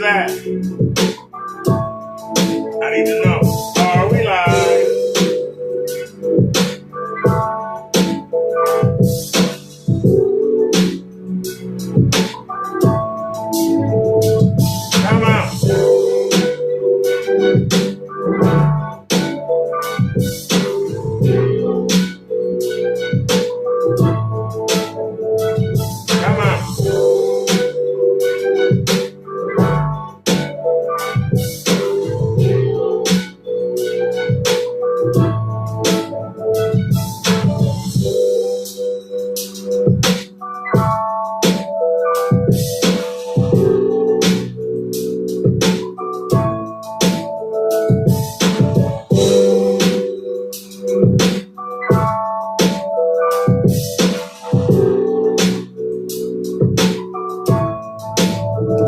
that? I need to know. Are we live? Come on. Come on.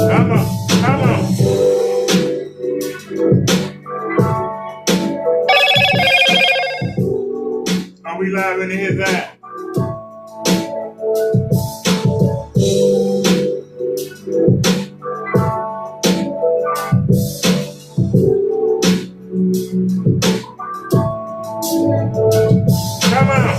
Come on. Come on. Are we live in here? That? Come on.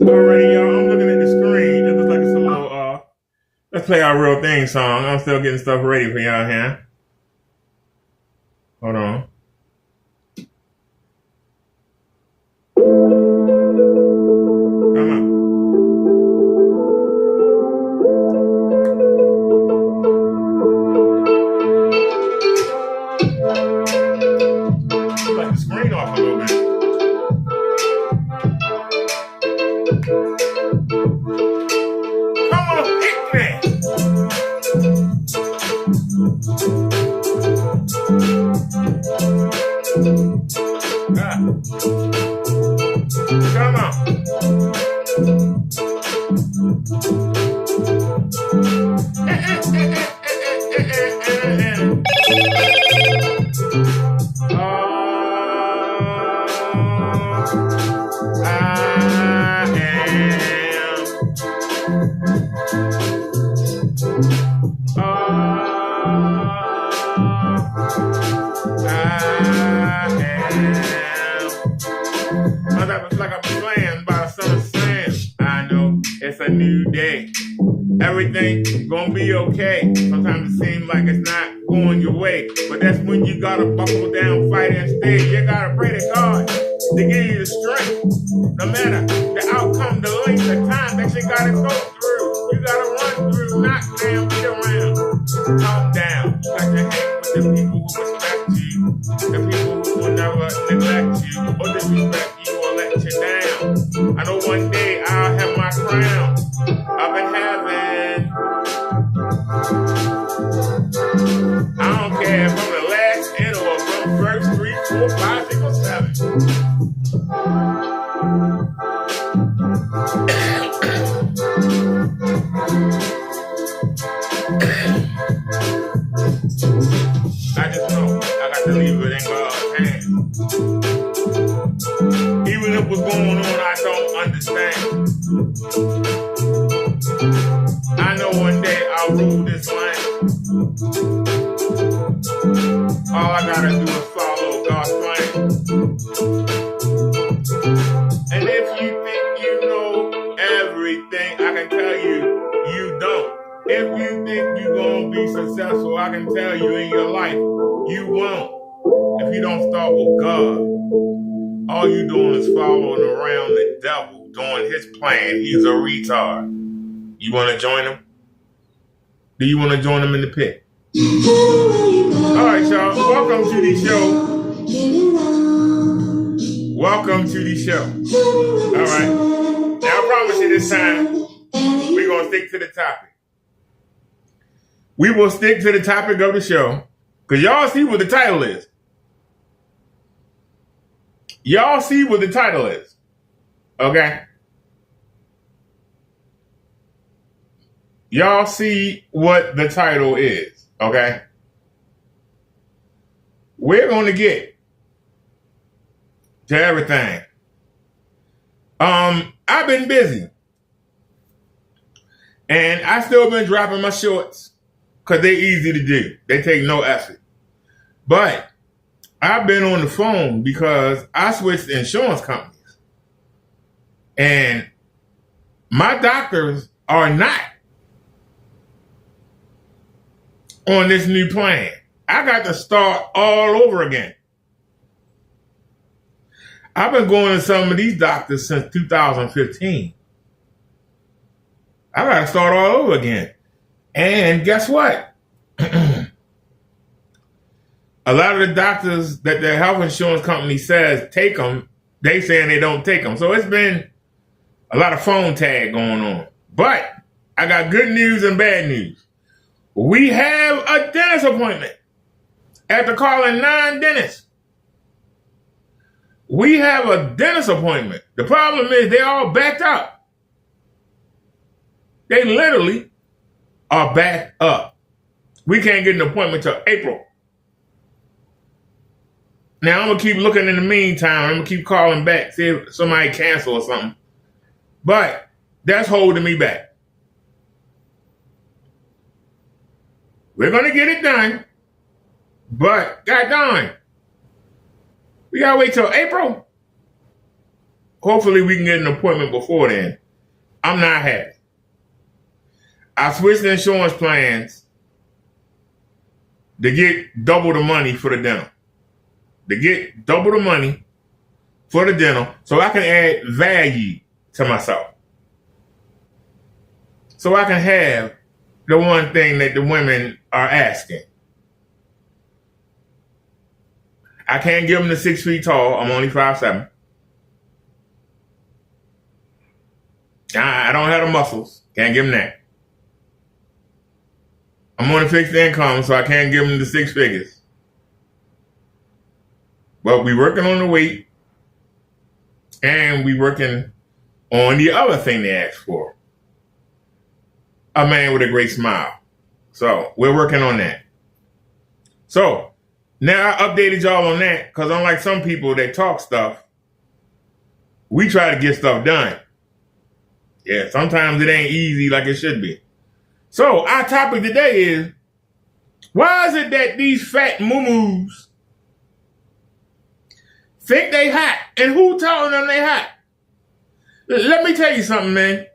Alrighty, y'all. I'm looking at the screen. It looks like it's a little, let's play our real thing song. I'm still getting stuff ready for y'all here. Hold on. Come on. Like the screen off a little bit. Come on, hit me. Come on. Like I'm playing by the sun of sand. I know it's a new day. Everything gonna be okay. Sometimes it seems like it's not going your way, but that's when you gotta buckle down, fight and stay. You gotta pray to God to give you the strength. No matter the outcome, the length of time that you gotta go through, you gotta run through, knock down, beat around, calm down. You got to hang with the people who respect you, the people who will never neglect you or disrespect you or let you down. I know one day I'll have my crown up in heaven. I don't care if I'm the last end or from first 3, 4, 5, 6, or 7. I'll rule this land. All I gotta do is follow God's plan. And if you think you know everything, I can tell you, you don't. If you think you're gonna be successful, I can tell you in your life, you won't. If you don't start with God, all you doing is following around the devil, doing his plan. He's a retard. You want to join him? Do you want to join him in the pit? All right, y'all. Welcome to the show. Welcome to the show. All right. Now, I promise you this time, we're going to stick to the topic. We will stick to the topic of the show because y'all see what the title is. Y'all see what the title is. Okay? Y'all see what the title is. Okay? We're going to get to everything. I've been busy. And I still been dropping my shorts because they're easy to do. They take no effort. But I've been on the phone because I switched insurance companies. And my doctors are not on this new plan. I got to start all over again. I've been going to some of these doctors since 2015. I got to start all over again. And guess what? A lot of the doctors that the health insurance company says take them, they saying they don't take them. So it's been a lot of phone tag going on. But I got good news and bad news. We have a dentist appointment after calling 9 dentists. We have a dentist appointment. The problem is they all backed up. They literally are backed up. We can't get an appointment till April. Now, I'm going to keep looking in the meantime. I'm going to keep calling back, see if somebody cancel or something. But that's holding me back. We're going to get it done. But, God darn, we got to wait till April. Hopefully, we can get an appointment before then. I'm not happy. I switched insurance plans to get double the money for the dental. To get double the money for the dental so I can add value to myself. So I can have the one thing that the women are asking. I can't give them the 6 feet tall. I'm only 5'7". I don't have the muscles. Can't give them that. I'm on a fixed income, so I can't give them the 6 figures. But we working on the weight, and we working on the other thing they asked for. A man with a great smile. So we're working on that. So now I updated y'all on that because unlike some people that talk stuff, we try to get stuff done. Yeah, sometimes it ain't easy like it should be. So our topic today is, why is it that these fat moo-moos think they hot? And who telling them they hot? Let me tell you something, man.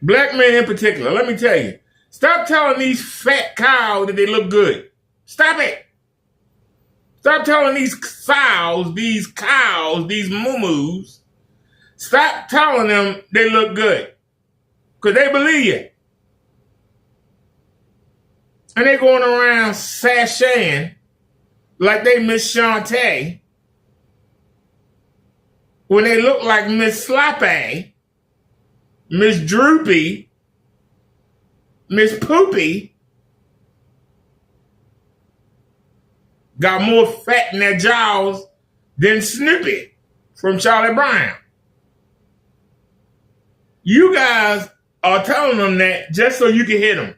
Black men in particular, let me tell you. Stop telling these fat cows that they look good. Stop it. Stop telling these sows, these cows, these moo-moos. Stop telling them they look good. Because they believe you. And they going around sashaying like they Miss Shantae when they look like Miss Sloppy, Miss Droopy, Miss Poopy, got more fat in their jaws than Snoopy from Charlie Brown. You guys are telling them that just so you can hit them.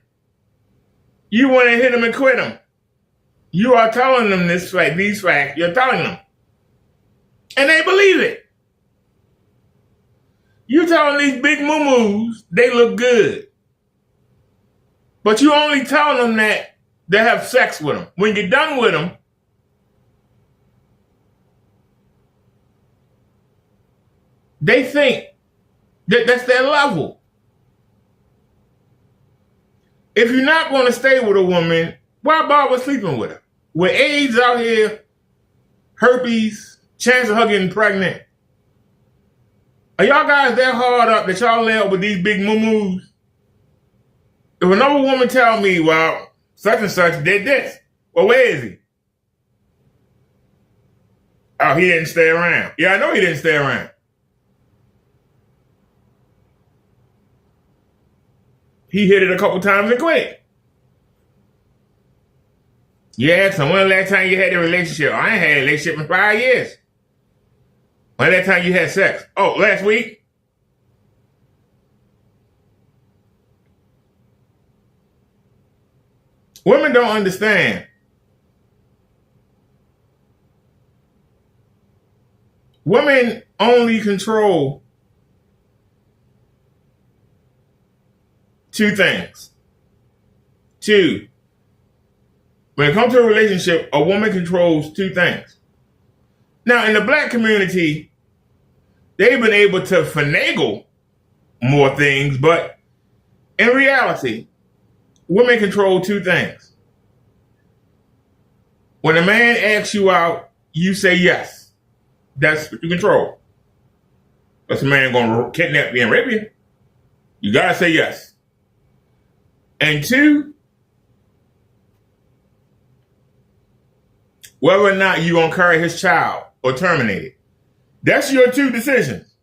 You want to hit them and quit them. You are telling them this fact, these facts. You're telling them. And they believe it. You telling these big moo-moos they look good. But you only tell them that they have sex with them. When you're done with them, they think that that's their level. If you're not going to stay with a woman, why bother sleeping with her? With AIDS out here, herpes, chance of her getting pregnant, are y'all guys that hard up that y'all lay up with these big moo-moos? If another woman tell me, well, such and such did this, well, where is he? Oh, he didn't stay around. Yeah, I know he didn't stay around. He hit it a couple times and quit. You ask him, when the last time you had a relationship? I ain't had a relationship in 5 years. When the last time you had sex? Oh, last week? Women don't understand. Women only control two things. Two. When it comes to a relationship, a woman controls two things. Now, in the black community, they've been able to finagle more things, but in reality, women control two things. When a man asks you out, you say yes. That's what you control. That's a man going to kidnap you and rape you. You got to say yes. And two, whether or not you're going to carry his child or terminate it. That's your two decisions.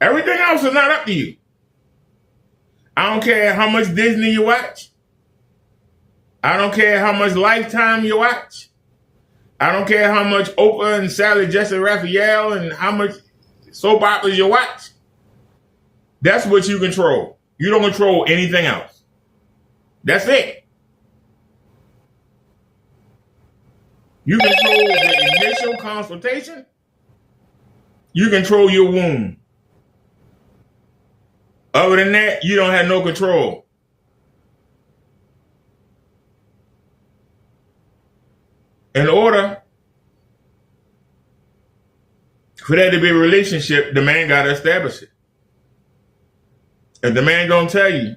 Everything else is not up to you. I don't care how much Disney you watch. I don't care how much Lifetime you watch. I don't care how much Oprah and Sally Jesse Raphael and how much soap operas you watch. That's what you control. You don't control anything else. That's it. You control the initial consultation. You control your womb. Other than that, you don't have no control. In order for there to be a relationship, the man got to establish it. If the man don't tell you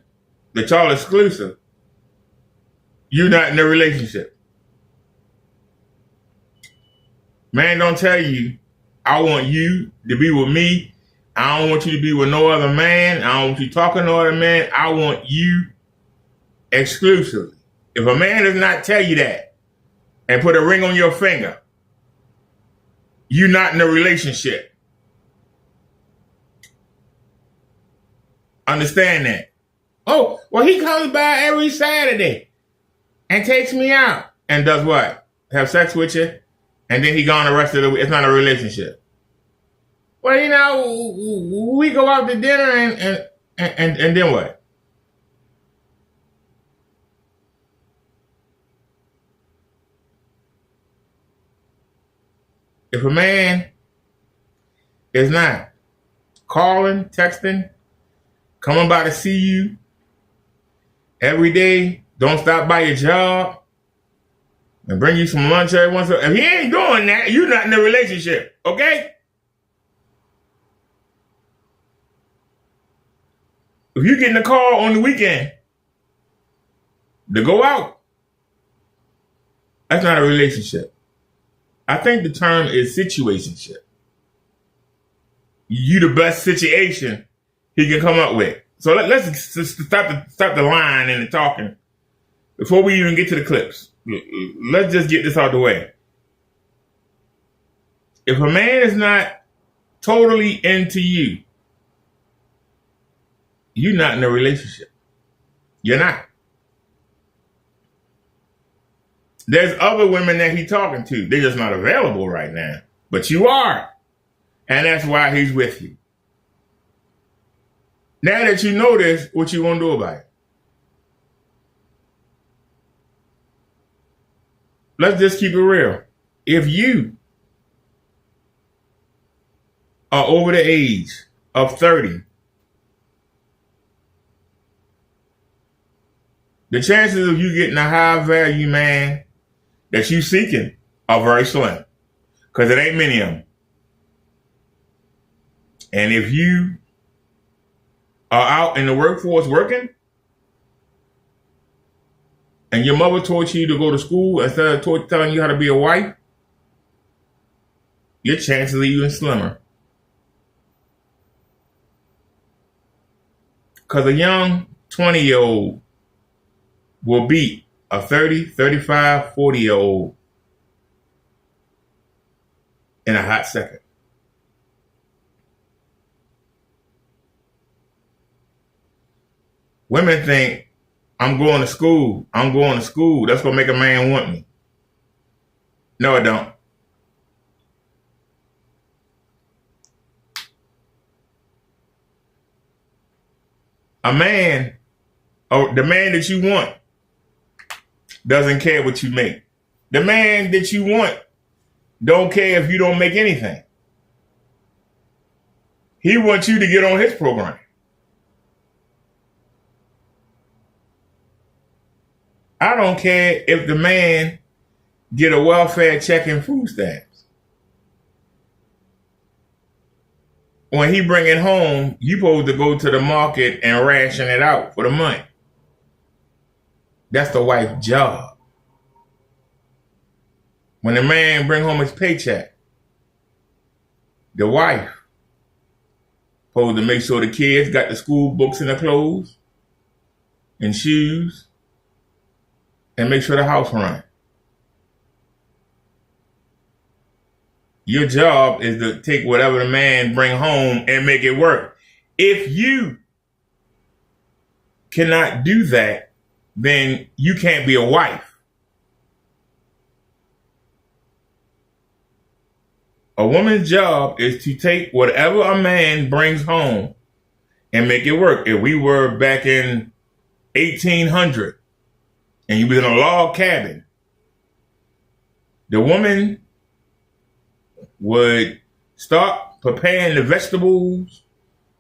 that y'all exclusive, you're not in a relationship. Man don't tell you, I want you to be with me. I don't want you to be with no other man. I don't want you talking to no other man. I want you exclusively. If a man does not tell you that and put a ring on your finger, you're not in a relationship. Understand that. Oh, well, he comes by every Saturday and takes me out and does what? Have sex with you, and then he gone the rest of the week. It's not a relationship. Well, you know, we go out to dinner and then what? If a man is not calling, texting, coming by to see you every day, don't stop by your job, and bring you some lunch every once in a while, if he ain't doing that, you're not in a relationship, okay? If you get in the car on the weekend to go out, that's not a relationship. I think the term is situationship. You the best situation he can come up with. So let's just stop the line and the talking before we even get to the clips. Let's just get this out of the way. If a man is not totally into you, you're not in a relationship. You're not. There's other women that he's talking to. They're just not available right now. But you are. And that's why he's with you. Now that you know this, what you gonna do about it? Let's just keep it real. If you are over the age of 30, the chances of you getting a high value man that you seeking are very slim, because it ain't many of them. And if you are out in the workforce working, and your mother taught you to go to school instead of telling you how to be a wife, your chances are even slimmer. Because a young 20-year-old will beat a 30, 35, 40-year-old in a hot second. Women think, I'm going to school. I'm going to school. That's going to make a man want me. No, it don't. A man, or the man that you want, doesn't care what you make. The man that you want don't care if you don't make anything. He wants you to get on his program. I don't care if the man get a welfare check and food stamps. When he bring it home, you supposed to go to the market and ration it out for the money. That's the wife's job. When the man bring home his paycheck, the wife supposed to make sure the kids got the school books and the clothes and shoes, and make sure the house run. Your job is to take whatever the man bring home and make it work. If you cannot do that, then you can't be a wife. A woman's job is to take whatever a man brings home and make it work. If we were back in 1800, and you was in a log cabin, the woman would start preparing the vegetables,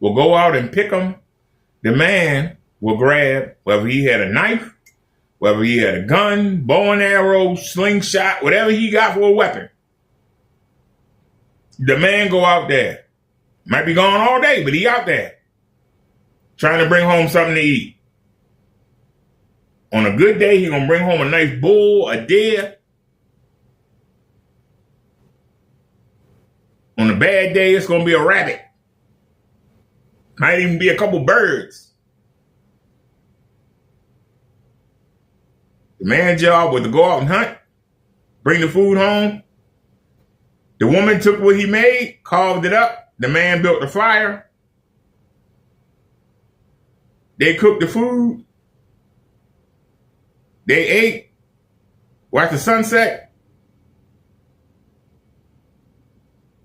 will go out and pick them. The man will grab, whether he had a knife, whether he had a gun, bow and arrow, slingshot, whatever he got for a weapon. The man go out there. Might be gone all day, but he out there trying to bring home something to eat. On a good day, he's going to bring home a nice bull, a deer. On a bad day, it's going to be a rabbit. Might even be a couple birds. The man's job was to go out and hunt, bring the food home. The woman took what he made, carved it up. The man built the fire. They cooked the food. They ate, watched the sunset,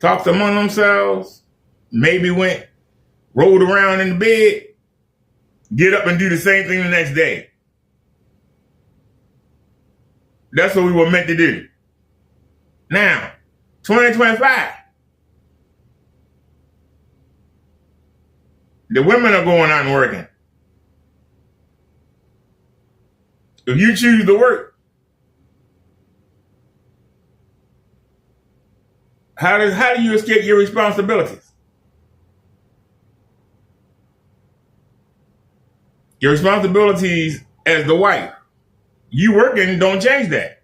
talked among themselves, maybe went, rolled around in the bed, get up and do the same thing the next day. That's what we were meant to do. Now, 2025, the women are going out and working. If you choose to work, how do you escape your responsibilities? Your responsibilities as the wife. You working don't change that.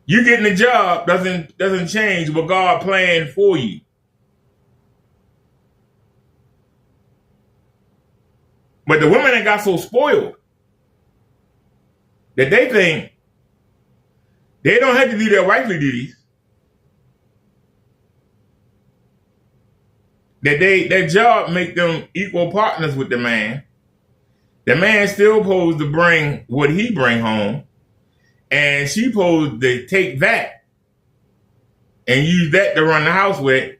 You getting a job doesn't change what God planned for you. But the women that got so spoiled that they think they don't have to do their wifely duties. That their job make them equal partners with the man. The man still supposed to bring what he bring home, and she supposed to take that and use that to run the house with,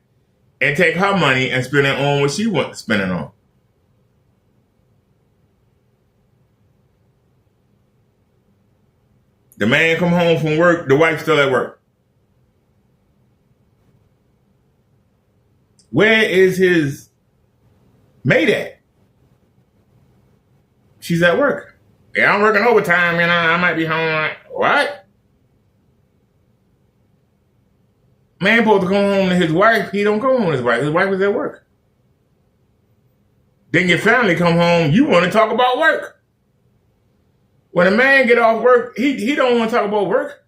and take her money and spend it on what she wants to spend it on. The man come home from work, the wife still at work. Where is his mate at? She's at work. Yeah, I'm working overtime, I might be home. What? Man supposed to come home to his wife. He don't come home to his wife. His wife is at work. Then your family come home. You want to talk about work. When a man get off work, he don't want to talk about work.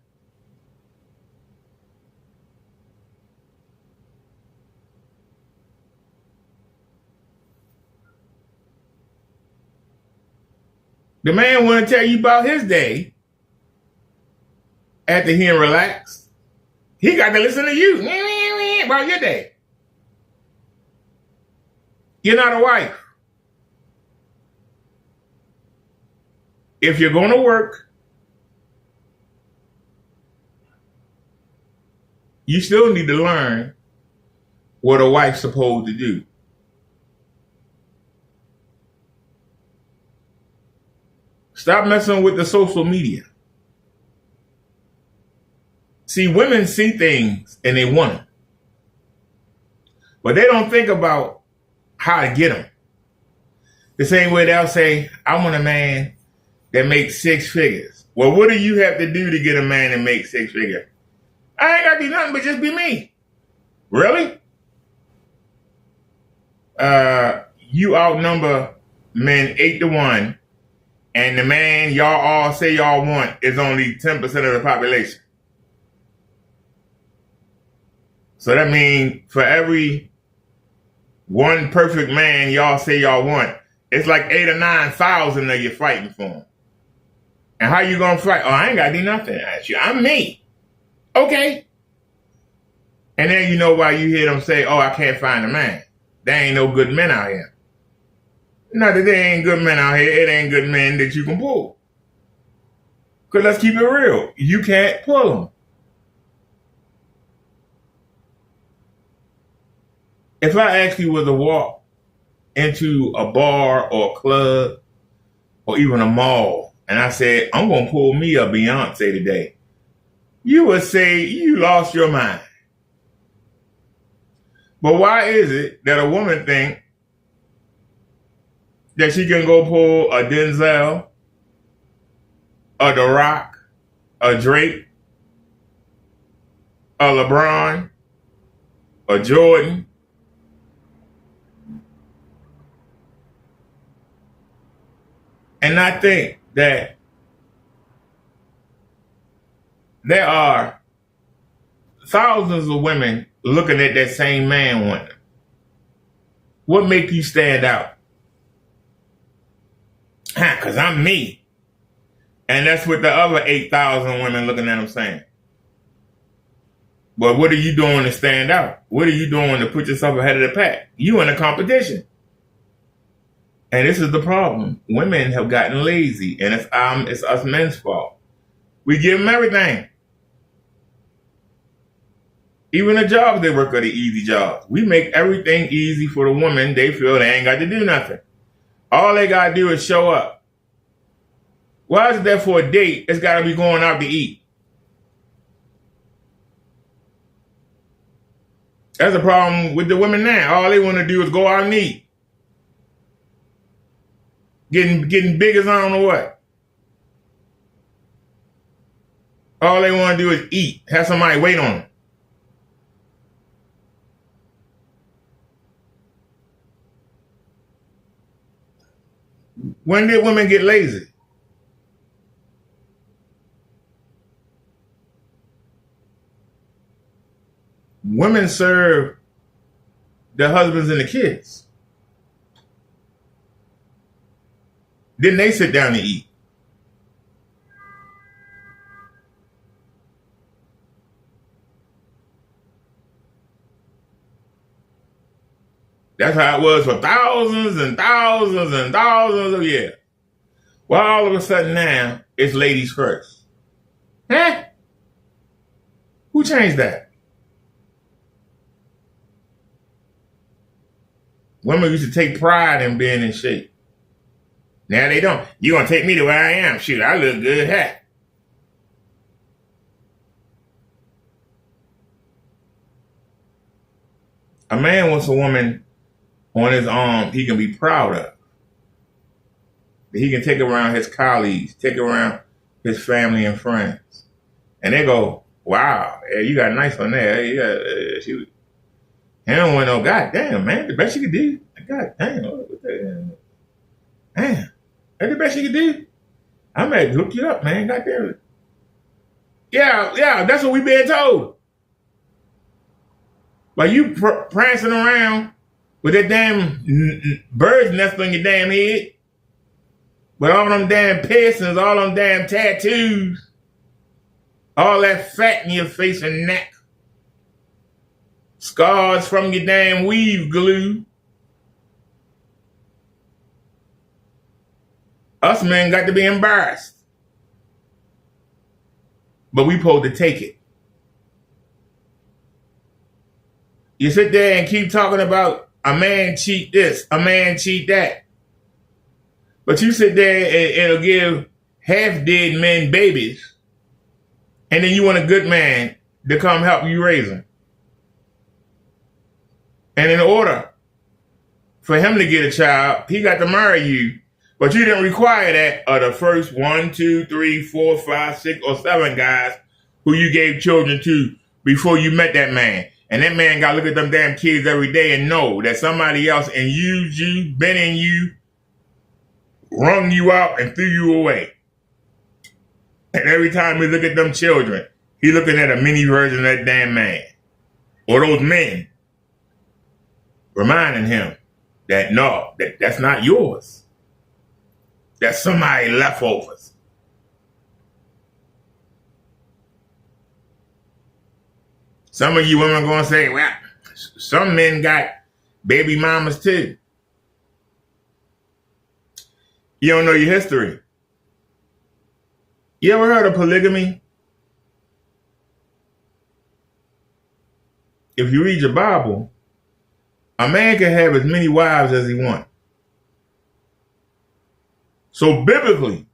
The man want to tell you about his day after he relaxed. He got to listen to you about your day. You're not a wife. If you're going to work, you still need to learn what a wife's supposed to do. Stop messing with the social media. See, women see things and they want them. But they don't think about how to get them. The same way they'll say, I want a man that makes 6 figures. Well, what do you have to do to get a man that makes 6 figures? I ain't got to do nothing but just be me. Really? You outnumber men 8-1, and the man y'all all say y'all want is only 10% of the population. So that means for every one perfect man y'all say y'all want, it's like 8,000 or 9,000 that you're fighting for. And how you gonna fight? Oh, I ain't gotta do nothing. I'm me. Okay. And then you know why you hear them say, oh, I can't find a man. There ain't no good men out here. Not that there ain't good men out here. It ain't good men that you can pull. Because let's keep it real. You can't pull them. If I ask you to walk into a bar or a club or even a mall, and I said, I'm going to pull me a Beyonce today, you would say you lost your mind. But why is it that a woman think that she can go pull a Denzel, a The Rock, a Drake, a LeBron, a Jordan, and not think that there are thousands of women looking at that same man wanting them? What make you stand out? Because I'm me. And that's what the other 8,000 women looking at him saying. But what are you doing to stand out? What are you doing to put yourself ahead of the pack? You in a competition. And this is the problem. Women have gotten lazy, and it's us men's fault. We give them everything. Even the jobs they work are the easy jobs. We make everything easy for the woman. They feel they ain't got to do nothing. All they got to do is show up. Why is it that for a date, it's got to be going out to eat? That's the problem with the women now. All they want to do is go out and eat. Getting big as I don't know what. All they want to do is eat. Have somebody wait on them. When did women get lazy? Women serve their husbands and the kids. Then they sit down to eat. That's how it was for thousands and thousands and thousands of years. Well, all of a sudden now, it's ladies first. Huh? Who changed that? Women used to take pride in being in shape. Now they don't. You gonna take me to where I am? Shoot, I look good. Heck. A man wants a woman on his arm he can be proud of. he can take around his colleagues, take around his family and friends. And they go, wow, yeah, you got nice on there. Yeah, he don't want no goddamn, man. The best you could do. God damn. Damn. That's the best you could do. I'm going to hook you up, man. Goddamn it. Yeah, that's what we been told. But you prancing around with that damn bird's nest on your damn head, with all them damn piercings, all them damn tattoos, all that fat in your face and neck, scars from your damn weave glue. Us men got to be embarrassed. But we supposed to take it. You sit there and keep talking about a man cheat this, a man cheat that. But you sit there and it'll give half-dead men babies. And then you want a good man to come help you raise them. And in order for him to get a child, he got to marry you. But you didn't require that of the first 1, 2, 3, 4, 5, 6, or 7 guys who you gave children to before you met that man. And that man got to look at them damn kids every day and know that somebody else and used you, been in you, wrung you out, and threw you away. And every time he look at them children, he looking at a mini version of that damn man. Or those men. Reminding him that no, that's not yours. That's somebody leftovers. Some of you women are going to say, well, some men got baby mamas too. You don't know your history. You ever heard of polygamy? If you read your Bible, a man can have as many wives as he wants. So biblically,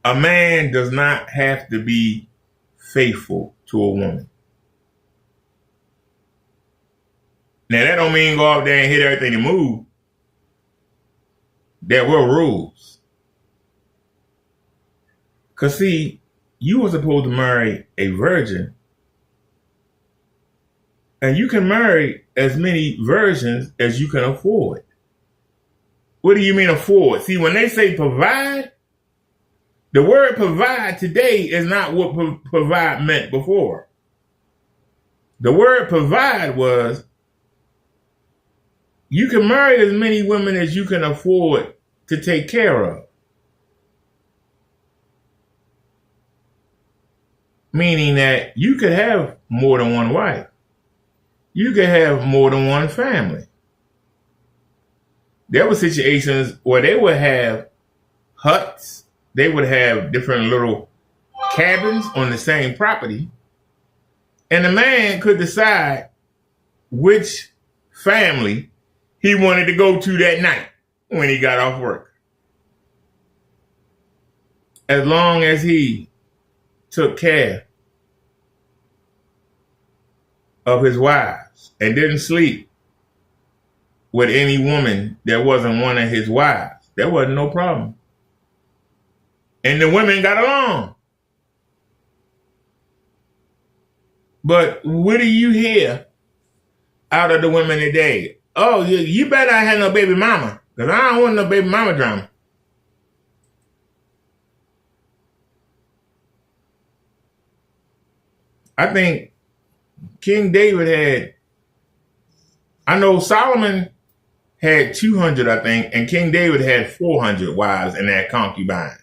a man does not have to be faithful to a woman. Now that don't mean go out there and hit everything and move. There were rules. Cause see, you were supposed to marry a virgin. And you can marry as many virgins as you can afford. What do you mean afford? See, when they say provide, the word provide today is not what provide meant before. The word provide was you can marry as many women as you can afford to take care of. Meaning that you could have more than one wife. You could have more than one family. There were situations where they would have huts. They would have different little cabins on the same property. And the man could decide which family he wanted to go to that night when he got off work. As long as he took care of his wives and didn't sleep with any woman that wasn't one of his wives, there wasn't no problem. And the women got along. But what do you hear out of the women today? Oh, you better not have no baby mama, because I don't want no baby mama drama. I think King David had, I know Solomon had 200, I think, and King David had 400 wives in that concubine.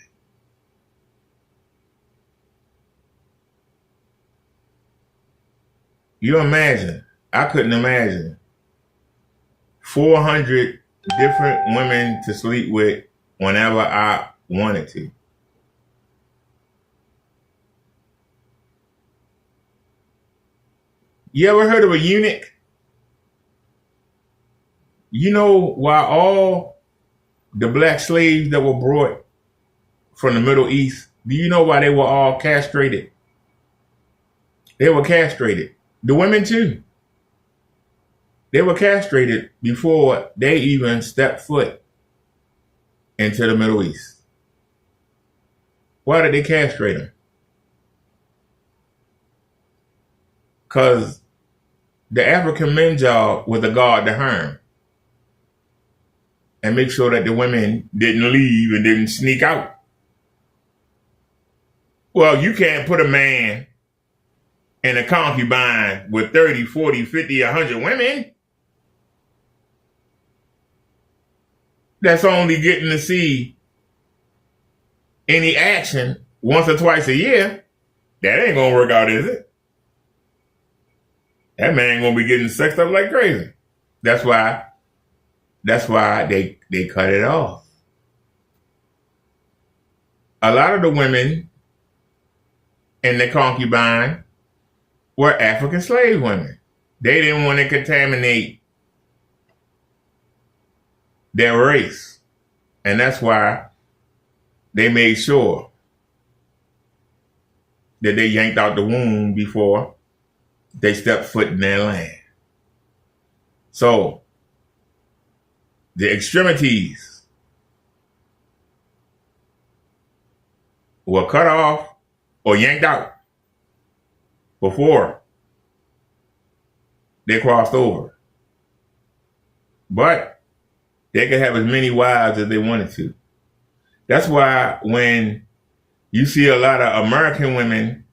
You imagine, I couldn't imagine 400 different women to sleep with whenever I wanted to. You ever heard of a eunuch? You know why all the black slaves that were brought from the Middle East, do you know why they were all castrated? They were castrated. The women too. They were castrated before they even stepped foot into the Middle East. Why did they castrate them? Because the African men's job was to guard the harem and make sure that the women didn't leave and didn't sneak out. Well, you can't put a man in a concubine with 30, 40, 50, 100 women. That's only getting to see any action once or twice a year. That ain't gonna work out, is it? That man gonna be getting sexed up like crazy. That's why they cut it off. A lot of the women in the concubine were African slave women. They didn't want to contaminate their race. And that's why they made sure that they yanked out the womb before they stepped foot in their land. So, the extremities were cut off or yanked out before they crossed over. But they could have as many wives as they wanted to. That's why when you see a lot of American women,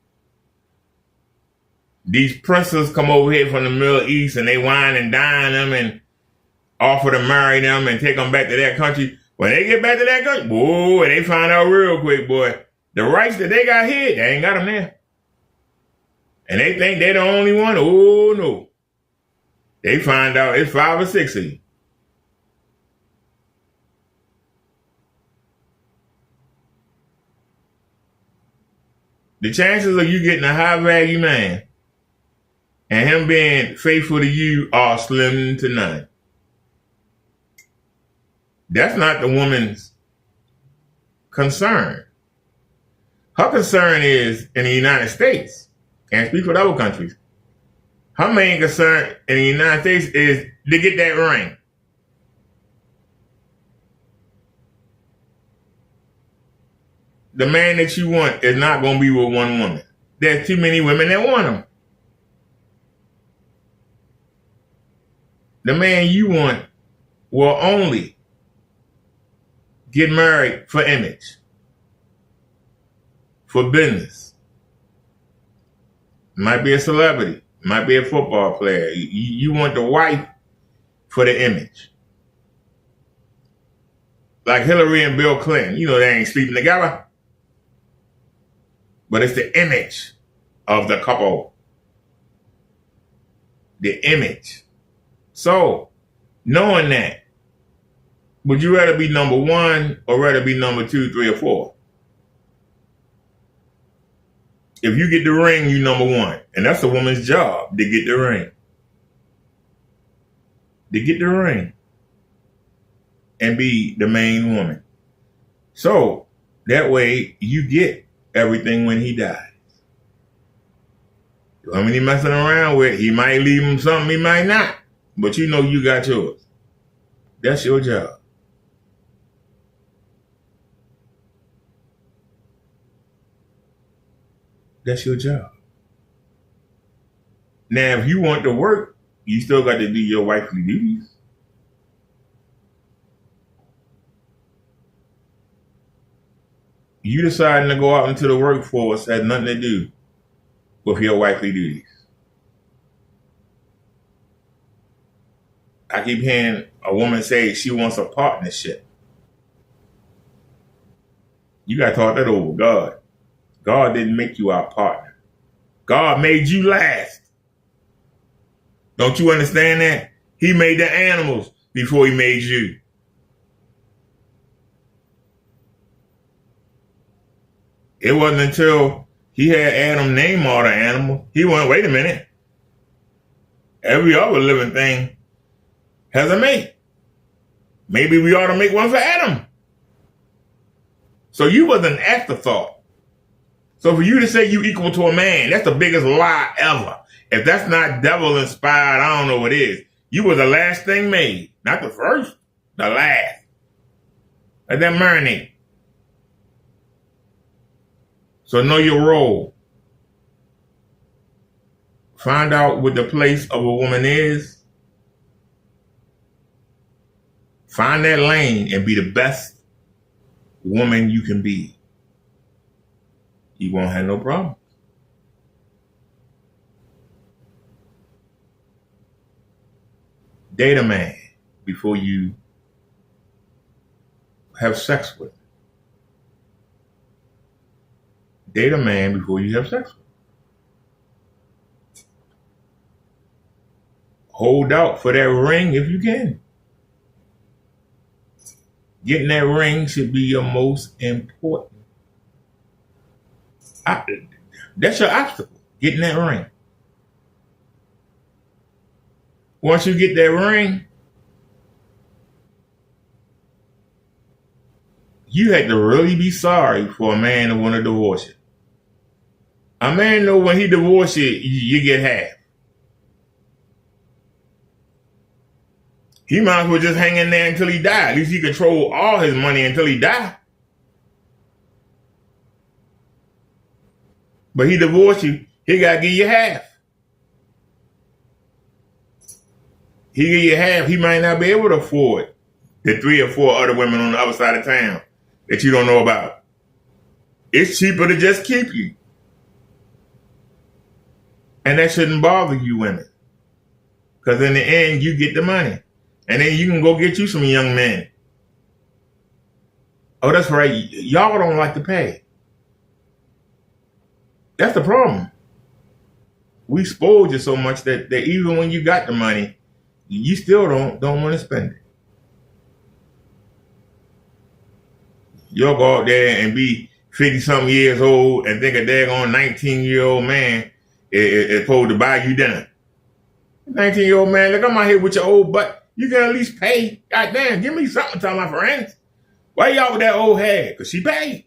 these princes come over here from the Middle East and they wine and dine them and offer to marry them and take them back to their country. When they get back to that country, boy, they find out real quick, boy, the rights that they got here, they ain't got them there. And they think they're the only one. Oh, no. They find out it's 5 or 6 of you. The chances of you getting a high value man and him being faithful to you are slim to none. That's not the woman's concern. Her concern is in the United States, can't speak for other countries. Her main concern in the United States is to get that ring. The man that you want is not going to be with one woman. There's too many women that want him. The man you want will only get married for image, for business. Might be a celebrity, might be a football player. You want the wife for the image. Like Hillary and Bill Clinton, you know they ain't sleeping together. But it's the image of the couple. The image. So, knowing that, would you rather be number 1 or rather be number 2, 3, or 4? If you get the ring, you number 1. And that's a woman's job, to get the ring. To get the ring. And be the main woman. So, that way you get everything when he dies. How many messing around with? He might leave him something, he might not. But you know you got yours. That's your job. That's your job. Now, if you want to work, you still got to do your wifely duties. You deciding to go out into the workforce has nothing to do with your wifely duties. I keep hearing a woman say she wants a partnership. You got to talk that over God. God didn't make you our partner. God made you last. Don't you understand that? He made the animals before he made you. It wasn't until he had Adam name all the animals. He went, wait a minute. Every other living thing has a mate. Maybe we ought to make one for Adam. So you was an afterthought. So for you to say you equal to a man, that's the biggest lie ever. If that's not devil inspired, I don't know what is. You were the last thing made. Not the first, the last. Let that marinate. So know your role. Find out what the place of a woman is. Find that lane and be the best woman you can be. You won't have no problem. Date a man before you have sex with him. Date a man before you have sex with him. Hold out for that ring if you can. Getting that ring should be your most important. That's your obstacle, getting that ring. Once you get that ring, you had to really be sorry for a man to want to divorce you. A man know when he divorces you, you get half. He might as well just hang in there until he dies. At least he control all his money until he dies. But he divorced you, he got to give you half. He give you half, he might not be able to afford the 3 or 4 other women on the other side of town that you don't know about. It's cheaper to just keep you. And that shouldn't bother you women. Because in the end, you get the money. And then you can go get you some young men. Oh, that's right. Y'all don't like to pay. That's the problem. We spoiled you so much that even when you got the money, you still don't want to spend it. You'll go out there and be 50-something years old and think a daggone 19-year-old man is supposed to buy you dinner. 19-year-old man, look, I'm out here with your old butt. You can at least pay. God damn, give me something to tell my friends. Why y'all with that old head? Because she paid.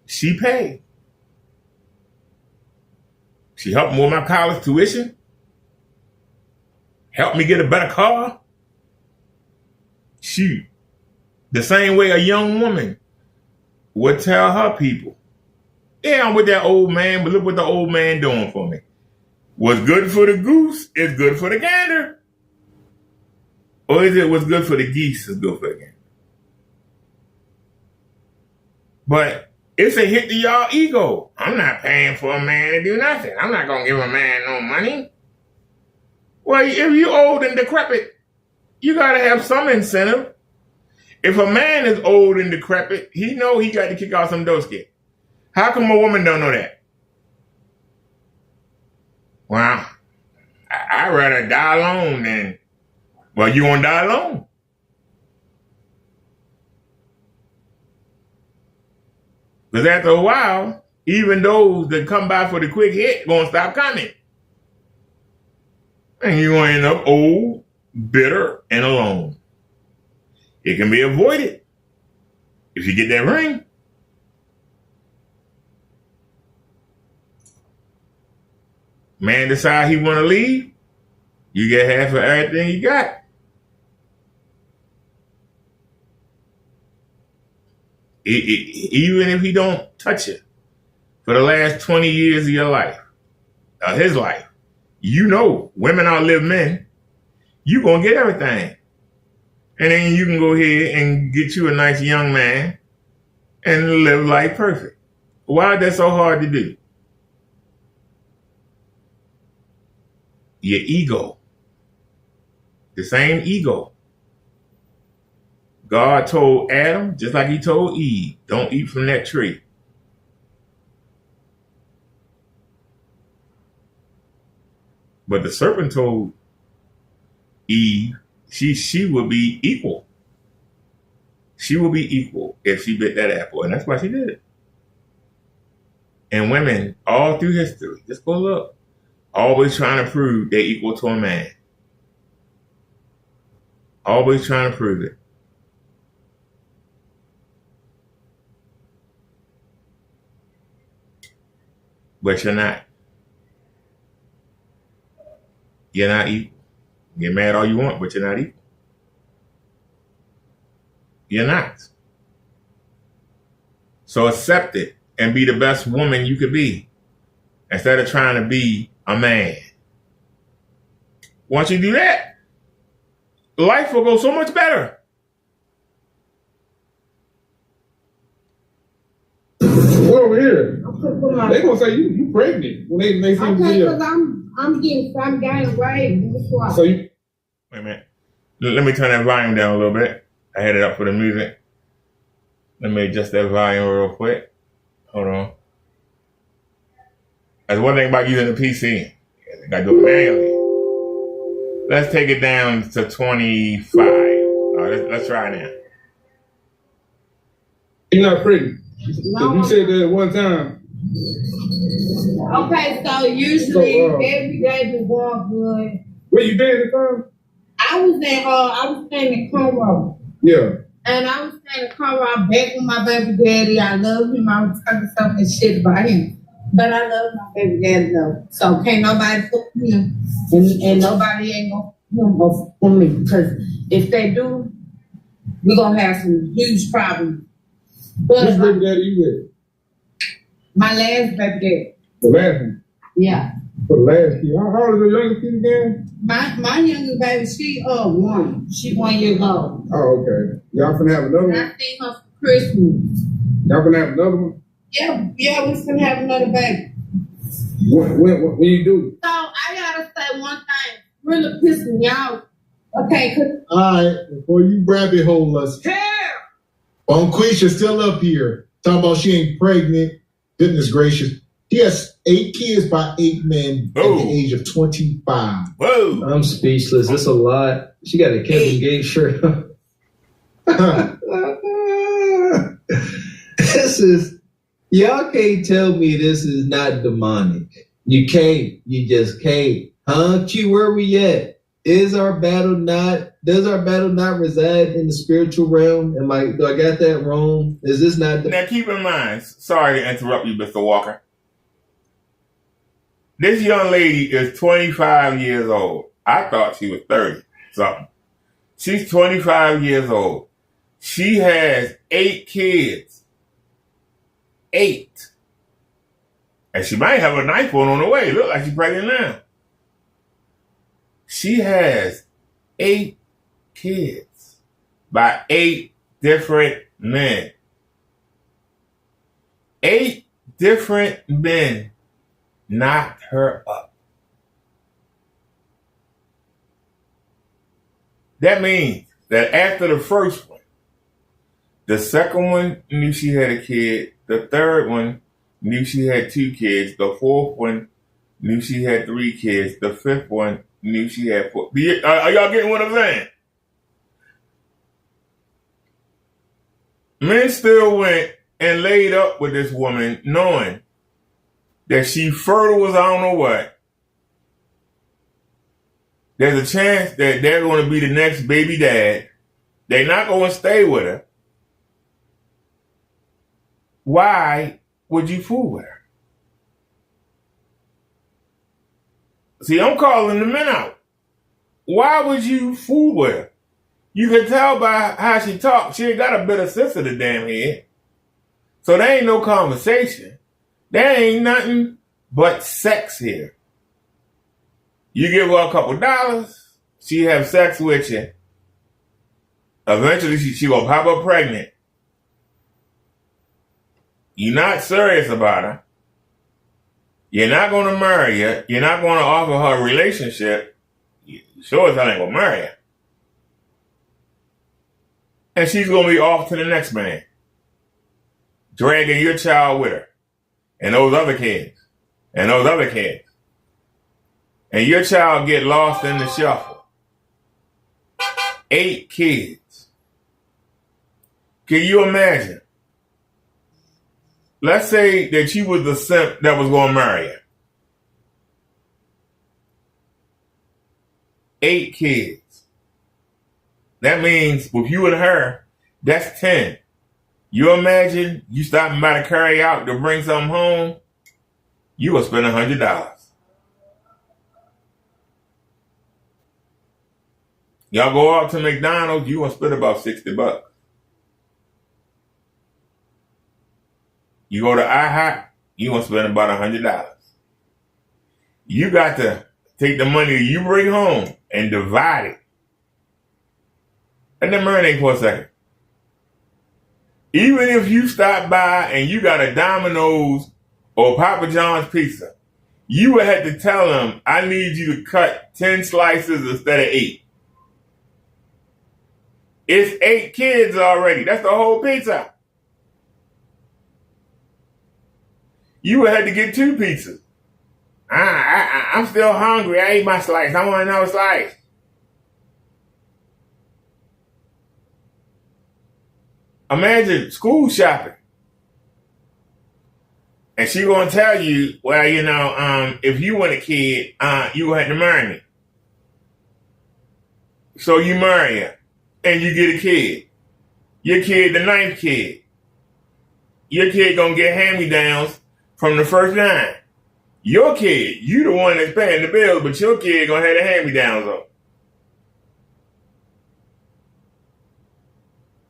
She paid. She helped me with my college tuition. Helped me get a better car. She, the same way a young woman would tell her people, yeah, I'm with that old man, but look what the old man doing for me. What's good for the goose is good for the gander. Or is it what's good for the geese is good for the gander? But it's a hit to y'all ego. I'm not paying for a man to do nothing. I'm not going to give a man no money. Well, if you old and decrepit, you got to have some incentive. If a man is old and decrepit, he know he got to kick out some doski. How come a woman don't know that? Well, I'd rather die alone than, well, you want to die alone. Because after a while, even those that come by for the quick hit going to stop coming. And you're going to end up old, bitter, and alone. It can be avoided if you get that ring. Man decide he want to leave, you get half of everything you got. Even if he don't touch it for the last 20 years of your life, his life, you know, women outlive men. You gonna get everything, and then you can go ahead and get you a nice young man and live life perfect. Why is that so hard to do? Your ego. The same ego. God told Adam, just like he told Eve, don't eat from that tree. But the serpent told Eve she would be equal. She will be equal if she bit that apple. And that's why she did it. And women all through history, just go look, always trying to prove they're equal to a man. Always trying to prove it. But you're not. You're not equal. Get mad all you want, but you're not equal. You're not. So accept it and be the best woman you could be instead of trying to be a man. Once you do that, life will go so much better. What over here? They gonna say you pregnant when they see you. Okay, because I'm gaining weight. So you wait a minute. Let me turn that volume down a little bit. I had it up for the music. Let me adjust that volume real quick. Hold on. That's one thing about using the PC. You gotta do it manually. Let's take it down to 25. All right, let's try it now. you're not pregnant. No, You said that at one time. okay, so usually every day been going good. Where you been at the time? I was staying in Conroe. Yeah. And I was staying in Conroe. I'm back with my baby daddy. I love him. I was talking so much shit about him. But I love my baby daddy though. So can't nobody fuck him. And nobody ain't gonna fuck with me. Because if they do, we're gonna have some huge problems. But Which baby daddy you with? my last baby daddy. The last one. Yeah. For the last kid. How old is the youngest kid again? My youngest baby, she 1. She 1 year old. Oh, okay. Y'all finna have another And one? I seen her for Christmas. Y'all finna have another one? Yeah, we gonna have another baby. When you do? So I gotta say one thing, really pissing me off. Okay, Alright, before you rabbit hole us, Quisha still up here talking about she ain't pregnant. Goodness gracious. She has 8 kids by 8 men at the age of 25. Whoa! I'm speechless. It's a lot. She got a Kevin Gates shirt on. This is, y'all can't tell me this is not demonic. You can't. You just can't. Huh? Q, where we at? Does our battle not reside in the spiritual realm? Do I got that wrong? Is this not Now keep in mind, sorry to interrupt you, Mr. Walker. This young lady is 25 years old. I thought she was 30 something. She's 25 years old. She has 8 kids. 8. And she might have a ninth one on the way. Look like she's pregnant now. She has 8 kids by 8 different men. 8 different men knocked her up. That means that after the first one, the second one knew she had a kid, the third one knew she had 2 kids, the fourth one knew she had 3 kids, the fifth one knew she had 4. Are y'all getting what I'm saying? Men still went and laid up with this woman knowing that she fertile as I don't know what. There's a chance that they're going to be the next baby dad. They're not going to stay with her. Why would you fool with her? See, I'm calling the men out. Why would you fool with her? You can tell by how she talks. She ain't got a better sense of the damn head. So there ain't no conversation. There ain't nothing but sex here. You give her a couple dollars, she have sex with you. Eventually, she gonna pop up pregnant. You're not serious about her. You're not gonna marry her. You're not gonna offer her a relationship. You sure as hell ain't gonna marry her. And she's gonna be off to the next man, dragging your child with her. And those other kids. And those other kids. And your child get lost in the shuffle. 8 kids. Can you imagine? Let's say that you was the simp that was going to marry her. 8 kids. That means with you and her, that's 10. You imagine you stopping by to carry out to bring something home, you will spend $100. Y'all go out to McDonald's, you gonna spend about $60. You go to IHOP, you gonna spend about $100. You got to take the money that you bring home and divide it. And then marinate for a second. Even if you stop by and you got a Domino's or Papa John's pizza, you would have to tell them, I need you to cut 10 slices instead of 8. It's 8 kids already. That's the whole pizza. You would have to get 2 pizzas. I'm still hungry. I ate my slice. I want another slice. Imagine school shopping. And she gonna tell you, well, if you want a kid, you gonna have to marry me. So you marry her, and you get a kid. Your kid, the 9th kid. Your kid gonna get hand-me-downs from the first 9. Your kid, you the one that's paying the bills, but your kid gonna have the hand-me-downs on.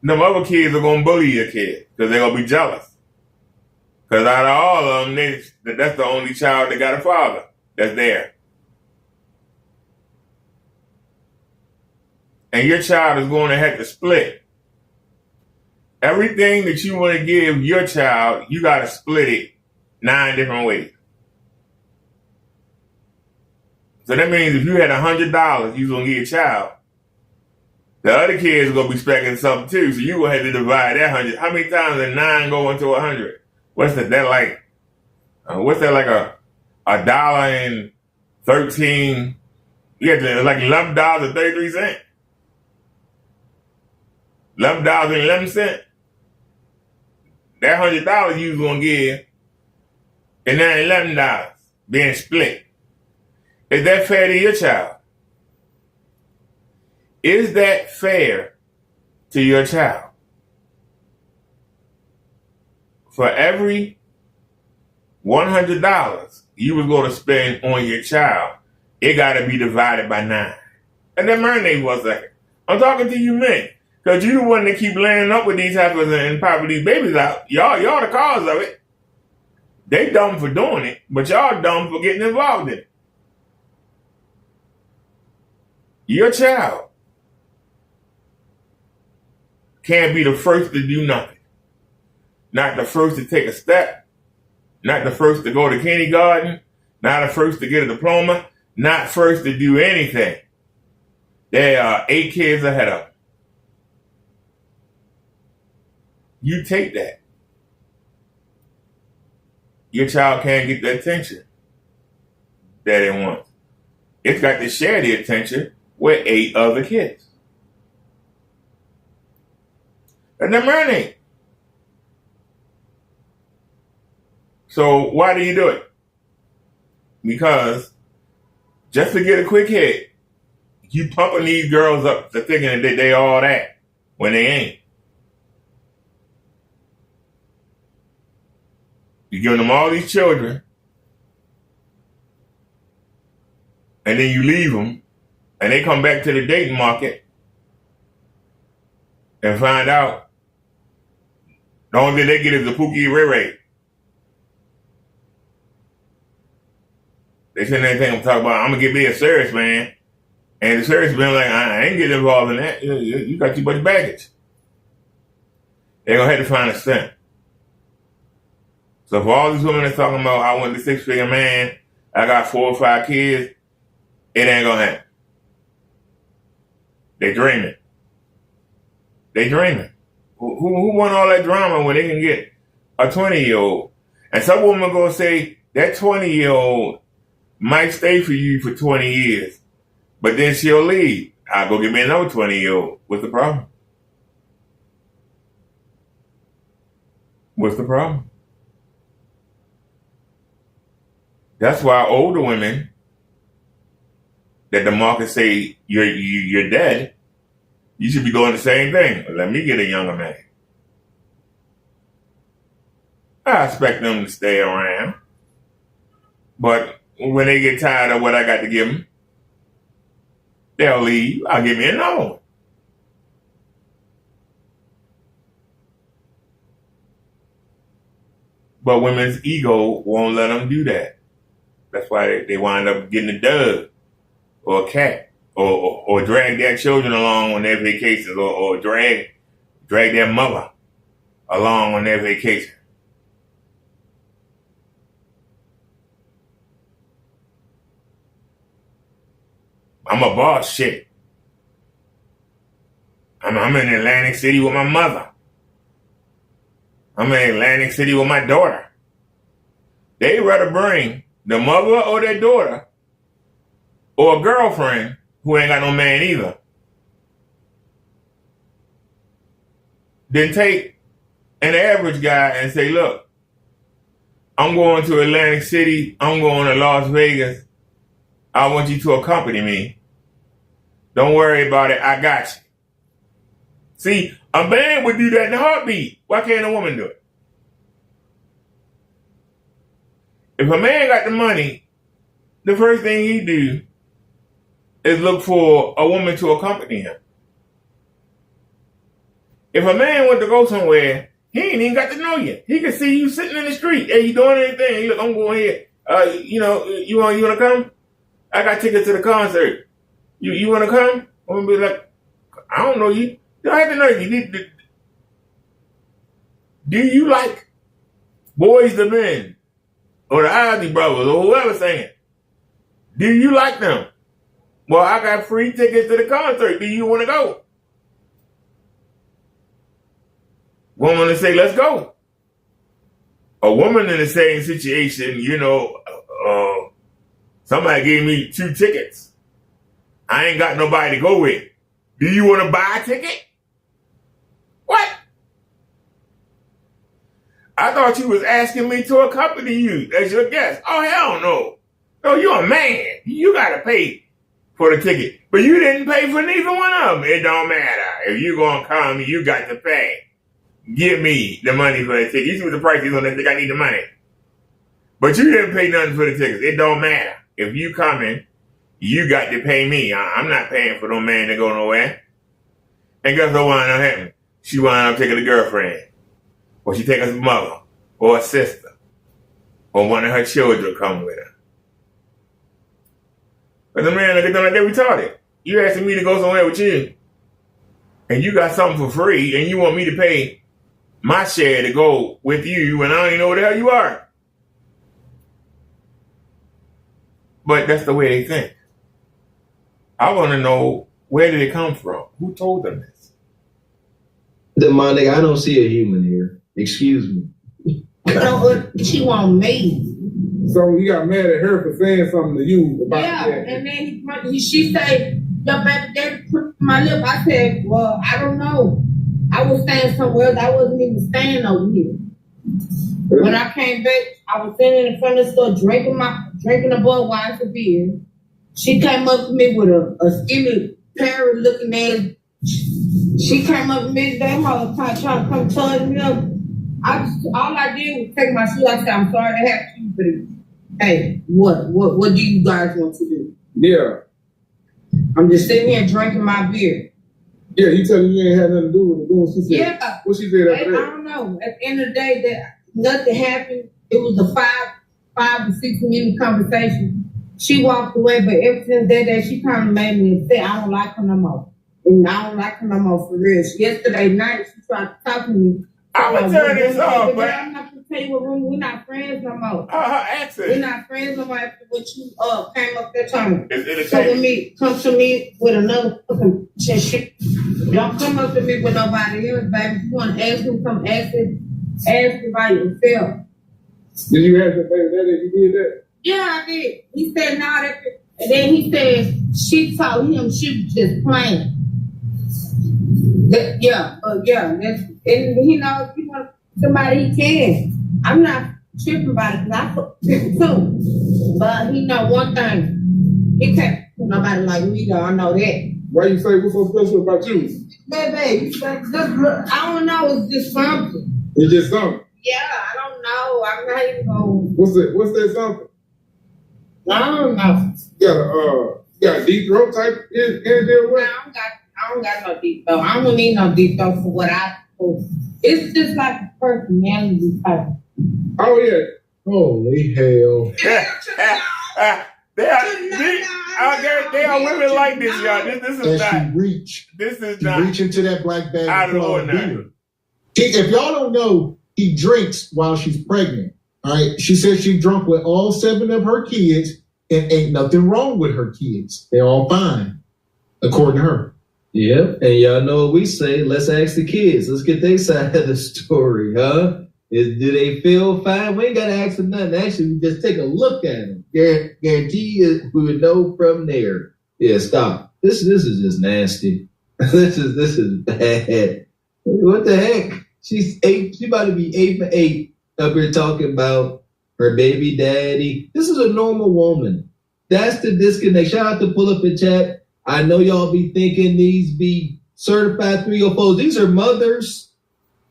Them other kids are gonna bully your kid because they're gonna be jealous. Because out of all of them, that's the only child that got a father that's there. And your child is going to have to split. Everything that you want to give your child, you got to split it 9 different ways. So that means if you had $100 you was going to give your child, the other kids are going to be expecting something too. So you going to have to divide that 100. How many times does 9 go into 100? What's that like? What's that like a dollar and 13? You have to like $11.33. $11.11. That $100 you was gonna give, and now $11 being split. Is that fair to your child? Is that fair to your child? For every $100 you was going to spend on your child, it got to be divided by 9. And then marinate for a second. I'm talking to you men, because you the one that keep laying up with these heifers and popping these babies out. Y'all the cause of it. They dumb for doing it, but y'all dumb for getting involved in it. Your child can't be the first to do nothing. Not the first to take a step, not the first to go to kindergarten, not the first to get a diploma, not first to do anything. There are 8 kids ahead of them. You take that. Your child can't get the attention that it wants. It's got to share the attention with 8 other kids. And then marinate. So why do you do it? Because just to get a quick hit, you pumping these girls up to thinking that they all that when they ain't. You giving them all these children, and then you leave them, and they come back to the dating market and find out the only thing they get is a Pookie Ray Ray. They said anything I'm talking about, I'm going to get me a serious man. And the serious man like, I ain't getting involved in that. You got too much baggage. They're going to have to find a stunt. So for all these women that's talking about, I want the 6-figure man, I got 4 or 5 kids, it ain't going to happen. They dreaming. Who want all that drama when they can get a 20-year-old? And some woman going to say, that 20-year-old might stay for you for 20 years, but then she'll leave. I'll go get me another 20-year-old. What's the problem? What's the problem? That's why older women that the market say you're dead, you should be doing the same thing. Let me get a younger man. I expect them to stay around, but when they get tired of what I got to give them, they'll leave. I'll give me another one. But women's ego won't let them do that. That's why they wind up getting a dog or a cat or drag their children along on their vacations or drag their mother along on their vacation. I'm a boss shit. I'm in Atlantic City with my mother. I'm in Atlantic City with my daughter. They'd rather bring the mother or their daughter or a girlfriend who ain't got no man either than take an average guy and say, look, I'm going to Atlantic City. I'm going to Las Vegas. I want you to accompany me. Don't worry about it. I got you. See, a man would do that in a heartbeat. Why can't a woman do it? If a man got the money, the first thing he do is look for a woman to accompany him. If a man went to go somewhere, he ain't even got to know you. He can see you sitting in the street. Hey, you doing anything? Hey, look, I'm going here. You want to come? I got tickets to the concert. You want to come? I'm gonna be like, I don't know you. You don't have to know you. Do you like Boys to Men or the Ozzy Brothers or whoever singing? Do you like them? Well, I got free tickets to the concert. Do you want to go? Woman to say, let's go. A woman in the same situation, somebody gave me 2 tickets. I ain't got nobody to go with. Do you want to buy a ticket? What? I thought you was asking me to accompany you as your guest. Oh, hell no. No, you're a man. You got to pay for the ticket. But you didn't pay for neither one of them. It don't matter. If you going to come, you got to pay. Give me the money for the ticket. You see what the price is on that ticket. I need the money. But you didn't pay nothing for the tickets. It don't matter. If you coming, you got to pay me. I'm not paying for no man to go nowhere. And guess what wound up happening? She wound up taking a girlfriend. Or she taking a mother. Or a sister. Or one of her children come with her. But the man look at them like they retarded. You asking me to go somewhere with you. And you got something for free. And you want me to pay my share to go with you. And I don't even know where the hell you are. But that's the way they think. I want to know, where did it come from? Who told them this? Demonic, I don't see a human here. Excuse me. She want me. So he got mad at her for saying something to you about that. And then she said, your baby daddy put my lip. I said, well, I don't know. I was staying somewhere else. I wasn't even staying over here. When I came back, I was sitting in front of the store drinking a Budweiser beer. She came up to me with a skinny parrot looking ass. She came up to me that whole time trying to come touch me up. All I did was take my shoe. I said, I'm sorry to have you, but hey, what do you guys want to do? Yeah. I'm just sitting here drinking my beer. Yeah, you tell me you ain't had nothing to do with it. What she said? Yeah. What she said after that? I don't know. At the end of the day, that nothing happened. It was a 5 to 6 minute conversation. She walked away, but ever since that day, she kind of made me upset. I don't like her no more. And I don't like her no more for real. Yesterday night, she tried to talk to me. I'm going to turn this off, but I'm not going to tell you what room. We're not friends no more. Her accent. We're not friends no more after what you came up there talking. It's So when me come to me with another fucking shit, don't come up to me with nobody else, baby. If you want to ask me, come ask me by yourself. Did you ask your baby daddy if you did that? Yeah, I did. He said no, and then he said she told him she was just playing. And he knows if he want somebody he can. I'm not tripping about it because I fuck too. But he know one thing. He can't put nobody like me though, I know that. Why you say what's so special about you? Baby, I don't know, it's just something. It's just something. Yeah, I don't know. I'm not even going. What's that something? I don't know. You got a deep throat type energy or No, what? I don't got no deep throat. I don't need no deep throat for what I post. It's just like a personality type. Oh yeah. Holy hell. They are women like this, y'all. This is And not. she Not reach into that black bag out of the and ordinary. beer. If y'all don't know, he drinks while she's pregnant. All right. She says she drunk with all 7 of her kids and ain't nothing wrong with her kids. They're all fine, according to her. Yep, and y'all know what we say. Let's ask the kids. Let's get their side of the story, huh? Do they feel fine? We ain't got to ask them nothing. Actually, we just take a look at them. Guarantee we would know from there. Yeah, stop. This is just nasty. This is bad. What the heck? She's 8. She about to be 8 for 8 up here talking about her baby daddy. This is a normal woman. That's the disconnect. Shout out to Pull Up in Chat. I know y'all be thinking these be certified 304s. These are mothers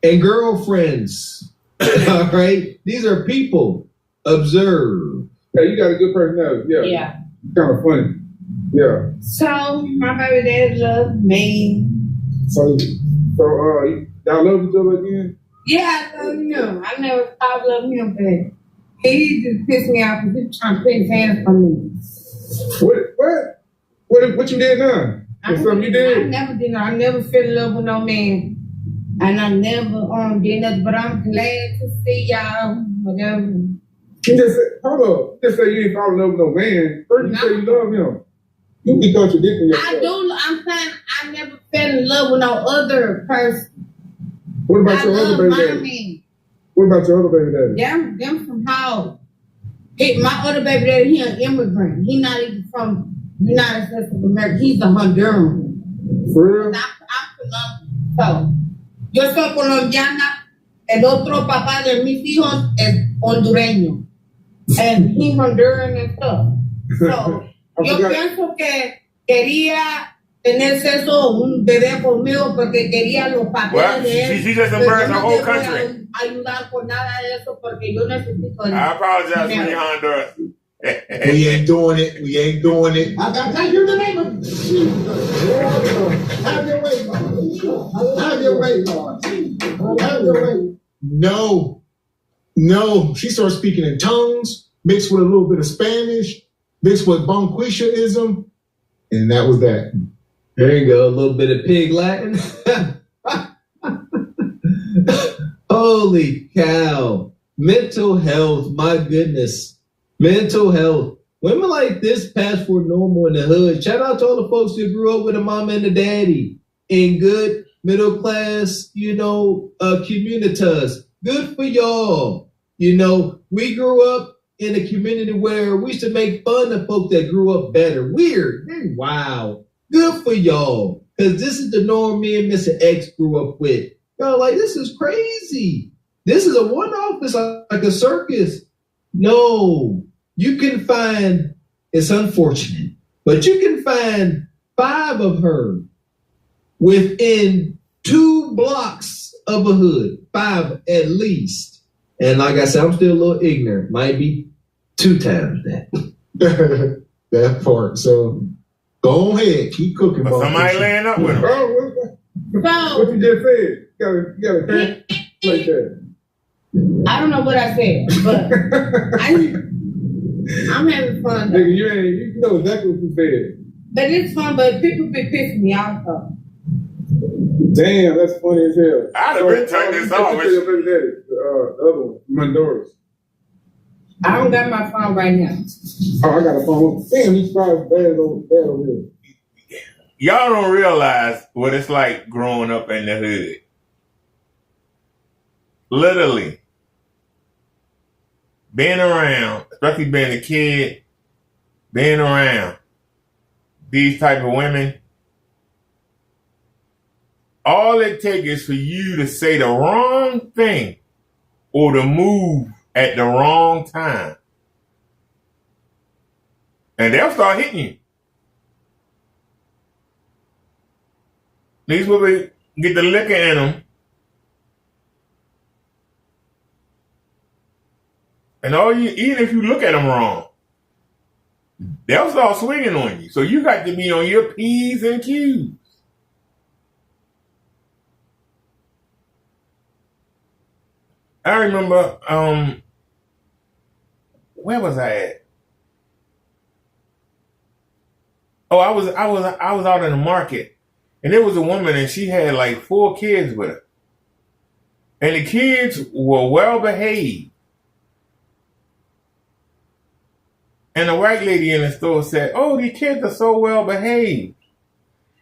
and girlfriends. All right? These are people. Observe. Hey, you got a good personality. Yeah. Yeah. Kind of funny. Yeah. So my baby daddy loves me. So y'all love each other again? Yeah, I love him. I never stopped loving him, but he just pissed me off because he was trying to put his hands on me. What you did now? Something you did? I never did. I never fell in love with no man, and I never did nothing. But I'm glad to see y'all. Whatever. You just said, hold up. You just say you ain't fall in love with no man. First you say you love him. You be contradicting yourself. I do. I'm saying I never fell in love with no other person. What about your other baby daddy? Man. What about your other baby daddy? Them from how? My other baby daddy, he an immigrant. He not even from United States of America. He's a Honduran. For real? I'm Colombian. So, yo soy colombiana. El otro papá de mis hijos es hondureño. And he's Honduran and stuff. So, yo pienso que quería tener sexo un bebé conmigo porque quería los papeles de él. She just embarrassed the whole country. Ayudar por nada de eso porque yo necesito. I apologize for you, Honduras. We ain't doing it. We ain't doing it. I hear the name of Have your way, Lord. Have your way, Lord. Have your way. No. She started speaking in tongues, mixed with a little bit of Spanish, mixed with Bonquishaism, and that was that. There you go, a little bit of pig Latin. Holy cow. Mental health, my goodness. Mental health. Women like this pass for normal in the hood. Shout out to all the folks who grew up with a mom and a daddy in good middle class, communities. Good for y'all. We grew up in a community where we used to make fun of folks that grew up better. Weird. Wow. Good for y'all. Because this is the norm me and Mr. X grew up with. Y'all like, this is crazy. This is a one-off. It's like a circus. No. You can find, it's unfortunate, but you can find 5 of her within 2 blocks of a hood. 5 at least. And like I said, I'm still a little ignorant. Might be 2 times that. That part. So go ahead. Keep cooking. But somebody laying up with him. What you just said? You got a thing like that. I don't know what I said, but I'm having fun. Nigga, you know exactly what you said. But it's fun, but people be pissing me off though. Damn, that's funny as hell. I'd have been turning this off. Your baby daddy, the other one, Honduras. I don't got my phone right now. Oh, I got a phone. Damn, these fries bad over here. Y'all don't realize what it's like growing up in the hood. Literally. Being around, especially being a kid, being around these type of women, all it takes is for you to say the wrong thing or to move at the wrong time. And they'll start hitting you. These women get the liquor in them. And even if you look at them wrong, they'll start swinging on you. So you got to be on your P's and Q's. I remember, where was I at? Oh, I was out in the market, and there was a woman, and she had like 4 kids with her, and the kids were well behaved. And the white lady in the store said, "Oh, these kids are so well behaved."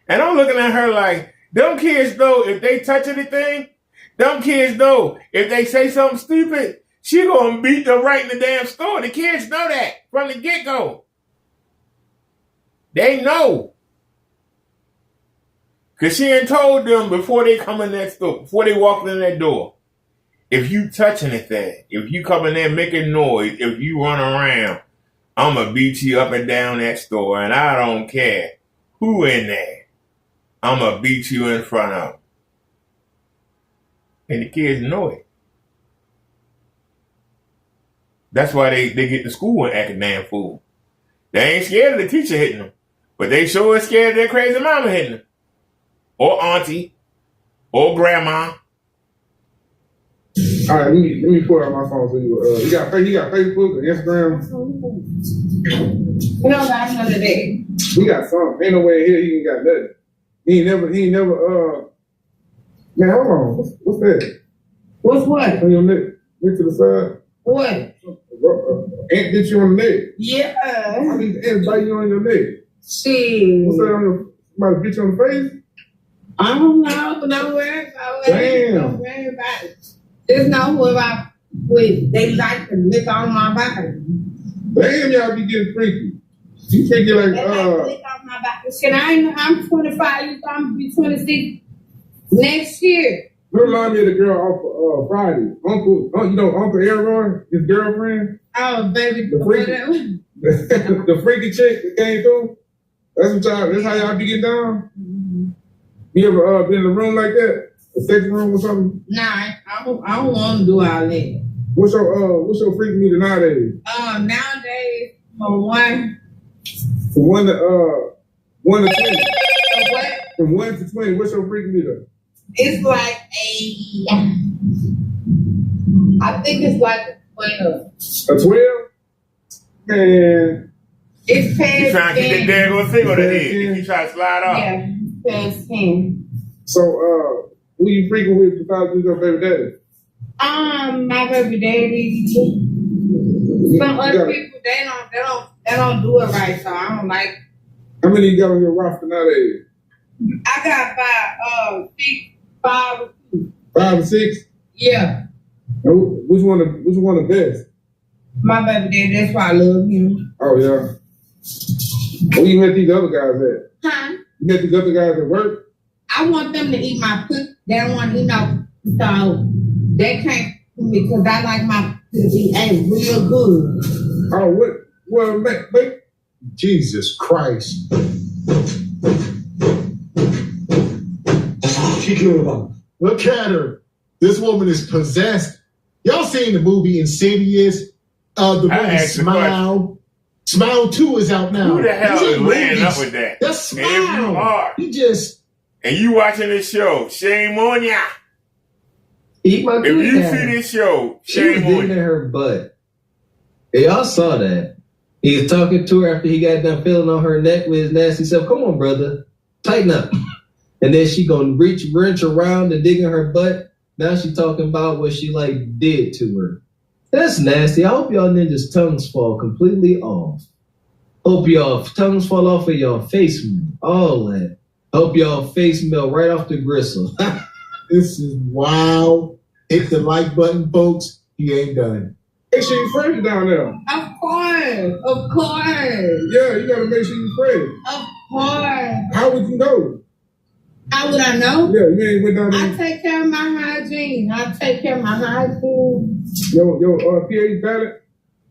And I'm looking at her like, them kids know if they touch anything, them kids know if they say something stupid, she gonna beat them right in the damn store. The kids know that from the get-go. They know. Because she had told them before they come in that store, before they walk in that door, if you touch anything, if you come in there making noise, if you run around, I'm going to beat you up and down that store, and I don't care who in there. I'm going to beat you in front of them. And the kids know it. That's why they get to school and act a damn fool. They ain't scared of the teacher hitting them, but they sure is scared of their crazy mama hitting them. Or auntie. Or grandma. All right, let me pull out my phone for you. You got Facebook and Instagram? We don't got none of that. We got some. Ain't no way in here he ain't got nothing. He ain't never, man, hold on. What's that? What's what? On your neck? Neck to the side? What? Ant get you on the neck. Yeah. How these ants bite you on your neck? Shit. What's that on your, somebody get you on the face? I don't know, but don't worry about it. Damn. Don't worry about it. There's no who they like to lick on my body. Damn, y'all be getting freaky. You freaky like, They like to lick on my body. Shit, I'm 25, you I'm gonna be 26 next year. You remind me of the girl off Friday. Uncle Aaron, his girlfriend. Oh, baby. The freaky, the freaky chick that came through. That's how y'all be getting down? Mm-hmm. You ever been in a room like that? A sex room or something? Nah, I don't want to do all that. What's your freak meter nowadays? Nowadays, from 1 From 1 to 20. what? From 1 to 20, what's your freak meter? It's like I think it's like a 12. A 12? Man. It's past You trying to 10. get the daggone thing on the head. 10. You trying to slide off. Yeah, it's past 10. So, who you freaking with besides your baby daddy? My baby daddy. Some other people they don't do it right, so I don't like. How many you got on your roster nowadays? I got 5 or 2. 5 or 6? Yeah, Which one the best? my baby daddy. That's why I love him. Oh yeah. Where you met these other guys at? Huh? You met these other guys at work? I want them to eat my pussy. They don't want to eat no, so they can't because I like my pussy ain't real good. Oh, what? Well, mate. Jesus Christ. She killed a mom. Look at her. This woman is possessed. Y'all seen the movie Insidious? The movie Smile. Smile 2 is out now. Who the hell is laying up with that? That's Smile. And if you are, He just... and you watching this show, shame on ya. Eat my If good you guy. see this show, She was shame digging on in you. her butt. Hey, y'all saw that. He was talking to her after he got done feeling on her neck with his nasty self. Come on, brother. Tighten up. And then she gonna wrench around and dig in her butt. Now she talking about what she like did to her. That's nasty. I hope y'all ninjas' tongues fall completely off. Hope y'all tongues fall off of y'all face melt. All that. Hope y'all face melt right off the gristle. This is wild. Hit the like button, folks. He ain't done. Make sure you friends down there. Of course. Yeah, you gotta make sure you friends. Of course. How would you know? How would I know? Yeah, you ain't went down I there. take care of my hygiene. Your pH balance.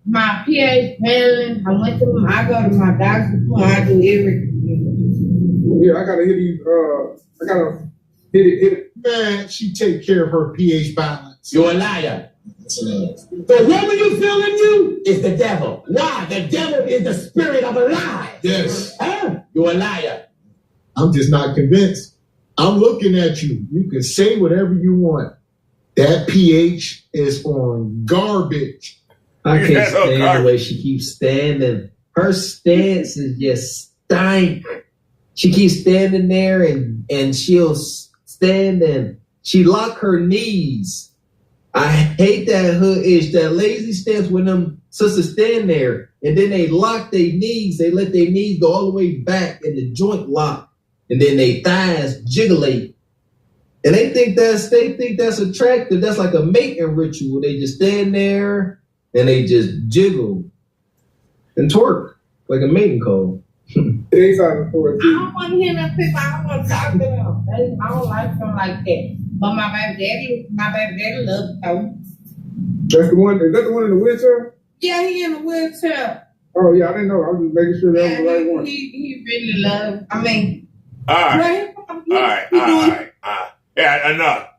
My pH balance. I go to my doctor. I do everything. Yeah, I gotta hit these. I gotta hit it. Man, she take care of her pH balance. You're a liar. The woman you feel in you is the devil. Why? The devil is the spirit of a lie. Yes. Huh? You're a liar. I'm just not convinced. I'm looking at you. You can say whatever you want. That pH is on garbage. I can't stand the way she keeps standing. Her stance is just stank. She keeps standing there and she'll stand and she lock her knees. I hate that hood-ish, that lazy stance when them sisters stand there and then they lock their knees. They let their knees go all the way back and the joint lock. And then they thighs jigglate. And they think that's attractive. That's like a mating ritual. They just stand there and they just jiggle and twerk like a mating call. I don't want to hear them people. I don't want to talk to them. I don't like them like that. But my baby daddy loves them. That's the one. Is that the one in the wheelchair? Yeah, he in the wheelchair. Oh yeah, I didn't know. I was just making sure that was the right one. He really loves. I mean, All right. Yeah, enough.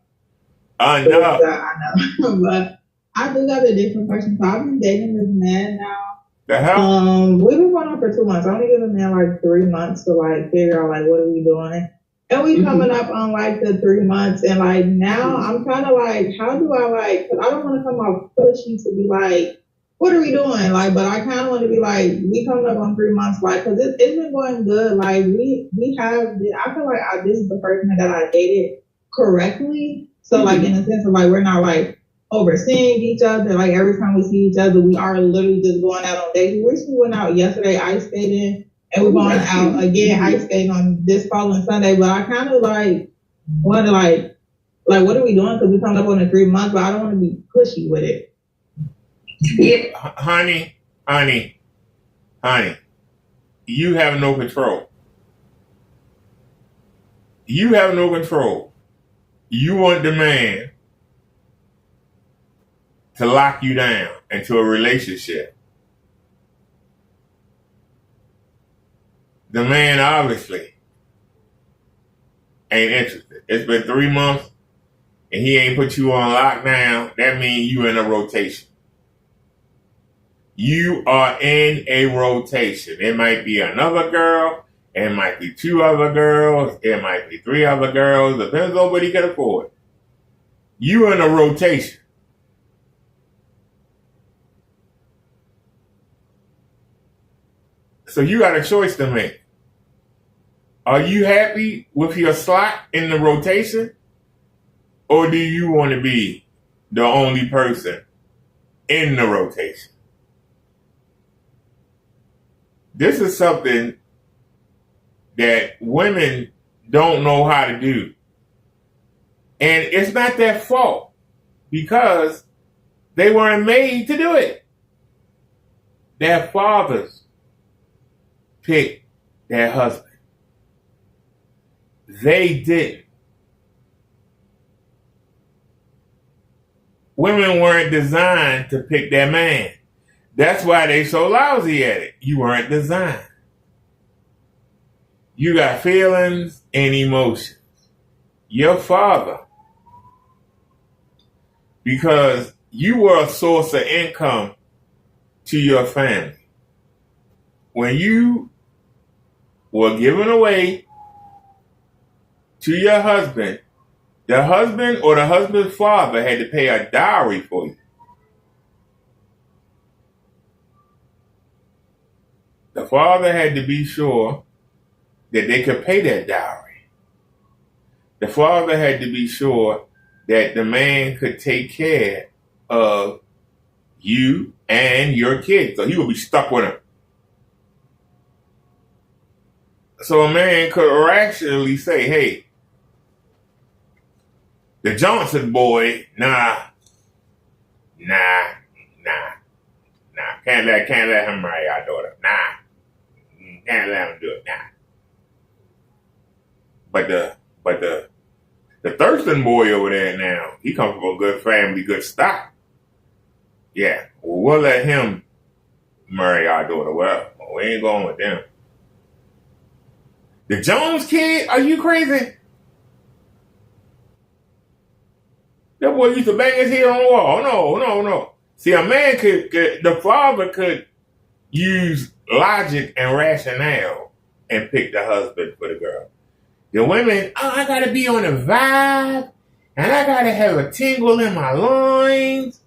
I know, but I do got a different person. So I've been dating this man now. The hell? We've been going on for 2 months. I only given him like 3 months to like figure out like what are we doing. And we coming up on like the 3 months, and like now I'm kind of like, how do I like? Cause I don't want to come off pushy to be like, what are we doing? Like, but I kind of want to be like, we coming up on 3 months, like, cause it's been going good. Like we have. I feel like this is the person that I dated correctly. So like in a sense of like we're not like overseeing each other. Like every time we see each other, we are literally just going out on dates. We recently went out yesterday ice skating. And we're going out again ice skating on this following Sunday. But I kind of like want to like what are we doing? Because we're coming up on the 3 months, but I don't want to be pushy with it. Yeah. Honey, you have no control. You have no control. You want the man to lock you down into a relationship. The man obviously ain't interested. It's been 3 months and he ain't put you on lockdown. That means you in a rotation. You are in a rotation. It might be another girl. It might be 2 other girls. It might be 3 other girls. Depends on what he can afford. You in a rotation. So you got a choice to make. Are you happy with your slot in the rotation? Or do you want to be the only person in the rotation? This is something that women don't know how to do. And it's not their fault because they weren't made to do it. Their fathers picked their husband. They didn't. Women weren't designed to pick their man. That's why they so lousy at it. You weren't designed. You got feelings and emotions. Your father, because you were a source of income to your family. When you were given away to your husband, the husband or the husband's father had to pay a dowry for you. The father had to be sure that they could pay that dowry. The father had to be sure that the man could take care of you and your kids. So he would be stuck with him. So a man could rationally say, hey, the Johnson boy, nah. Can't let him marry our daughter. Nah. Can't let him do it. Nah. But the Thurston boy over there now, he comes from a good family, good stock. Yeah. Well, we'll let him marry our daughter. Well, we ain't going with them. The Jones kid? Are you crazy? That boy used to bang his head on the wall. No. See, a man the father could use logic and rationale and pick the husband for the girl. The women, I gotta be on a vibe, and I gotta have a tingle in my loins,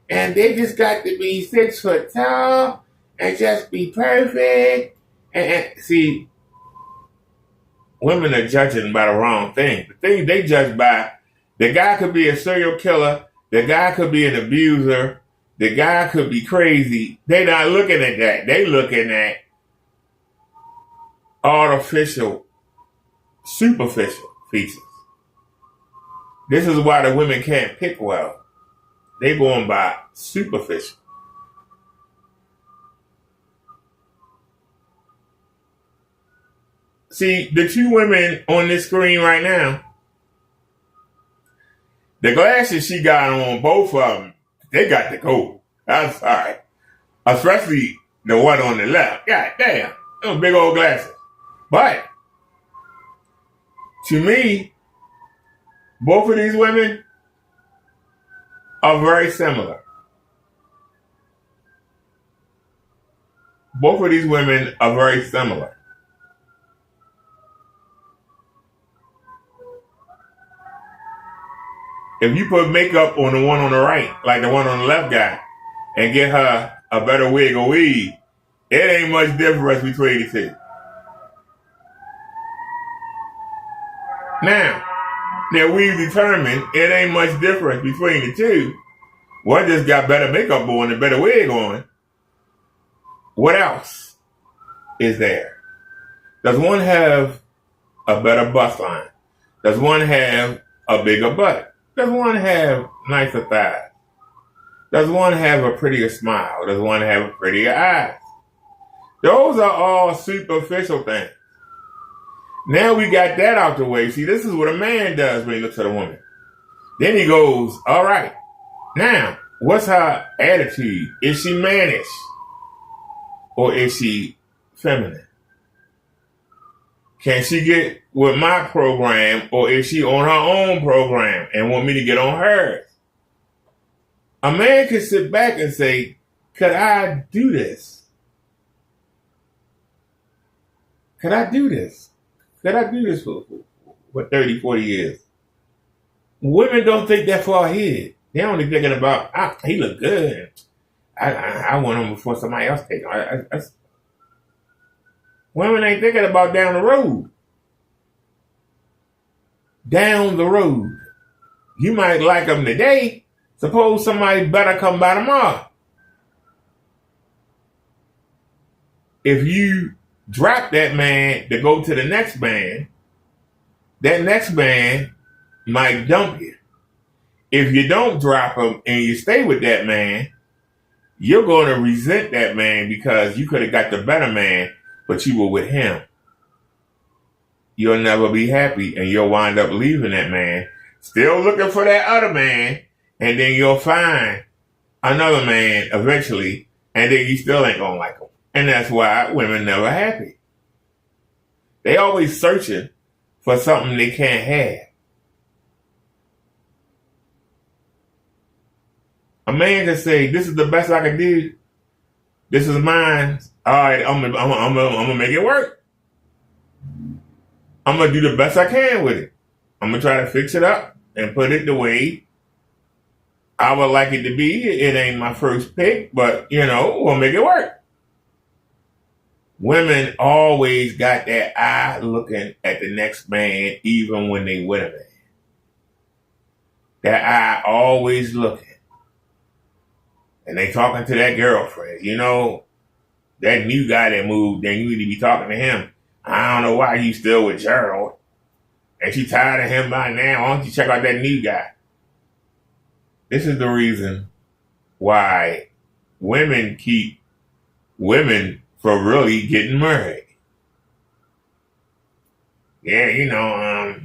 and they just got to be 6 foot tall and just be perfect. And see, women are judging by the wrong thing. The thing they judge by, the guy could be a serial killer, the guy could be an abuser, the guy could be crazy. They're not looking at that. They looking at artificial, superficial features. This is why the women can't pick well. They going by superficial. See, the two women on this screen right now, the glasses she got on, both of them, they got to go. I'm sorry. Especially the one on the left. God damn. Those big old glasses. But, to me, both of these women are very similar. Both of these women are very similar. If you put makeup on the one on the right, like the one on the left guy, and get her a better wig or weave, it ain't much difference between the two. Now we've determined it ain't much difference between the two. One just got better makeup on and better wig on. What else is there? Does one have a better bust line? Does one have a bigger butt? Does one have nicer thighs? Does one have a prettier smile? Does one have prettier eyes? Those are all superficial things. Now we got that out the way. See, this is what a man does when he looks at a woman. Then he goes, all right, now, what's her attitude? Is she mannish? Or is she feminine? Can she get with my program, or is she on her own program and want me to get on hers? A man can sit back and say, could I do this? Could I do this? Could I do this for 30, 40 years? Women don't think that far ahead. They're only thinking about, he look good. I want him before somebody else takes him. Women ain't thinking about down the road. Down the road. You might like them today. Suppose somebody better come by tomorrow. If you drop that man to go to the next man, that next man might dump you. If you don't drop him and you stay with that man, you're going to resent that man because you could have got the better man, but you were with him. You'll never be happy, and you'll wind up leaving that man, still looking for that other man, and then you'll find another man eventually, and then you still ain't going to like him. And that's why women never happy. They always searching for something they can't have. A man can say, this is the best I can do. This is mine. All right, I'm gonna make it work. I'm gonna do the best I can with it. I'm gonna try to fix it up and put it the way I would like it to be. It ain't my first pick, but we'll make it work. Women always got that eye looking at the next man, even when they with a man. That eye always looking. And they talking to that girlfriend, that new guy that moved, then you need to be talking to him. I don't know why you still with Gerald. And she tired of him by now. Why don't you check out that new guy? This is the reason why women keep women from really getting married. Yeah,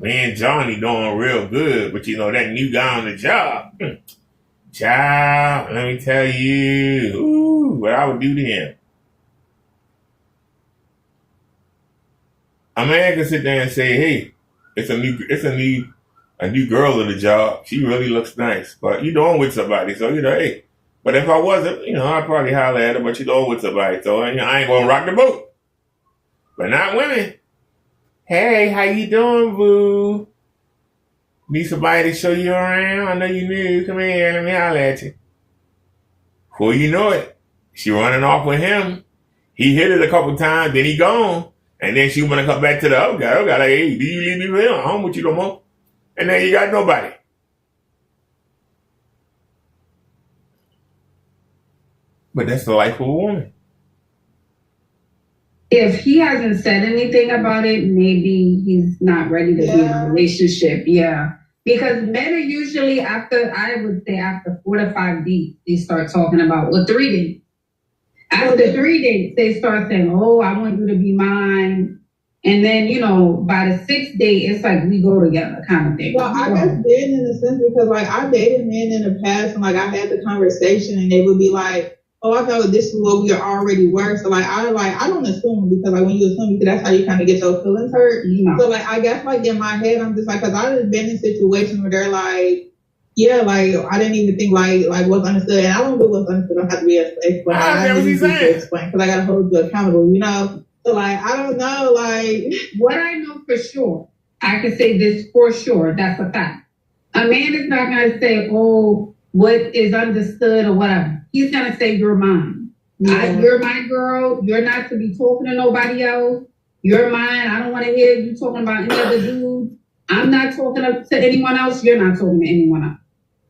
me and Johnny doing real good, but that new guy on the job, child, let me tell you, what I would do to him. A man can sit there and say, hey, it's a a new girl at the job. She really looks nice, but I'm with somebody, so hey. But if I wasn't, I'd probably holler at her. But I'm with somebody, so I ain't gonna rock the boat. But not women. Hey, how you doing, boo? Need somebody to show you around? I know you new. Come here, let me holler at you. Before you know it, she running off with him. He hit it a couple times, then he gone. And then she want to come back to the other guy. Like, hey, do you leave me for him? I don't want you no more. And then you got nobody. But that's the life of a woman. If he hasn't said anything about it, maybe he's not ready to be in a relationship. Yeah. Because men are usually after 4 to 5 dates, they start talking about, 3 dates. After 3 dates, they start saying, oh, I want you to be mine. And then, by the 6th date, it's like we go together kind of thing. Well, I guess then in a sense, because I dated men in the past and I had the conversation and they would be like, oh, I thought this is what we already were. So I don't assume because when you assume, that's how you kind of get your feelings hurt. Yeah. So I guess in my head, I'm just because I've been in situations where they're like, yeah, I didn't even think what's understood. And I don't do what's understood. I don't have to be explained. I don't need to explain because I got to hold you accountable, So I don't know, what I know for sure, I can say this for sure. That's a fact. A man is not going to say, oh, what is understood or whatever. He's going to say, you're mine. Yeah. You're my girl. You're not to be talking to nobody else. You're mine. I don't want to hear you talking about any other dudes. I'm not talking to anyone else. You're not talking to anyone else.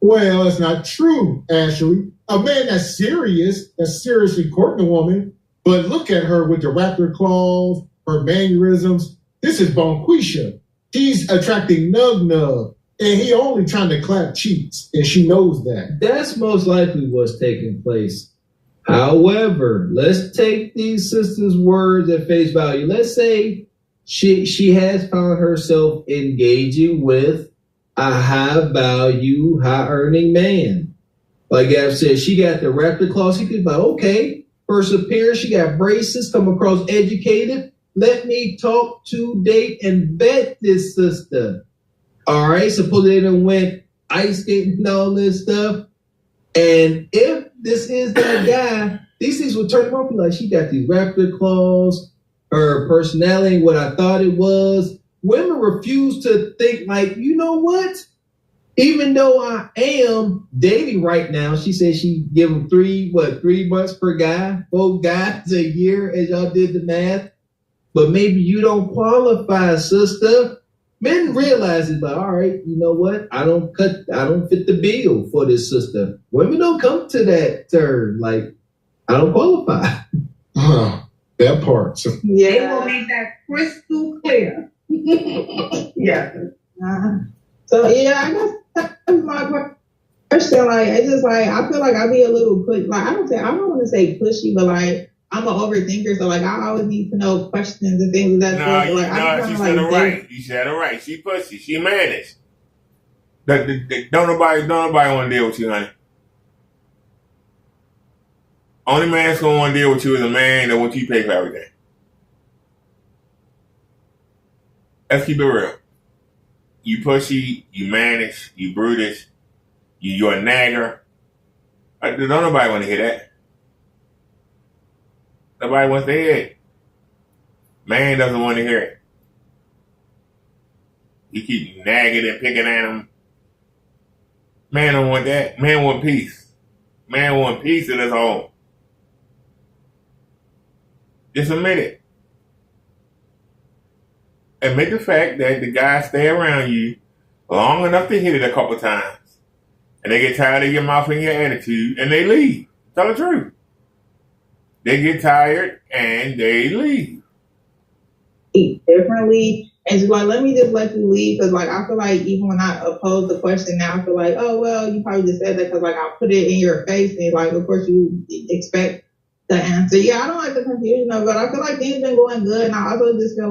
Well, it's not true, Ashley. A man that's seriously courting a woman, but look at her with the raptor claws, her mannerisms. This is Bonquisha. He's attracting nub. And he only trying to clap cheeks, and she knows that. That's most likely what's taking place. However, let's take these sisters' words at face value. Let's say she has found herself engaging with a high-value, high-earning man. Like Gav said, she got the raptor claws. She could be like, okay, first appearance, she got braces, come across educated. Let me talk to, date, and vet this sister. All right, suppose they done went ice skating and all this stuff. And if this is that guy, these things will turn him off. Like, she got these raptor claws, her personality, what I thought it was. Women refuse to think you know what? Even though I am dating right now, she said she give him 3 months per guy, 4 guys a year, as y'all did the math. But maybe you don't qualify, sister. Men realize it's all right, you know what? I don't fit the bill for this sister. Women don't come to that term. I don't qualify. That part. So. Yeah. They will make that crystal clear. Yeah. So yeah, I guess that's my question. It's just I feel like I be a little push. I don't want to say pushy, but I'm an overthinker, so I always need to know questions and things of that sort. She said it right. You said it right. She pussy. She managed. Don't nobody want to deal with you, honey. Only man that's gonna want to deal with you is a man that wants you to pay for everything. Let's keep it real. You pushy, you mannish, you brutish, you're a nagger. Don't nobody want to hear that. Nobody wants to hear it. Man doesn't want to hear it. You keep nagging and picking at him. Man don't want that. Man want peace. Man want peace in his home. Just admit it. Admit the fact that the guys stay around you long enough to hit it a couple times. And they get tired of your mouth and your attitude and they leave. Tell the truth. They get tired and they leave. Differently. And just let me just let you leave. Because I feel even when I oppose the question now, I feel oh, well, you probably just said that because I'll put it in your face. And of course you expect the answer. Yeah, I don't like the confusion of it. But I feel things been going good. And I also just feel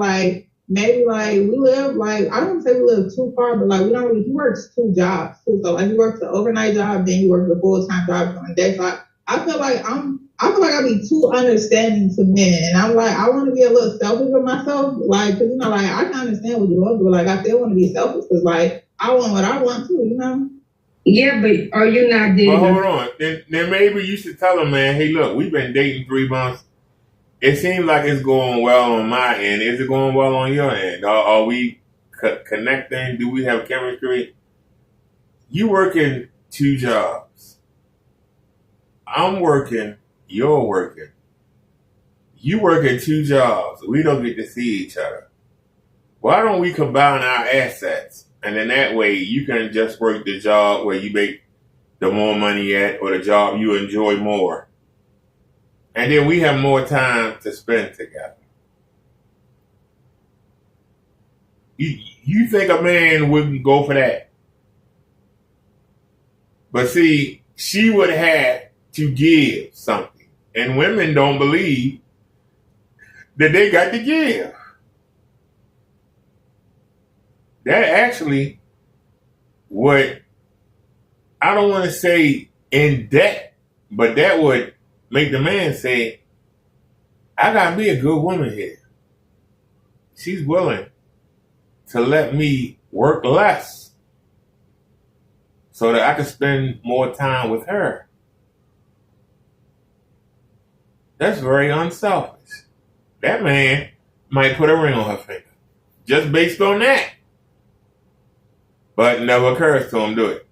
maybe we live I don't say we live too far, but we don't really. He works 2 jobs too. So he works the overnight job, then he works the full-time job on the day. So I feel I be too understanding to men, and I'm I want to be a little selfish with myself, because I can understand what you're going through, I still want to be selfish, because I want what I want too, you know? Yeah, but are you not dating? But hold on. Then maybe you should tell him, man, hey, look, we've been dating 3 months. It seems like it's going well on my end. Is it going well on your end? Are we connecting? Do we have chemistry? You working 2 jobs. I'm working. You're working. You working 2 jobs. We don't get to see each other. Why don't we combine our assets? And then that way you can just work the job where you make the more money at or the job you enjoy more. And then we have more time to spend together. You think a man wouldn't go for that? But see, she would have to give something. And women don't believe that they got to give. That actually would, I don't want to say in debt, but that would make the man say, I got to be a good woman here. She's willing to let me work less so that I can spend more time with her. That's very unselfish. That man might put a ring on her finger just based on that. But it never occurs to him, do it.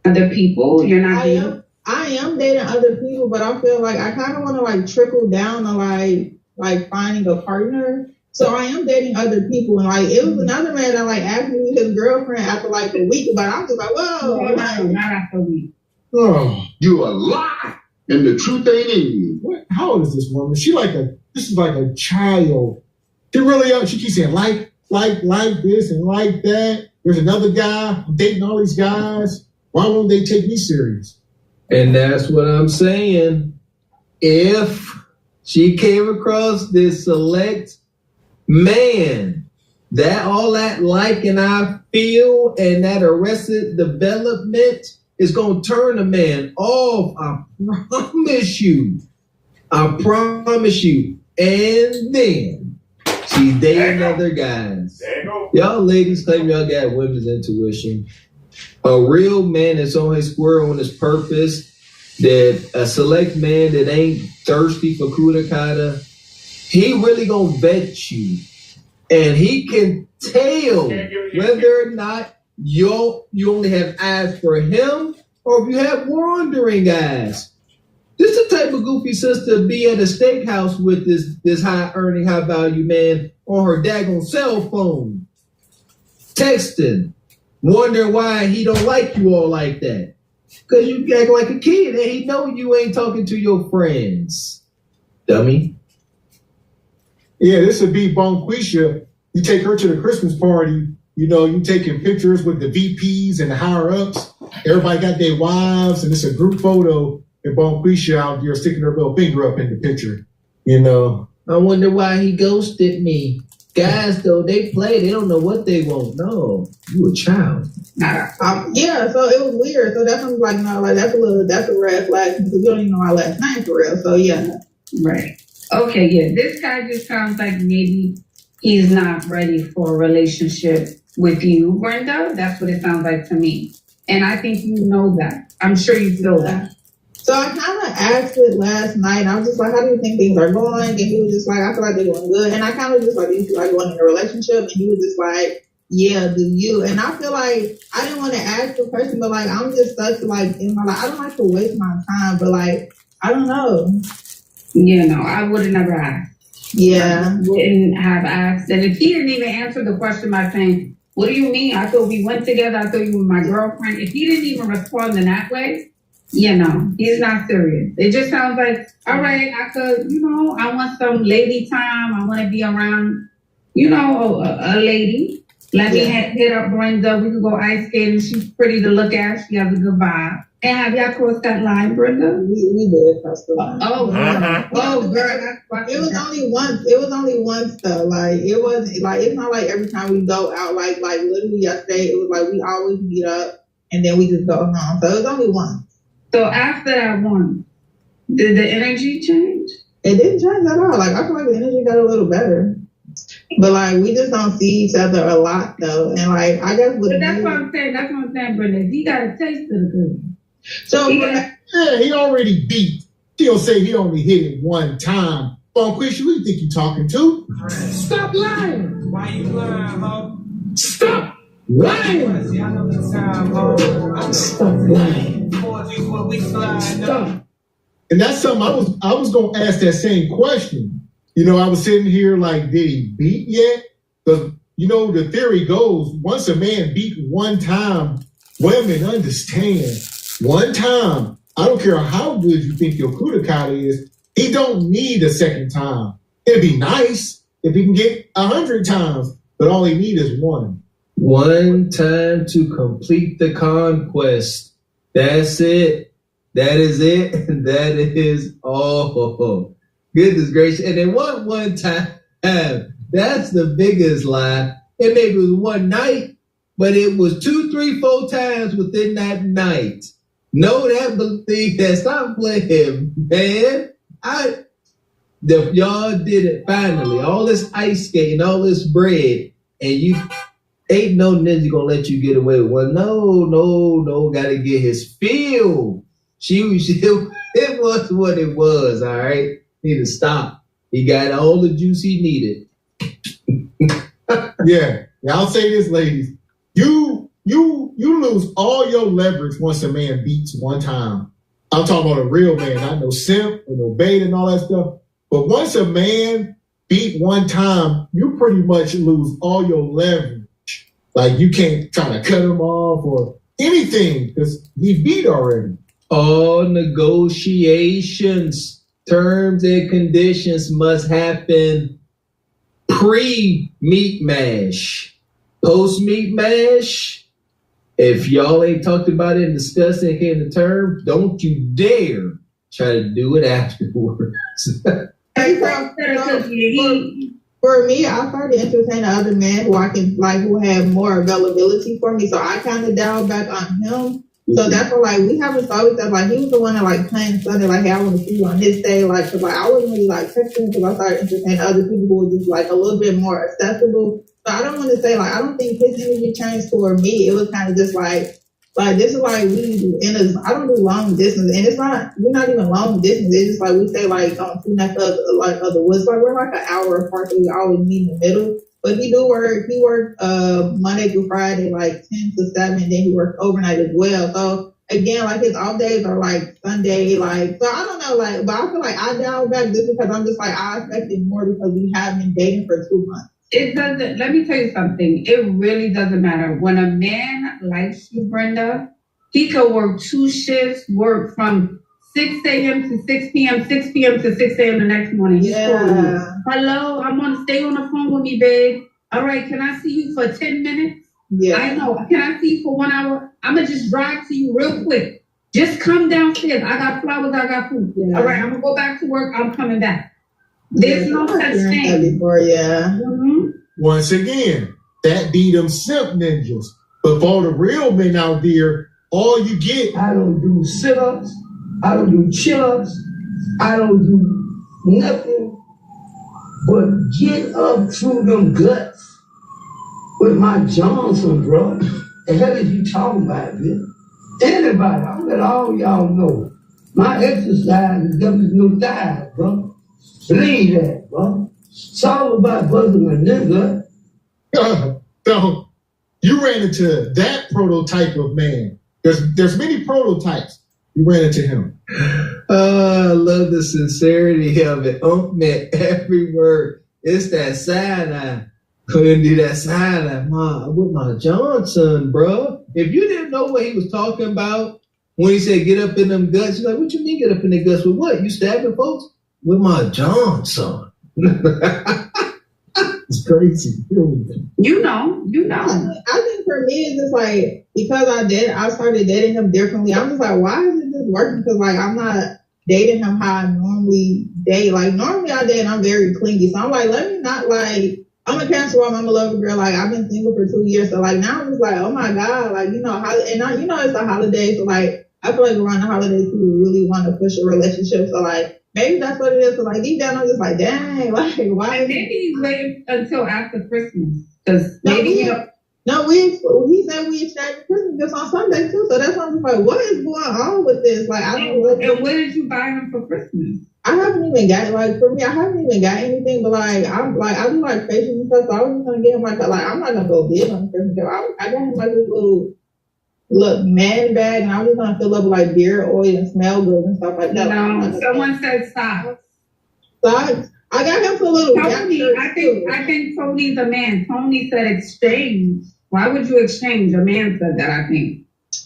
Other people, you're not dating? I am dating other people, but I feel like I kind of want to like trickle down to like finding a partner. So I am dating other people, and like it was another man that like asked me to his girlfriend after like a week, but I was just like, whoa, not after a week. Oh, You a lie, and the truth ain't in you. What? How old is this woman? This is like a child. She keeps saying like this and like that. There's another guy. I'm dating all these guys. Why won't they take me serious? And that's what I'm saying. If she came across this select man, that all that like and I feel and that arrested development is going to turn a man off. I promise you. And then she's dating other guys. There you go. Y'all ladies claim y'all got women's intuition. A real man that's on his square, on his purpose, that a select man that ain't thirsty for kuda kata, he really gonna vet you. And he can tell whether or not you only have eyes for him or if you have wandering eyes. This is the type of goofy sister to be at a steakhouse with this high earning, high value man on her daggone cell phone, texting, wondering why he don't like you all like that. Because you act like a kid and he know you ain't talking to your friends. Dummy. Yeah, this would be Bonquisha. You take her to the Christmas party, you taking pictures with the VPs and the higher ups. Everybody got their wives, and it's a group photo. And Bonquisha out there sticking her little finger up in the picture. I wonder why he ghosted me. Guys, though, they play. They don't know what they want. No, you a child. yeah, so it was weird. So that's when I was like, no, like that's a red flag because you don't even know my last name for real. So yeah. Right. Okay, yeah. This guy just sounds like maybe he's not ready for a relationship with you, Brenda. That's what it sounds like to me. And I think you know that. I'm sure you feel that. So I kind of asked it last night. I was just like, how do you think things are going? And he was just like, I feel like they're going good. And I kind of just like, do you feel like going in a relationship? And he was just like, yeah, do you? And I feel like I didn't want to ask the person, but like, I'm just such like in my life. I don't like to waste my time, but like, I don't know. Yeah, no, I would have never asked. Yeah. Wouldn't have asked. And if he didn't even answer the question by saying, what do you mean? I thought we went together. I thought you were my girlfriend. If he didn't even respond in that way, he's not serious. It just sounds like, all right, I could, I want some lady time. I want to be around, a lady. Let me hit up Brenda. We could go ice skating. She's pretty to look at. She has a good vibe. And have y'all crossed that line, Brenda? We did cross the line. Oh, girl. Oh, girl. It was only once. It was only once though. Like it wasn't like it's not like every time we go out. Like literally yesterday, it was like we always meet up and then we just go home. So it was only once. So after that one, did the energy change? It didn't change at all. Like I feel like the energy got a little better. But like we just don't see each other a lot though, and like I guess with But that's what I'm saying. That's what I'm saying, Brendan. He got a taste of the good. So Yeah, he already beat. He'll say he only hit it one time. Bonquisha, who you think you talking to? Stop lying. Why you lying, ho? Stop lying. See, I know the time, ho. Stop lying. What we slide up. Stop. And that's something I was gonna ask that same question. You know, I was sitting here like, did he beat yet? Because you know the theory goes, once a man beat one time, women understand. One time, I don't care how good you think your kudakata is, he don't need a second time. It'd be nice if he can get 100 times, but all he need is one. One time to complete the conquest. That's it. That is it. That is all. Goodness gracious. And then one time, that's the biggest lie. And maybe it was one night, but it was 2, 3, 4 times within that night. Know that, believe that. Stop playing, man. Y'all did it finally. All this ice skating, all this bread, and you ain't no ninja gonna let you get away with one. No, gotta get his feel. It was what it was, all right? Need to stop. He got all the juice he needed. Yeah, I'll say this, ladies. You lose all your leverage once a man beats one time. I'm talking about a real man, not no simp or no bait and all that stuff. But once a man beat one time, you pretty much lose all your leverage. Like you can't try to cut him off or anything because he beat already. All negotiations, terms and conditions must happen pre-meat mash. Post-meat mash, if y'all ain't talked about it and discussed it and came to terms, don't you dare try to do it afterwards. For me, I started entertaining other men who have more availability for me. So I kind of dialed back on him. So that's why we haven't always said he was the one that planned Sunday, hey, I want to see you on this day, cause I wasn't really texting because I started entertaining other people who were just a little bit more accessible. So I don't want to say I don't think his energy changed toward me. It was kind of just this is I don't do long distance, and we're not even long distance. It's just we say on 2 next of the woods. We're an hour apart, so we always meet in the middle. But he worked Monday through Friday, 10 to 7, then he worked overnight as well. So again, his off days are Sunday, so I don't know, but I feel I dialed back just because I'm just I expected more because we have been dating for 2 months. It doesn't, let me tell you something. It really doesn't matter. When a man likes you, Brenda, he could work 2 shifts, work from 6 a.m. to 6 p.m., 6 p.m. to 6 a.m. the next morning. Yeah. Hello, I'm on stay on the phone with me, babe. All right, can I see you for 10 minutes? Yeah. I know. Can I see you for 1 hour? I'm going to just drive to you real quick. Just come downstairs. I got flowers. I got food. Yeah. All right, I'm going to go back to work. I'm coming back. There's no such thing. Before, yeah. Mm-hmm. Once again, that be them simp ninjas. But for the real men out there, all you get. I don't do sit-ups. I don't do chill-ups. I don't do nothing but get up through them guts with my Johnson, bro. The hell is you talking about, bitch? Anybody, I'll let all y'all know. My exercise is W no thighs, bro. Believe that, bro. It's all about busting a nigga. So you ran into that prototype of man. There's many prototypes. You ran into him. I love the sincerity of it. Man, every word. It's that side eye. Couldn't do that side eye. With my Johnson, bro. If you didn't know what he was talking about when he said get up in them guts, you're like, what you mean get up in the guts with what? You stabbing folks? With my Johnson. It's crazy. You know. I think for me, it's just because I started dating him differently. I'm just why isn't this working? Because I'm not dating him how I normally date. Normally I date and I'm very clingy. So I'm let me not I'm a Cancer woman, I'm a lover girl. I've been single for 2 years. So now I'm just oh my God, it's the holidays. So I feel around the holidays people really want to push a relationship. So maybe that's what it is. So like deep down, I'm just like, dang, like why? And maybe he's waiting until after Christmas because maybe he don't. No, he said we exchanged Christmas gifts on Sunday too. So that's why I'm just like, what is going on with this? Like, I don't know. And what did you buy him for Christmas? I haven't even got for me. I haven't even got anything. But I do like facials and stuff. So I was just gonna get him I'm not gonna go big on Christmas gift. I got him this little man bag, and I was just gonna fill up with beard oil and smell good and stuff like that. No, someone said socks. Socks. I got him for a little. Tony, I think Tony's a man. Tony said exchange. Why would you exchange? A man said that, I think.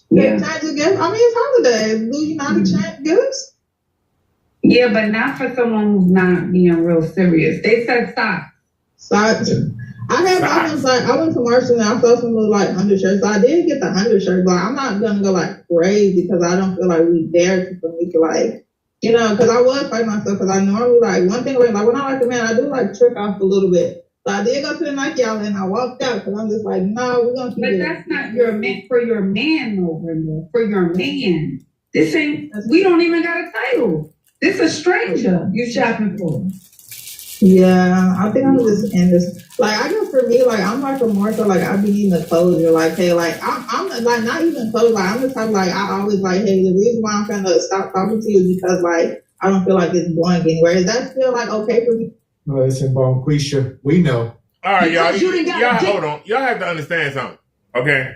Yeah. Exchange a gift. I mean, it's holidays. Do you not exchange gifts? Yeah, but not for someone who's not being real serious. They said socks. Socks. I went to Marshall and I saw some little undershirts. So I did get the undershirt, but I'm not gonna go crazy because I don't feel like we there for me to because I was fighting myself because I normally one thing when I like a man, I do trick off a little bit. So I did go to the Nike outlet and I walked out because I'm just like, no, we're gonna keep it. But that's not for your man over there. For your man. This ain't. We don't even got a title. This is a stranger you shopping for. Yeah, I think I'm just in this. I guess for me, I'm a more so I be needing the clothes. You're hey, I'm not even clothes. I'm just type I always hey, the reason why I'm gonna stop talking to you is because I don't feel like it's going anywhere. Is that still okay for me? Listen, Bonquisha, we know. All right, y'all hold on. Y'all have to understand something, okay?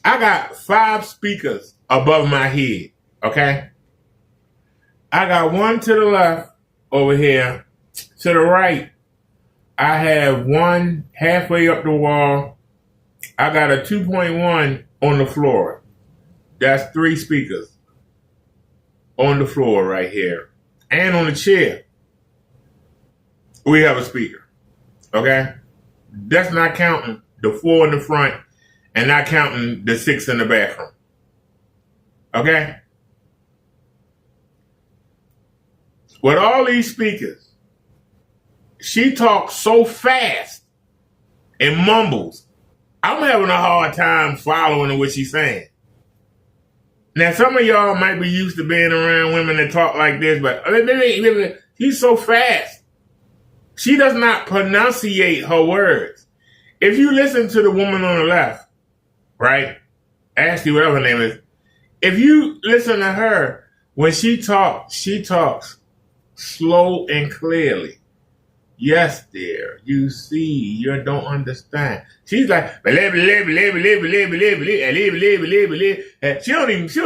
I got 5 speakers above my head, okay? I got one to the left over here. To the right, I have one halfway up the wall. I got a 2.1 on the floor. That's 3 speakers on the floor right here. And on the chair, we have a speaker, okay? That's not counting the 4 in the front and not counting the 6 in the bathroom, okay? With all these speakers, she talks so fast and mumbles. I'm having a hard time following what she's saying. Now, some of y'all might be used to being around women that talk like this, but she's so fast. She does not pronunciate her words. If you listen to the woman on the left, right, Ashley, whatever her name is, if you listen to her, when she talks slow and clearly. Yes, dear, you see, you don't understand. She's like, she don't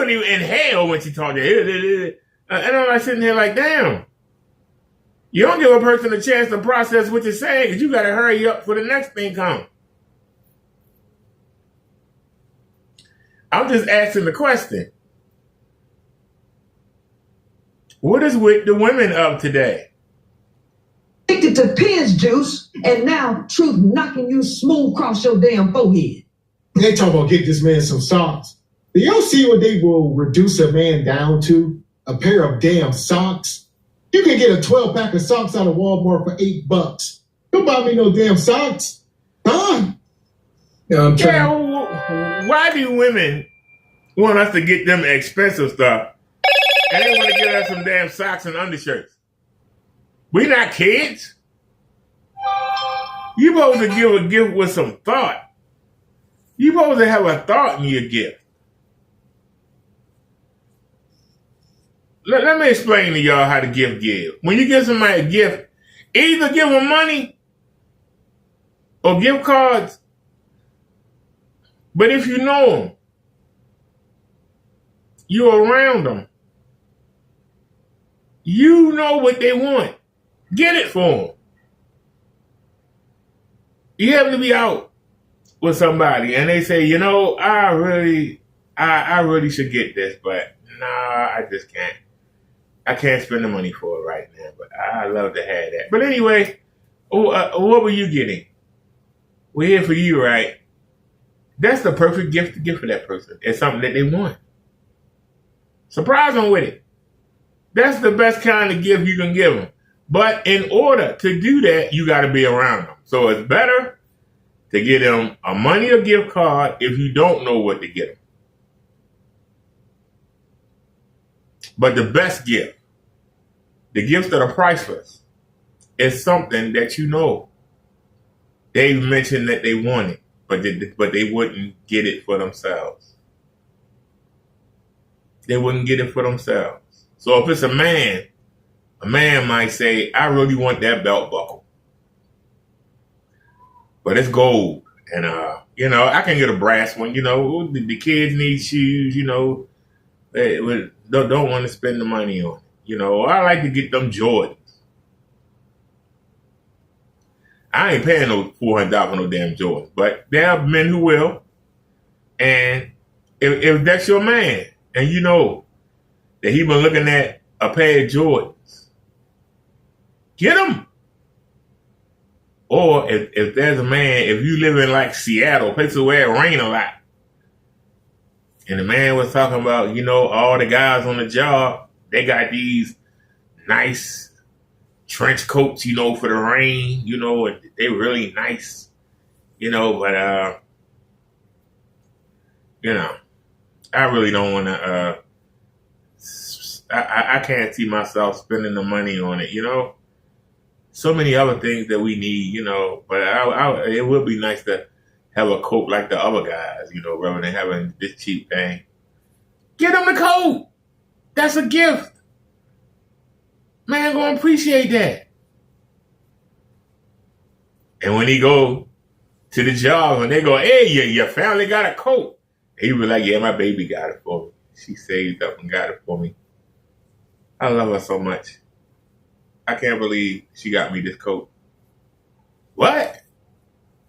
even inhale when she talks. And I'm like sitting here like, damn. You don't give a person a chance to process what you're saying because you got to hurry up for the next thing comes. I'm just asking the question. What is with the women of today? Addicted to piss juice, and now truth knocking you smooth across your damn forehead. They talk about get this man some socks. Do y'all see what they will reduce a man down to? A pair of damn socks? You can get a 12-pack of socks out of Walmart for $8. Don't buy me no damn socks. Huh? Why do women want us to get them expensive stuff and they want to get us some damn socks and undershirts? We not kids. You supposed to give a gift with some thought. You supposed to have a thought in your gift. Let me explain to y'all how to give. When you give somebody a gift, either give them money or gift cards. But if you know them, you're around them, you know what they want. Get it for them. You happen to be out with somebody and they say, I really should get this, but nah, I just can't. I can't spend the money for it right now, but I love to have that. But anyway, what were you getting? We're here for you, right? That's the perfect gift to give for that person. It's something that they want. Surprise them with it. That's the best kind of gift you can give them. But in order to do that, you got to be around them. So it's better to get them a money or gift card if you don't know what to get them. But the best gift The gifts that are priceless is something that you know they mentioned that they wanted, but they wouldn't get it for themselves. They wouldn't get it for themselves. So if it's a man might say, I really want that belt buckle, but it's gold. And, I can get a brass one. The kids need shoes, they don't want to spend the money on it. I like to get them Jordans. I ain't paying no $400 for no damn Jordans, but there are men who will. And if that's your man, and you know that he been looking at a pair of Jordans, get him. Or if there's a man, if you live in like Seattle, places where it rain a lot, and the man was talking about, all the guys on the job, they got these nice trench coats, for the rain, and they really nice, but I really don't want to, I can't see myself spending the money on it, So many other things that we need, but it would be nice to have a coat like the other guys, rather than having this cheap thing. Get them the coat. That's a gift. Man gonna appreciate that. And when he go to the job and they go, hey, your family got a coat. He be like, yeah, my baby got it for me. She saved up and got it for me. I love her so much. I can't believe she got me this coat. What?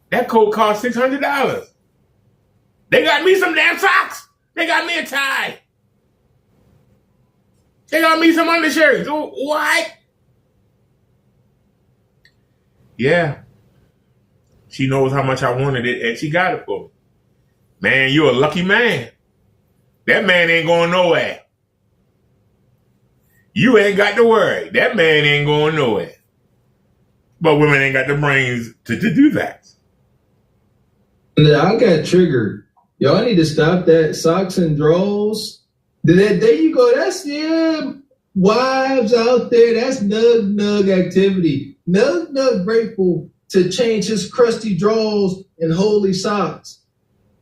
That coat cost $600. They got me some damn socks. They got me a tie. They got me some undershirts. What? Yeah. She knows how much I wanted it, and she got it for me. Man, you're a lucky man. That man ain't going nowhere. You ain't got to worry. That man ain't going nowhere. But women ain't got the brains to do that. I got triggered. Y'all need to stop that socks and drawers. There you go. That's wives out there. That's nug activity. Nug grateful to change his crusty drawers and holy socks.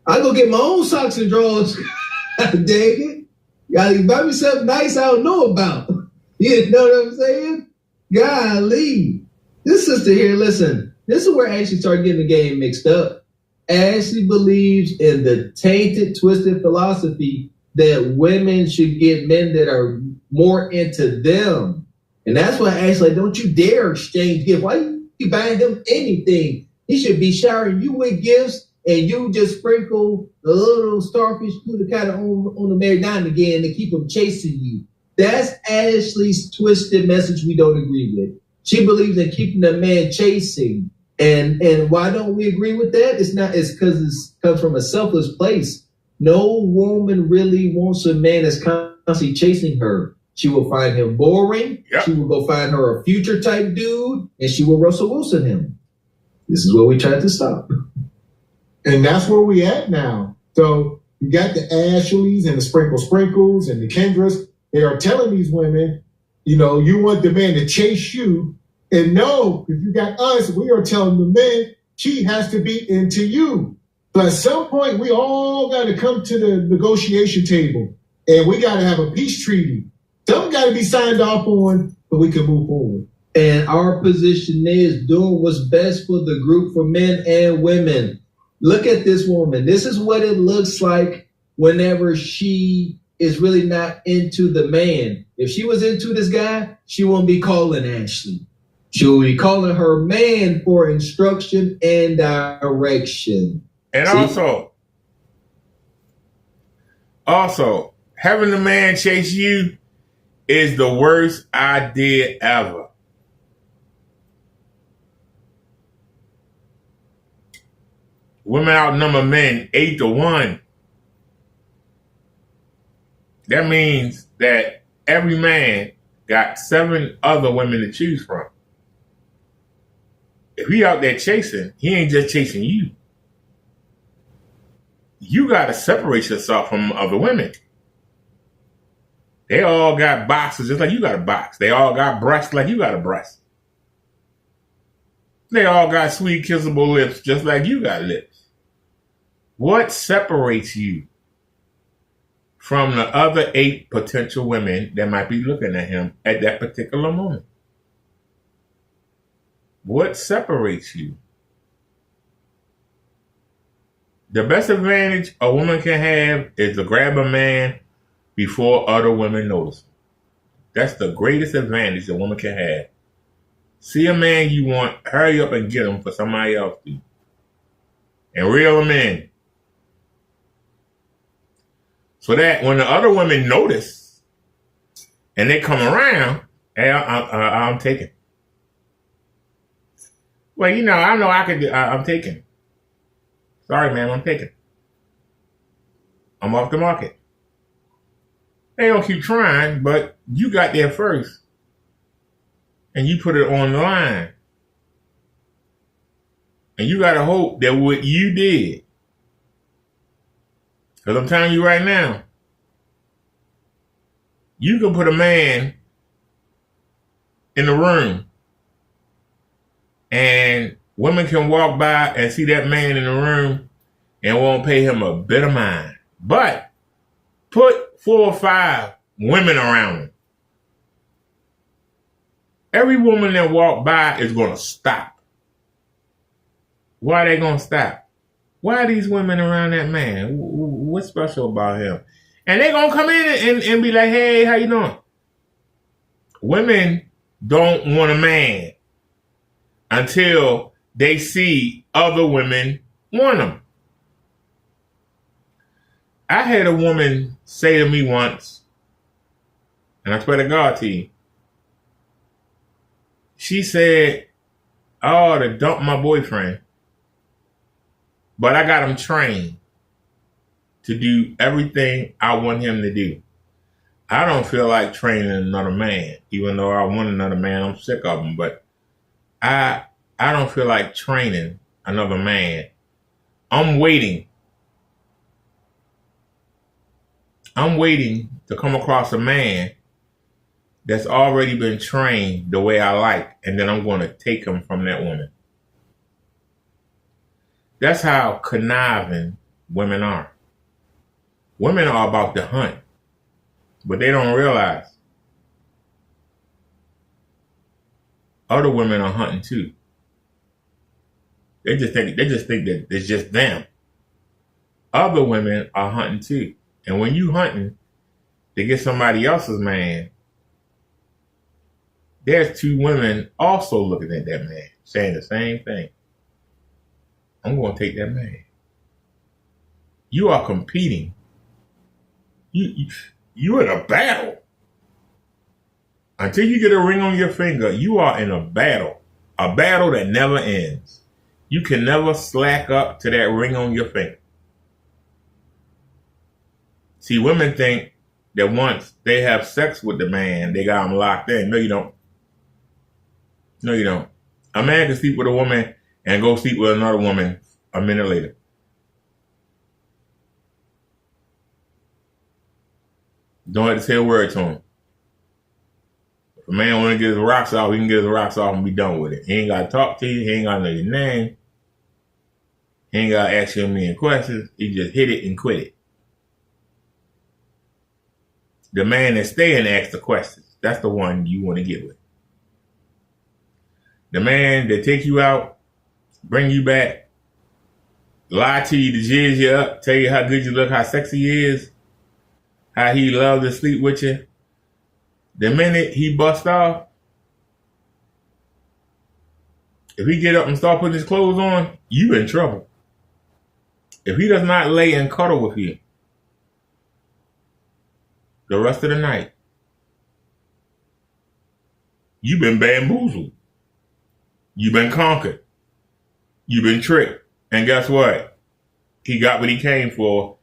I go get my own socks and drawers. Dang it. Gotta buy me something nice I don't know about. You know what I'm saying? Golly. This sister here, listen, this is where Ashley started getting the game mixed up. Ashley believes in the tainted, twisted philosophy that women should get men that are more into them. And that's why Ashley, don't you dare exchange gifts. Why you buying him anything? He should be showering you with gifts and you just sprinkle a little starfish food kind of on the Mary Dime again to keep him chasing you. That's Ashley's twisted message we don't agree with. She believes in keeping the man chasing. And why don't we agree with that? It's because it comes from a selfless place. No woman really wants a man that's constantly chasing her. She will find him boring. Yep. She will go find her a future type dude, and she will Russell Wilson him. This is what we tried to stop. And that's where we at now. So you got the Ashleys and the Sprinkles and the Kendras. They are telling these women, you want the man to chase you. And no, if you got us, we are telling the men, she has to be into you. So at some point, we all got to come to the negotiation table. And we got to have a peace treaty. Something got to be signed off on so we can move forward. And our position is doing what's best for the group, for men and women. Look at this woman. This is what it looks like whenever she is really not into the man. If she was into this guy, she won't be calling Ashley. She will be calling her man for instruction and direction. And also, having the man chase you is the worst idea ever. Women outnumber men 8-1. That means that every man got 7 other women to choose from. If he out there chasing, he ain't just chasing you. You got to separate yourself from other women. They all got boxes just like you got a box. They all got breasts like you got a breast. They all got sweet kissable lips just like you got lips. What separates you from the other 8 potential women that might be looking at him at that particular moment? What separates you? The best advantage a woman can have is to grab a man before other women notice. That's the greatest advantage a woman can have. See a man you want, hurry up and get him for somebody else to. And reel him in. So that when the other women notice and they come around, hey, I'm taking. Well, I know I could do, I'm taking. Sorry, ma'am, I'm taking. I'm off the market. They don't keep trying, but you got there first. And you put it on the line. And you got to hope that what you did, because I'm telling you right now, you can put a man in the room and women can walk by and see that man in the room and won't pay him a bit of mind. But put 4 or 5 women around him. Every woman that walk by is going to stop. Why are they going to stop? Why are these women around that man? What's special about him? And they're going to come in and be like, hey, how you doing? Women don't want a man until they see other women want them. I had a woman say to me once, and I swear to God to you, she said, I ought to dump my boyfriend, but I got him trained to do everything I want him to do. I don't feel like training another man, even though I want another man. I'm sick of him, but I don't feel like training another man. I'm waiting to come across a man that's already been trained the way I like, and then I'm going to take him from that woman. That's how conniving women are. Women are about to hunt, but they don't realize other women are hunting too. They just think that it's just them. Other women are hunting too. And when you hunting to get somebody else's man, there's 2 women also looking at that man, saying the same thing. I'm going to take that man. You are competing. You're in a battle. Until you get a ring on your finger, you are in a battle that never ends. You can never slack up to that ring on your finger. See, women think that once they have sex with the man, they got him locked in. No, you don't. No, you don't. A man can sleep with a woman and go sleep with another woman a minute later. Don't have to say a word to him. If a man want to get his rocks off, he can get his rocks off and be done with it. He ain't got to talk to you. He ain't got to know your name. He ain't got to ask you a million questions. He just hit it and quit it. The man that stay and ask the questions, that's the one you want to get with. The man that take you out, bring you back, lie to you to jizz you up, tell you how good you look, how sexy he is, how he loves to sleep with you. The minute he bust off, if he get up and start putting his clothes on, you in trouble. If he does not lay and cuddle with you the rest of the night, you've been bamboozled. You've been conquered. You've been tricked. And guess what? He got what he came for.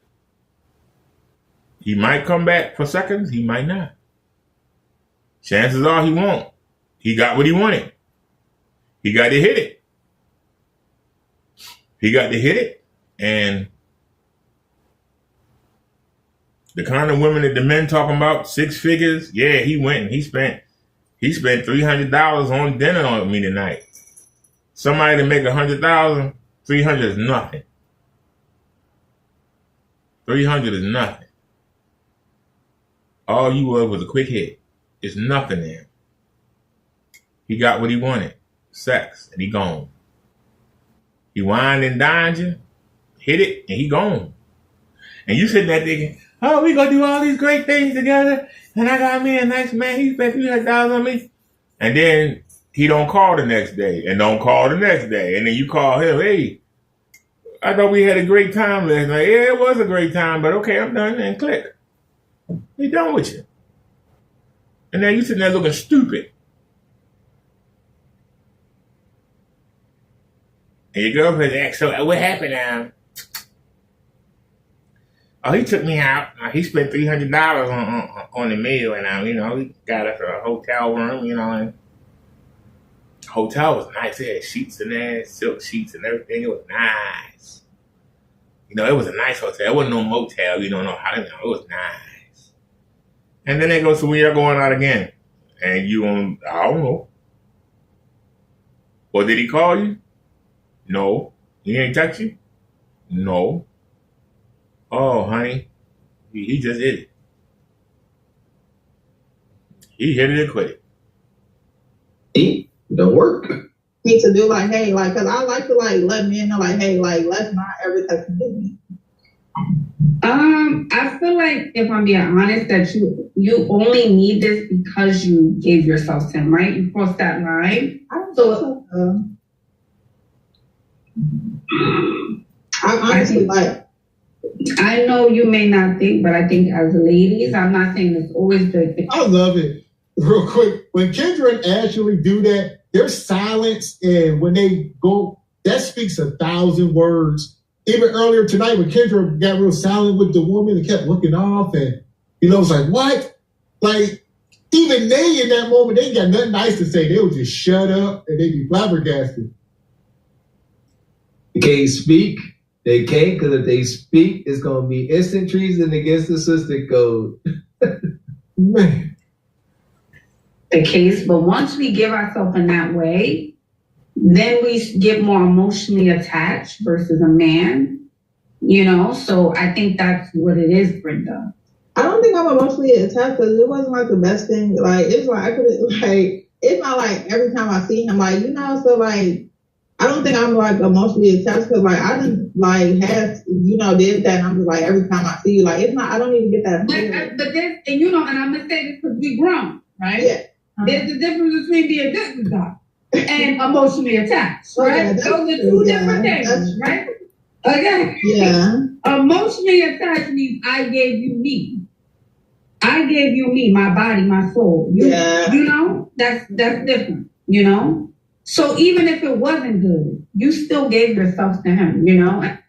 He might come back for seconds. He might not. Chances are he won't. He got what he wanted. He got to hit it. And The kind of women that the men talking about, 6 figures, yeah, he went and he spent $300 on dinner on me tonight. Somebody to make $100,000, 300 is nothing. 300 is nothing. All you was a quick hit. It's nothing to him. He got what he wanted, sex, and he gone. He wined and dined you, hit it, and he gone. And you sitting there thinking, oh, we gonna do all these great things together, and I got me a nice man, he spent $300 on me. And then he don't call the next day, and don't call the next day. And then you call him, hey, I thought we had a great time last night. Yeah, it was a great time, but okay, I'm done, and click. He done with you. And now you sitting there looking stupid. And your girlfriend asks, so what happened now? Oh, he took me out. He spent $300 on the meal, and he got us a hotel room, and the hotel was nice. It had sheets in there, silk sheets and everything. It was nice. It was a nice hotel. It wasn't no motel. It was nice. And then they go, so when you're going out again, and I don't know. Or did he call you? No. He ain't text you? No. Oh, honey, he just hit it. He hit it and quit it. Don't work. Need to do hey, cause I like to let men know hey, let's not ever touch me. I feel like, if I'm being honest, that you only need this because you gave yourself to him, right? You crossed that line. I'm honestly I know you may not think, but I think as ladies, I'm not saying it's always the I love it. Real quick, when Kendra and Ashley do that, their silence, and when they go, that speaks 1,000 words. Even earlier tonight, when Kendra got real silent with the woman and kept looking off, and it's like, what? Even they in that moment, they ain't got nothing nice to say. They would just shut up and they'd be flabbergasted. They can't speak. They can't, because if they speak, it's going to be instant treason against the sister code. Man. The case, but once we give ourselves in that way, then we get more emotionally attached versus a man, so I think that's what it is, Brenda. I don't think I'm emotionally attached because it wasn't the best thing. It's I could it's not every time I see him, I don't think I'm emotionally attached because I didn't have did that, and I'm just every time I see you, it's not, I don't even get that. But there's, and I'm gonna say this because we grown, right? Yeah. There's a difference between being disregarded and emotionally attached, right? Yeah, those are two different things, right? Okay. Yeah. Emotionally attached means I gave you me. I gave you me, my body, my soul. That's different, So even if it wasn't good, you still gave yourself to him,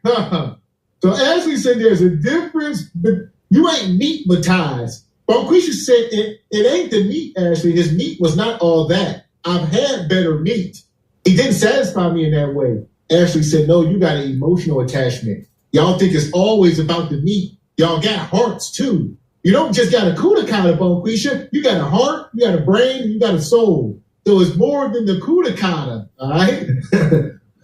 So Ashley said there's a difference, but you ain't meatmatized. Bonquisha said it ain't the meat, Ashley. His meat was not all that. I've had better meat. He didn't satisfy me in that way. Ashley said, no, you got an emotional attachment. Y'all think it's always about the meat. Y'all got hearts too. You don't just got a kuda kata, Bonquisha. You got a heart, you got a brain, you got a soul. So it's more than the kuda kata, all right?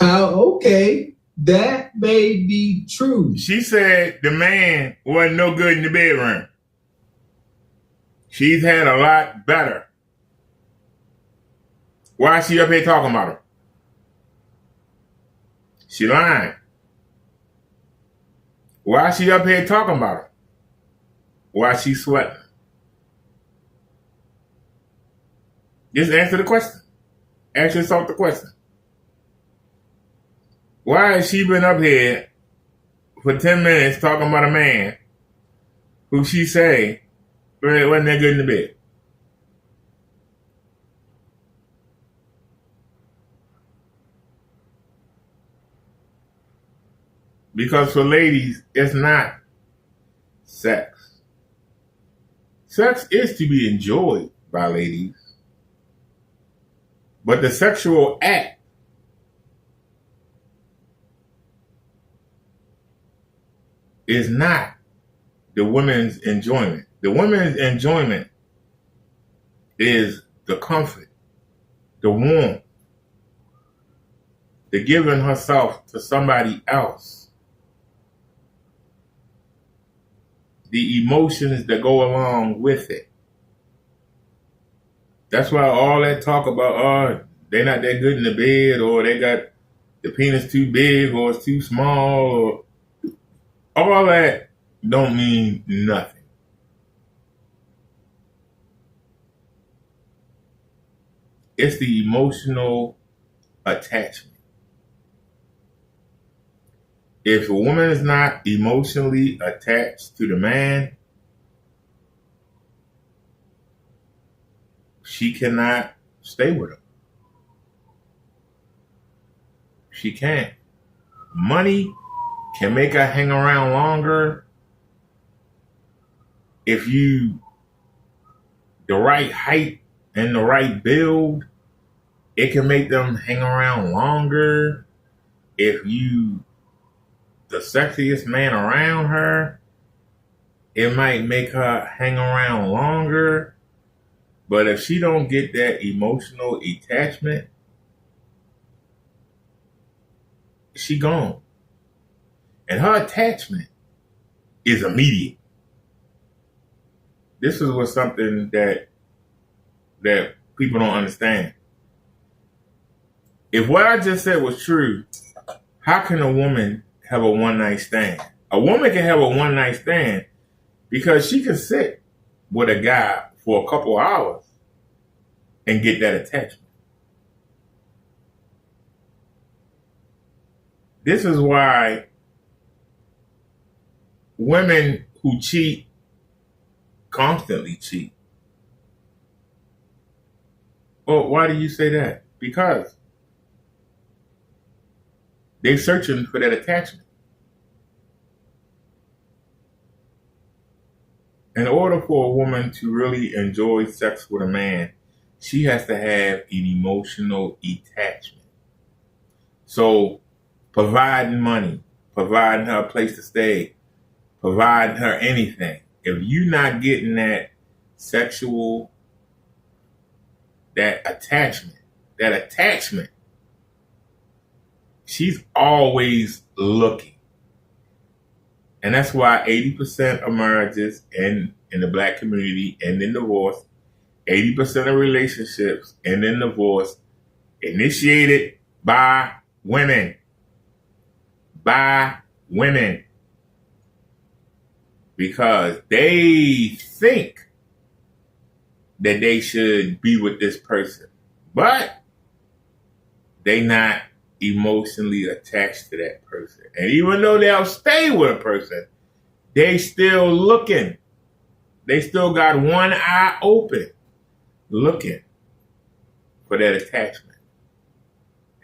Okay, that may be true. She said the man wasn't no good in the bedroom. She's had a lot better. Why is she up here talking about him? She lying. Why is she up here talking about him? Why is she sweating? Just answer the question. Ask yourself the question. Why has she been up here for 10 minutes talking about a man who she say wasn't that good in the bed? Because for ladies, it's not sex. Sex is to be enjoyed by ladies. But the sexual act is not the women's enjoyment. The women's enjoyment is the comfort, the warmth, the giving herself to somebody else, the emotions that go along with it. That's why all that talk about, oh, they're not that good in the bed, or they got the penis too big, or it's too small, or all that don't mean nothing. It's the emotional attachment. If a woman is not emotionally attached to the man, she cannot stay with him. She can't. Money can make her hang around longer if you the right height and the right build. It can make them hang around longer if you the sexiest man around her. It might make her hang around longer. But if she don't get that emotional attachment, she gone. And her attachment is immediate. This is what's something that people don't understand. If what I just said was true, how can a woman have a one-night stand? A woman can have a one-night stand because she can sit with a guy for a couple hours and get that attachment. This is why women who cheat constantly cheat. Well, why do you say that? Because they're searching for that attachment. In order for a woman to really enjoy sex with a man, she has to have an emotional attachment. So providing money, providing her a place to stay, providing her anything. If you're not getting that sexual, that attachment, she's always looking. And that's why 80% of marriages in the black community and in divorce, 80% of relationships and in divorce initiated by women. By women. Because they think that they should be with this person. But they not emotionally attached to that person. And even though they'll stay with a person, they still looking. They still got one eye open, looking for that attachment.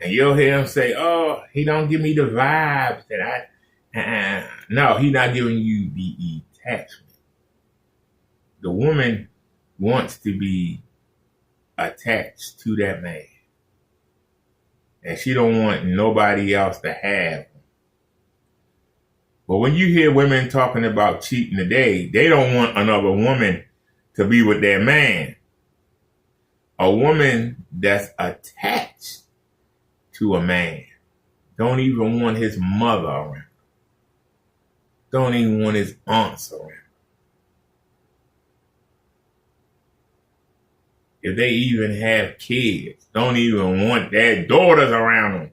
And you'll hear him say, oh, he don't give me the vibes that no, he not giving you the attachment. The woman wants to be attached to that man. And she don't want nobody else to have him. But when you hear women talking about cheating today, they don't want another woman to be with their man. A woman that's attached to a man don't even want his mother around. Don't even want his aunts around. If they even have kids, don't even want their daughters around them.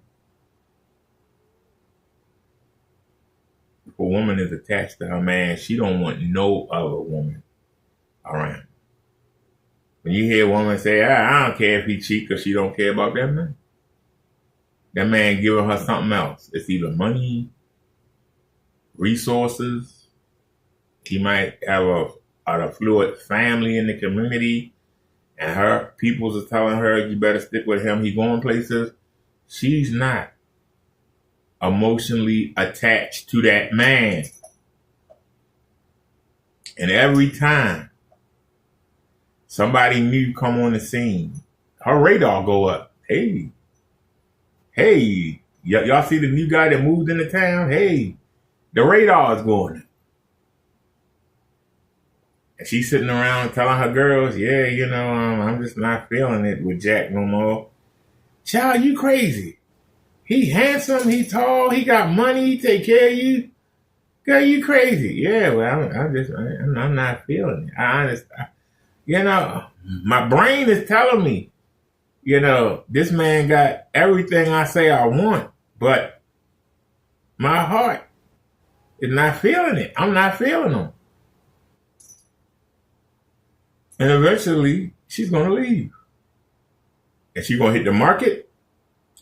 If a woman is attached to her man, she don't want no other woman around. When you hear a woman say, I don't care if he cheats because she don't care about that man. That man giving her something else. It's either money, resources. He might have an affluent family in the community. And her peoples are telling her, you better stick with him. He going places. She's not emotionally attached to that man. And every time somebody new come on the scene, her radar go up. Hey, y'all see the new guy that moved into town? Hey, the radar is going up. And she's sitting around telling her girls, yeah, I'm just not feeling it with Jack no more. Child, you crazy. He handsome, he tall, he got money, he take care of you. Girl, you crazy. Yeah, well, I'm not feeling it. My brain is telling me, this man got everything I say I want, but my heart is not feeling it. I'm not feeling him. And eventually, she's going to leave. And she's going to hit the market,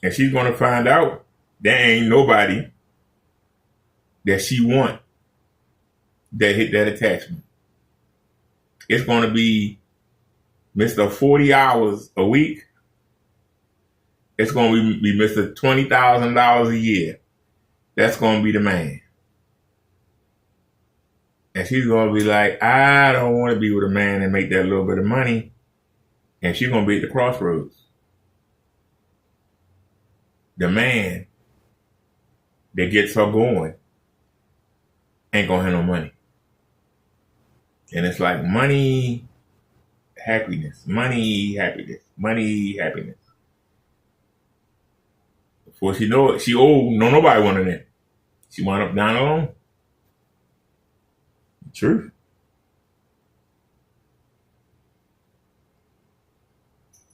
and she's going to find out there ain't nobody that she want that hit that attachment. It's going to be Mr. 40 hours a week. It's going to be Mr. $20,000 a year. That's going to be the man. And she's going to be like, I don't want to be with a man and make that little bit of money. And she's going to be at the crossroads. The man that gets her going ain't going to have no money. And it's like money, happiness, money, happiness, money, happiness. Before she know it, nobody wanted it. She wound up down alone. Truth.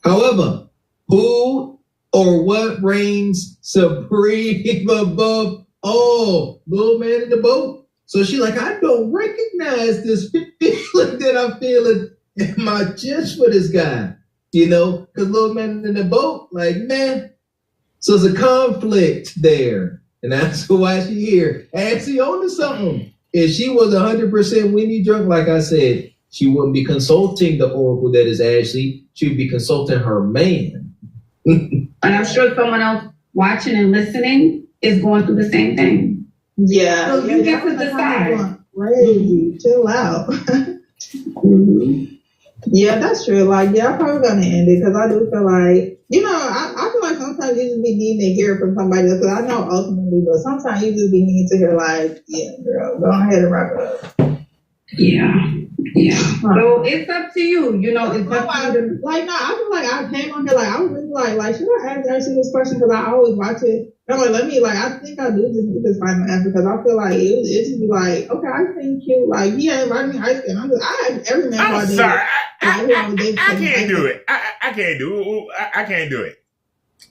However, who or what reigns supreme above all? Little man in the boat. So she like, I don't recognize this feeling that I'm feeling in my chest for this guy. Because little man in the boat, like, man. So there's a conflict there. And that's why she here. And she on to something. If she was 100% Winnie drunk, like I said, she wouldn't be consulting the oracle that is Ashley. She would be consulting her man. And I'm sure someone else watching and listening is going through the same thing. Yeah. So you get to decide. Crazy. Chill out. Yeah, that's true. Like, yeah, I'm probably gonna end it because I do feel like, I feel like sometimes you just be needing to hear from somebody else. Because I know ultimately, but sometimes you just be needing to hear like, yeah, girl, go ahead and wrap it up. Yeah. So it's up to you. It's up to you. Like, no, I feel like I came on here like I was really like, should I ask Ashley this question? Because I always watch it. And I'm like, I think I do just need this final answer because I feel like it just be like, okay, I think you like, yeah, invited me ice cream. I ask every man. I'm sorry. I can't do it. I can't do it. I can't do it.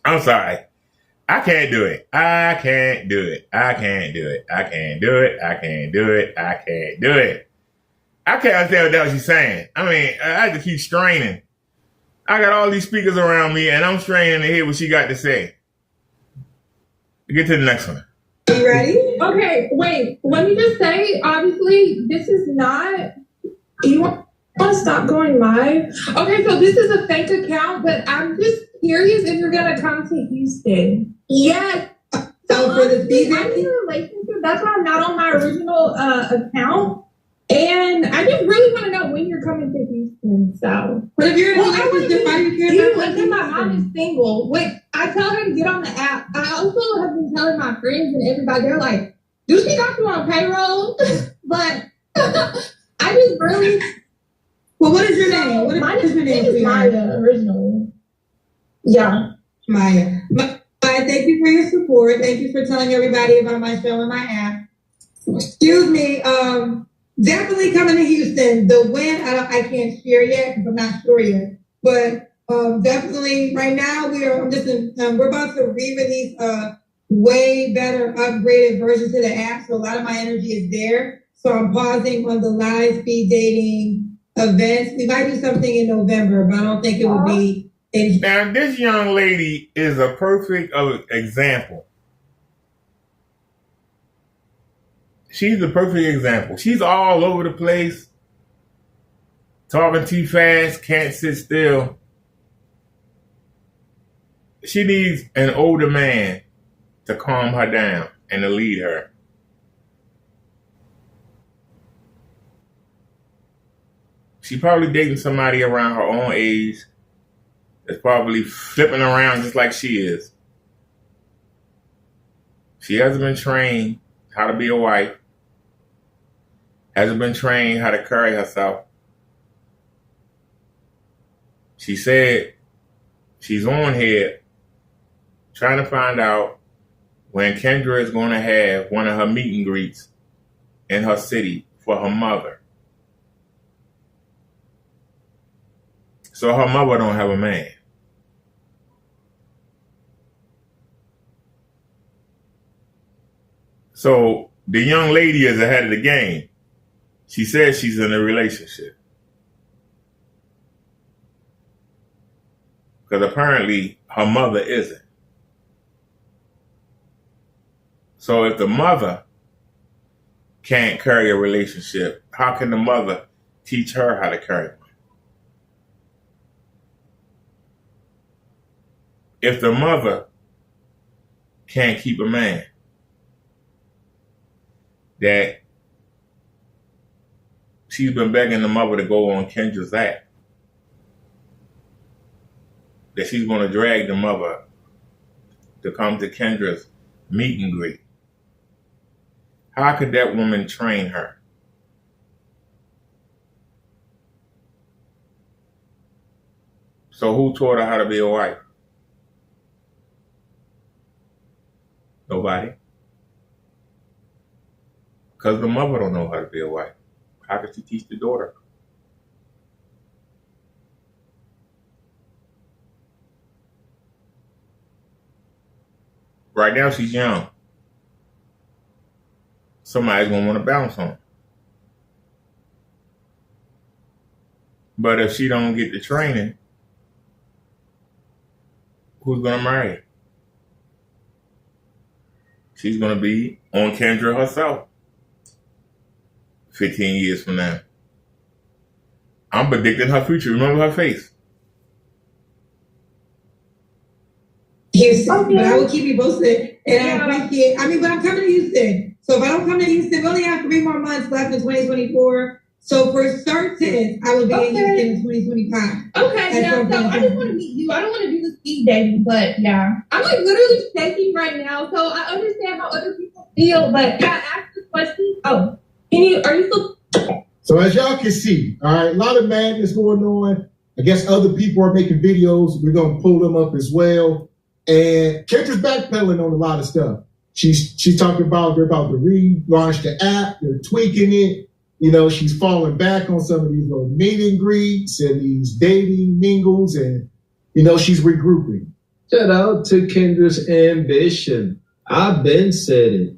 I'm sorry. I can't do it. I can't do it. I can't do it. I can't do it. I can't do it. I can't do it. I can't understand what the hell she's saying. I mean, I have to keep straining. I got all these speakers around me, and I'm straining to hear what she got to say. Get to the next one. You ready? Okay, wait. Let me just say, obviously, this is not... You want to stop going live? Okay, so this is a fake account, but I'm just curious if you're going to come to Houston. Yes. So for the season? I'm in a relationship. That's why I'm not on my original account. And I just really want to know when you're coming to Houston. So, but if you're in a relationship, why do you care about and then my mom is single. Wait, I tell her to get on the app. I also have been telling my friends and everybody, they're like, do she got you on payroll? But I just really... Well, what is your name? What is your name? Is Maya, originally. Yeah. Maya, thank you for your support. Thank you for telling everybody about my show and my app. Excuse me, definitely coming to Houston. The when, I can't share yet because I'm not sure yet. But definitely right now we're about to re-release a way better upgraded version to the app. So a lot of my energy is there. So I'm pausing on the live speed dating events. We might do something in November, but I don't think it will be in. Now this young lady is a perfect example. She's the perfect example. She's all over the place, talking too fast, can't sit still. She needs an older man to calm her down and to lead her. She's probably dating somebody around her own age that's probably flipping around just like she is. She hasn't been trained how to be a wife. Hasn't been trained how to carry herself. She said she's on here trying to find out when Kendra is going to have one of her meet and greets in her city for her mother. So her mother don't have a man. So the young lady is ahead of the game. She says she's in a relationship. Because apparently her mother isn't. So if the mother can't carry a relationship, how can the mother teach her how to carry one? If the mother can't keep a man, that she's been begging the mother to go on Kendra's app, that she's going to drag the mother to come to Kendra's meet and greet. How could that woman train her? So who taught her how to be a wife? Nobody. Because the mother don't know how to be a wife. How could she teach the daughter? Right now she's young. Somebody's going to want to bounce on her. But if she don't get the training, who's going to marry her? She's going to be on Kendra herself 15 years from now. I'm predicting her future. Remember her face. Houston, but I will keep you posted. And I appreciate, but I'm coming to Houston. So if I don't come to Houston, we only have 3 more months left in 2024. So for certain, I will be in Houston in 2025. Okay, yeah, so I just want to meet you. I don't want to do the speed dating, but yeah. I'm like literally shaking right now, so I understand how other people feel, but can I ask this question? Oh, are you still? So as y'all can see, all right, a lot of madness going on. I guess other people are making videos. We're going to pull them up as well. And Kendra's backpedaling on a lot of stuff. She's talking about they're about to relaunch the app. They're tweaking it. You know, she's falling back on some of these little meet and greets and these dating mingles, and you know, she's regrouping. Shout out to Kendra's ambition. I've been said it.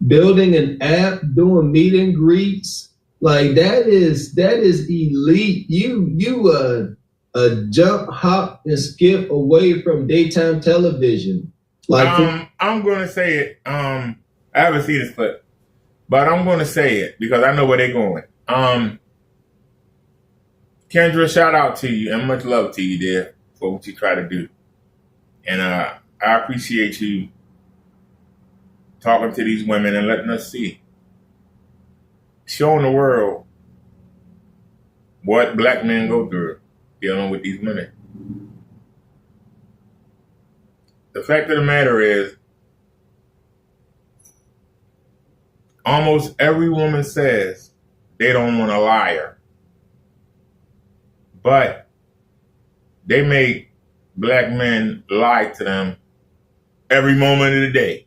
Building an app, doing meet and greets, like that is elite. You a jump, hop, and skip away from daytime television. Like I'm gonna say it. I haven't seen this clip, but I'm gonna say it because I know where they're going. Kendra, shout out to you and much love to you, dear, for what you try to do. And I appreciate you talking to these women and letting us see, showing the world what black men go through dealing with these women. The fact of the matter is, almost every woman says they don't want a liar, but they make black men lie to them every moment of the day.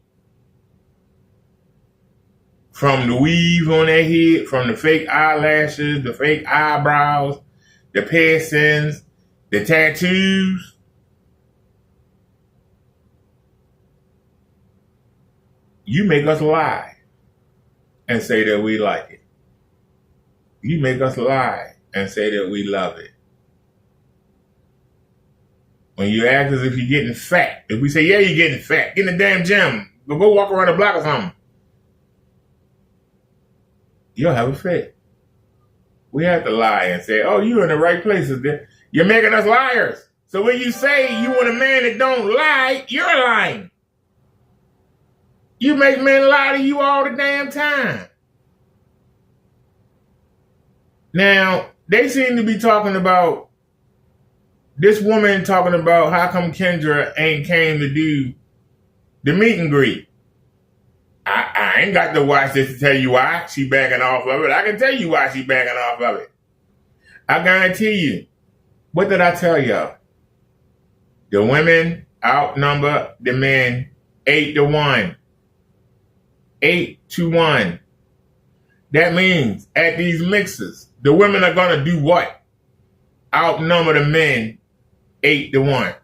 From the weave on their head, from the fake eyelashes, the fake eyebrows, the piercings, the tattoos. You make us lie and say that we like it. You make us lie and say that we love it. When you ask us if you're getting fat, if we say, yeah, you're getting fat, get in the damn gym, go walk around the block or something, you'll have a fit. We have to lie and say, oh, you're in the right places. You're making us liars. So when you say you want a man that don't lie, you're lying. You make men lie to you all the damn time. Now, they seem to be talking about this woman talking about how come Kendra ain't came to do the meet and greet. I ain't got to watch this to tell you why she backing off of it. I can tell you why she backing off of it. I guarantee you, What did I tell y'all? The women outnumber the men 8-1. 8-1. That means at these mixes, the women are going to do what? Outnumber the men 8-1.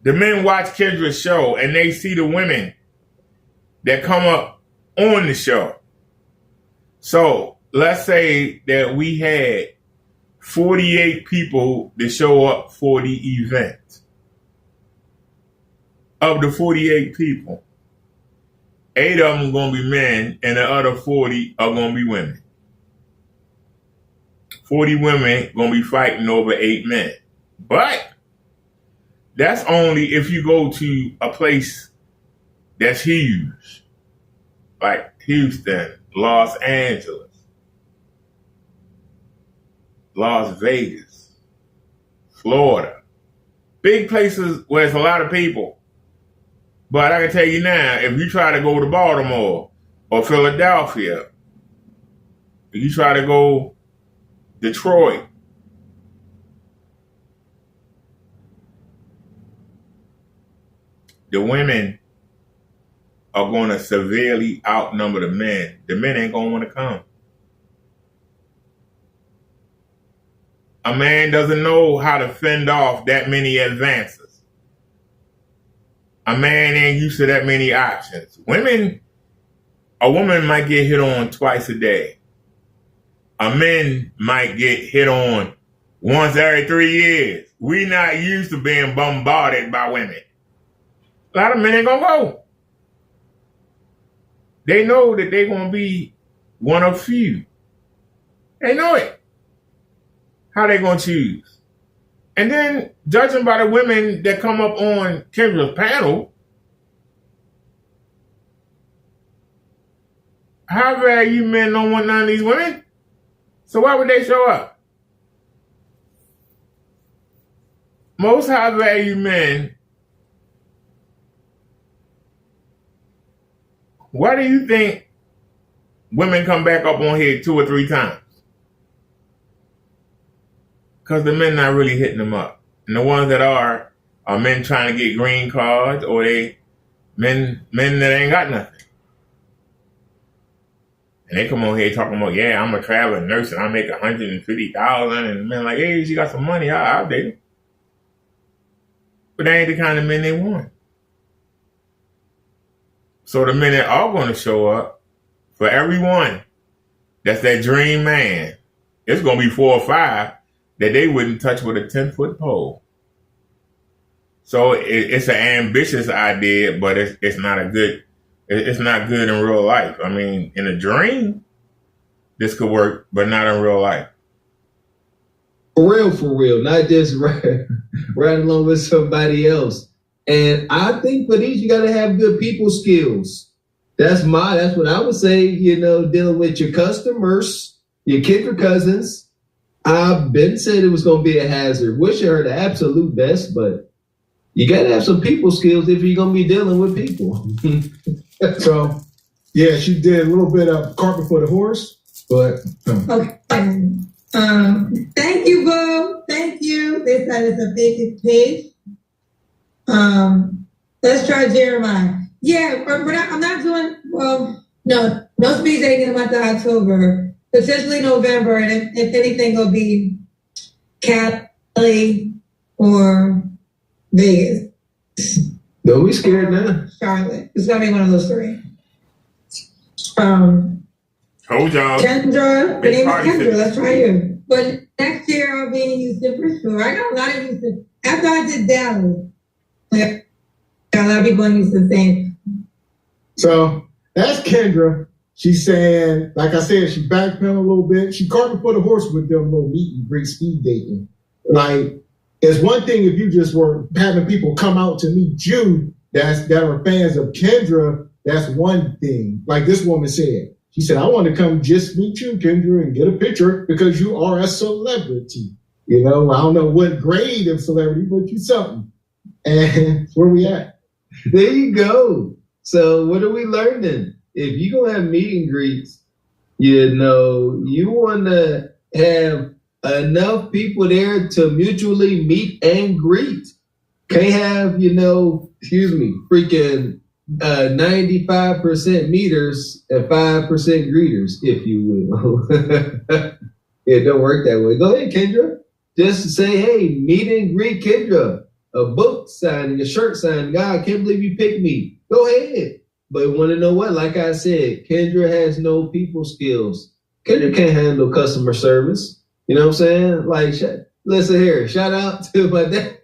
The men watch Kendra's show and they see the women that come up on the show. So let's say that we had 48 people to show up for the event. Of the 48 people, 8 of them going to be men and the other 40 are going to be women. 40 women going to be fighting over 8 men. But that's only if you go to a place that's huge, like Houston, Los Angeles, Las Vegas, Florida. Big places where there's a lot of people. But I can tell you now, if you try to go to Baltimore or Philadelphia, if you try to go Detroit, the women are going to severely outnumber the men. The men ain't going to want to come. A man doesn't know how to fend off that many advances. A man ain't used to that many options. A woman might get hit on twice a day. A man might get hit on once every 3 years. We not used to being bombarded by women. A lot of men ain't gonna go. They know that they're gonna be one of few. They know it. How they gonna choose? And then, judging by the women that come up on Kendra's panel, high value men don't want none of these women. So why would they show up? Most high value men, why do you think women come back up on here 2 or 3 times? Because the men not really hitting them up. And the ones that are men trying to get green cards, or men that ain't got nothing. And they come on here talking about, yeah, I'm a traveling nurse and I make $150,000, and the men like, hey, she got some money, I'll date her. But that ain't the kind of men they want. So the men that are going to show up, for everyone that's that dream man, it's going to be 4 or 5 that they wouldn't touch with a 10-foot pole. So it's an ambitious idea, but it's not good in real life. I mean, in a dream, this could work, but not in real life. For real, not just right along with somebody else. And I think for these, you got to have good people skills. That's what I would say, dealing with your customers, your Kendra cousins. I've been said it was going to be a hazard. Wish her the absolute best, but you got to have some people skills if you're going to be dealing with people. So, yeah, she did a little bit of cart before the horse, but... Okay. Thank you, Bo. Thank you. This side is a vacant page. Let's try Jeremiah. Yeah, I'm not doing, no speed dating in the month of October. Potentially November, and if anything, it'll be Cali or Vegas. Don't be scared now. Charlotte. It's gonna be one of those 3. Hold y'all. Kendra, the name is Kendra. Let's try you. But next year I'll be in Houston for sure. I got a lot of Houston. After I did Dallas, got a lot of people in Houston saying. So that's Kendra. She's saying, like I said, she backpedaled a little bit. She cart before the horse with them little meet and greet speed dating. Like, it's one thing if you just were having people come out to meet you that are fans of Kendra. That's one thing. Like this woman said. She said, I want to come just meet you, Kendra, and get a picture because you are a celebrity. I don't know what grade of celebrity, but you something. And where we at? There you go. So what are we learning? If you're going to have meet and greets, you want to have enough people there to mutually meet and greet. Can't have, freaking 95% meters and 5% greeters, if you will. It don't work that way. Go ahead, Kendra. Just say, hey, meet and greet Kendra. A book signing, a shirt signing. God, I can't believe you picked me. Go ahead. But want to know what? Like I said, Kendra has no people skills. Kendra can't handle customer service. You know what I'm saying? Like, listen here, shout out to my dad.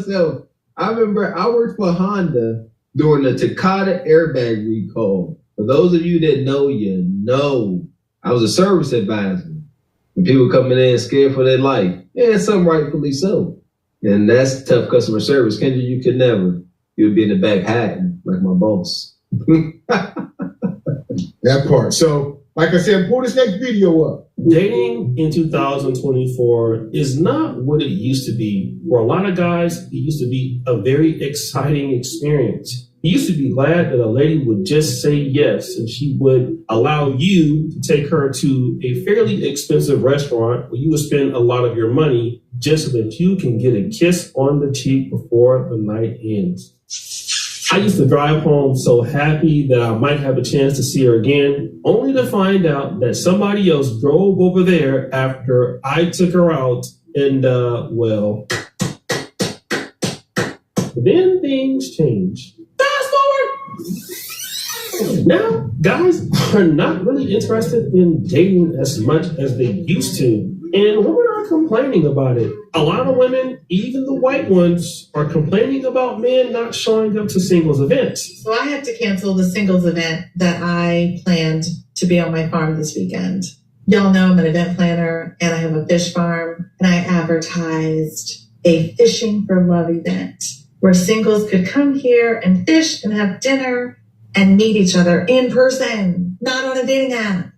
So I remember I worked for Honda during the Takata airbag recall. For those of you that know, you know, I was a service advisor. And people coming in scared for their life. And some rightfully so. And that's tough customer service. Kendra, you could never. You would be in the back hiding like my boss. That part. So, like I said, pull this next video up. Dating in 2024 is not what it used to be. For a lot of guys, it used to be a very exciting experience. You used to be glad that a lady would just say yes, and she would allow you to take her to a fairly expensive restaurant where you would spend a lot of your money just so that you can get a kiss on the cheek before the night ends. I used to drive home so happy that I might have a chance to see her again, only to find out that somebody else drove over there after I took her out, and, well, then things changed. Fast forward! Now, guys are not really interested in dating as much as they used to, and women are complaining about it. A lot of women, even the white ones, are complaining about men not showing up to singles events. So I had to cancel the singles event that I planned to be on my farm this weekend. Y'all know I'm an event planner and I have a fish farm, and I advertised a Fishing for Love event where singles could come here and fish and have dinner and meet each other in person, not on a dating app.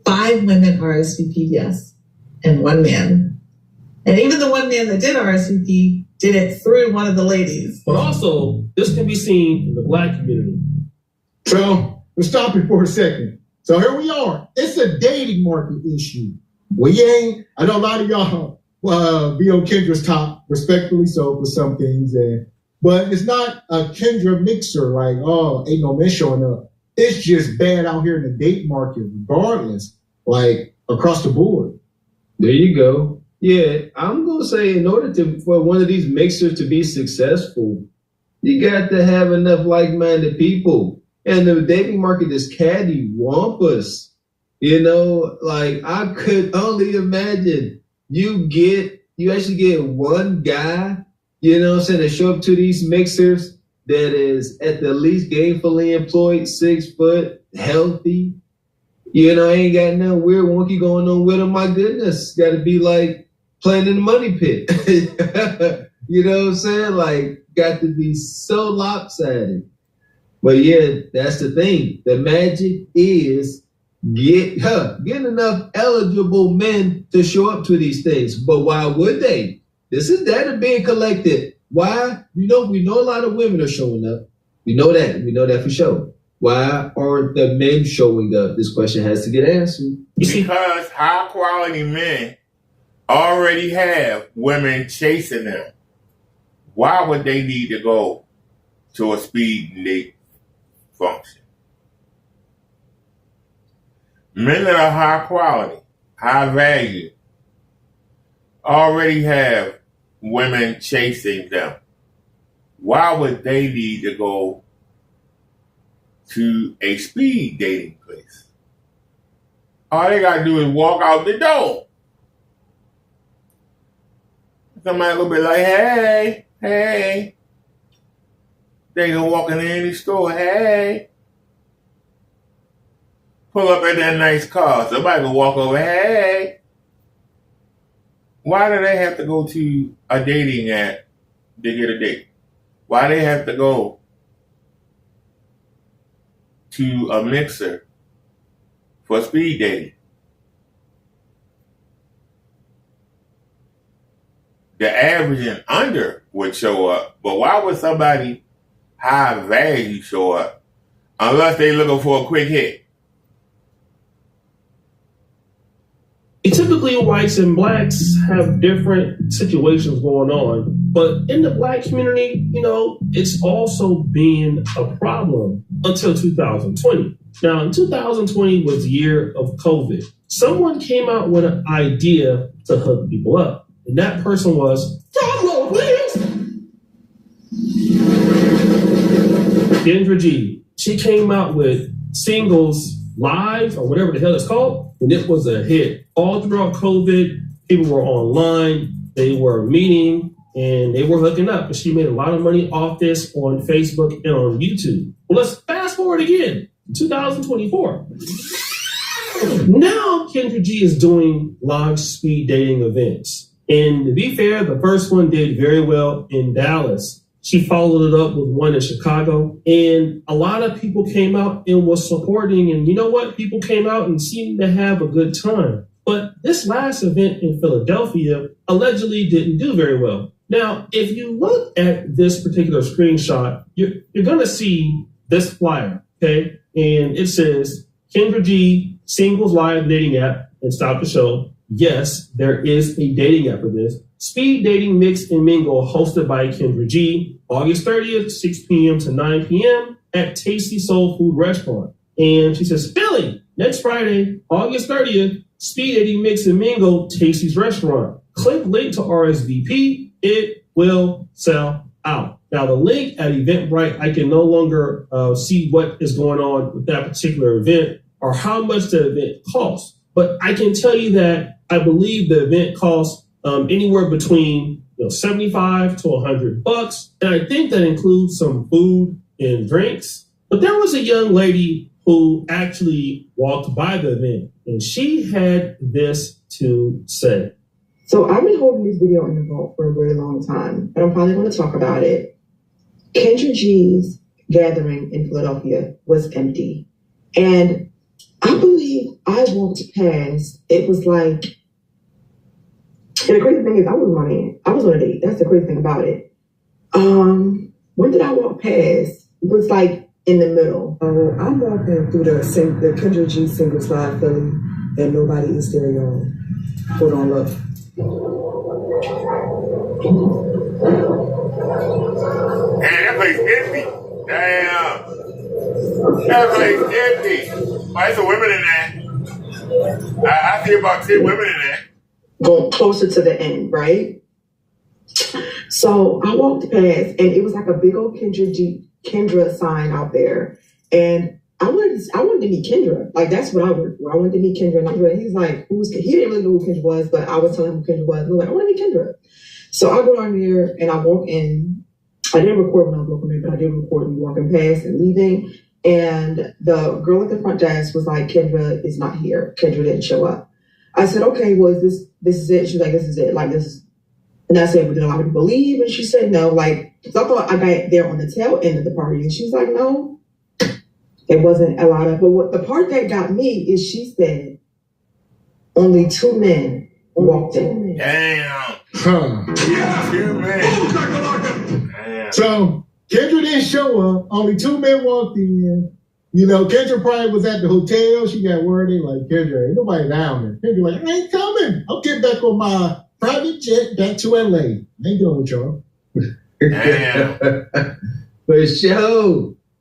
5 women RSVP'd yes, and 1 man. And even the 1 man that did RSVP did it through one of the ladies. But also, this can be seen in the Black community. So, let's stop it for a second. So here we are. It's a dating market issue. I know a lot of y'all be on Kendra's top, respectfully so for some things, but it's not a Kendra mixer like, oh, ain't no men showing up. It's just bad out here in the date market regardless, like across the board. There you go. Yeah, I'm going to say in order for one of these mixers to be successful, you got to have enough like-minded people. And the dating market is cattywampus. Like I could only imagine you actually get one guy, to show up to these mixers that is at the least gainfully employed, 6 foot, healthy. Ain't got no weird wonky going on with him. My goodness, got to be like playing in the money pit. You know what I'm saying? Like, got to be so lopsided. But yeah, that's the thing. The magic is getting enough eligible men to show up to these things. But why would they? This is data being collected. Why? We know a lot of women are showing up. We know that. We know that for sure. Why aren't the men showing up? This question has to get answered. Because high quality men already have women chasing them. Why would they need to go to a speed date function? Men that are high quality, high value, already have women chasing them. Why would they need to go to a speed dating place? All they gotta do is walk out the door. Somebody will be like, hey. They gonna walk in any store, hey. Pull up in that nice car. Somebody gonna walk over, hey. Why do they have to go to a dating app to get a date? Why they have to go to a mixer for speed dating? The average and under would show up, but why would somebody high value show up unless they looking for a quick hit? Typically, whites and blacks have different situations going on, but in the black community, it's also been a problem until 2020. Now, in 2020 was the year of COVID. Someone came out with an idea to hook people up, and that person was Kendra G. She came out with Singles Live, or whatever the hell it's called, and it was a hit. All throughout COVID, people were online, they were meeting, and they were hooking up. And she made a lot of money off this on Facebook and on YouTube. Well, let's fast forward again, 2024. Now, Kendra G is doing live speed dating events. And to be fair, the first one did very well in Dallas. She followed it up with one in Chicago, and a lot of people came out and was supporting. And you know what? People came out and seemed to have a good time. But this last event in Philadelphia allegedly didn't do very well. Now, if you look at this particular screenshot, you're going to see this flyer, okay? And it says, Kendra G, Singles Live Dating App, and stop the show. Yes, there is a dating app for this. Speed Dating Mix and Mingle, hosted by Kendra G, August 30th, 6 p.m. to 9 p.m. at Tasty Soul Food Restaurant. And she says, Philly, next Friday, August 30th, Speed Dating Mix and Mingle, Tasty's Restaurant. Click link to RSVP. It will sell out. Now, the link at Eventbrite, I can no longer see what is going on with that particular event or how much the event costs. But I can tell you that I believe the event costs anywhere between $75 to $100, and I think that includes some food and drinks. But there was a young lady who actually walked by the event, and she had this to say. So I've been holding this video in the vault for a very long time, but I'm finally going to talk about it. Kendra G's gathering in Philadelphia was empty, and I believe I walked past. It was like. And the crazy thing is, I was on a date. That's the crazy thing about it. When did I walk past? It was like in the middle. I'm walking through the Kendra G Singles Live Philly, and nobody is there, y'all. Hold on, look. Man, that place empty. Damn. That place empty. Why there's some women in there? I see about 10 women in there. Going closer to the end, right? So I walked past, and it was like a big old Kendra sign out there, and I wanted to meet Kendra. Like, that's what I wanted. I wanted to meet Kendra, and he's like, he didn't really know who Kendra was, but I was telling him who Kendra was. And I'm like, I want to meet Kendra. So I go down there and I walk in. I didn't record when I was walking in, but I did record me walking past and leaving. And the girl at the front desk was like, Kendra is not here. Kendra didn't show up. I said, okay, well, this is it? She was like, this is it. Like, this is, and I said, well, did a lot of people leave? And she said, no. Like, so I thought I got there on the tail end of the party. And she was like, no, it wasn't a lot of, but what the part that got me is she said, only 2 men walked in. Damn. Huh. 2 men. Damn. So Kendra didn't show up. Only 2 men walked in. Kendra probably was at the hotel. She got word. They like, Kendra, ain't nobody down there. Kendra like, I ain't coming. I'll get back on my private jet back to LA. I ain't dealing with y'all. Damn. But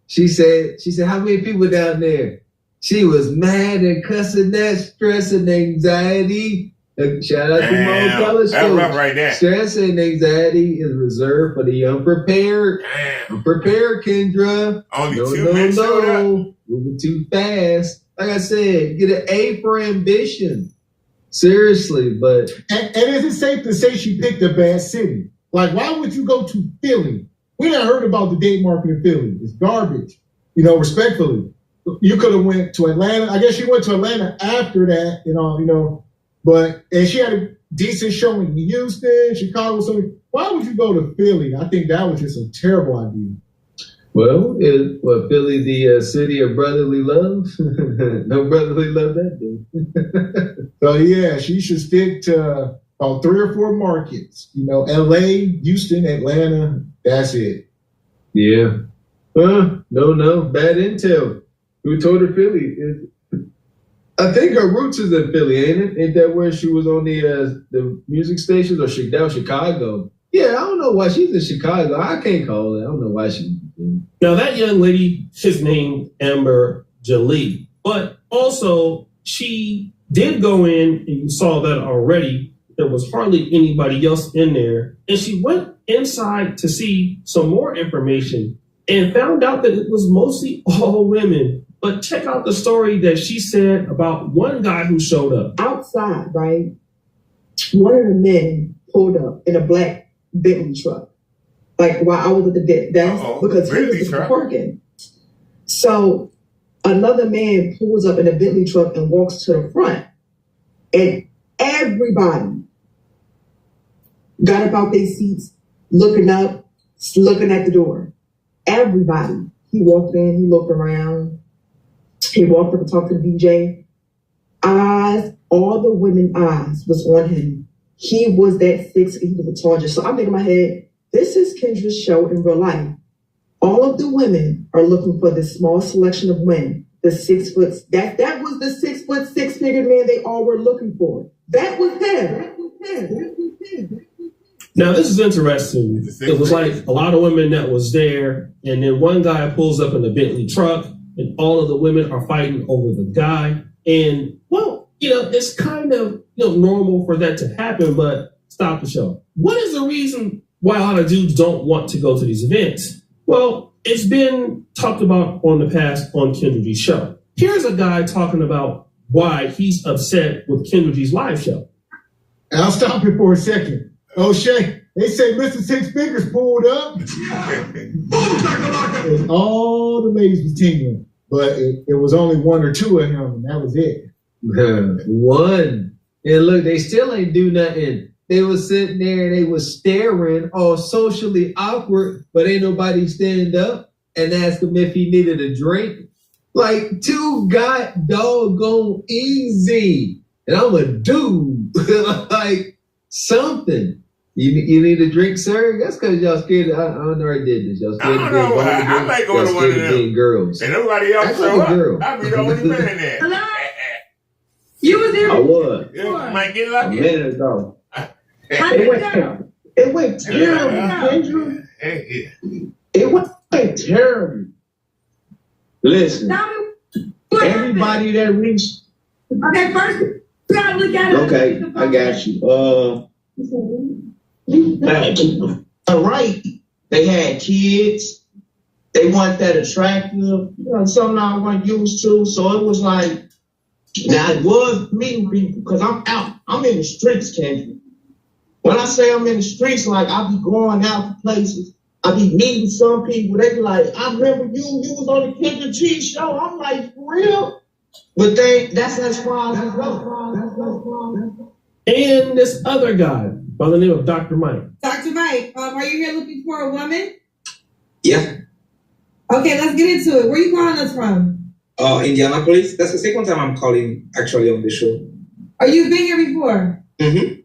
she said, how many people down there? She was mad and cussing that stress and anxiety. Shout out to my college That's rough right there. Stress and anxiety is reserved for the unprepared. Damn. Unprepared, Kendra. Only 2 men showed up. Moving too fast. Like I said, get an A for ambition. Seriously, but... And is it safe to say she picked a bad city? Like, why would you go to Philly? We done heard about the date market in Philly. It's garbage. Respectfully. You could have went to Atlanta. I guess she went to Atlanta after that, and she had a decent showing in Houston, Chicago, something. Why would you go to Philly? I think that was just a terrible idea. Well, Philly, the city of brotherly love? No brotherly love that day. So, yeah, she should stick to about 3 or 4 markets. LA, Houston, Atlanta, that's it. I think her roots is in Philly, ain't it? Ain't that where she was on the music stations or that was Chicago? Yeah, I don't know why she's in Chicago. I can't call it. I don't know why she. Now that young lady is named Amber Jolie, but also she did go in, and you saw that already. There was hardly anybody else in there, and she went inside to see some more information and found out that it was mostly all women. But check out the story that she said about one guy who showed up. Outside, right? One of the men pulled up in a black Bentley truck. Like while I was at the desk because he was parking. So another man pulls up in a Bentley truck and walks to the front. And everybody got up out their seats, looking up, looking at the door. Everybody. He walked in, he looked around. He walked up and talked to the DJ. Eyes, all the women eyes was on him. He was that 6', he was a tall. So I'm thinking in my head, this is Kendra's show in real life. All of the women are looking for this small selection of men. The 6 foot, that was the 6 foot, 6-figured man they all were looking for. That was him. Now, this is interesting. It was like a lot of women that was there, and then one guy pulls up in the Bentley truck, and all of the women are fighting over the guy. And, well, it's kind of normal for that to happen, but stop the show. What is the reason why a lot of dudes don't want to go to these events? Well, it's been talked about on the past on Kendra G's show. Here's a guy talking about why he's upset with Kendra G's live show. I'll stop it for a second. Oh, Shay, they say Mr. Six Figures pulled up. And all the ladies was tingling, but it was only one or two of him, and that was it. One. And look, they still ain't do nothing. They was sitting there and they was staring, all socially awkward, but ain't nobody stand up and ask him if he needed a drink. Like, two got doggone easy. And I'm a dude. Like, something. You need a drink, sir? That's because y'all scared. I already did this. Y'all scared of being I might go to one of them. Girls. And nobody else show up. I'll be the only man there. Hello? You was there? I was. You might get lucky. A minute ago. It went terrible, Kendra. It went terrible. Listen, everybody that reached. Okay, first, you gotta look at it. Okay, I got you. All right. They had kids. They weren't that attractive. Something I wasn't used to. So it was like, now it was meeting people because I'm out. I'm in the streets, Kendra. When I say I'm in the streets, like I be going out to places. I be meeting some people. They be like, I remember you was on the Kendra G show. I'm like, for real? But that's as far as it goes. And this other guy by the name of Dr. Mike. Dr. Mike, are you here looking for a woman? Yeah. Okay, let's get into it. Where are you calling us from? Indianapolis. That's the second time I'm calling actually on the show. Are you been here before? Mm-hmm.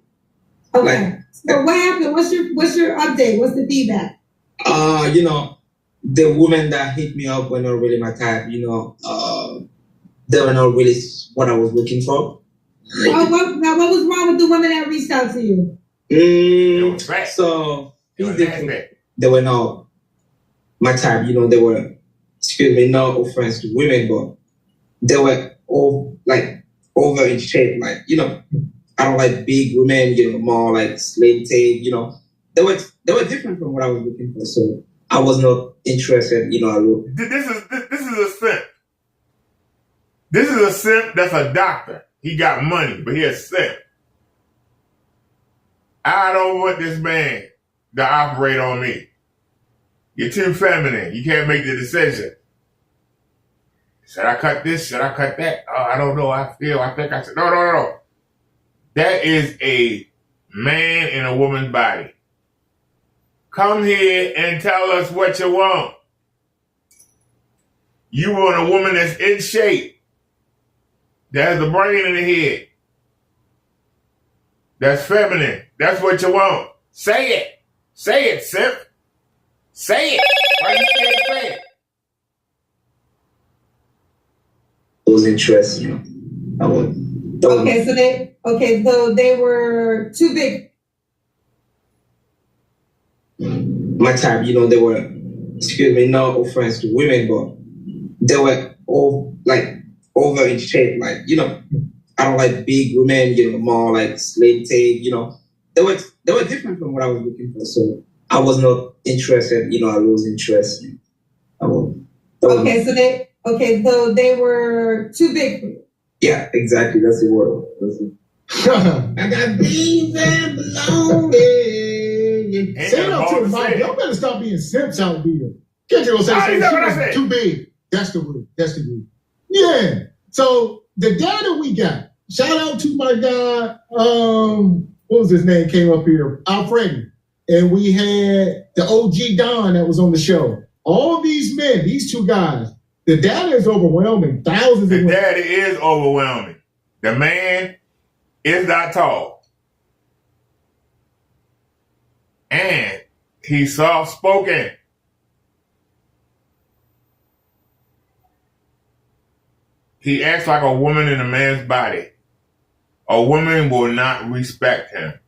Okay. So what happened? What's your update? What's the feedback? The women that hit me up were not really my type. They were not really what I was looking for. What was wrong with the women that reached out to you? So they were not my type. They were, excuse me, no offense to women, but they were all like over in shape. Like, I don't like big women, more like slim tape, They were different from what I was looking for. So I was not interested, This is a simp. This is a simp that's a doctor. He got money, but he a simp. I don't want this man to operate on me. You're too feminine. You can't make the decision. Should I cut this? Should I cut that? Oh, I don't know. I think I should. No. That is a man in a woman's body. Come here and tell us what you want. You want a woman that's in shape, that has a brain in the head, that's feminine. That's what you want. Say it. Say it, simp. Say it. Why you scared to say it? It was interesting. Okay, so they were too big. My type, they were, no offense to women, but they were all like over in shape, like, I don't like big women, more like slim tape, They were different from what I was looking for, so I was not interested, I lose interest. So they were too big. Yeah, exactly. That's the word. I got beans and bologna. Say it up to the mic. Y'all better stop being simps out here. Can't you go say she was too big? That's the word. That's the word. Yeah. So the data we got. Shout out to my guy. What was his name? Came up here, Alfredi, and we had the OG Don that was on the show. All these men, these two guys. The data is overwhelming. Thousands. The data is overwhelming. The man is not tall. And he's soft-spoken. He acts like a woman in a man's body. A woman will not respect him.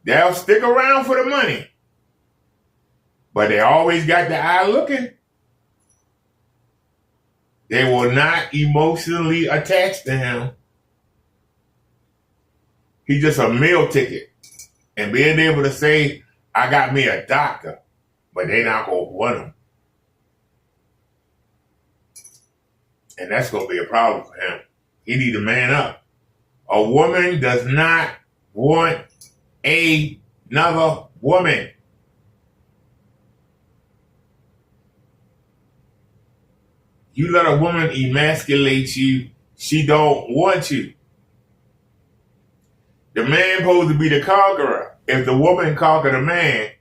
They'll stick around for the money. But they always got the eye looking. They will not emotionally attach to him. He's just a meal ticket. And being able to say, I got me a doctor, but they not going to want him. And that's going to be a problem for him. He need to man up. A woman does not want another woman. You let a woman emasculate you, she don't want you. The man supposed to be the conqueror. If the woman conquer the man,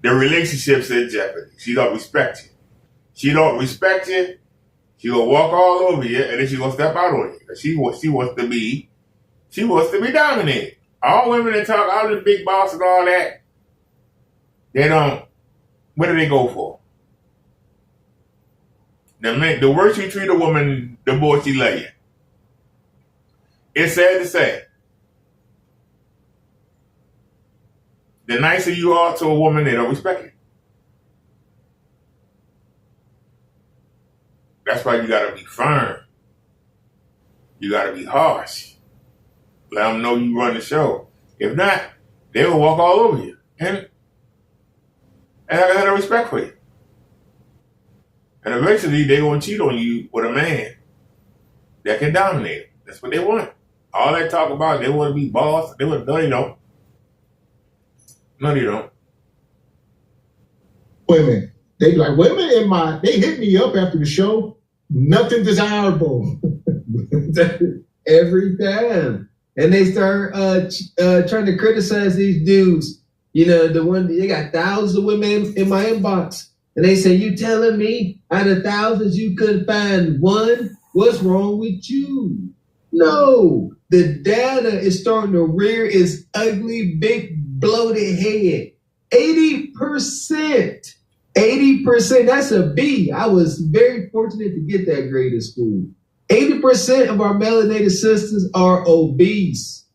the relationship's in jeopardy. She don't respect you. She don't respect you, she gonna walk all over you, and then she gonna step out on you. She wants to be dominated. All women that talk, all the big boss and all that, they don't. What do they go for? The worse you treat a woman, the more she love you. It's sad to say. The nicer you are to a woman, they don't respect you. That's why you gotta be firm. You gotta be harsh. Let them know you run the show. If not, they will walk all over you. And I got no respect for you. And eventually, they're going to cheat on you with a man that can dominate them. That's what they want. All they talk about, they want to be boss. No, they don't. No, they don't. Women. They be like, women they hit me up after the show. Nothing desirable. Every time. And they start trying to criticize these dudes. They got thousands of women in my inbox. And they say, you telling me out of thousands you couldn't find one? What's wrong with you? No, the data is starting to rear its ugly, big, bloated head. 80%. 80%, that's a B. I was very fortunate to get that grade in school. 80% of our melanated sisters are obese.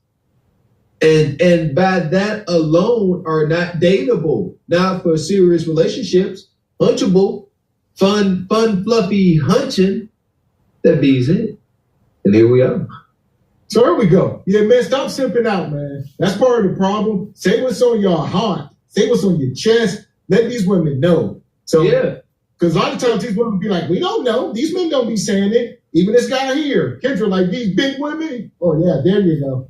And by that alone are not dateable. Now for serious relationships, hunchable, fun, fluffy hunching, that B's it. And here we are. So here we go. Yeah, man, stop simping out, man. That's part of the problem. Say what's on your heart. Say what's on your chest. Let these women know. So, yeah. Because a lot of times these women be like, we don't know. These men don't be saying it. Even this guy here, Kendra, like these big women. Oh, yeah, there you go.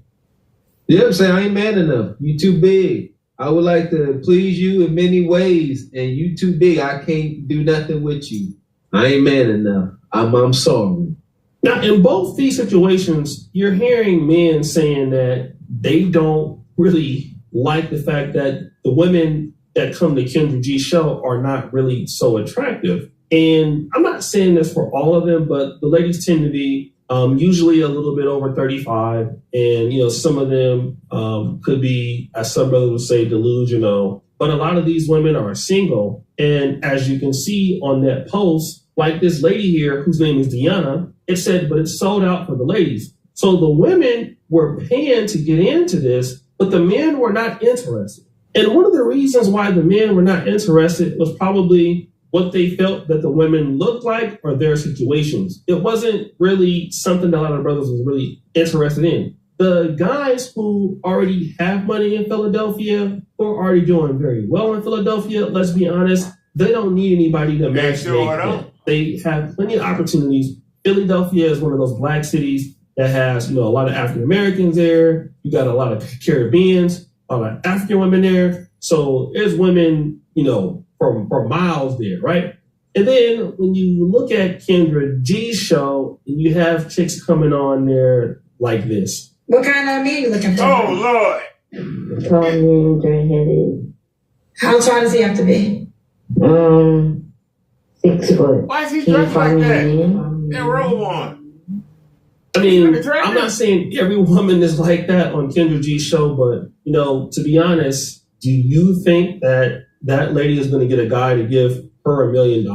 Yeah, I'm saying I ain't man enough. You too big. I would like to please you in many ways, and you too big. I can't do nothing with you. I ain't man enough. I'm sorry. Now, in both these situations, you're hearing men saying that they don't really like the fact that the women that come to Kendra G's show are not really so attractive. And I'm not saying this for all of them, but the ladies tend to be usually a little bit over 35. And, some of them could be, as some brothers would say, delusional. But a lot of these women are single. And as you can see on that post, like this lady here, whose name is Deanna, it said, but it's sold out for the ladies. So the women were paying to get into this, but the men were not interested. And one of the reasons why the men were not interested was probably what they felt that the women looked like or their situations. It wasn't really something that a lot of brothers was really interested in. The guys who already have money in Philadelphia, who are already doing very well in Philadelphia, let's be honest, they don't need anybody to match them. They have plenty of opportunities. Philadelphia is one of those black cities that has, a lot of African Americans there. You got a lot of Caribbeans, a lot of African women there. So there's women, for miles there, right? And then when you look at Kendra G's show, you have chicks coming on there like this. What kind of man you looking for? Oh, Lord. Tall man, gray-headed. How tall does he have to be? 6 foot. Why is he dressed like that? And roll on. I mean, I'm not saying every woman is like that on Kendra G's show, but, to be honest, do you think that that lady is going to get a guy to give her $1 million?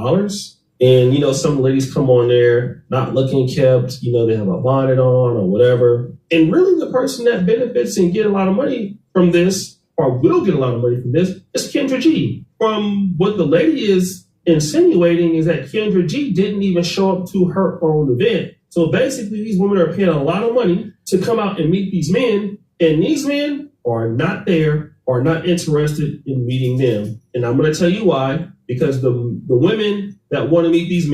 And, some ladies come on there not looking kept, they have a bonnet on or whatever. And really the person that benefits and get a lot of money from this, or will get a lot of money from this, is Kendra G. From what the lady is insinuating is that Kendra G didn't even show up to her own event. So basically these women are paying a lot of money to come out and meet these men, and these men are not there, are not interested in meeting them. And I'm going to tell you why, because the women that want to meet these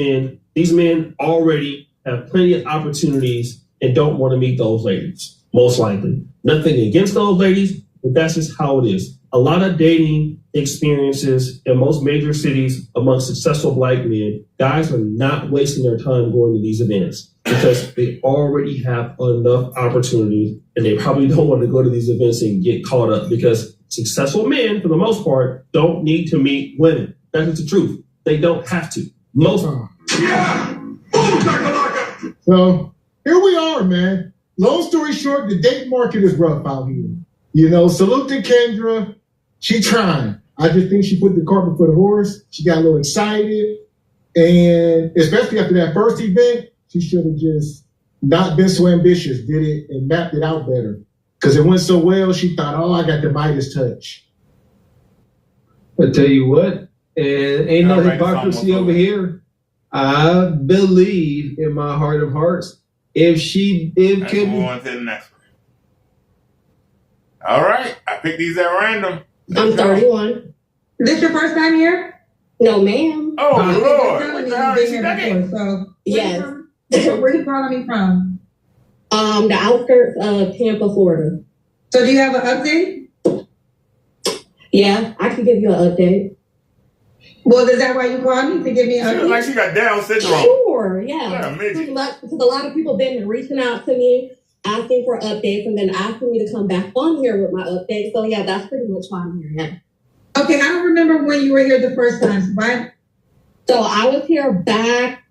men already have plenty of opportunities and don't want to meet those ladies, most likely. Nothing against those ladies, but that's just how it is. A lot of dating experiences in most major cities among successful black men, guys are not wasting their time going to these events because they already have enough opportunities and they probably don't want to go to these events and get caught up because successful men, for the most part, don't need to meet women. That's the truth. They don't have to. Most of them. So here we are, man. Long story short, the date market is rough out here. Salute to Kendra. She trying. I just think she put the cart before the horse. She got a little excited. And especially after that first event, she should have just not been so ambitious, did it, and mapped it out better. Because it went so well, she thought, I got the Midas touch. I tell you what, and ain't no hypocrisy over here. I believe in my heart of hearts, if move on to the next one. All right, I picked these at random. I'm 31. This your first time here? No, ma'am. Oh, Lord. What the hell is she before, so yes. Where you calling me from? The outskirts of Tampa, Florida. So do you have an update? Yeah, I can give you an update. Well, is that why you called me, to give me an update? Like she got Down syndrome. Sure, yeah. Because a lot of people been reaching out to me, asking for updates, and then asking me to come back on here with my update. So yeah, that's pretty much why I'm here now. Okay, I don't remember when you were here the first time, right? So I was here back,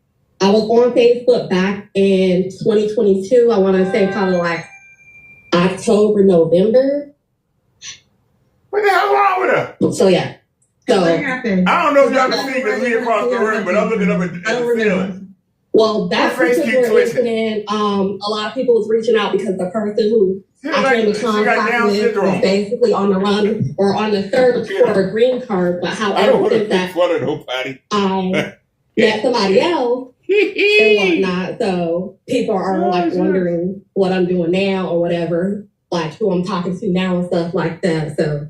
I was on Facebook back in 2022. I want to say probably like October, November. What the hell wrong with her? So yeah. So what happened? I don't know if y'all can see because we across the room, but I'm looking up at the ceiling. Well, that particular incident, a lot of people was reaching out because the person who I came in contact with was basically on the run or on the search for a green card. But however, since that I met somebody else and whatnot, so people are like wondering what I'm doing now or whatever, like who I'm talking to now and stuff like that. So,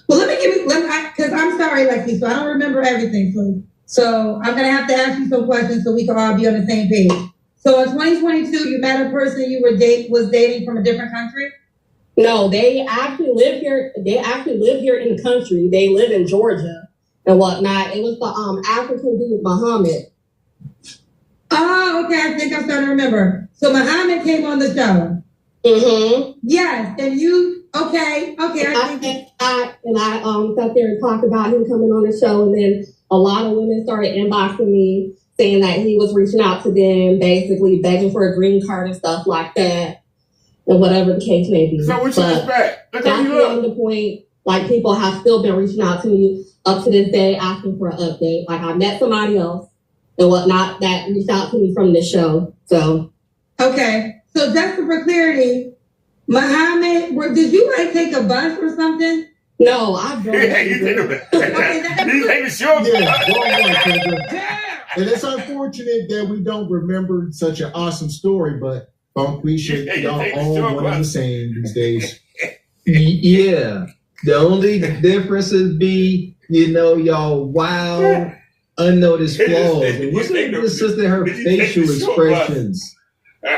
well, because I'm sorry, Lexi, so I don't remember everything. So I'm going to have to ask you some questions so we can all be on the same page. So in 2022, you met a person you was dating from a different country? No, they actually live here. They actually live here in the country. They live in Georgia and whatnot. It was the African dude, Muhammad. Oh, okay. I think I'm starting to remember. So Muhammad came on the show. Mm-hmm. Yes, and you okay? I sat there and talked about him coming on the show, and then a lot of women started inboxing me saying that he was reaching out to them, basically begging for a green card and stuff like that, and whatever the case may be. So what you expect? That's beyond the point. Like, people have still been reaching out to me up to this day asking for an update. Like, I met somebody else, and whatnot that reached out to me from the show. So, okay. So just for clarity, Muhammad, did you like take a bus or something? No, I don't. Yeah, you take a bus. You take a short bus. And it's unfortunate that we don't remember such an awesome story, but Bonquisha, y'all all one and the same these days. Yeah. The only differences be, y'all wild, unnoticed flaws. And what's this sister, her facial expressions?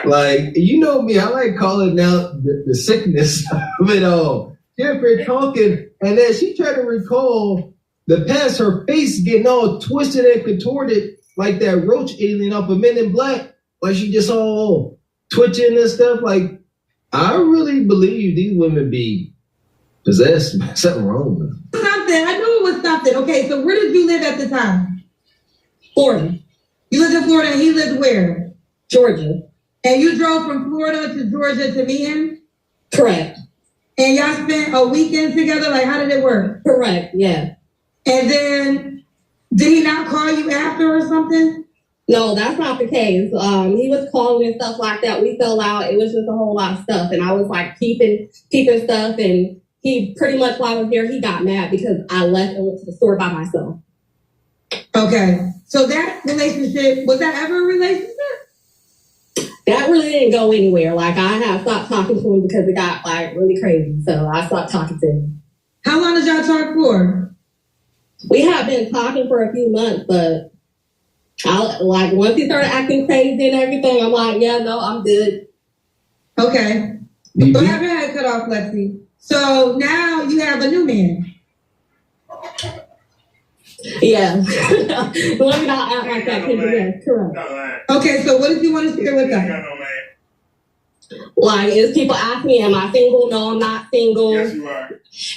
Like, you know me, I like calling out the sickness of it all. Different talking, and then she tried to recall the past, her face getting all twisted and contorted like that roach alien off of Men in Black. Like she just all twitching and stuff. Like, I really believe these women be possessed. Something wrong with them. Something. I knew it was something. Okay, so where did you live at the time? Florida. You lived in Florida and he lived where? Georgia. And you drove from Florida to Georgia to meet him? Correct. And y'all spent a weekend together? Like, how did it work? Correct, yeah. And then, did he not call you after or something? No, that's not the case. He was calling and stuff like that. We fell out. It was just a whole lot of stuff. And I was like keeping stuff. And he pretty much, while I was there, he got mad because I left and went to the store by myself. Okay. So that relationship, was that ever a relationship? That really didn't go anywhere. Like, I have stopped talking to him because it got like really crazy. So I stopped talking to him. How long did y'all talk for? We have been talking for a few months, but once he started acting crazy and everything, I'm like, yeah, no, I'm good. Okay. So have your head cut off, Lexi. So now you have a new man. Yeah. Let me not act like that. Yes, correct. Okay, so what did you want to share with us? Like, is people ask me, am I single? No, I'm not single. Yes, you are.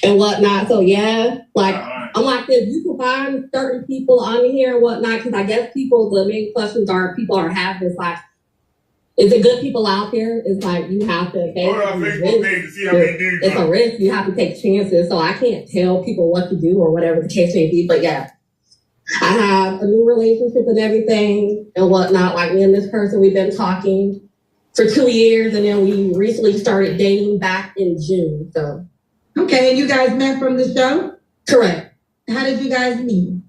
And whatnot. So, yeah, like, I'm like this. You can find certain people on here and whatnot, because I guess the main questions are, people are having this, like, is it good people out there? It's like, you have to it's a risk. You have to take chances. So I can't tell people what to do or whatever the case may be. But yeah, I have a new relationship and everything and whatnot. Like, me and this person, we've been talking for 2 years, and then we recently started dating back in June. So, okay, and you guys met from the show? Correct. How did you guys meet?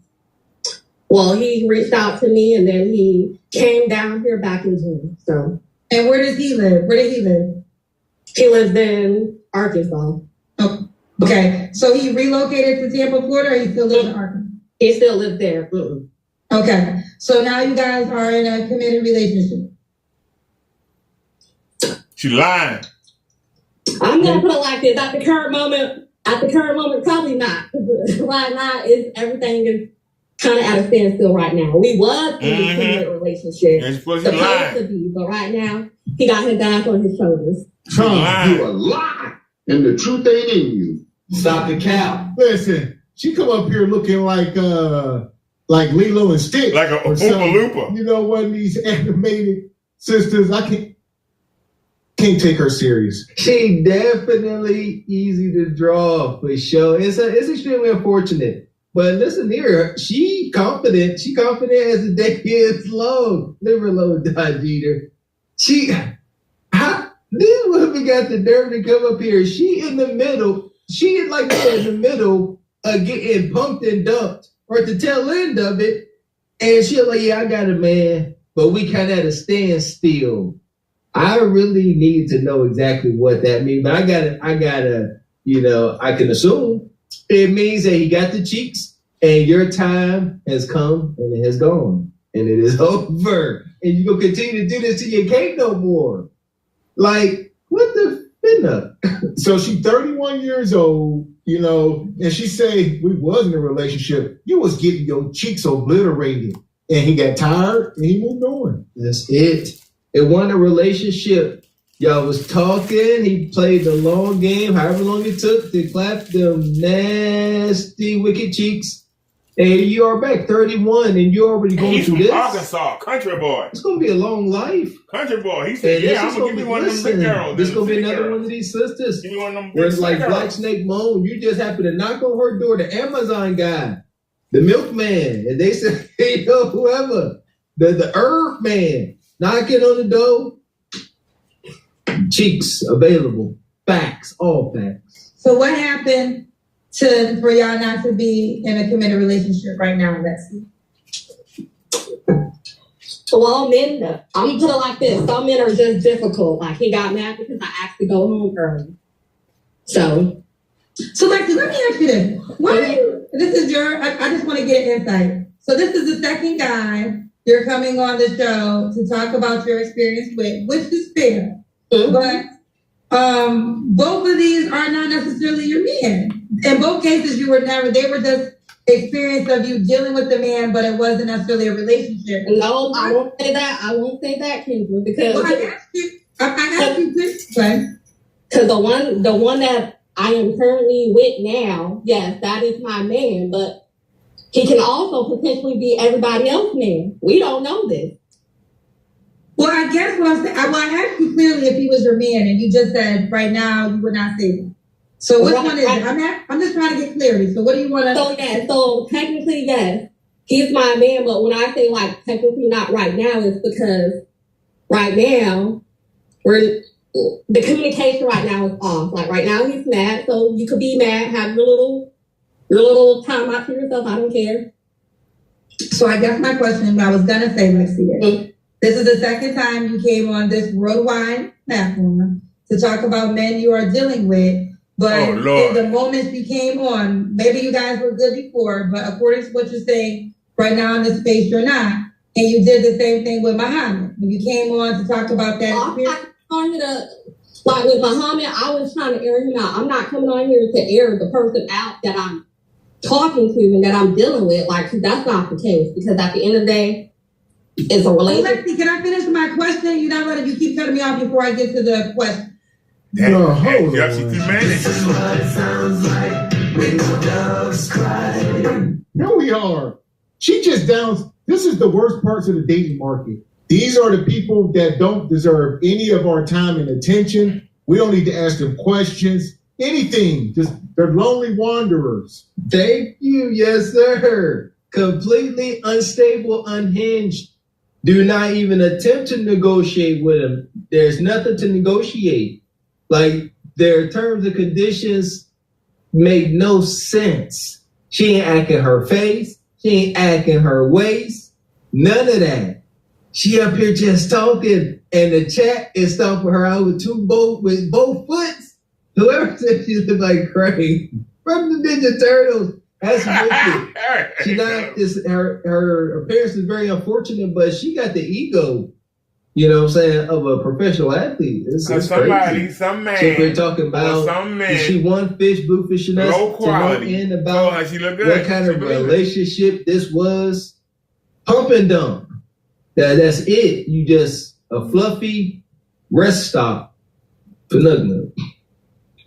Well, he reached out to me, and then he came down here back in June. So, and where does he live? Where did he live? He lives in Arkansas. Oh, okay, so he relocated to Tampa, Florida, or he still lives in Arkansas? He still lives there. Okay, so now you guys are in a committed relationship. She lying. I'm gonna put it like this: at the current moment, probably not. Right now, everything is kind of at a standstill right now. We was in a committed relationship, supposed to be, but right now he got his back on his shoulders. You a lie, and the truth ain't in you. Stop the cap. Listen, she come up here looking like Lilo and Stitch, like a Oompa Loompa. You know, one of these animated sisters. I can't take her serious. She definitely easy to draw for sure. It's extremely unfortunate. But listen here, she confident. She confident as the day is long. Liver low, Don Jeter. This woman got the nerve to come up here. She in the middle. She is like in the middle of getting pumped and dumped, or at the tail end of it. And she's like, yeah, I got a man, but we kind of at a standstill. I really need to know exactly what that means, but I gotta, I can assume it means that he got the cheeks and your time has come and it has gone and it is over. And you're going to continue to do this till you can't no more. Like, what the finna? So she's 31 years old, and she say, we was in a relationship. You was getting your cheeks obliterated. And he got tired and he moved on. That's it. It wasn't a relationship. Y'all was talking. He played the long game, however long it took to clap them nasty, wicked cheeks. And you are back, 31, and you're already going through this. Arkansas, country boy. It's going to be a long life. Country boy. He said, I'm going to give me one of them big girls. This is going to be another one of these sisters. Give me one of them where it's like Black Snake Moan. You just happen to knock on her door, the Amazon guy, the milkman, and they said, hey, yo, whoever. the herb man knocking on the door. Cheeks available. Facts, all facts. So what happened for y'all not to be in a committed relationship right now, Lexi? Well, men, I'm gonna put it like this. Some men are just difficult. Like, he got mad because I asked to go home early. So Lexi, let me ask you this. This is I just want to get an insight. So this is the second guy you're coming on the show to talk about your experience with, which is fair. Mm-hmm. But both of these are not necessarily your men. In both cases, they were just experience of you dealing with the man, but it wasn't necessarily a relationship. No, I won't say that. Kendra, because I asked you this question. Because the one that I am currently with now, yes, that is my man, but he can also potentially be everybody else's man. We don't know this. Well, I guess what I'm saying, I asked you clearly if he was your man, and you just said right now you would not say that. So which one is it? I'm just trying to get clarity. So what do you want to? So technically, yes, he's my man. But when I say like technically not right now, it's because right now the communication right now is off. Like right now he's mad, so you could be mad, have your little time out to yourself. I don't care. So I guess my question I was gonna say, Lexi, this is the second time you came on this worldwide platform to talk about men you are dealing with. But in the moments you came on, maybe you guys were good before, but according to what you're saying, right now in this space you're not. And you did the same thing with Muhammad. When you came on to talk about that like with Muhammad, I was trying to air him out. I'm not coming on here to air the person out that I'm talking to and that I'm dealing with. Like, that's not the case. Because at the end of the day, it's a relationship. Lexi, can I finish my question? You keep cutting me off before I get to the question. No, hold on. This is what it sounds like when the doves cry. Here we are. She just downs. This is the worst parts of the dating market. These are the people that don't deserve any of our time and attention. We don't need to ask them questions, anything. Just they're lonely wanderers. Thank you. Yes, sir. Completely unstable, unhinged. Do not even attempt to negotiate with them. There's nothing to negotiate. Like, their terms and conditions make no sense. She ain't acting her face. She ain't acting her waist. None of that. She up here just talking, and the chat is stomping her out with with both foots. Whoever said she looked like Craig from the Ninja Turtles. That's wicked. She not this. Her appearance is very unfortunate, but she got the ego. You know what I'm saying, of a professional athlete. It's crazy. Some man. We're talking about some man. She one fish, bluefish, and low quality. To know about what kind of relationship this was. Pump and dump. That's it. You just a fluffy rest stop for nothing.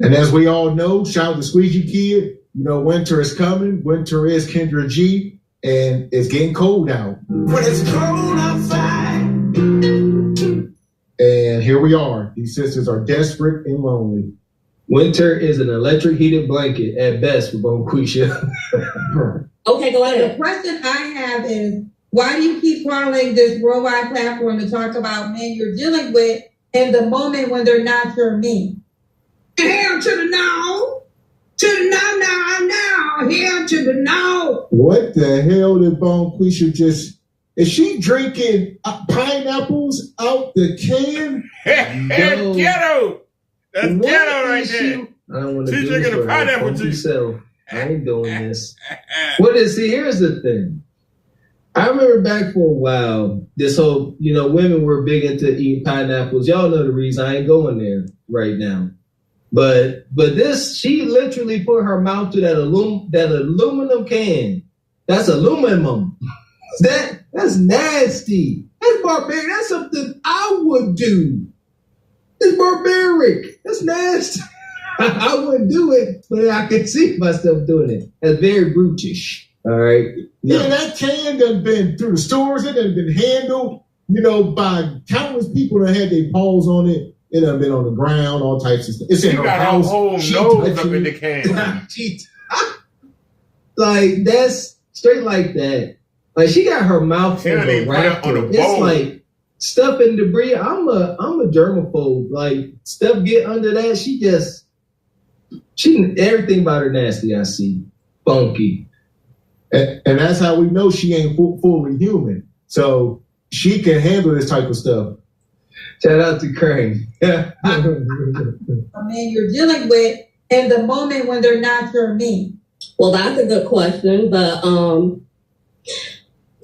And as we all know, shout out to Squeegee Kid. You know, winter is coming. Winter is Kendra G, and it's getting cold out. When it's cold outside. And here we are. These sisters are desperate and lonely. Winter is an electric heated blanket at best for Bonquisha. Okay, go ahead. The question I have is, why do you keep calling this worldwide platform to talk about men you're dealing with in the moment when they're not your men? Hell to the no. To the no. Hell to the no. What the hell did Bonquisha just... Is she drinking pineapples out the can? That's ghetto. That's What ghetto right is there. I don't want to She's do drinking this a pineapple juice. I ain't doing this. Here's the thing. I remember back for a while, this whole, women were big into eating pineapples. Y'all know the reason. I ain't going there right now. But this, she literally put her mouth to that aluminum can. That's aluminum. That's nasty. That's barbaric. That's something I would do. It's barbaric. That's nasty. I wouldn't do it, but I could see myself doing it. That's very brutish. All right. Yeah, that can done been through the stores. It done been handled, by countless people that had their paws on it. It done been on the ground, all types of stuff. It's in her house. Her whole nose up in the can. Like, that's straight like that. Like she got her mouth She in don't the even put it on raptor. the It's bowl. like stuff and debris. I'm a germaphobe. Like stuff get under that. She everything about her nasty. I see funky. And that's how we know she ain't fully human. So she can handle this type of stuff. Shout out to Crane. A man you're dealing with in the moment when they're not your man. Well, that's a good question, but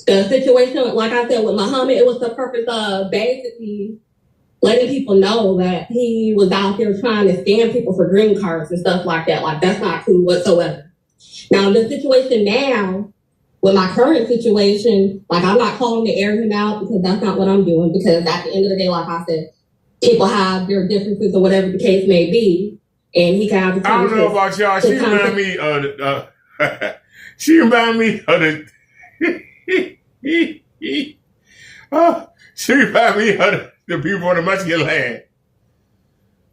the situation, like I said, with Muhammad, it was the purpose of basically letting people know that he was out here trying to scam people for green cards and stuff like that. Like, that's not cool whatsoever. Now, the situation now, with my current situation, like, I'm not calling to air him out because that's not what I'm doing. Because at the end of the day, like I said, people have their differences or whatever the case may be. And he can have the I don't know about y'all. She remind me of the. She remind me of the. She remind me of the people on the Musket land.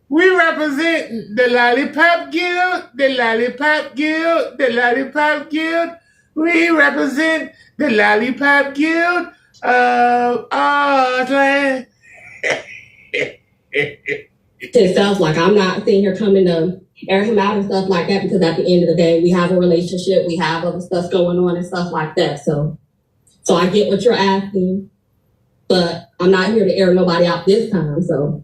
We represent the Lollipop Guild, the Lollipop Guild, the Lollipop Guild. We represent the Lollipop Guild of Ausland. Stuff like I'm not sitting here coming to air him out and stuff like that because at the end of the day we have a relationship, we have other stuff going on and stuff like that. So I get what you're asking, but I'm not here to air nobody out this time. So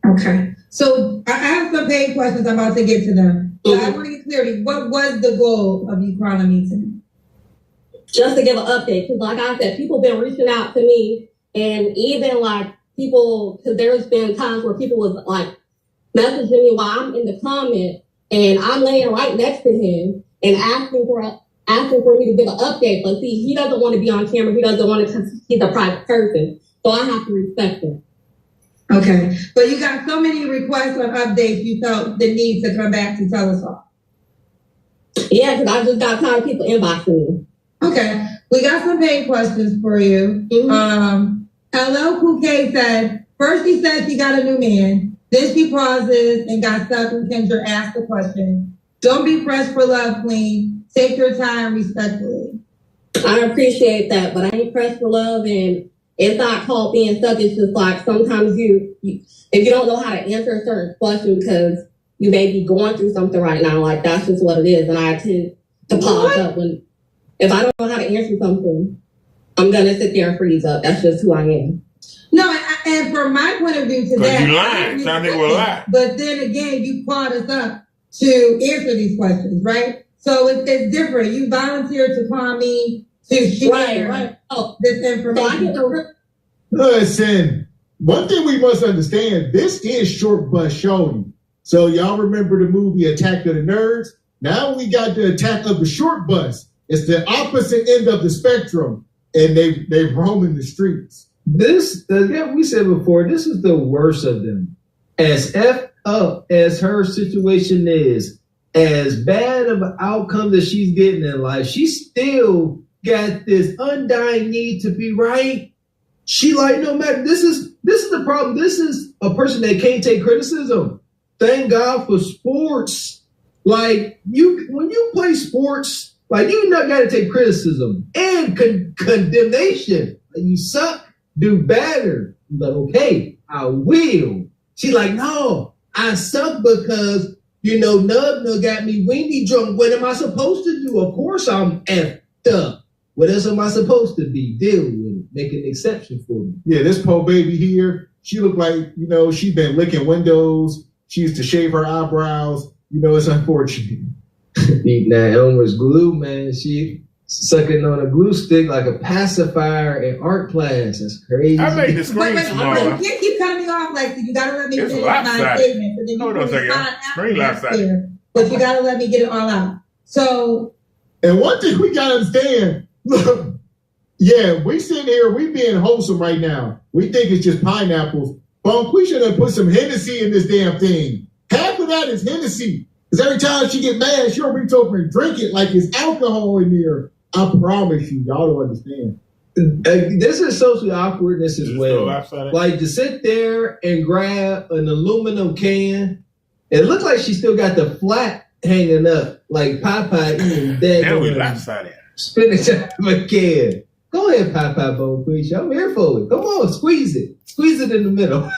okay. So I have some paid questions. I'm about to get to them. But I want to get clarity. What was the goal of you calling me tonight? Just to give an update, because like I said, people been reaching out to me, and even like people, because there's been times where people was like messaging me while I'm in the comment, and I'm laying right next to him and asking for me to give an update. But see, he doesn't want to be on camera. He doesn't want to, because he's a private person. So I have to respect him. Okay. But you got so many requests on updates, you felt the need to come back to tell us all. Yeah, because I just got tired of people inboxing me. Okay. We got some paid questions for you. LL Cool K said, first she said she got a new man. Then she pauses and got stuck when Kendra asked the question. Don't be pressed for love, queen. Take your time respectfully. I appreciate that, but I ain't pressed for love, and it's not called being stuck. It's just like sometimes you if you don't know how to answer a certain question because you may be going through something right now, like that's just what it is. And I tend to pause up if I don't know how to answer something, I'm gonna sit there and freeze up. That's just who I am. No, and from my point of view to that, you lying. Some people will lie. But then again, you brought us up to answer these questions, right? So it's different. You volunteered to call me to share this information. Listen, one thing we must understand, this is Short Bus Shorty. So y'all remember the movie Attack of the Nerds? Now we got the Attack of the Short Bus. It's the opposite end of the spectrum, and they roaming the streets. This, again, we said before, this is the worst of them. As effed up as her situation is, as bad of an outcome that she's getting in life, she still got this undying need to be right. She like, no matter, this is the problem. This is a person that can't take criticism. Thank God for sports. Like when you play sports, like you not got to take criticism and condemnation. Like, you suck, do better. I'm like, okay, I will. She's like, no, I suck because, Nub got me weenie drunk. What am I supposed to do? Of course I'm effed up. What else am I supposed to be? Deal with it. Make an exception for me. Yeah, this poor baby here, she looked like, she's been licking windows. She used to shave her eyebrows. It's unfortunate. Eating that Elmer's glue, man. She sucking on a glue stick like a pacifier in art class. That's crazy. I made the screen smaller. You can't keep cutting me off, Lexi. You gotta let me It's finish my lopsided. statement. But then Hold on a second. Screen lopsided. But you gotta let me get it all out. So, and one thing we gotta understand, look, yeah, we sitting here, we being wholesome right now. We think it's just pineapples. Bonquisha done put some Hennessy in this damn thing. Half of that is Hennessy. Because every time she get mad, she'll reach over and drink it like it's alcohol in there. I promise you, y'all don't understand. This is social awkwardness as well. Like to sit there and grab an aluminum can. It looks like she still got the flat hanging up, like Popeye eating dead. Now we lopsided. Spinach out of a can. Go ahead, Papa Bonquisha. I'm here for it. Come on, squeeze it. Squeeze it in the middle.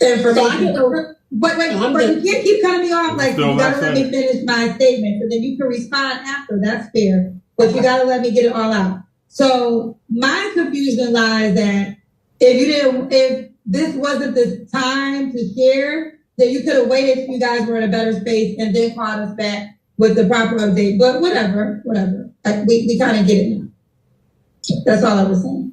Information. But you can't keep cutting me off. Like, you gotta let me finish my statement, so then you can respond after. That's fair. But you gotta let me get it all out. So my confusion lies that if this wasn't the time to share, then you could have waited till you guys were in a better space and then called us back with the proper update. But whatever. We kind of get it now. That's all I was saying.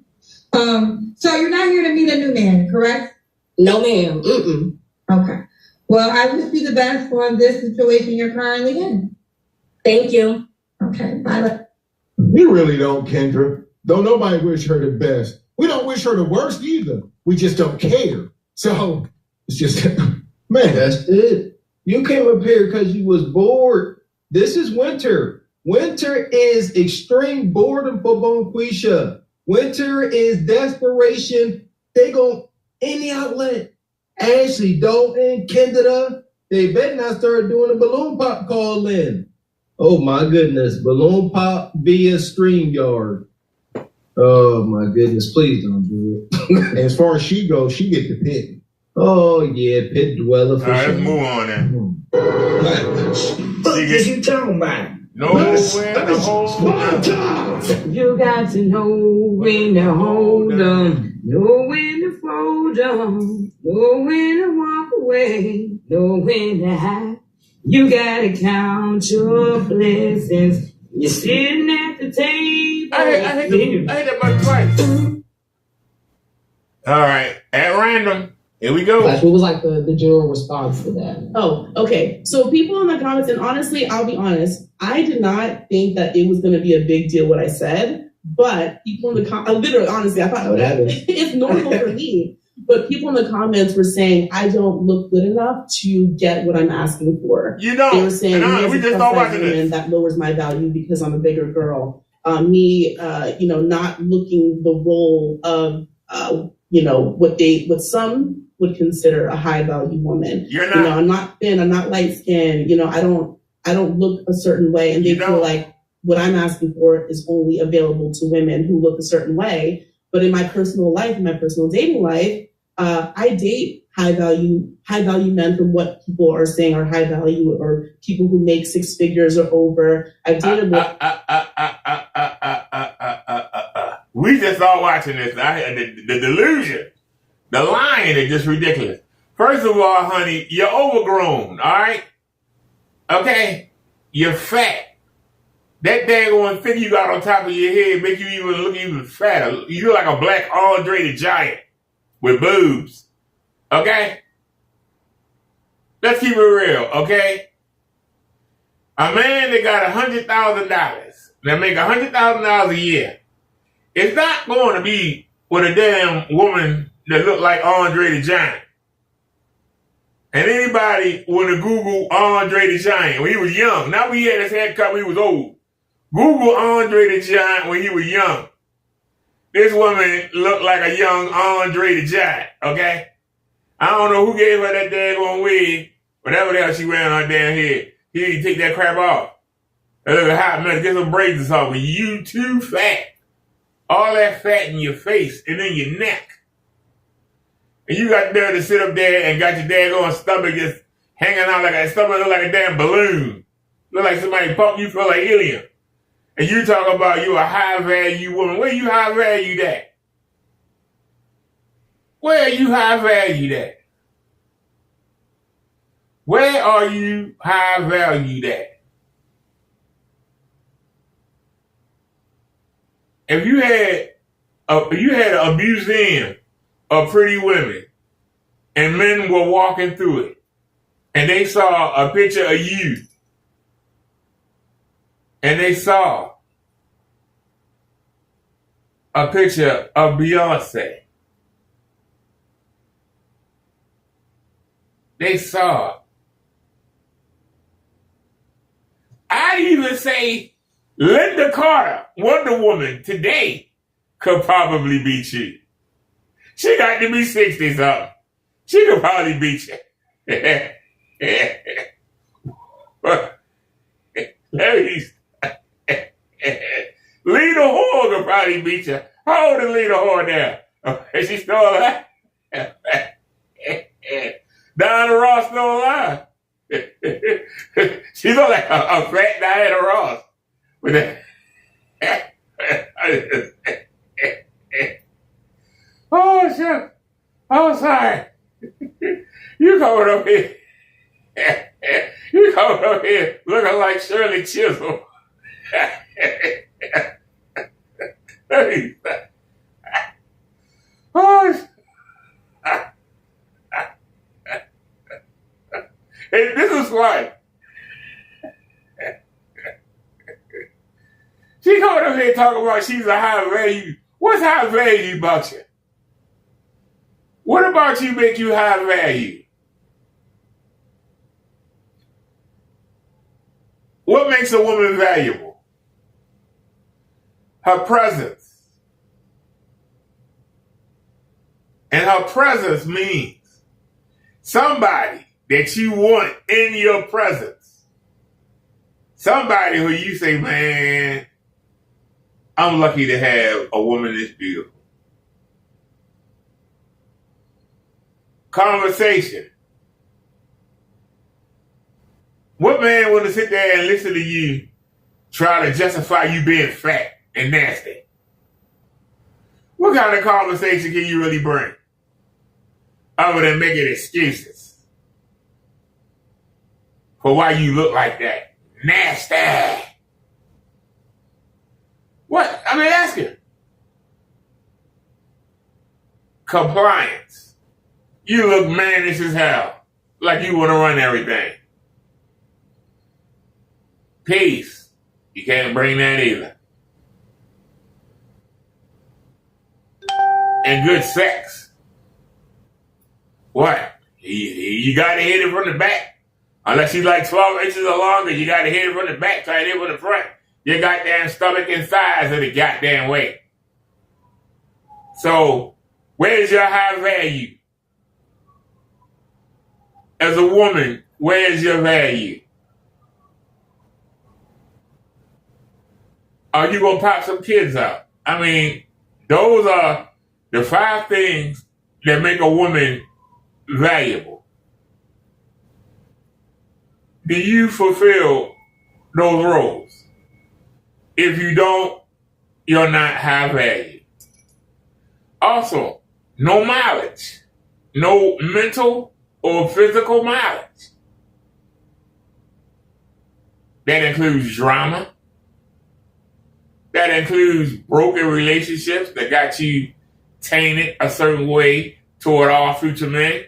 So you're not here to meet a new man, correct? No, ma'am. Mm-mm. Okay. Well, I wish you the best for this situation you're currently in. Thank you. Okay. Bye. We really don't, Kendra. Don't nobody wish her the best. We don't wish her the worst either. We just don't care. So it's just, man. That's it. You came up here because you was bored. This is winter. Winter is extreme boredom for Bonquisha. Winter is desperation. They go any outlet. Ashley, Dalton, Kendra, they better not start doing a balloon pop call in. Oh my goodness, balloon pop via StreamYard. Oh my goodness, please don't do it. As far as she goes, she get the pit. Oh yeah, pit dweller for sure. Let's move on then. What is you talking about? Nowhere to hold on. You got to know when to hold on, know when to fold on, know when to walk away, know when to hide. You gotta count your blessings. You're sitting at the table. I hit that button twice. All right, at random. Here we go. What was like the general response to that? Oh, okay. So people in the comments, and honestly, I'll be honest, I did not think that it was going to be a big deal what I said, but people in the comments, literally, honestly, I thought it's normal for me. But people in the comments were saying, I don't look good enough to get what I'm asking for. You don't. They were saying, we just don't watch this. That lowers my value because I'm a bigger girl. Not looking the role of, what some would consider a high value woman. You're not. I'm not thin. I'm not light skinned. I don't look a certain way, and they feel like what I'm asking for is only available to women who look a certain way. But in my personal life, in my personal dating life, I date high value men from what people are saying are high value, or people who make six figures or over. I dated We just all watching this. The delusion, the lying is just ridiculous. First of all, honey, you're overgrown, all right? Okay? You're fat. That daggone thing you got on top of your head make you even look even fatter. You look like a black Andre the Giant with boobs. Okay? Let's keep it real, okay? A man that got $100,000, that make $100,000 a year, it's not going to be with a damn woman that look like Andre the Giant. And anybody want to Google Andre the Giant when he was young. Not when he had his haircut when he was old. Google Andre the Giant when he was young. This woman looked like a young Andre the Giant, okay? I don't know who gave her that daggone wig, whatever the hell she wearing on her damn head. He need to take that crap off. That look hot, man. Get some braids or something. You too fat. All that fat in your face and in your neck. And you got there to sit up there and got your daggone stomach just hanging out like a stomach look like a damn balloon. Look like somebody pumped you full of helium. And you talk about you a high value woman. Where you high valued at? Where are you high valued at? Where are you high valued at? If you had a museum of pretty women and men were walking through it and they saw a picture of you and they saw a picture of Beyonce, they saw, I'd even say Linda Carter, Wonder Woman, today could probably beat you. She got to be 60 something. She could probably beat you. Lena Horgan he beat you. How old is Lita Horn now? Is she still alive? Diana Ross still alive. She's like a fat Diana Ross. With that. Oh, shit. Oh, sorry. You coming up here. You coming up here looking like Shirley Chisholm. Oh, and this is why. She coming up here talking about she's a high value. What's high value about you? What about you make you high value? What makes a woman valuable? Her presence. And her presence means somebody that you want in your presence. Somebody who you say, man, I'm lucky to have a woman this beautiful. Conversation. What man want to sit there and listen to you try to justify you being fat and nasty? What kind of conversation can you really bring? Other than making excuses for why you look like that. Nasty. What? I mean, ask him. Compliance. You look mannish as hell. Like you want to run everything. Peace. You can't bring that either. And good sex. What? You got to hit it from the back. Unless she's like 12 inches or longer, you got to hit it from the back, try to hit it from the front. Your goddamn stomach and thighs are the goddamn way. So, where's your high value? As a woman, where's your value? Are you going to pop some kids out? I mean, those are the 5 things that make a woman valuable. Do you fulfill those roles? If you don't, you're not high value. Also, no mileage. No mental or physical mileage. That includes drama. That includes broken relationships that got you tainted a certain way toward all future men.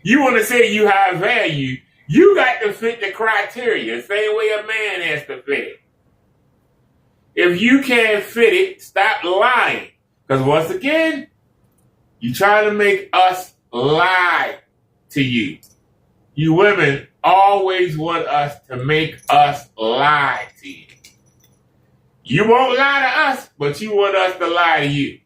You want to say you high value, you got to fit the criteria, the same way a man has to fit it. If you can't fit it, stop lying. Because once again, you try to make us lie to you. You women always want us to make us lie to you. You won't lie to us, but you want us to lie to you.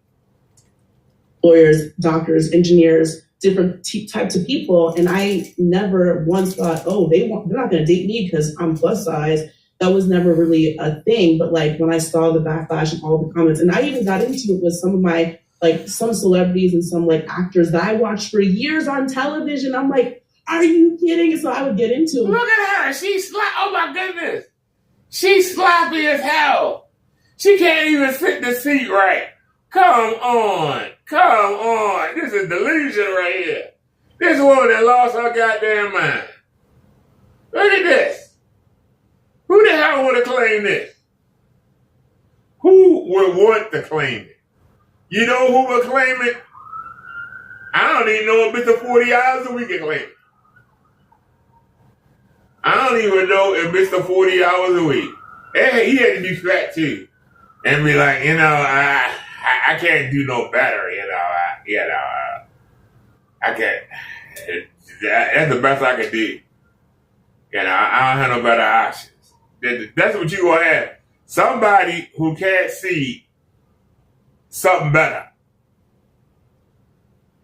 Lawyers, doctors, engineers, different types of people. And I never once thought, oh, they're not going to date me because I'm plus size. That was never really a thing. But like when I saw the backlash and all the comments, and I even got into it with some of my, like some celebrities and some like actors that I watched for years on television. I'm like, are you kidding? And so I would get into it. Look at her. She's oh my goodness. She's sloppy as hell. She can't even sit the seat right. Come on. Come on. This is delusion right here. This woman that lost her goddamn mind. Look at this. Who the hell would have claimed this? Who would want to claim it? You know who would claim it? I don't even know if Mr. 40 hours a week can claim it. I don't even know if Mr. 40 hours a week. Hey, he had to be fat too. And be like, I can't do no better, I can't. That's the best I can do. I don't have no better options. That's what you gonna have. Somebody who can't see something better.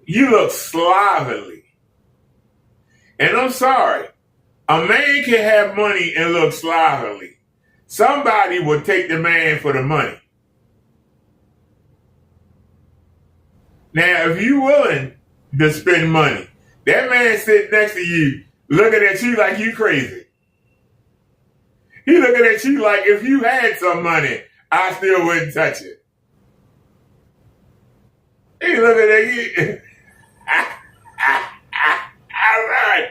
You look slovenly. And I'm sorry. A man can have money and look slovenly. Somebody will take the man for the money. Now, if you willing to spend money, that man sitting next to you looking at you like you crazy. He looking at you like if you had some money, I still wouldn't touch it. He looking at you. All right.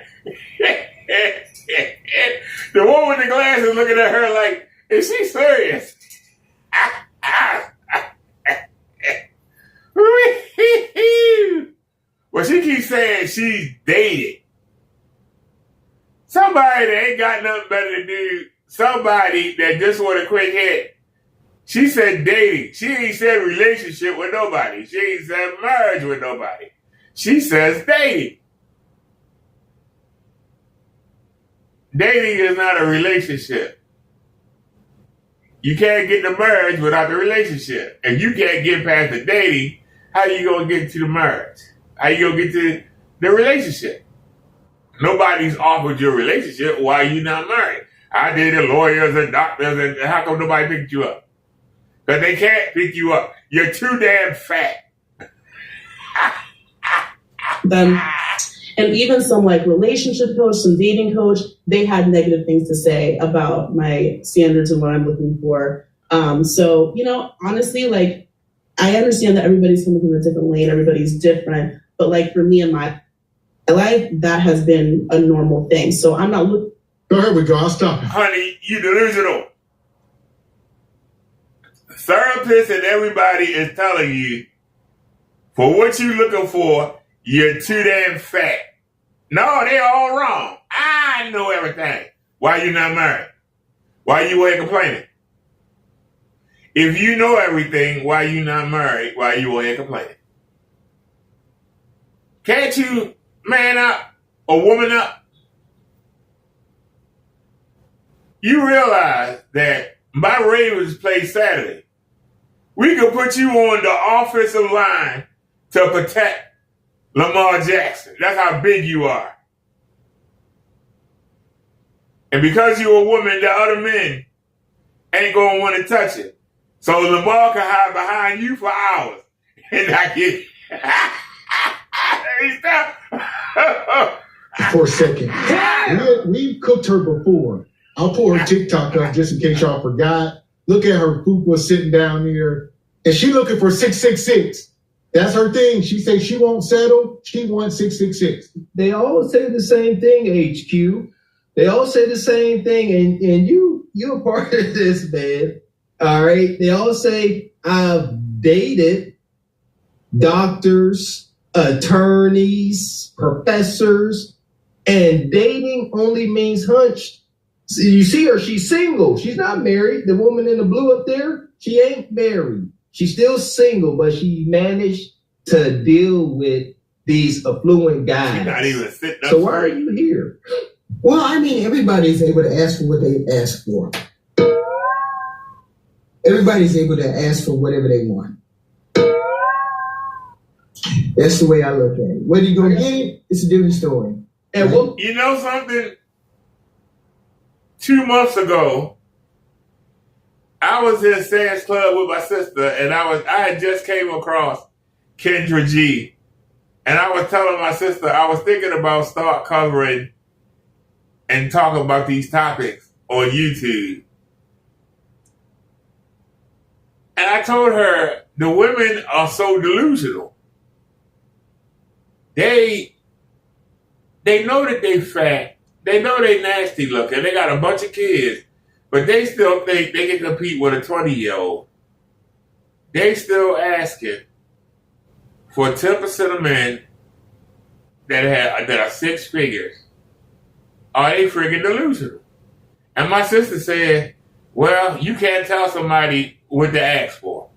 The one with the glasses looking at her like, is she serious? Well, she keeps saying she's dated. Somebody that ain't got nothing better to do, somebody that just want a quick hit. She said dating. She ain't said relationship with nobody. She ain't said marriage with nobody. She says dating. Dating is not a relationship. You can't get the marriage without the relationship. If you can't get past the dating, how you gonna get to the marriage? How you gonna get to the relationship? Nobody's offered you a relationship. Why are you not married? I dated lawyers and doctors, and how come nobody picked you up? Because they can't pick you up. You're too damn fat. And even some like relationship coach, some dating coach, they had negative things to say about my standards and what I'm looking for. So, you know, honestly, like, I understand that everybody's coming from a different lane, everybody's different, but like for me and my life, that has been a normal thing. So I'm not looking. Here we go. I'll stop. Honey, you delusional. Therapists and everybody is telling you, for what you looking for, you're too damn fat. No, they're all wrong. I know everything. Why you not married? Why you ain't complaining? If you know everything, why you not married? Why you ain't complaining? Can't you man up or woman up? You realize that my Ravens play Saturday. We could put you on the offensive line to protect Lamar Jackson. That's how big you are. And because you're a woman, the other men ain't going to want to touch it. So Lamar can hide behind you for hours. And I get for a second. We've cooked her before. I'll pull her TikTok up just in case y'all forgot. Look at her fupa sitting down there. And she looking for 666. That's her thing. She says she won't settle. She wants 666. They all say the same thing, HQ. They all say the same thing, and you're a part of this, man. All right. They all say I've dated doctors, attorneys, professors, and dating only means hunched. So you see her, she's single. She's not married. The woman in the blue up there, she ain't married. She's still single, but she managed to deal with these affluent guys. She's not even sitting up. So why are you here? Well, I mean, everybody's able to ask for what they ask for. Everybody's able to ask for whatever they want. That's the way I look at it. Whether you're going to get it, it's a different story. And right? You know something? 2 months ago, I was in Sam's Club with my sister, and I had just came across Kendra G. And I was telling my sister I was thinking about start covering and talking about these topics on YouTube. And I told her the women are so delusional. They know that they fat. They know they nasty looking. They got a bunch of kids. But they still think they can compete with a 20-year-old. They still asking for 10% of men that are 6 figures. Are they friggin' delusional? And my sister said, well, you can't tell somebody what to ask for.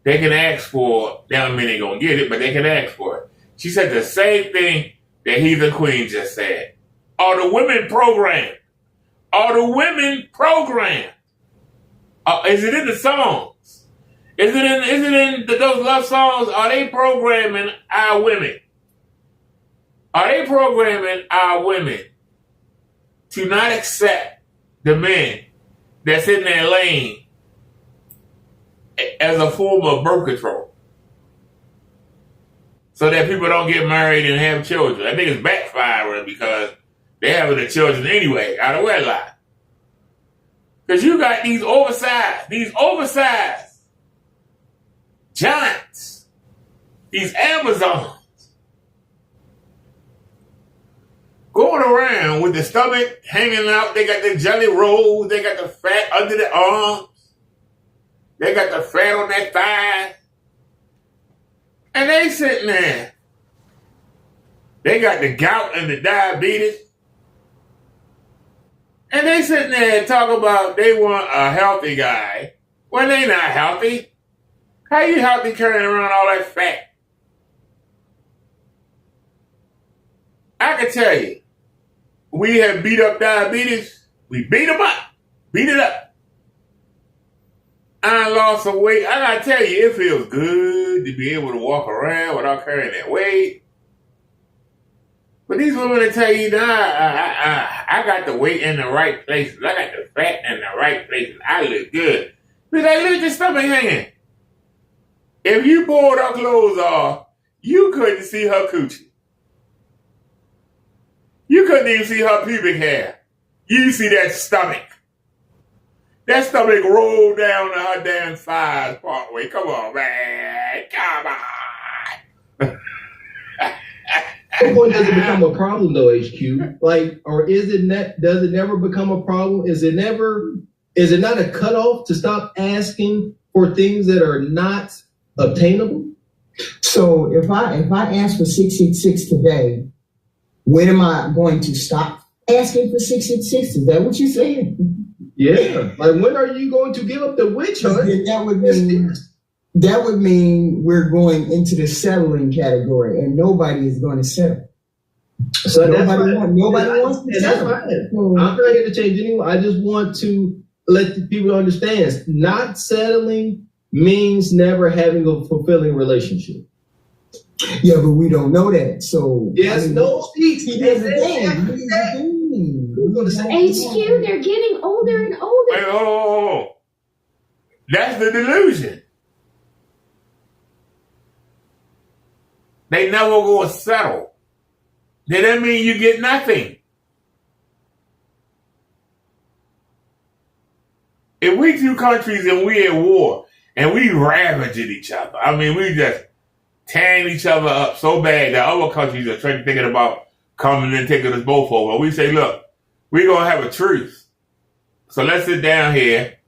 They can ask for, that don't mean they're going to get it, but they can ask for it. She said the same thing that Heathen Queen just said. Are the women programmed? Are the women programmed? Is it in the songs? Is it in those love songs? Are they programming our women? Are they programming our women to not accept the men that's in their lane as a form of birth control? so that people don't get married and have children. I think it's backfiring because they're having the children anyway out of wedlock. Because you got these oversized giants, these Amazons, going around with the stomach hanging out. They got the jelly rolls. They got the fat under the arms. They got the fat on their thighs. And they sitting there. They got the gout and the diabetes. And they sitting there and talk about they want a healthy guy. Well, they not healthy. How you healthy carrying around all that fat? I can tell you, we have beat up diabetes. We beat them up. Beat it up. I lost some weight. I gotta tell you, it feels good to be able to walk around without carrying that weight. But these women will tell you, I got the weight in the right places. I got the fat in the right places. I look good. But they look at your stomach hanging. If you pulled her clothes off, you couldn't see her coochie. You couldn't even see her pubic hair. You see that stomach. That stomach rolled down to her damn thighs partway. Come on, man. Come on. At what point does it become a problem though, HQ? Like, or is it not, does it never become a problem? Is it not a cutoff to stop asking for things that are not obtainable? So if I ask for 666 today, when am I going to stop asking for 666? Is that what you're saying? Yeah. Like, when are you going to give up the witch hunt? That would mean we're going into the settling category, and nobody is going to settle. So nobody wants to settle. I'm not here to change anyone. I just want to let the people understand. Not settling means never having a fulfilling relationship. Yeah, but we don't know that. So yes, no speaks. HQ, they're getting older and older. Wait, oh. That's the delusion. They never go settle. Then that mean you get nothing. If we two countries and we at war and we ravaging each other, I mean, we just tearing each other up so bad that other countries are thinking about coming and taking us both over. We say, look, we're going to have a truce. So let's sit down here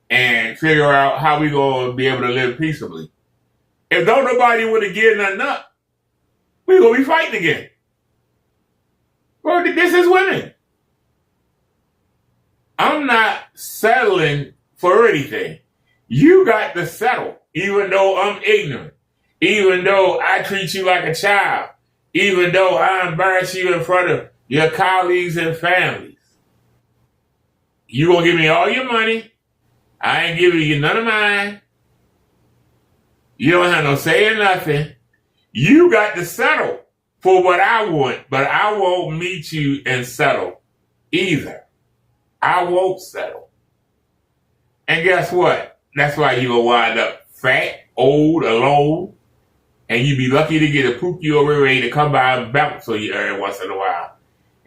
and figure out how we're going to be able to live peaceably. If don't nobody would have given nothing up, we're going to be fighting again. Well, this is women. I'm not settling for anything. You got to settle, even though I'm ignorant, even though I treat you like a child, even though I embarrass you in front of your colleagues and families. You going to give me all your money. I ain't giving you none of mine. You don't have no say in nothing. You got to settle for what I want, but I won't meet you and settle either. I won't settle. And guess what? That's why you will wind up fat, old, alone, and you be lucky to get a pookie over ready to come by and bounce on you every once in a while.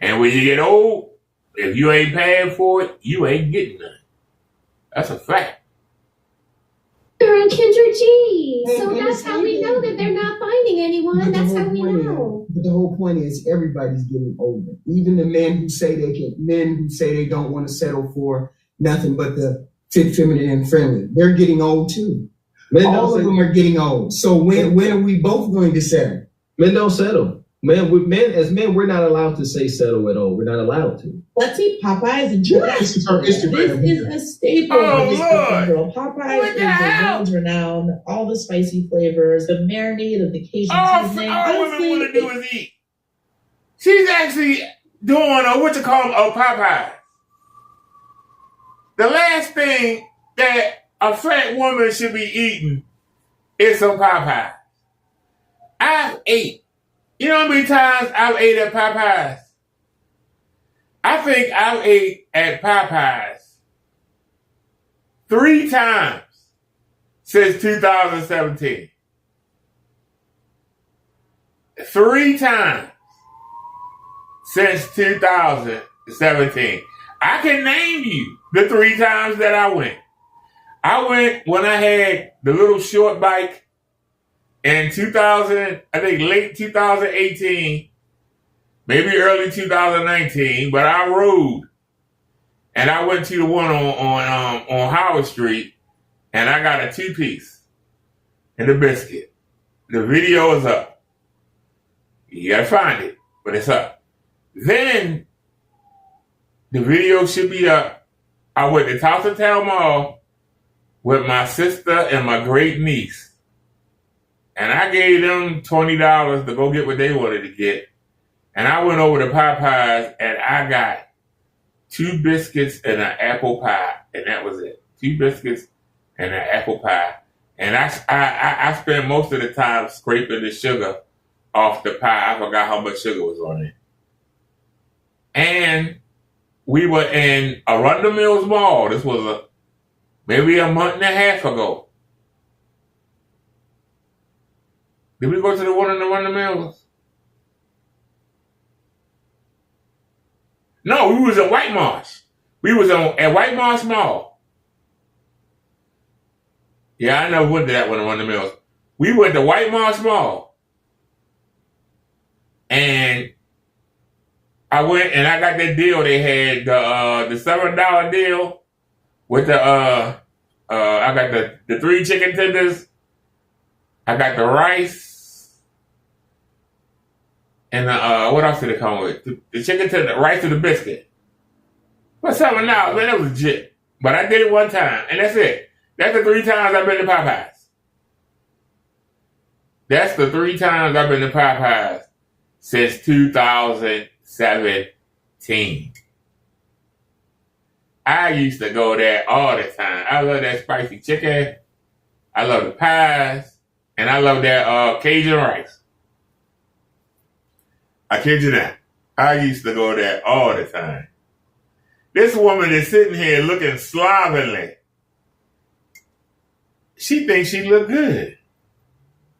And when you get old, if you ain't paying for it, you ain't getting none. That's a fact. They're in Kendra G. So that's how we know that they're not finding anyone. That's how we know. But the whole point is everybody's getting older. Even the men who say they don't want to settle for nothing but the fit, feminine, and friendly. They're getting old too. All of them are getting old. So when are we both going to settle? Men don't settle. As men, we're not allowed to say settle at all. We're not allowed to. Let's eat Popeyes and Jordan. This is a staple of this girl. Popeyes is the world renowned. All the spicy flavors, the marinade of the Cajun seasoning. All women want to do is eat. She's actually doing a Popeye. The last thing that a fat woman should be eating is some Popeye. I've ate. You know how many times I've ate at Popeyes? I think I've ate at Popeyes 3 times since 2017. 3 times since 2017. I can name you the 3 times that I went. I went when I had the little short bike in 2000, I think late 2018, maybe early 2019, but I rode. And I went to the one on Howard Street, and I got a 2-piece and a biscuit. The video is up. You gotta find it, but it's up. Then the video should be up. I went to Town Mall with my sister and my great niece, and I gave them $20 to go get what they wanted to get. And I went over to Popeyes, and I got 2 biscuits and an apple pie, and that was it. 2 biscuits and an apple pie. And I spent most of the time scraping the sugar off the pie. I forgot how much sugar was on it. And we were in Arundel Mills Mall. This was maybe a month and a half ago. Did we go to the one in Arundel Mills? No, we was in White Marsh. We was at White Marsh Mall. Yeah, I never went to that one in Arundel Mills. We went to White Marsh Mall. And I went and I got that deal. They had the $7 deal with I got the 3 chicken tenders. I got the rice. And what else did it come with? The chicken tender, rice and the biscuit. For $7, man, that was legit. But I did it one time, and that's it. That's the 3 times I've been to Popeyes. That's the 3 times I've been to Popeyes since 2017. I used to go there all the time. I love that spicy chicken. I love the pies. And I love that Cajun rice. I kid you not. I used to go there all the time. This woman is sitting here looking slovenly. She thinks she look good.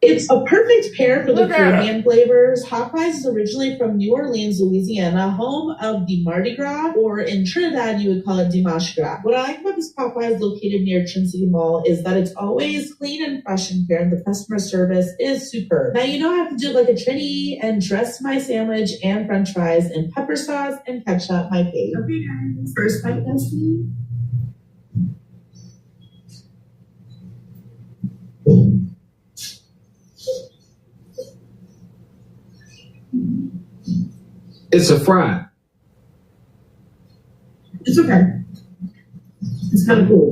It's a perfect pair for the Caribbean flavors. Hot Pies is originally from New Orleans, Louisiana, home of the Mardi Gras, or in Trinidad, you would call it Dimanche Gras. What I like about this Popeyes located near Trinity Mall is that it's always clean and fresh and fair, and the customer service is superb. Now, you know I have to do it like a Trini and dress my sandwich and french fries in pepper sauce and ketchup, my fave. Okay, guys. First bite, Dusty. It's a fry. It's okay. It's kind of cool.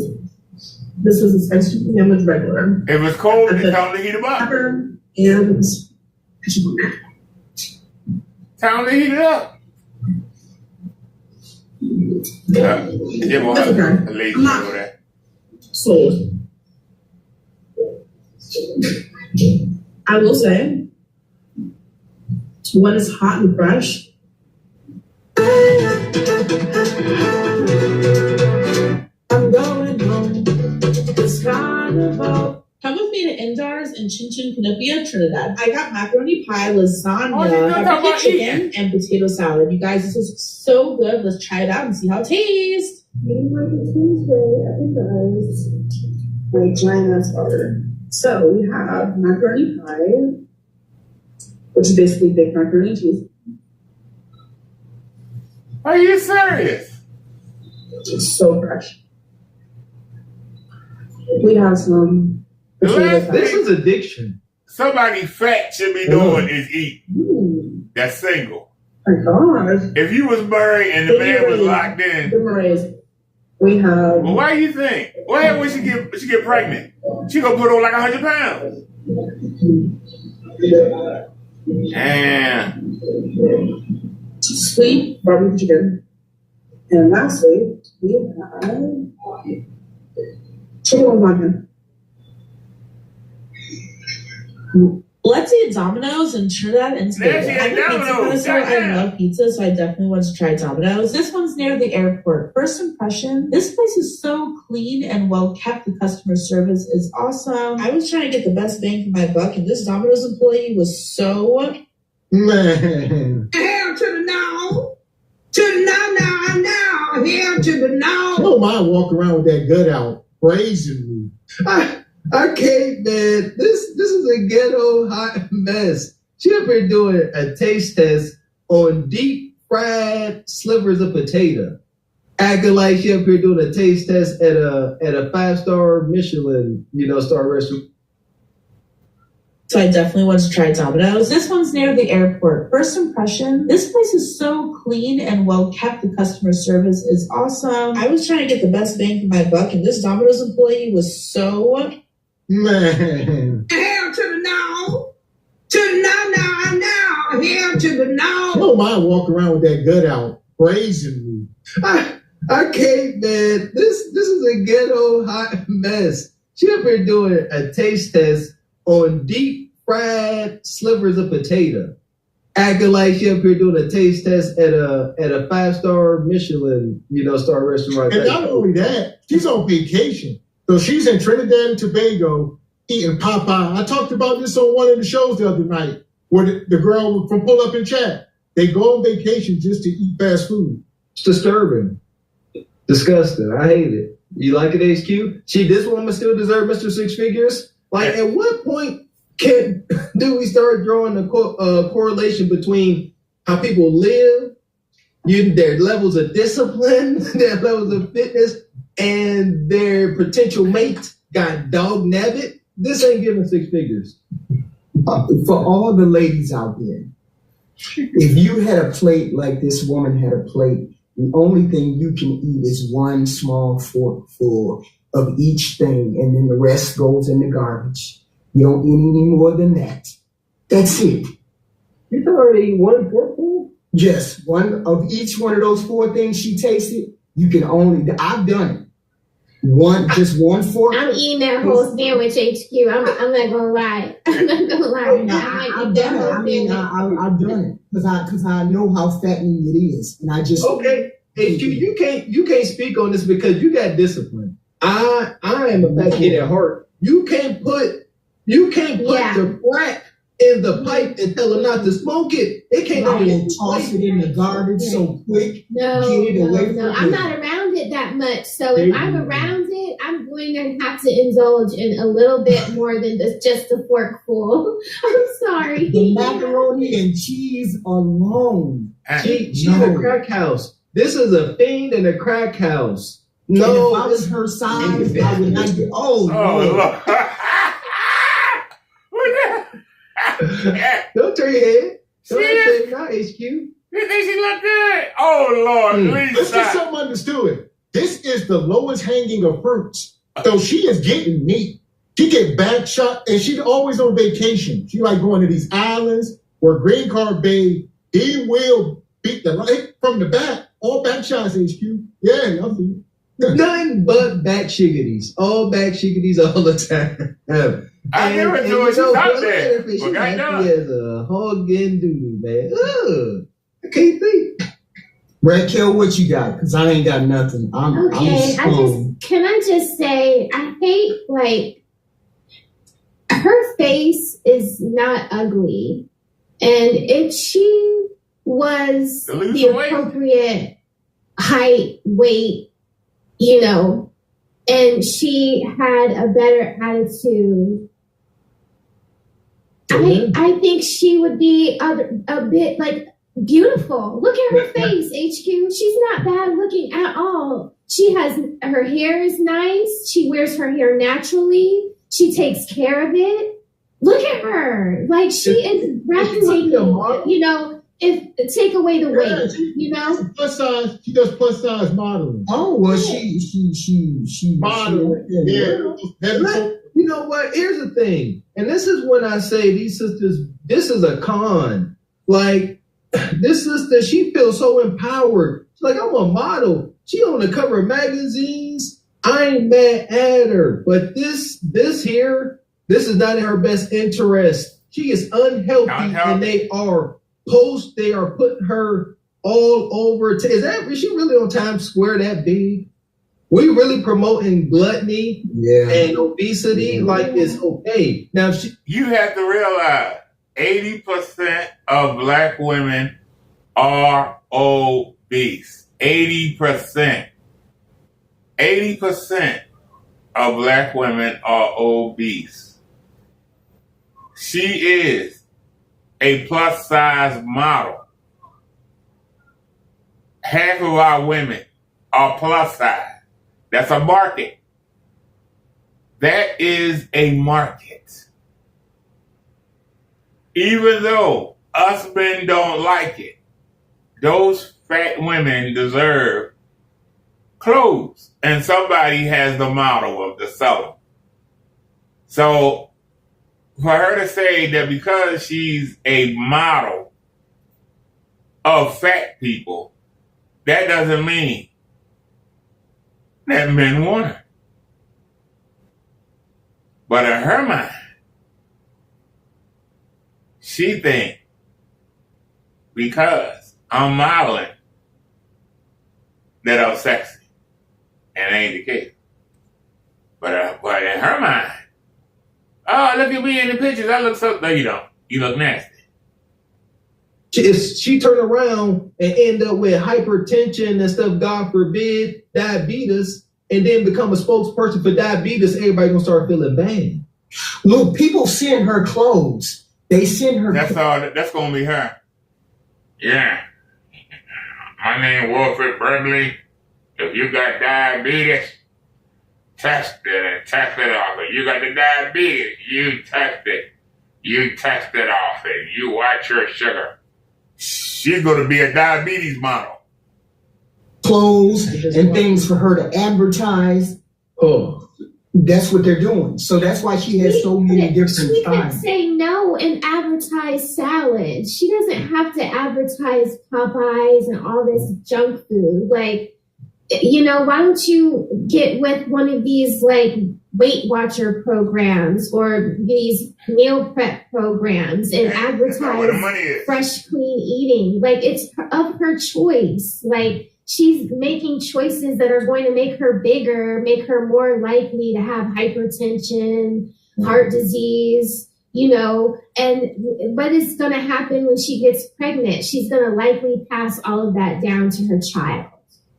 This is a spicy sandwich regular. If it's cold, it's time to heat them up. Pepper and ketchup on that. Time to heat it up. That's okay. I'm not sold. I will say, when it's hot and fresh, I'm going home. It's carnival. Come with me to Indar's in Chin Canopia, Trinidad. I got macaroni pie, lasagna, chicken, and potato salad. You guys, this is so good. Let's try it out and see how it tastes. Tuesday at Indar's. Wait, China starter. So we have macaroni pie, which is basically baked macaroni and cheese. Are you serious? It's so fresh. We have some. This is addiction. Somebody fat should be doing is eat. That's single. My gosh. If you was married and the man was locked in. We have. Well, why do you think? What happened when she get pregnant? She gonna put on like 100 pounds. And sweet barbecue chicken. And lastly, we have chicken lasagna. Let's eat Domino's and Trinidad and Tobago. I'm a pizza connoisseur. I love pizza, so I definitely want to try Domino's. This one's near the airport. First impression, this place is so clean and well kept. The customer service is awesome. I was trying to get the best bang for my buck, and this Domino's employee was so Man. Hell to the no. To the now. Hell to the no. You don't mind walking around with that gut out, praising me. I can't, man. This is a ghetto hot mess. She up here doing a taste test on deep fried slivers of potato. Acting like she up here doing a taste test at a 5-star Michelin, star restaurant. So I definitely want to try Domino's. This one's near the airport. First impression, this place is so clean and well kept. The customer service is awesome. I was trying to get the best bang for my buck, and this Domino's employee was so... Man. Hell to the no. To the now. Hell to the no. You don't mind walking around with that gut out, praising me. I can't, man. This is a ghetto hot mess. She up here doing a taste test on deep fried slivers of potato. Acting like she up here doing a taste test at a 5-star Michelin, star restaurant. And not only that, she's on vacation. So she's in Trinidad and Tobago eating Popeye. I talked about this on one of the shows the other night, where the girl from Pull Up and Chat, they go on vacation just to eat fast food. It's disturbing. Disgusting. I hate it. You like it, HQ? This woman still deserve Mr. Six Figures? Like, at what point do we start drawing a correlation between how people live, their levels of discipline, their levels of fitness, and their potential mate got dog nabbit? This ain't giving 6 figures. For all the ladies out there, if you had a plate like this woman had a plate, the only thing you can eat is one small forkful of each thing, and then the rest goes in the garbage. You don't eat any more than that. That's it. You already eat one forkful? Yes, one of each one of those 4 things she tasted. You can I've done it. Just one fork. I'm eating that whole sandwich, HQ. I'm not gonna lie. I'm not gonna lie. I've done it. I mean, I've done it because I know how fattening it is, and I just okay. HQ, you can't speak on this because you got discipline. I am a fat kid at heart. You can't put the crack in the pipe and tell them not to smoke it. It can't go toss it in the garbage so quick. No. I'm not around it that much. So if I'm around it, I'm going to have to indulge in a little bit more than just a forkful. I'm sorry. The macaroni and cheese alone. She's a crack house. This is a fiend in a crack house. No, and if I was her size, I would not get. Don't turn your head. Don't say not HQ. You think she look good? Oh Lord, please. Let's get something understood. This is the lowest hanging of fruits. So she is getting meat. She get back shot, and she's always on vacation. She like going to these islands where Green Card Bay, he will beat the light from the back. All back shots, HQ. Yeah, I'll see you. Nothing but back shiggities. All back shiggities all the time. I never enjoyed she's out there. She's happy as a hog and doodle, man. Ugh. I can't think. Raquel, what you got? Because I ain't got nothing. Can I just say, I hate, her face is not ugly. And if she was the appropriate height, weight, and she had a better attitude, I think she would be a bit beautiful. Look at her face, HQ. She's not bad looking at all. Her hair is nice. She wears her hair naturally. She takes care of it. Look at her. She is breathtaking. If take away the weight, Plus size, she does plus size modeling. Oh well, she modeling. You know what? Here's the thing, and this is when I say these sisters. This is a con. This sister, she feels so empowered. She's like, I'm a model. She on the cover of magazines. I ain't mad at her, but this is not in her best interest. She is unhealthy. And they are putting her all over. Is she really on Times Square that big? We really promoting gluttony and obesity like it's okay. Now you have to realize 80% of black women are obese. 80%. 80% of black women are obese. She is a plus size model. Half of our women are plus size. That's a market. That is a market. Even though us men don't like it, those fat women deserve clothes. And somebody has the model of the seller. So for her to say that because she's a model of fat people, that doesn't mean that men want her. But in her mind, she thinks because I'm modeling that I'm sexy. And it ain't the case. But in her mind, oh, look at me in the pictures. I look so... No, you don't. You look nasty. She turn around and end up with hypertension and stuff, God forbid, diabetes, and then become a spokesperson for diabetes, everybody gonna start feeling bad. Look, people send her clothes. They send her... That's gonna be her. Yeah. My name Wilfred Brimley. If you got diabetes, test it and test it off. If you got the diabetes, you test it. You test it off and you watch your sugar. She's going to be a diabetes model. Clothes and things for her to advertise. Oh, that's what they're doing. So that's why she has so many different She can say no and advertise salad. She doesn't have to advertise Popeyes and all this junk food. Like, you know, why don't you get with one of these like Weight Watcher programs or these meal prep programs and advertise fresh, clean eating? Like, it's of her choice. Like, she's making choices that are going to make her bigger, make her more likely to have hypertension, heart disease, you know. And what is going to happen when she gets pregnant? She's going to likely pass all of that down to her child.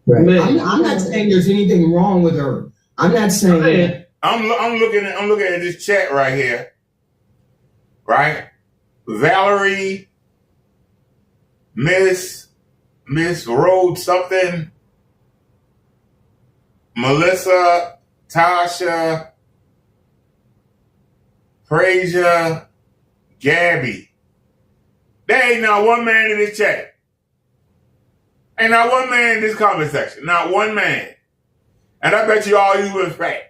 Right. I'm not saying there's anything wrong with her. I'm not saying that. I'm looking at this chat right here. Right? Valerie, Miss Road something, Melissa, Tasha, Frazier, Gabby. There ain't not one man in this chat. Ain't not one man in this comment section. Not one man. And I bet you all you was fat.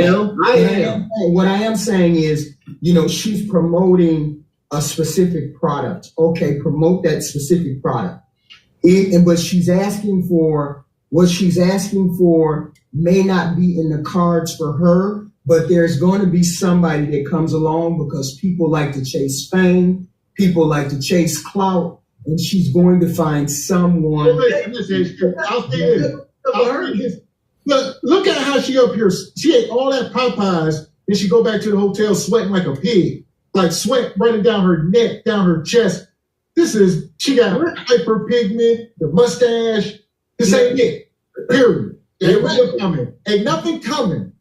What I am saying is, you know, she's promoting a specific product. Okay, promote that specific product. But she's asking for, what she's asking for may not be in the cards for her, but there's going to be somebody that comes along because people like to chase fame. People like to chase clout, and she's going to find someone. I'll say this. Look at how she up here. She ate all that Popeyes, and she go back to the hotel sweating like a pig, like sweat running down her neck, down her chest. She got hyperpigment, the mustache. This ain't it. Period. Ain't nothing coming. Ain't nothing coming.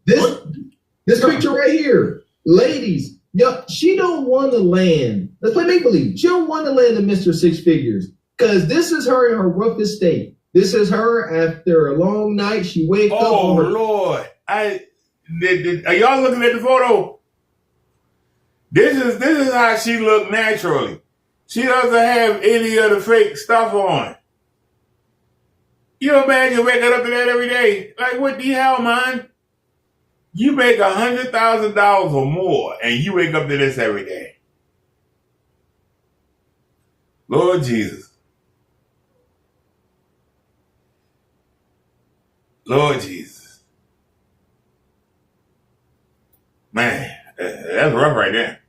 This picture right here, ladies. Yo, she don't want to land. Let's play make believe. She don't want to land in Mr. Six Figures because this is her in her roughest state. This is her after a long night. She wakes up. Oh Lord! Are y'all looking at the photo? This is how she looked naturally. She doesn't have any of the fake stuff on. You imagine waking up to that every day? Like, what the hell, man? You make $100,000 or more, and you wake up to this every day. Lord Jesus. Lord Jesus. Man, that's rough right there.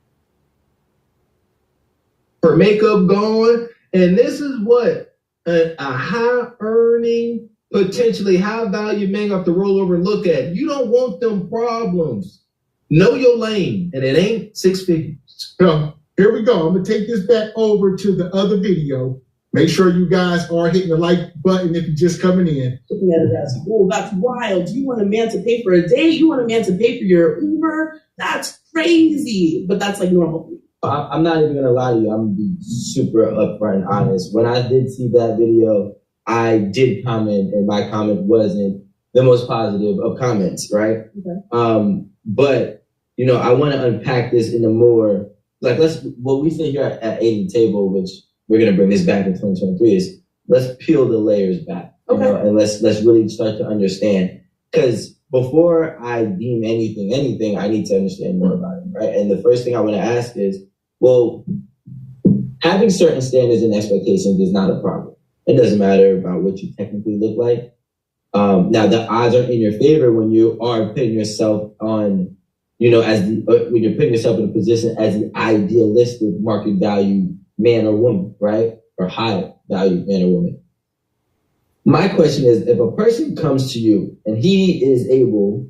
Her makeup going, and this is what a high earning, potentially high value man have to roll over and look at. You don't want them problems. Know your lane, and it ain't 6 figures. So here we go. I'm gonna take this back over to the other video. Make sure you guys are hitting the like button if you're just coming in. Looking at it as, oh, that's wild. You want a man to pay for a date? You want a man to pay for your Uber? That's crazy. But that's like normal. I'm not even gonna lie to you. I'm gonna be super upfront and honest. When I did see that video, I did comment, and my comment wasn't the most positive of comments, right? Okay. But you know, I want to unpack this in a more like what we say here at 80 Table, which we're gonna bring this back in 2023, is let's peel the layers back, you know, and let's really start to understand. Because before I deem anything, I need to understand more about it, right? And the first thing I want to ask is, well, having certain standards and expectations is not a problem. It doesn't matter about what you technically look like. Now the odds are in your favor when you are putting yourself on, you know, when you're putting yourself in a position as the idealistic market value man or woman, right? Or high value man or woman. My question is, if a person comes to you and he is able,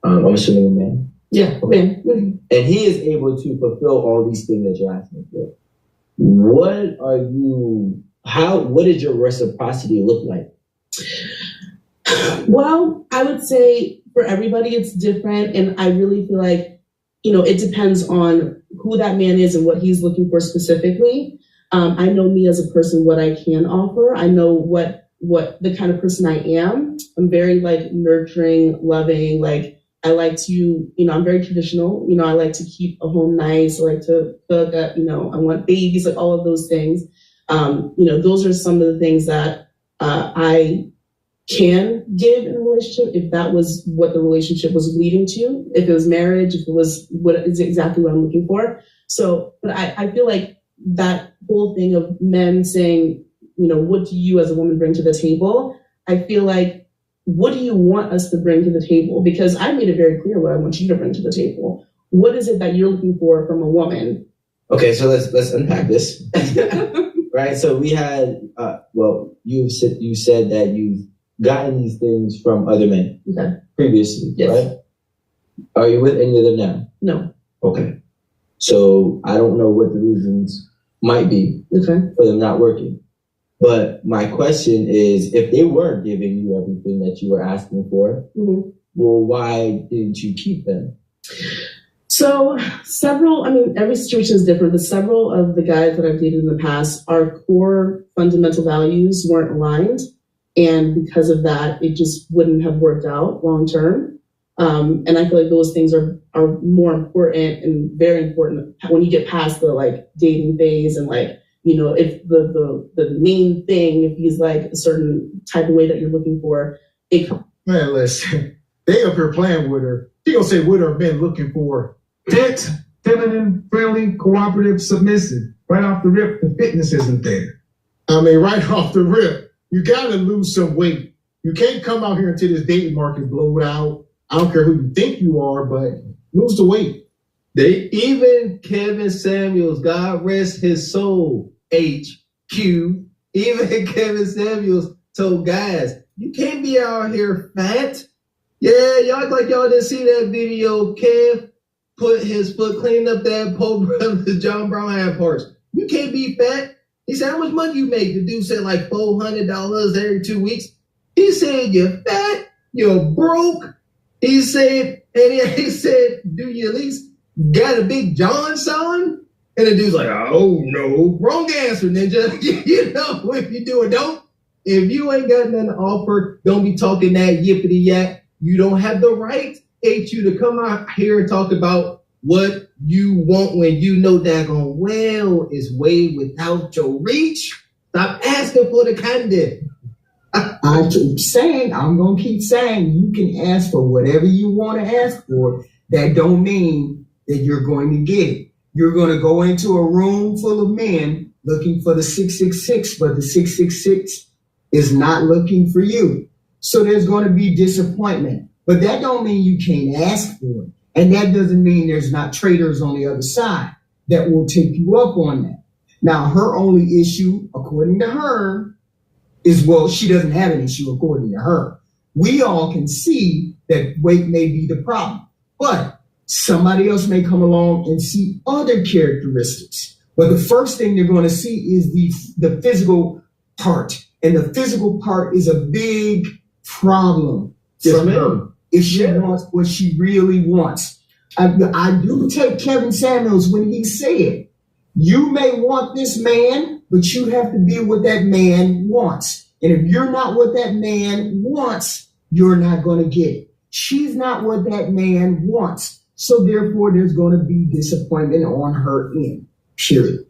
I'm assuming a man. Yeah, man. And he is able to fulfill all these things that you're asking for. What does your reciprocity look like? Well, I would say for everybody it's different. And I really feel like, you know, it depends on who that man is and what he's looking for specifically. I know me as a person, what I can offer. I know what the kind of person I am. I'm very like nurturing, loving, like I like to, you know, I'm very traditional. You know, I like to keep a home nice. I like to cook, you know, I want babies, like all of those things. You know, those are some of the things that I can give in a relationship if that was what the relationship was leading to, if it was marriage, if it was what is exactly what I'm looking for. So, but I feel like that whole thing of men saying, you know, what do you as a woman bring to the table? I feel like, what do you want us to bring to the table? Because I made it very clear what I want you to bring to the table. What is it that you're looking for from a woman? Okay, so let's unpack this. Right. So we had, you said that you've gotten these things from other men previously, right? Are you with any of them now? No. Okay. So I don't know what the reasons might be for them not working. But my question is, if they weren't giving you everything that you were asking for, well, why didn't you keep them? So every situation is different, but several of the guys that I've dated in the past, our core fundamental values weren't aligned. And because of that, it just wouldn't have worked out long term. And I feel like those things are more important and very important when you get past the like dating phase and like, you know, if the main thing, if he's like a certain type of way that you're looking for, man, listen, they up here playing with her. She gonna say what are men looking for? Fit, feminine, friendly, cooperative, submissive. Right off the rip, the fitness isn't there. I mean, right off the rip, you gotta lose some weight. You can't come out here into this dating market blowed out. I don't care who you think you are, but lose the weight. Even Kevin Samuels, God rest his soul, HQ, even Kevin Samuels told guys, you can't be out here fat. Yeah, y'all act like y'all didn't see that video. Kev put his foot, cleaned up that Pope brother John Brown had parts. You can't be fat. He said, how much money you make? The dude said like $400 every 2 weeks. He said, you're fat, you're broke. He said, he said, do you at least got a big John son? And the dude's like, oh no, wrong answer, ninja. You know, if you do it, don't. If you ain't got nothing to offer, don't be talking that yippity yak. You don't have the right, HU, to come out here and talk about what you want when you know daggone well is way without your reach. Stop asking for the candy. I keep saying, I'm going to keep saying, you can ask for whatever you want to ask for. That don't mean that you're going to get it. You're going to go into a room full of men looking for the 666, but the 666 is not looking for you. So there's going to be disappointment. But that don't mean you can't ask for it. And that doesn't mean there's not traders on the other side that will take you up on that. Now, her only issue, according to her, is, well, she doesn't have an issue according to her. We all can see that weight may be the problem. But Somebody else may come along and see other characteristics. But the first thing they're going to see is the physical part. And the physical part is a big problem for her if she wants what she really wants. I do take Kevin Samuels when he said, you may want this man, but you have to be what that man wants. And if you're not what that man wants, you're not going to get it. She's not what that man wants. So therefore, there's going to be disappointment on her end. Period.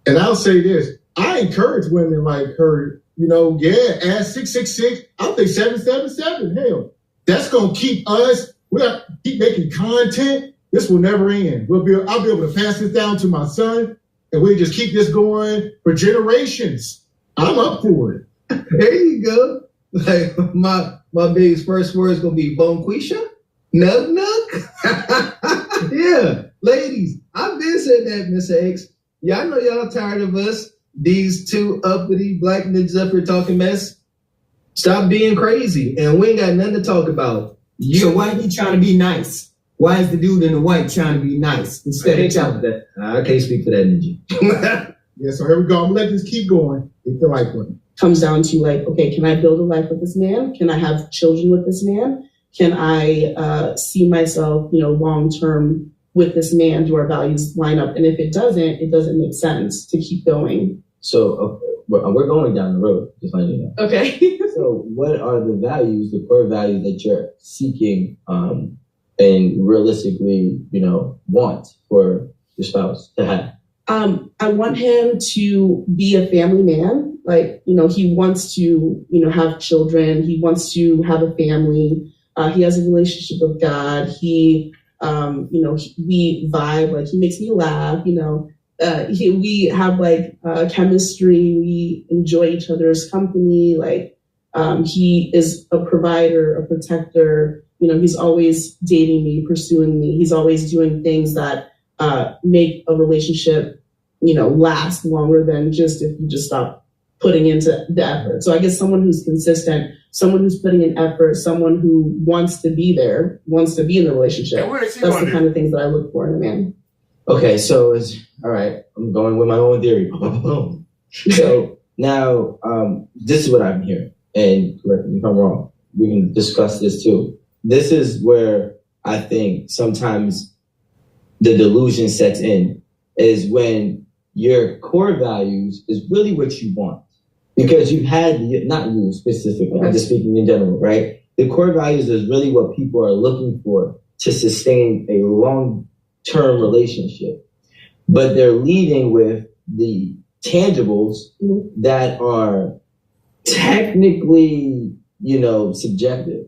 And I'll say this. I encourage women like her, add 666. I'll think 777. Hell, that's going to keep us. We'll keep making content. This will never end. I'll be able to pass this down to my son, and we'll just keep this going for generations. I'm up for it. There you go. Like my biggest first word is gonna be bonquisha. Nug nug. Yeah, ladies, I've been saying that, Miss X. Y'all know y'all tired of us, these two uppity black niggas up here talking mess. Stop being crazy, and we ain't got nothing to talk about. So why he trying to be nice? Why is the dude in the white trying to be nice instead of telling that? I can't speak for that ninja. Yeah, so here we go. I'm gonna let this keep going. If the right one comes down to like, okay, can I build a life with this man? Can I have children with this man? Can I see myself, long term with this man? Do our values line up? And if it doesn't make sense to keep going. So we're going down the road, just letting you know. Okay. So what are the values, the core values that you're seeking and realistically, want for your spouse to have? I want him to be a family man. Like, he wants to, have children. He wants to have a family. He has a relationship with God. He, we vibe. Like, he makes me laugh. We have like chemistry. We enjoy each other's company. Like, he is a provider, a protector. He's always dating me, pursuing me. He's always doing things that make a relationship, last longer than just if you just stop putting into the effort. So I guess someone who's consistent, someone who's putting in effort, someone who wants to be there, wants to be in the relationship. That's the kind of things that I look for in a man. Okay, so all right. I'm going with my own theory. So now, this is what I'm hearing, and correct me if I'm wrong. We can discuss this too. This is where I think sometimes the delusion sets in, is when your core values is really what you want. Because you've had, not you specifically, I'm just speaking in general, right? The core values is really what people are looking for to sustain a long-term relationship. But they're leading with the tangibles that are technically, subjective.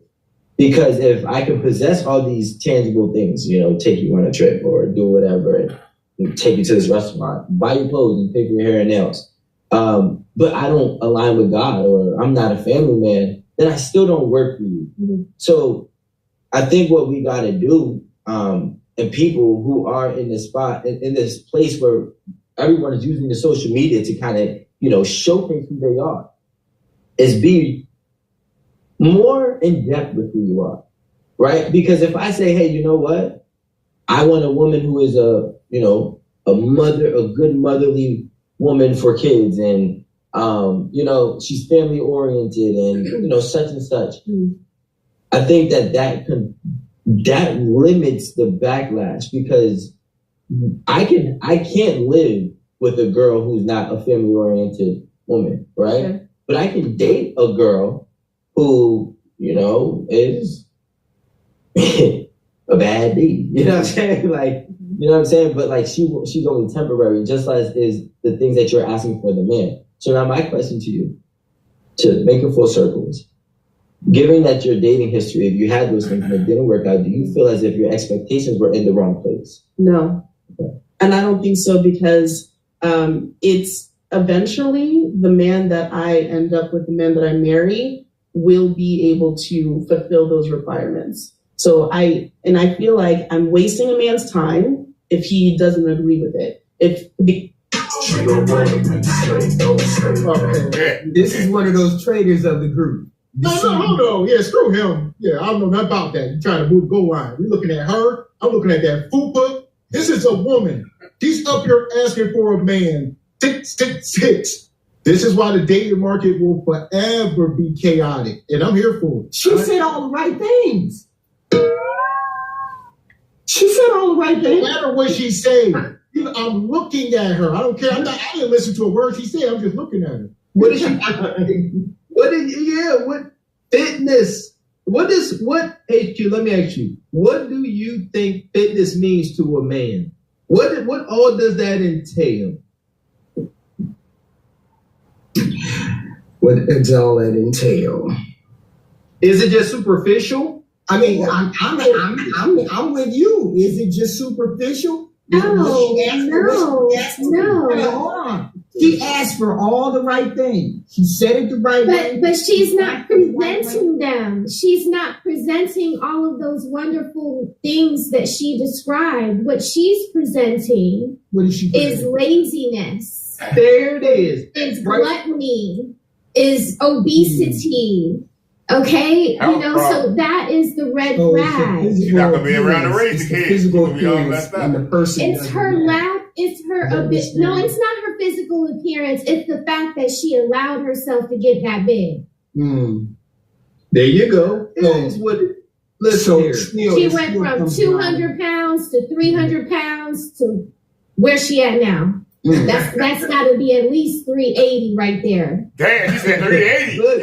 Because if I can possess all these tangible things, take you on a trip or do whatever, and take you to this restaurant, buy your clothes and pay for your hair and nails, but I don't align with God, or I'm not a family man, then I still don't work for you. Mm-hmm. So I think what we got to do, and people who are in this spot, in this place where everyone is using the social media to kind of, showcase who they are, is be more in depth with who you are, right? Because if I say, hey, you know what? I want a woman who is a good motherly woman for kids, and she's family oriented, and such and such. I think that limits the backlash, because I can't live with a girl who's not a family oriented woman, right? Okay. But I can date a girl who is a bad D. You know what I'm saying? Like, you know what I'm saying? But like she's only temporary, just as is the things that you're asking for the man. So now my question to you, to make a full circle, is, given that your dating history, if you had those things and it didn't work out, do you feel as if your expectations were in the wrong place? No. Okay. And I don't think so, because it's eventually the man that I end up with, the man that I marry, will be able to fulfill those requirements. So I feel like I'm wasting a man's time if he doesn't agree with it. This is one of those traitors of the group. No. Yeah, screw him. Yeah, I don't know nothing about that. You trying to move the goal line. We're looking at her. I'm looking at that fupa. This is a woman. She's up here asking for a man. 666. This is why the dating market will forever be chaotic. And I'm here for it. She said all the right things. She said all the right things. No matter what she said, I'm looking at her. I don't care. I didn't listen to a word she said. I'm just looking at her. What is she? What fitness? What HQ? Let me ask you. What do you think fitness means to a man? What all does that entail? What does all that entail? Is it just superficial? I mean, I'm with you. Is it just superficial? No. Hold on. She asked for all the right things. She said it the right way. But she's not presenting them. She's not presenting all of those wonderful things that she described. What she's presenting is laziness. There it is. Is gluttony. Is obesity. Okay? So that is the red flag. You're not going to be around to raise the kids. You're going to be all messed up. It's her lap. It's her no, it's not her physical appearance. It's the fact that she allowed herself to get that big. There you go. She went from 200 pounds to 300 pounds to where she at now. That's got to be at least 380 right there. Damn, you said 380. Look,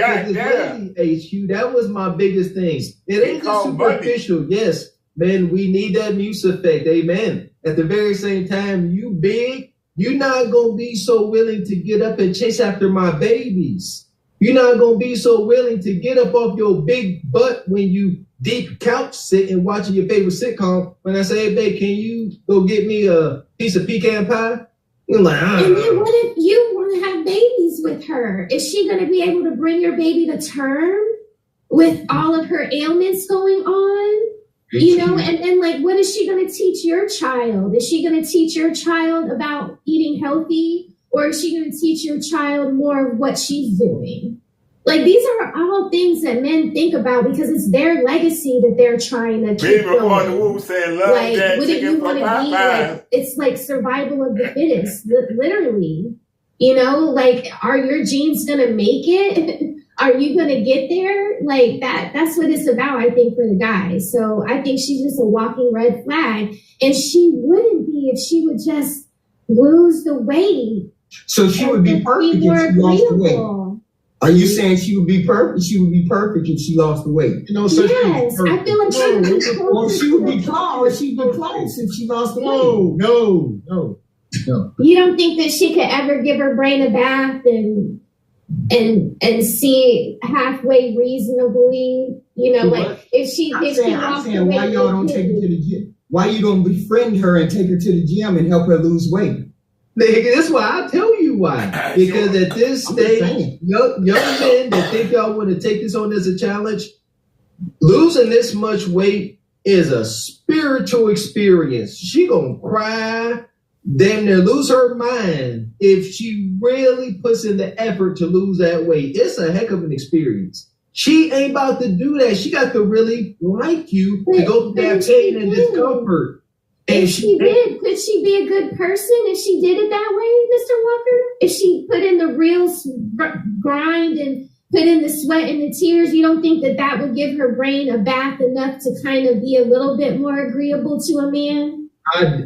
HQ, that was my biggest thing. It ain't just superficial. Yes, man, we need that muse effect. Amen. At the very same time, you big, you're not going to be so willing to get up and chase after my babies. You're not going to be so willing to get up off your big butt when you deep couch sitting watching your favorite sitcom. When I say, hey, babe, can you go get me a piece of pecan pie? And then what if you want to have babies with her? Is she going to be able to bring your baby to term with all of her ailments going on? And then what is she going to teach your child? Is she going to teach your child about eating healthy? Or is she going to teach your child more of what she's doing? These are all things that men think about because it's their legacy that they're trying to keep going. Wouldn't you want to be it's like survival of the fittest, literally. Are your genes going to make it? Are you going to get there? That's what it's about, I think, for the guys. So I think she's just a walking red flag. And she wouldn't be if she would just lose the weight. So she would be perfect if she lost the weight. Are you saying she would be perfect? She would be perfect if she lost the weight. Yes, I feel like she would be close. Or she would be close. She'd be close if she lost the weight. No. You don't think that she could ever give her brain a bath and see halfway reasonably? If she lost the weight. Why y'all don't take her to the gym? Why you don't befriend her and take her to the gym and help her lose weight? That's why I'll tell you why. Because at this stage, young men that think y'all want to take this on as a challenge, losing this much weight is a spiritual experience. She gonna cry, damn near lose her mind if she really puts in the effort to lose that weight. It's a heck of an experience. She ain't about to do that. She got to really like you to go through that pain and discomfort. If she did, could she be a good person if she did it that way, Mr. Walker? If she put in the real grind and put in the sweat and the tears, you don't think that would give her brain a bath enough to kind of be a little bit more agreeable to a man? And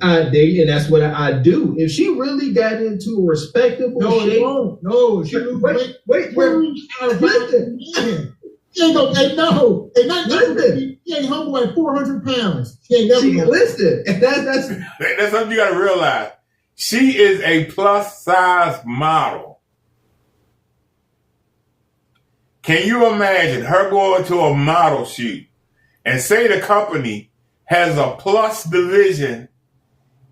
that's what I do. If she really got into a respectable shape, no, she listen. She ain't gonna say no. She ain't humble at 400 pounds. She ain't never listen. That's something you gotta realize. She is a plus size model. Can you imagine her going to a model shoot and say the company has a plus division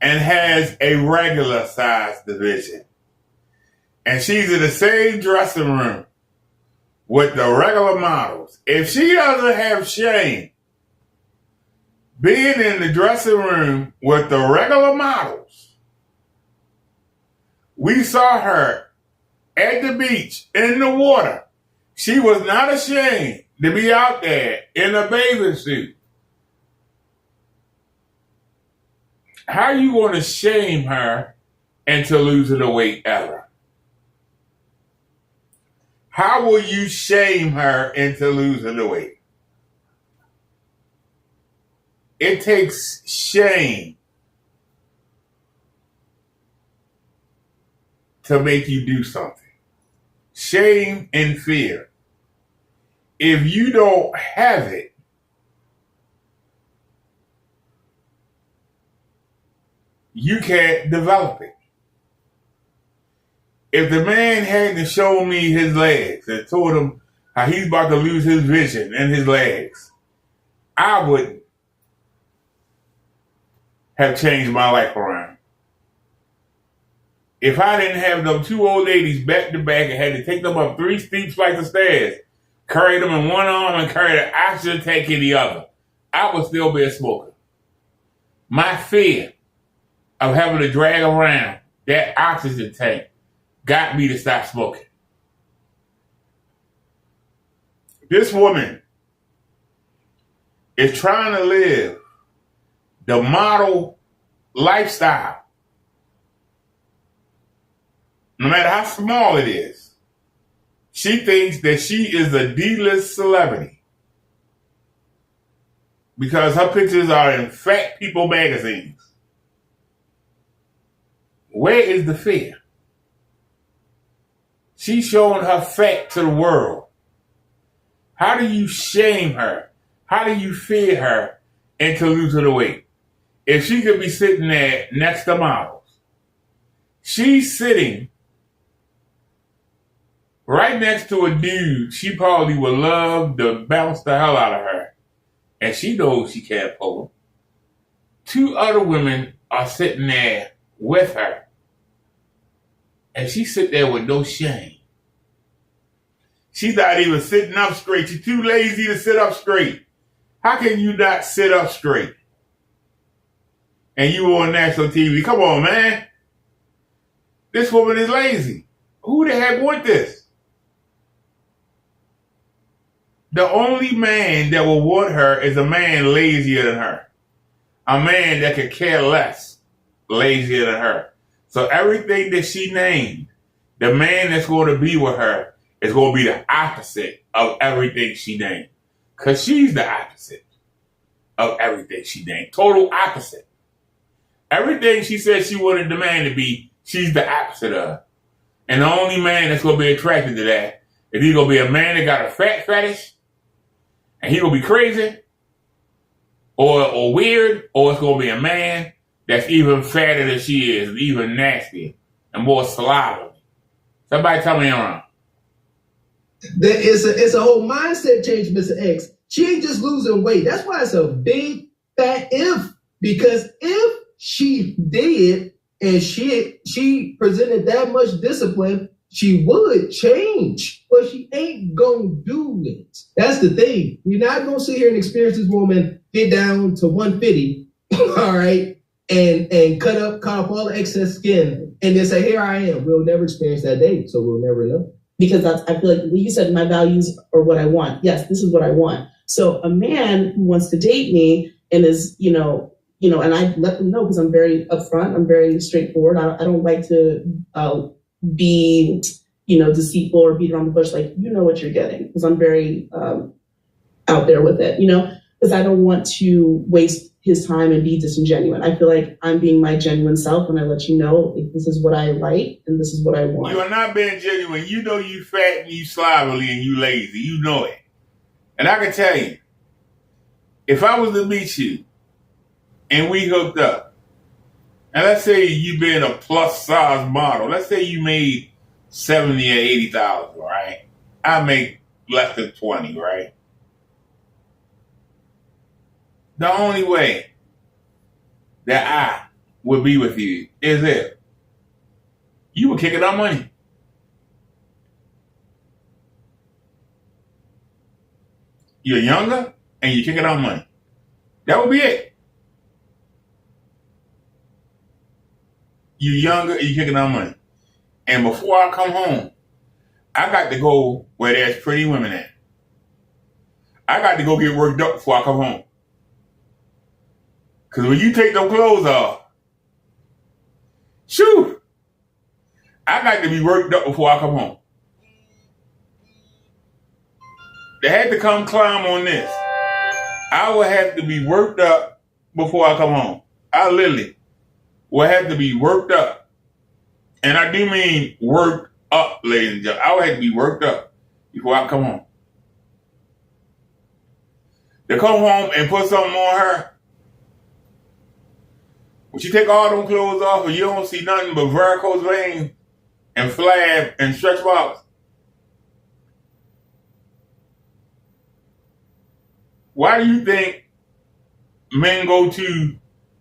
and has a regular size division? And she's in the same dressing room with the regular models. If she doesn't have shame being in the dressing room with the regular models, we saw her at the beach in the water She was not ashamed to be out there in a bathing suit. How are you going to shame her into losing the weight ever? How will you shame her into losing the weight? It takes shame to make you do something. Shame and fear. If you don't have it, you can't develop it. If the man hadn't shown me his legs and told him how he's about to lose his vision in his legs, I wouldn't have changed my life around. If I didn't have them two old ladies back to back and had to take them up 3 steep flights of stairs, carry them in one arm and carry the oxygen tank in the other, I would still be a smoker. My fear of having to drag around that oxygen tank got me to stop smoking. This woman is trying to live the model lifestyle. No matter how small it is, she thinks that she is a D-list celebrity because her pictures are in Fat People magazines. Where is the fear? She's showing her fat to the world. How do you shame her? How do you fear her into losing the weight? If she could be sitting there next to models, she's sitting right next to a dude she probably would love to bounce the hell out of her. And she knows she can't pull him. 2 other women are sitting there with her. And she sit there with no shame. She's not even sitting up straight. She's too lazy to sit up straight. How can you not sit up straight? And you on national TV. Come on, man. This woman is lazy. Who the heck want this? The only man that will want her is a man lazier than her. A man that could care less, lazier than her. So everything that she named, the man that's going to be with her is going to be the opposite of everything she named. Because she's the opposite of everything she named. Total opposite. Everything she said she wanted the man to be, she's the opposite of. And the only man that's going to be attracted to that is he's going to be a man that got a fat fetish, and he's going to be crazy, or weird, or it's going to be a man that's even fatter than she is, even nastier, and more slovenly. Somebody tell me I'm wrong. It's a whole mindset change, Mr. X. She ain't just losing weight. That's why it's a big fat if. Because if she did and she presented that much discipline, she would change. But she ain't gonna do it. That's the thing. We're not gonna sit here and experience this woman get down to 150, all right, and cut off all the excess skin and then say, here I am. We'll never experience that day, so we'll never know. Because I feel like you said my values are what I want. Yes, this is what I want. So a man who wants to date me and is, and I let them know because I'm very upfront, I'm very straightforward. I don't like to be, deceitful or beat around the bush. Like, you know what you're getting, because I'm very out there with it, because I don't want to waste his time and be disingenuous. I feel like I'm being my genuine self when I let you know, like, this is what I like and this is what I want. You are not being genuine. You know you fat and you slovenly and you lazy. You know it. And I can tell you, if I was to meet you and we hooked up, and let's say you been a plus size model, let's say you made 70 or 80,000, right? I make less than 20, right? The only way that I would be with you is if you were kicking out money. You're younger and you're kicking out money. That would be it. You're younger and you're kicking out money. And before I come home, I got to go where there's pretty women at. I got to go get worked up before I come home. Because when you take those clothes off, shoo, I got to be worked up before I come home. They had to come climb on this. I would have to be worked up before I come home. I literally will have to be worked up. And I do mean worked up, ladies and gentlemen. I would have to be worked up before I come home. To come home and put something on her, when you take all them clothes off and you don't see nothing but varicose veins and flab and stretch marks, why do you think men go to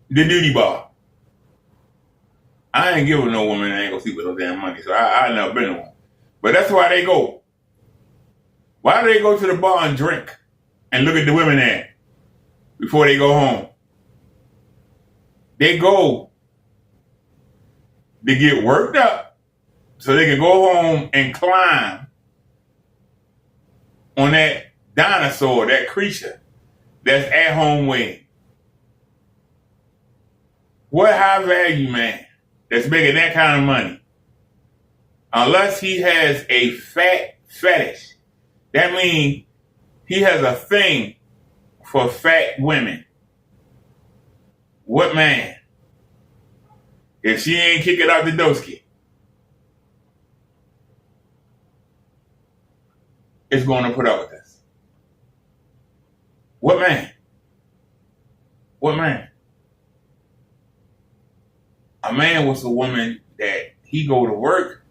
the duty bar? I ain't giving no woman that ain't gonna sleep with no damn money, so I never been to one. But that's why they go. Why do they go to the bar and drink and look at the women there before they go home? They go to get worked up so they can go home and climb on that dinosaur, that creature that's at home waiting. What high value man that's making that kind of money, unless he has a fat fetish, that means he has a thing for fat women. What man, if she ain't kick it out the doski, is going to put up with this? What man? What man? A man was a woman that he go to work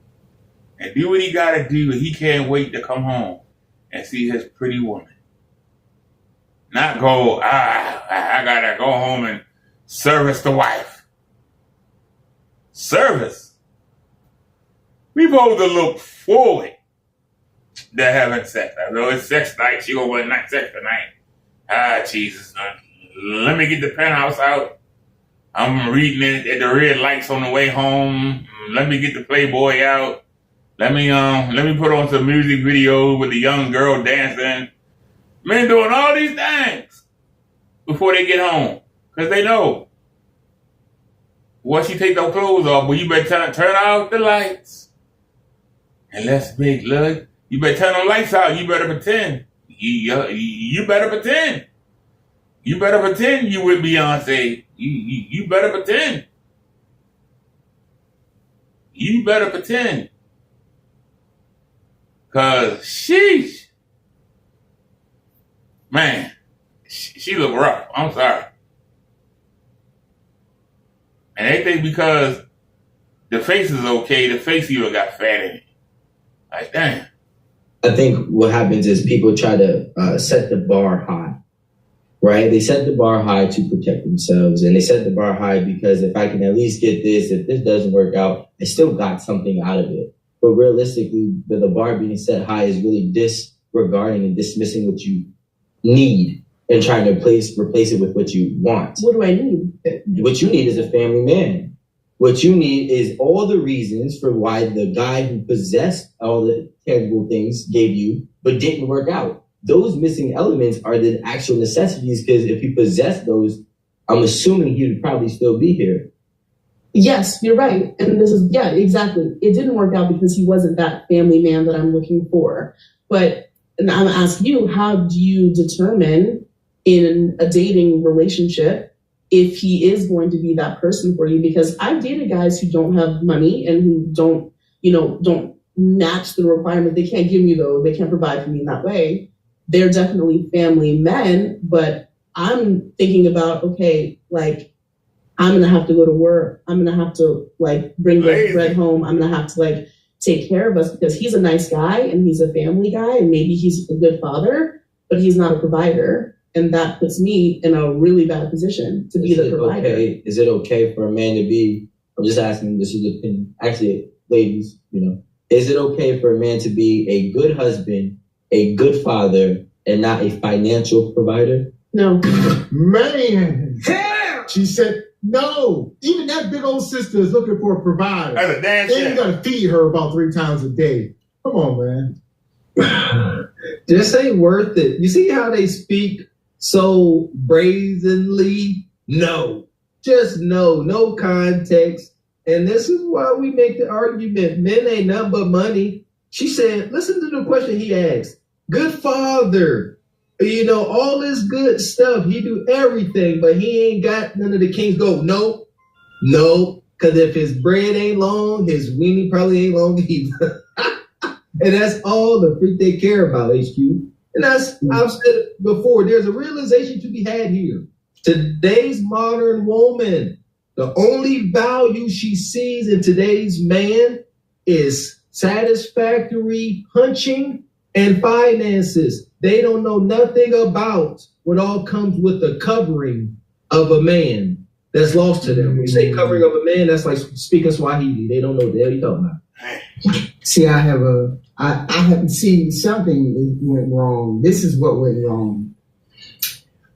and do what he got to do, and he can't wait to come home and see his pretty woman. Not go, I got to go home and service the wife. Service. We supposed to look forward to having sex. I know it's sex night. She gonna want night sex tonight. Jesus. Let me get the penthouse out. I'm reading it at the red lights on the way home. Let me get the Playboy out. Let me put on some music videos with the young girl dancing. Men doing all these things before they get home. Because they know, once you take those clothes off, well, you better turn out the lights. And let's make love. You better turn the lights out. You better pretend. You better pretend. You better pretend you with Beyonce. You better pretend. You better pretend. Because sheesh. Man, she look rough. I'm sorry. And they think because the face is okay, the face even got fat in it. Like, damn. I think what happens is people try to set the bar high, right? They set the bar high to protect themselves, and they set the bar high because if I can at least get this, if this doesn't work out, I still got something out of it. But realistically, the bar being set high is really disregarding and dismissing what you need and trying to replace it with what you want. What do I need? What you need is a family man. What you need is all the reasons for why the guy who possessed all the tangible things gave you, but didn't work out. Those missing elements are the actual necessities, because if he possessed those, I'm assuming he would probably still be here. Yes, you're right. And this is, yeah, exactly. It didn't work out because he wasn't that family man that I'm looking for. But I'm asking you, how do you determine in a dating relationship if he is going to be that person for you? Because I've dated guys who don't have money and who don't match the requirement. They can't give me though. They can't provide for me in that way. They're definitely family men, but I'm thinking about, okay, like, I'm going to have to go to work. I'm going to have to like bring the bread home. I'm going to have to like take care of us because he's a nice guy and he's a family guy and maybe he's a good father, but he's not a provider. And that puts me in a really bad position to be the provider. Okay? Is it okay for a man to be, I'm just asking, this is opinion. Actually, ladies, is it okay for a man to be a good husband, a good father, and not a financial provider? No. Man. Yeah. She said, no. Even that big old sister is looking for a provider. That's a damn shame. And you got to feed her about 3 times a day. Come on, man. This ain't worth it. You see how they speak so brazenly? No. Just no context. And this is why we make the argument, men ain't nothing but money. She said, listen to the question he asked. Good father, all this good stuff. He do everything, but he ain't got none of the king's gold. No, because if his bread ain't long, his weenie probably ain't long either. And that's all the freak they care about, HQ. And I've said it before, there's a realization to be had here. Today's modern woman, the only value she sees in today's man is satisfactory punching and finances. They don't know nothing about what all comes with the covering of a man that's lost to them. When you say covering of a man, that's like speaking Swahili. They don't know what the hell you're talking about. See, I have seen something went wrong. This is what went wrong.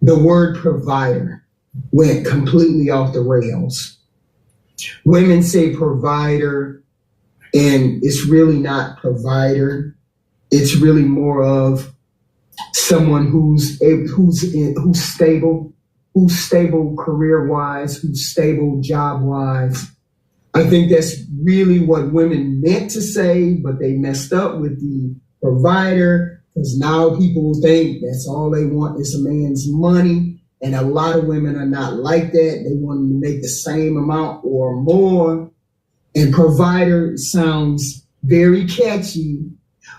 The word provider went completely off the rails. Women say provider, and it's really not provider. It's really more of someone who's stable career-wise, who's stable job-wise. I think that's really what women meant to say, but they messed up with the provider, because now people think that's all they want is a man's money. And a lot of women are not like that. They want to make the same amount or more. And provider sounds very catchy.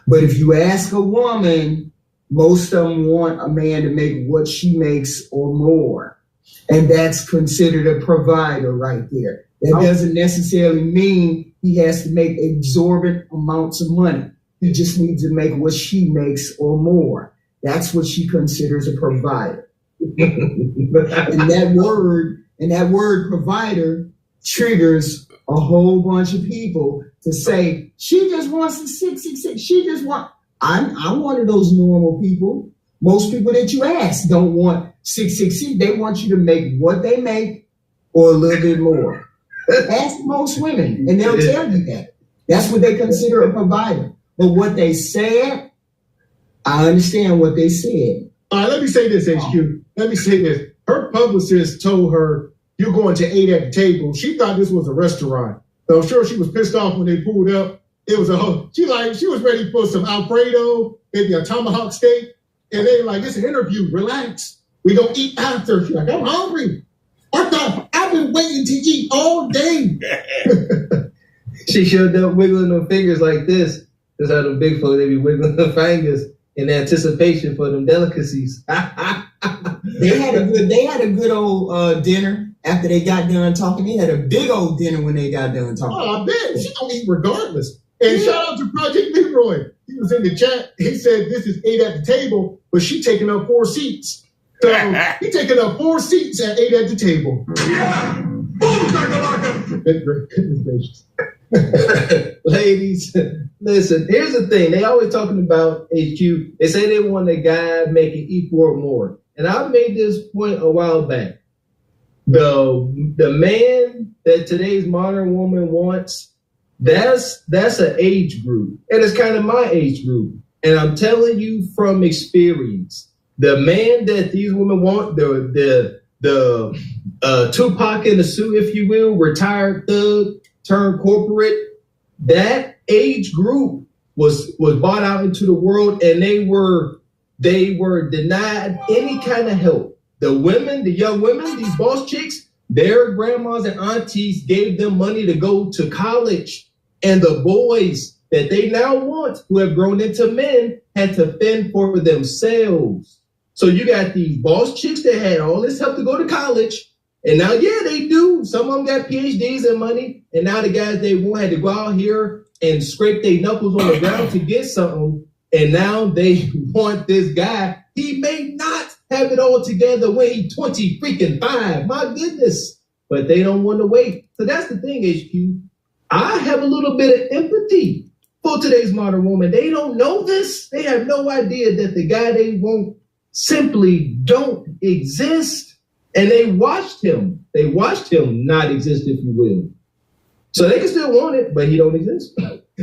But if you ask a woman, most of them want a man to make what she makes or more. And that's considered a provider right there. That doesn't necessarily mean he has to make exorbitant amounts of money. He just needs to make what she makes or more. That's what she considers a provider. and that word provider triggers a whole bunch of people to say, she just wants the 666. I'm one of those normal people. Most people that you ask don't want 666. They want you to make what they make or a little bit more. Ask most women, and they'll tell you that. That's what they consider a provider. But what they said, I understand what they said. All right, let me say this, HQ. Let me say this. Her publicist told her, you're going to 8 at the table. She thought this was a restaurant. So I'm sure she was pissed off when they pulled up. It was she was ready for some Alfredo, maybe a tomahawk steak. And they like, it's an interview, relax. We gonna eat after. She's like, I'm hungry. I've been waiting to eat all day. She showed up wiggling her fingers like this. That's how the big folk, they be wiggling their fingers in anticipation for them delicacies. They had a good old dinner after they got done talking. They had a big old dinner when they got done talking. Oh, I bet. She gonna eat regardless. And shout out to Project Leroy. He was in the chat. He said this is 8 at the table, but she taking up 4 seats. So he taking up 4 seats at 8 at the table. Yeah. Goodness gracious. Ladies, listen, here's the thing. They always talking about HQ. They say they want a guy making equal or more. And I made this point a while back. The man that today's modern woman wants, that's an age group. And it's kind of my age group. And I'm telling you from experience, the man that these women want, the Tupac in the suit, if you will, retired thug turned corporate, that age group was bought out into the world, and they were denied any kind of help. The women, the young women, these boss chicks, their grandmas and aunties gave them money to go to college, and the boys that they now want, who have grown into men, had to fend for themselves. So you got these boss chicks that had all this help to go to college. And now, yeah, they do. Some of them got PhDs and money. And now the guys they want had to go out here and scrape their knuckles on the ground to get something. And now they want this guy. He may not have it all together when he's 25. My goodness. But they don't want to wait. So that's the thing, HQ. I have a little bit of empathy for today's modern woman. They don't know this. They have no idea that the guy they want simply don't exist. And they watched him. They watched him not exist, if you will. So they can still want it, but he don't exist.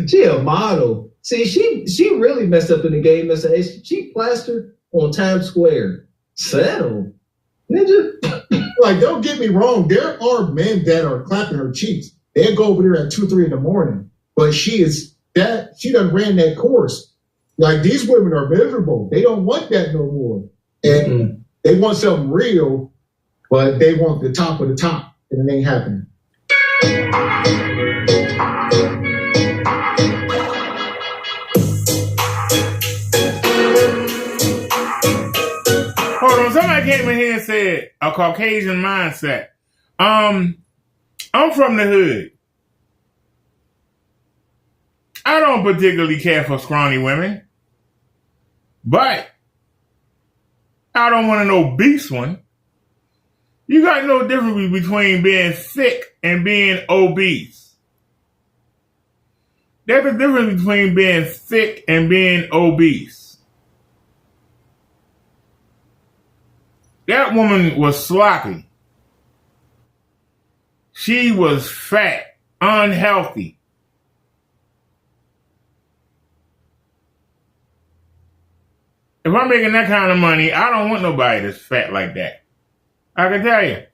She a model. See, she really messed up in the game. She plastered on Times Square. Settle. Ninja. Like, don't get me wrong. There are men that are clapping her cheeks. They'll go over there at 2, 3 in the morning. But she done ran that course. Like, these women are miserable. They don't want that no more. And they want something real, but they want the top of the top. And it ain't happening. Hold on, somebody came in here and said a Caucasian mindset. I'm from the hood. I don't particularly care for scrawny women, but I don't want an obese one. You got no difference between being thick and being obese. There's a difference between being thick and being obese. That woman was sloppy. She was fat, unhealthy. If I'm making that kind of money, I don't want nobody that's fat like that. I can tell you.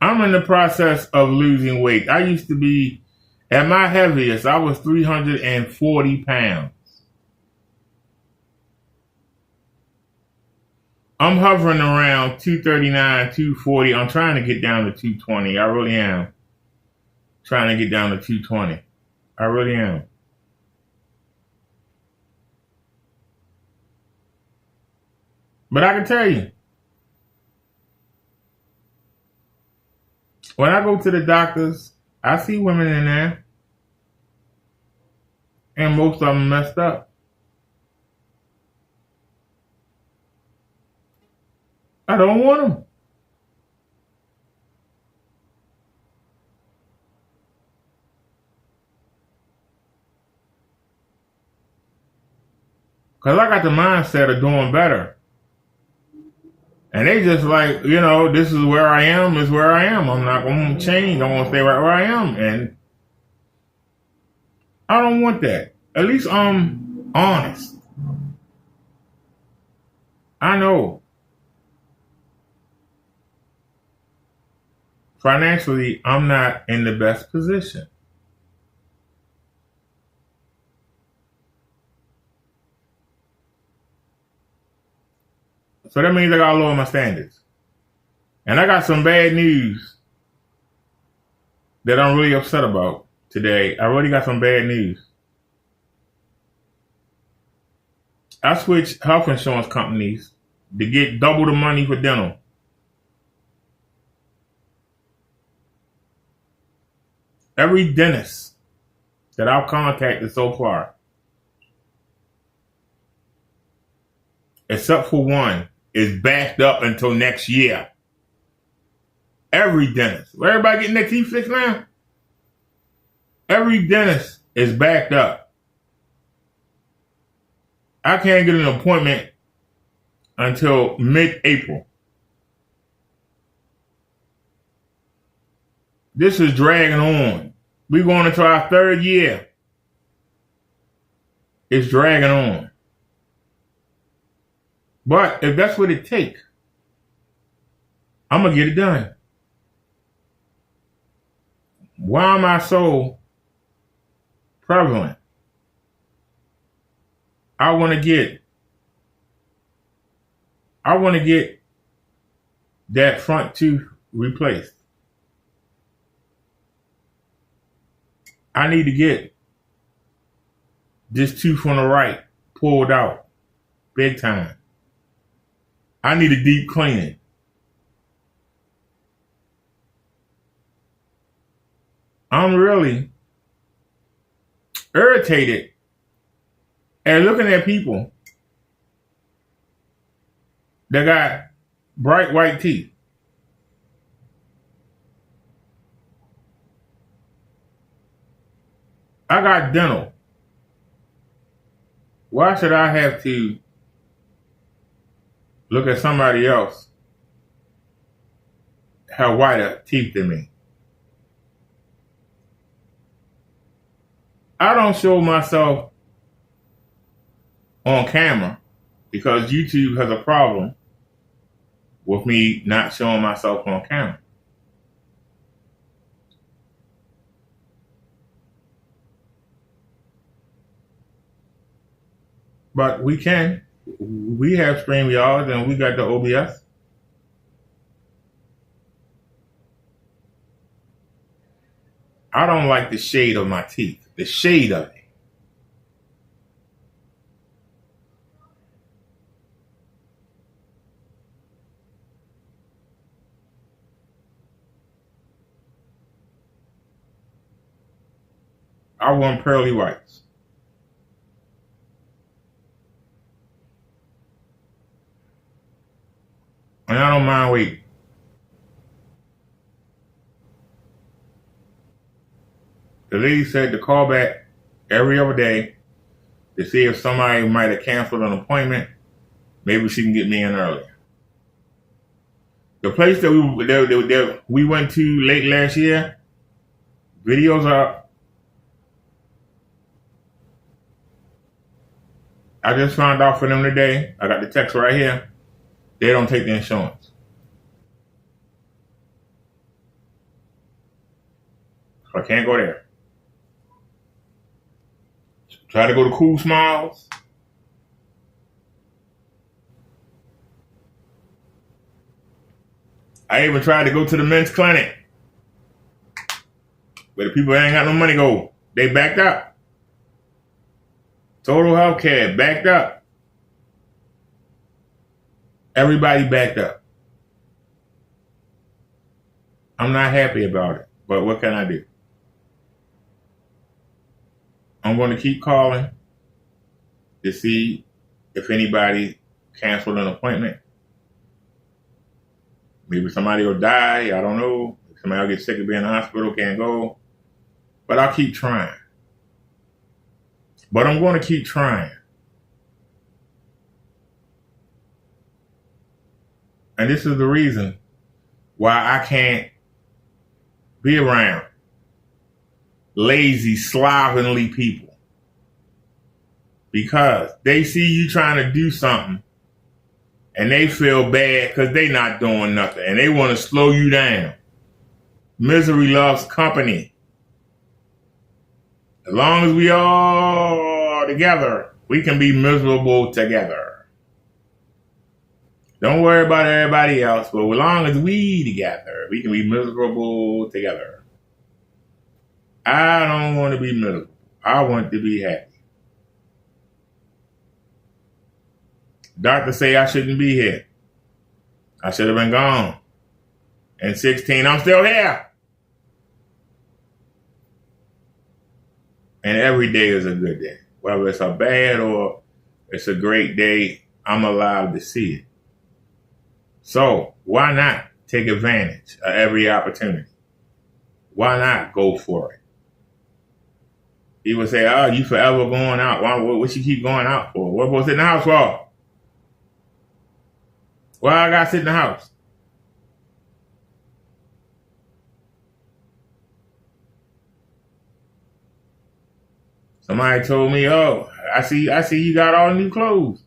I'm in the process of losing weight. I used to be, at my heaviest, I was 340 pounds. I'm hovering around 239, 240. I'm trying to get down to 220. I really am. Trying to get down to 220. I really am. But I can tell you, when I go to the doctors, I see women in there, and most of them messed up. I don't want them. Because I got the mindset of doing better. And they just like, this is where I am, is where I am. I'm not going to change. I'm going to stay right where I am. And I don't want that. At least I'm honest. I know. Financially, I'm not in the best position. So that means I got to lower my standards. And I got some bad news that I'm really upset about today. I really got some bad news. I switched health insurance companies to get double the money for dental. Every dentist that I've contacted so far, except for one, is backed up until next year. Every dentist. Everybody getting their teeth fixed now? Every dentist is backed up. I can't get an appointment until mid-April. This is dragging on. We're going into our 3rd year. It's dragging on. But if that's what it takes, I'm going to get it done. Why am I so prevalent? I want to get that front tooth replaced. I need to get this tooth on the right pulled out big time. I need a deep cleaning. I'm really irritated at looking at people that got bright white teeth. I got dental. Why should I have to look at somebody else have whiter teeth than me? I don't show myself on camera because YouTube has a problem with me not showing myself on camera. But we can. We have StreamYard and we got the OBS. I don't like the shade of my teeth. The shade of it. I want pearly whites. And I don't mind waiting. The lady said to call back every other day to see if somebody might have canceled an appointment. Maybe she can get me in earlier. The place that we went to late last year, videos are. I just found out for them today. I got the text right here. They don't take the insurance. So I can't go there. Try to go to Cool Smiles. I even tried to go to the men's clinic. But the people ain't got no money go. They backed up. Total Healthcare backed up. Everybody backed up. I'm not happy about it, but what can I do? I'm going to keep calling to see if anybody canceled an appointment. Maybe somebody will die. I don't know. Somebody will get sick of being in the hospital, can't go. But I'll keep trying. But I'm going to keep trying. And this is the reason why I can't be around lazy, slovenly people. Because they see you trying to do something and they feel bad because they not doing nothing and they want to slow you down. Misery loves company. As long as we all are together, we can be miserable together. Don't worry about everybody else, but as long as we together, we can be miserable together. I don't want to be miserable. I want to be happy. Doctor say I shouldn't be here. I should have been gone. In 16, I'm still here. And every day is a good day. Whether it's a bad or it's a great day, I'm allowed to see it. So why not take advantage of every opportunity? Why not go for it? People say, oh, you forever going out. Why, what you keep going out for? What supposed to sit in the house for? Why I got to sit in the house? Somebody told me, oh, I see you got all new clothes.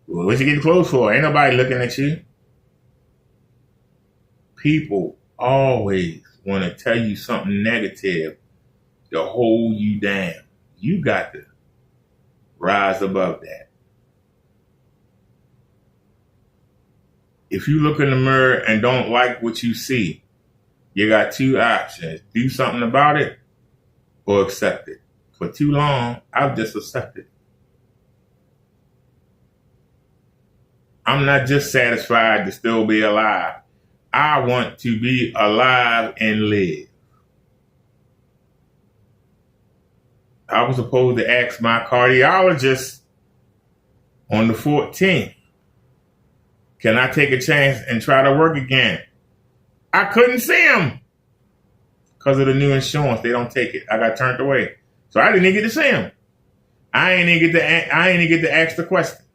Well, what you get clothes for? Ain't nobody looking at you. People always want to tell you something negative to hold you down. You got to rise above that. If you look in the mirror and don't like what you see, you got two options. Do something about it or accept it. For too long, I've just accepted. I'm not just satisfied to still be alive. I want to be alive and live. I was supposed to ask my cardiologist on the 14th, can I take a chance and try to work again? I couldn't see him because of the new insurance. They don't take it. I got turned away. So I didn't even get to see him. I ain't even get to ask the question.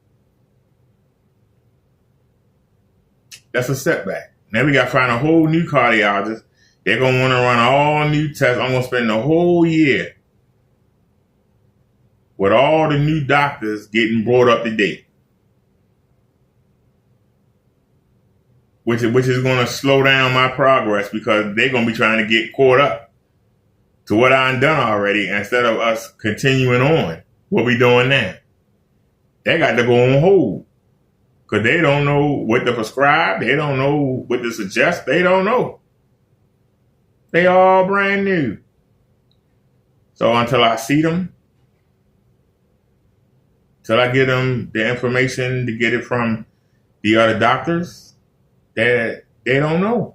That's a setback. Now we got to find a whole new cardiologist. They're going to want to run all new tests. I'm going to spend the whole year with all the new doctors getting brought up to date. Which is going to slow down my progress because they're going to be trying to get caught up to what I've done already instead of us continuing on what we doing now. They got to go on hold because they don't know what to prescribe. They don't know what to suggest. They don't know. They all brand new. So until I see them, till I get them the information to get it from the other doctors, that they don't know.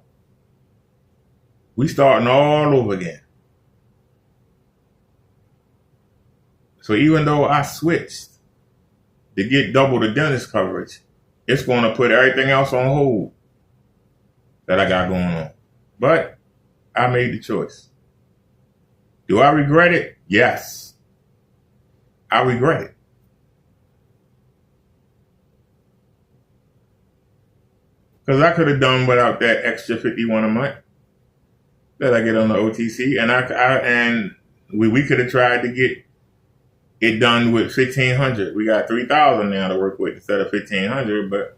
We starting all over again. So even though I switched to get double the dentist coverage, it's going to put everything else on hold that I got going on. But I made the choice. Do I regret it? Yes. I regret it. Because I could have done without that extra $51 a month that I get on the OTC, and we could have tried to get it done with $1,500. We got $3,000 now to work with instead of $1,500, but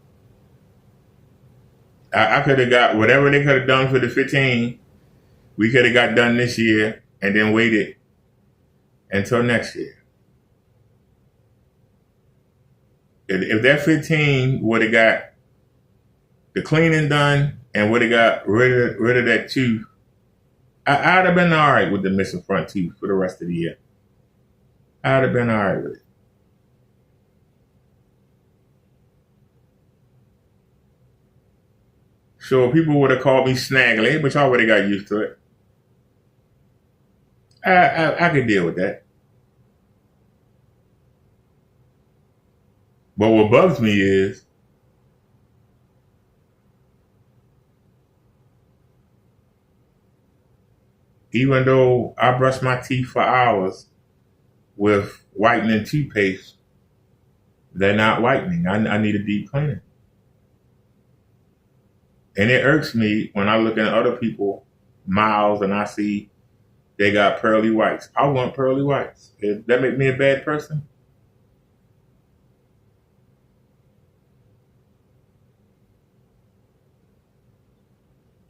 I could have got whatever they could have done for the 15. We could have got done this year and then waited until next year. If that 15 would have got the cleaning done and would have got rid of that tooth, I'd have been all right with the missing front tooth for the rest of the year. I'd have been all right with it. Sure, people would have called me snaggly, but y'all would have got used to it. I could deal with that. But what bugs me is even though I brush my teeth for hours with whitening toothpaste, they're not whitening. I need a deep cleaning. And it irks me when I look at other people's mouths and I see they got pearly whites. I want pearly whites. Does that make me a bad person?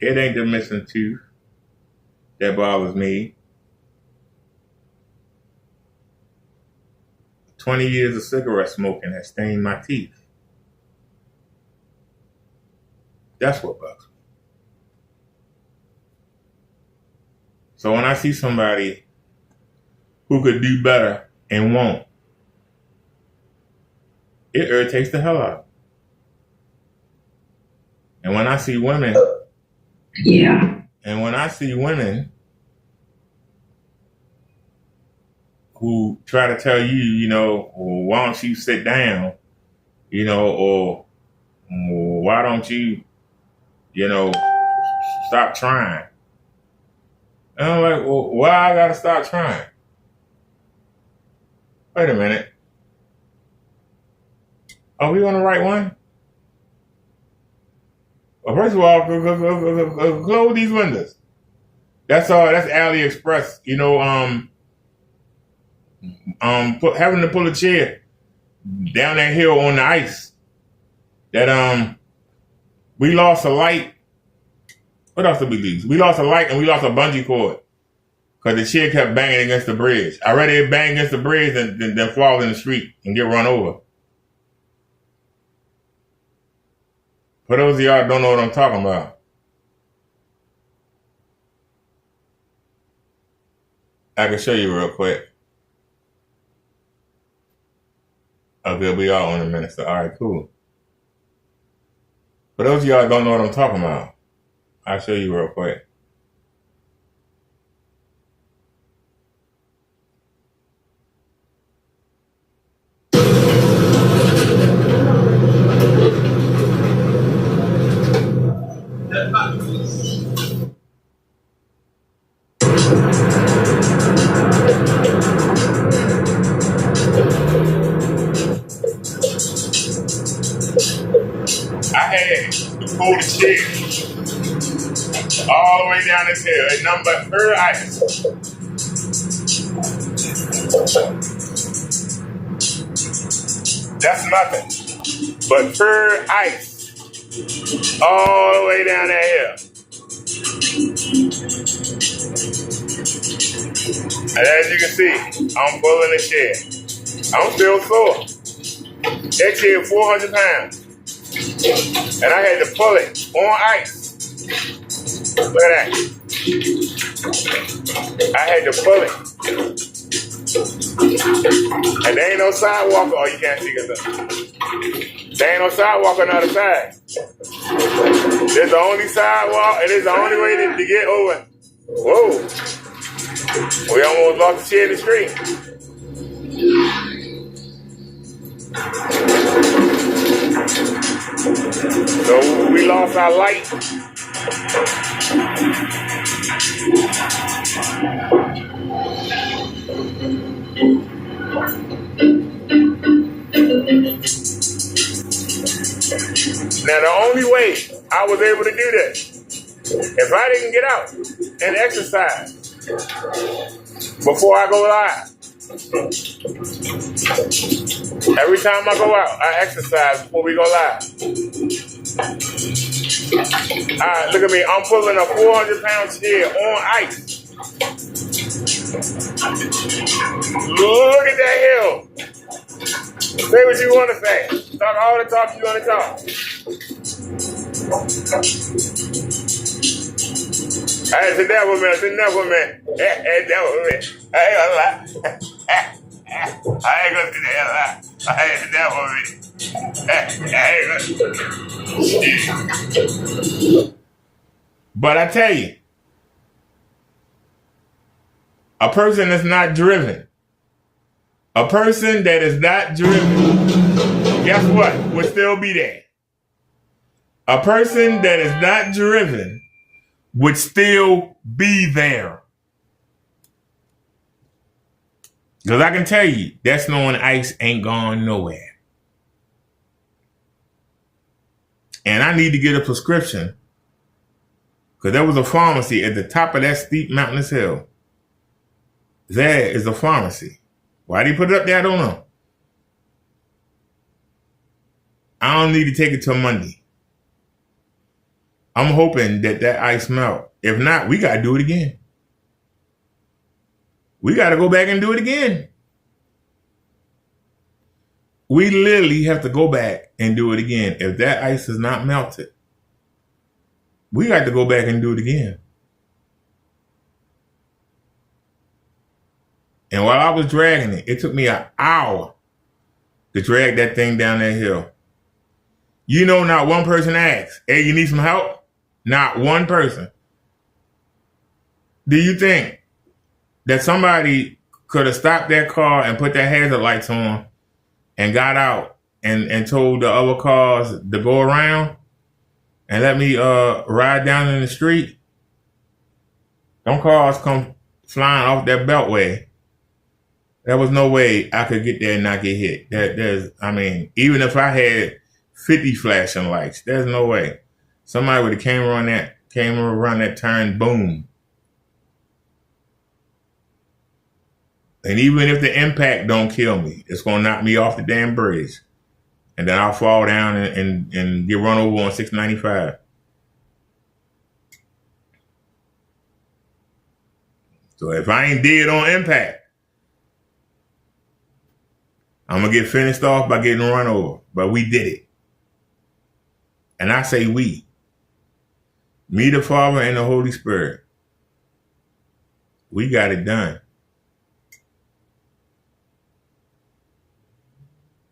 It ain't the missing tooth that bothers me. 20 years of cigarette smoking has stained my teeth. That's what bugs me. So when I see somebody who could do better and won't, it irritates the hell out of me. And when I see women, and when I see women who try to tell you, you know, well, why don't you sit down, you know, or why don't you, you know, stop trying? And I'm like, well, why I gotta stop trying? Wait a minute. Are we on the right one? Well, first of all, close these windows. That's all. That's AliExpress. You know, having to pull a chair down that hill on the ice. That we lost a light. What else did we lose? We lost a light and we lost a bungee cord because the chair kept banging against the bridge. I'd rather it bang against the bridge than fall in the street and get run over. For those of y'all that don't know what I'm talking about, I can show you real quick. Okay, we are on a minute, so all right, cool. For those of y'all that don't know what I'm talking about, I'll show you real quick. I had to pull the chair all the way down this hill at number 30 ice. That's nothing but pure ice all the way down that hill. And as you can see, I'm pulling the shed. I'm still sore. That shed 400 pounds. And I had to pull it on ice. Look at that. I had to pull it. And there ain't no sidewalk. Oh, you can't see it. There ain't no sidewalk on the other side. There's the only sidewalk, and it's the only way to get over. Whoa. We almost lost the shit in the street. So we lost our light. Now the only way I was able to do this, if I didn't get out and exercise before I go live. Every time I go out, I exercise before we go live. Alright, look at me. I'm pulling a 400-pound shed on ice. Look at that hill. Say what you want to say. Talk all the talk you want to talk. Hey, it's the devil, man. It's the devil, man. Hey, devil, man. I ain't gonna lie. I ain't gonna say that lie. I ain't the devil, man. But I tell you, a person that's not driven, a person that is not driven, guess what? Will still be there. A person that is not driven would still be there. Because I can tell you, that snow and ice ain't gone nowhere. And I need to get a prescription. Because there was a pharmacy at the top of that steep mountainous hill. There is a pharmacy. Why did he put it up there? I don't know. I don't need to take it till Monday. I'm hoping that ice melt. If not, we got to do it again. We got to go back and do it again. We literally have to go back and do it again. If that ice is not melted, we got to go back and do it again. And while I was dragging it, it took me an hour to drag that thing down that hill. You know, not one person asked, hey, you need some help? Not one person. Do you think that somebody could have stopped that car and put their hazard lights on and got out and told the other cars to go around and let me ride down in the street? Them cars come flying off that beltway. There was no way I could get there and not get hit. Even if I had 50 flashing lights, there's no way. Somebody would have came around that turn, boom. And even if the impact don't kill me, it's going to knock me off the damn bridge. And then I'll fall down and get run over on 695. So if I ain't dead on impact, I'm going to get finished off by getting run over. But we did it. And I say we. Me, the Father, and the Holy Spirit. We got it done.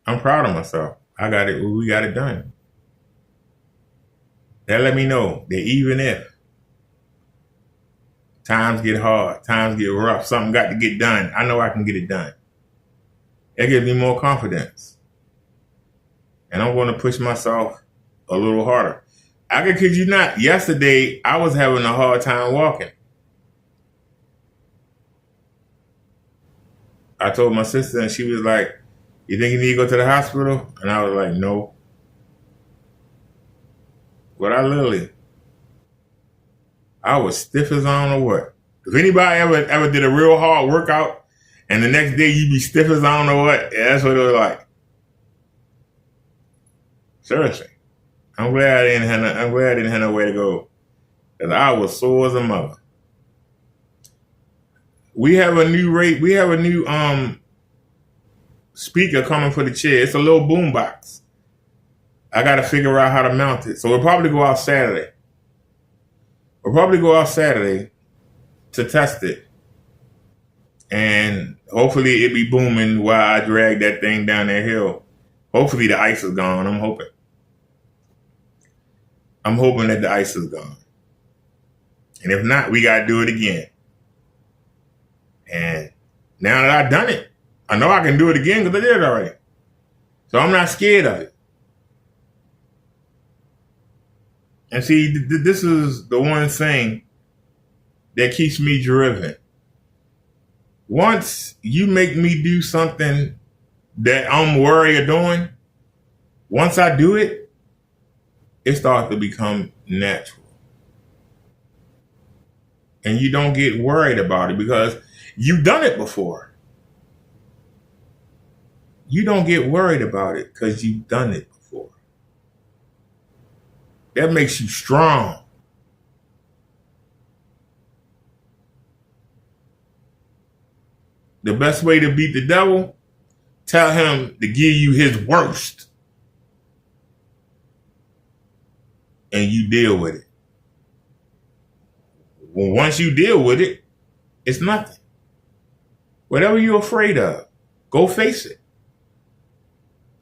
I'm proud of myself. We got it done. That let me know that even if times get hard, times get rough, something got to get done, I know I can get it done. That gives me more confidence. And I'm going to push myself a little harder. I can kid you not. Yesterday, I was having a hard time walking. I told my sister, and she was like, you think you need to go to the hospital? And I was like, no. But I was stiff as I don't know what. If anybody ever did a real hard workout and the next day you be stiff as I don't know what, yeah, that's what it was like. Seriously. I'm glad I didn't have nowhere to go. Because I was sore as a mother. We have a new speaker coming for the chair. It's a little boom box. I got to figure out how to mount it. So we'll probably go out Saturday. To test it. And hopefully it be booming while I drag that thing down that hill. Hopefully the ice is gone. I'm hoping that the ice is gone. And if not, we got to do it again. And now that I've done it, I know I can do it again because I did it already. So I'm not scared of it. And see, this is the one thing that keeps me driven. Once you make me do something that I'm worried of doing, once I do it, it starts to become natural. And you don't get worried about it because you've done it before. You don't get worried about it because you've done it before. That makes you strong. The best way to beat the devil, tell him to give you his worst. And you deal with it. Well, once you deal with it, it's nothing. Whatever you're afraid of, go face it.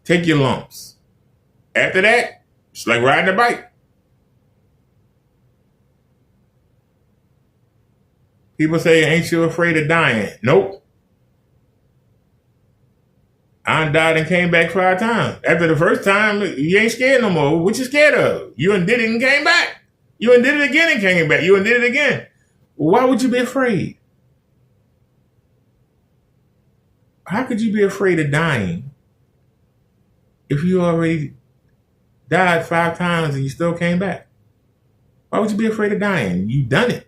Take your lumps. After that, it's like riding a bike. People say, ain't you afraid of dying? Nope. I died and came back 5 times. After the first time, you ain't scared no more. What you scared of? You done did it and came back. You done did it again and came back. You done did it again. Why would you be afraid? How could you be afraid of dying if you already died 5 times and you still came back? Why would you be afraid of dying? You've done it.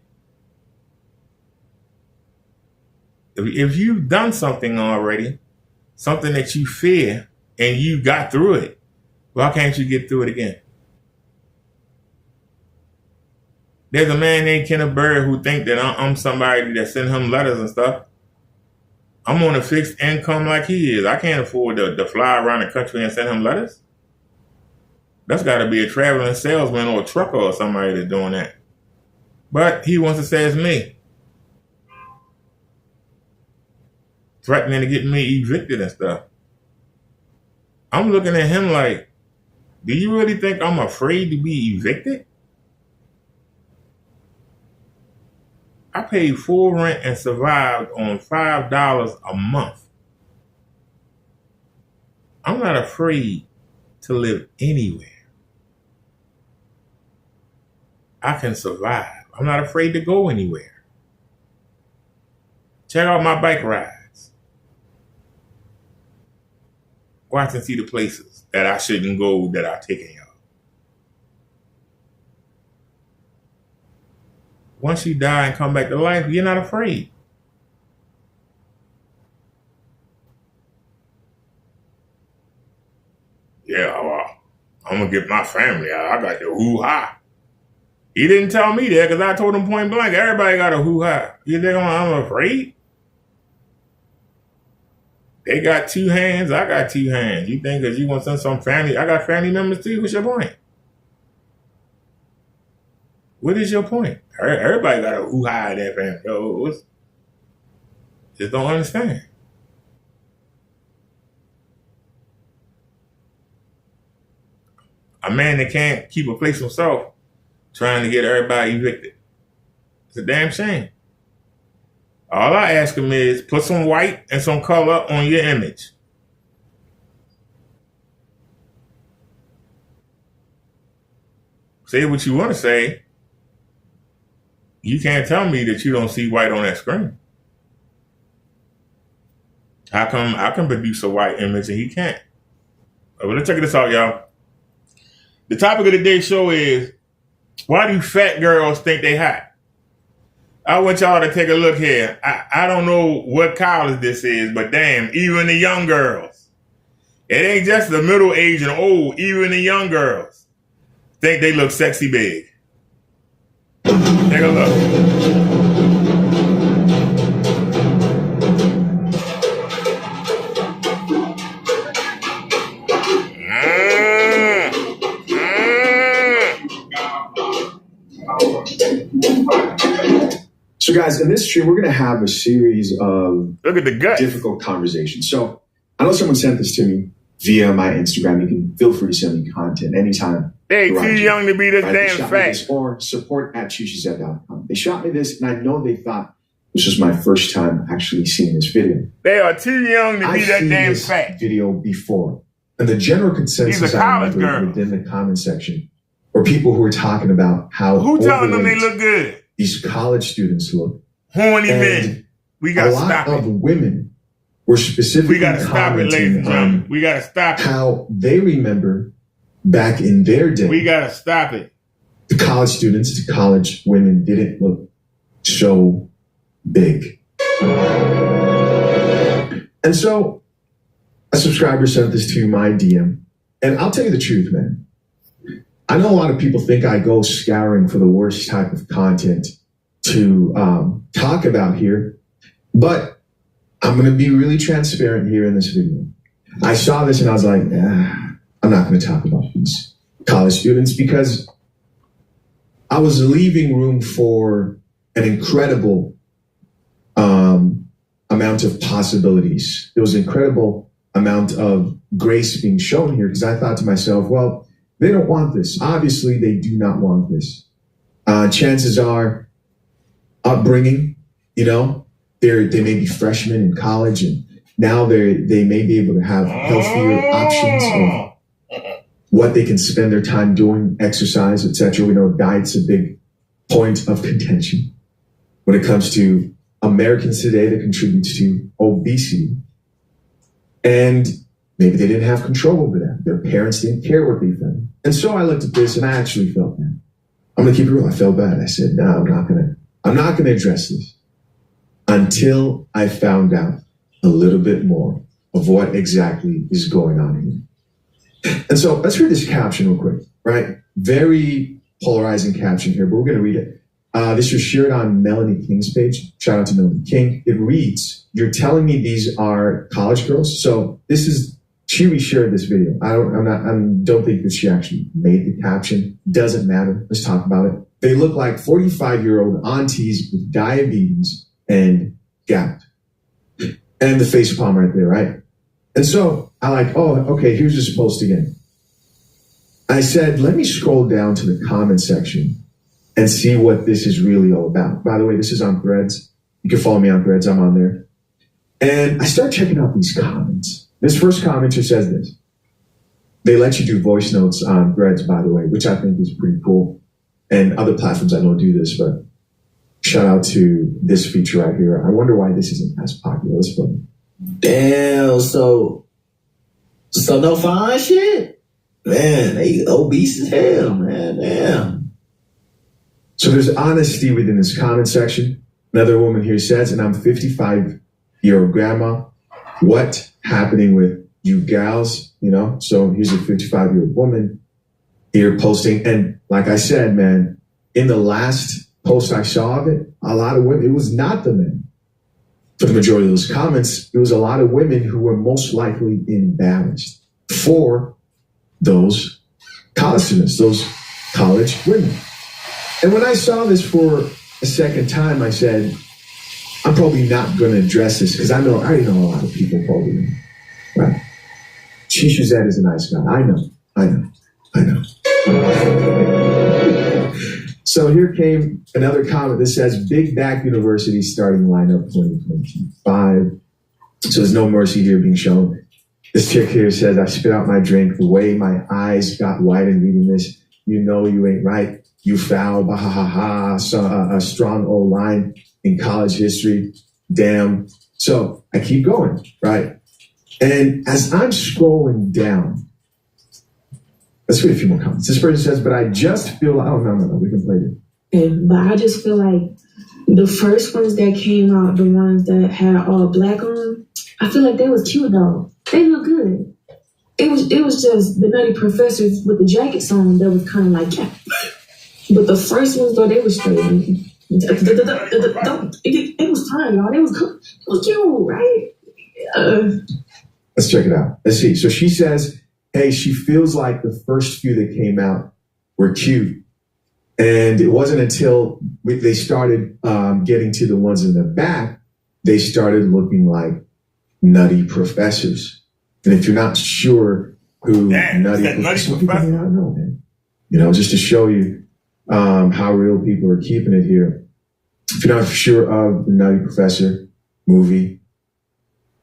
If you've done something already, something that you fear, and you got through it, why can't you get through it again? There's a man named Kenneth Bird who think that I'm somebody that send him letters and stuff. I'm on a fixed income like he is. I can't afford to fly around the country and send him letters. That's got to be a traveling salesman or a trucker or somebody that's doing that. But he wants to say it's me. Threatening to get me evicted and stuff. I'm looking at him like, do you really think I'm afraid to be evicted? I paid full rent and survived on $5 a month. I'm not afraid to live anywhere. I can survive. I'm not afraid to go anywhere. Check out my bike rides. Watch and see the places that I shouldn't go that I've taken y'all. Once you die and come back to life, you're not afraid. Yeah, well, I'm going to get my family out. I got the hoo-ha. He didn't tell me that because I told him point blank, everybody got a hoo-ha. You think I'm afraid? They got 2 hands, I got 2 hands. You think because you want to send some family, I got family members too? What's your point? What is your point? Everybody got a hoo-ha in that family. Just don't understand. A man that can't keep a place himself trying to get everybody evicted. It's a damn shame. All I ask him is put some white and some color on your image. Say what you want to say. You can't tell me that you don't see white on that screen. How come I can produce a white image and he can't? Well, let's check this out, y'all. The topic of today's show is, why do fat girls think they hot? I want y'all to take a look here. I don't know what college this is, but damn, even the young girls. It ain't just the middle age and old. Even the young girls think they look sexy big. Take a look. So guys, in this stream, we're going to have a series of look at the gut difficult conversations. So I know someone sent this to me via my Instagram. You can feel free to send me content anytime. They too young to be this damn fat. Or support@chuchizet.com. They shot me this, and I know they thought this was my first time actually seeing this video. They are too young to be that damn this fat. Video before, and the general consensus He's a college girl. Within the comment section were people who were talking about how who telling them they look good. These college students look. Horny men. We gotta stop it. A lot of women were specifically commenting we gotta stop it. How they remember back in their day. We gotta stop it. The college students, the college women didn't look so big. And so a subscriber sent this to my DM. And I'll tell you the truth, man. I know a lot of people think I go scouring for the worst type of content to talk about here, but I'm going to be really transparent here in this video. I saw this and I was like, I'm not going to talk about these college students because I was leaving room for an incredible amount of possibilities. There was an incredible amount of grace being shown here because I thought to myself, well, they don't want this. Obviously, they do not want this. Chances are, upbringing, you know, they may be freshmen in college, and now they may be able to have healthier options of what they can spend their time doing, exercise, etc. We know diet's a big point of contention when it comes to Americans today that contributes to obesity. And maybe they didn't have control over that. Their parents didn't care what they fed. And so I looked at this and I actually felt bad. I'm gonna keep it real. I felt bad. I said, no, I'm not gonna address this until I found out a little bit more of what exactly is going on here. And so let's read this caption real quick, right? Very polarizing caption here, but we're gonna read it. This was shared on Melanie King's page. Shout out to Melanie King. It reads, "You're telling me these are college girls?" So she reshared this video. I don't think that she actually made the caption. Doesn't matter. Let's talk about it. They look like 45-year-old aunties with diabetes and gout. And the face palm right there, right? And so I like, oh, okay, here's this post again. I said, let me scroll down to the comment section and see what this is really all about. By the way, this is on Threads. You can follow me on Threads. I'm on there. And I start checking out these comments. This first commenter says this. They let you do voice notes on Threads, by the way, which I think is pretty cool. And other platforms I don't do this, but shout out to this feature right here. I wonder why this isn't as popular. Let's play. Damn, so no fine shit? Man, they obese as hell, man. Damn. So there's honesty within this comment section. Another woman here says, and I'm 55-year-old grandma. What happening with you gals, you know? So here's a 55-year-old woman here posting. And like I said, man, in the last post I saw of it, a lot of women, it was not the men. For the majority of those comments, it was a lot of women who were most likely embarrassed for those college students, those college women. And when I saw this for a second time, I said, I'm probably not going to address this because I already know a lot of people probably know, right? Shishuzet is a nice guy. I know. So here came another comment that says, Big Back University starting lineup 2025. So there's no mercy here being shown. This chick here says, I spit out my drink. The way my eyes got widened reading this, you know you ain't right. You foul, bah ha ha ha. So, a strong old line in college history. Damn. So I keep going, right? And as I'm scrolling down, let's read a few more comments. This person says, but I just feel, no, we can play it. But I just feel like the first ones that came out, the ones that had all black on, I feel like they was cute though. They look good. it was just the Nutty Professors with the jackets on that was kind of like that. But the first ones though, they were straight. It was fun, y'all. It was cute, right? Let's check it out. Let's see. So she says, hey, she feels like the first few that came out were cute. And it wasn't until they started getting to the ones in the back, they started looking like Nutty Professors. And if you're not sure who Nutty Professors may not know, man. You know, just to show you how real people are keeping it here. If you're not sure of the Nutty Professor movie,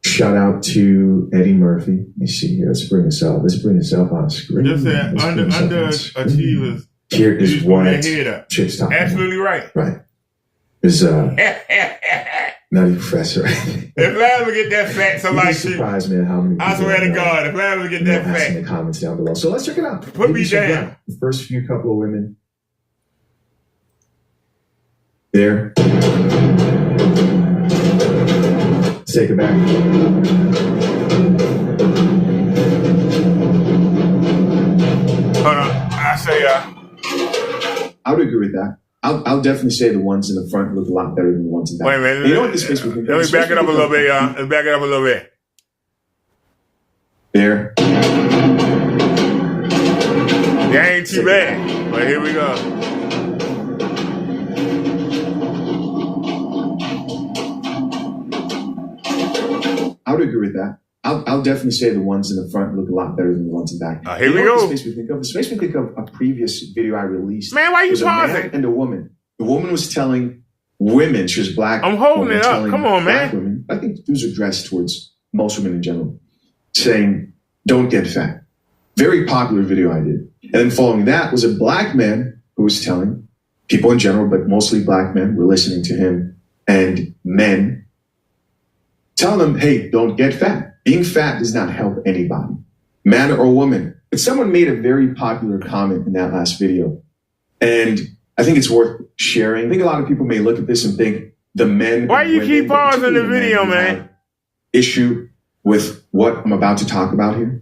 shout out to Eddie Murphy. Let me see here. Let's bring this up on screen. Just said underachievers. Here is what Chip's talking Absolutely about. right. There's Nutty Professor. If I ever get that fat, somebody should. Surprised, man, how many I swear to God, if I ever get that fat. In the comments down below. So let's check it out. Put me down. The first few couple of women. There. Let's take it back. Hold on. I say, I would agree with that. I'll definitely say the ones in the front look a lot better than the ones in the back. Wait a minute. You know what this makes me think? Let me back it up a little bit, y'all. Let's back it up a little bit. There. That ain't too bad. But here we go. I would agree with that. I'll definitely say the ones in the front look a lot better than the ones in the back. Here we go. This makes me think of? This makes me think of a previous video I released. Man, why you pausing? A man and a woman. The woman was telling women, she was black. I'm holding it up. Come on, man. Women, I think these are addressed towards most women in general, saying, don't get fat. Very popular video I did. And then following that was a black man who was telling people in general, but mostly black men were listening to him, and men telling them, hey, don't get fat. Being fat does not help anybody, man or woman. But someone made a very popular comment in that last video, and I think it's worth sharing. I think a lot of people may look at this and think the men. Why you keep pausing the video, man? Issue with what I'm about to talk about here.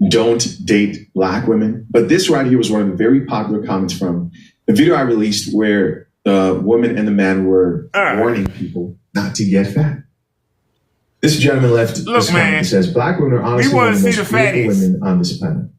Don't date black women. But this right here was one of the very popular comments from the video I released where the woman and the man were warning people not to get fat. This gentleman left this comment and says, black women are honestly one of the most beautiful women on this planet.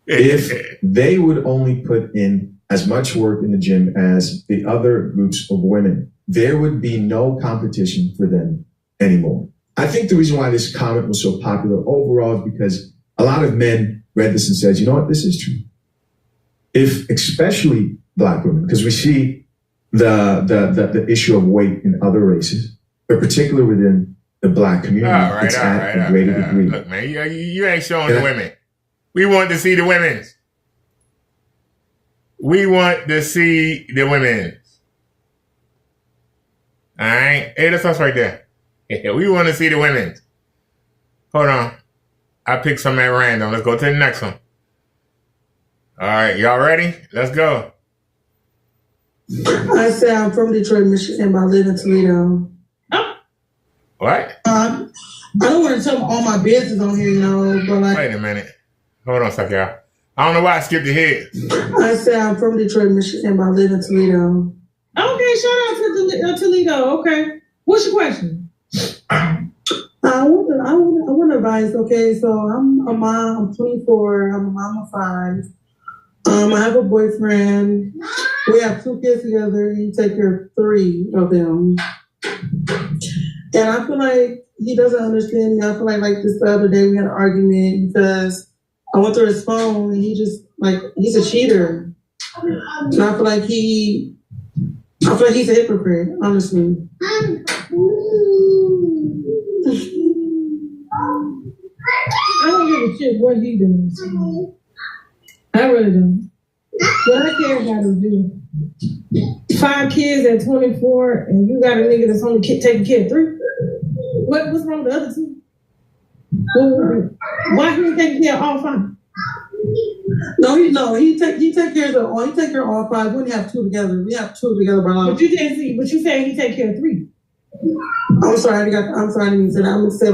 If they would only put in as much work in the gym as the other groups of women, there would be no competition for them anymore. I think the reason why this comment was so popular overall is because a lot of men read this and said, you know what, this is true. If especially black women, because we see the issue of weight in other races, but particularly within the black community, it's at a greater degree. Look, man, you ain't showing the women. We want to see the women's. We want to see the women's. All right? Hey, that's us right there. We want to see the women's. Hold on. I picked some at random. Let's go to the next one. All right, y'all ready? Let's go. I say I'm from Detroit, Michigan, but I live in Toledo. What? I don't want to tell all my business on here, you know, but like. Wait a minute. Hold on a second, y'all. I don't know why I skipped ahead. I say I'm from Detroit, Michigan, but I live in Toledo. Okay, shout out to Toledo. Okay. What's your question? I want advice, okay? So I'm a mom, I'm 24, I'm a mom of 5. I have a boyfriend. We have 2 kids together. He takes care of 3 of them. And I feel like he doesn't understand me. I feel like this the other day we had an argument because I went through his phone and he just he's a cheater. And I feel like he's a hypocrite, honestly. I don't give a shit what he does. I really don't. What I care about is you. 5 kids at 24, and you got a nigga that's only taking care of 3. What's wrong with the other 2? Why he taking care of all 5? No, he take care of all 5. We wouldn't have 2 together. We have 2 together by now. But you didn't see. But you saying he take care of 3. I'm sorry, I didn't mean to say that. I'm gonna say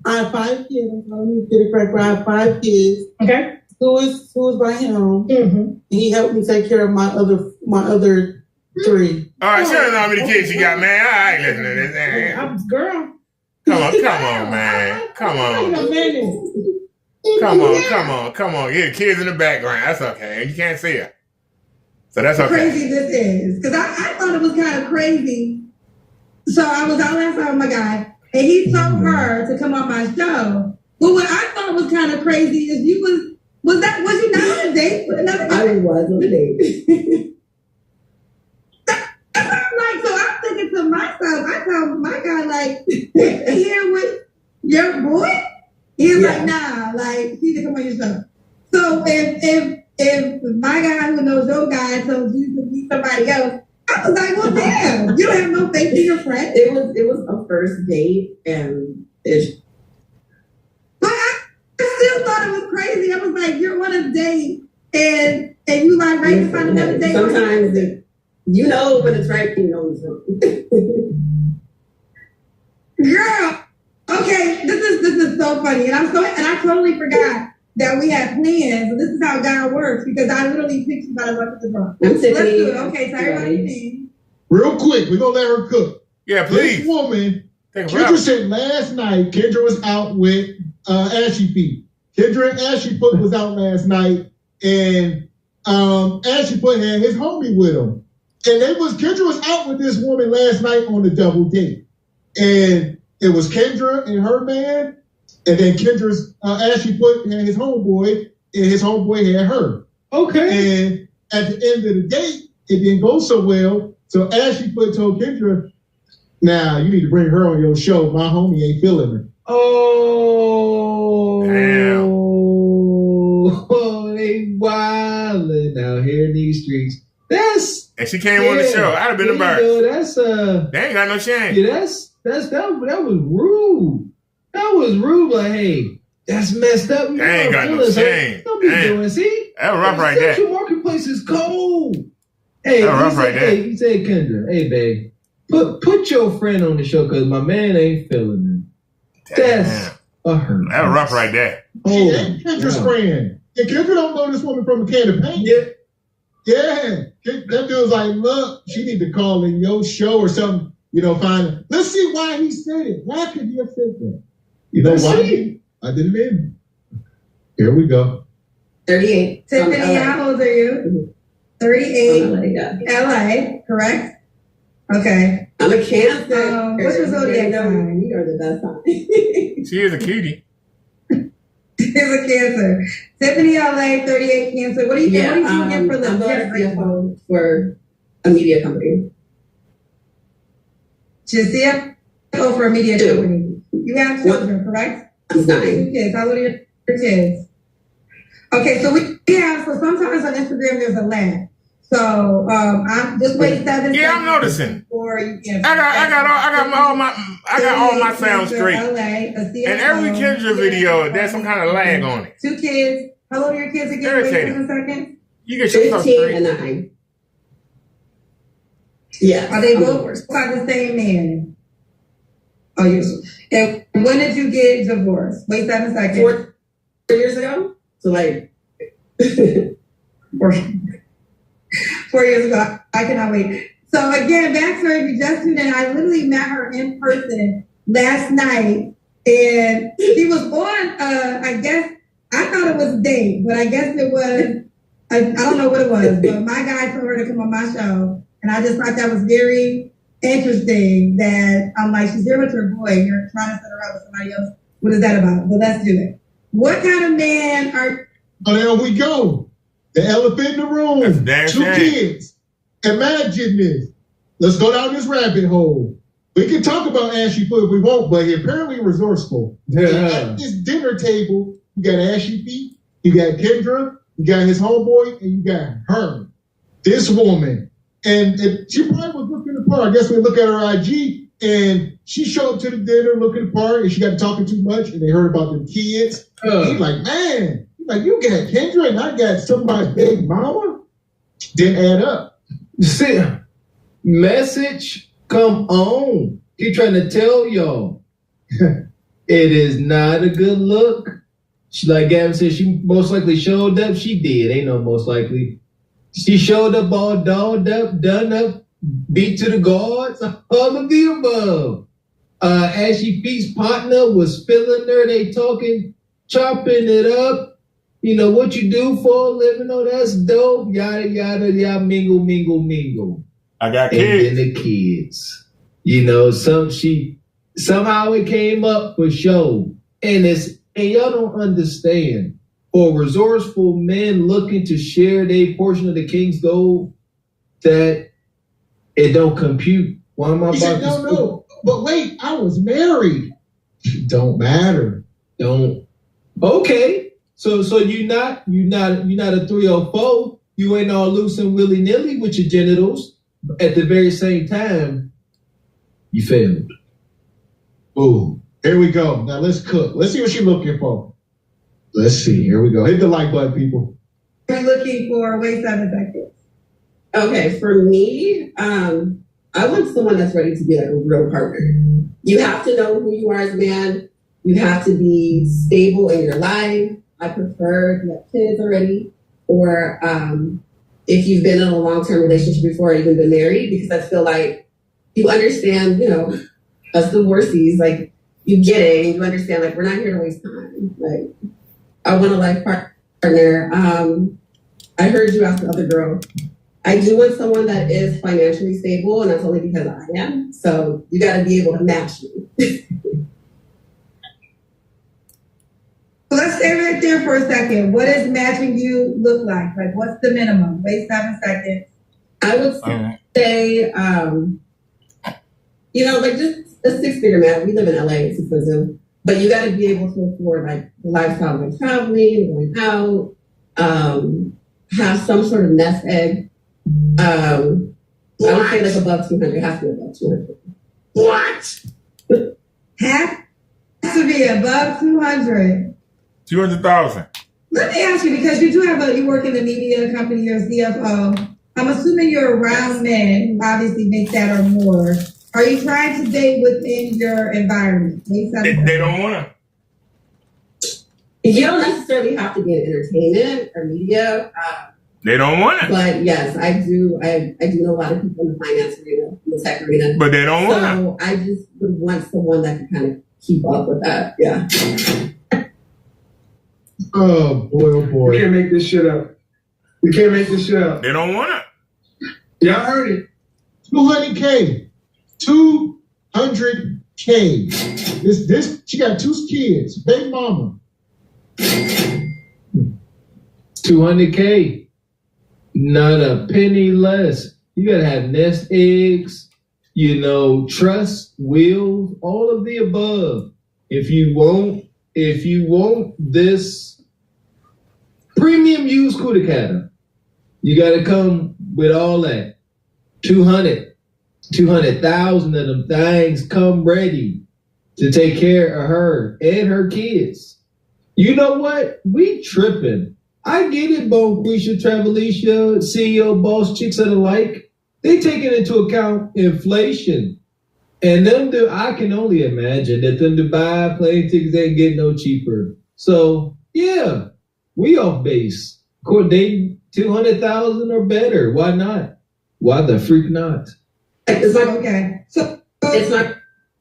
I have 5 kids. I'm telling you, get it correct. I have 5 kids. Okay. Who is by him. Mm-hmm. He helped me take care of my other 3. All right, show them how many kids you got, man. I ain't listening to this. Man. I'm girl. Come on, man. Come on. Wait a minute. Come on. Yeah, kids in the background. That's okay. You can't see her. So that's okay. Crazy this is. Because I thought it was kind of crazy. So I was out last night with my guy, and he told her to come on my show. But what I thought was kind of crazy is was you not on a date with another guy? I was on a date. So I'm thinking to myself, I told my guy, like, here with your boy? He's like, nah, like, he need to come on your show. So if my guy who knows your guy told you to meet somebody else, I was like, well, damn, you don't have no faith in your friend. It was a first date, and but I still thought it was crazy. I was like, you're on a date, and you like right to find another date. Sometimes you know when it's right, you know it's wrong. Girl, okay, this is so funny, and I totally forgot that we had plans. So this is how God works, because I literally picked you by the bucket of the drum. Let's do it. Okay, so everybody name. Real quick, we're gonna let her cook. Yeah, please. This woman, Kendra said last night, Kendra was out with Ashy Feet. Kendra and Ashy Foot was out last night, and Ashy Foot had his homie with him. And Kendra was out with this woman last night on a double date. And it was Kendra and her man, and then Kendra's Ashy Foot had his homeboy, and his homeboy had her. Okay. And at the end of the date, it didn't go so well. So Ashy Foot told Kendra, "Now you need to bring her on your show. My homie ain't feeling her." Oh, damn! Oh, they wildin' out here in these streets. And she came on the show. I'd have been embarrassed. They ain't got no shame. Yeah, that was rude. That was rude. Like, hey, that's messed up. You ain't got no shame. Don't be doing. See, that was rough right there. Central Marketplace is cold. Hey, that was rough right there. He said, Kendra, hey, babe, put your friend on the show because my man ain't feeling it. That's a hurt. That was rough right there. She ain't Kendra's friend. And Kendra don't know this woman from a can of paint. Yeah. That dude's like, look, she need to call in your show or something, find her. Let's see why he said it. Why could he have said that? You know why? I didn't in. Here we go. 38. Tiffany, how old are you? 38. LA, correct? Okay. I'm a Cancer. What's your zodiac sign? You are the best sign. She is a cutie. She's a Cancer. Tiffany, LA, 38, Cancer. What do you get for the I'm CFO for a media company. She's CFO for a media company. You have children, correct? I'm 9. 2 kids. How old are your kids? Okay, so sometimes on Instagram there's a lag. So I'm just wait 7 Yeah, I'm noticing. Before you I got all my sounds straight. And every Kendra video, there's some kind of lag on it. 2 kids. How old are your kids again? Irritating. Wait 7 seconds. You get your stuff 15 straight. and 9. Yeah. Are they both by the same man? Oh, yes. And when did you get divorced? Wait 7 seconds. 4 years ago. So like 4 years ago. I cannot wait. So again, backstory, if you just tuned in, I literally met her in person last night, and she was on, I guess, I thought it was a date, but I guess it was, I don't know what it was, but my guy told her to come on my show, and I just thought that was very interesting that I'm like, she's here with her boy, you're trying to set her up with somebody else. What is that about? But let's do it. What kind of man are... Oh, there we go. The elephant in the room. 2 kids. Imagine this. Let's go down this rabbit hole. We can talk about Ashy Foot if we want, but he's apparently resourceful. Yeah. At this dinner table, you got Ashy Feet, you got Kendra, you got his homeboy, and you got her. This woman. And she probably was looking the part. I guess we look at her IG, and she showed up to the dinner looking the part, and she got talking too much, and they heard about them kids. He's like, man, you got Kendra, and I got somebody's big mama? Didn't add up. See, message come on. He trying to tell y'all. It is not a good look. She, like Gavin said, she most likely showed up. She did. Ain't no most likely. She showed up all dolled up, done up, beat to the guards, all of the above. As she feast partner was feeling her, they talking, chopping it up. You know, what you do for a living? Oh, that's dope. Yada, yada, yada, mingle, mingle, mingle. I got kids. And then the kids. You know, somehow it came up for show. And y'all don't understand. For resourceful men looking to share their portion of the king's gold, that it don't compute. Why am I about said, to no, but wait, I was married. Don't matter. Don't. Okay. So you're not a 304. You ain't all loose and willy nilly with your genitals. At the very same time, you failed. Ooh, here we go. Now let's cook. Let's see what she's looking for. Let's see. Here we go. Hit the like button, people. We're looking for wait 7 seconds. Okay, for me, I want someone that's ready to be like a real partner. You have to know who you are as a man. You have to be stable in your life. I prefer to have kids already, or if you've been in a long-term relationship before or even been married, because I feel like you understand, you know, us divorcees, like you get it and you understand, like we're not here to waste time. Like I want a life partner. I heard you ask the other girl. I do want someone that is financially stable, and that's only because I am. So you got to be able to match me. Let's stay right there for a second. What does matching you look like? Like, what's the minimum? Wait 7 seconds. I would say, you know, like just a 6-figure man. We live in LA, it's expensive. But you got to be able to afford like the lifestyle of like traveling, going out, have some sort of nest egg. I would say like above 200. It has to be above 200. What? Has to be above 200. 200,000. Let me ask you, because you do have you work in the media company, you're a CFO. I'm assuming you're around men who obviously make that or more. Are you trying to date within your environment? They don't want to. You don't necessarily have to be in entertainment or media. They don't want it. But yes, I do. I do know a lot of people in the finance arena, in the tech arena. But they don't want it. So I just would want someone that can kind of keep up with that. Yeah. Oh boy. You can't make this shit up. You can't make this shit up. They don't want it. Y'all heard it. 200K. 200K. This she got 2 kids. Baby mama. 200K. Not a penny less. You gotta have nest eggs, you know, trust, will, all of the above. If you want this premium used Kudakata, you gotta come with all that. 200,000 of them things come ready to take care of her and her kids. You know what? We tripping. I get it, Bonquisha, Travelicia, CEO, boss, chicks and the like. They taking into account inflation. And them, I can only imagine that them Dubai plane tickets ain't getting no cheaper. So, yeah, we off base. They 200,000 or better. Why not? Why the freak not? It's like, okay. So it's not the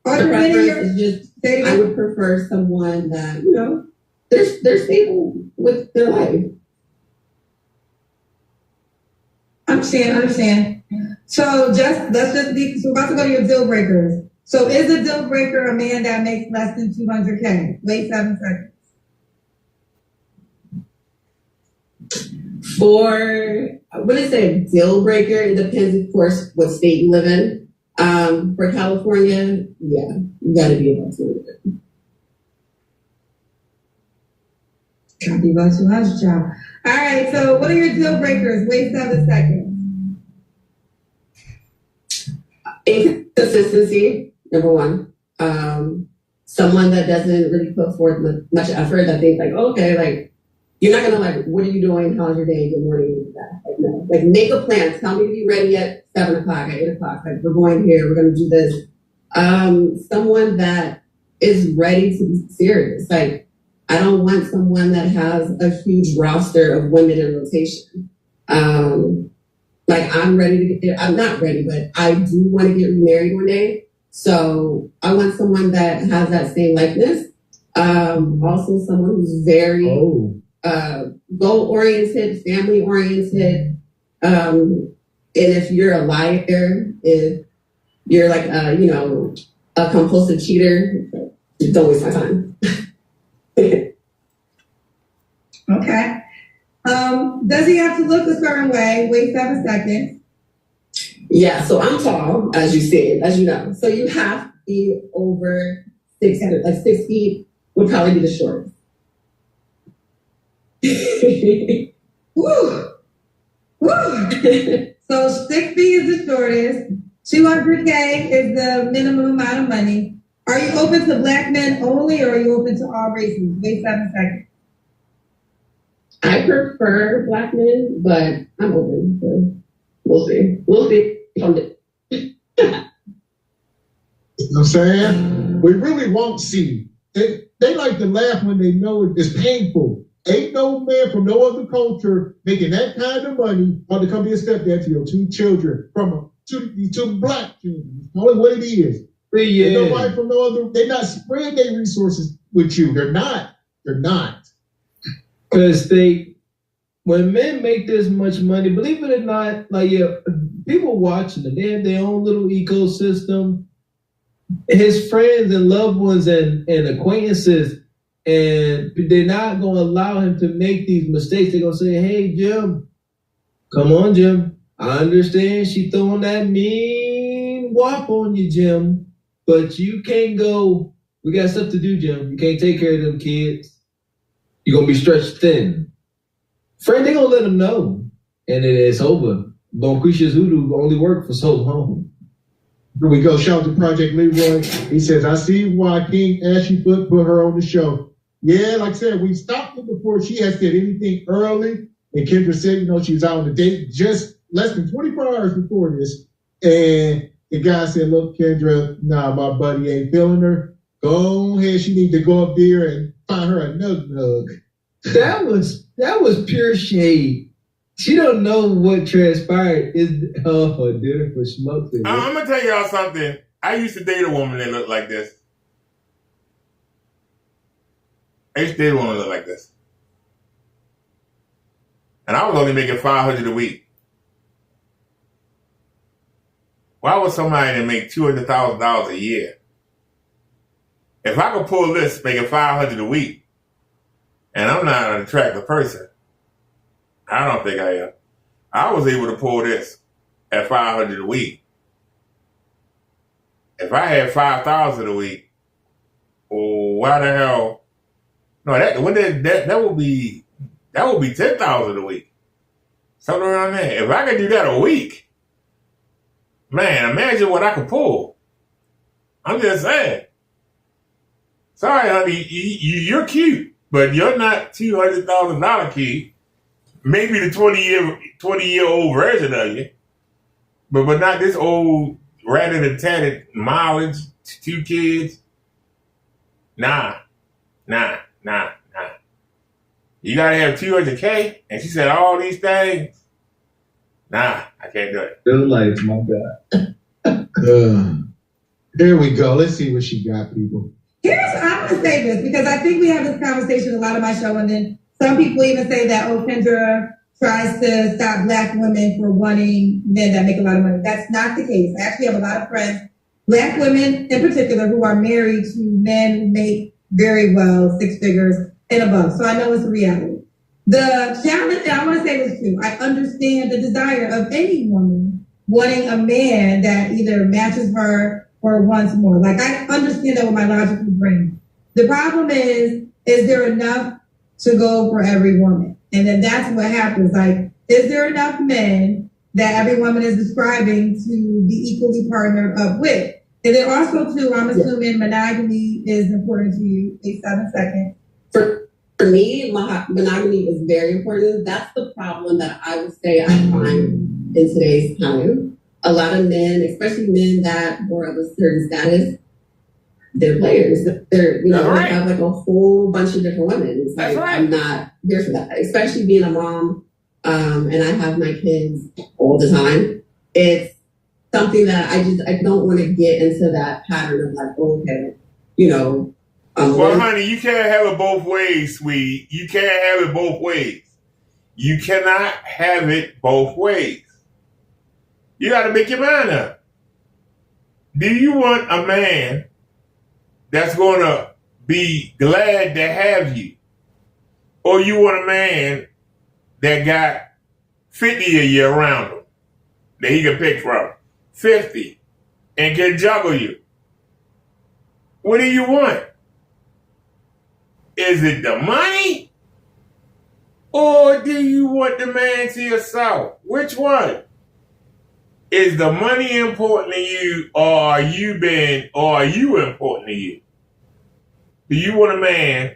preference. It's just I would prefer someone that, you know, they're stable with their life. Understand. So let's just be, so we're about to go to your deal breakers. So is a deal breaker a man that makes less than 200K? Wait 7 seconds. For, I wouldn't say a deal breaker. It depends, of course, what state you live in. For California, yeah, you got to be able to. Gotta be about 200, y'all. All right, so what are your deal breakers? Wait 7 seconds. Inconsistency, number one. Someone that doesn't really put forth much effort. I think like, okay, like you're not gonna like, what are you doing? How's your day? Good morning. Like no, like make a plan. Tell me to be ready at 7 o'clock, at 8 o'clock. Like we're going here. We're gonna do this. Someone that is ready to be serious. Like, I don't want someone that has a huge roster of women in rotation. Like, I'm not ready, but I do want to get remarried one day. So I want someone that has that same likeness. Also someone who's very goal-oriented, family-oriented. And if you're a liar, if you're like, a compulsive cheater, don't waste my time. Okay. Does he have to look a certain way? Wait 7 seconds. Yeah, so I'm tall, as you know. So you have to be over 6 feet would probably be the shortest. Woo! Woo! So 6 feet is the shortest. $200K is the minimum amount of money. Are you open to black men only, or are you open to all races? Wait 7 seconds. I prefer black men, but I'm open. So we'll see. We'll see. You know what I'm saying? We really won't see. They like to laugh when they know it's painful. Ain't no man from no other culture making that kind of money or to come be a stepdad to your 2 children from two black children. Call it what it is. Yeah. Ain't nobody from no other. They're not spreading their resources with you. They're not. Because when men make this much money, believe it or not, people watching them, they have their own little ecosystem. His friends and loved ones and acquaintances, and they're not going to allow him to make these mistakes. They're going to say, hey, Jim, come on, Jim. I understand she throwing that mean whop on you, Jim, but you can't go. We got stuff to do, Jim. You can't take care of them kids. You're going to be stretched thin. Friend, they going to let him know. And it's over. Bonquisha's hoodoo only worked for so long. Here we go. Shout out to Project Leroy. He says, I see why King Ashleyfoot put her on the show. Yeah, like I said, we stopped it before she had said anything early. And Kendra said, she was out on a date just less than 24 hours before this. And the guy said, look, Kendra, nah, my buddy ain't feeling her. Go ahead. She need to go up there and find her a nug. That was pure shade. She don't know what transpired. Dinner for smokes. I'm gonna tell y'all something. I used to date a woman that looked like this. And I was only making $500 a week. Why would somebody that make $200,000 a year? If I could pull this making $500 a week, and I'm not an attractive person, I don't think I am. I was able to pull this at $500 a week. If I had $5,000 a week, why the hell? No, that would be $10,000 a week. Something around there. If I could do that a week, man, imagine what I could pull. I'm just saying. Sorry, honey, you're cute, but you're not $200,000 cute. Maybe the 20-year-old version of you, but not this old ratted and tatted mileage, 2 kids. Nah. You gotta have $200K, and she said all these things. Nah, I can't do it. Real life, my God. There we go. Let's see what she got, people. I'm gonna say this because I think we have this conversation a lot on my show, and then some people even say that, Kendra tries to stop black women for wanting men that make a lot of money. That's not the case. I actually have a lot of friends, black women in particular, who are married to men who make very well, 6 figures and above. So I know it's a reality. The challenge, and I want to say this too, I understand the desire of any woman wanting a man that either matches her or wants more. Like, I understand that with my logical brain. The problem is there enough to go for every woman? And then that's what happens. Like, is there enough men that every woman is describing to be equally partnered up with? And then also, too, I'm assuming monogamy is important to you. 7 seconds. For me, monogamy is very important. That's the problem that I would say I find in today's time. A lot of men, especially men that were of a certain status, they're players. They're, you know, That's they right. have like a whole bunch of different women. It's That's like, right. I'm not here for that, especially being a mom. And I have my kids all the time. It's something that I don't want to get into that pattern of like, okay, you know. Well, honey, you can't have it both ways, sweetie. You can't have it both ways. You cannot have it both ways. You got to make your mind up. Do you want a man that's going to be glad to have you? Or you want a man that got 50 a year around him that he can pick from? 50 and can juggle you. What do you want? Is it the money? Or do you want the man to yourself? Which one? Is the money important to you, or are you important to you? Do you want a man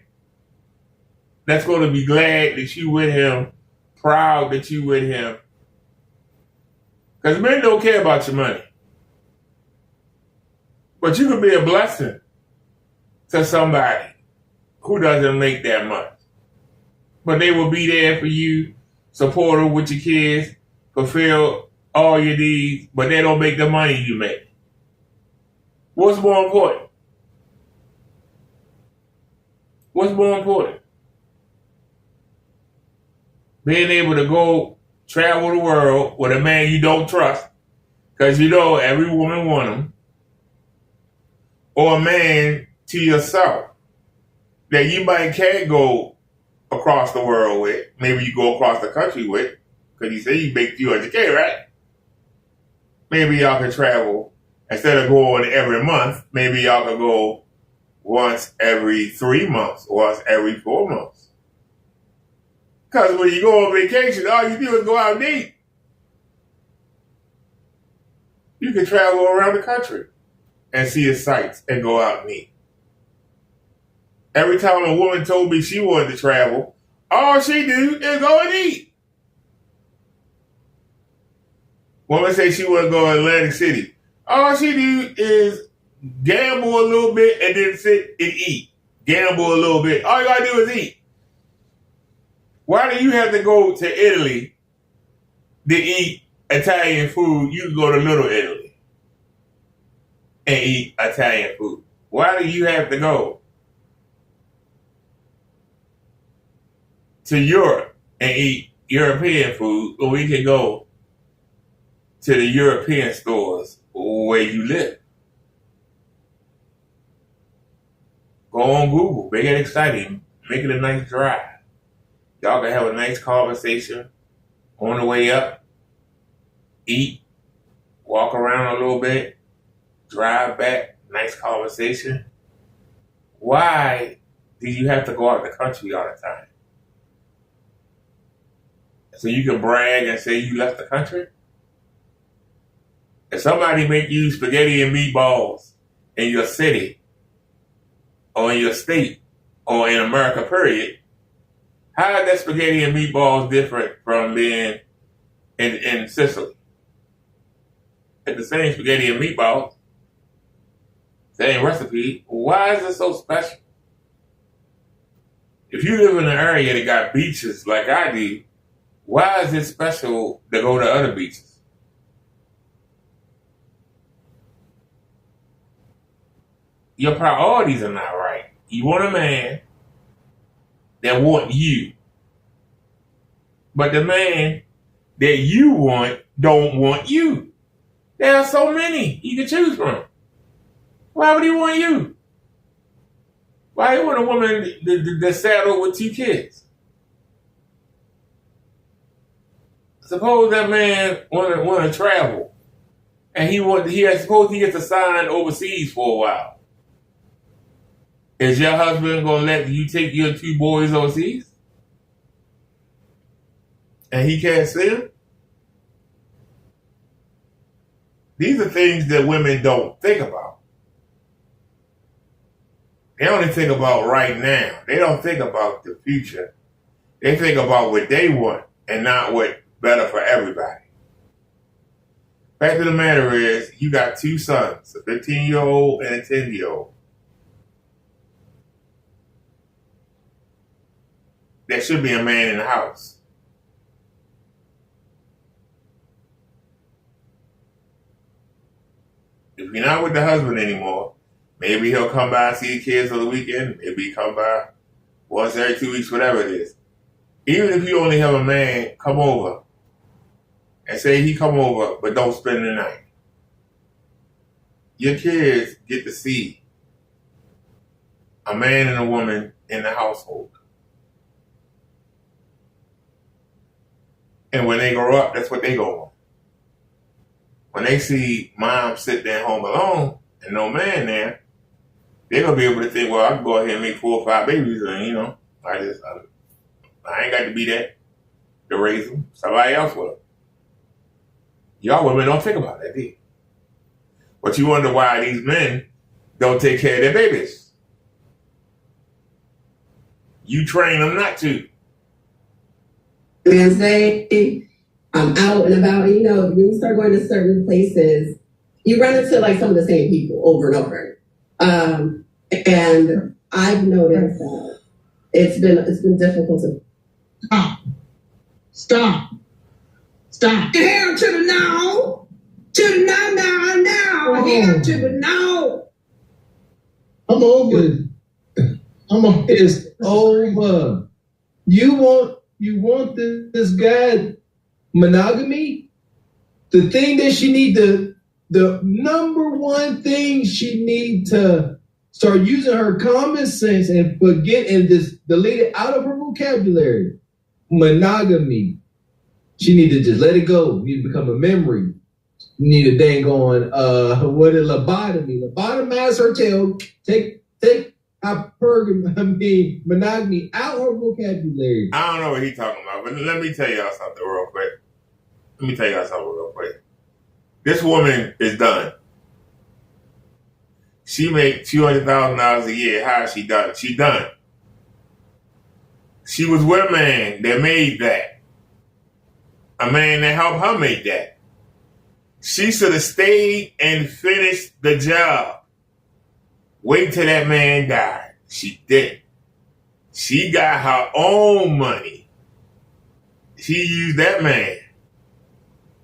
that's going to be glad that you with him, proud that you with him? Because men don't care about your money. But you could be a blessing to somebody who doesn't make that much. But they will be there for you, supportive with your kids, fulfill all your needs, but they don't make the money you make. What's more important? What's more important? Being able to go travel the world with a man you don't trust, because you know every woman wants him, or a man to yourself that you might can't go across the world with. Maybe you go across the country with, because you say you make $200K, right? Maybe y'all can travel instead of going every month. Maybe y'all can go once every 3 months, once every 4 months. Because when you go on vacation, all you do is go out and eat. You can travel around the country and see the sights and go out and eat. Every time a woman told me she wanted to travel, all she do is go and eat. Woman say she want to go to Atlantic City. All she do is gamble a little bit and then sit and eat. Gamble a little bit. All you gotta do is eat. Why do you have to go to Italy to eat Italian food? You can go to Little Italy and eat Italian food. Why do you have to go to Europe and eat European food when we can go to the European stores where you live? Go on Google, make it exciting, make it a nice drive. Y'all can have a nice conversation on the way up, eat, walk around a little bit, drive back, nice conversation. Why do you have to go out of the country all the time? So you can brag and say you left the country? If somebody make you spaghetti and meatballs in your city or in your state or in America, period, how is that spaghetti and meatballs different from being in Sicily? It's the same spaghetti and meatballs, same recipe. Why is it so special? If you live in an area that got beaches like I do, why is it special to go to other beaches? Your priorities are not right. You want a man that want you. But the man that you want don't want you. There are so many you can choose from. Why would he want you? Why do you want a woman that's saddled with 2 kids? Suppose that man want to travel, and suppose he gets assigned overseas for a while. Is your husband going to let you take your 2 boys overseas? And he can't see them? These are things that women don't think about. They only think about right now. They don't think about the future. They think about what they want and not what's better for everybody. Fact of the matter is, you got 2 sons, a 15-year-old and a 10-year-old. there should be a man in the house. If you're not with the husband anymore, maybe he'll come by and see the kids on the weekend. Maybe he come by once every 2 weeks, whatever it is. Even if you only have a man come over and say he come over, but don't spend the night. Your kids get to see a man and a woman in the household. And when they grow up, that's what they go on. When they see mom sitting there home alone and no man there, they're going to be able to think, well, I can go ahead and make 4 or 5 babies and, you know, I ain't got to be there to raise them. Somebody else will. Y'all women don't think about that, do you? But you wonder why these men don't take care of their babies. You train them not to. Man's Day, I'm out and about. You know, when you start going to certain places, you run into like some of the same people over and over. And I've noticed that it's been difficult to Stop. Hell to the no. To the now. Hell to the no. I'm over it. It's over. You want this guy monogamy? The thing that she need the number one thing she need to start using her common sense and forget and just delete it out of her vocabulary. Monogamy. She need to just let it go. You need to become a memory. You need a dang on lobotomy. Lobotomize her tail. Take monogamy out her vocabulary. I don't know what he's talking about, but let me tell y'all something real quick. This woman is done. She makes $200,000 a year. How is she done? She done. She was with a man that made that. A man that helped her make that. She should have stayed and finished the job. Wait till that man died. She didn't. She got her own money. She used that man.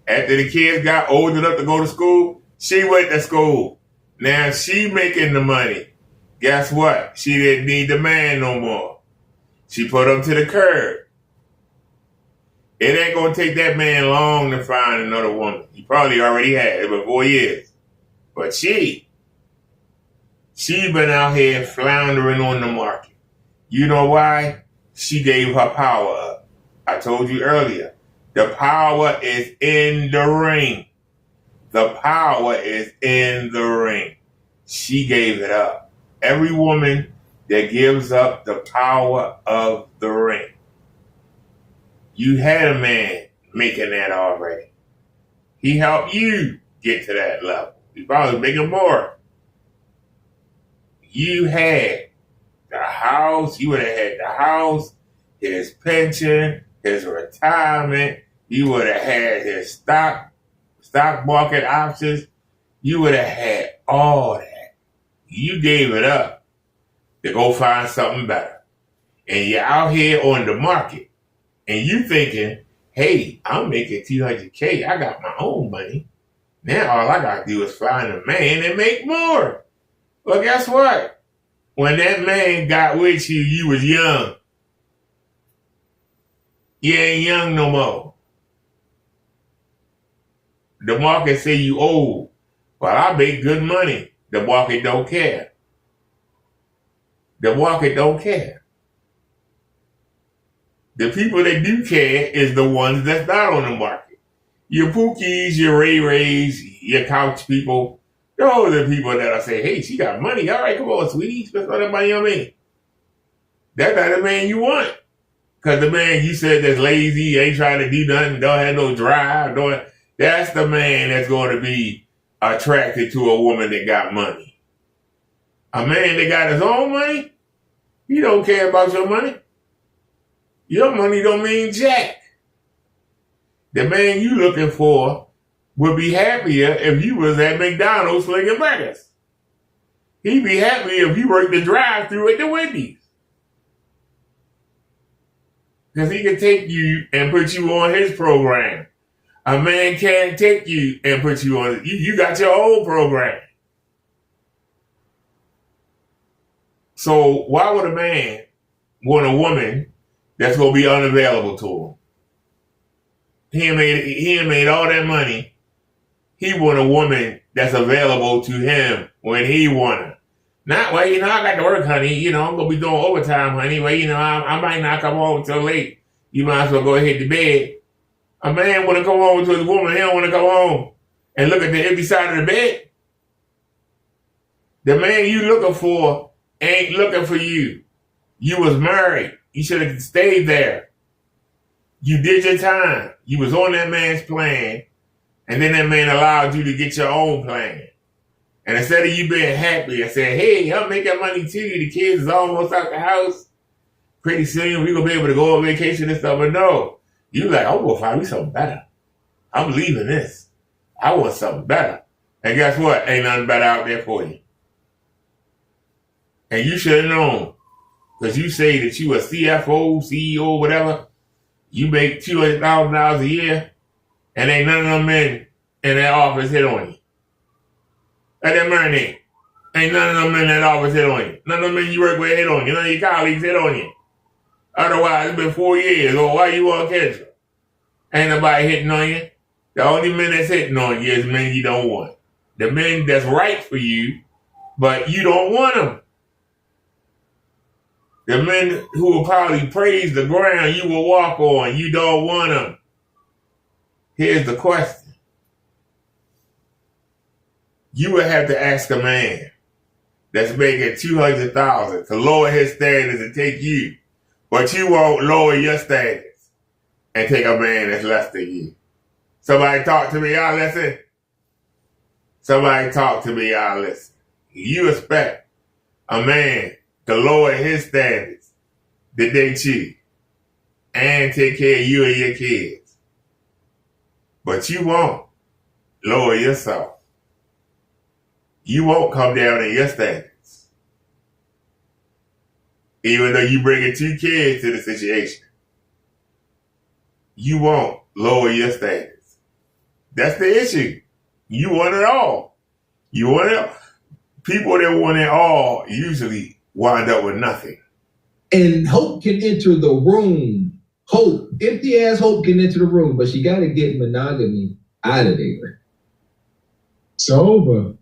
After the kids got old enough to go to school, she went to school. Now she making the money. Guess what? She didn't need the man no more. She put him to the curb. It ain't going to take that man long to find another woman. He probably already had. It been 4 years. But she been out here floundering on the market. You know why? She gave her power up. I told you earlier. The power is in the ring. The power is in the ring. She gave it up. Every woman that gives up the power of the ring. You had a man making that already. He helped you get to that level. He probably making more. You had the house. You would have had the house, his pension, his retirement. You would have had his stock market options. You would have had all that. You gave it up to go find something better. And you're out here on the market. And you thinking, hey, I'm making $200K. I got my own money. Now all I got to do is find a man and make more. Well, guess what? When that man got with you, you was young. You ain't young no more. The market say you old. Well, I make good money. The market don't care. The market don't care. The people that do care is the ones that's not on the market. Your Pookies, your Ray Rays, your couch people. Those are the people that'll say, hey, she got money. All right, come on, sweetie. Spend all that money on me. That's not the man you want. Because the man you said that's lazy, ain't trying to do nothing, don't have no drive, that's the man that's going to be attracted to a woman that got money. A man that got his own money, he don't care about your money. Your money don't mean jack. The man you looking for would be happier if you was at McDonald's slinging burgers. He'd be happy if you worked the drive-thru at the Wendy's. Because he can take you and put you on his program. A man can't take you and put you on. You got your own program. So why would a man want a woman that's going to be unavailable to him? He ain't made all that money. He want a woman that's available to him when he want her. Not, well, I got to work, honey. I'm going to be doing overtime, honey. Well, I might not come home until late. You might as well go ahead to bed. A man want to come home to his woman. He don't want to go home and look at the empty side of the bed. The man you looking for ain't looking for you. You was married. You should have stayed there. You did your time. You was on that man's plan, and then that man allowed you to get your own plan. And instead of you being happy and saying, hey, I'm making money too, the kids is almost out the house, pretty soon we're going to be able to go on vacation and stuff. But no, you like, I'm going to find me something better. I'm leaving this. I want something better. And guess what? Ain't nothing better out there for you. And you should have known, because you say that you a CFO, CEO, whatever, you make $200,000 a year, and ain't none of them men in that office hit on you. Like that marinade. Ain't none of them in that office hit on you. None of them men you work with hit on you. None of your colleagues hit on you. Otherwise, it's been 4 years. Or why you want to catch them? Ain't nobody hitting on you. The only men that's hitting on you is men you don't want. The men that's right for you, but you don't want them. The men who will probably praise the ground you will walk on, you don't want them. Here's the question. You would have to ask a man that's making $200,000 to lower his standards and take you, but you won't lower your standards and take a man that's less than you. Somebody talk to me, y'all listen. Somebody talk to me, y'all listen. You expect a man to lower his standards to date you and take care of you and your kids, but you won't lower yourself. You won't come down in your standards, even though you bringing 2 kids to the situation. You won't lower your standards. That's the issue. You want it all. You want it. People that want it all usually wind up with nothing. And Hope can enter the room. Hope, empty ass Hope can enter the room, but she got to get monogamy out of there. It's over.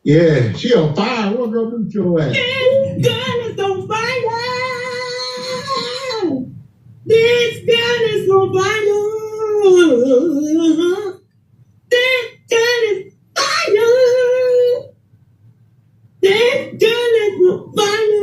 Yeah, she on fire. What girl boot your ass? This girl is on fire. This girl is on fire. This girl is fire. This girl is on fire.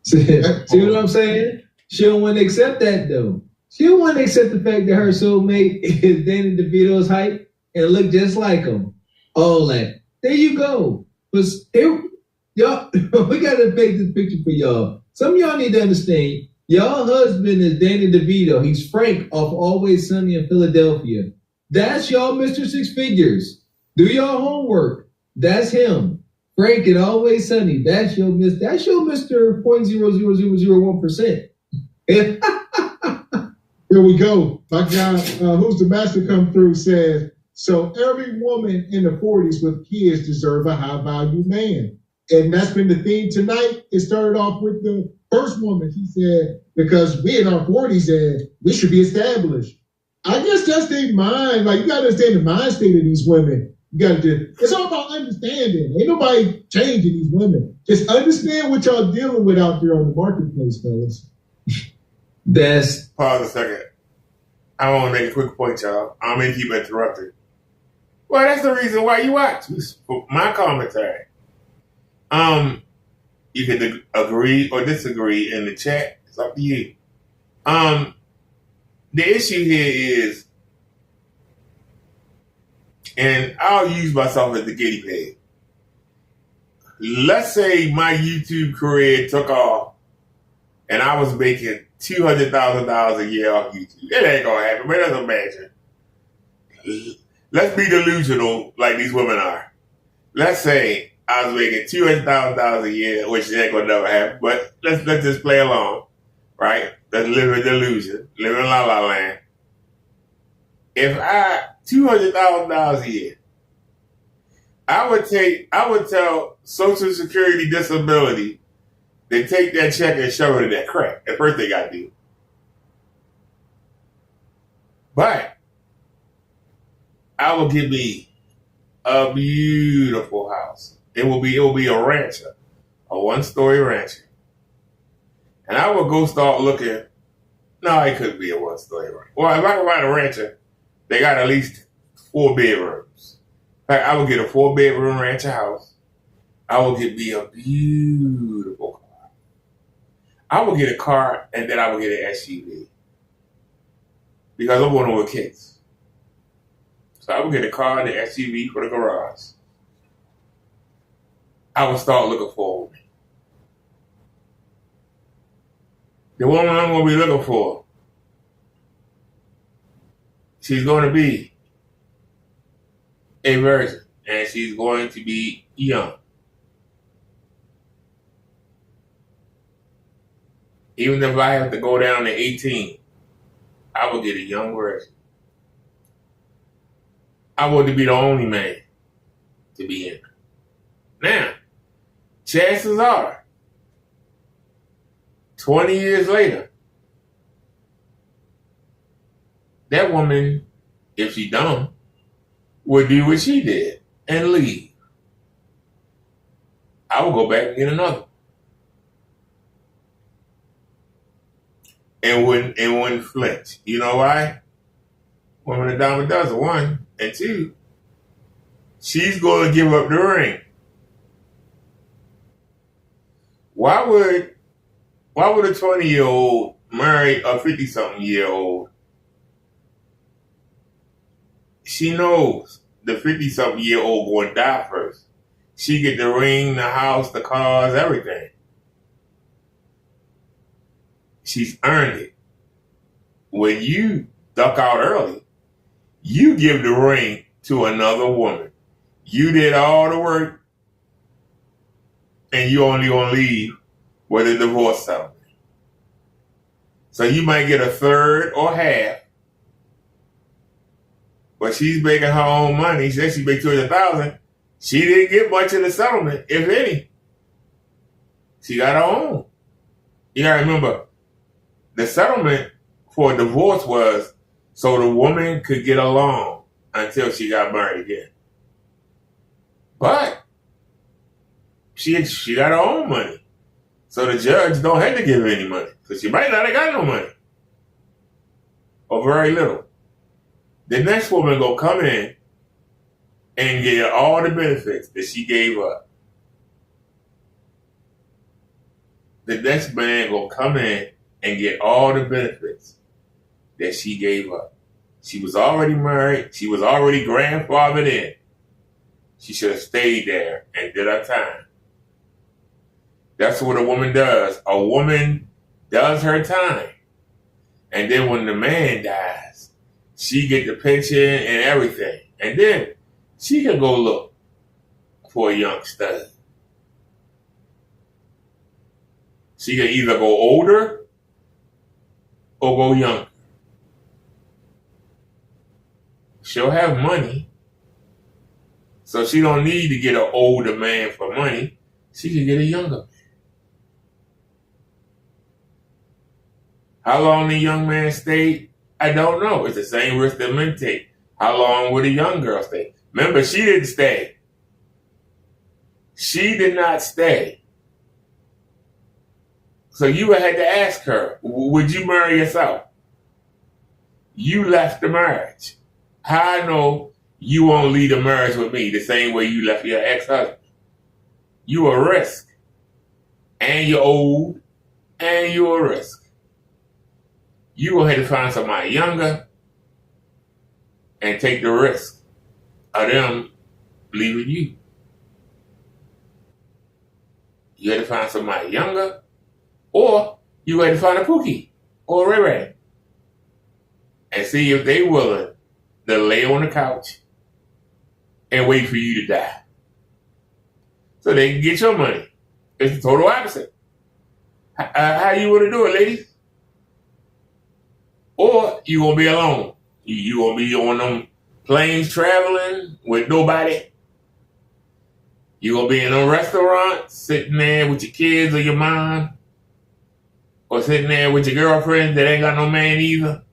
See what I'm saying? She don't want to accept that though. She don't want to accept the fact that her soulmate is Danny DeVito's height and look just like him. All that. There you go. But y'all, we got to paint this picture for y'all. Some of y'all need to understand, y'all husband is Danny DeVito. He's Frank off Always Sunny in Philadelphia. That's y'all Mr. Six Figures. Do y'all homework. That's him. Frank and Always Sunny. That's your Mr. 0.00001%. Here we go. My guy, Who's the Master come through says, so every woman in the 40s with kids deserve a high value man. And that's been the theme tonight. It started off with the first woman. She said, because we in our 40s and we should be established. I guess that's their mind. Like, you got to understand the mind state of these women. You got to it's all about understanding. Ain't nobody changing these women. Just understand what y'all dealing with out there on the marketplace, fellas. Pause a second. I want to make a quick point, y'all. I'm going to keep interrupting. Well, that's the reason why you watch my commentary. You can agree or disagree in the chat. It's up to you. The issue here is, and I'll use myself as the guinea pig. Let's say my YouTube career took off and I was making $200,000 a year off YouTube. It ain't gonna happen, but let's imagine. Let's be delusional like these women are. Let's say I was making $200,000 a year, which ain't gonna never happen. But let's just play along, right? Let's live in delusion, live in la la land. If I $200,000 a year, I would tell Social Security Disability they take that check and shove it in that crack. At first they got to do. But I will give me a beautiful house. It will be a rancher, a 1-story rancher. And I will go start looking. No, it could be a 1-story rancher. Well, if I can find a rancher, they got at least 4 bedrooms. In fact, I will get a 4-bedroom rancher house. I will get me a beautiful car. I will get a car and then I will get an SUV. Because I'm going with kids. So I will get a car and an SUV for the garage. I will start looking for a woman. The woman I'm going to be looking for, she's going to be a virgin, and she's going to be young. Even if I have to go down to 18, I will get a young virgin. I want to be the only man to be in. Now, chances are, 20 years later, that woman, if she dumb, would do what she did and leave. I will go back and get another. And wouldn't flinch. You know why? Woman a dime a dozen, 1, and 2, she's going to give up the ring. Why would a 20-year-old marry a 50-something-year-old? She knows the 50-something-year-old going to die first. She get the ring, the house, the cars, everything. She's earned it. When you duck out early, you give the ring to another woman. You did all the work, and you only gonna leave with a divorce settlement. So you might get a third or half, but she's making her own money. She said she made $200,000. She didn't get much of the settlement, if any. She got her own. You gotta remember, the settlement for a divorce was so the woman could get along until she got married again. But she got her own money. So the judge don't have to give her any money. Because she might not have got no money. Or very little. The next woman gonna come in and get all the benefits that she gave up. The next man gonna come in and get all the benefits that she gave up. She was already married. She was already grandfathered in. She should have stayed there and did her time. That's what a woman does. A woman does her time. And then when the man dies, she get the pension and everything. And then she can go look for a young stud. She can either go older or go younger. She'll have money, so she don't need to get an older man for money. She can get a younger man. How long the young man stayed, I don't know. It's the same risk that men take. How long would a young girl stay? Remember, she didn't stay. She did not stay. So you would have to ask her, would you marry yourself? You left the marriage. How I know you won't leave the marriage with me the same way you left your ex-husband? You a risk. And you're old. And you're a risk. You going to have to find somebody younger and take the risk of them leaving you. You had to find somebody younger, or you had to find a Pookie or a Ray Ray and see if they willing to lay on the couch and wait for you to die. so they can get your money. It's the total opposite. How you want to do it, ladies? Or you gonna be alone? You gonna be on them planes traveling with nobody? You gonna be in a restaurant sitting there with your kids or your mom? Or sitting there with your girlfriend that ain't got no man either?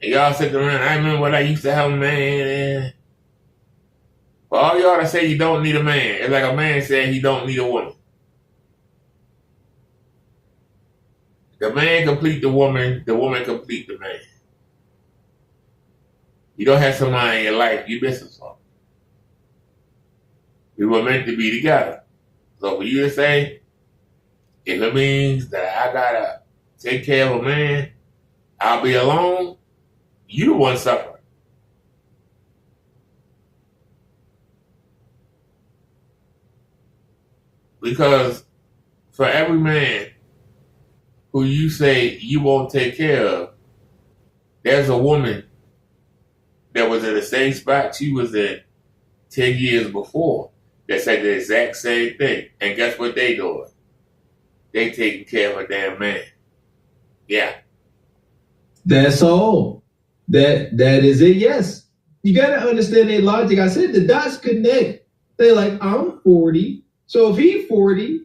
And y'all sitting around, I remember when I used to have a man. For all y'all to say you don't need a man, it's like a man saying he don't need a woman. The man complete the woman complete the man. You don't have somebody in your life, you missing something. We were meant to be together. So for you to say, if it means that I gotta take care of a man, I'll be alone, you the one suffering. Because for every man who you say you won't take care of, there's a woman that was in the same spot she was in 10 years before that said the exact same thing. And guess what they doing? They taking care of a damn man. Yeah. That's all. That is it, yes. You gotta understand their logic. I said the dots connect. They're like, I'm 40. So if he's 40,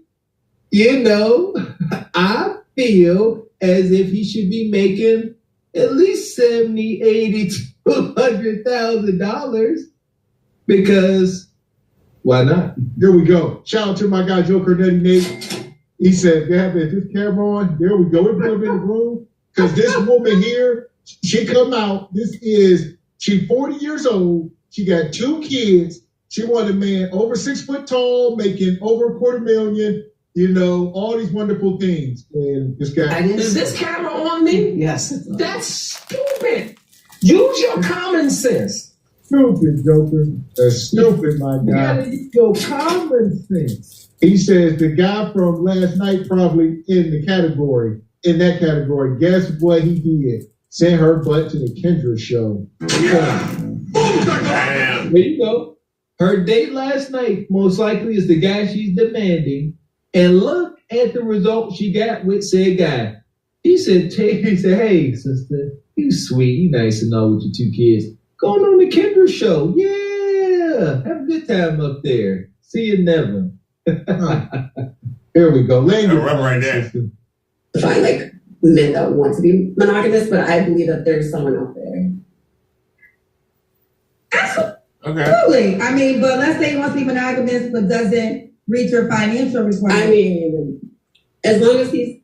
I feel as if he should be making at least $70, $80, $200,000 because why not? There we go. Shout out to my guy Joe Cornetti Nate. He said, "Is this camera on?" There we go. We put him in the room because this woman here, she come out. She 40 years old. She got 2 kids. She wanted a man over 6 foot tall, making over $250,000. All these wonderful things. And this guy. Is this camera on me? Yes. That's stupid. Use your common sense. Stupid, Joker. That's stupid, my guy. Your common sense. He says the guy from last night probably in that category. Guess what he did? Sent her butt to the Kendra show. Damn. There you go. Her date last night most likely is the guy she's demanding. And look at the result she got with said guy. He said, hey, sister, you sweet, you nice and all with your 2 kids. Going on the Kendra show. Yeah. Have a good time up there. See you never. Here we go. Right there. Find like men that want to be monogamous, but I believe that there's someone out there. Absolutely. I mean, but let's say he wants to be monogamous but doesn't reach your financial requirements. I mean, as long as he's,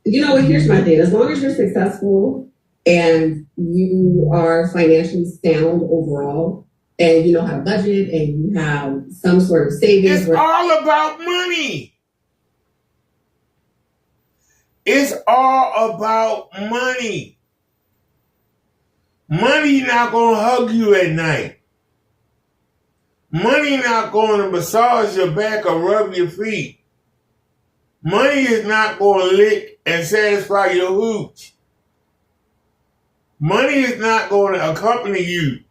here's my thing. As long as you're successful and you are financially sound overall, and you know how to budget, and you have some sort of savings. It's all about money. It's all about money. Money not going to hug you at night. Money not going to massage your back or rub your feet. Money is not going to lick and satisfy your hooch. Money is not going to accompany you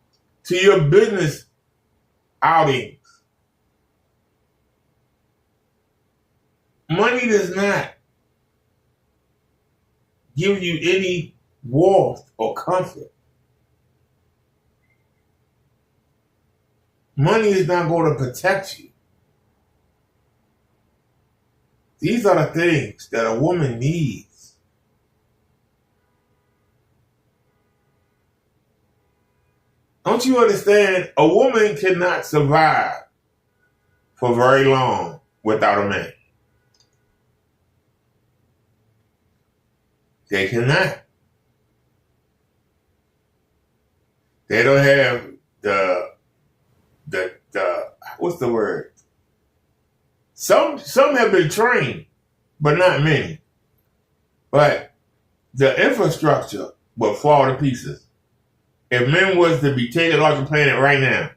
to your business outings. Money does not give you any warmth or comfort. Money is not going to protect you. These are the things that a woman needs. Don't you understand? A woman cannot survive for very long without a man. They cannot. They don't have the what's the word? Some have been trained, but not many. But the infrastructure will fall to pieces. If men was to be taken off the planet right now,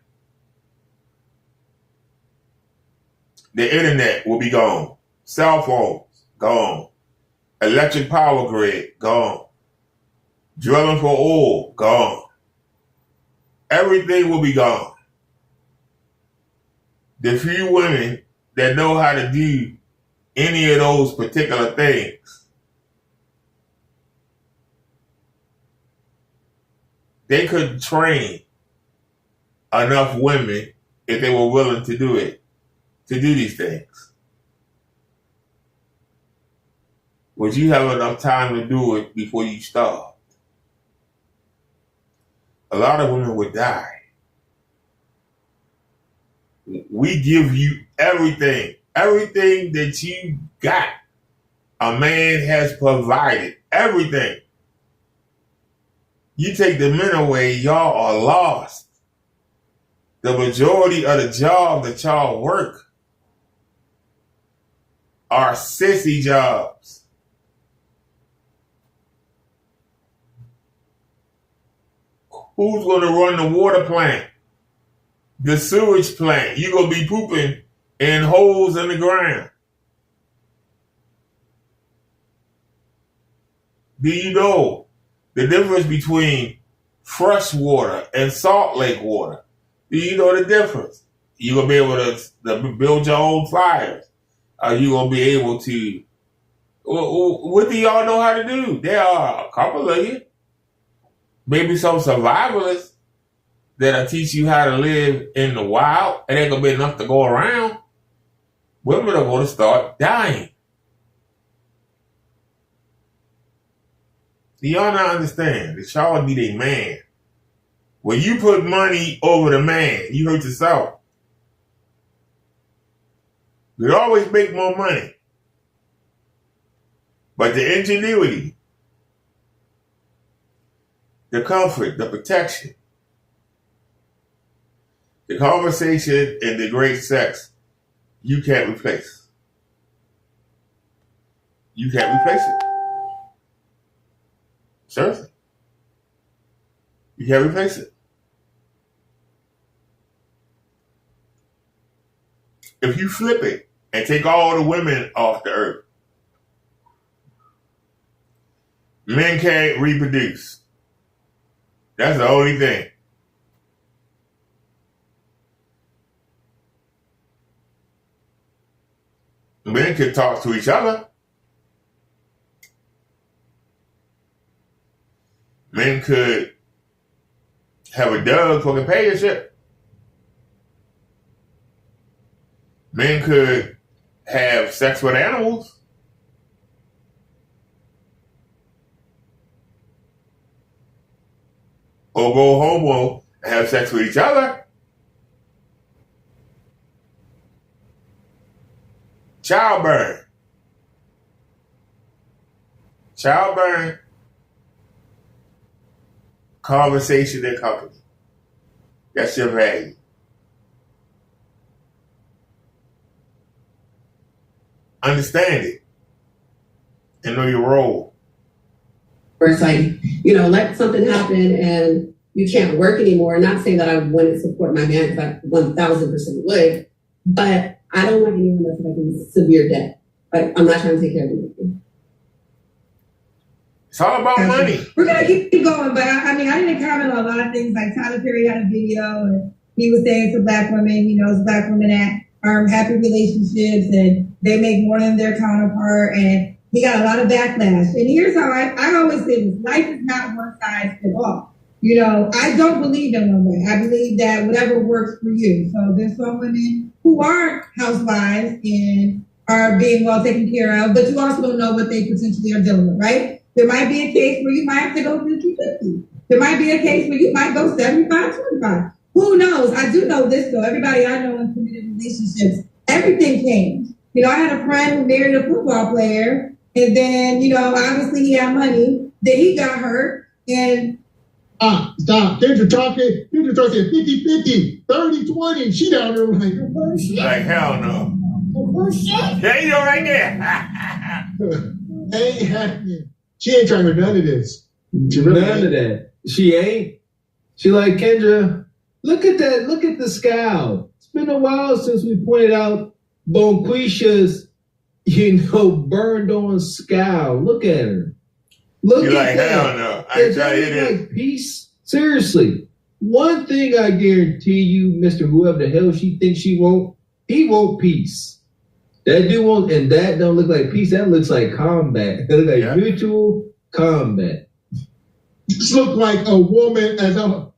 the internet will be gone. Cell phones, gone. Electric power grid, gone. Drilling for oil, gone. Everything will be gone. The few women that know how to do any of those particular things, they could train enough women if they were willing to do it, to do these things. Would you have enough time to do it before you starve? A lot of women would die. We give you everything. Everything that you got, a man has provided. Everything. You take the men away, y'all are lost. The majority of the jobs that y'all work are sissy jobs. Who's going to run the water plant? The sewage plant? You're going to be pooping in holes in the ground. Do you know the difference between fresh water and salt lake water? Do you know the difference? You're going to be able to build your own fires. Are you going to be able to... What do y'all know how to do? There are a couple of you. Maybe some survivalists that'll teach you how to live in the wild. It ain't going to be enough to go around. Women are going to start dying. Do y'all not understand that y'all need a man? When you put money over the man, you hurt yourself. You always make more money. But the ingenuity, the comfort, the protection, the conversation, and the great sex, you can't replace. You can't replace it. Seriously. You can't replace it. If you flip it and take all the women off the earth, men can't reproduce. That's the only thing. Men can talk to each other. Men could have a dog for companionship. Men could have sex with animals. Or go homo and have sex with each other. Childbearing. Childbearing. Conversation and company. That's your value. Understand it. And know your role. Or it's like, let something happen and you can't work anymore. Not saying that I wouldn't support my man, because I 1,000% would, but I don't want anyone that's like in severe debt. Like, I'm not trying to take care of anything. It's all about money. We're going to keep going, but I didn't comment on a lot of things. Like Tyler Perry had a video and he was saying to black women, black women that are happy relationships and they make more than their counterpart, and he got a lot of backlash. And here's how I always say this: life is not one size fits all. I don't believe in one way. I believe that whatever works for you. So there's some women who are housewives and are being well taken care of, but you also don't know what they potentially are dealing with, right? There might be a case where you might have to go 50-50. There might be a case where you might go 75-25. Who knows? I do know this though. Everybody I know in committed relationships, everything changed. I had a friend who married a football player, and then, obviously he had money. Then he got hurt, and stop. Kendra talking 50-50, 30-20. She down there like hell no. There you go right there. Ain't happening. She ain't trying to do none of this. None of that. She ain't. She like, Kendra, look at that. Look at the scowl. It's been a while since we pointed out Bonquisha's, burned on scowl. Look at her. Look You're at like, that. hell no. I tell you this. Like peace. Seriously. One thing I guarantee you, Mr. Whoever the hell she thinks she won't, he won't peace. That dude won't, and that don't look like peace. That looks like combat. That looks like mutual combat. This look like a woman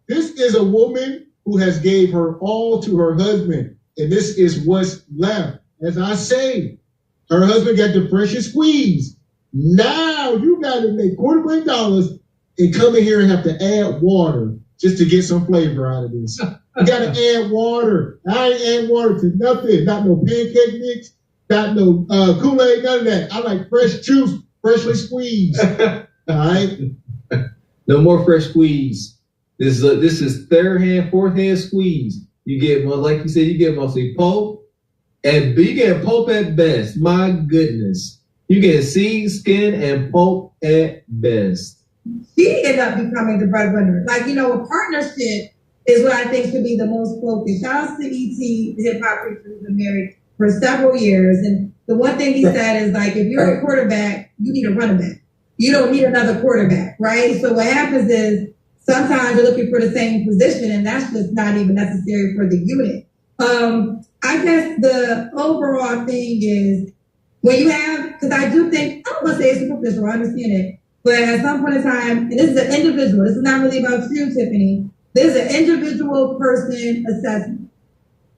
this is a woman who has gave her all to her husband. And this is what's left. As I say, her husband got the precious squeeze. Now you got to make $250,000 and come in here and have to add water just to get some flavor out of this. You got to add water. I ain't add water to nothing. Not no pancake mix. Not no Kool-Aid, none of that. I like fresh juice, freshly squeezed. All right? No more fresh squeeze. This is third hand, fourth hand squeeze. You get, like you said, you get mostly pulp. And you get pulp at best. My goodness. You get seed, skin, and pulp at best. She ended up becoming the breadwinner. Like, a partnership is what I think should be the most focused. Shout out to E.T., the hip-hop preacher who's been married for several years. And the one thing he said is, like, if you're a quarterback, you need a running back. You don't need another quarterback, right? So what happens is sometimes you're looking for the same position, and that's just not even necessary for the unit. I guess the overall thing is when you have, because I do think, I don't want to say it's superficial, I understand it, but at some point in time, and this is an individual, this is not really about you, Tiffany, this is an individual person assessment.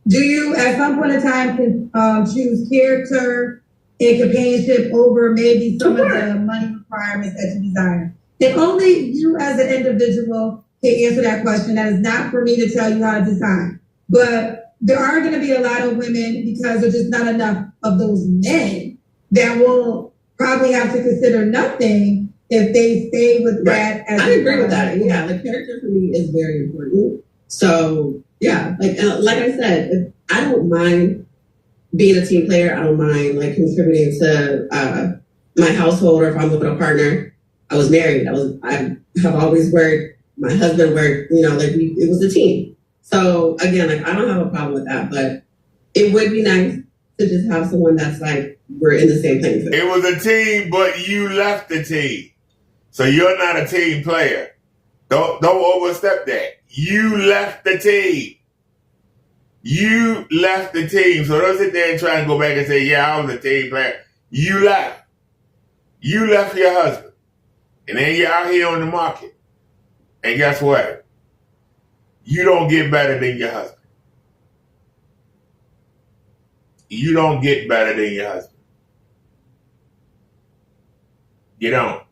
Do you, at some point in time, can choose character and companionship over maybe some of the money requirements that you desire? And only you as an individual can answer that question. That is not for me to tell you how to decide. But there are going to be a lot of women, because there's just not enough of those men, that will probably have to consider nothing if they stay with that. As I agree with that. Yeah, the character for me is very important. So yeah, like I said, I don't mind being a team player. I don't mind contributing to my household, or if I'm with a partner. I was married. I have always worked. My husband worked. It was a team. So again, I don't have a problem with that, but it would be nice to just have someone that's we're in the same place. It was a team, but you left the team, so you're not a team player. Don't overstep that. You left the team. You left the team. So don't sit there and try and go back and say, yeah, I was a team player. You left. You left your husband. And then you're out here on the market. And guess what? You don't get better than your husband. You don't get better than your husband. You don't.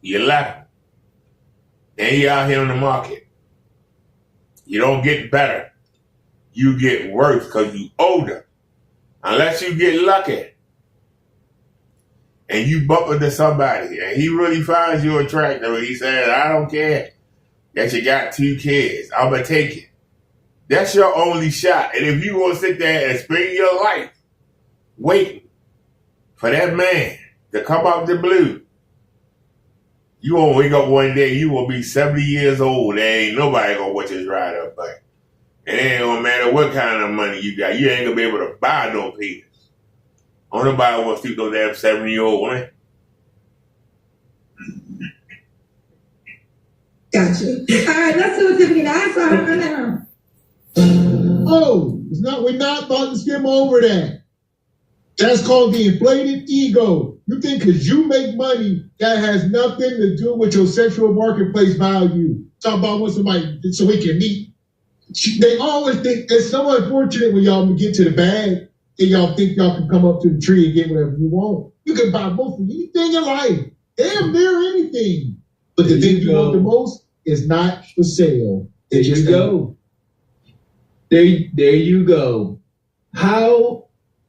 You left him. And you're out here on the market. You don't get better. You get worse because you older. Unless you get lucky. And you bump into somebody and he really finds you attractive and he says, I don't care that you got 2 kids. I'm going to take it. That's your only shot. And if you want to sit there and spend your life waiting for that man to come out the blue, you won't wake up one day, you will be 70 years old. There ain't nobody going to watch his ride up back. And it ain't going to matter what kind of money you got. You ain't going to be able to buy no penis. Don't nobody want to see those damn 70-year-old women. Gotcha. All right, let's do it, Tiffany. I saw her now. Oh, we're not about to skim over that. That's called the inflated ego. You think because you make money, that has nothing to do with your sexual marketplace value. Talk about what somebody, so we can meet. They always think it's so unfortunate when y'all get to the bag and y'all think y'all can come up to the tree and get whatever you want. You can buy most of anything in life. Damn near anything. But the thing you want the most is not for sale. There you go. There you go. How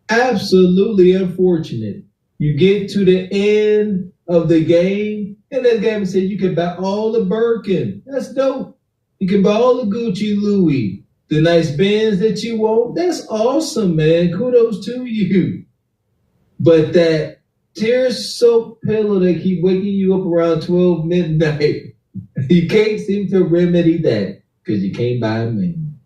absolutely unfortunate. You get to the end of the game, and that game said you can buy all the Birkin. That's dope. You can buy all the Gucci Louis. The nice bands that you want, that's awesome, man. Kudos to you. But that tear-soaked pillow that keep waking you up around 12 midnight, you can't seem to remedy that because you can't buy a man.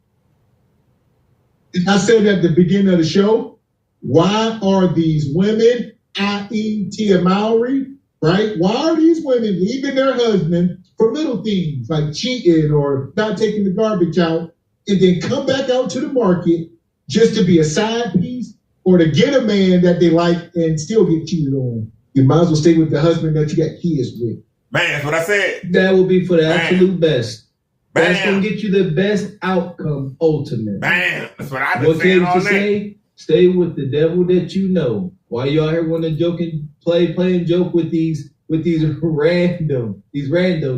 I said at the beginning of the show, why are these women, i.e. Tia Mowry, right? Why are these women leaving their husband for little things like cheating or not taking the garbage out, and then come back out to the market just to be a side piece or to get a man that they like and still get cheated on. You might as well stay with the husband that you got kids with. Man, that's what I said. That will be for the absolute best. Bam. That's gonna get you the best outcome ultimately. Bam. That's what I've been saying all day. Stay with the devil that you know. Why you out here want to playing joke with these random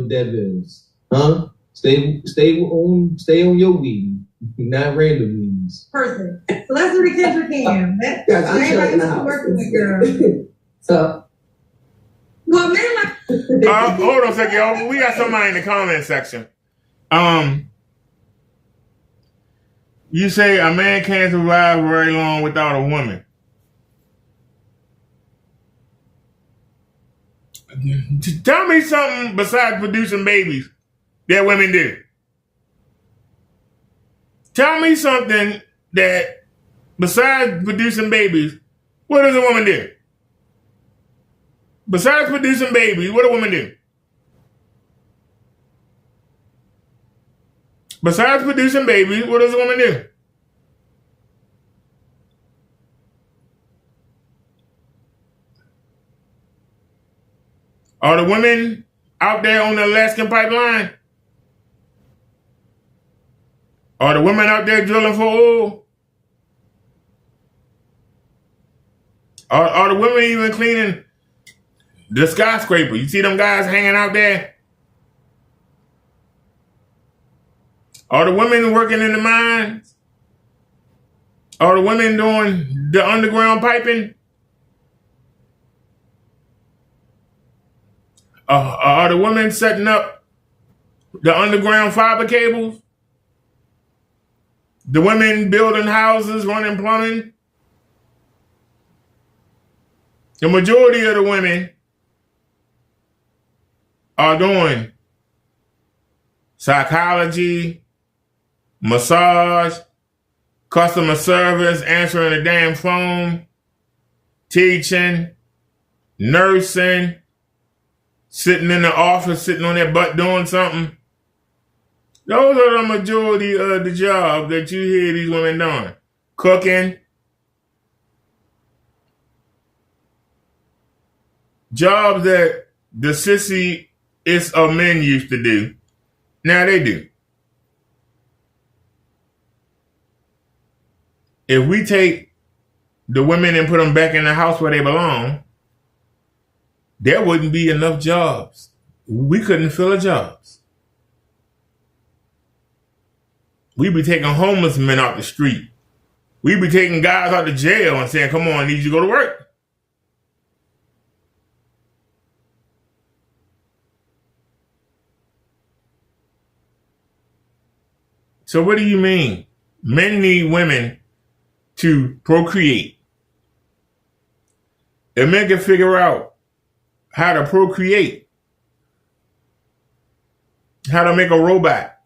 devils? Huh? Stay on your weed, not random weeds. Perfect. So let's do the Kendrick Cam. Everybody's working with girl. So. Well, man, like. Hold on a second, y'all. We got somebody in the comment section. You say a man can't survive very long without a woman. Tell me something besides producing babies that women do. Tell me something that besides producing babies, what does a woman do? Besides producing babies, what do women do? Besides producing babies, what does a woman do? Are the women out there on the Alaskan pipeline? Are the women out there drilling for oil? Are the women even cleaning the skyscraper? You see them guys hanging out there? Are the women working in the mines? Are the women doing the underground piping? Are the women setting up the underground fiber cables? The women building houses, running plumbing? The majority of the women are doing psychology, massage, customer service, answering the damn phone, teaching, nursing, sitting in the office, sitting on their butt doing something. Those are the majority of the jobs that you hear these women doing. Cooking. Jobs that the sissy is of men used to do. Now they do. If we take the women and put them back in the house where they belong, there wouldn't be enough jobs. We couldn't fill the jobs. We'd be taking homeless men out the street. We'd be taking guys out of jail and saying, come on, I need you to go to work. So what do you mean? Men need women to procreate. If men can figure out how to procreate, how to make a robot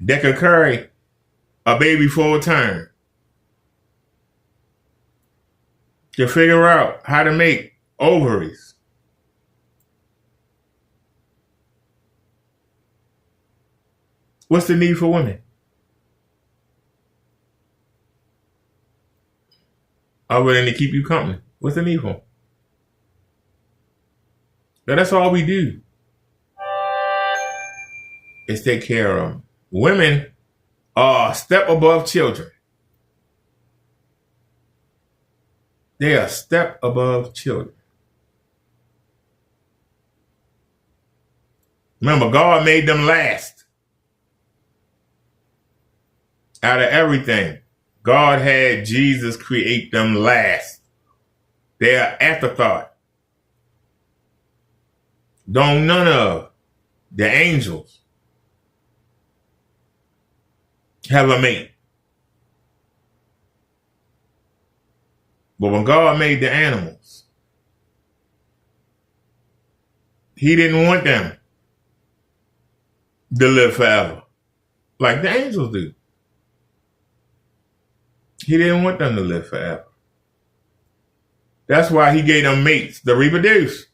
that could carry a baby full term, to figure out how to make ovaries, what's the need for women? Other than to keep you company. What's the need for them? But that's all we do, is take care of them. Women are a step above children. They are a step above children. Remember, God made them last. Out of everything, God had Jesus create them last. They are afterthought. Don't none of the angels have a mate. But when God made the animals, he didn't want them to live forever like the angels do. He didn't want them to live forever. That's why he gave them mates to reproduce.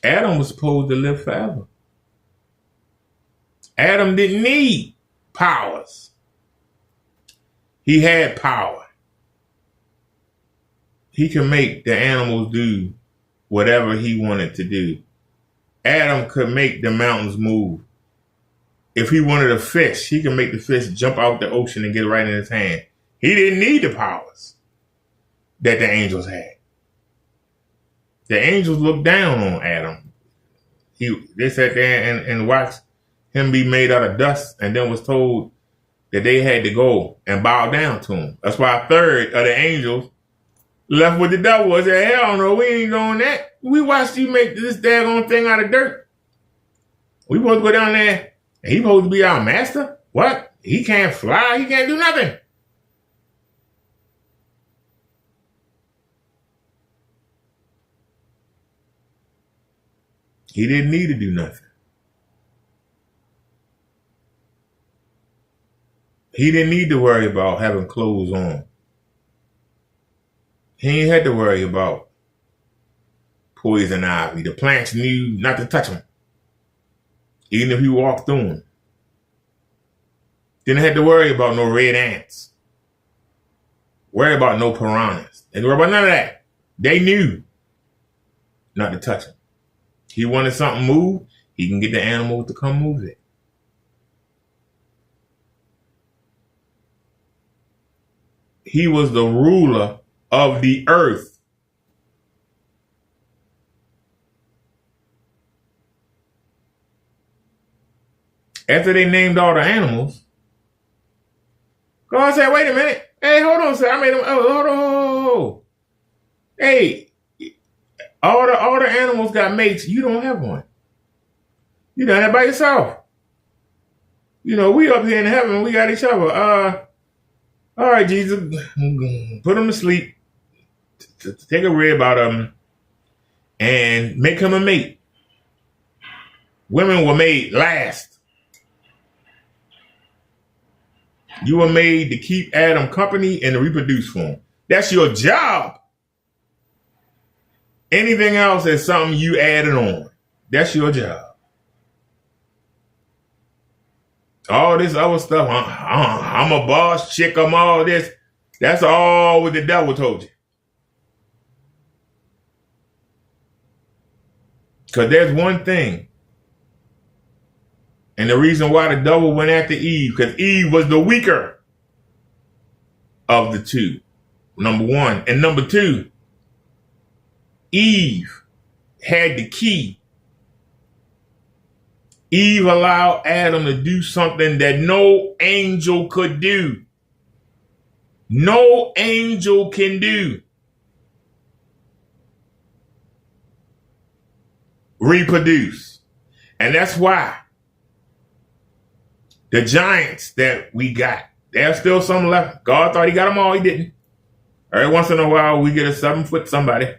Adam was supposed to live forever. Adam didn't need powers. He had power. He could make the animals do whatever he wanted to do. Adam could make the mountains move. If he wanted a fish, he could make the fish jump out the ocean and get it right in his hand. He didn't need the powers that the angels had. The angels looked down on Adam. They sat there and watched him be made out of dust, and then was told that they had to go and bow down to him. That's why a third of the angels left with the devil and said, hell no, we ain't doing that. We watched you make this daggone thing out of dirt. We supposed to go down there and he supposed to be our master? What? He can't fly. He can't do nothing. He didn't need to do nothing. He didn't need to worry about having clothes on. He ain't had to worry about poison ivy. The plants knew not to touch him, even if he walked through them. Didn't have to worry about no red ants. Worry about no piranhas. Didn't worry about none of that. They knew not to touch him. He wanted something moved, he can get the animals to come move it. He was the ruler of the earth. After they named all the animals, God said, wait a minute. Hey, hold on, sir. I made them. Hold on. Hey, all the animals got mates. You don't have one. You done that by yourself. You know, we up here in heaven, we got each other. All right, Jesus, put him to sleep. Take a rib out of him and make him a mate. Women were made last. You were made to keep Adam company and to reproduce for him. That's your job. Anything else is something you added on. That's your job. All this other stuff, I'm a boss chick, I'm all this. That's all what the devil told you. Because there's one thing. And the reason why the devil went after Eve, because Eve was the weaker of the two. Number one. And number two, Eve had the key. Eve allowed Adam to do something that no angel could do. No angel can do. Reproduce. And that's why the giants that we got, there's still some left. God thought he got them all. He didn't. Every once in a while, we get a 7-foot somebody.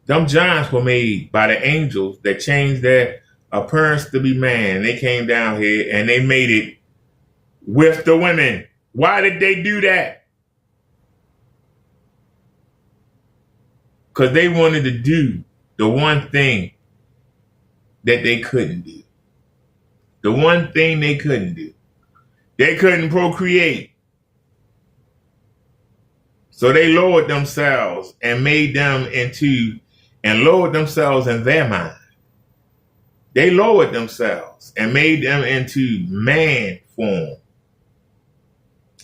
Them giants were made by the angels that changed their appearance to be man. They came down here and they made it with the women. Why did they do that? Because they wanted to do the one thing that they couldn't do. The one thing they couldn't do. They couldn't procreate. So they lowered themselves and made them into, and lowered themselves in their mind. They lowered themselves and made them into man form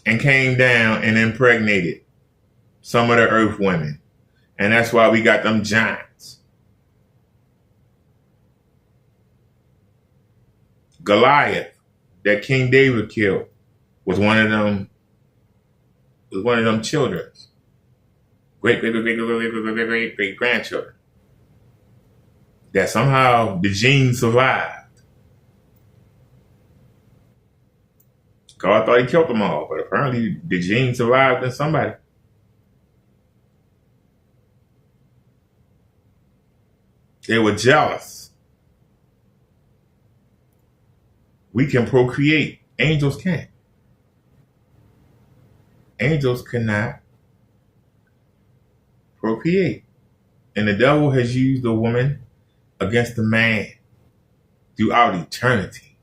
and came down and impregnated some of the earth women. And that's why we got them giants. Goliath, that King David killed, was one of them children. Great grandchildren. That somehow the gene survived. God thought he killed them all, but apparently the gene survived in somebody. They were jealous. We can procreate. Angels can't. Angels cannot procreate. And the devil has used the woman against the man throughout eternity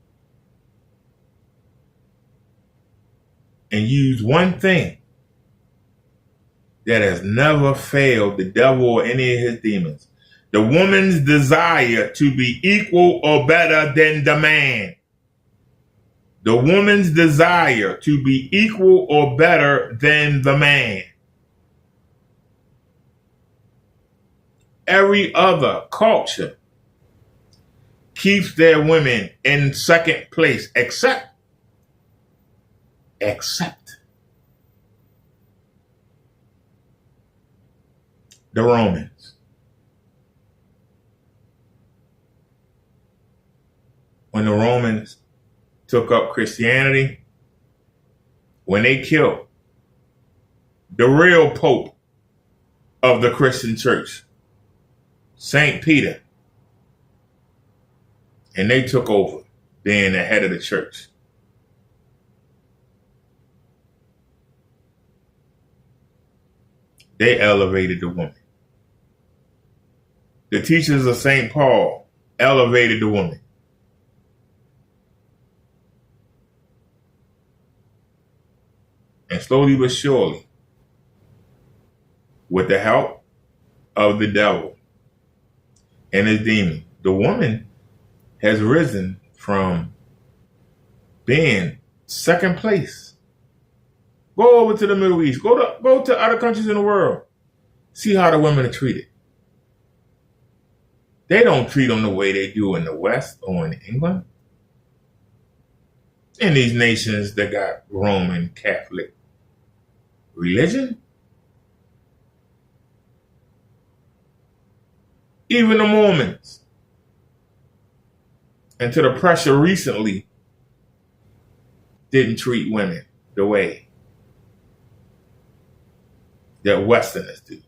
and use one thing that has never failed the devil or any of his demons. The woman's desire to be equal or better than the man. The woman's desire to be equal or better than the man. Every other culture keeps their women in second place, except the Romans. When the Romans took up Christianity, when they killed the real Pope of the Christian church, St. Peter, and they took over being the head of the church. They elevated the woman. The teachers of St. Paul elevated the woman. And slowly but surely, with the help of the devil and his demon, the woman has risen from being second place. Go over to the Middle East. Go to other countries in the world. See how the women are treated. They don't treat them the way they do in the West or in England. In these nations that got Roman Catholic religion. Even the Mormons. And to the pressure recently, didn't treat women the way that Westerners do.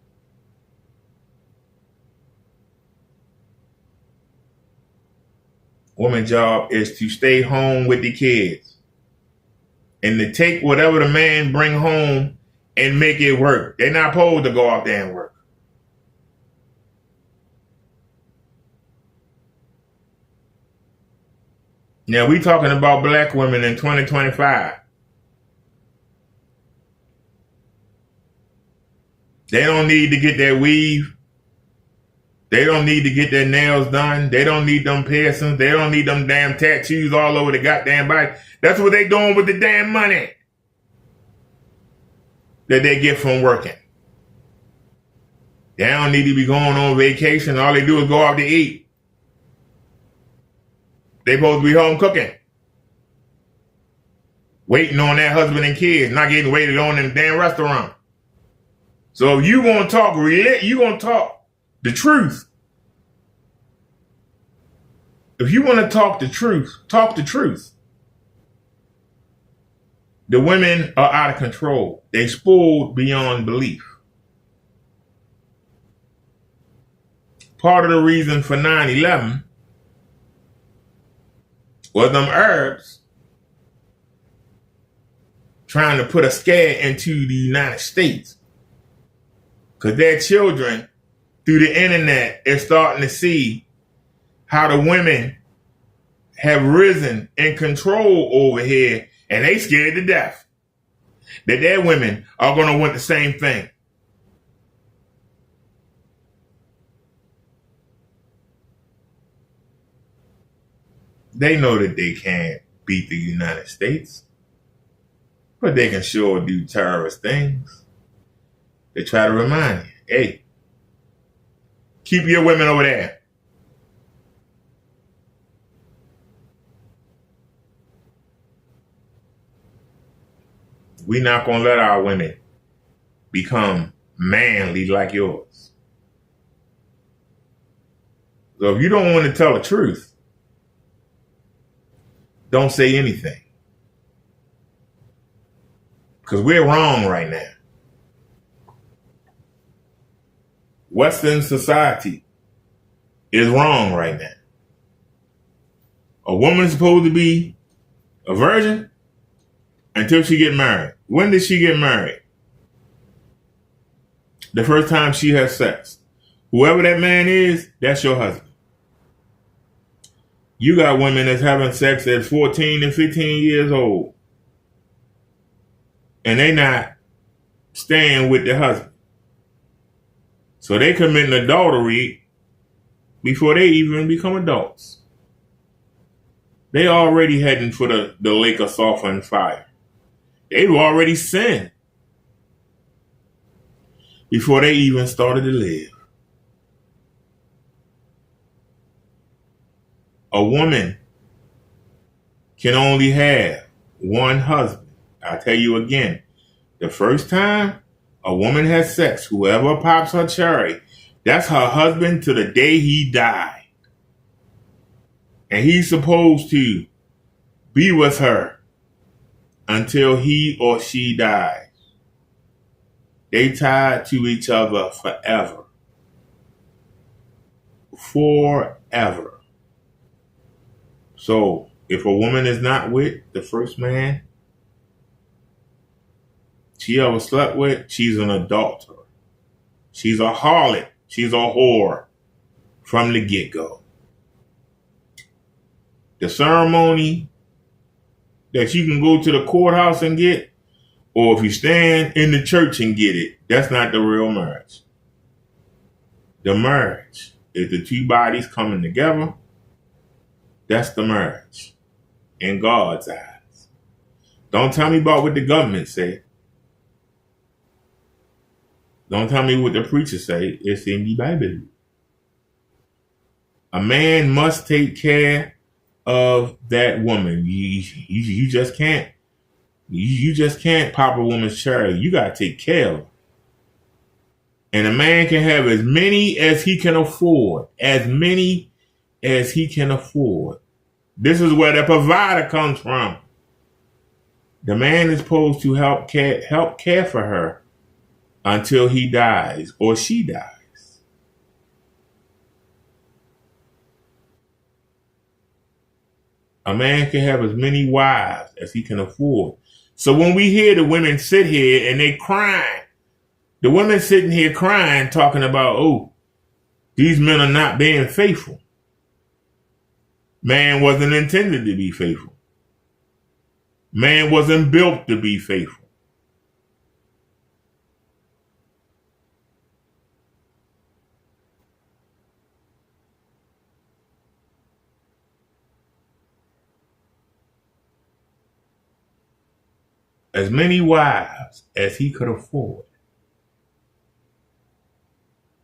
Woman's job is to stay home with the kids and to take whatever the man bring home and make it work. They're not supposed to go out there and work. Now we talking about black women in 2025. They don't need to get their weave. They don't need to get their nails done. They don't need them piercings. They don't need them damn tattoos all over the goddamn body. That's what they doing with the damn money that they get from working. They don't need to be going on vacation. All they do is go out to eat. They supposed to be home cooking. Waiting on their husband and kids, not getting waited on in the damn restaurant. So if you gonna talk the truth. If you want to talk the truth, talk the truth. The women are out of control. They spoiled beyond belief. Part of the reason for 9/11 was them Arabs trying to put a scare into the United States. Because their children, through the internet, is starting to see how the women have risen in control over here, and they scared to death that their women are going to want the same thing. They know that they can't beat the United States, but they can sure do terrorist things. They try to remind you, hey, keep your women over there. We're not going to let our women become manly like yours. So if you don't want to tell the truth, don't say anything. Because we're wrong right now. Western society is wrong right now. A woman is supposed to be a virgin until she get married. When did she get married? The first time she has sex. Whoever that man is, that's your husband. You got women that's having sex at 14 and 15 years old. And they not staying with their husband. So they committing adultery before they even become adults. They already heading for the lake of sulfur and fire. They've already sinned before they even started to live. A woman can only have one husband. I'll tell you again, the first time a woman has sex, whoever pops her cherry, that's her husband to the day he died. And he's supposed to be with her until he or she dies. They tied to each other forever. Forever. So if a woman is not with the first man she ever slept with, she's an adulterer. She's a harlot. She's a whore from the get-go. The ceremony that you can go to the courthouse and get, or if you stand in the church and get it, that's not the real marriage. The marriage is the two bodies coming together. That's the marriage in God's eyes. Don't tell me about what the government say. Don't tell me what the preachers say. It's in the Bible. A man must take care of that woman. You just can't. You just can't pop a woman's cherry. You gotta take care of her. And a man can have as many as he can afford. As many as he can afford. This is where the provider comes from. The man is supposed to help care for her until he dies or she dies. A man can have as many wives as he can afford. So when we hear the women sit here and they crying, the women sitting here crying, talking about, oh, these men are not being faithful. Man wasn't intended to be faithful. Man wasn't built to be faithful. As many wives as he could afford.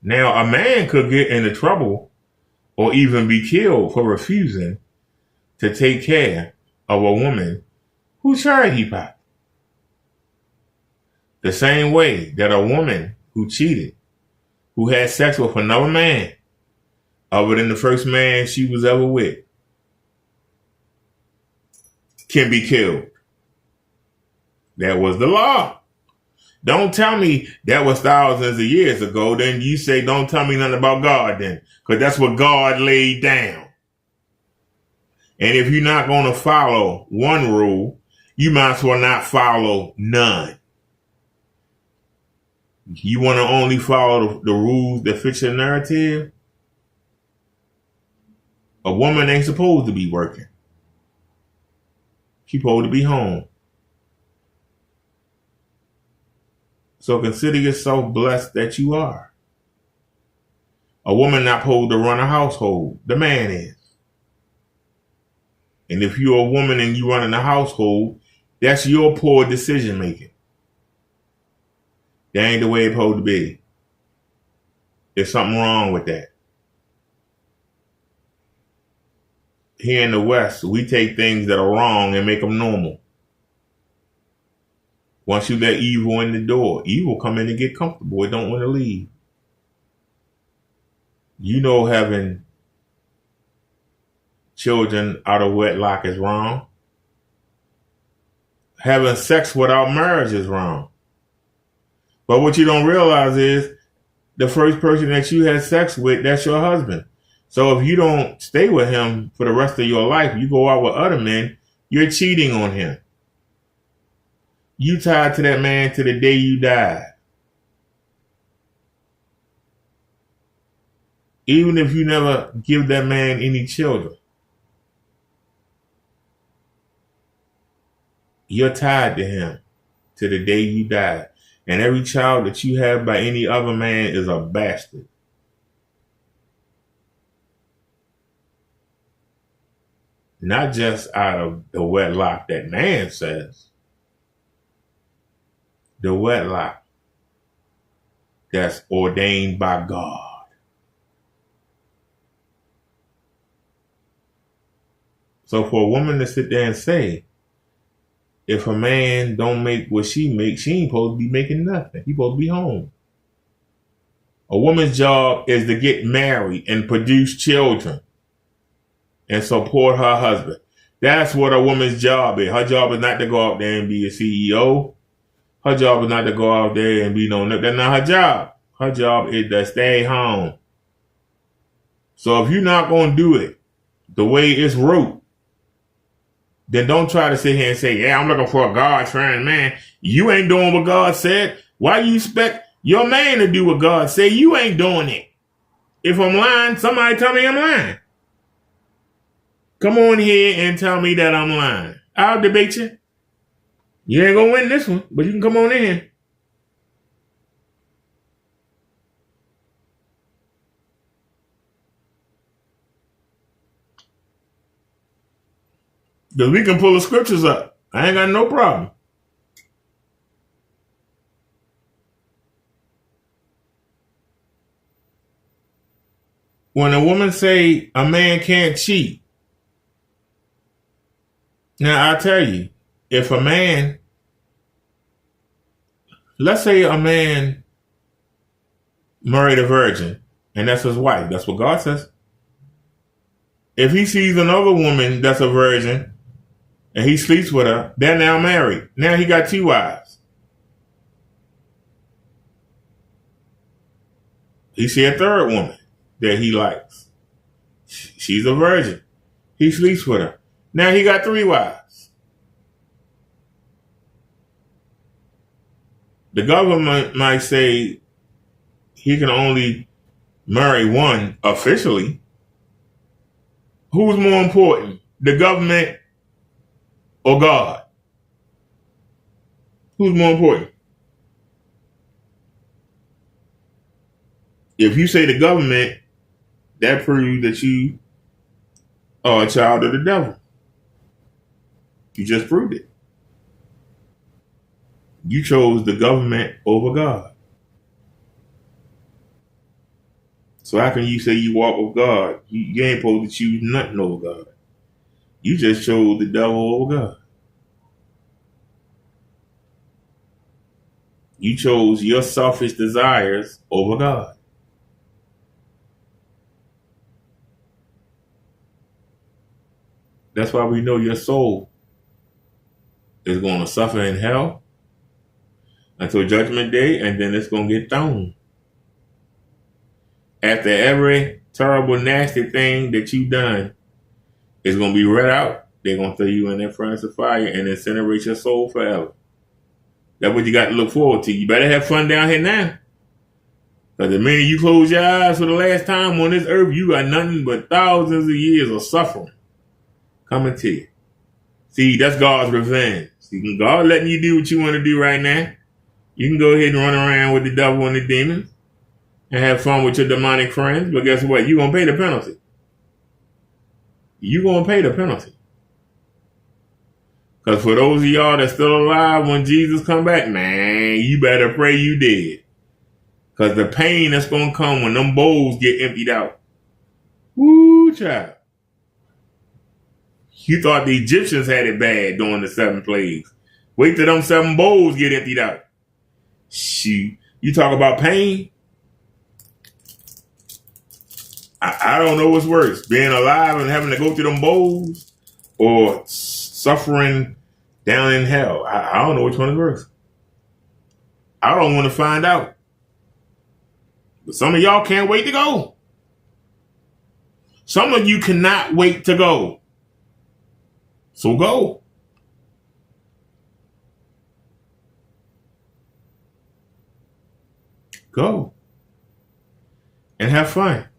Now, a man could get into trouble or even be killed for refusing to take care of a woman who cherry he popped. The same way that a woman who cheated, who had sex with another man other than the first man she was ever with, can be killed. That was the law. Don't tell me that was thousands of years ago. Then you say, don't tell me nothing about God then. Because that's what God laid down. And if you're not going to follow one rule, you might as well not follow none. You want to only follow the rules that fit your narrative? A woman ain't supposed to be working. She's supposed to be home. So consider yourself blessed that you are. A woman not supposed to run a household. The man is. And if you're a woman and you run a household, that's your poor decision making. That ain't the way it's supposed to be. There's something wrong with that. Here in the West, we take things that are wrong and make them normal. Once you let evil in the door, evil come in and get comfortable. It don't want to leave. You know having children out of wedlock is wrong. Having sex without marriage is wrong. But what you don't realize is the first person that you had sex with, that's your husband. So if you don't stay with him for the rest of your life, you go out with other men, you're cheating on him. You tied to that man to the day you died. Even if you never give that man any children. you're tied to him to the day you die. And every child that you have by any other man is a bastard. Not just out of the wedlock that man says. The wedlock that's ordained by God. So for a woman to sit there and say, if a man don't make what she makes, she ain't supposed to be making nothing. He supposed to be home. A woman's job is to get married and produce children and support her husband. That's what a woman's job is. Her job is not to go out there and be a CEO. Her job is not to go out there and be no, that's not her job. Her job is to stay home. So if you're not going to do it the way it's wrote, then don't try to sit here and say, yeah, I'm looking for a God-fearing man. You ain't doing what God said. Why you expect your man to do what God said? You ain't doing it. If I'm lying, somebody tell me I'm lying. Come on here and tell me that I'm lying. I'll debate you. You ain't gonna win this one, but you can come on in here. Because we can pull the scriptures up. I ain't got no problem. When a woman say a man can't cheat, now I tell you, if a man, let's say a man married a virgin, and that's his wife, that's what God says. If he sees another woman that's a virgin, and he sleeps with her, they're now married. Now he got 2 wives. He see a third woman that he likes. She's a virgin. He sleeps with her. Now he got 3 wives. The government might say he can only marry one officially. Who's more important, the government or God? Who's more important? If you say the government, that proves that you are a child of the devil. You just proved it. You chose the government over God. So how can you say you walk with God? You ain't supposed to choose nothing over God. You just chose the devil over God. You chose your selfish desires over God. That's why we know your soul is going to suffer in hell until judgment day, and then it's going to get thrown. After every terrible, nasty thing that you've done is going to be read out, they're going to throw you in that furnace of fire and incinerate your soul forever. That's what you got to look forward to. You better have fun down here now. Because the minute you close your eyes for the last time on this earth, you got nothing but thousands of years of suffering coming to you. See, that's God's revenge. See, God letting you do what you want to do right now. You can go ahead and run around with the devil and the demons and have fun with your demonic friends. But guess what? You're going to pay the penalty. You're going to pay the penalty. Because for those of y'all that's still alive when Jesus come back, man, you better pray you did. Because the pain that's going to come when them bowls get emptied out. Woo, child. You thought the Egyptians had it bad during the 7 plagues. Wait till them 7 bowls get emptied out. Shoot. You talk about pain? I don't know what's worse. Being alive and having to go through them bowls or suffering down in hell. I don't know which one is worse. I don't want to find out. But some of y'all can't wait to go. Some of you cannot wait to go. So go. Go. And have fun.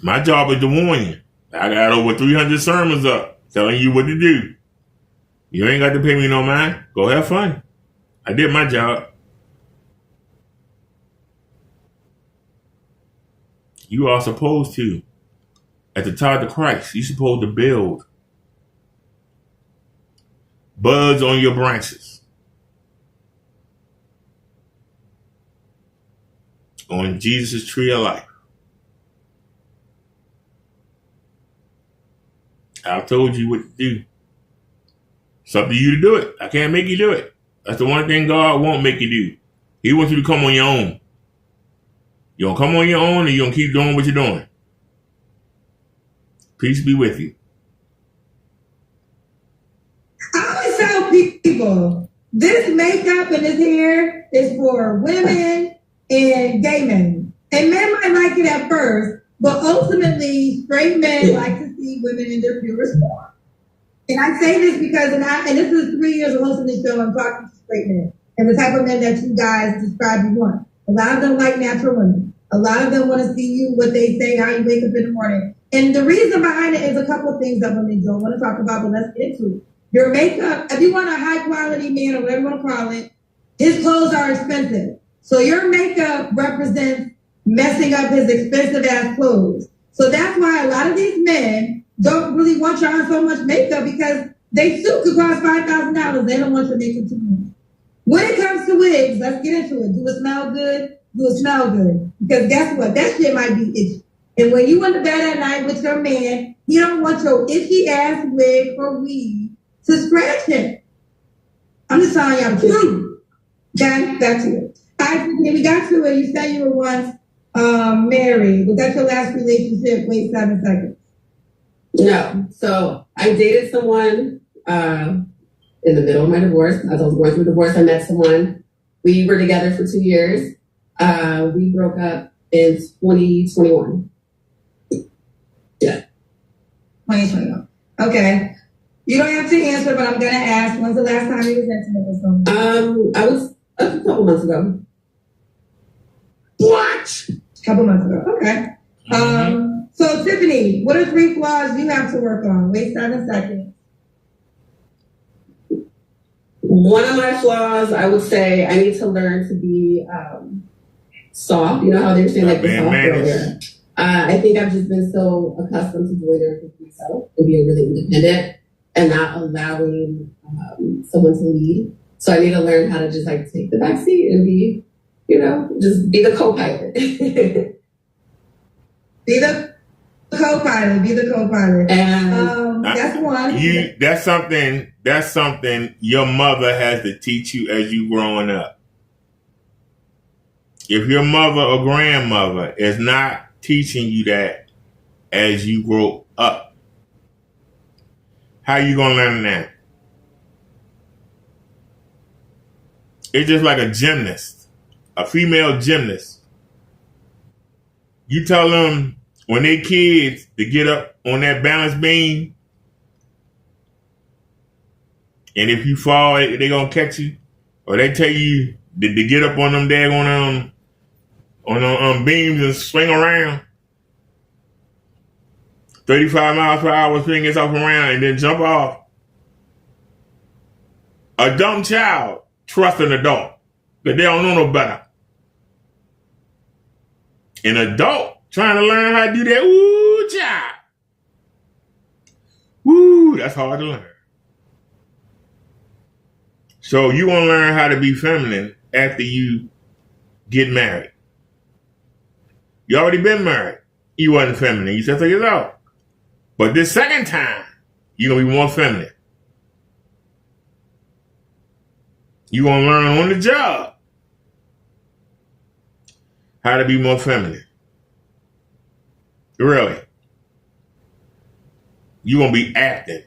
My job is to warn you. I got over 300 sermons up telling you what to do. You ain't got to pay me no mind. Go have fun. I did my job. You are supposed to, at the tithe of Christ, you're supposed to build buds on your branches. On Jesus' tree of life. I told you what to do. It's up to you to do it. I can't make you do it. That's the one thing God won't make you do. He wants you to come on your own. You gonna come on your own, and you gonna keep doing what you're doing. Peace be with you. I always tell people, this makeup and this hair is for women and gay men. And men might like it at first, but ultimately, straight men like to see women in their purest form. And I say this because, and this is 3 years of hosting this show, I'm talking to straight men. And the type of men that you guys describe you want. A lot of them like natural women. A lot of them want to see you, what they say, how you wake up in the morning. And the reason behind it is a couple of things that women don't want to talk about, but let's get into it. Your makeup, if you want a high quality man or whatever you want to call it, his clothes are expensive. So your makeup represents messing up his expensive ass clothes. So that's why a lot of these men don't really want you on so much makeup because they suit could cost $5,000. They don't want your makeup too much. When it comes to wigs, let's get into it. Do it smell good? Do it smell good? Because guess what? That shit might be itchy. And when you went to bed at night with your man, you don't want your itchy ass wig or weave to scratch him. I'm just telling y'all the truth. Okay, back to you. We got to it. You said you were once married. Was that your last relationship? Wait 7 seconds. No. So I dated someone in the middle of my divorce. As I was going through divorce, I met someone. We were together for 2 years. We broke up in 2021. Yeah. 2021. Okay. You don't have to answer, but I'm going to ask, when's the last time you was intimate with someone? I was a couple months ago. What? A couple months ago. Okay. So, Tiffany, what are 3 flaws you have to work on? Wait 7 seconds. One of my flaws, I would say, I need to learn to be soft. You know how they were saying like the soft earlier. I think I've just been so accustomed to doing everything for myself and being really independent and not allowing someone to lead. So I need to learn how to just like take the back seat and be, you know, just be the co-pilot. Be the co-pilot. And that's one. That's something your mother has to teach you as you growing up. If your mother or grandmother is not teaching you that as you grow up, how you gonna learn that? It's just like a gymnast, a female gymnast. You tell them when they kids to get up on that balance beam, and if you fall, they gonna catch you, or they tell you to get up on them daggone on beams and swing around 35 miles per hour, swing yourself around and then jump off. A dumb child trusts an adult because they don't know no better. An adult trying to learn how to do that, ooh, child. Woo, that's hard to learn. So you want to learn how to be feminine after you get married. You already been married. You wasn't feminine. You said so yourself. But this second time, you're going to be more feminine. You're going to learn on the job how to be more feminine. Really. You're going to be acting.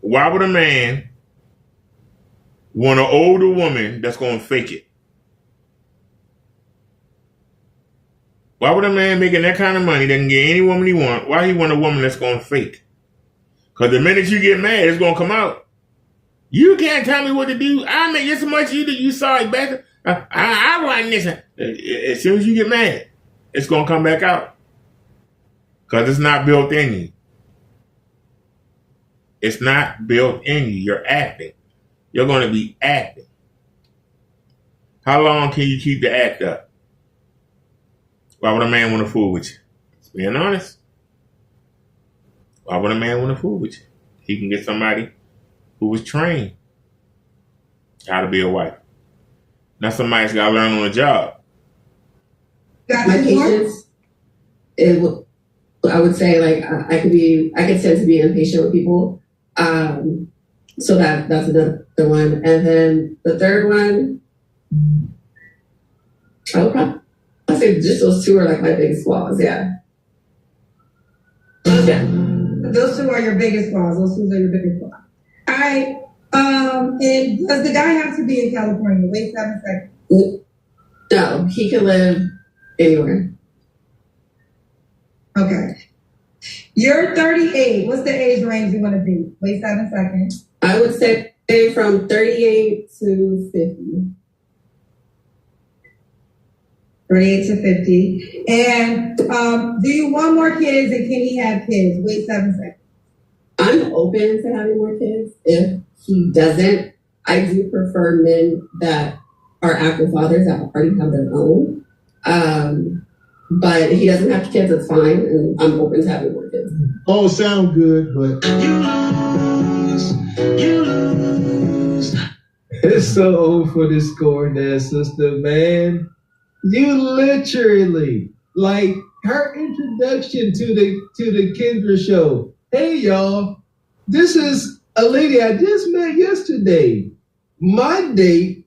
Why would a man want an older woman that's going to fake it? Why would a man making that kind of money that can get any woman he want? Why he want a woman that's going to fake? Because the minute you get mad, it's going to come out. You can't tell me what to do. I make this much you saw it better. I run this. As soon as you get mad, it's going to come back out. Because it's not built in you. It's not built in you. You're acting. You're going to be acting. How long can you keep the act up? Why would a man want to fool with you? Just being honest. Why would a man want to fool with you? He can get somebody who was trained how to be a wife. Now somebody's got to learn on the job. My patience, I would say, like, I could tend to be impatient with people. So that's another one. And then the third one, I would probably say just those two are like my biggest flaws. Yeah. Those two are your biggest flaws. Those two are your biggest flaws. All right. And does the guy have to be in California? Wait 7 seconds. No, he can live anywhere. Okay. You're 38. What's the age range you want to be? Wait 7 seconds. I would say from 38 to 50. 38 to 50. And do you want more kids, and can he have kids? Wait 7 seconds. I'm open to having more kids. If he doesn't, I do prefer men that are active fathers that already have their own. But if he doesn't have kids, it's fine, and I'm open to having more kids. All sound good, but you lose. It's so old for this cornet sister, man. You literally, like, her introduction to the Kendra show. Hey, y'all, this is a lady I just met yesterday. My date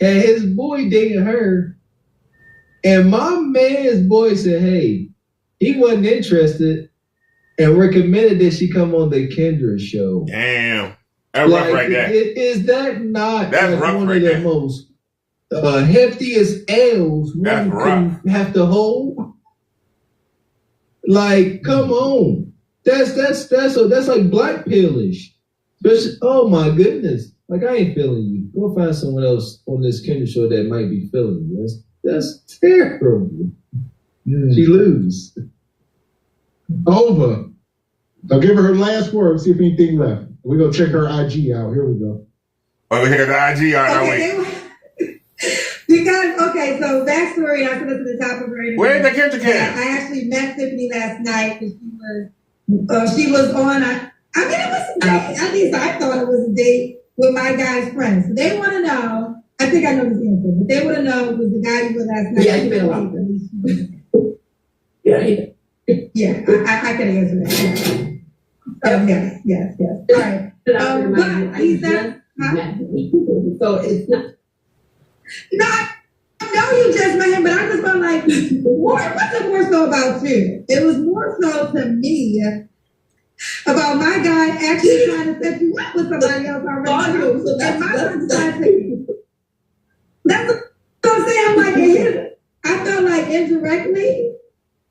had his boy dating her, and my man's boy said, hey, he wasn't interested and recommended that she come on the Kendra show. Damn. That's rough right there. Is that not That's rough one right of the there. most heftiest L's one can have to hold? Like, come on. That's like black pillish. Oh my goodness. Like, I ain't feeling you. Go find someone else on this Kendra show that might be feeling you. That's terrible. She lose. Over. I'll give her last word, see if anything left. We're going to check her IG out. Here we go. Oh, we check the IG out. Because, okay, so backstory, I put it to the top of her interview. Where's the Kendra cam? I actually met Tiffany last night, and she was on, it was a date. At least I thought it was a date with my guy's friends. So they want to know, I think I know this answer, but they want to know, was the guy you were last night? Yeah, he been a lot. Yeah, I can answer that. Yes. All right. But he said, so it's not. No, I know you just met him, but I just felt like, it wasn't more so about you. It was more so to me about my guy actually trying to set you up with somebody else already. So that's what I'm saying. I'm like, I felt like indirectly,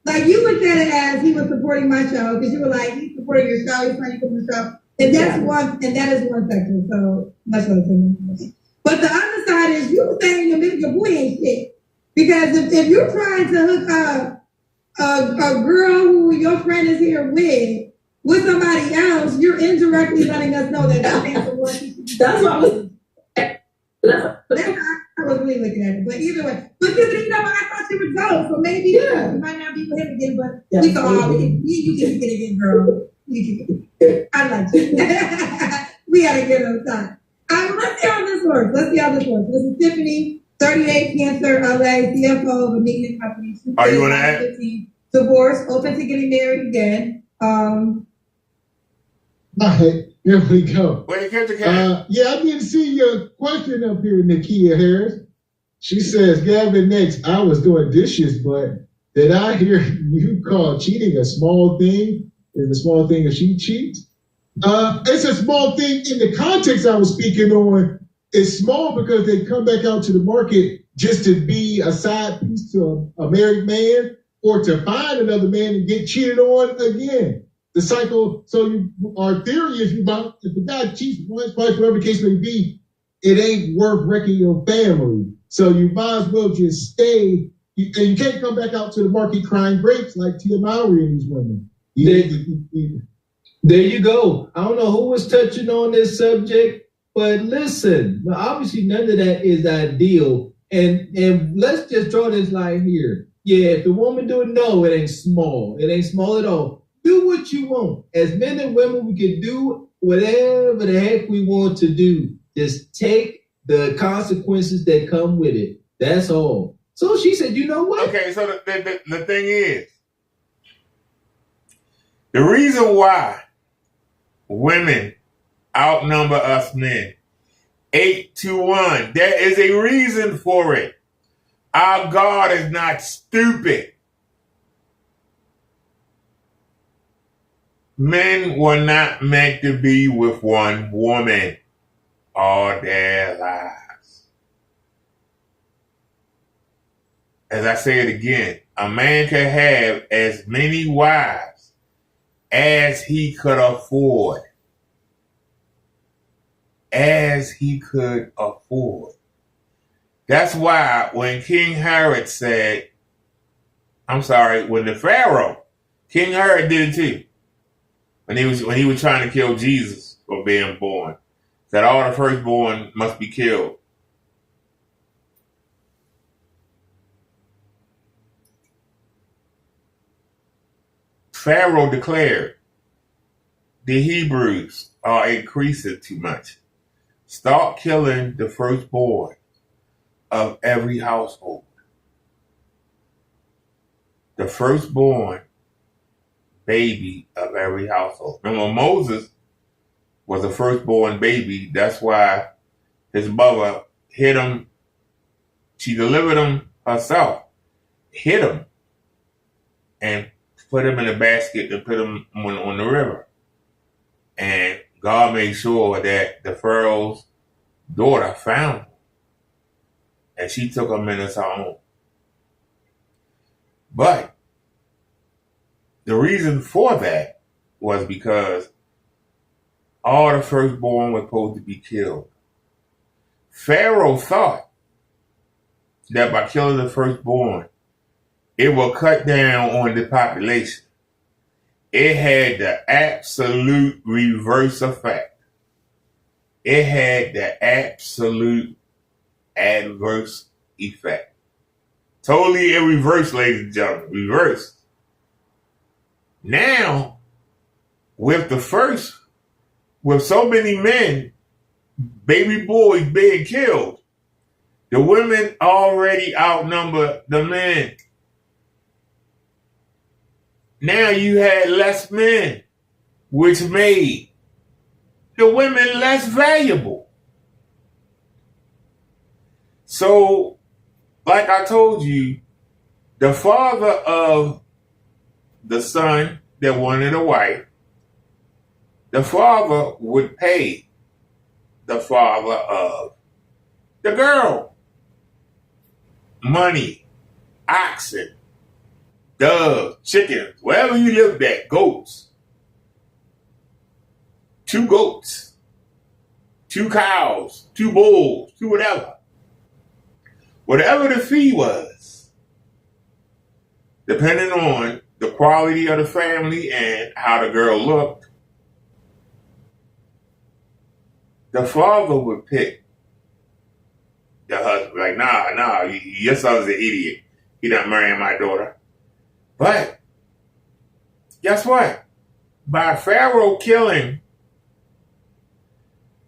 like you looked at it as he was supporting my show because you were like, he's supporting your show, he's trying to come to the show, and that is one section. So much love to me. But the other side is you saying your boy ain't shit. Because if you're trying to hook up a girl who your friend is here with somebody else, you're indirectly letting us know that that's the one. That's what I was. I was really looking at it. But either way. But you know what? I thought she was dope. So maybe you might not be with him again, but we can all you can get it again, girl. I like you. We gotta get on time. Let's see how this works. This is Tiffany, 38, Cancer, LA, CFO of a media company. Are you on that? Divorce, open to getting married again. All right, here we go. Where you catch the cat? Yeah, I didn't see your question up here, Nakia Harris. She says, Gavin, next, I was doing dishes, but did I hear you call cheating a small thing? Is a small thing if she cheats? It's a small thing in the context I was speaking on. It's small because they come back out to the market just to be a side piece to a married man or to find another man and get cheated on again. The cycle. So our theory is if the guy cheats once, twice, whatever the case may be, it ain't worth wrecking your family. So you might as well just stay. And you can't come back out to the market crying grapes like Tia Mowry and these women. There you go. I don't know who was touching on this subject, but listen, obviously none of that is ideal. And let's just draw this line here. Yeah, if the woman do it, no, it ain't small. It ain't small at all. Do what you want. As men and women, we can do whatever the heck we want to do. Just take the consequences that come with it. That's all. So she said, you know what? Okay, so the thing is, the reason why women outnumber us men 8-1, there is a reason for it. Our God is not stupid. Men were not meant to be with one woman all their lives. As I say it again, a man can have as many wives as he could afford. As he could afford. That's why when King Herod said, when the Pharaoh, King Herod did it too. When he was trying to kill Jesus for being born, that all the firstborn must be killed. Pharaoh declared, the Hebrews are increasing too much. Start killing the firstborn of every household. The firstborn baby of every household. Remember, Moses was a firstborn baby. That's why his mother hid him. She delivered him herself, hid him, and put him in a basket and put him on the river. And God made sure that the Pharaoh's daughter found him. And she took him in as her own. But the reason for that was because all the firstborn were supposed to be killed. Pharaoh thought that by killing the firstborn, it will cut down on the population. It had the absolute reverse effect. It had the absolute adverse effect. Totally in reverse, ladies and gentlemen. Reverse. Now, with so many men, baby boys being killed, the women already outnumber the men. Now you had less men, which made the women less valuable. So, like I told you, the father of the son that wanted a wife, the father would pay the father of the girl money, oxen, doves, chickens, wherever you lived at, goats. 2 goats, 2 cows, 2 bulls, 2 whatever. Whatever the fee was, depending on the quality of the family and how the girl looked, the father would pick the husband. Like, nah, your son's an idiot. He not marrying my daughter. But guess what? By Pharaoh killing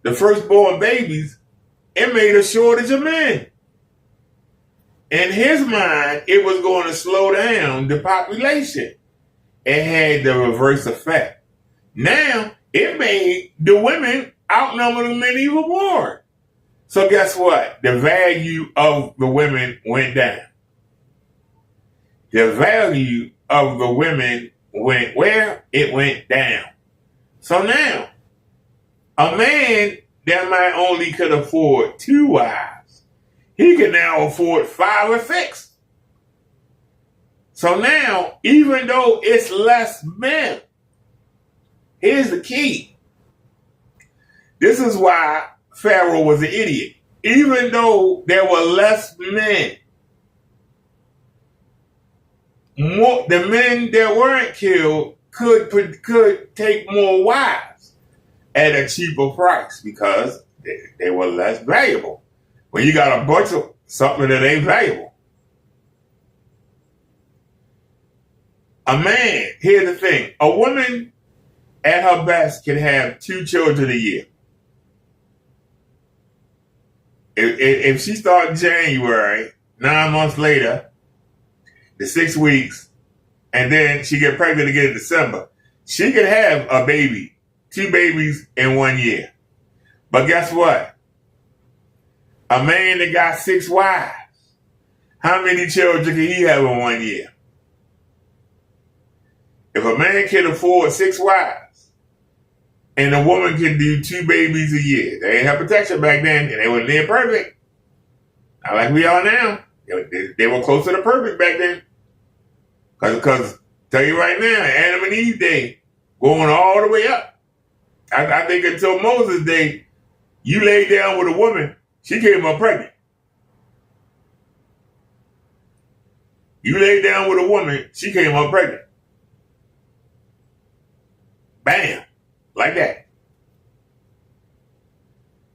the firstborn babies, it made a shortage of men. In his mind, it was going to slow down the population. It had the reverse effect. Now, it made the women outnumber the men even more. So guess what? The value of the women went down. The value of the women went where? It went down. So now, a man that might only could afford 2 wives, he can now afford 5 or 6. So now, even though it's less men, here's the key. This is why Pharaoh was an idiot. Even though there were less men, the men that weren't killed could take more wives at a cheaper price because they were less valuable. When you got a bunch of something that ain't valuable. A man, here's the thing, a woman at her best can have 2 children a year. If she starts January, 9 months later, the 6 weeks, and then she get pregnant again in December, she could have a baby, 2 babies in 1 year. But guess what? A man that got 6 wives, how many children can he have in 1 year? If a man can afford 6 wives and a woman can do 2 babies a year, they ain't have protection back then and they were near perfect. Not like we are now. They were closer to perfect back then. Because tell you right now, Adam and Eve day, going all the way up. I think until Moses' day, you laid down with a woman, she came up pregnant. You laid down with a woman, she came up pregnant. Bam. Like that.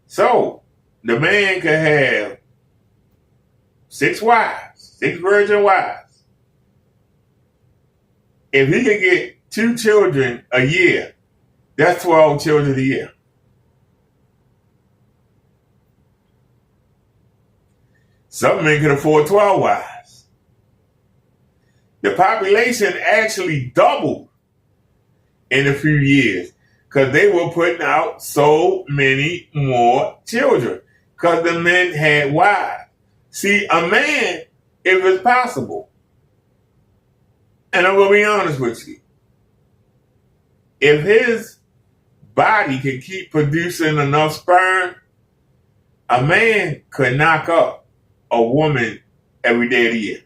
So, the man could have 6 wives, 6 virgin wives. If he could get 2 children a year, that's 12 children a year. Some men can afford 12 wives. The population actually doubled in a few years because they were putting out so many more children because the men had wives. See, a man, if it's possible, and I'm going to be honest with you, if his body can keep producing enough sperm, a man could knock up a woman every day of the year.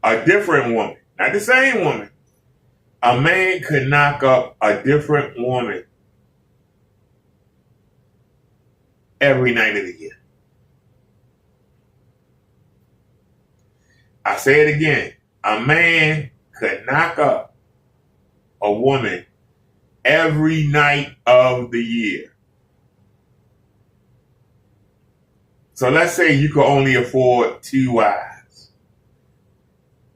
A different woman, not the same woman. A man could knock up a different woman every night of the year. I say it again. A man could knock up a woman every night of the year. So let's say you could only afford 2 wives.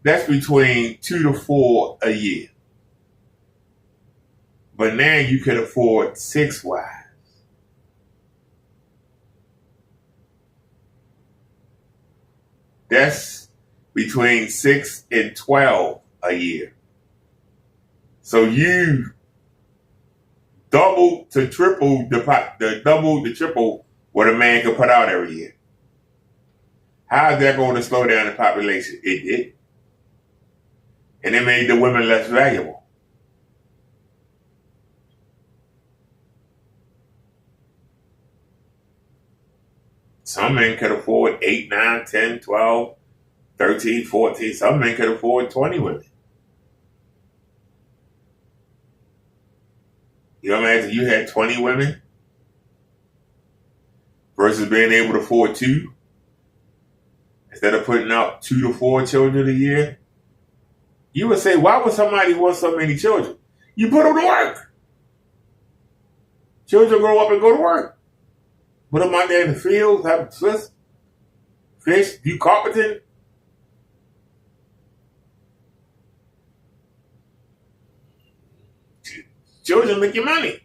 That's between 2 to 4 a year. But now you could afford 6 wives. That's between 6 and 12 a year. So you double to triple the triple what a man could put out every year. How is that going to slow down the population? It did. And it made the women less valuable. Some men could afford 8, 9, 10, 12, 13, 14. Some men could afford 20 women. You imagine you had 20 women versus being able to afford 2? Instead of putting out 2 to 4 children a year, you would say, why would somebody want so many children? You put them to work. Children grow up and go to work. Put them out there in the fields, have Swiss, fish, do carpenting. Children make you money.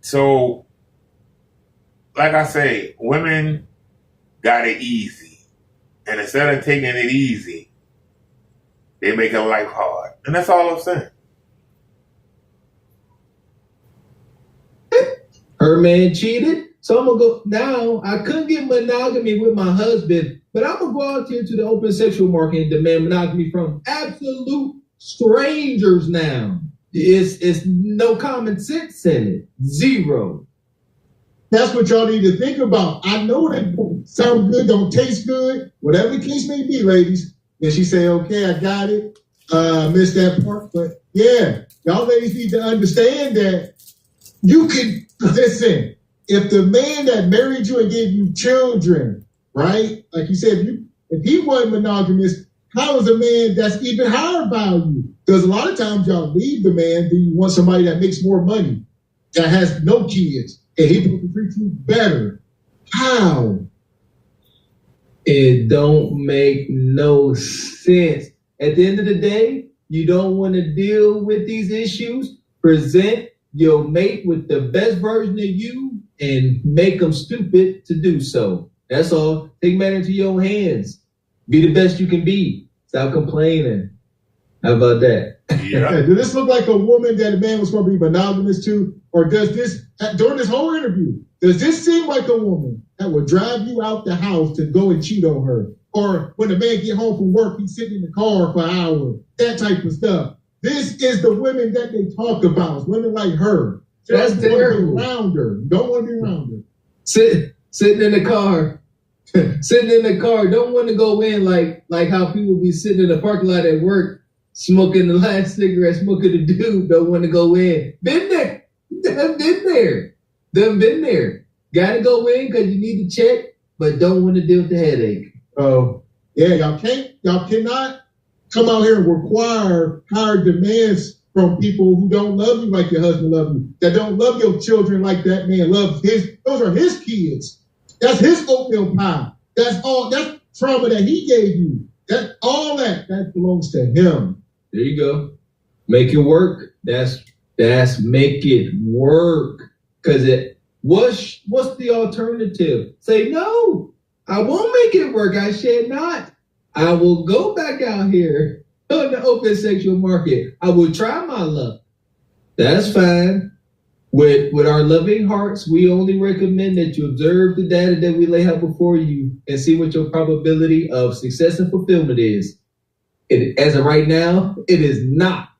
So, like I say, women got it easy. And instead of taking it easy, they make life hard. And that's all I'm saying. Her man cheated, so I'm gonna go now. I couldn't get monogamy with my husband, but I'm gonna go out here to the open sexual market and demand monogamy from absolute strangers now. It's no common sense in it. Zero. That's what y'all need to think about. I know that don't sound good, don't taste good, whatever the case may be, ladies. Then she say, okay, I got it. Missed that part. But yeah, y'all ladies need to understand that you can, listen, if the man that married you and gave you children right? Like you said, if he wasn't monogamous, how is a man that's even higher value? Because a lot of times y'all leave the man, then you want somebody that makes more money, that has no kids, and he can treat you better. How? It don't make no sense. At the end of the day, you don't want to deal with these issues. Present your mate with the best version of you and make them stupid to do so. That's all. Take matters into your own hands. Be the best you can be. Stop complaining. How about that? Yeah. Does this look like a woman that a man was going to be monogamous to? Or does this, during this whole interview, does this seem like a woman that would drive you out the house to go and cheat on her? Or when the man get home from work, he's sitting in the car for an hour, that type of stuff. This is the women that they talk about. It's women like her. That's terrible. Around her. Don't want to be around her. Sitting in the car. Sitting in the car. Don't want to go in like how people be sitting in the parking lot at work, smoking the last cigarette, smoking the dude. Don't want to go in. Been there. Done been there. Done been there. Got to go in because you need to check, but don't want to deal with the headache. Oh, yeah, y'all cannot come out here and require higher demands from people who don't love you like your husband loves you, that don't love your children like that man loves his. Those are his kids. That's his oatmeal pie. That's trauma that he gave you. That belongs to him. There you go. Make it work. That's make it work. Cause what's the alternative? Say no. I won't make it work. I shall not. I will go back out here on the open sexual market. I will try my luck. That's fine. With our loving hearts, we only recommend that you observe the data that we lay out before you and see what your probability of success and fulfillment is. As of right now, it is not.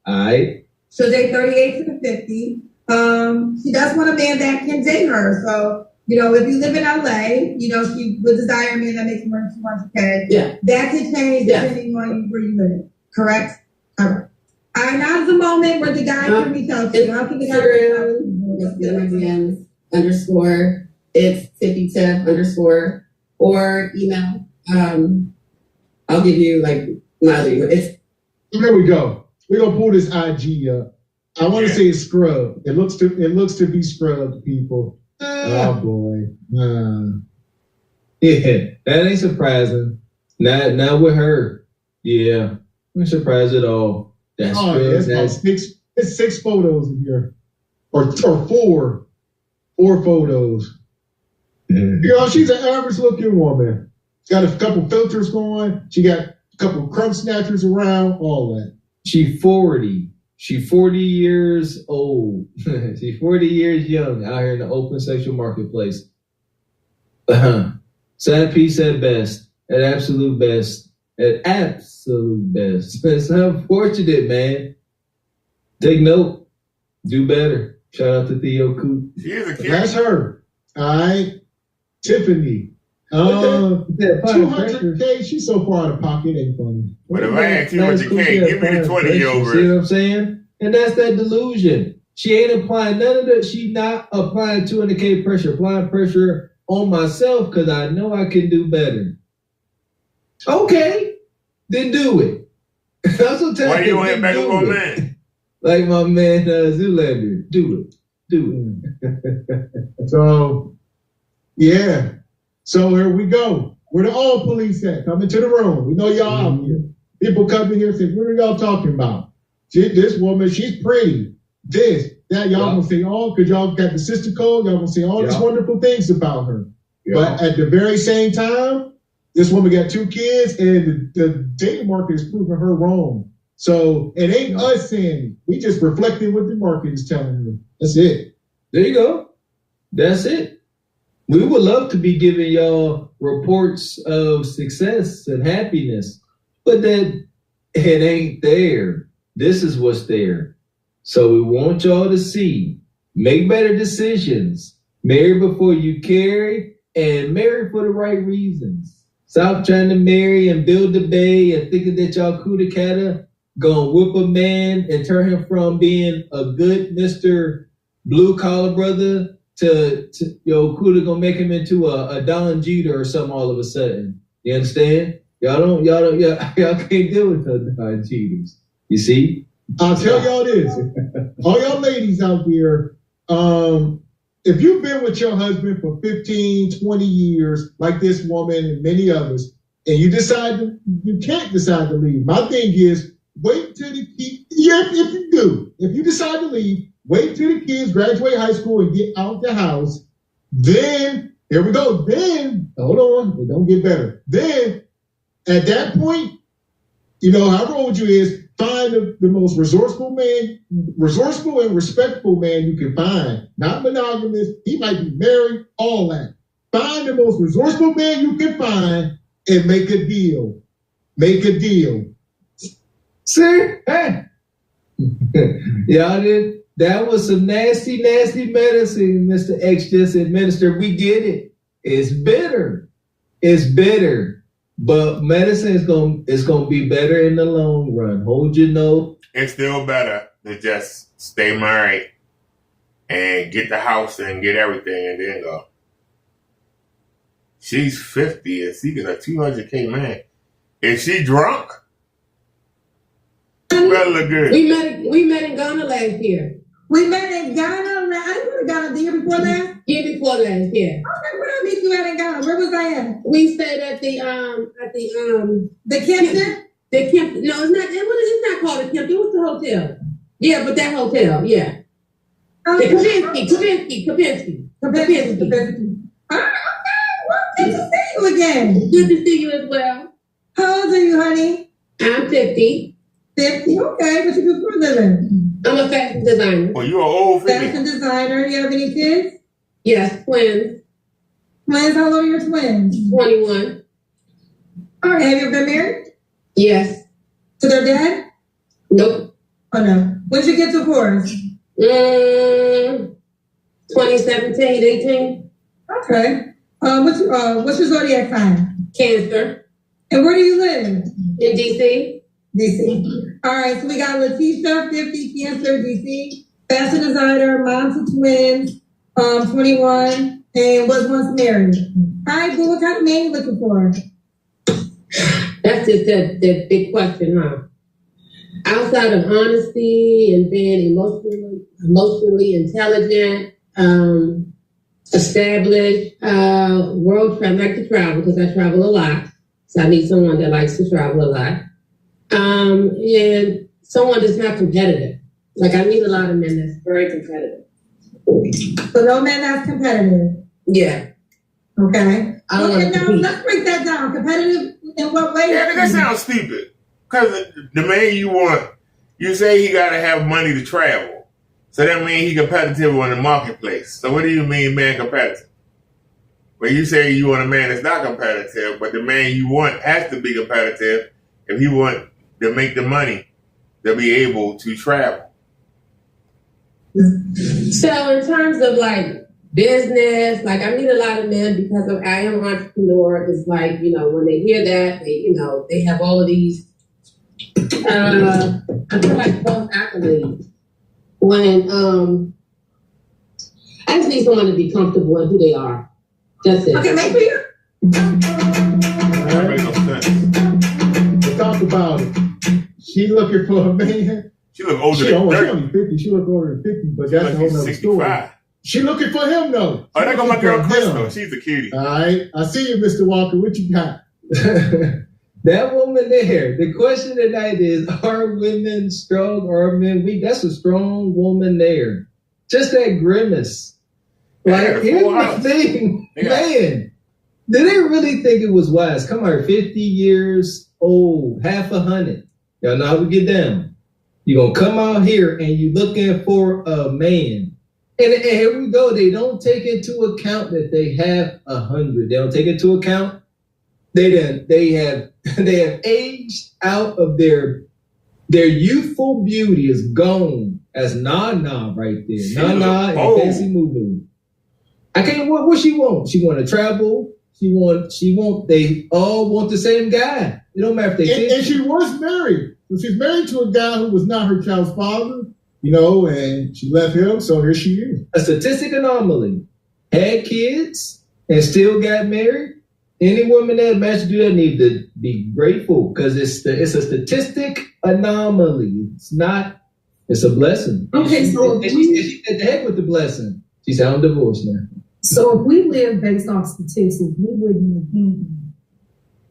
All right? She'll date 38 to 50. She does want a man that can date her. So, if you live in LA, she would desire a man that makes more than $200K. Yeah. That could change depending on where you live. Correct? All right. Now is the moment where the guy can reach out to you. Instagram, _, it's tippytip _ or email. I'll give you my email. Here we go. We're gonna pull this IG up. I want to say it's scrubbed. It looks to be scrubbed, people. Oh boy. Yeah, that ain't surprising. Not with her. Yeah, I'm surprised at all. That's it's 6 photos in here, or 4 photos. She's an average looking woman. She's got a couple filters going. She got a couple crumb snatchers around. All that. She 40. She 40 years old. She's 40 years young out here in the open sexual marketplace. Sad piece at best. At absolute best. At absolute best. It's unfortunate, man. Take note. Do better. Shout out to Theo Coop. That's her. All right. Tiffany. 200K. She's so far out of pocket. Ain't funny. But if I had 200K, give me the 20 over. See what I'm saying? And that's that delusion. She ain't applying none of that. She not applying 200K pressure. Applying pressure on myself because I know I can do better. Okay, then do it. Why you don't have back up on man? Like my man Zoolander. Do it. So, yeah. So here we go. Where the all police at? Come into the room. We know y'all out here. People come in here and say, what are y'all talking about? This woman, she's pretty. This, that, y'all gonna say all, because y'all got the sister code, y'all gonna say all these wonderful things about her. But at the very same time, this woman got 2 kids, and the dating market is proving her wrong. So it ain't us saying it. We just reflecting what the market is telling her. That's it. There you go. That's it. We would love to be giving y'all reports of success and happiness, but that it ain't there. This is what's there. So we want y'all to see, make better decisions, marry before you carry, and marry for the right reasons. Stop trying to marry and build a bay and thinking that y'all kuda kata gonna whip a man and turn him from being a good Mr. Blue collar brother to Kuda gonna make him into a Don Jeter or something all of a sudden. You understand? Y'all can't deal with the Don Jeters. You see? I'll tell y'all this. All y'all ladies out there, if you've been with your husband for 15, 20 years, like this woman and many others, and you can't decide to leave. My thing is, wait till the kids, if you decide to leave, wait till the kids graduate high school and get out the house. Then, here we go. Then, hold on, it don't get better. Then, at that point, however old you is, find the most resourceful and respectful man you can find. Not monogamous. He might be married, all that. Find the most resourceful man you can find and make a deal. Make a deal. Sir, hey. Y'all did. That was some nasty, nasty medicine Mr. X just administered. We get it. It's bitter. It's bitter. But medicine is gonna be better in the long run. Hold your nose. It's still better to just stay married and get the house and get everything and then go. She's 50 and seeking a $200K man. Is she drunk? Better look good. We met in Ghana last year. We met in Ghana. I went to Ghana the year before last. Year before last, yeah. Okay, where did I meet you at in Ghana? Where was I at? We stayed at the Kimpton? The Kimpton. No, it's not called the Kimpton. It was the hotel. Yeah, but that hotel, yeah. Okay. The Kapinski. All right, okay. Well, good to see you again. Good to see you as well. How old are you, honey? I'm 50. 50, okay. What you do for a living? I'm a fashion designer. Well, you're an old fashion designer. You have any kids? Yes, twins. Twins? How old are your twins? 21. All right. Have you been married? Yes. To their dad? Nope. Oh, no. When did you get divorced? 2017, 18. Okay. What's your zodiac sign? Cancer. And where do you live? In DC. DC. All right, so we got Letitia, 50, Cancer, DC, fashion designer, mom to twins, 21, and was once married. All right, but what kind of man you looking for? That's just that big question, huh? Outside of honesty and being emotionally intelligent, established, world travel. I like to travel because I travel a lot. So I need someone that likes to travel a lot. And someone that's not competitive. Like I need a lot of men that's very competitive. So no man that's competitive. Yeah. Okay. I don't okay, now let's break that down. Competitive in what way? Yeah, that sounds stupid. Because the man you want, you say he got to have money to travel. So that means he competitive in the marketplace. So what do you mean man competitive? Well, you say you want a man that's not competitive, but the man you want has to be competitive if he want to make the money to be able to travel. So in terms of like business, like I meet a lot of men because I am an entrepreneur. It's like, when they hear that, they have all of these, I feel like false accolades. When, I just need someone to be comfortable in who they are. That's it. Okay, make clear. That makes no sense. Let's talk about it. She looking for a man. She look older than 30. She only 50. She look older than 50, but that's a whole nother story. She looking for him, though. Oh, there go my girl Crystal. She's a cutie. All right. I see you, Mr. Walker. What you got? That woman there. The question tonight is, are women strong or are men weak? That's a strong woman there. Just that grimace. Like, here's the thing. Man, did they really think it was wise? Come on, 50 years old, half 100. Y'all know how we get down. You're going to come out here and you're looking for a man. And here we go. They don't take into account that they have 100. They don't take into account they have aged out of their youthful beauty is gone. That's Nana right there. Nana and Fancy Moo. I can't. What she want? She want to travel. She want. They all want the same guy. It don't matter if they. And she was married. So she's married to a guy who was not her child's father. and she left him, so here she is. A statistic anomaly. Had kids and still got married. Any woman that managed to do that need to be grateful because it's a statistic anomaly. It's a blessing. Okay, so she said the heck with the blessing. She said, I'm divorced now. So if we live based off statistics, we wouldn't be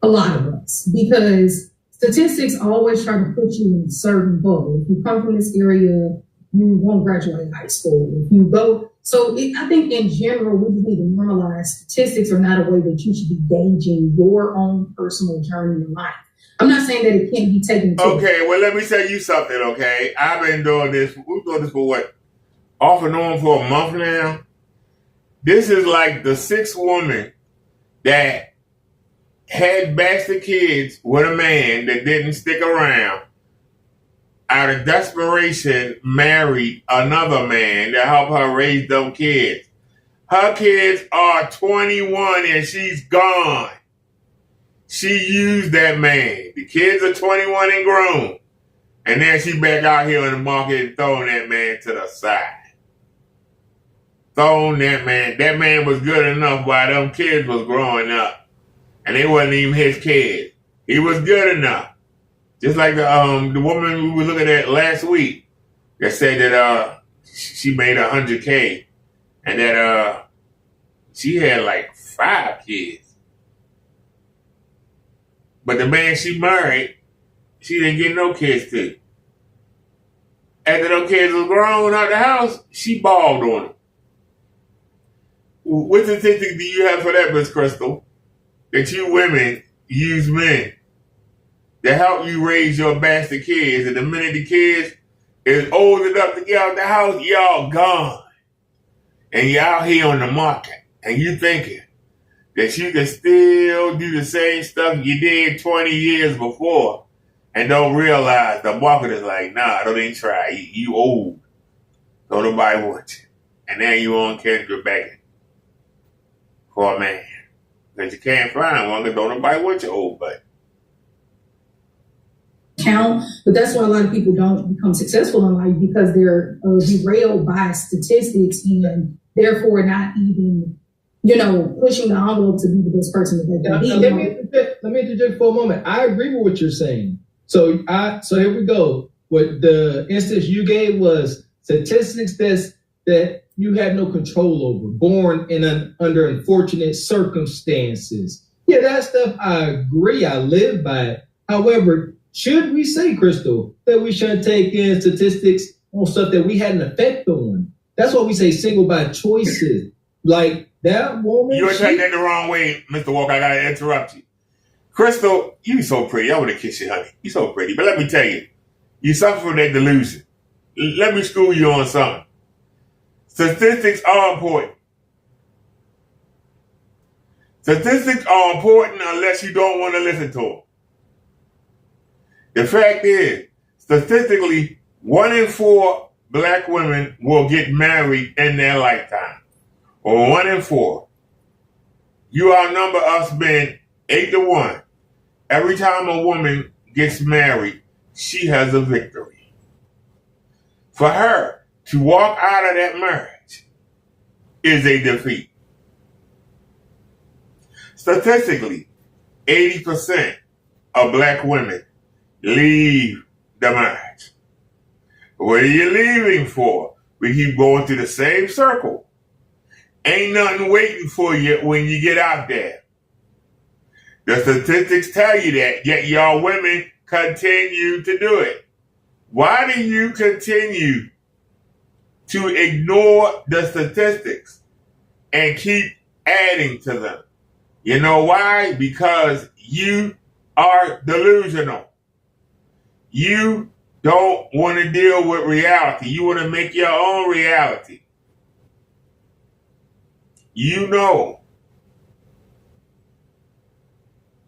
a lot of us, because statistics always try to put you in a certain bubble. If you come from this area, you won't graduate high school. If you go, I think in general, we just need to normalize statistics are not a way that you should be gauging your own personal journey in life. I'm not saying that it can't be taken. Okay, well, let me tell you something, okay? I've been doing this. We've doing this for what? Off and on for a month now. This is like the sixth woman that had bastard kids with a man that didn't stick around. Out of desperation, married another man to help her raise them kids. Her kids are 21 and she's gone. She used that man. The kids are 21 and grown. And then she back out here in the market and throwing that man to the side. Throwing that man. That man was good enough while them kids was growing up. And they wasn't even his kids. He was good enough. Just like the woman we were looking at last week that said that she made $100K and that she had like 5 kids. But the man she married, she didn't get no kids to. After those kids was grown out the house, she balled on them. What statistics do you have for that, Miss Crystal? That you women use men to help you raise your bastard kids, and the minute the kids is old enough to get out the house, y'all gone. And you're out here on the market, and you thinking that you can still do the same stuff you did 20 years before and don't realize the market is like, nah, don't even try. You old. Don't nobody want you. And now you on Kendra begging for a man. Because you can't find one because don't nobody want your old butt. Count, but that's why a lot of people don't become successful in life, because they're derailed by statistics and therefore not even, pushing the envelope to be the best person that they can be. Let me interject for a moment. I agree with what you're saying. So here we go. What the instance you gave was statistics that you have no control over, born under unfortunate circumstances. Yeah, that stuff I agree. I live by it. However, should we say, Crystal, that we shouldn't take in statistics on stuff that we had an effect on? That's why we say single by choices. Like that woman. You're taking that the wrong way, Mr. Walker. I gotta interrupt you. Crystal, you so pretty. I want to kiss you, honey. You so pretty. But let me tell you, you suffer from that delusion. Let me school you on something. Statistics are important. Statistics are important unless you don't want to listen to them. The fact is, statistically, 1 in 4 black women will get married in their lifetime. Or 1 in 4. You outnumber us men 8-1. Every time a woman gets married, she has a victory. For her to walk out of that marriage is a defeat. Statistically, 80% of black women leave the marriage. What are you leaving for? We keep going through the same circle. Ain't nothing waiting for you when you get out there. The statistics tell you that, yet y'all women continue to do it. Why do you continue to ignore the statistics and keep adding to them? You know why? Because you are delusional. You don't want to deal with reality. You want to make your own reality. You know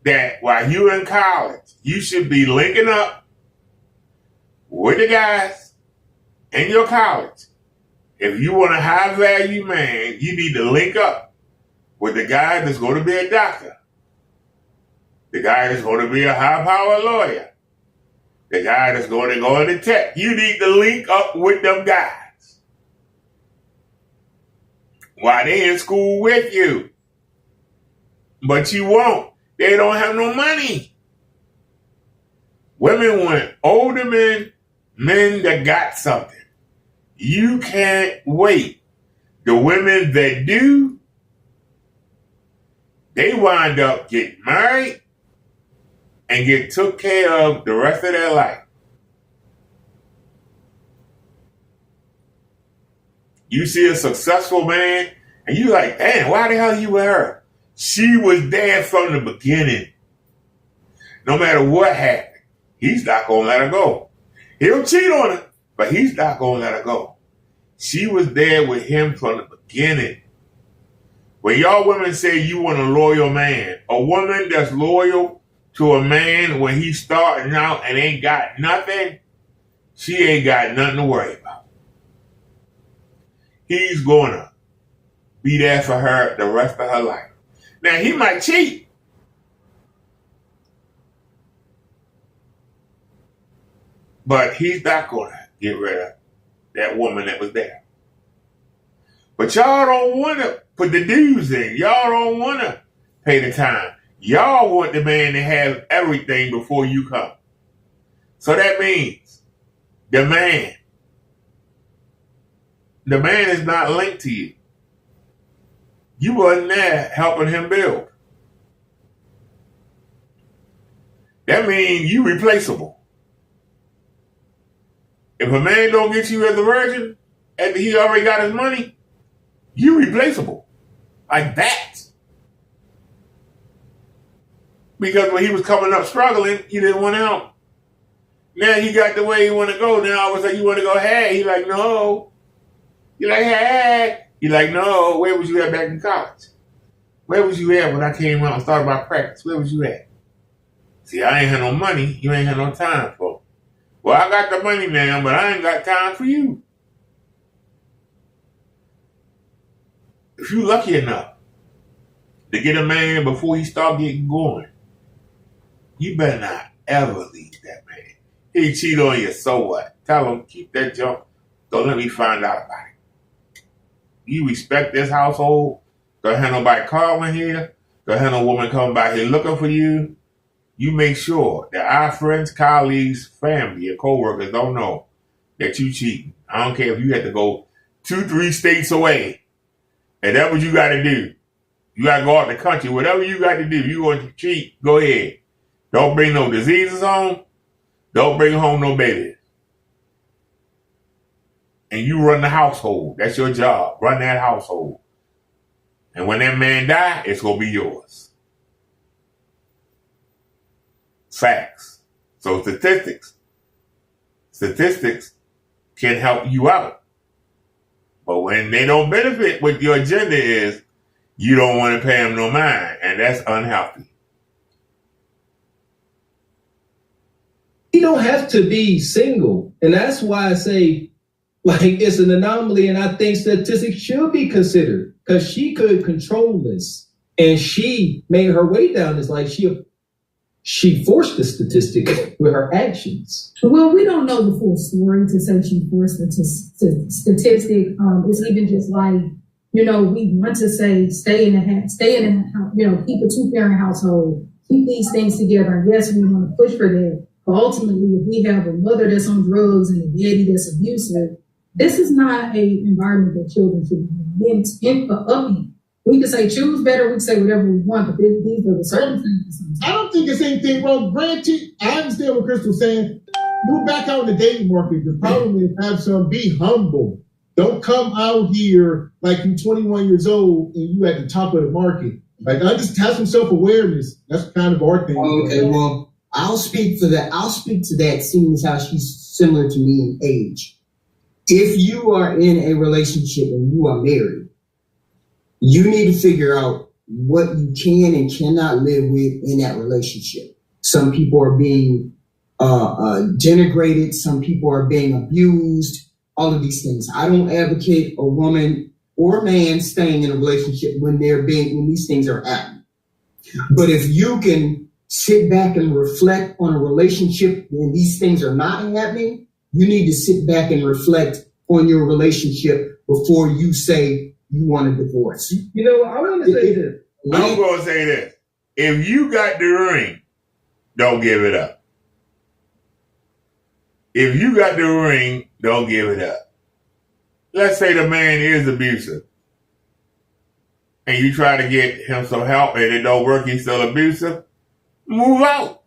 that while you're in college, you should be linking up with the guys in your college. If you want a high value man, you need to link up with the guy that's going to be a doctor, the guy that's going to be a high power lawyer, The guy that's going to go into tech. You need to link up with them guys while they in school with you. But you won't. They don't have no money. Women want older men that got something. You can't wait. The women that do, they wind up getting married and get took care of the rest of their life. You see a successful man, and you like, damn, why the hell you with her? She was there from the beginning. No matter what happened, he's not going to let her go. He'll cheat on her, but he's not going to let her go. She was there with him from the beginning. When y'all women say you want a loyal man, a woman that's loyal to a man when he's starting out and ain't got nothing, she ain't got nothing to worry about. He's going to be there for her the rest of her life. Now, he might cheat. But he's not going to get rid of that woman that was there. But y'all don't want to put the dues in. Y'all don't want to pay the time. Y'all want the man to have everything before you come. So that means the man is not linked to you. You wasn't there helping him build. That means you replaceable. If a man don't get you as a virgin after he already got his money, you replaceable. Like that. Because when he was coming up struggling, you didn't want to help. Now he got the way he want to go. Now all of a sudden you want to go, hey. He like, no. You like, hey. He like, no. Where was you at back in college? Where was you at when I came out and started my practice? Where was you at? See, I ain't had no money. You ain't had no time for it. Well, I got the money now, but I ain't got time for you. If you lucky enough to get a man before he start getting going, you better not ever leave that man. He cheat on you, so what? Tell him, keep that junk. Don't let me find out about it. You respect this household. Don't have nobody calling here. Don't have no woman coming by here looking for you. You make sure that our friends, colleagues, family, and co-workers don't know that you cheating. I don't care if you had to go 2-3 states away. And that's what you got to do. You got to go out the country. Whatever you got to do, you want to cheat, go ahead. Don't bring no diseases home. Don't bring home no babies. And you run the household. That's your job. Run that household. And when that man die, it's going to be yours. Facts. So statistics can help you out. But when they don't benefit, what your agenda is, you don't want to pay them no mind. And that's unhealthy. He don't have to be single. And that's why I say, like, it's an anomaly, and I think statistics should be considered, because she could control this. And she made her way down this. Like, she forced the statistic with her actions. Well, we don't know the full story to say she forced the statistic. It's even just like, we want to say stay in the house, keep a 2-parent household, keep these things together. And yes, we want to push for that. But ultimately, if we have a mother that's on drugs and a daddy that's abusive, this is not an environment that children should be up in. We can say choose better, we can say whatever we want, but these are the circumstances. I don't think there's anything wrong. Granted, I understand what Crystal's saying. Move back out in the dating market. The problem is be humble. Don't come out here like you're 21 years old and you at the top of the market. Like, I just have some self-awareness. That's kind of our thing. Okay, well, I'll speak for that. I'll speak to that, seeing as how she's similar to me in age. If you are in a relationship and you are married, you need to figure out what you can and cannot live with in that relationship. Some people are being denigrated. Some people are being abused. All of these things. I don't advocate a woman or a man staying in a relationship when these things are happening. But if you can sit back and reflect on a relationship when these things are not happening, you need to sit back and reflect on your relationship before you say you want a divorce. You know, I want to say this. I'm going to say this. If you got the ring, don't give it up. If you got the ring, don't give it up. Let's say the man is abusive and you try to get him some help and it don't work, he's still abusive, move out.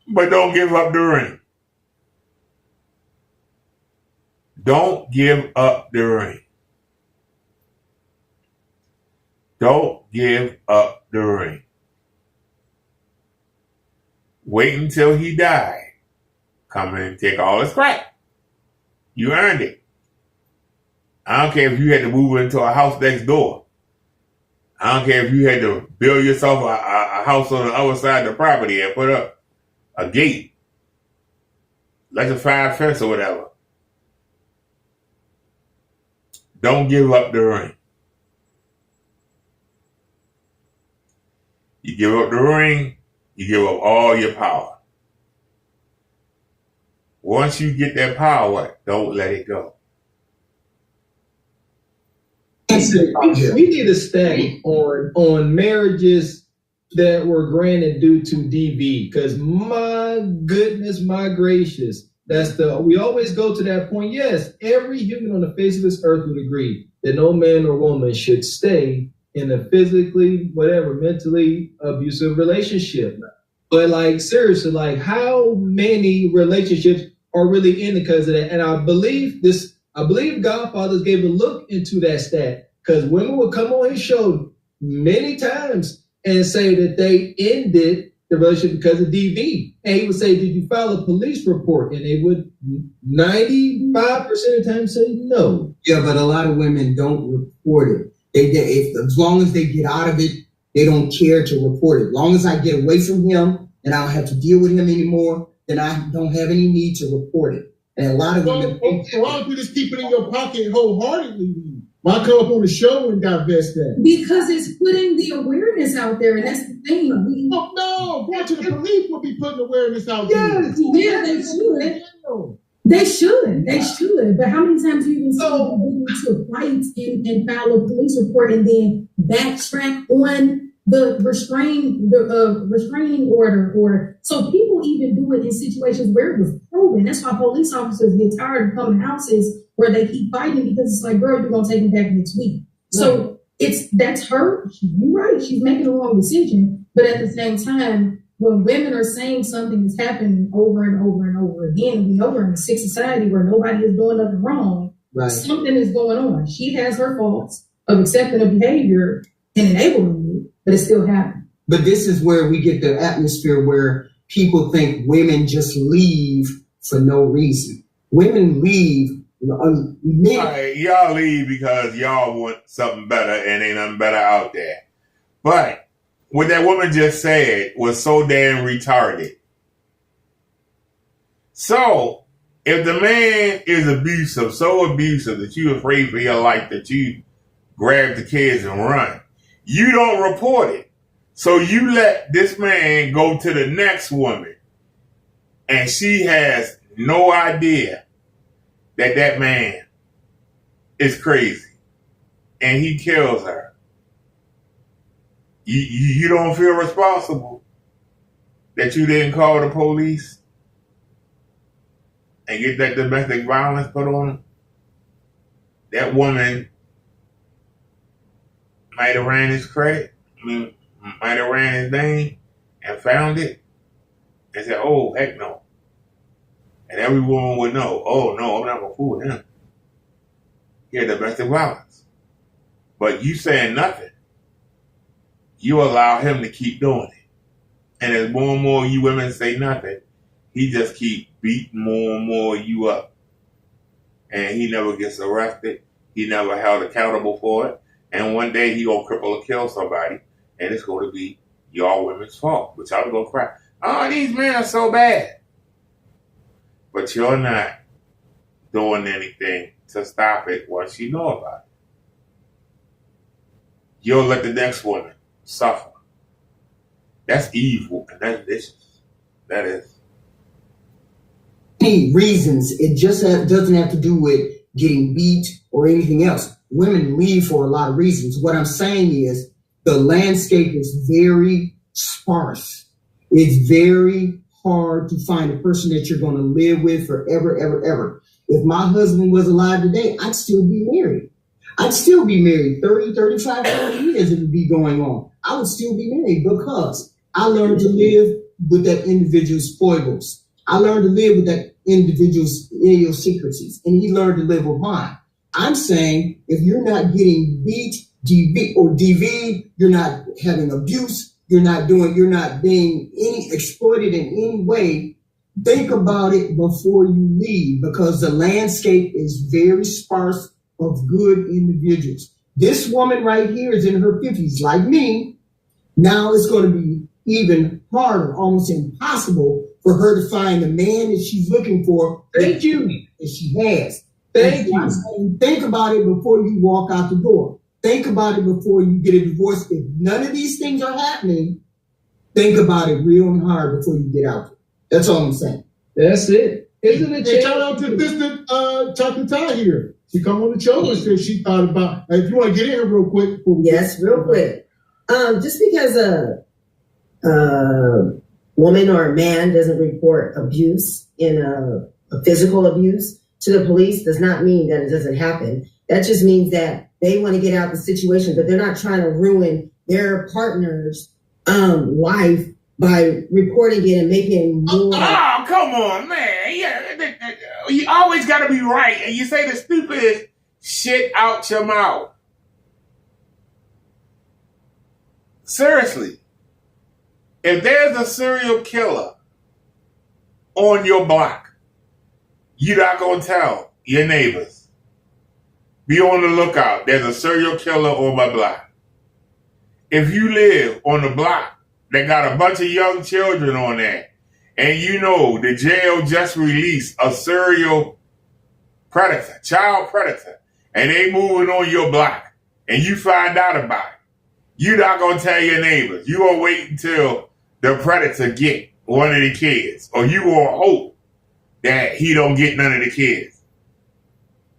But don't give up the ring. Don't give up the ring. Don't give up the ring. Wait until he died. Come in and take all his crap. You earned it. I don't care if you had to move into a house next door. I don't care if you had to build yourself a house on the other side of the property and put up a gate, electrified fence or whatever. Don't give up the ring. You give up the ring, you give up all your power. Once you get that power, don't let it go. We need a study on marriages that were granted due to DV, because my goodness, my gracious, we always go to that point. Yes, every human on the face of this earth would agree that no man or woman should stay in a physically, mentally abusive relationship. But like, seriously, like, how many relationships are really in because of that? And I believe Godfathers gave a look into that stat, because women would come on his show many times and say that they ended the relationship because of DV. And he would say, did you file a police report? And they would 95% of the time say no. Yeah, but a lot of women don't report it. As long as they get out of it, they don't care to report it. As long as I get away from him and I don't have to deal with him anymore, then I don't have any need to report it. And a lot of women... So why don't you just keep it in your pocket wholeheartedly? Why come up on the show and divest that? Because it's putting the awareness out there, and that's the thing. No, going to the police will be putting awareness out there. Yeah, they should. They should. But how many times do you even see people get into fights and file a police report and then backtrack on the restraining order? Or so people even do it in situations where it was proven. That's why police officers get tired of coming to houses where they keep fighting, because it's like, girl, you're gonna take him back next week. So that's her. You're right. She's making the wrong decision. But at the same time, when women are saying something that's happening over and over and over again, we know we're in a sick society where nobody is doing nothing wrong. Right. Something is going on. She has her faults of accepting a behavior and enabling it, but it still happens. But this is where we get the atmosphere where people think women just leave for no reason. Women leave. Y'all leave because y'all want something better and ain't nothing better out there. But what that woman just said was so damn retarded. So, if the man is abusive, so abusive that you're afraid for your life that you grab the kids and run, you don't report it. So you let this man go to the next woman, and she has no idea that man is crazy, and he kills her. You don't feel responsible that you didn't call the police and get that domestic violence put on him? That woman might have ran his credit, might have ran his name and found it and said, oh, heck no. And every woman would know, oh, no, I'm not going to fool with him. He had domestic violence. But you saying nothing, you allow him to keep doing it. And as more and more you women say nothing, he just keep beating more and more you up. And he never gets arrested. He never held accountable for it. And one day he going to cripple or kill somebody, and it's going to be y'all women's fault. But y'all going to cry, oh, these men are so bad. But you're not doing anything to stop it once you know about it. You'll let the next woman suffer That's evil and that's vicious. That is. Reasons. It just doesn't have to do with getting beat or anything else. Women leave for a lot of reasons. What I'm saying is the landscape is very sparse. It's very hard to find a person that you're going to live with forever, ever, ever. If my husband was alive today, I'd still be married. I'd still be married 30, 35, 40 years it would be going on. I would still be married because I learned to live with that individual's foibles. I learned to live with that individual's idiosyncrasies, and he learned to live with mine. I'm saying if you're not getting beat, DV'd, you're not having abuse, you're not being exploited in any way, think about it before you leave, because the landscape is very sparse of good individuals. This woman right here is in her 50s, like me. Now it's going to be even harder, almost impossible for her to find the man that she's looking for. Thank you. That she has. Thank you. Think about it before you walk out the door. Think about it before you get a divorce. If none of these things are happening, think about it real hard before you get out there. That's all I'm saying. That's it. Isn't it? Hey, shout out to Distant Chocolate Tie here. She come on the show and said she thought about. If you want to get in here real quick. Yes, real quick. Just because a woman or a man doesn't report abuse in a physical abuse to the police does not mean that it doesn't happen. That just means that they want to get out of the situation, but they're not trying to ruin their partner's life by reporting it and making more. Oh, come on, man. Yeah, you always got to be right, and you say the stupid shit out your mouth. Seriously. If there's a serial killer on your block, you're not going to tell your neighbors. Be on the lookout. There's a serial killer on my block. If you live on the block that got a bunch of young children on there, and you know the jail just released a serial predator, child predator, and they moving on your block, and you find out about it, you're not going to tell your neighbors. You're going to wait until the predator get one of the kids, or you going to hope that he don't get none of the kids.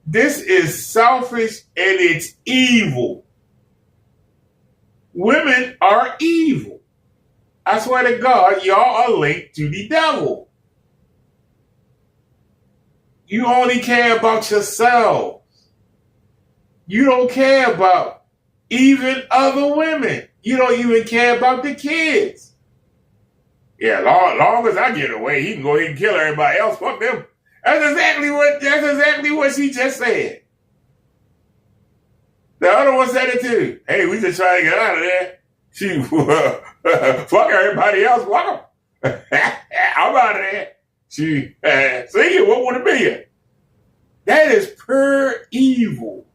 This is selfish and it's evil. Women are evil. I swear to God, y'all are linked to the devil. You only care about yourselves. You don't care about even other women. You don't even care about the kids. Yeah, long as I get away, he can go ahead and kill everybody else. Fuck them. That's exactly what she just said. The other one said it too. Hey, we just trying to get out of there. She fuck everybody else. Fuck them. I'm out of there. She see you. What would it be? That is pure evil.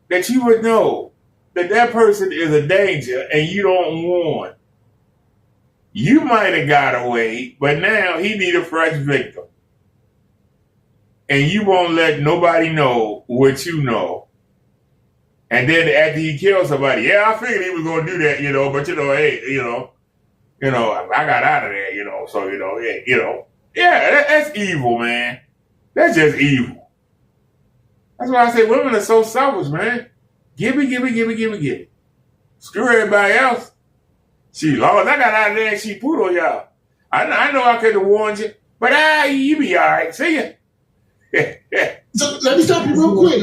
That you would know that person is a danger and you don't want. You might have got away, but now he need a fresh victim. And you won't let nobody know what you know. And then after he killed somebody, yeah, I figured he was going to do that, but hey, I got out of there, so, yeah, that's evil, man. That's just evil. That's why I say women are so selfish, man. Give me. Screw everybody else. Long as I got out of there and she put on y'all. I know I could have warned you, but you be all right. See ya. So let me stop you real quick.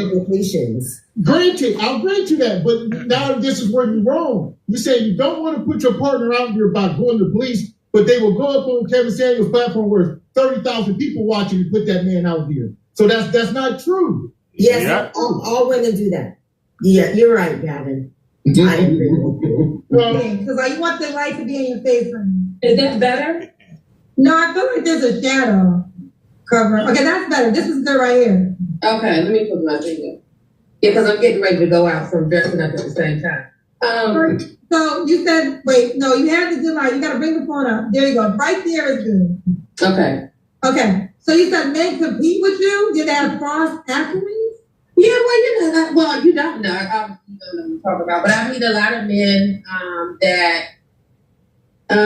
Granted, I'll grant you that, but now this is where you're wrong. You say you don't want to put your partner out there by going to the police, but they will go up on Kevin Samuels' platform where 30,000 people watching and put that man out there. So that's not true. Yes, yeah. all women do that. Yeah, you're right, Gavin. I agree with you. Because you want the light to be in your face. Is that better? No, I feel like there's a shadow cover. Okay, that's better. This is good right here. Okay, let me put my finger. Yeah, because I'm getting ready to go out from dressing up at the same time. So you said, wait, no, you have to do like, you got to bring the phone up. There you go. Right there is good. Okay. Okay. So you said men compete with you? Did they have cross accolades? Yeah, well, you don't know. I don't know what I'm talking about. But I meet a lot of men that Like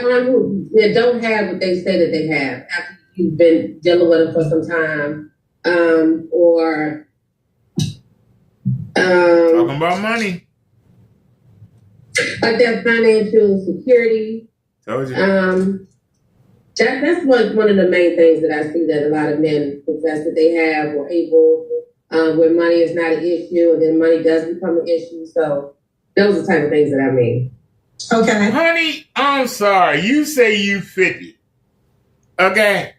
on who that don't have what they say that they have after you've been dealing with them for some time, or talking about money, like that financial security. Told you. That's one of the main things that I see that a lot of men profess that they have or able, where money is not an issue, and then money does become an issue. So those are the type of things that I mean. Okay. Honey, I'm sorry. You say you 50. Okay?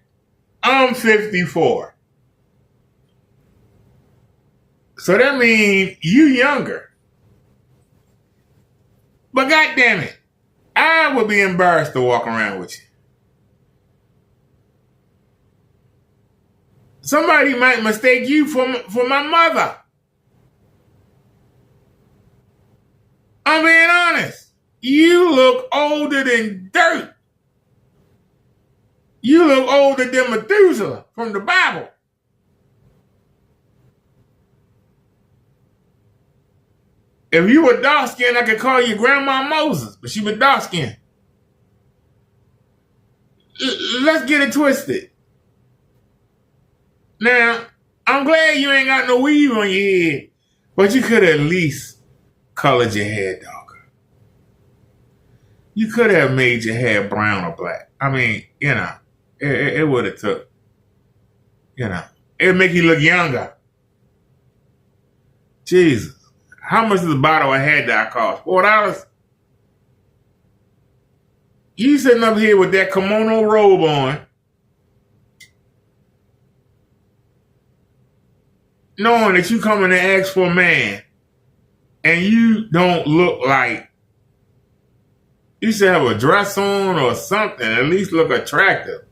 I'm 54. So that means you younger. But goddamn it, I would be embarrassed to walk around with you. Somebody might mistake you for my mother. I'm being honest. You look older than dirt. You look older than Methuselah from the Bible. If you were dark skinned, I could call you Grandma Moses, but she was dark skinned. Let's get it twisted. Now, I'm glad you ain't got no weave on your head, but you could at least colored your hair darker. You could have made your hair brown or black. I mean, it would have took, it'd make you look younger. Jesus. How much does a bottle of hair dye cost? $4? You sitting up here with that kimono robe on, knowing that you coming to ask for a man, and you don't look like you should have a dress on or something, at least look attractive.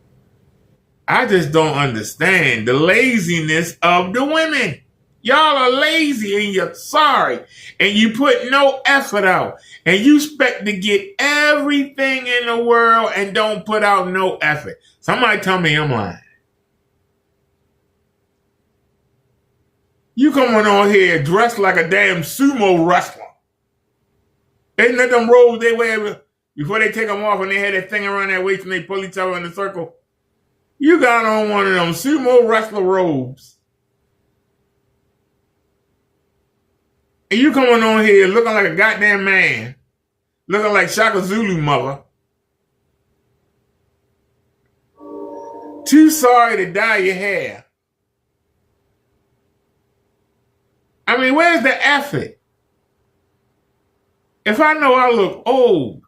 I just don't understand the laziness of the women. Y'all are lazy and you're sorry. And you put no effort out. And you expect to get everything in the world and don't put out no effort. Somebody tell me I'm lying. You coming on here dressed like a damn sumo wrestler. Isn't that them robes they wear before they take them off and they had that thing around their waist and they pull each other in a circle? You got on one of them sumo wrestler robes. And you coming on here looking like a goddamn man. Looking like Shaka Zulu mother. Too sorry to dye your hair. I mean, where's the effort? If I know I look old,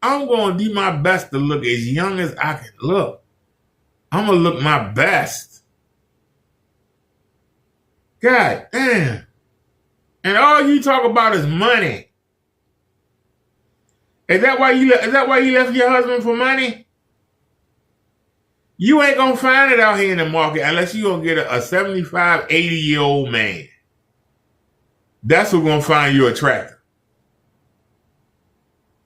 I'm going to do my best to look as young as I can look. I'm going to look my best. God damn. And all you talk about is money. Is that why you left your husband for money? You ain't going to find it out here in the market unless you're going to get a 75, 80-year-old man. That's who's going to find you attractive.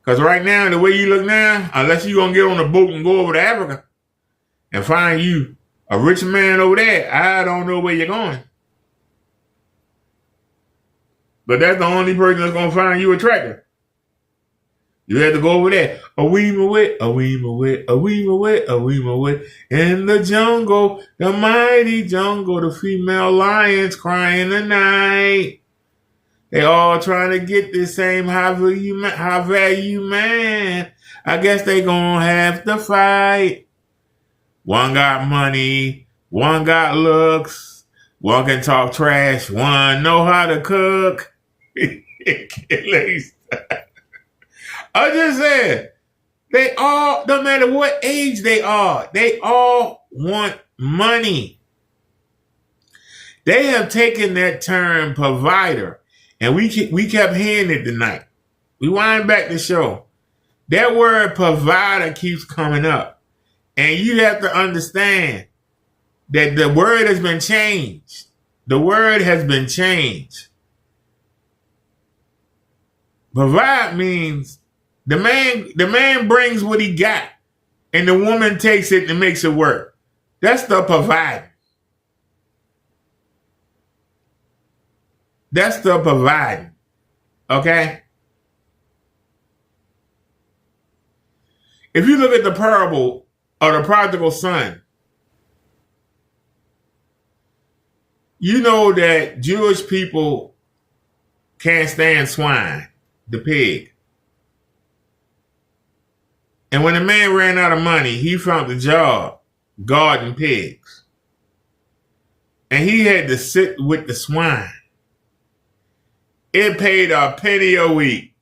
Because right now, the way you look now, unless you're going to get on a boat and go over to Africa and find you a rich man over there, I don't know where you're going. But that's the only person that's going to find you attractive. You have to go over there. A weema wit, a weema wit, a weema wit, a weema wit. In the jungle, the mighty jungle, the female lions crying tonight. They all trying to get this same high value man. I guess they gonna have to fight. One got money, one got looks, one can talk trash, one know how to cook. I just said, they all, no matter what age they all want money. They have taken that term provider, and we kept hearing it tonight. We wind back the show. That word provider keeps coming up. And you have to understand that the word has been changed. The word has been changed. Provide means the man brings what he got, and the woman takes it and makes it work. That's the providing. That's the providing. Okay? If you look at the parable of the prodigal son, you know that Jewish people can't stand swine, the pig. And when the man ran out of money, he found a job guarding pigs. And he had to sit with the swine. It paid a penny a week.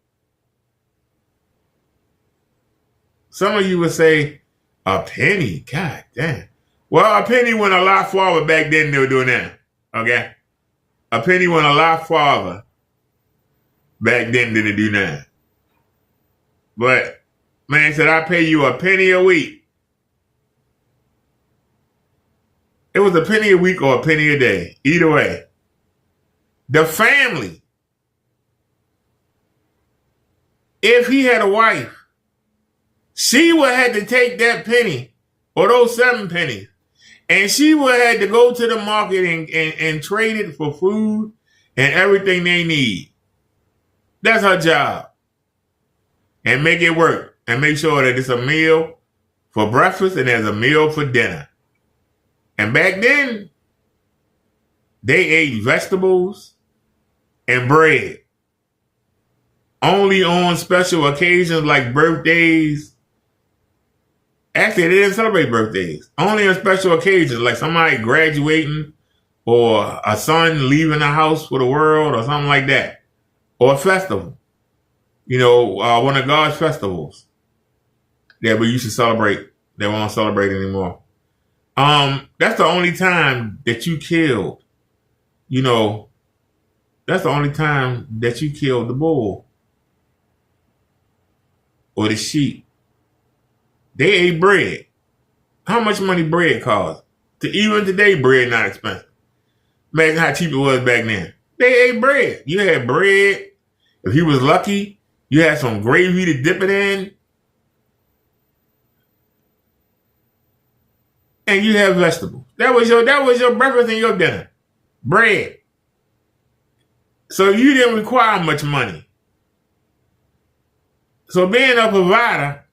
Some of you would say, a penny? God damn. Well, a penny went a lot farther back then than they were doing now. Okay? A penny went a lot farther back then than they do now. But man said, I pay you a penny a week. It was a penny a week or a penny a day. Either way. The family, if he had a wife, she would have to take that penny or those 7 pennies, and she would have to go to the market and trade it for food and everything they need. That's her job. And make it work. And make sure that it's a meal for breakfast and there's a meal for dinner. And back then, they ate vegetables and bread. Only on special occasions like birthdays. Actually, they didn't celebrate birthdays. Only on special occasions like somebody graduating or a son leaving the house for the world or something like that. Or a festival. You know, one of God's festivals that we used to celebrate. They won't celebrate anymore. That's the only time that you killed. You know, that's the only time that you killed the bull or the sheep. They ate bread. How much money bread costs? Even today, bread not expensive. Imagine how cheap it was back then. They ate bread. You had bread. If you was lucky, you had some gravy to dip it in. And you have vegetables. That was your breakfast and your dinner. Bread. So you didn't require much money. So being a provider,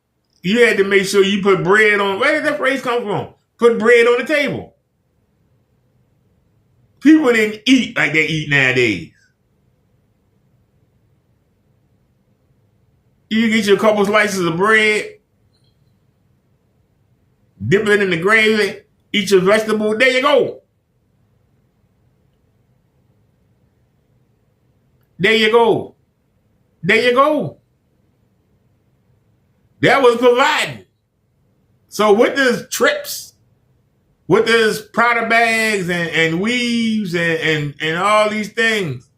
you had to make sure you put bread on. Where did that phrase come from? Put bread on the table. People didn't eat like they eat nowadays. You get you a couple slices of bread, dip it in the gravy, eat your vegetable, there you go. There you go. There you go. That was providing. So with this trips, with this Prada bags and weaves and all these things,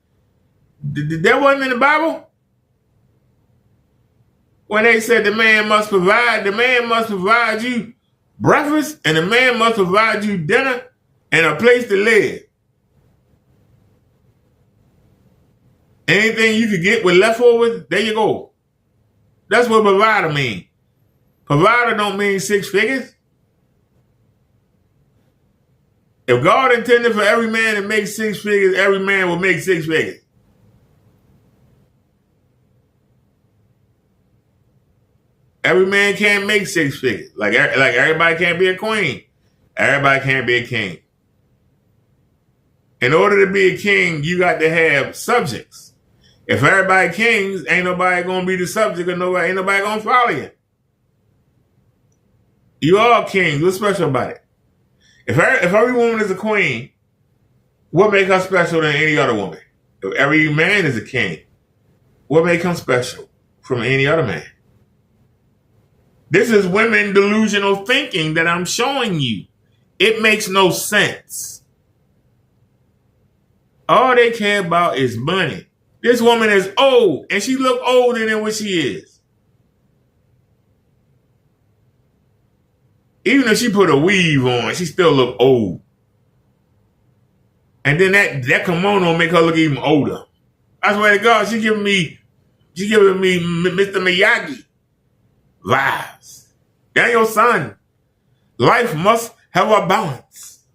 that wasn't in the Bible? When they said the man must provide you breakfast and the man must provide you dinner and a place to live. Anything you could get with leftovers, there you go. That's what provider means. Provider don't mean 6 figures. If God intended for every man to make 6 figures, every man will make 6 figures. Every man can't make 6 figures. Like everybody can't be a queen. Everybody can't be a king. In order to be a king, you got to have subjects. If everybody kings, ain't nobody gonna be the subject, or ain't nobody gonna follow you. You all kings. What's special about it? If every woman is a queen, what makes her special than any other woman? If every man is a king, what makes him special from any other man? This is women delusional thinking that I'm showing you. It makes no sense. All they care about is money. This woman is old, and she look older than what she is. Even if she put a weave on, she still look old. And then that kimono make her look even older. I swear to God, she giving me Mr. Miyagi vibes. That your son. Life must have a balance.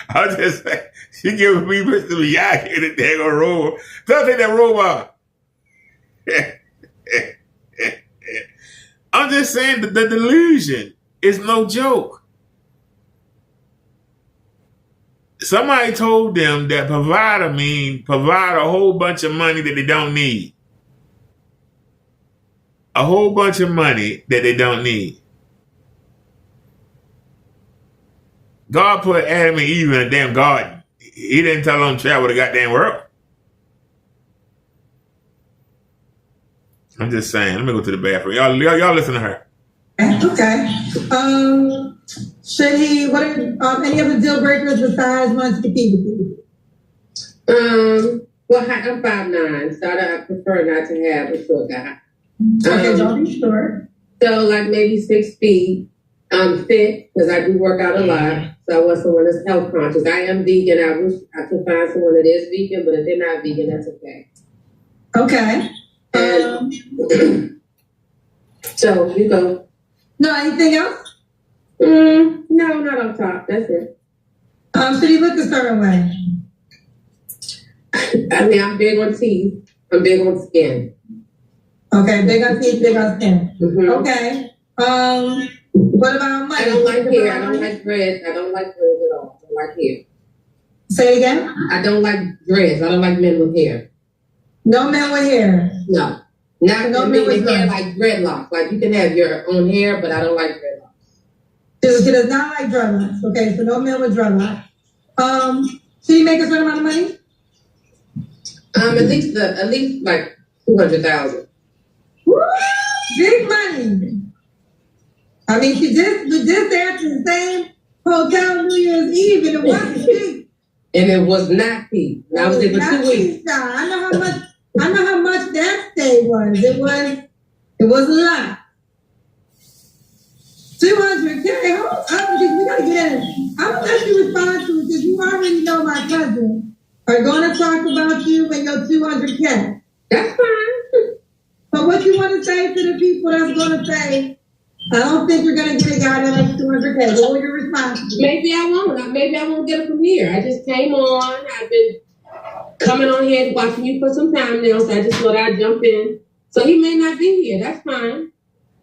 I just say, she giving me Mr. Miyagi in the dang robe. Don't take that robe off. I'm just just saying that the delusion is no joke. Somebody told them that provider means provide a whole bunch of money that they don't need. A whole bunch of money that they don't need. God put Adam and Eve in a damn garden. He didn't tell them to travel the goddamn world. I'm just saying. Let me go to the bathroom. Y'all listen to her. Okay. Should he? What are any other deal breakers besides wants to keep with you? Well, I'm 5'9", so I prefer not to have a short guy. Okay, don't be short. So like maybe 6 feet. I'm fit because I do work out a lot. So I want someone that's health conscious. I am vegan. I wish I could find someone that is vegan, but if they're not vegan, that's okay. Okay. So you go. No, anything else? No, not on top. That's it. Should he look a certain way? I mean, I'm big on teeth. I'm big on skin. Okay, big on teeth, big on skin. Mm-hmm. Okay. What about money? I don't like hair. I don't like dreads. I don't like dreads at all. I don't like hair. Say it again? I don't like dreads. I don't like men with hair. No men with hair? No. Not no men with hair like dreadlocks. Like you can have your own hair, but I don't like dreadlocks. She does not like dreadlocks. Okay, so no men with dreadlocks. Should he make a certain amount of money? At least like 200,000. Big money. I mean, she just after the same hotel New Year's Eve, and it wasn't cheap. And it was not cheap. I was there for 2 weeks. I know how much that stay was. It was a lot. 200K. We gotta get in. I'm gonna let you respond to it because you already know my cousin are gonna talk about you and your 200K. That's fine. So what you want to say to the people that's gonna say, I don't think you're gonna get a guy that likes 200K. What will your response be? Maybe I won't. Maybe I won't get it from here. I just came on. I've been coming on here watching you for some time now, so I just thought I'd jump in. So he may not be here. That's fine.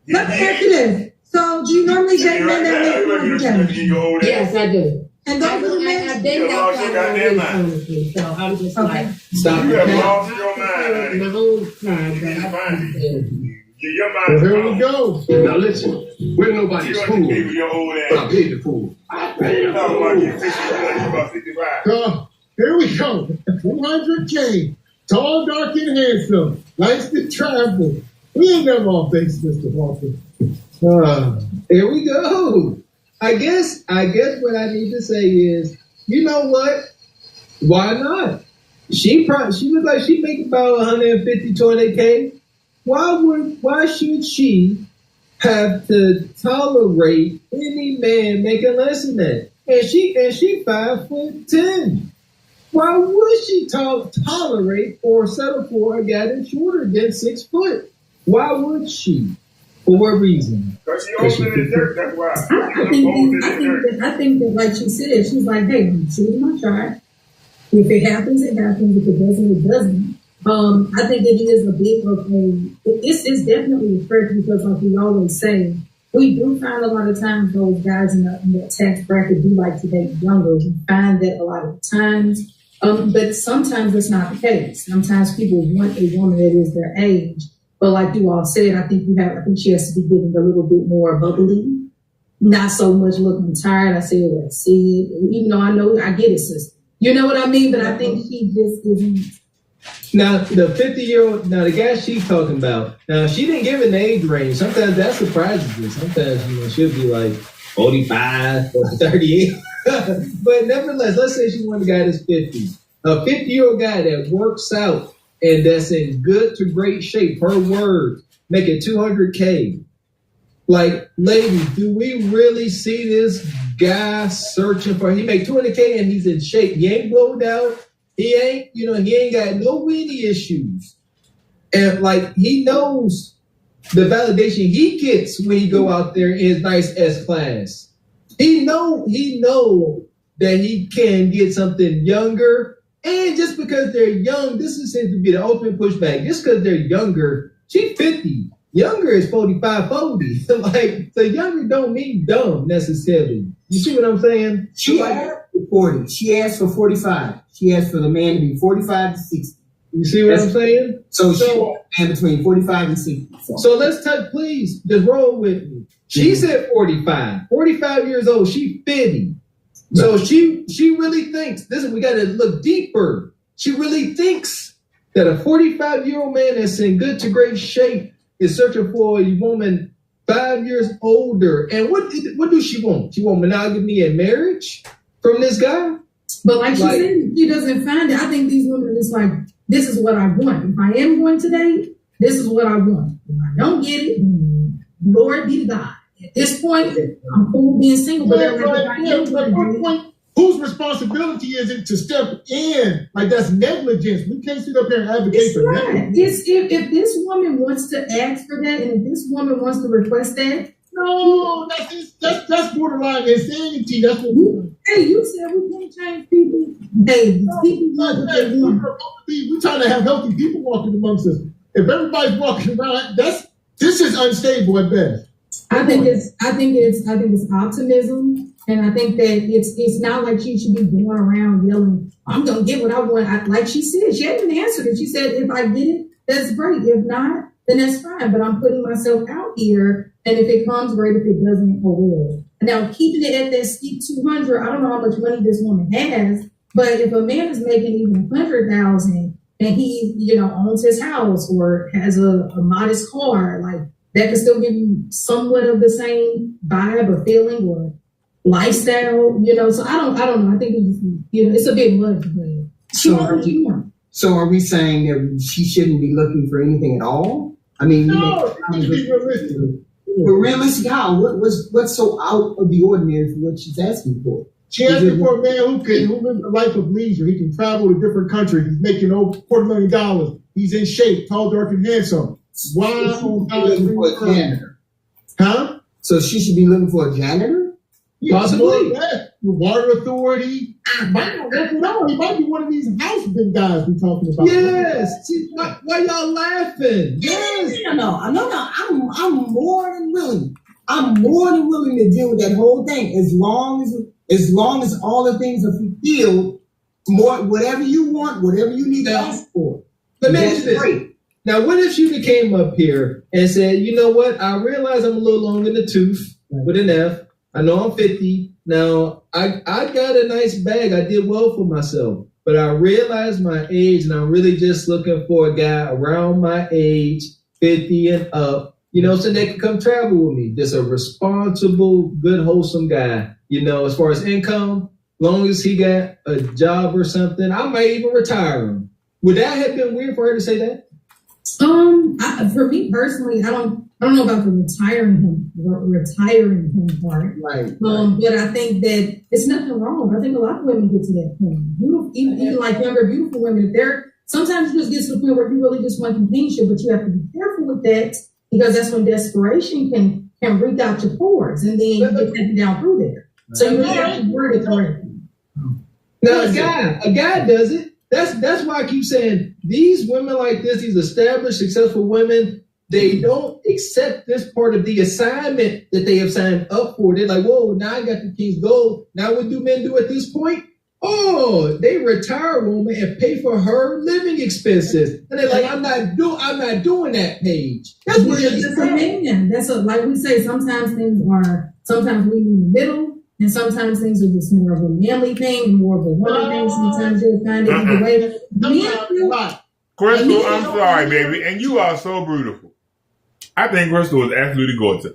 Let me ask you this. So do you normally date men that make 200K? Yes, I do. And those are the men I dated outside of so I'm just like, stop. You have lost your mind. My own time. Your mind. Well, here we go. Now listen, we're nobody's fool. But I paid the fool. So, here we go. 200K. Tall, dark, and handsome. Likes to travel. We ain't never on base, Mr. Walker. Here we go. I guess what I need to say is, you know what? Why not? She look like she make about 150, 200K. Why should she have to tolerate any man making less than that? And she 5'10". Why would she tolerate or settle for a guy that's shorter than 6 foot? Why would she? For what reason? Because she older than dirt, that's why. I think that, like she said, she's like, hey, I'm shooting my shot. If it happens, it happens. If it doesn't, it doesn't. I think it is a bit of it's definitely a threat because, like we always say, we do find a lot of times those guys in the tax bracket do like to date younger. We find that a lot of times. But sometimes it's not the case. Sometimes people want a woman that is their age. But like you all said, I think she has to be getting a little bit more bubbly, not so much looking tired. I said what I said, even though I get it, sister. You know what I mean? But I think she just isn't. Now, the 50-year-old, the guy she's talking about, now she didn't give an age range. Sometimes that surprises me. Sometimes, she'll be like 45 or 38. But nevertheless, let's say she wants a guy that's 50. A 50-year-old guy that works out and that's in good to great shape, her words, making 200K. Like, ladies, do we really see this guy searching for, he make 200K and he's in shape. He ain't blowed out. He ain't got no windy issues. And like, he knows the validation he gets when he go out there in his nice S-Class. He know that he can get something younger. And just because they're young, this seems to be the ultimate pushback. Just because they're younger, she's 50. Younger is 45, 40. So younger don't mean dumb necessarily. You see what I'm saying? She asked for 40. She asked for 45. She asked for the man to be 45 to 60. You see what I'm saying? So she wants a man between 45 and 60. So let's please, just roll with me. She said 45. 45 years old. She 50. So she really thinks, listen, we got to look deeper. She really thinks that a 45-year-old man that's in good to great shape is searching for a woman 5 years older. And what do she want? She want monogamy and marriage from this guy? But like she said, she doesn't find it. I think these women are just like, this is what I want. If I am going to date, this is what I want. If I don't get it, Lord be to God. At this point, I'm cool being single. Whose responsibility is it to step in? Like, that's negligence. We can't sit up here and advocate for that. If this woman wants to ask for that, and if this woman wants to request that, no, that's borderline insanity. That's what hey, you said we can't change people. Hey, people want what they want. We're trying to have healthy people walking amongst us. If everybody's walking around, this is unstable at best. I think it's optimism, and I think that it's not like she should be going around yelling, "I'm gonna get what I want." Like she said, she hadn't even answered it. She said, "If I get it, that's great. If not, then that's fine. But I'm putting myself out here, and if it comes, great. If it doesn't, oh well." Now, keeping it at that steep 200, I don't know how much money this woman has, but if a man is making even 100,000 and he, owns his house or has a modest car, like that can still give you somewhat of the same vibe or feeling or lifestyle, So I don't know. I think it's a bit much, but So are we saying that she shouldn't be looking for anything at all? I mean, no, it should be realistic. But realistic how? What's so out of the ordinary for what she's asking for? She asking for a man who lives a life of leisure. He can travel to different countries. He's making over $250,000. He's in shape, tall, dark, and handsome. Why on looking for a janitor? Huh? So she should be looking for a janitor? Possibly. The water authority. He might be one of these house big guys we're talking about. Yes. Why y'all laughing? Yes. No. I'm more than willing. I'm more than willing to deal with that whole thing as long as all the things are fulfilled. Whatever you want, whatever you need to ask for. Let me ask you this. Great. Now, what if she came up here and said, you know what? I realize I'm a little long in the tooth with an F. I know I'm 50. Now, I got a nice bag. I did well for myself. But I realized my age, and I'm really just looking for a guy around my age, 50 and up, so they can come travel with me. Just a responsible, good, wholesome guy. As far as income, long as he got a job or something, I might even retire him. Would that have been weird for her to say that? For me personally, I don't know about the retiring him part. Right. But I think that it's nothing wrong. I think a lot of women get to that point. Even like younger, beautiful women, sometimes you just get to the point where you really just want companionship, but you have to be careful with that because that's when desperation can reach out your pores and then you get taken down through there. So you really have to word it correctly. Now a guy does it. That's why I keep saying these women like this, these established, successful women, they don't accept this part of the assignment that they have signed up for. They're like, whoa, now I got the king's gold. Now what do men do at this point? Oh, they retire a woman and pay for her living expenses. And they're like, I'm not doing that, Paige. That's where it's a man. Like we say, sometimes we meet in the middle. And sometimes things are just more of a manly thing, more of a woman thing. Sometimes you'll find it either way. Crystal, I'm sorry, baby. And you are so beautiful. I think Crystal is absolutely gorgeous.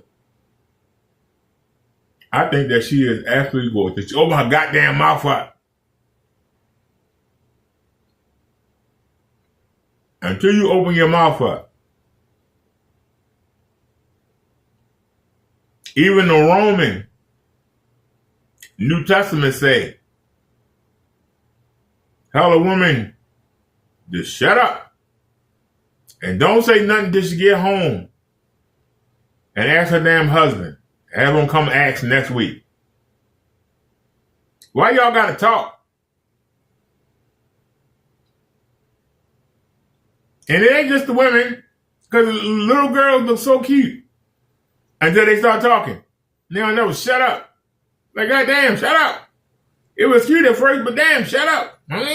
I think that she is absolutely gorgeous. Oh my goddamn mouth up. Until you open your mouth up. Even the Roman New Testament say, tell a woman, just shut up. And don't say nothing till she get home. And ask her damn husband. Have him come ask next week. Why y'all gotta talk? And it ain't just the women. Because little girls look so cute until they start talking. They don't know, shut up. Like, goddamn, shut up. It was cute at first, but damn, shut up. Like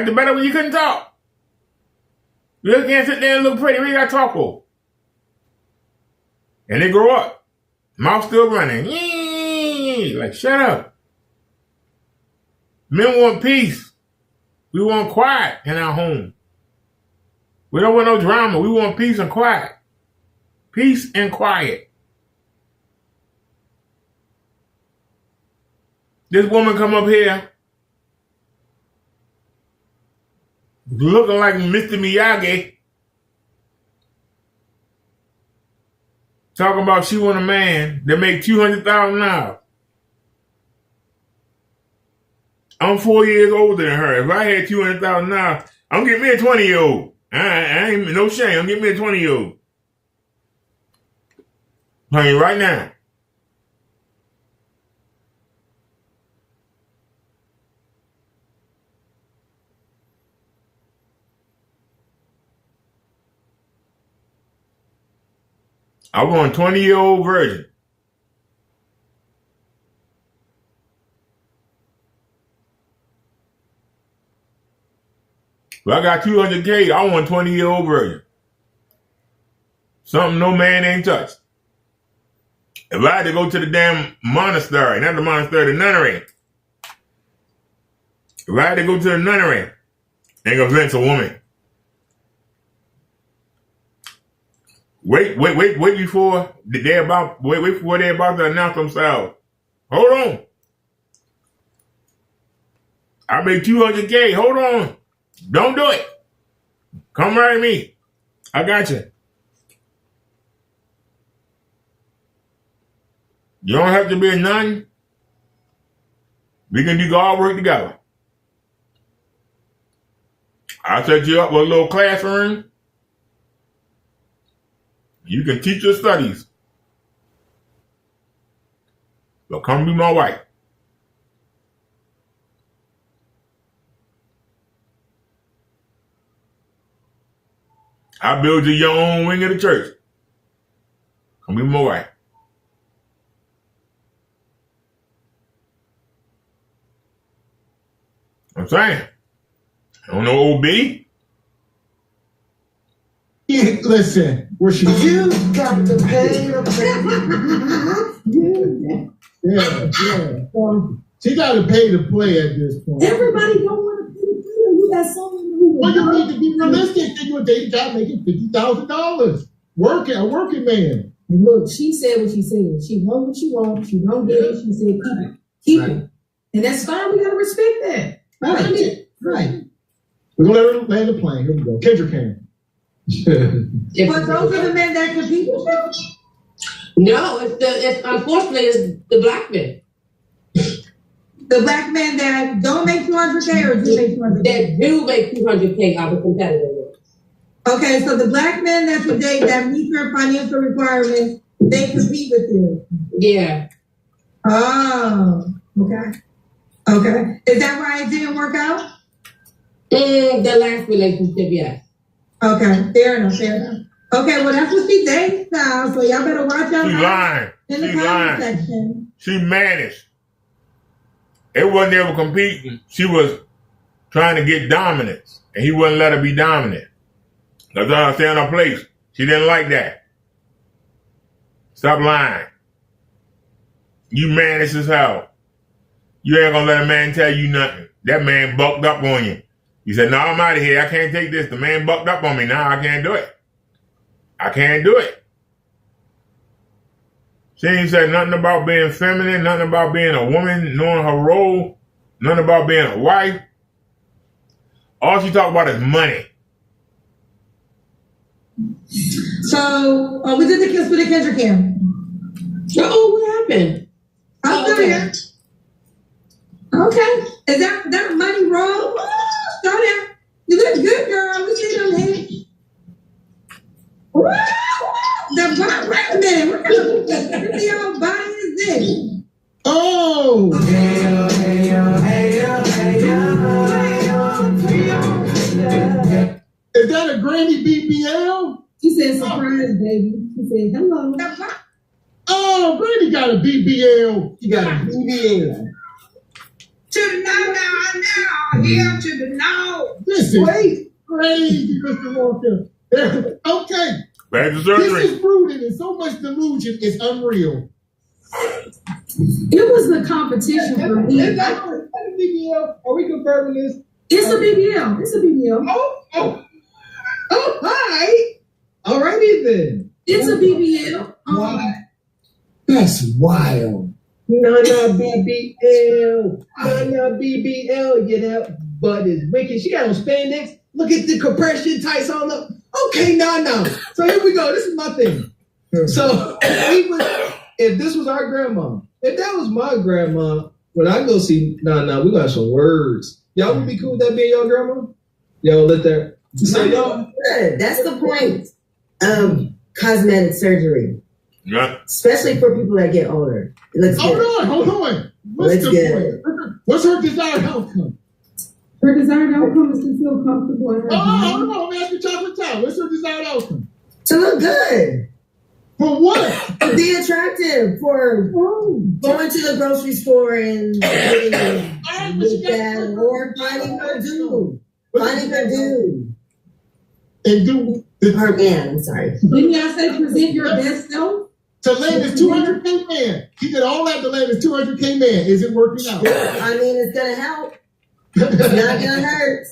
the better when you couldn't talk. You just can't sit there and look pretty. We got to talk over. And they grow up. Mouth still running. Like, shut up. Men want peace. We want quiet in our home. We don't want no drama. We want peace and quiet. Peace and quiet. This woman come up here looking like Mr. Miyagi, talking about she want a man that make $200,000. I'm 4 years older than her. If I had $200,000, I'm getting me a 20-year-old. I ain't no shame. I'm getting me a 20-year-old. Honey, right now. I want a 20-year-old virgin. If I got $200K, I want a 20-year-old virgin. Something no man ain't touched. If I had to go to the damn monastery, not the monastery, the nunnery. If I had to go to the nunnery and convince a woman. Wait before they're about to announce themselves. Hold on. I made $200K. Hold on. Don't do it. Come right at me. I got you. You don't have to be a nun. We can do all work together. I'll set you up with a little classroom. You can teach your studies. So come be my wife. I'll build you your own wing of the church. Come be my wife. I'm saying. I don't know OB. Yeah, listen, where she You got to pay the she got to pay to play at this point. Everybody don't want to pay the bill. You got someone who. Well, you need to be realistic. Then you're a dating guy making $50,000. A working man. And look, she said what she said. She want what she wants. She don't get it. She said keep it. And that's fine. We gotta respect that. Right. We're gonna let her land the plane. Here we go. Kendrick can. But those are the men that compete with you? No, it's unfortunately it's the black men. The black men that don't make $200K or do make $200K? That do make $200K are the competitive ones. Okay, so the black men that you date that meet your financial requirements, they compete with you. Yeah. Oh, okay. Okay. Is that why it didn't work out? The last relationship, yes. Okay, fair enough. Okay, well that's what she dates now, so y'all better watch out. She lying. In the She comment lying. section. She managed. It wasn't ever competing. She was trying to get dominance, and he wouldn't let her be dominant. That's why I stay in her place. She didn't like that. Stop lying. You managed as hell. You ain't gonna let a man tell you nothing. That man bucked up on you. You said, no, I'm out of here. I can't take this. The man bucked up on me. Now I can't do it. I can't do it. She ain't said nothing about being feminine, nothing about being a woman, knowing her role, nothing about being a wife. All she talked about is money. So, we did the kiss with the Kendrick Cam. Oh, what happened? I'm still here. Okay. Is that a money roll? Go there. You look good, girl. We see them hands. Wait a minute. What kind of pretty old body is this? Oh! granny BBL? She said, surprise, baby. She said, hello. Oh, granny got a BBL. You got a BBL. To the now, here to the now. This is crazy, Mr. Walker. Okay. Back to surgery. This is rooted in so much delusion, it's unreal. It was the competition for me. Is that a BBL? Are we confirming this? It's a BBL. It's a BBL. Oh, hi. All righty then. It's a BBL. That's wild. Nana BBL. Nana BBL. Yeah, that butt is wicked. She got on spandex. Look at the compression tights on them. Okay, Nana. So here we go. This is my thing. So if this was our grandma, if that was my grandma, when I go see Nana, we got some words. Y'all would be cool with that being your grandma? Y'all let that. So y'all. Good. That's the point of cosmetic surgery. Yeah. Especially for people that get older. It looks good. Hold on. What's the point? What's her desired outcome? Her desired outcome is to feel comfortable in her hold on. Let me ask you chocolate time. What's her desired outcome? To look good. For what? To be attractive. For going to the grocery store and getting that, or finding her dude. Finding her dude. And do her man, I'm sorry. Didn't y'all say present your best self? To land this 200K man. He did all that to land this 200K man. Is it working out? I mean, it's going to help. It's not going to hurt.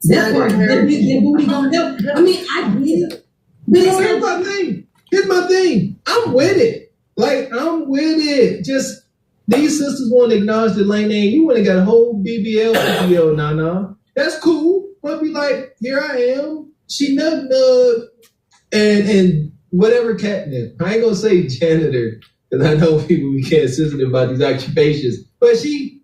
That's why that booty gonna help. I mean, I get it. But here's my thing. Here's my thing. I'm with it. Like, I'm with it. Just these sisters want to acknowledge the lane name. You want to got a whole BBL, Nana. That's cool. But be like, here I am. She nug, and whatever catnip. I ain't gonna say janitor because I know people we can't sensitive about these occupations. But she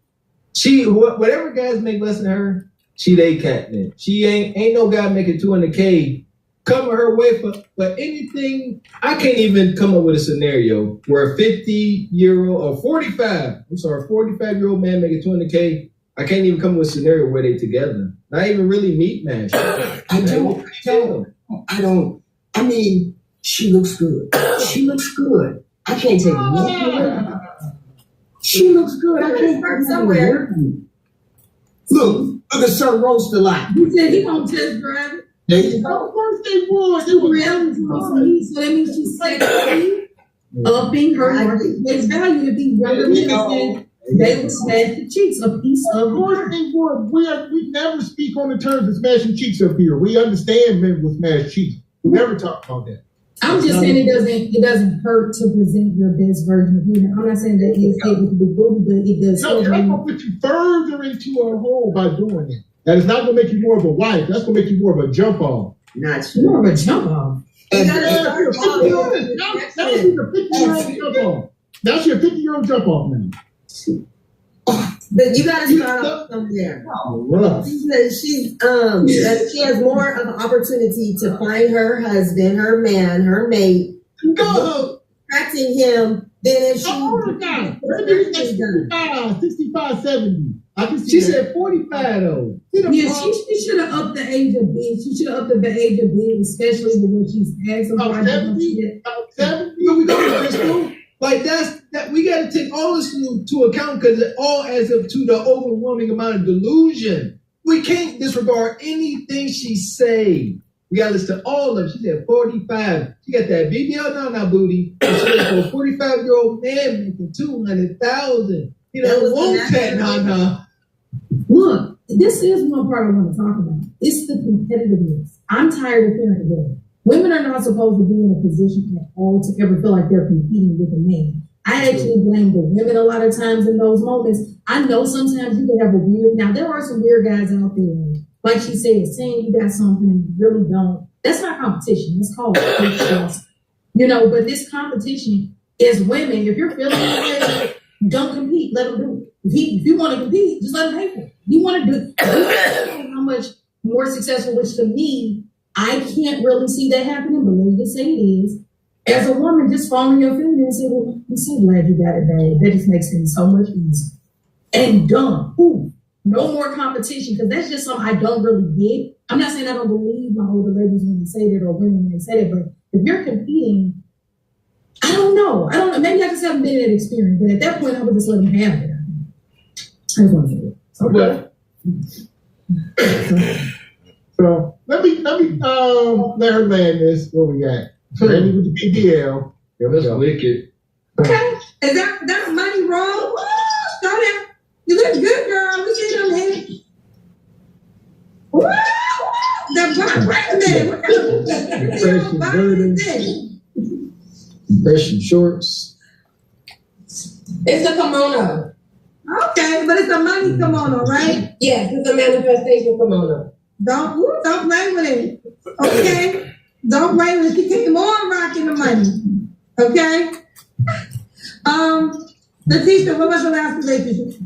whatever guys make less than her, she they catnip. She ain't no guy making 200K coming her way for anything. I can't even come up with a scenario where a 50-year-old or 45-year-old man making 200K. I can't even come up with a scenario where they together. Not even really meat match. I mean, she looks good. She looks good. I can't take nothing. She looks good. I can't start somewhere. Look at Sir Roast a lot. He said he gonna test drive it. There you go. Of course they would. It was reality. So that means she's sexy, upping her marketplace value to be younger men. They would smash the cheeks, a piece of. Of course they would. We never speak on the terms of smashing cheeks up here. We understand men with smashed cheeks. We never talk about that. I'm just saying it doesn't hurt to present your best version of you. I'm not saying that it's able to be good, but it does. No, that's gonna put you further into a hole by doing it. That is not gonna make you more of a wife. That's gonna make you more of a jump off. Not more of a jump off. Now she's a 50-year-old jump off. Now she's a 50-year-old jump off now. But you gotta start off somewhere. She has more of an opportunity to find her husband, her man, her mate, attracting him than if she 65, 70. She said 45 though. Yeah, she should have upped the age a bit. She should have upped the age a bit, especially when she's asking for 70. We go to Crystal. Like that we got to take all this to account because it all adds up to the overwhelming amount of delusion. We can't disregard anything she say. We got to listen to all of it. She said 45. She got that BBL Nana booty. She said for a 45-year-old man making 200,000. You know, won't that Nana? Look, this is one part I want to talk about. It's the competitiveness. I'm tired of hearing it. Women are not supposed to be in a position at all to ever feel like they're competing with a man. I actually blame the women a lot of times in those moments. I know sometimes you can have a weird, now there are some weird guys out there. Like she said, saying you got something you really don't. That's not competition. It's called competition. You know, but this competition is women. If you're feeling like don't compete, let them do it. If you want to compete, just let them pay for it. You want to do it. How much more successful, which to me, I can't really see that happening, but let me just say it is. As a woman, just following your feelings and say, well, I'm so glad you got it, babe. That just makes things so much easier. And done. Ooh, no more competition, because that's just something I don't really get. I'm not saying I don't believe my older ladies when they say that or women when they say that, but if you're competing, I don't know. Maybe I just haven't been in that experience, but at that point, I would just let them have it. I just want to say it. Okay. So let me let her land this. What we got? Randy with the PDL. That's wicked. Okay. Is that money wrong? Go there. You look good, girl. Look at them hands. Woo! Wait a minute. What kind of body is this? Compression shorts. It's a kimono. Okay, but it's a money kimono, right? Yes, it's a manifestation kimono. Don't play with it. Okay? Don't play with it. She came on rocking the money. Okay? Leticia, what was the last relationship?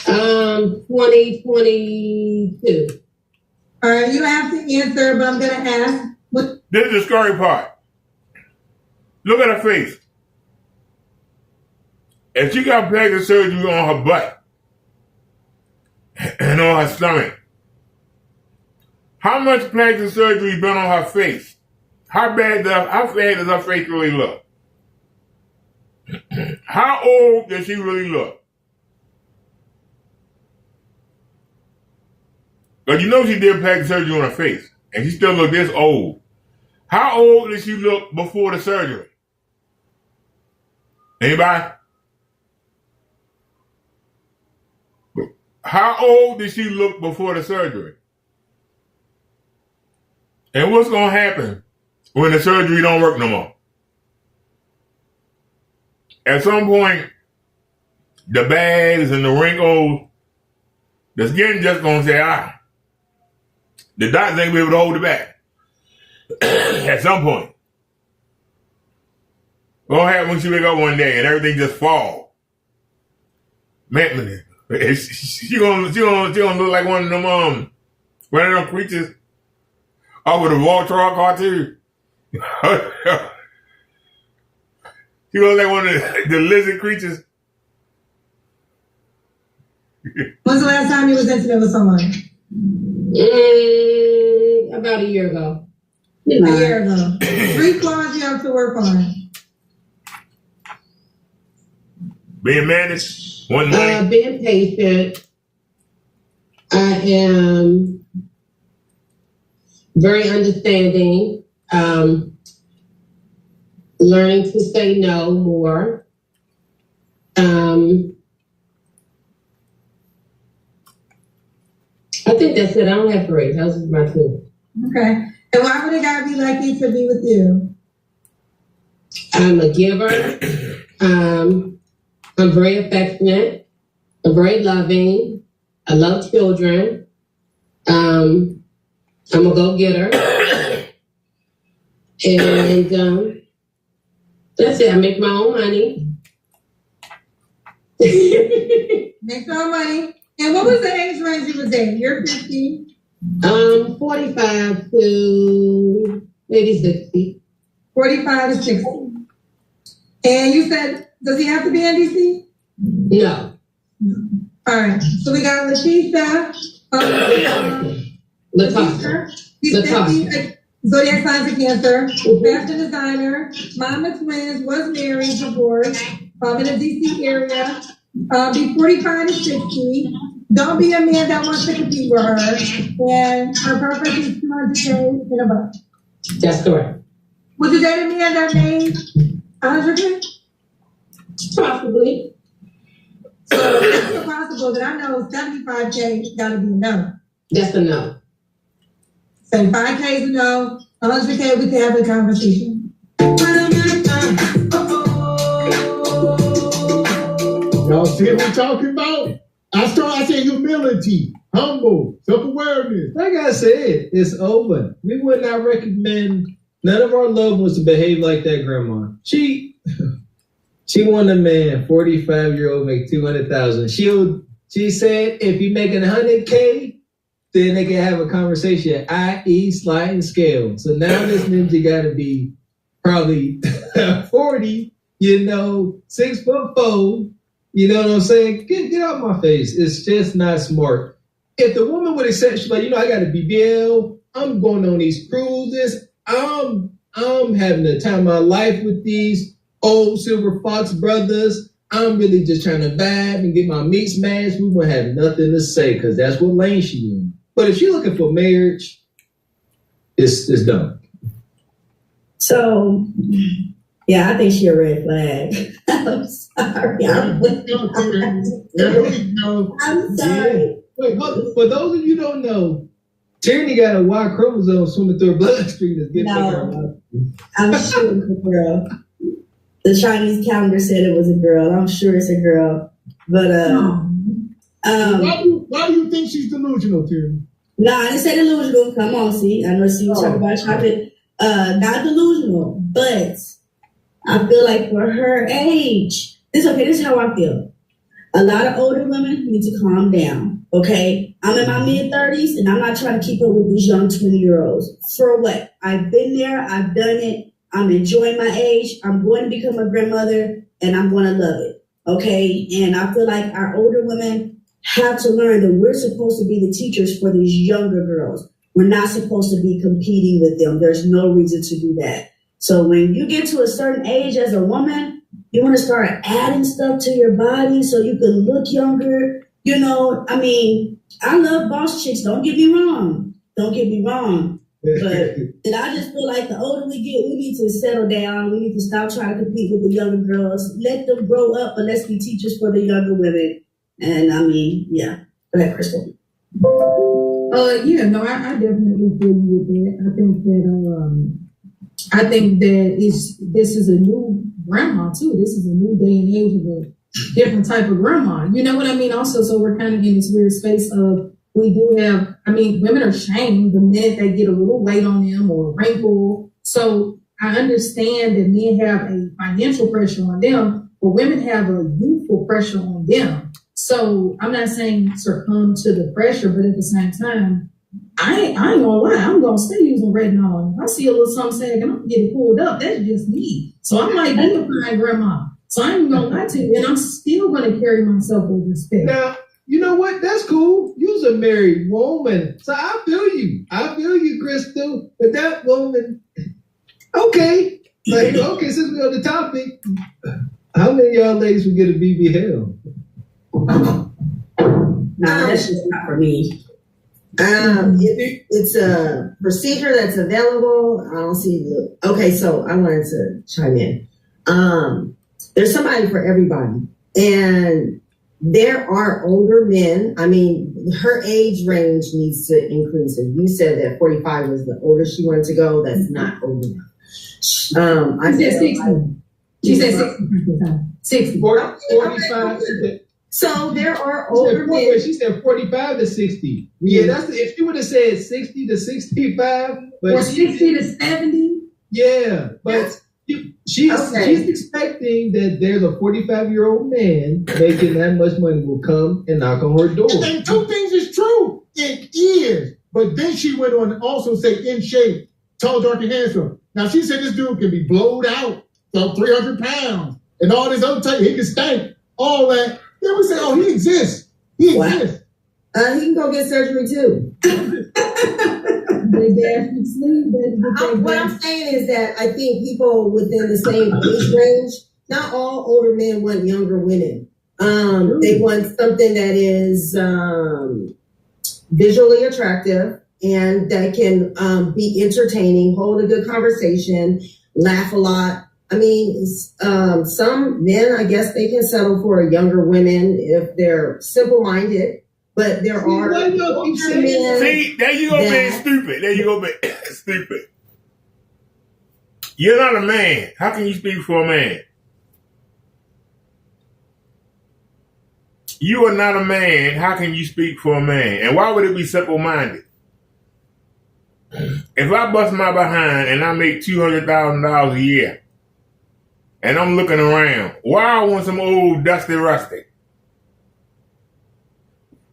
2022. All right, you don't have to answer, but I'm gonna ask. This is the scary part. Look at her face. If she got plastic surgery on her butt and on her stomach, how much plastic surgery been on her face? How bad does her face really look? How old does she really look? But you know she did plastic surgery on her face, and she still look this old. How old did she look before the surgery? Anybody? How old did she look before the surgery? And what's going to happen when the surgery don't work no more? At some point, the bags and the wrinkles, the skin just going to say, the doctors ain't be able to hold it back. At some point. What'll happen when she wake up one day and everything just fall? Man, she gonna look like one of them creatures off of the Voltron cartoon. She gonna look like one of the lizard creatures. When's the last time you was intimate with someone? About a year ago. A year ago. 3 flaws you have to work on. Being managed, one money. Being patient. I am very understanding. Learning to say no more. I think that's it. I don't have 3. Those are my 2. Okay. And why would a guy be lucky to be with you? I'm a giver. I'm very affectionate. I'm very loving. I love children. I'm a go-getter. And that's it. I make my own money. Make your own money. And what was the age range you was in? You're 50? 45 to maybe 60. 45 to 60. And you said, does he have to be in DC? No. All right. So we got Leticia. Leticia. He's 50. Zodiac signs of Cancer. Fashion designer. Mama twins. Was married. Divorced. In the DC area. Be 45 to 60. Don't be a man that wants to compete with her. And her preference is 200K and above. That's correct. Would you date a man that made 100K? Possibly. So it's so possible that I know 75K gotta be a no. That's a no. 75K is a no. 100K, we can have a conversation. Y'all see what we're talking about? I say humility, humble, self-awareness. Like I said, it's over. We would not recommend none of our loved ones to behave like that grandma. She want a man, 45-year-old, make 200,000. She said if you making 100K, then they can have a conversation, i.e. sliding scale. So now this ninja got to be probably 40, 6'4", you know what I'm saying? Get out my face. It's just not smart. if the woman would accept, she's like, I got a BBL, I'm going on these cruises, I'm having the time of my life with these old Silver Fox brothers. I'm really just trying to vibe and get my meat smashed. We won't have nothing to say because that's what lane she in. But if she's looking for marriage, it's done. So, yeah, I think she a red flag. I'm sorry. I'm sorry. Wait, for those of you who don't know, Tierney got a Y chromosome swimming through her bloodstream that's getting her. I'm sure it's a girl. The Chinese calendar said it was a girl. I'm sure it's a girl. But why do you think she's delusional, Tierney? No, I didn't say delusional. Come on, see. I know she was talking about chocolate. Not delusional, but I feel like for her age, this is how I feel. A lot of older women need to calm down, okay? I'm in my mid-30s, and I'm not trying to keep up with these young 20-year-olds. For what? I've been there. I've done it. I'm enjoying my age. I'm going to become a grandmother, and I'm going to love it, okay? And I feel like our older women have to learn that we're supposed to be the teachers for these younger girls. We're not supposed to be competing with them. There's no reason to do that. So when you get to a certain age as a woman, you want to start adding stuff to your body so you can look younger. I love boss chicks. Don't get me wrong. But and I just feel like the older we get, we need to settle down. We need to stop trying to compete with the younger girls. Let them grow up, but let's be teachers for the younger women. And yeah. Go ahead, Crystal. I definitely feel you with that. I think that this is a new grandma too. This is a new day and age of a different type of grandma. You know what I mean? Also, so we're kind of in this weird space of we do have. Women are shamed the minute they get a little weight on them or a wrinkle. So I understand that men have a financial pressure on them, but women have a youthful pressure on them. So I'm not saying succumb to the pressure, but at the same time, I ain't gonna lie, I'm gonna stay using retinol. If I see a little something sagging, I'm gonna get it pulled up. That's just me. So I'm like, be a fine grandma. So I ain't gonna lie to you, and I'm still gonna carry myself with respect. Now, you know what? That's cool. You're a married woman. So I feel you. Crystal. But that woman, okay. Okay, since we're on the topic, how many of y'all ladies would get a BBL? No, that's just not for me. It's a procedure that's available. I don't see okay, so I wanted to chime in. There's somebody for everybody. And there are older men. Her age range needs to increase. And you said that 45 was the oldest she wanted to go. That's not old enough. I said 60. She said 60. 60. 45. So there are older men. She said 45 to 60. Yeah, that's if she would have said 60 to 65. Or 60 to 70. Yeah, but she's expecting that there's a 45-year-old man making that much money will come and knock on her door. And two things is true. It is. But then she went on to also say in shape, tall, dark, and handsome. Now she said this dude can be blowed out, so 300 pounds, and all this other type. He can stank, all that. Then we say, he exists. He exists. He can go get surgery too. What I'm saying is that I think people within the same age range, not all older men want younger women. They want something that is visually attractive and that can be entertaining, hold a good conversation, laugh a lot. Some men, I guess they can settle for younger women if they're simple-minded. But there are older men. See, there you go being stupid. There you go being stupid. You're not a man. How can you speak for a man? You are not a man. How can you speak for a man? And why would it be simple-minded? If I bust my behind and I make $200,000 a year, and I'm looking around, why I want some old dusty rusty?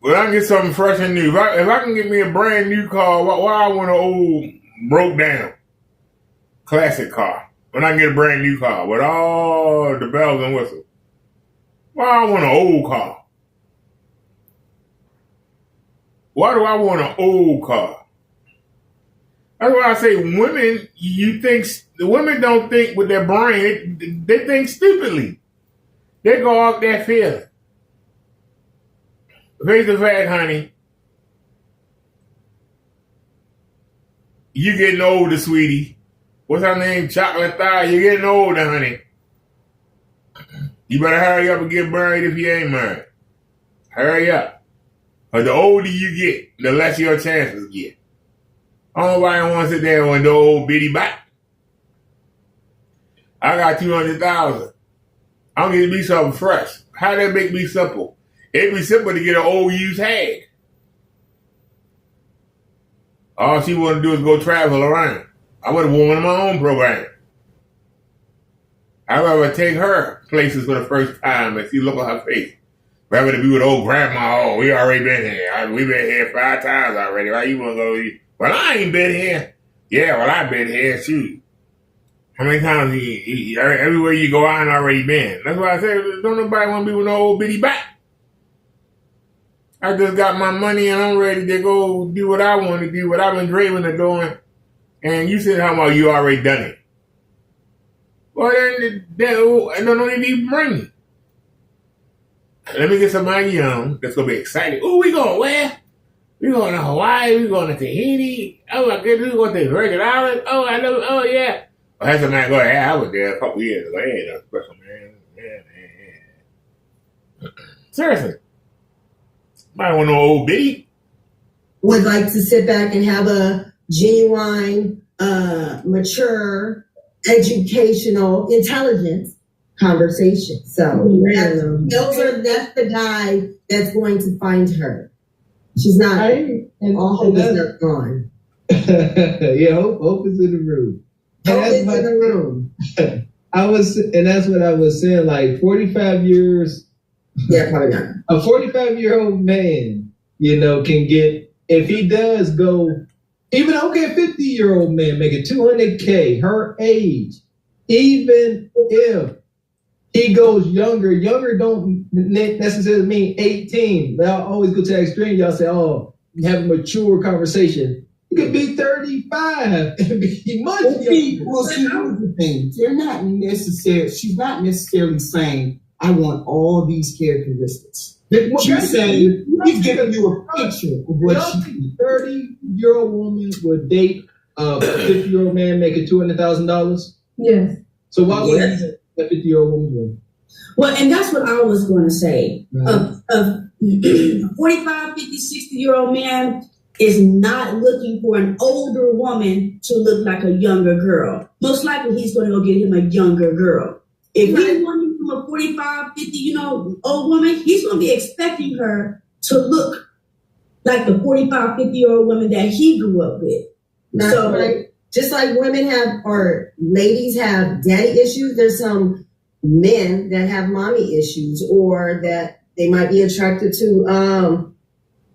But I can get something fresh and new. If I can get me a brand new car, why I want an old broke down classic car when I can get a brand new car with all the bells and whistles? Why I want an old car? Why do I want an old car? That's why I say women, the women don't think with their brain. They think stupidly. They go off their feeling. Face the fact, honey. You getting older, sweetie. What's her name? Chocolate Thigh. You're getting older, honey. You better hurry up and get married if you ain't married. Hurry up. Because the older you get, the less your chances get. Nobody wants to sit there with no old bitty back. I got 200,000. I'm going to be something fresh. How that make me simple? It'd be simple to get an old used hag. All she want to do is go travel around. I would have worn my own program. I'd rather take her places for the first time and see look at her face. Rather than be with old grandma. Oh, we already been here. We've been here 5 times already. Why you want to go? Well, I ain't been here. Yeah, well, I've been here. Shoot. How many times everywhere you go, I ain't already been. That's why I said, don't nobody want to be with no old bitty back. I just got my money and I'm ready to go do what I want to do, what I've been dreaming of doing. And you said how about you already done it. Well, then don't even bring me. Let me get somebody young that's going to be excited. Ooh, we going where? We going to Hawaii. We going to Tahiti. Oh, my goodness, we going to the Virgin Islands. Oh, I know. Oh, yeah. Well, that's a man going, yeah, I was there a couple years ago. Yeah, that's special, man. Yeah. Seriously. Might want no old bitty. Would like to sit back and have a genuine, mature, educational, intelligence conversation. So that's the guy that's going to find her. She's not. All hope is not gone. Yeah, hope is in the room. Hope is in the room. And that's what I was saying. Like 45 years. Yeah, probably not. A 45-year-old man, can get, if he does go, even a 50-year-old man making $200K, her age, even if he goes younger don't necessarily mean 18. But I'll always go to that extreme. Y'all say, oh, have a mature conversation. It could be 35 and be much younger. Well, see, here's the thing. She's not necessarily saying, I want all these characteristics. She's saying, he's giving you a picture of what she 30-year-old woman would date a 50-year-old man making $200,000? Yes. So why would a 50-year-old woman do? Well, and that's what I was going to say. Right. A 45, 50, 60-year-old man is not looking for an older woman to look like a younger girl. Most likely he's going to go get him a younger girl. If he's wanting from a 45, 50, old woman, he's going to be expecting her to look like the 45, 50-year-old woman that he grew up with. That's right. Just like women ladies have daddy issues, there's some men that have mommy issues, or that they might be attracted to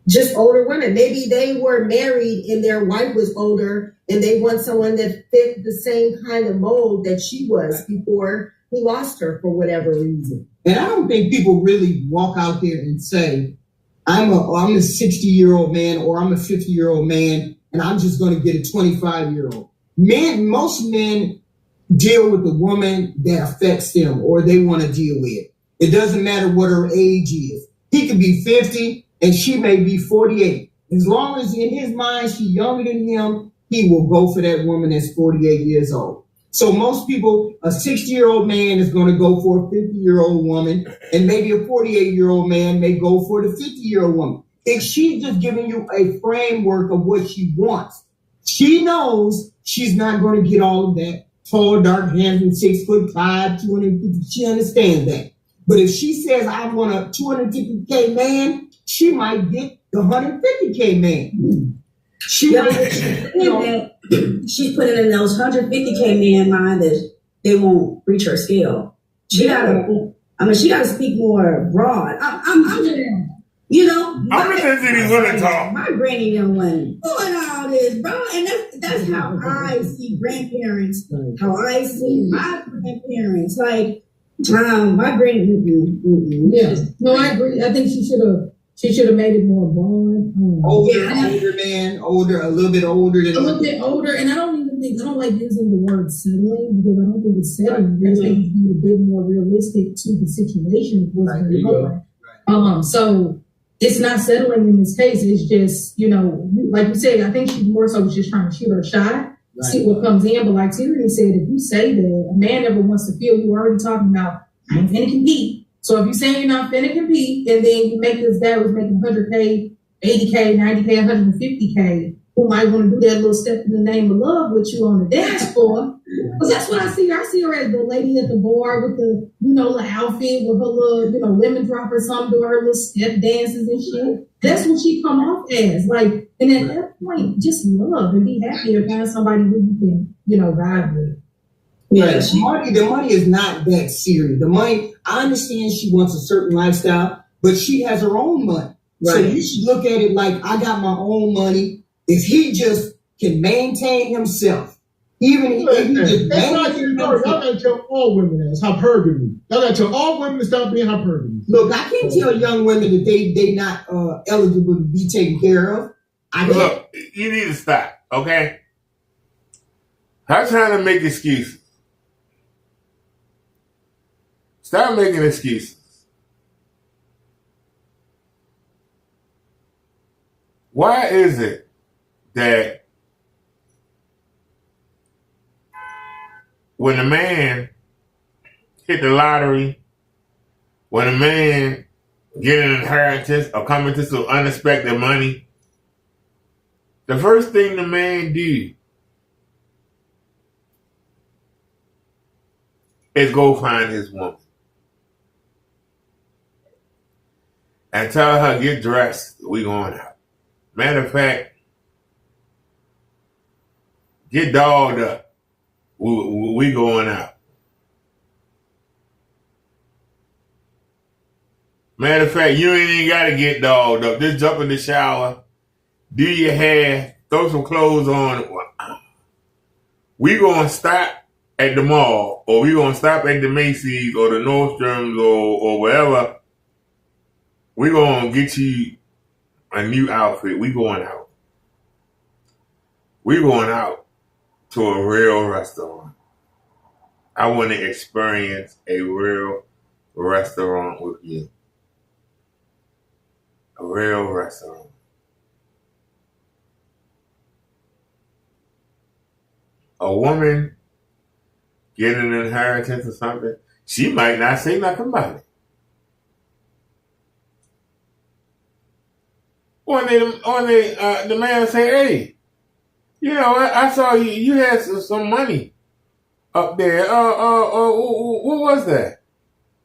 just older women. Maybe they were married and their wife was older and they want someone that fit the same kind of mold that she was before he lost her for whatever reason. And I don't think people really walk out there and say, I'm a 60-year-old man or I'm a 50-year-old man and I'm just going to get a 25-year-old. Most men deal with the woman that affects them or they want to deal with. It doesn't matter what her age is. He could be 50 and she may be 48. As long as in his mind she's younger than him, he will go for that woman that's 48 years old. So most people, a 60-year-old man is going to go for a 50-year-old woman, and maybe a 48-year-old man may go for the 50-year-old woman. If she's just giving you a framework of what she wants, she knows she's not going to get all of that. Tall, dark, handsome, 6'5", 250. She understands that. But if she says, I want a 250K man, she might get the 150K man. She's putting in those 150K men mind that they won't reach her scale. She gotta speak more broad. I'm listening to these women talk. My granny don't want doing all this, bro. And that's how I see grandparents. How I see my grandparents. Like, my granny. Yeah. No, I agree. I think she should have She should have made it more bond. Older man, a little bit older than a little bit older, and I don't like using the word settling because I don't think it's settling. I think it's being a bit more realistic to the situation. So it's not settling in this case. It's just, like you said, I think she more so was just trying to shoot her shot, see what comes in. But like Tierney said, if you say that a man never wants to feel, you already talking about, I ain't finna compete. So if you're saying you're not finna compete, and then you make this guy who's making 100K, 80K, 90K, 150K, who might want to do that little step in the name of love with you on the dance floor. Because that's what I see her. I see her as the lady at the bar with the, little outfit with her little, lemon drop or something, doing her little step dances and shit. That's what she come off as. Like, and at that point, just love and be happy and find somebody who you can, vibe with. Yeah, the money is not that serious. The money, I understand she wants a certain lifestyle, but she has her own money. Right. So you should look at it like, I got my own money. If he just can maintain himself, even if he just maintain himself. Y'all gotta tell all women that's hypergamy. Y'all gotta tell all women to stop being hypergamy. Look, I can't tell young women that they not eligible to be taken care of. Look, you need to stop, okay? I'm trying to make excuses. Stop making excuses. Why is it that when a man hit the lottery, when a man get an inheritance or come into some unexpected money, the first thing the man do is go find his woman and tell her, get dressed, we going out. Matter of fact, get dolled up, we going out. Matter of fact, you ain't even got to get dolled up. Just jump in the shower, do your hair, throw some clothes on. We going to stop at the mall, or we going to stop at the Macy's or the Nordstroms or wherever. We going to get you a new outfit. We going out. We going out to a real restaurant. I want to experience a real restaurant with you. A real restaurant. A woman getting an inheritance or something, she might not say nothing about it. The man say, hey, I saw you had some money up there. What was that?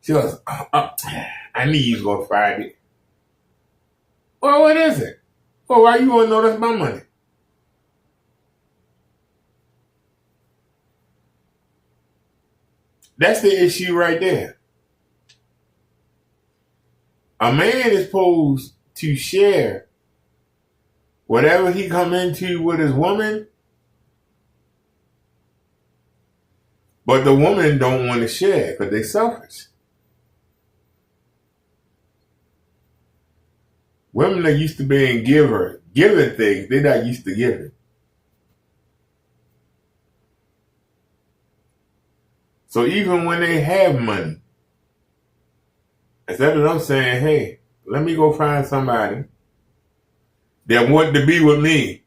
She goes, I knew you was going to find it. Well, what is it? Well, why you want to know that's my money? That's the issue right there. A man is supposed to share whatever he come into with his woman, but the woman don't want to share because they're selfish. Women that used to be giving things, they're not used to giving. So even when they have money, instead of them saying, hey, let me go find somebody that want to be with me,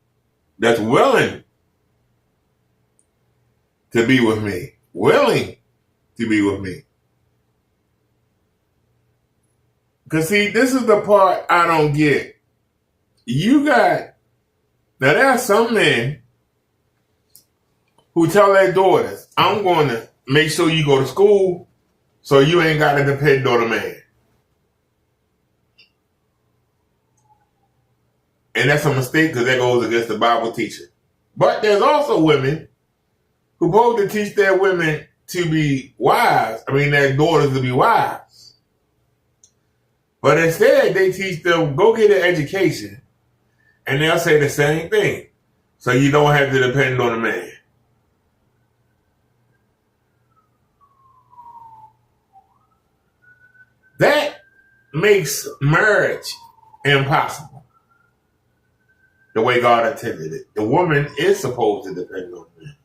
that's willing to be with me, willing to be with me. Because see, this is the part I don't get. Now there are some men who tell their daughters, I'm going to make sure you go to school so you ain't got to depend on a man. And that's a mistake because that goes against the Bible teaching. But there's also women who supposed to teach their women to be wise. Their daughters to be wise. But instead, they teach them, go get an education. And they'll say the same thing. So you don't have to depend on a man. That makes marriage impossible. The way God intended it. The woman is supposed to depend on the man.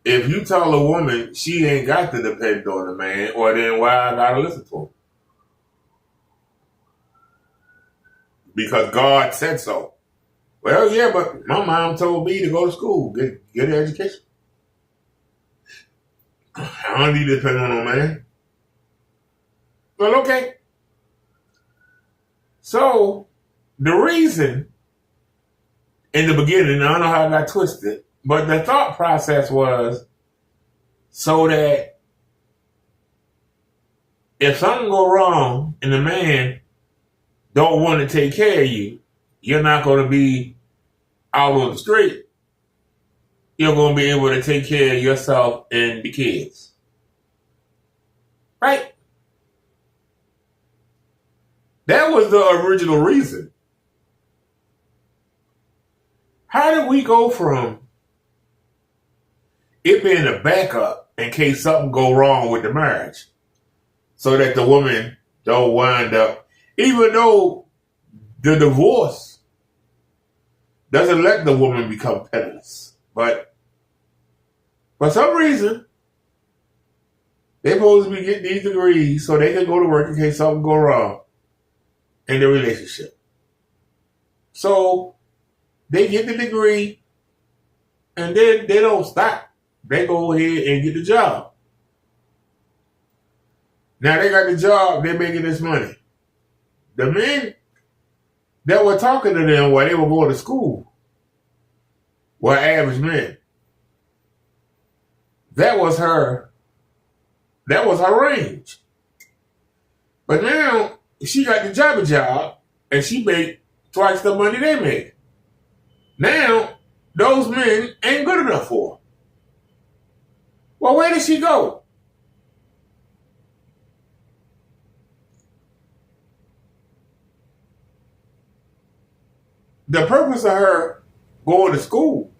If you tell a woman she ain't got to depend on a man, or then why I gotta listen to him? Because God said so. Well, yeah, but my mom told me to go to school, get an education. I don't need to depend on no man. Well, okay. So, the reason in the beginning, I don't know how I got twisted, but the thought process was so that if something go wrong and the man don't want to take care of you, you're not going to be out on the street. You're going to be able to take care of yourself and the kids. Right? That was the original reason. How did we go from it being a backup in case something go wrong with the marriage so that the woman don't wind up, even though the divorce doesn't let the woman become penniless, but for some reason they're supposed to be getting these degrees so they can go to work in case something go wrong in their relationship. So they get the degree and then they don't stop. They go ahead and get the job. Now they got the job, they're making this money. The men that were talking to them while they were going to school were average men. That was her range. But now she got the job and she made twice the money they make. Now those men ain't good enough for her. Well, where did she go? The purpose of her going to school,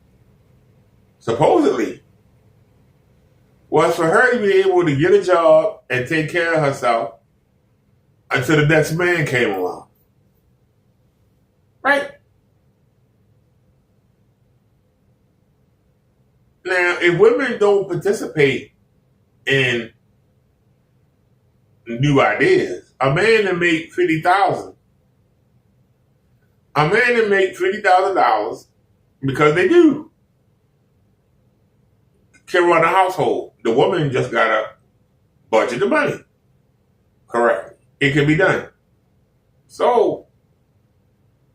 supposedly, was for her to be able to get a job and take care of herself until the next man came along. Right? Now, if women don't participate in new ideas, a man that make $50,000, a man that make $50,000 because they do can run a household. The woman just gotta budget the money correctly. It can be done. So,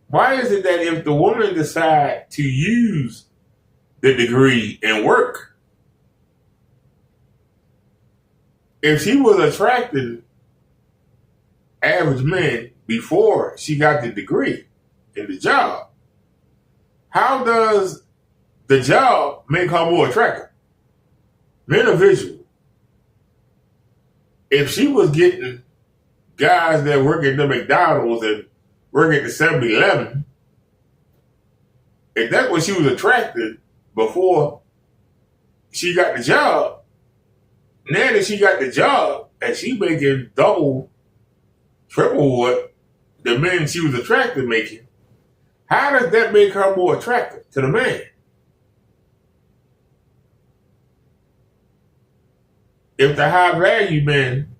why is it that if the woman decide to use the degree and work, if she was attracting average men before she got the degree and the job, how does the job make her more attractive? Men are visual. If she was getting guys that work at the McDonald's and work at the 7-Eleven, if that's what she was attracted before she got the job, now that she got the job and she making double, triple what the men she was attracted making, how does that make her more attractive to the man? If the high value men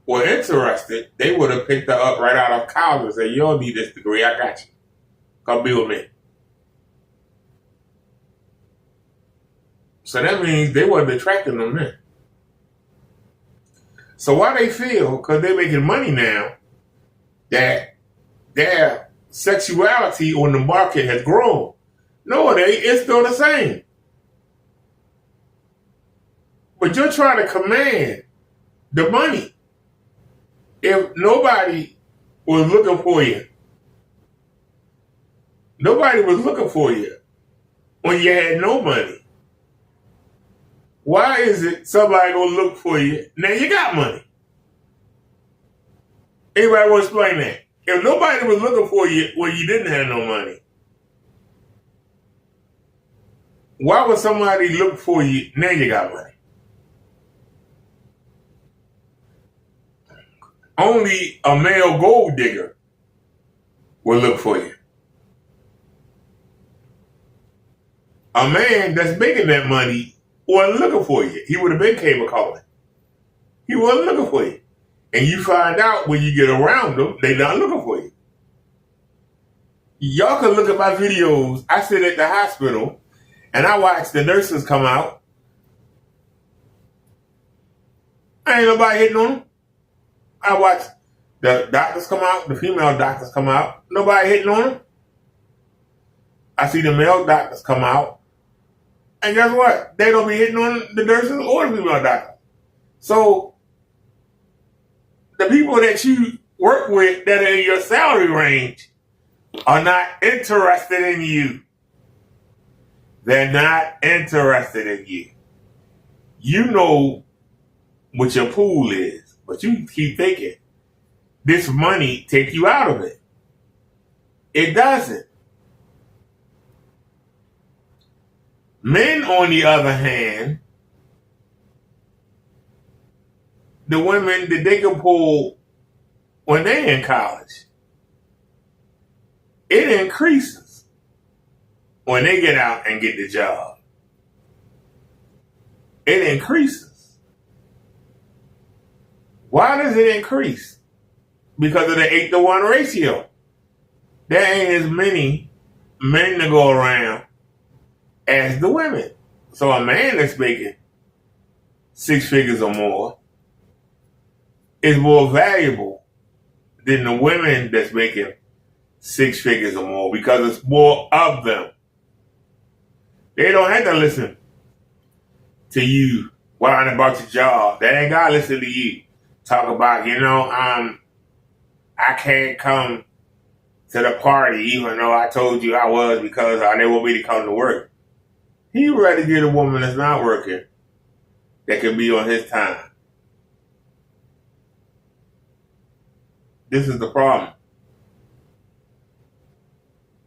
were interested, they would have picked her up right out of college and said, you don't need this degree, I got you. Come be with me. So that means they wasn't attracting them men. So why they feel, because they're making money now, that their sexuality on the market has grown. No, it's still the same. But you're trying to command the money. If nobody was looking for you, nobody was looking for you when you had no money, why is it somebody gonna look for you now you got money? Anybody want to explain that? If nobody was looking for you when you didn't have no money, why would somebody look for you now you got money? Only a male gold digger will look for you. A man that's making that money wasn't looking for you. He would have been cable calling. He wasn't looking for you. And you find out when you get around them, they're not looking for you. Y'all can look at my videos. I sit at the hospital and I watch the nurses come out. Ain't nobody hitting on them. I watch the doctors come out, the female doctors come out. Nobody hitting on them. I see the male doctors come out. And guess what? They don't be hitting on the nurses or the female doctors. So the people that you work with that are in your salary range are not interested in you. They're not interested in you. You know what your pool is, but you keep thinking this money take you out of it. It doesn't. Men, on the other hand, the women that they can pull when they're in college, it increases when they get out and get the job. It increases. Why does it increase? Because of the 8-to-1 ratio. There ain't as many men to go around as the women. So a man that's making 6 figures or more is more valuable than the women that's making 6 figures or more because it's more of them. They don't have to listen to you whining about your job. They ain't got to listen to you talk about, I can't come to the party even though I told you I was because they want me to come to work. He'd rather get a woman that's not working that can be on his time. This is the problem.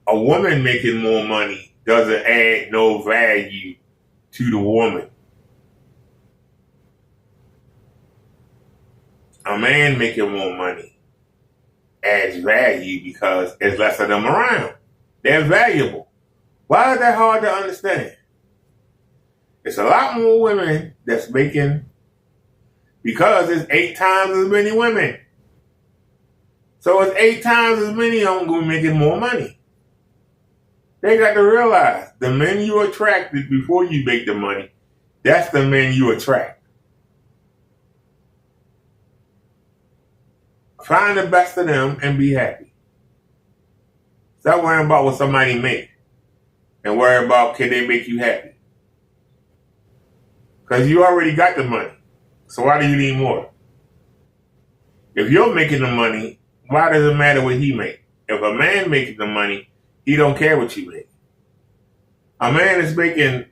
A woman making more money doesn't add no value to the woman. A man making more money adds value because there's less of them around. They're valuable. Why is that hard to understand? It's a lot more women that's making because it's 8 times as many women. So it's 8 times as many of them going to be making more money. They got to realize the men you attracted before you make the money, that's the men you attract. Find the best of them and be happy. Stop worrying about what somebody makes and worry about can they make you happy. Because you already got the money. So why do you need more? If you're making the money, why does it matter what he makes? If a man making the money, he don't care what you make. A man is making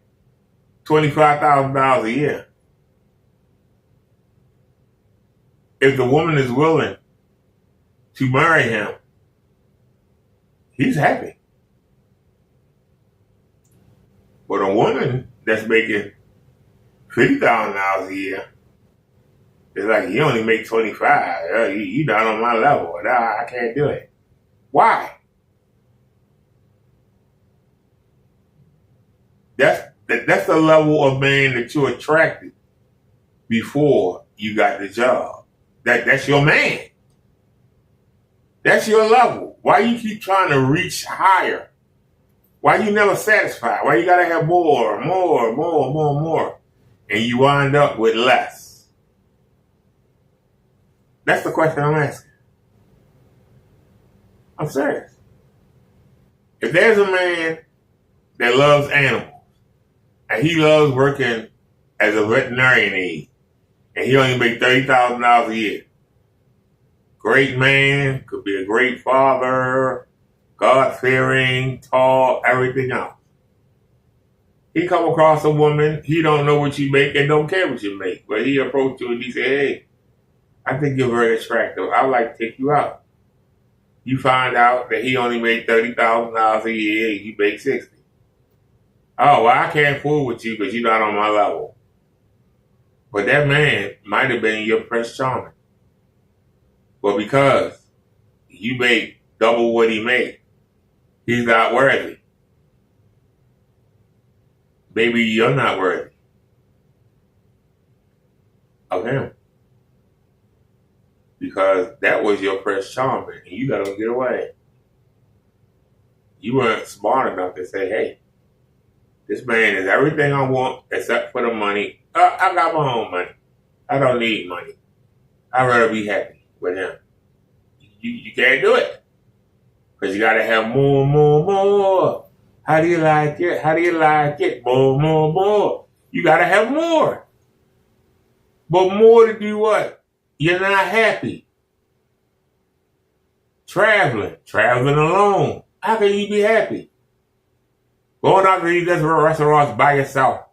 $25,000 a year. If the woman is willing to marry him, he's happy. But a woman that's making $50,000 a year, it's like, you only make 25. You not on my level. I can't do it. Why? That's the level of man that you attracted before you got the job. That's your man. That's your level. Why you keep trying to reach higher? Why you never satisfied? Why you gotta have more? And you wind up with less? That's the question I'm asking. I'm serious. If there's a man that loves animals, and he loves working as a veterinarian aide, and he only makes $30,000 a year, great man, could be a great father, God-fearing, tall, everything else. He come across a woman, he don't know what you make and don't care what you make, but he approached you and he said, hey, I think you're very attractive. I'd like to take you out. You find out that he only made $30,000 a year and you make $60,000. Oh, well, I can't fool with you because you're not on my level. But that man might have been your Prince Charming. But because you make double what he made, he's not worthy. Baby, you're not worthy of him. Because that was your Prince Charming, and you got to get away. You weren't smart enough to say, hey, this man is everything I want except for the money. I got my own money. I don't need money. I'd rather be happy with him. You can't do it. Because you got to have more, more, more. How do you like it? How do you like it? More, more, more. You got to have more. But more to do what? You're not happy. Traveling alone. How can you be happy? Going out to these restaurants by yourself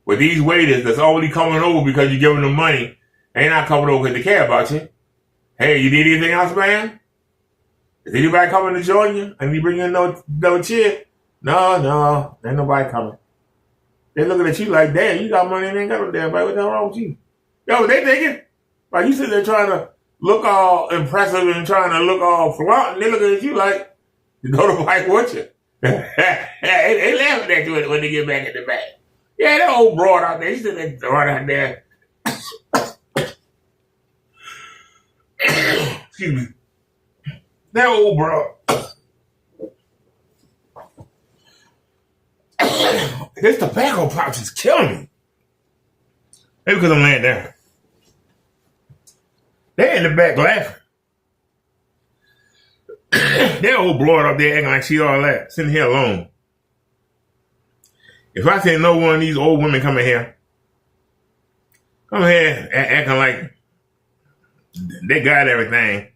with these waiters that's only coming over because you're giving them money. They not coming over because they care about you. Hey, you need anything else, man? Is anybody coming to join you? And you bring in no cheer? No, ain't nobody coming. They looking at you like, damn, you got money and ain't got no damn body. What's wrong with you? Yo, they thinking, like you sit there trying to look all impressive and trying to look all flaunt, and they looking at you like, you know nobody with you. they laughing at you when they get back in the back. Yeah, that old broad out there, he's sitting there right out there. Excuse me. That old broad. This tobacco pouch is killing me. Maybe because I'm laying down. They're in the back laughing. That old broad up there acting like she all that, sitting here alone. If I say no one of these old women come here acting like they got everything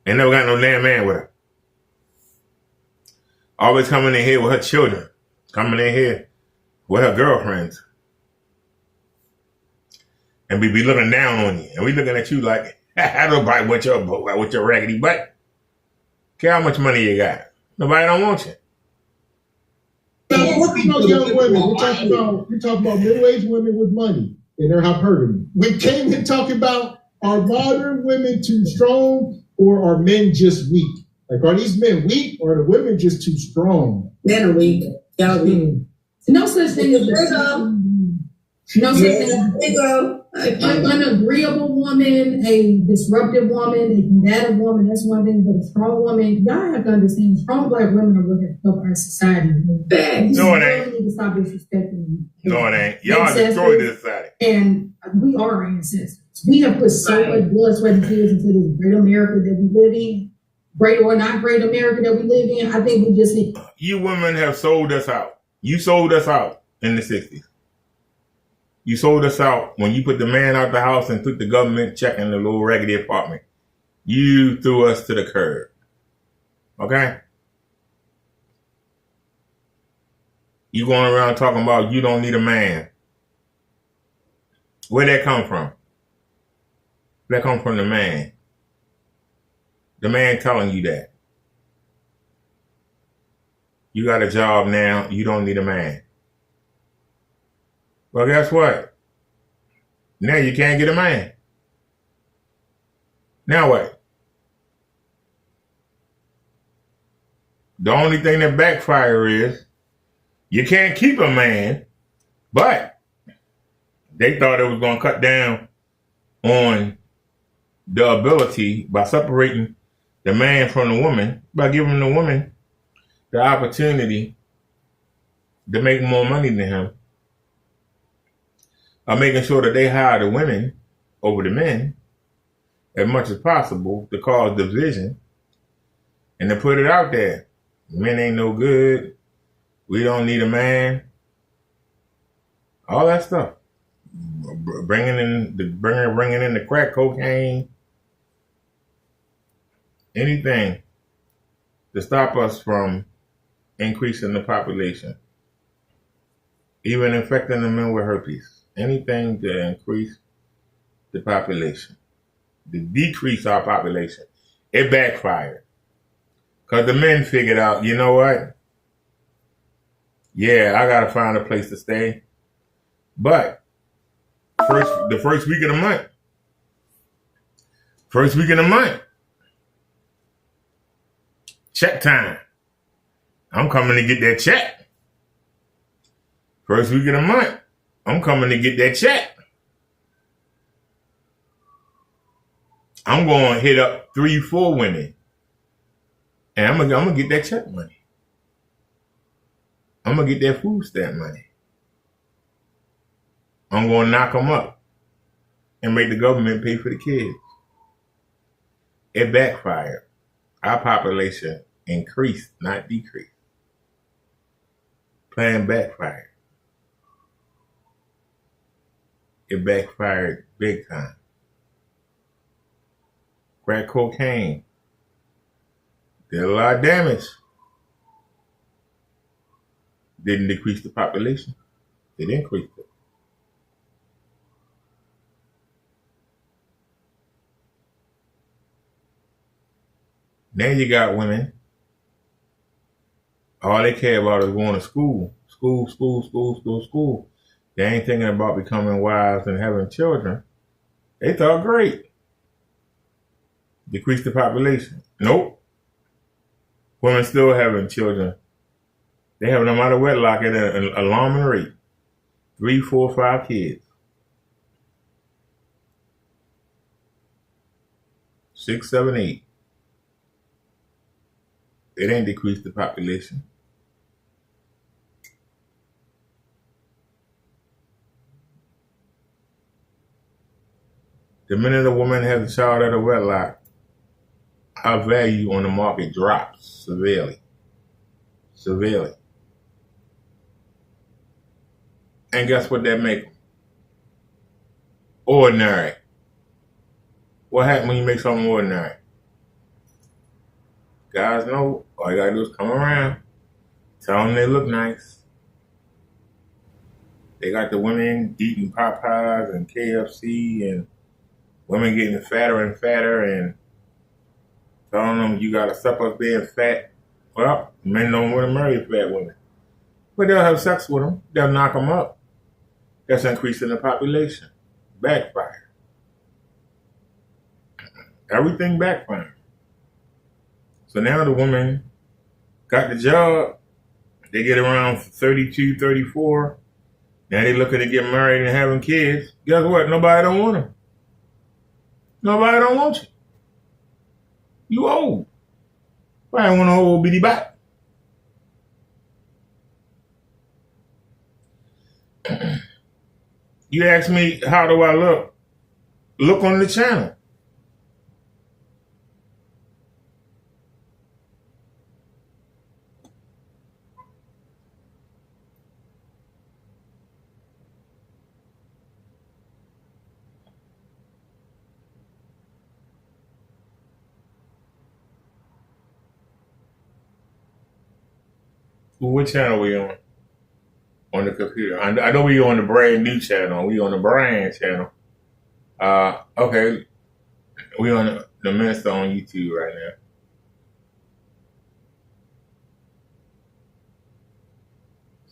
and never got no damn man with her. Always coming in here with her children, coming in here with her girlfriends. And we be looking down on you. And we looking at you like, I don't bite with your raggedy butt. Care how much money you got. Nobody don't want you. We're talking about young women. We're talking about middle-aged women with money and their hypergamy. We came here talking about, are modern women too strong or are men just weak? Like, are these men weak or are the women just too strong? Men are weak. Y'all weak. No such thing as no such thing as an unagreeable woman, a disruptive woman, a combative woman. That's one thing. But a strong woman, y'all have to understand, strong black women are what have helped our society move back. No, it ain't. We really need to stop disrespecting. No, it ain't. Y'all destroyed this society. And we are our ancestors. We have put so much blood, sweat, and tears into this great America that we live in. Great or not great America that we live in. I think we just need. You women have sold us out. You sold us out in the 60s. You sold us out when you put the man out the house and took the government check in the little raggedy apartment. You threw us to the curb. Okay? You going around talking about you don't need a man. Where'd that come from? That come from the man. The man telling you that. You got a job now. You don't need a man. Well, guess what? Now you can't get a man. Now what? The only thing that backfire is you can't keep a man, but they thought it was going to cut down on the ability by separating the man from the woman, by giving the woman the opportunity to make more money than him. Of making sure that they hire the women over the men as much as possible to cause division and to put it out there. Men ain't no good. We don't need a man. All that stuff. Bringing in the crack cocaine. Anything to stop us from increasing the population. Even infecting the men with herpes. Anything to increase the population, to decrease our population. It backfired. Because the men figured out, you know what? Yeah, I got to find a place to stay. But the first week of the month, First week of the month. Check time. I'm coming to get that check. First week of the month. I'm coming to get that check. I'm going to hit up 3-4 women. And I'm gonna get that check money. I'm going to get that food stamp money. I'm going to knock them up and make the government pay for the kids. It backfired. Our population increased, not decreased. Plan backfired. It backfired big time. Crack cocaine did a lot of damage. Didn't decrease the population. It increased it. Now you got women, all they care about is going to school. School. They ain't thinking about becoming wives and having children. They thought great. Decrease the population. Nope. Women still having children. They have them out of wedlock at an alarming rate. 3, 4, 5 kids. 6, 7, 8. It ain't decreased the population. The minute a woman has a child out of wedlock, her value on the market drops severely. And guess what that make them? Ordinary. What happens when you make something ordinary? Guys know all you gotta do is come around, tell them they look nice. They got the women eating Popeyes and KFC and women getting fatter and fatter and telling them you gotta stop us being fat. Well, men don't want to marry fat women. But they'll have sex with them. They'll knock them up. That's increasing the population. Backfire. Everything backfire. So now the woman got the job. They get around 32, 34. Now they looking to get married and having kids. Guess what? Nobody don't want them. Nobody don't want you. You old. Why want a old bitty bot? You ask me, how do I look? Look on the channel. What channel we on? On the computer. I know we on the brand new channel. We on the brand channel. Okay. We on the Minister on YouTube right now.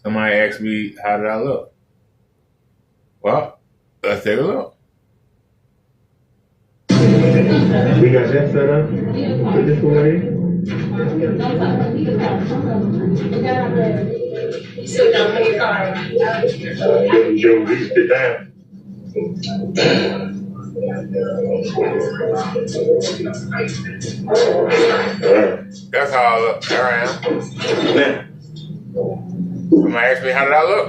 Somebody asked me, how did I look? Well, let's take a look. We got that set up for this way. Sit down in your car. Joe, please sit down. That's how I look. There I am. Now, somebody asked me, how did I look?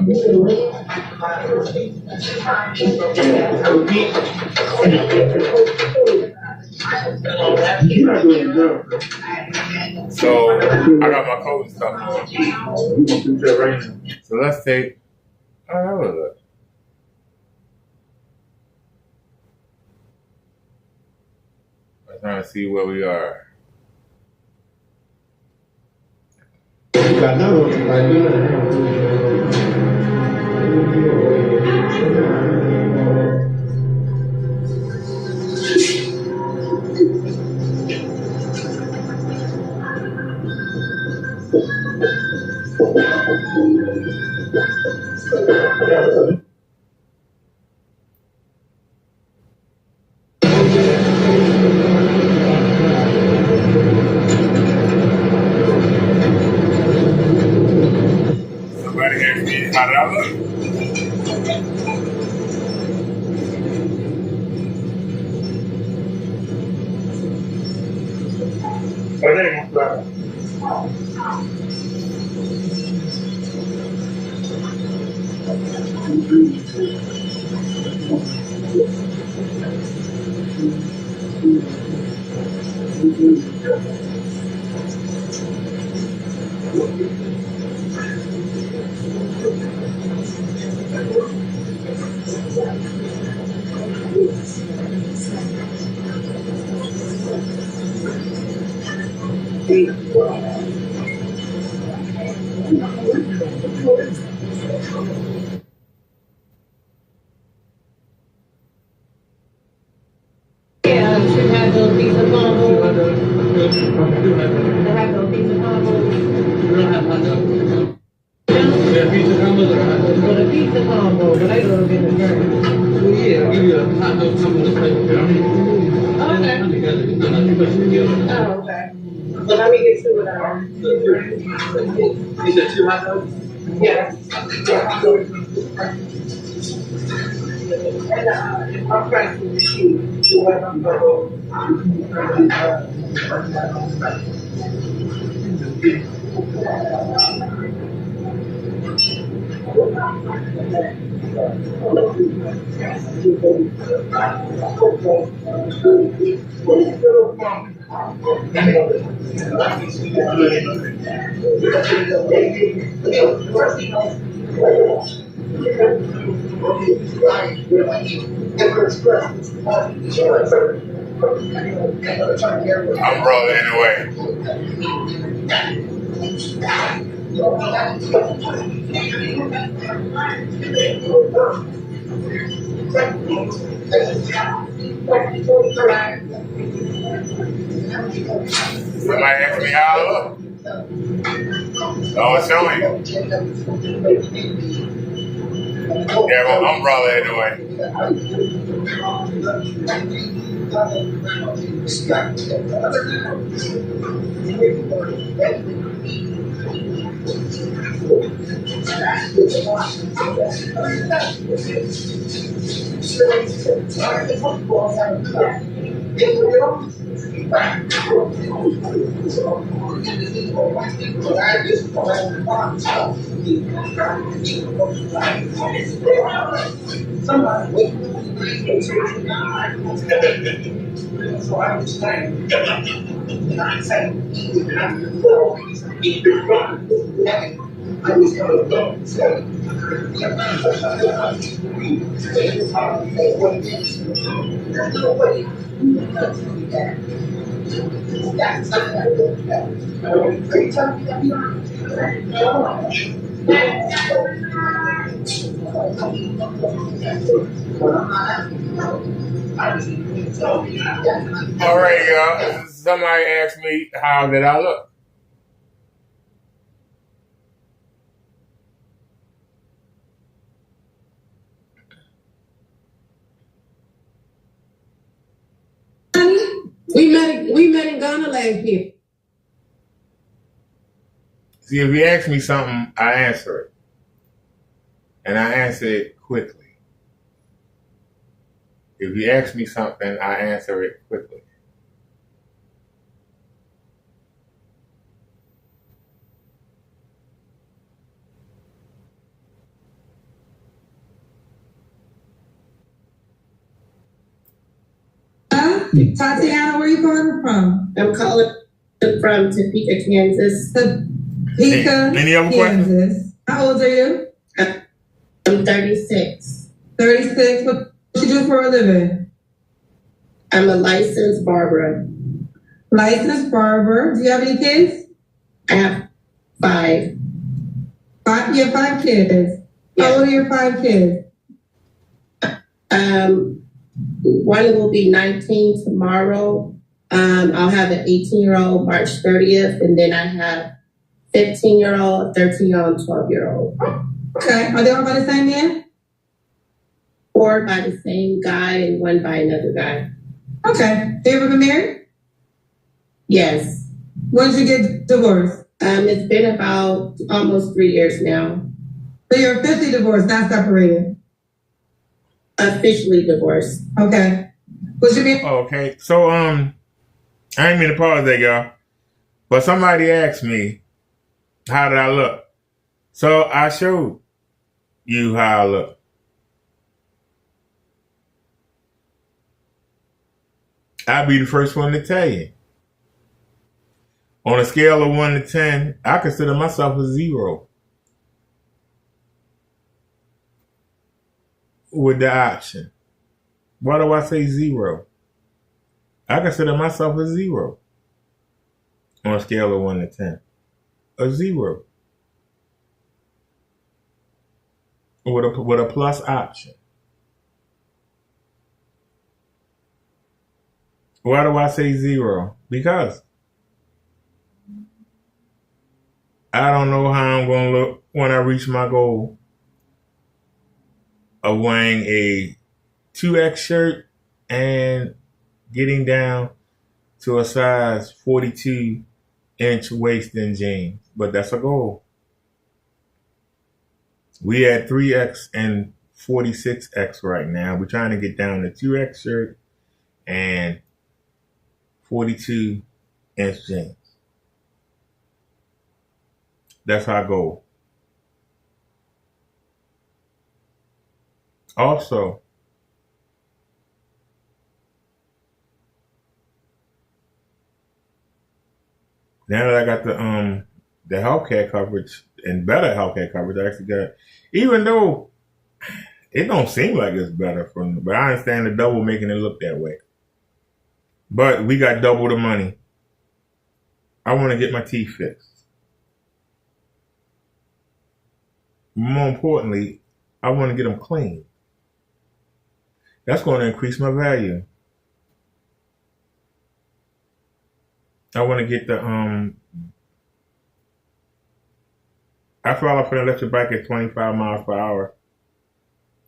So I got my coat and stuff on. So let's take. Oh, that was it. I'm trying to see where we are. How did I look? Yeah, should have those pizza combos. They have those pizza combos. We don't have hot dogs. Yeah, pizza combos or hot dogs? For the pizza combo, but I go to get the drink. Well, yeah, I'll give you a hot dog combo. That's like, Okay. come together. It's not too much together. Oh, okay. Well, let me get to it. You said 2 hot dogs? Yeah. I'm trying to see what I'm going Umbrella anyway. Somebody asked me how I look. Oh, it's showing. Yeah, well, umbrella anyway. So I understand. All right, y'all. Somebody asked me how did I look. We met in Ghana last year. See, if you ask me something, I answer it. And I answer it quickly. If you ask me something, I answer it quickly. Tatiana, where are you calling from? I'm calling from Topeka, Kansas. Topeka, Kansas. How old are you? I'm 36. 36. What you do for a living? I'm a licensed barber. Licensed barber. Do you have any kids? I have 5. You have 5 kids. How old are your 5 kids? One will be 19 tomorrow. I'll have an 18-year-old March 30th, and then I have 15-year-old, 13-year-old, and 12-year-old. Okay. Are they all by the same man? 4 by the same guy and 1 by another guy. Okay. They ever been married? Yes. When did you get divorced? It's been about almost 3 years now. So you're officially divorced, not separated. Officially divorced. Okay. What's your name? Okay. So I ain't mean to pause there, y'all. But somebody asked me, how did I look? So I showed you how I look. I'll be the first one to tell you. On a scale of 1 to 10, I consider myself a 0. With the option. Why do I say 0? I consider myself a 0. On a scale of 1 to 10. A 0. With a plus option. Why do I say 0? Because I don't know how I'm going to look when I reach my goal of wearing a 2X shirt and getting down to a size 42-inch waist in jeans. But that's a goal. We at 3X and 46X right now. We're trying to get down to 2X shirt and 42-inch jeans. That's our goal. Also, now that I got the healthcare coverage and better healthcare coverage, I actually got, even though it don't seem like it's better but I understand the double making it look that way. But we got double the money. I want to get my teeth fixed. More importantly, I want to get them clean. That's going to increase my value. I want to get the I fell off an electric bike at 25 miles per hour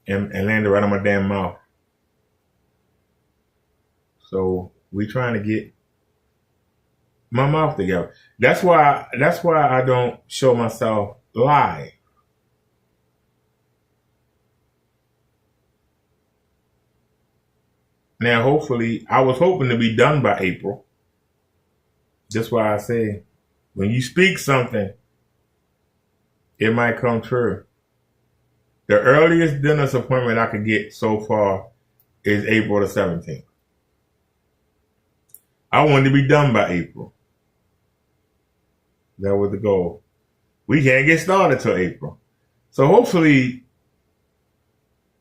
and landed right on my damn mouth. So we trying to get my mouth together. That's why I don't show myself live. Now, hopefully, I was hoping to be done by April. That's why I say, when you speak something, it might come true. The earliest dentist appointment I could get so far is April the 17th. I wanted to be done by April. That was the goal. We can't get started till April. So hopefully,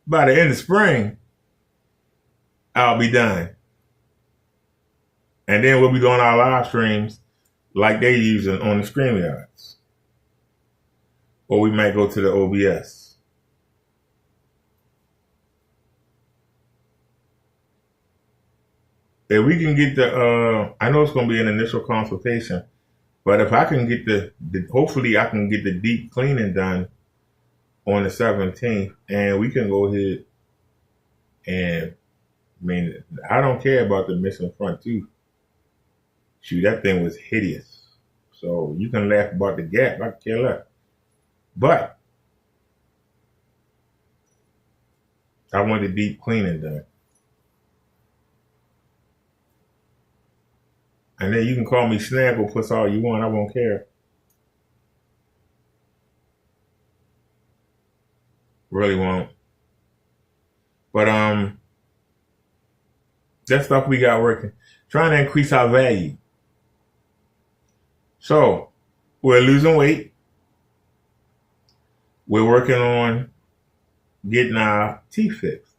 by the end of spring, I'll be done. And then we'll be doing our live streams like they using on the StreamYards. Or we might go to the OBS. If we can get I know it's going to be an initial consultation, but if I can get hopefully I can get the deep cleaning done on the 17th, and we can go ahead and, I don't care about the missing front tooth. Shoot, that thing was hideous. So you can laugh about the gap. I care less. But I want the deep cleaning done. And then you can call me Snaggle Puss all you want. I won't care. Really won't. But that stuff we got working. Trying to increase our value. So we're losing weight. We're working on getting our teeth fixed.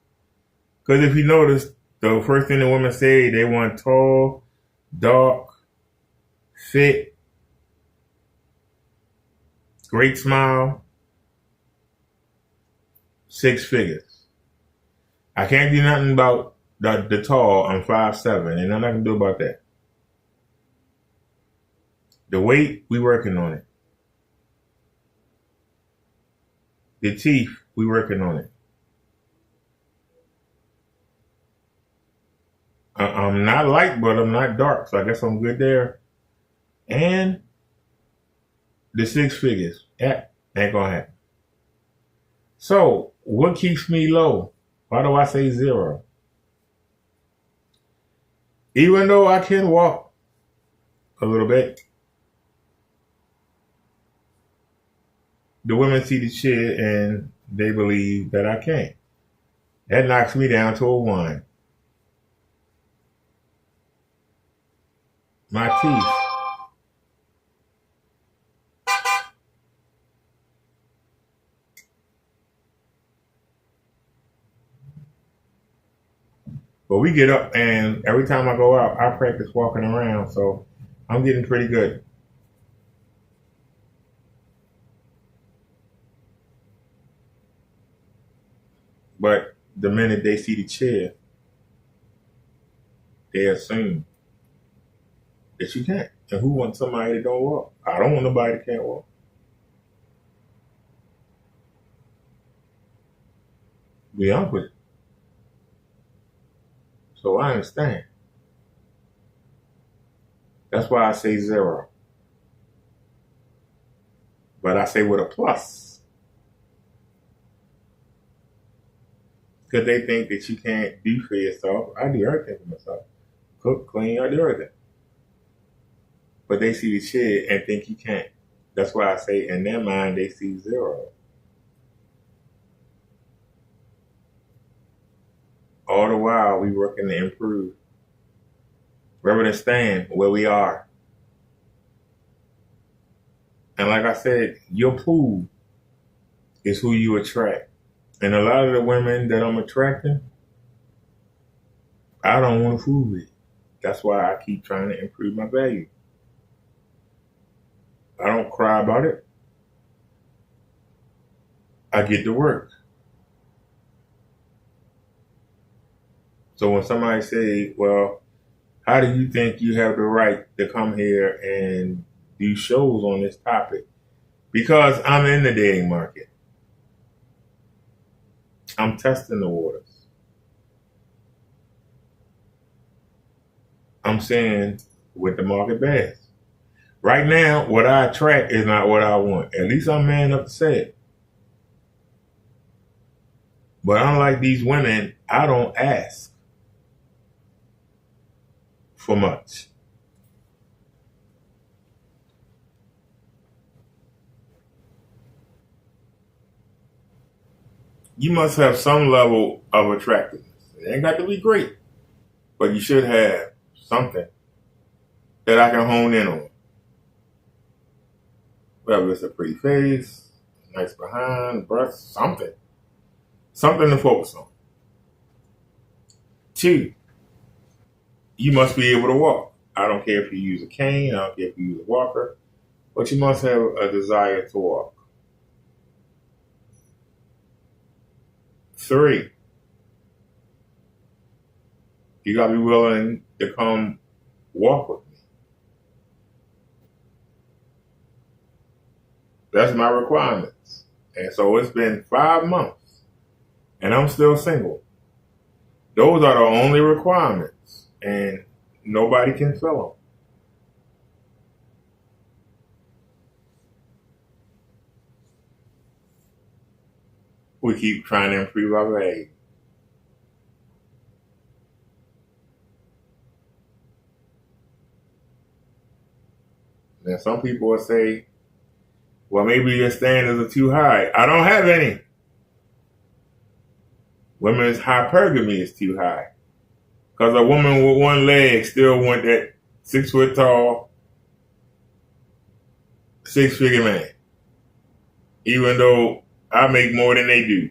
Because if you notice, the first thing the women say, they want tall, dark, fit, great smile, 6 figures. I can't do nothing about the tall. I'm 5'7", and nothing I can do about that. The weight, we working on it. The teeth, we working on it. I'm not light, but I'm not dark, so I guess I'm good there. And the 6 figures, yeah, ain't gonna happen. So, what keeps me low? Why do I say 0? Even though I can walk a little bit, the women see the shit and they believe that I can't. That knocks me down to a 1. My teeth. But we get up, and every time I go out, I practice walking around, so I'm getting pretty good. But the minute they see the chair, they assume that you can't. And who wants somebody that don't walk? I don't want nobody that can't walk. Be honest with you. So I understand. That's why I say 0. But I say with a plus. Because they think that you can't do for yourself. I do everything for myself. Cook, clean, I do everything. But they see the shit and think you can't. That's why I say in their mind they see 0. All the while we working to improve. Rather than staying where we are. And like I said, your pool is who you attract. And a lot of the women that I'm attracting, I don't want to fool with. That's why I keep trying to improve my value. I don't cry about it. I get to work. So when somebody say, well, how do you think you have the right to come here and do shows on this topic? Because I'm in the dating market. I'm testing the waters. I'm seeing what the market bears. Right now, what I attract is not what I want. At least I'm man enough to say it. But unlike these women, I don't ask for much. You must have some level of attractiveness. It ain't got to be great, but you should have something that I can hone in on. Whether it's a pretty face, nice behind, breasts, something. Something to focus on. 2, you must be able to walk. I don't care if you use a cane, I don't care if you use a walker, but you must have a desire to walk. 3, you gotta be willing to come walk with me. That's my requirements. And so it's been 5 months and I'm still single. Those are the only requirements and nobody can fill them. We keep trying to improve our value. Now some people will say, well, maybe your standards are too high. I don't have any. Women's hypergamy is too high. Because a woman with one leg still want that 6 foot tall, 6-figure man. Even though I make more than they do.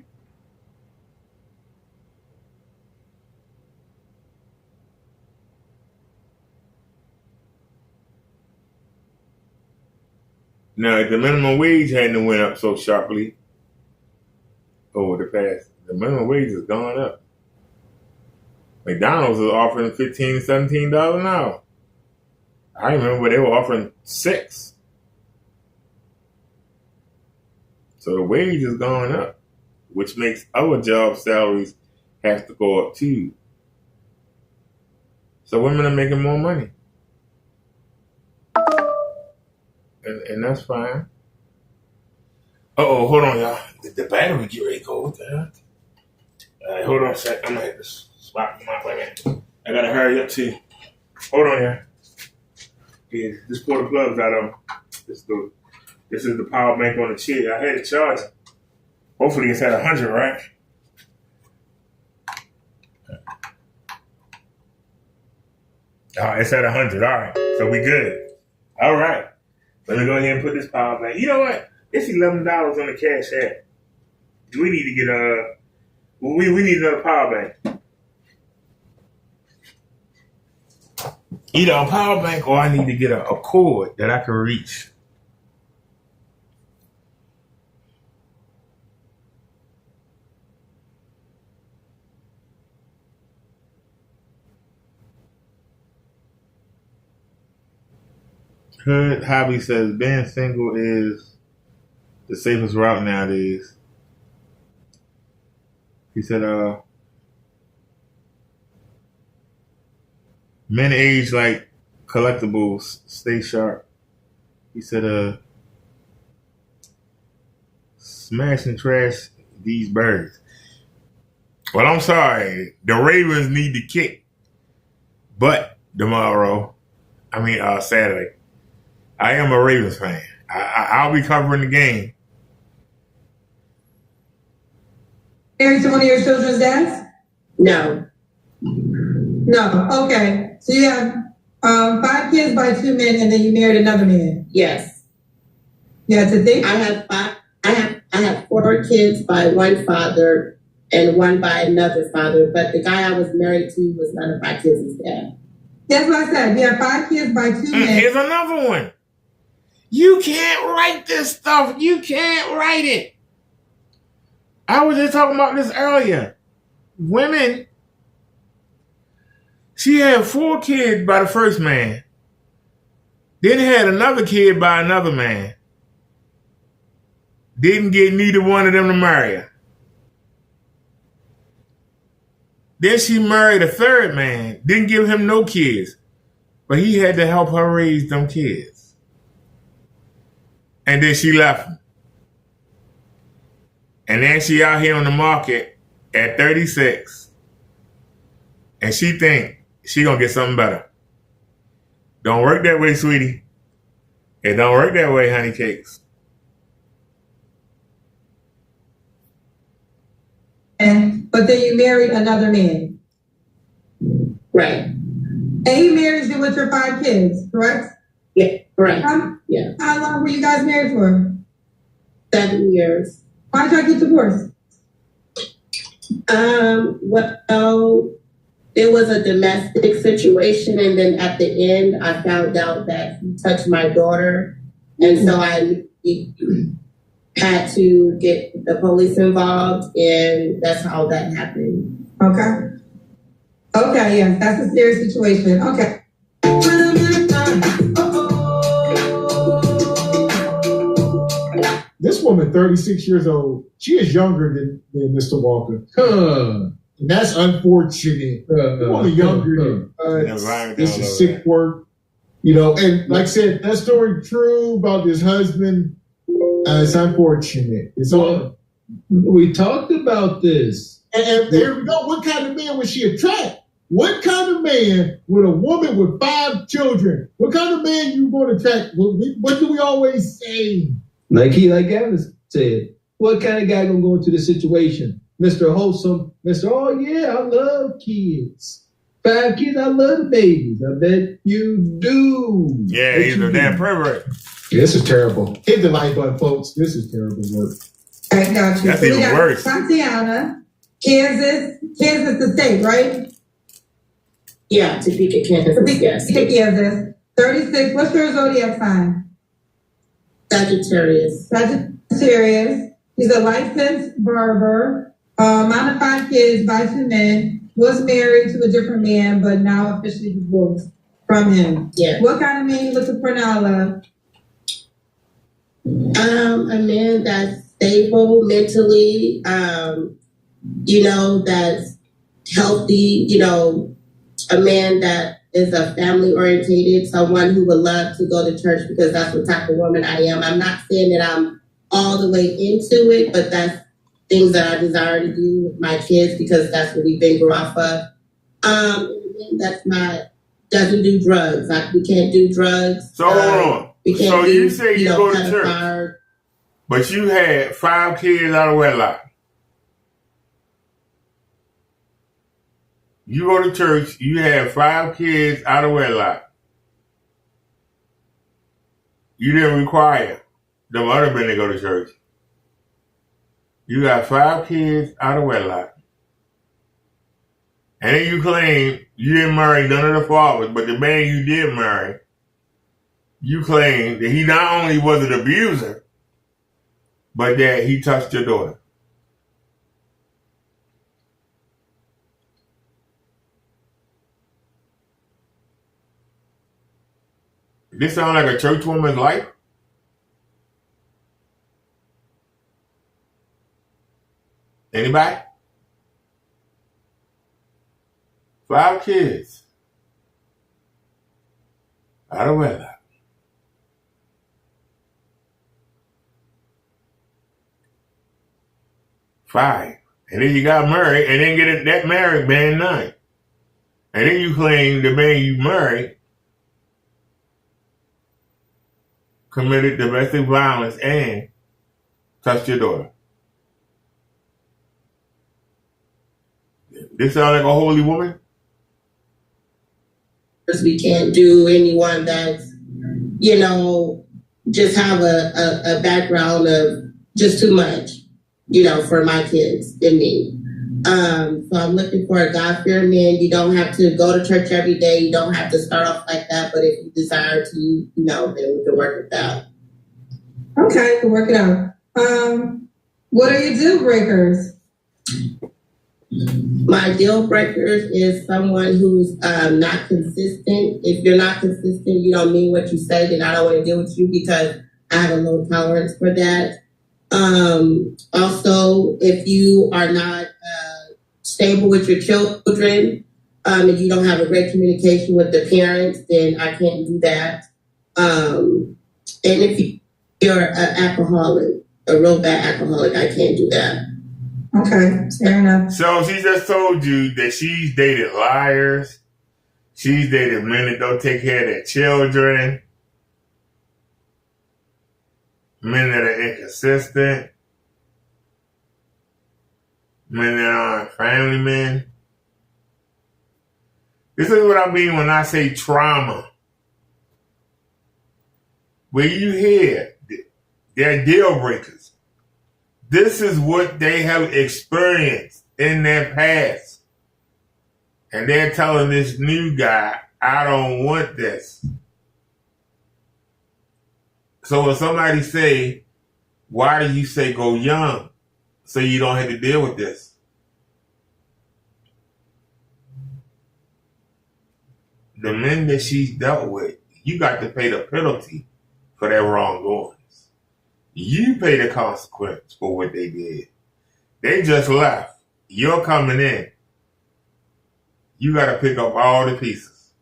Now, if the minimum wage hadn't went up so sharply over the past, the minimum wage has gone up. McDonald's is offering $15 to $17 an hour. I remember they were offering $6. So the wage has gone up, which makes other job salaries have to go up too. So women are making more money. And that's fine. Uh-oh, hold on, y'all. The battery get ready to go. What the hell? All right, hold on a sec. I'm going to hit this spot. Wait a minute. I got to hurry up, too. Hold on here. Yeah, just pull the plugs out of them. This is the power bank on the chair. I had it charging. Hopefully it's at 100, right? It's at 100. All right. So we good. All right. Let me go ahead and put this power bank. You know what? It's $11 on the cash app. We need to get we need another power bank. Either a power bank or I need to get a cord that I can reach. Hood Hobby says being single is the safest route nowadays. He said, men age like collectibles, stay sharp. He said, smash and trash these birds. Well, I'm sorry. The Ravens need to kick butt tomorrow. Saturday. I am a Ravens fan. I'll be covering the game. Married to one of your children's dads? No. No. Okay. So you have 5 kids by 2 men, and then you married another man. Yes. Yeah. To think. I have 4 kids by one father and 1 by another father, but the guy I was married to was none of my kids' dad. That's what I said. You have 5 kids by 2 men. Here's another one. You can't write this stuff. You can't write it. I was just talking about this earlier. Women, she had 4 kids by the first man. Then had another kid by another man. Didn't get neither one of them to marry her. Then she married a third man. Didn't give him no kids. But he had to help her raise them kids. And then she left him. And then she out here on the market at 36. And she think she gonna get something better. Don't work that way, sweetie. It don't work that way, honey cakes. But then you married another man. Right. And he married you with your 5 kids, correct? Yeah, correct. Yeah. How long were you guys married for? 7 years. Why did y'all get divorced? Well, it was a domestic situation, and then at the end, I found out that he touched my daughter, and so I had to get the police involved, and that's how that happened. Okay, yes, that's a serious situation. Okay. This woman, 36 years old, she is younger than Mr. Walker. And that's unfortunate. You want younger than this is sick work. And like I said, that story true about this husband. It's unfortunate. We talked about this. And there we go. What kind of man would she attract? What kind of man with a woman with 5 children? What kind of man you going to attract? What do we always say? Like Gavin said, what kind of guy gonna go into the situation? Mr. Wholesome, Mr. Oh yeah, I love kids. 5 kids, I love the babies. I bet you do. Yeah, he's a damn pervert. This is terrible. Hit the like button, folks. This is terrible work. I got you. That's even worse. Tatiana, Kansas the state, right? Yeah, Topeka, Kansas. Yes. Kansas. 36. What's your zodiac sign? Sagittarius. He's a licensed barber. Mom of 5 kids by 2 men. Was married to a different man, but now officially divorced from him. Yeah. What kind of man you looking for now, love? A man that's stable mentally, that's healthy, a man that is a family orientated, someone who would love to go to church because that's the type of woman I am. I'm not saying that I'm all the way into it, but that's things that I desire to do with my kids because that's what we've been grew off of. That's not, doesn't do drugs. We can't do drugs. So hold on. So you say you go to church, fire. but you had 5 kids out of wedlock. You go to church, you have 5 kids out of wedlock. You didn't require them other men to go to church. You got 5 kids out of wedlock. And then you claim you didn't marry none of the fathers, but the man you did marry, you claim that he not only was an abuser, but that he touched your daughter. This sound like a church woman's life? Anybody? 5 kids out of wedlock. Five. And then you got married and then get that married man 9. And then you claim the man you married committed domestic violence and touched your daughter. This sound like a holy woman? We can't do anyone that's, just have a background of just too much, for my kids and me. So I'm looking for a God-fearing man. You don't have to go to church every day. You don't have to start off like that. But if you desire to, then we can work it out. Okay, we'll work it out. What are your deal breakers? My deal breakers is someone who's not consistent. If you're not consistent, you don't mean what you say, then I don't want to deal with you because I have a low tolerance for that. Also, if you are not stable with your children, and you don't have a great communication with the parents, then I can't do that. And if you're an alcoholic, a real bad alcoholic, I can't do that. Okay, fair enough. So she just told you that she's dated liars. She's dated men that don't take care of their children. Men that are inconsistent. Men that aren't family men. This is what I mean when I say trauma. When you hear they're deal breakers. This is what they have experienced in their past. And they're telling this new guy, I don't want this. So when somebody say, why do you say go young? So you don't have to deal with this. The men that she's dealt with, you got to pay the penalty for their wrongdoings. You pay the consequence for what they did. They just left. You're coming in. You got to pick up all the pieces.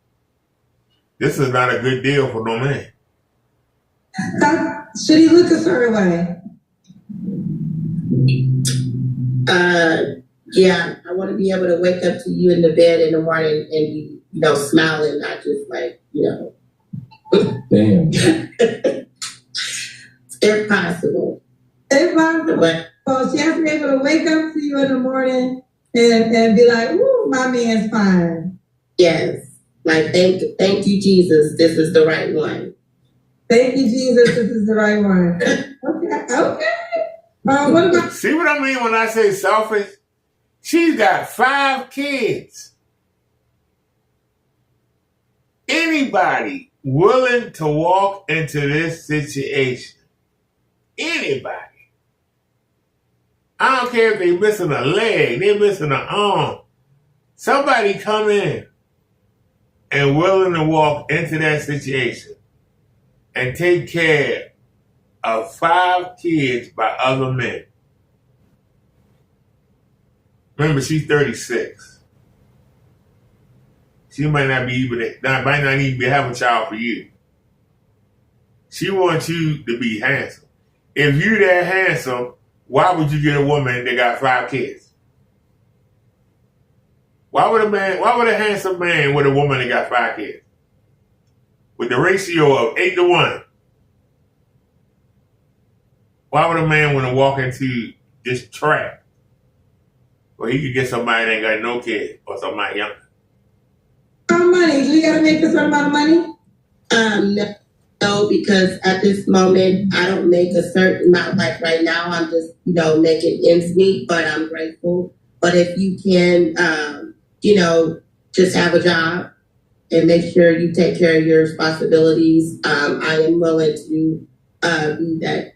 This is not a good deal for no man. Should he look a certain way? Yeah, I want to be able to wake up to you in the bed in the morning and be, smiling, not just like, Damn. If possible. If possible. So she has to be able to wake up to you in the morning and be like, ooh, my man's fine. Yes. Like, thank you, Jesus. This is the right one. Thank you, Jesus. This is the right one. Okay. What about? See what I mean when I say selfish? She's got 5 kids. Anybody willing to walk into this situation? Anybody. I don't care if they're missing a leg, they're missing an arm. Somebody come in and willing to walk into that situation and take care of 5 kids by other men. Remember, she's 36. She might not even have a child for you. She wants you to be handsome. if you that handsome, why would you get a woman that got 5 kids? Why would a handsome man with a woman that got 5 kids? With the ratio of 8 to 1. Why would a man want to walk into this trap where he could get somebody that ain't got no kids or somebody younger? Money. Do you gotta make a certain amount of money? No, because at this moment I don't make a certain amount. Like right now, I'm just making ends meet, but I'm grateful. But if you can, just have a job and make sure you take care of your responsibilities, I am willing to be that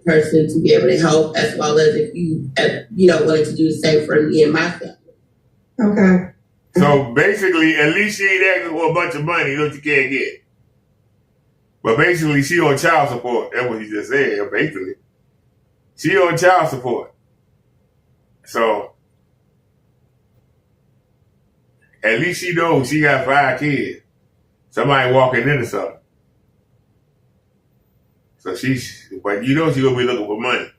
person to be able to help, as well as if you willing to do the same for me and my family. Okay. So basically, at least she ain't asking for a bunch of money that you can't get. But basically, she on child support. That's what he just said. Basically, she on child support. So at least she knows she got 5 kids. Somebody walking into something. So but she gonna be looking for money.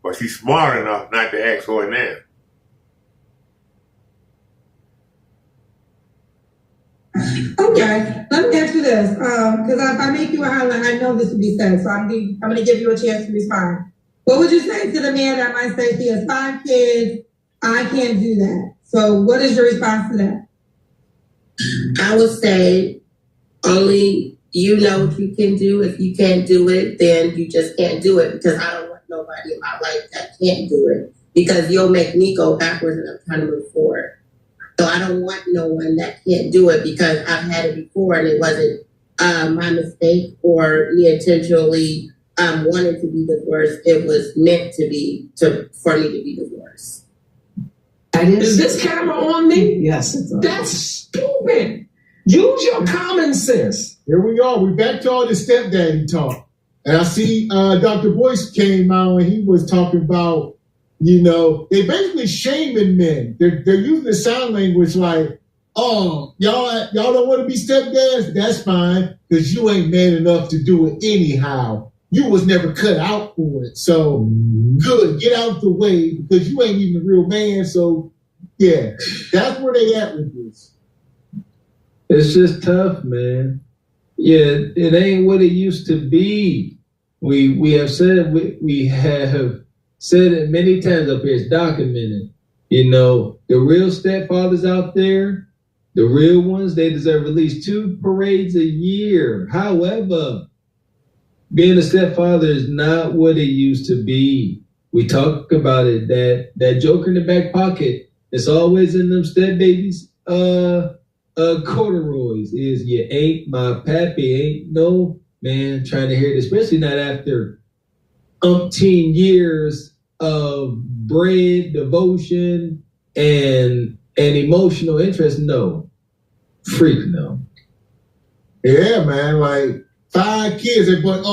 But she's smart enough not to ask for it now. Okay, let me ask you this, because if I make you a highlight, I know this will be said, so I'm going to give you a chance to respond. What would you say to the man that might say he has 5 kids, I can't do that? So what is your response to that? I would say only you know what you can do. If you can't do it, then you just can't do it, because I don't want nobody in my life that can't do it, because you'll make me go backwards and I'm trying to move forward. So I don't want no one that can't do it, because I've had it before and it wasn't my mistake or me intentionally wanting to be divorced. It was meant to be for me to be divorced. Is this camera on me? Yes, it's on. That's stupid. Use your common sense. Here we are. We're back to all the stepdaddy talk. And I see Dr. Boyce came out and he was talking about, they basically shaming men. They're using the sign language like, oh, y'all don't want to be stepdads? That's fine, because you ain't man enough to do it anyhow. You was never cut out for it. So good, get out the way, because you ain't even a real man. So yeah, that's where they at with this. It's just tough, man. Yeah, it ain't what it used to be. We have said we have said it many times up here. It's documented. The real stepfathers out there, the real ones, they deserve at least 2 parades a year. However, being a stepfather is not what it used to be. We talk about it, that joker in the back pocket, it's always in them step babies corduroys, is you ain't my pappy, ain't no man trying to hear it, especially not after umpteen years of bread, devotion, and emotional interest. No. Freak no. Yeah, man, like 5 kids, but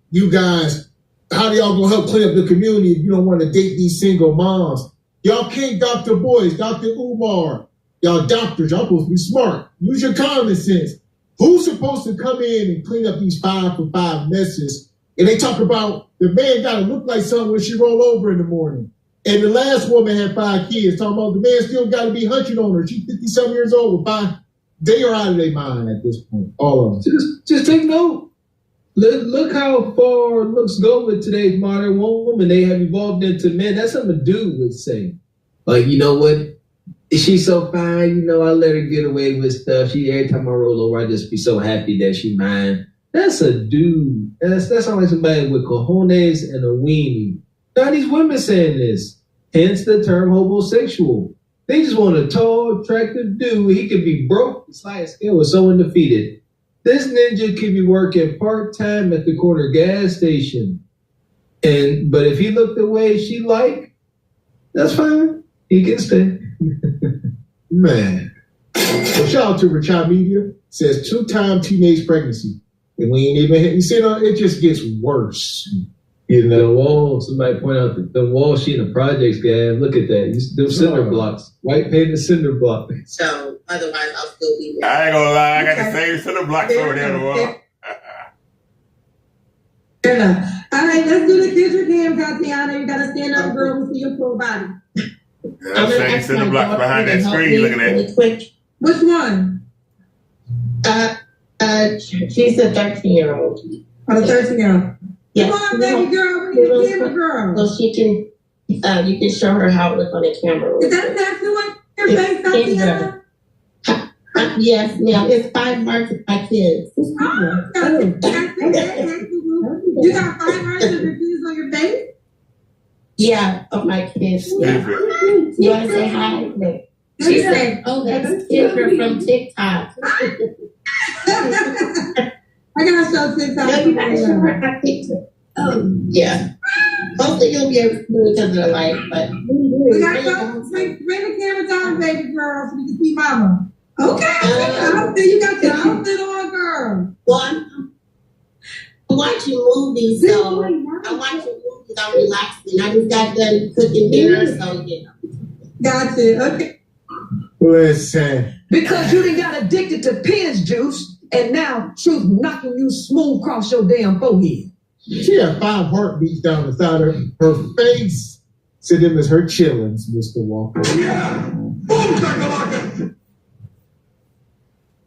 you guys, how do y'all gonna help clean up the community if you don't want to date these single moms? Y'all can't, Dr. Boyce, Dr. Umar, y'all doctors, y'all supposed to be smart. Use your common sense. Who's supposed to come in and clean up these 5 for 5 messes? And they talk about the man gotta look like something when she roll over in the morning. And the last woman had 5 kids, talking about the man still gotta be hunching on her. She's 50-some years old with 5. They are out of their mind at this point, all of them. Just take note. Look how far looks go with today's modern woman. They have evolved into men. That's something a dude would say. Like, you know what? She's so fine. I let her get away with stuff. Every time I roll over, I just be so happy that she mine. That's a dude. That's only somebody with cojones and a weenie. Now these women saying this. Hence the term homosexual. They just want a tall, attractive dude. He could be broke, slide scale, or so undefeated. This ninja could be working part-time at the corner gas station. But if he looked the way she like, that's fine. He can stay. Man. So shout out to Rachel Media. Says 2-time teenage pregnancy. And we ain't even hit. You see, it just gets worse. The wall, somebody point out the wall she in the projects, guy. Look at that. Those cinder blocks. White painted cinder block. So otherwise I'll still be there. I ain't gonna lie, I got the same cinder blocks over there on the wall. Fair enough. All right, let's do the picture cam, Tatiana. You gotta stand up, girl. We see your full body. I'm saying sit the block behind that screen looking at it. Quick. Which one? She's a 13-year-old. Oh, the 13-year-old. Yes. Come on, baby girl. We need the camera girl. So she can, you can show her how it looks on the camera. Is that exactly what your face, Tatiana? Yes, ma'am. It's 5 marks of my kids. You got 5 marks of your kids on your face? Yeah, of my kids. Yeah. You want to say hi? She said, oh, that's kids are from TikTok. I gotta show TikTok. No, you gotta show her my picture. Oh, yeah. Hopefully you'll be able to do it because of the light, but we gotta go. Bring the camera down, baby girl, so we can see mama. Okay, you got your outfit on, girl. Well, I'm watching movies, so I'm watching movies. I'm relaxing. I just got done cooking dinner, so yeah. Gotcha. Okay. Listen. Because you done got addicted to Pins juice, and now truth knocking you smooth across your damn forehead. She had 5 heartbeats down the side of her face. So them is her chillings, Mr. Walker. Yeah.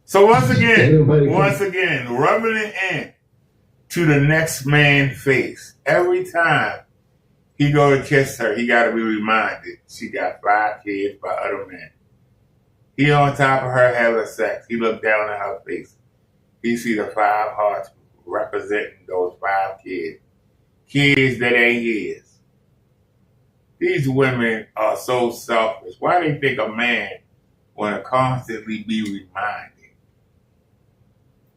So once again, rubbing it in to the next man's face. Every time he go to kiss her, he got to be reminded she got 5 kids by other men. He on top of her having sex. He looked down at her face. He see the 5 hearts representing those 5 kids. Kids that ain't his. These women are so selfish. Why do they think a man want to constantly be reminded?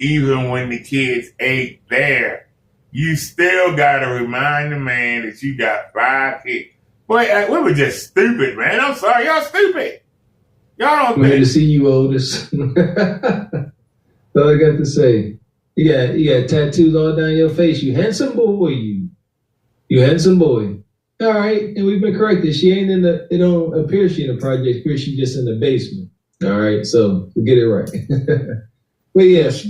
Even when the kids ain't there, you still got to remind the man that you got 5 kids. Boy, we were just stupid, man. I'm sorry. Y'all stupid. Y'all don't Glad to see you, Otis. That's all I got to say. You got tattoos all down your face. You handsome boy, you handsome boy. All right, and we've been corrected. She ain't in the. It don't appear she in the project. Appear she just in the basement. All right, so we get it right. But yes,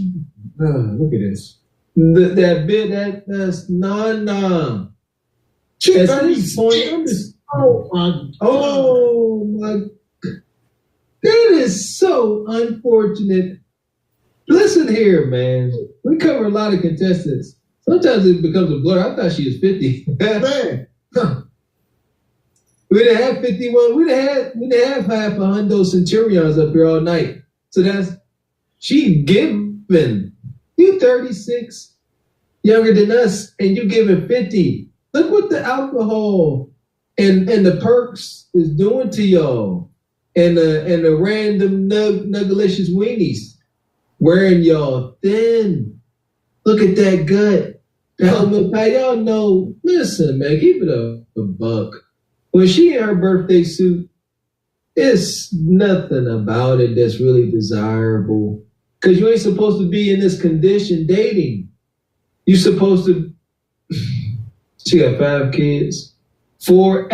look at this. That bit that's nah. At this point, oh my. That is so unfortunate. Listen here, man. We cover a lot of contestants. Sometimes it becomes a blur. I thought she was 50. Man. We'd have had 51. We'd have half a hundo centurions up here all night. So she given. You 36, younger than us, and you giving 50. Look what the alcohol and the perks is doing to y'all. And the random nuggalicious weenies wearing y'all thin. Look at that gut. The helmet pad. Y'all know, listen, man, keep it a buck. When she in her birthday suit, it's nothing about it that's really desirable. Because you ain't supposed to be in this condition dating. You supposed to, she got 5 kids. 4,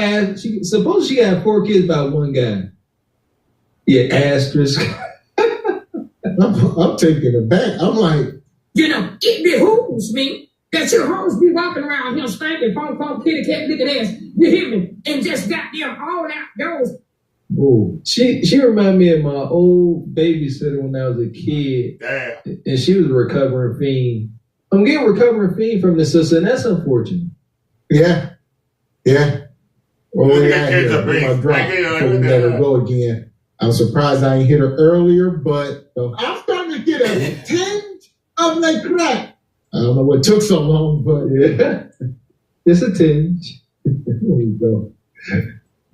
suppose she got 4 kids by one guy. Yeah, asterisk. I'm taking it back. I'm like, it behooves me that your hoes be walking around here stinking, phone, kitty cat, looking ass. You hear me? And just got them all outdoors. Oh, she reminded me of my old babysitter when I was a kid. Damn. And she was a recovering fiend. I'm getting recovering fiend from this sister, and that's unfortunate. Yeah. Well, yeah, my drop. We never go again. I'm surprised I ain't hit her earlier, but I'm starting to get a tinge of like crack. I don't know what took so long, but yeah, it's a tinge. There we go.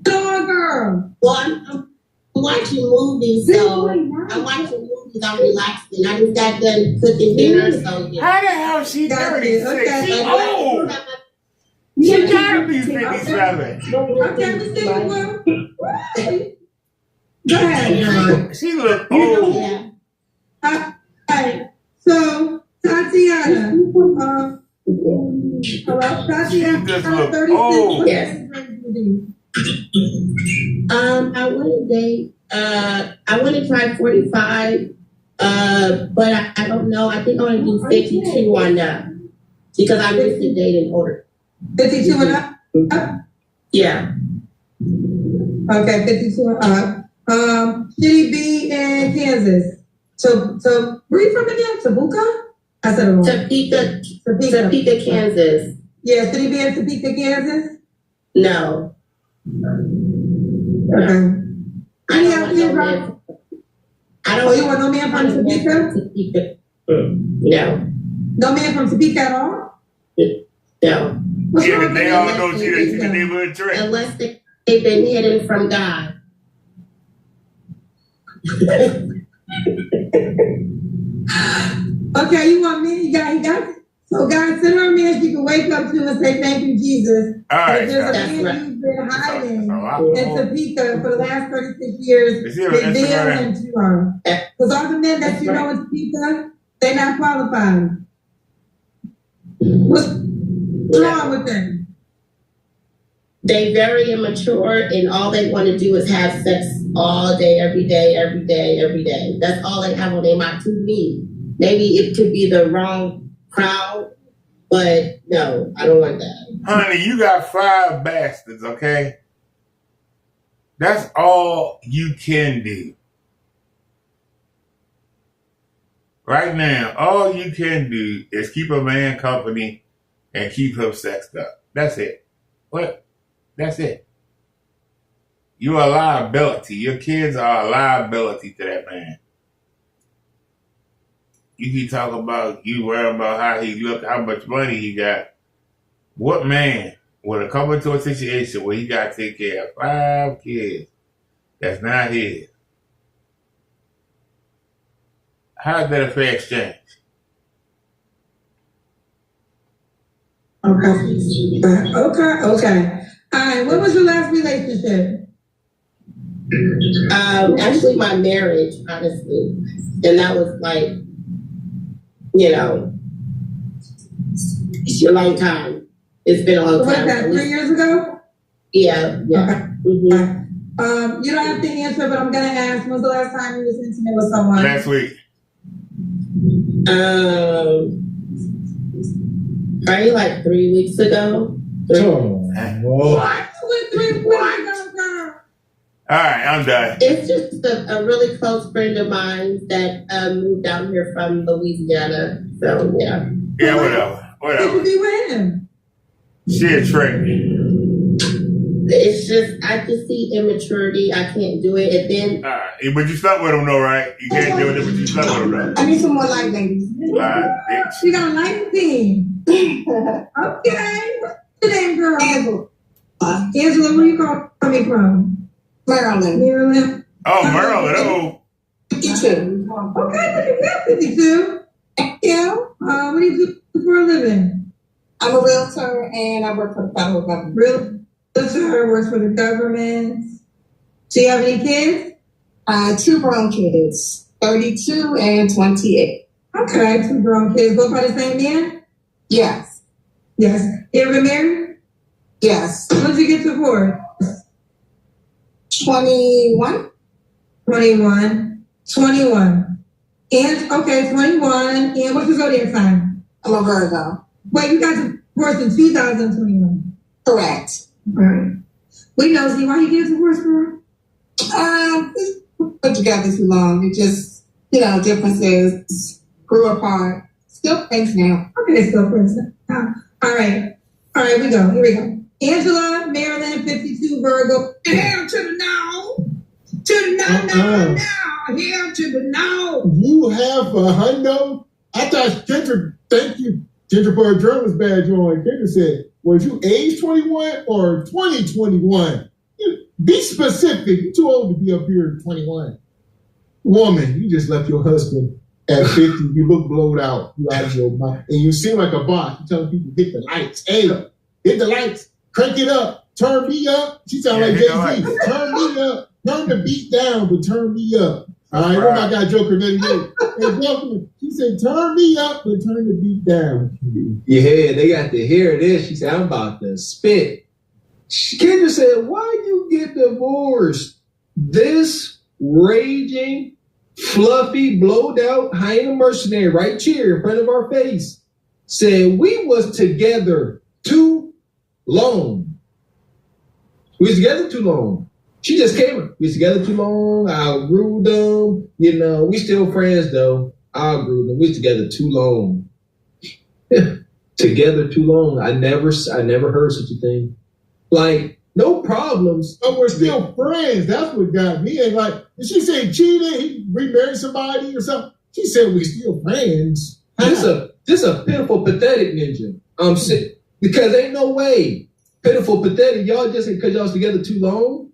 Go, girl. Well, I'm watching movies, so I'm watching movies. I'm relaxing. I just got done cooking dinner, so yeah. How the hell is she 36? Okay. She old. She gotta be 57. Okay, we see you, well. Go ahead. She look old. Yeah. All right. So, Tatiana. Hello, Tatiana. She just look 36. old. Yes. I want to date. I want to try 45. But I don't know. I think I want to do 52 on that. Because I'm used to dating older. 52 and up? Yeah. Okay, 52 and up. Shitty B in Kansas. So where you from again? Topeka? I said it wrong. Topeka, Kansas. Yeah, Shitty B in Topeka, Kansas? No. Okay. I don't you want no man from Topeka? No. No man from Topeka at all? No. Yeah, they all know you that you the neighborhood trick. Unless they've been hidden from God. Okay, you want me? He got it. So God sent her a man she can wake up to and say, thank you, Jesus. All right. If there's a man who's been hiding in Topeka for the last 36 years, then they'll and you are. Because all the men that you know in Topeka, they're not qualified. What's wrong with them? They very immature and all they want to do is have sex all day, every day, every day, every day. That's all they have on their mind. To me, maybe it could be the wrong crowd, but no, I don't want that. Honey, you got 5 bastards, okay? That's all you can do. Right now, all you can do is keep a man company and keep him sexed up. That's it. What? That's it. You're a liability. Your kids are a liability to that man. You keep talking about you worrying about how he look, how much money he got. What man would have come into a situation where he got to take care of 5 kids that's not his? How's that a fair exchange? Okay. All right, what was your last relationship? Actually, my marriage, honestly. And that was like, it's a long time. It's been a long time. What was that, 3 years ago? Yeah. Okay. Mm-hmm. You don't have to answer, but I'm going to ask, when was the last time you was intimate with someone? Last week. Probably like 3 weeks ago. What? 3 weeks ago, girl? All right, I'm done. It's just a really close friend of mine that moved down here from Louisiana. So, yeah. Yeah, whatever. Did you be with him? She a trick. It's just, I just see immaturity. I can't do it. And then... All right, but you slept with him, though, right? You can't do it, but you slept with him, though. I need some more light, ladies. All right, bitch. You got a light thing. Okay. What's your name, girl? Angela, where you coming from? Maryland. Oh, Maryland. Oh. 52. Okay, look at that, 52. Yeah. What do you do for a living? I'm a realtor and I work for the federal government. Realtor works for the government. Do you have any kids? 2 grown kids, 32 and 28. Okay, 2 grown kids. Both by the same man? Yes. You ever married? Yes. When did you get divorced? 21. And, okay, 21. And what's your zodiac sign? I'm a Virgo. Wait, you got divorced in 2021? Correct. All right. We know, see, why you get divorced, girl? It's put together too long. It just, differences grew apart. Still friends now. Okay, still friends now. All right, here we go. Angela, Maryland, 52, Virgo. Hell to the no. To the no. Hell to the no. You have a hundo? I thought Kendra, thank you, Kendra, for a journalist badge on. Kendra said, was you age 21 or 2021? Be specific. You're too old to be up here at 21. Woman, you just left your husband at 50. You look blowed out. You out of your mind. And you seem like a boss. You telling people, hit the lights. Hey, hit the lights. Crank it up. Turn me up. She sound like Jay-Z. Turn me up. Turn the beat down, but turn me up. All right, what my guy Joker Nelly did? She said, turn me up, but turn the beat down. Yeah, they got to hear this. She said, I'm about to spit. Kendra said, why you get divorced? This raging, fluffy, blowed out hyena mercenary right here in front of our face said we was together too long. We was together too long. She just came. We was together too long. I outgrew them. You know, we still friends though. I outgrew them. We was together too long. Together too long. I never heard such a thing. Like, no problems. But we're still friends. That's what got me. And like, did she say cheated? He remarried somebody or something? She said we still friends. This a pitiful, pathetic ninja. I'm sick because ain't no way. Pitiful, pathetic. Y'all just because y'all was together too long.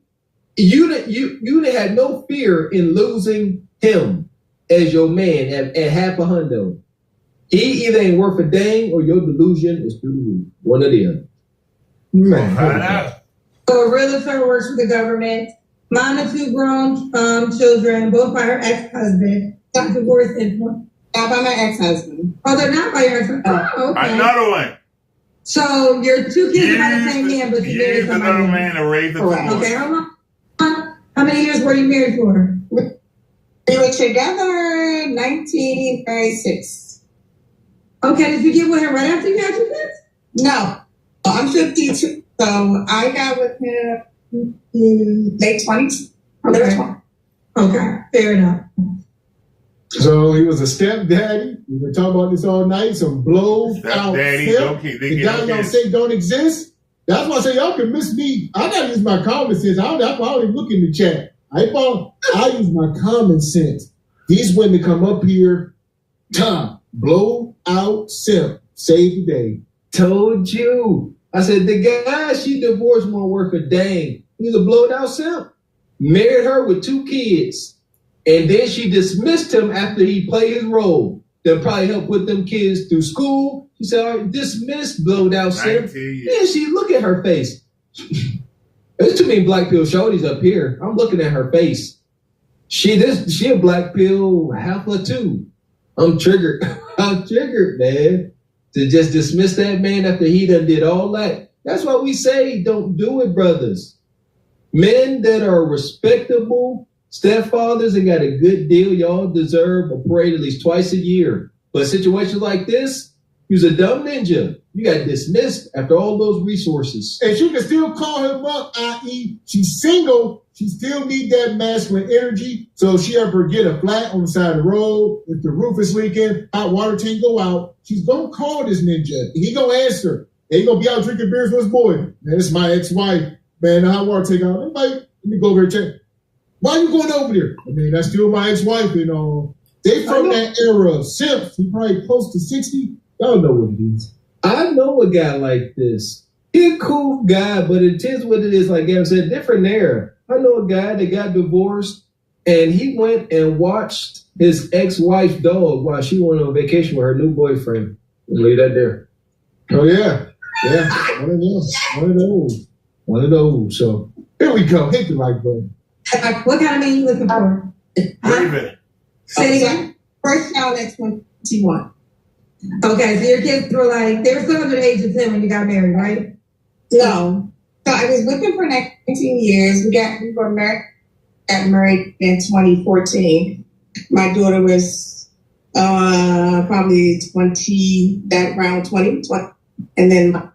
You had no fear in losing him as your man at half a hundo. He either ain't worth a dang or your delusion is through the roof. One or the other. Man. So a realtor works for the government. Mom of 2 grown children, both by her ex-husband. Got divorced in Not by my ex-husband. Oh, they're not by your ex-husband. Oh, okay. Another one. So your 2 kids are by the same man, but you married somebody. Another man to raise a Correct. Okay, how long? How many years were you married for? We were together 1936. Okay, did you get with him right after you had your kids? No. I'm 52. So I got with him in late 20s. Okay, fair enough. So he was a stepdaddy. We were talking about this all night. Some blow out simp. The guy y'all say don't exist. That's why I say y'all can miss me. I gotta use my common sense. I probably look in the chat. I use my common sense. These women come up here, blow out simp, save the day. Told you. I said the guy she divorced won't worth a dang. He's a blowed out simp. Married her with 2 kids. And then she dismissed him after he played his role. They'll probably help put them kids through school. She said, all right, dismissed, blowed out simp. Yeah, she look at her face. There's too many black pill shorties up here. I'm looking at her face. She a black pill half or 2. I'm triggered. I'm triggered, man. To just dismiss that man after he done did all that. That's why we say don't do it, brothers. Men that are respectable stepfathers and got a good deal, y'all deserve a parade at least twice a year. But situations like this, you's a dumb ninja. You got dismissed after all those resources. And she can still call him up, i.e. she's single. She still need that masculine energy. So if she ever get a flat on the side of the road, if the roof is leaking, hot water tank go out, she's going to call this ninja. He going to answer. And he going to be out drinking beers with his boy. Man, this is my ex-wife. Man, the hot water tank out. Let me go over here and check. Why you going over there? I mean, that's still my ex-wife. And they from that era of simps. He probably close to 60. Y'all know what it is. I know a guy like this. He's a cool guy, but it is what it is. Like Gavin said, different era. I know a guy that got divorced, and he went and watched his ex-wife's dog while she went on vacation with her new boyfriend. Leave that there. Oh, yeah. Yeah, one of those. So here we go. Hit the like button. What kind of man you looking for? Say it again. First child at 21. Okay, so your kids were they were still under the age of 10 when you got married, right? No. So I was with him for 19 years. We were married in 2014. My daughter was probably 20, that around 20, and then my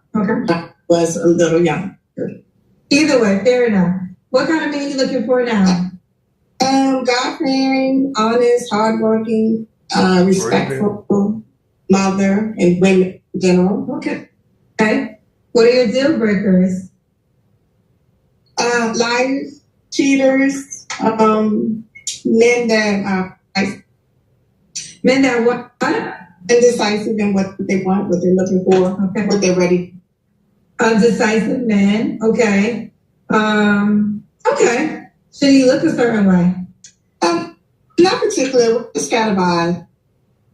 was a little younger. Either way, fair enough. What kind of man you looking for now? God-fearing, honest, hardworking, respectful mother, and women in general. Okay. What are your deal breakers? Liars, cheaters, men that what? Indecisive in what they want, what they're looking for, what they're ready. Undecisive men. Okay. Okay. Should he look a certain way? Not particularly. It's got a vibe.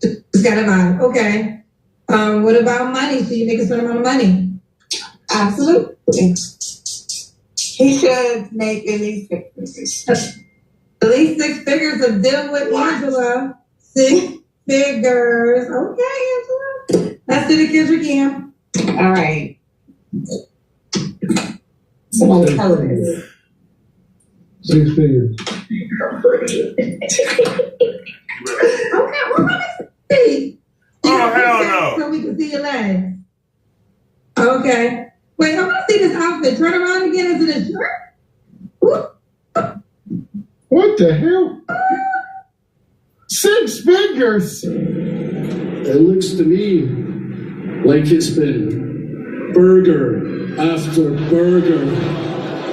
It's got a vibe. Okay. What about money? Should you make a certain amount of money? Absolutely. He should make at least 6 figures. At least 6 figures of deal with Angela. 6 figures. Okay, Angela. Let's do the Kendrick Cam. All right. Somebody tell us. 6 figures. Okay, we're gonna see. You hell no. So we can see your legs. Okay. Wait, I want to see this outfit. Turn around again. Is it a shirt? What the hell? 6 figures. It looks to me like it's been burger after burger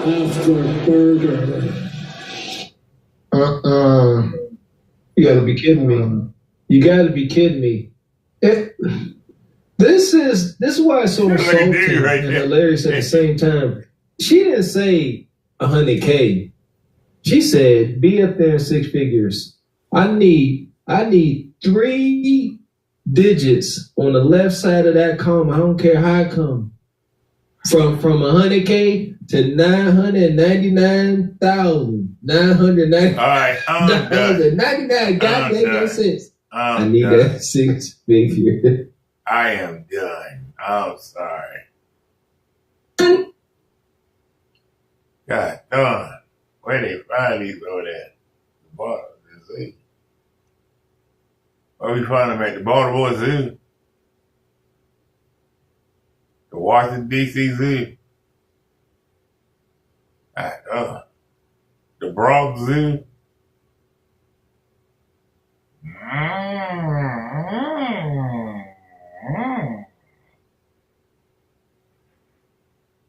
after burger. You gotta be kidding me. You gotta be kidding me. This is why it's so insulting and hilarious at the same time. She didn't say 100K. She said, be up there in 6 figures. I need 3 digits on the left side of that comma. I don't care how it come. From 100K to 999,999. All right, I'm done. 99. God make no sense. I need done. that 6 figure. I am done. I'm sorry. God darn. Where they find these over there? The Baltimore Zoo. Where we find them at? The Baltimore Zoo? The Washington, D.C. Zoo? The Bronx Zoo?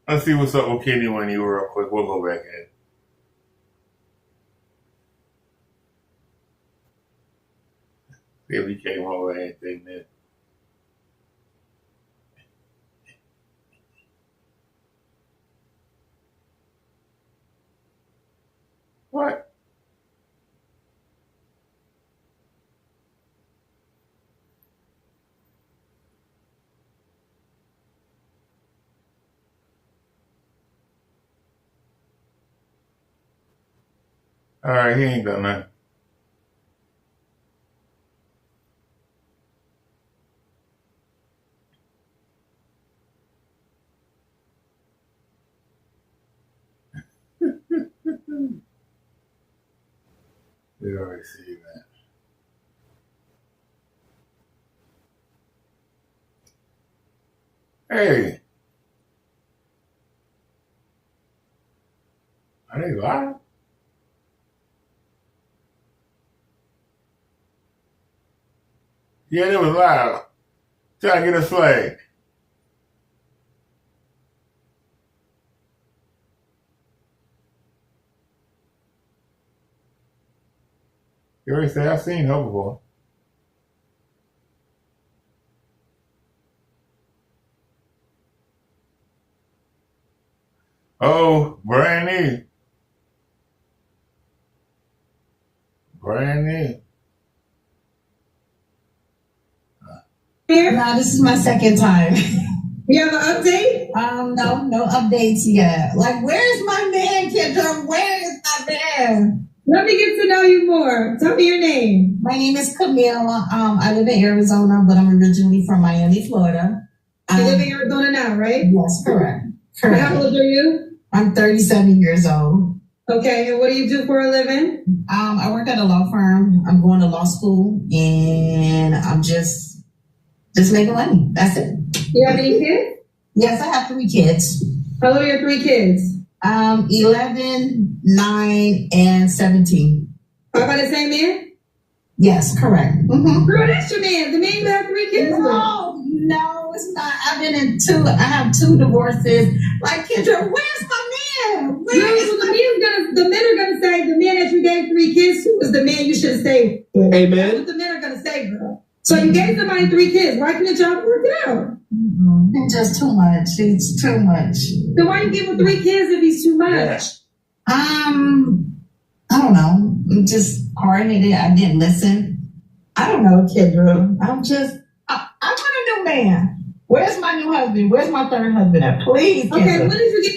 Let's see what's up with Kenny when you real quick. We'll go back in. See if he came over anything then. What? All right, he ain't done that. We already see that. Hey. Are they live? Yeah, it was live. Trying to get a flag. You already said I've seen her before. Oh, brand new. Brand new. No, this is my second time. You have an update? No updates yet. Like, where is my man, Kendra? Where is my man? Let me get to know you more. Tell me your name. My name is Camille. I live in Arizona, but I'm originally from Miami, Florida. You live in Arizona now, right? Yes, correct. How old are you? I'm 37 years old. Okay, and what do you do for a living? I work at a law firm. I'm going to law school, and I'm just making money. That's it. You have any kids? Yes, I have 3 kids. How old are your 3 kids? 11, 9, and 17. Are by the same man? Yes, correct. Mm-hmm. Girl, that's your man. The man you have 3 kids with. No, it's not. I've been in 2. I have 2 divorces. Like, Kendra, where's my man? The men are gonna say the man that you gave 3 kids to was the man you should have stayed with. Amen. That's what the men are gonna say, girl. So you gave somebody 3 kids. Why can't y'all work it out? It's just too much. It's too much. Then why you give him 3 kids if he's too much? I don't know. I'm just hard-headed. I didn't listen. I don't know, Kendra. I want a new man. Where's my new husband? Where's my 3rd husband at? Please, Kendra. Okay, what did you get?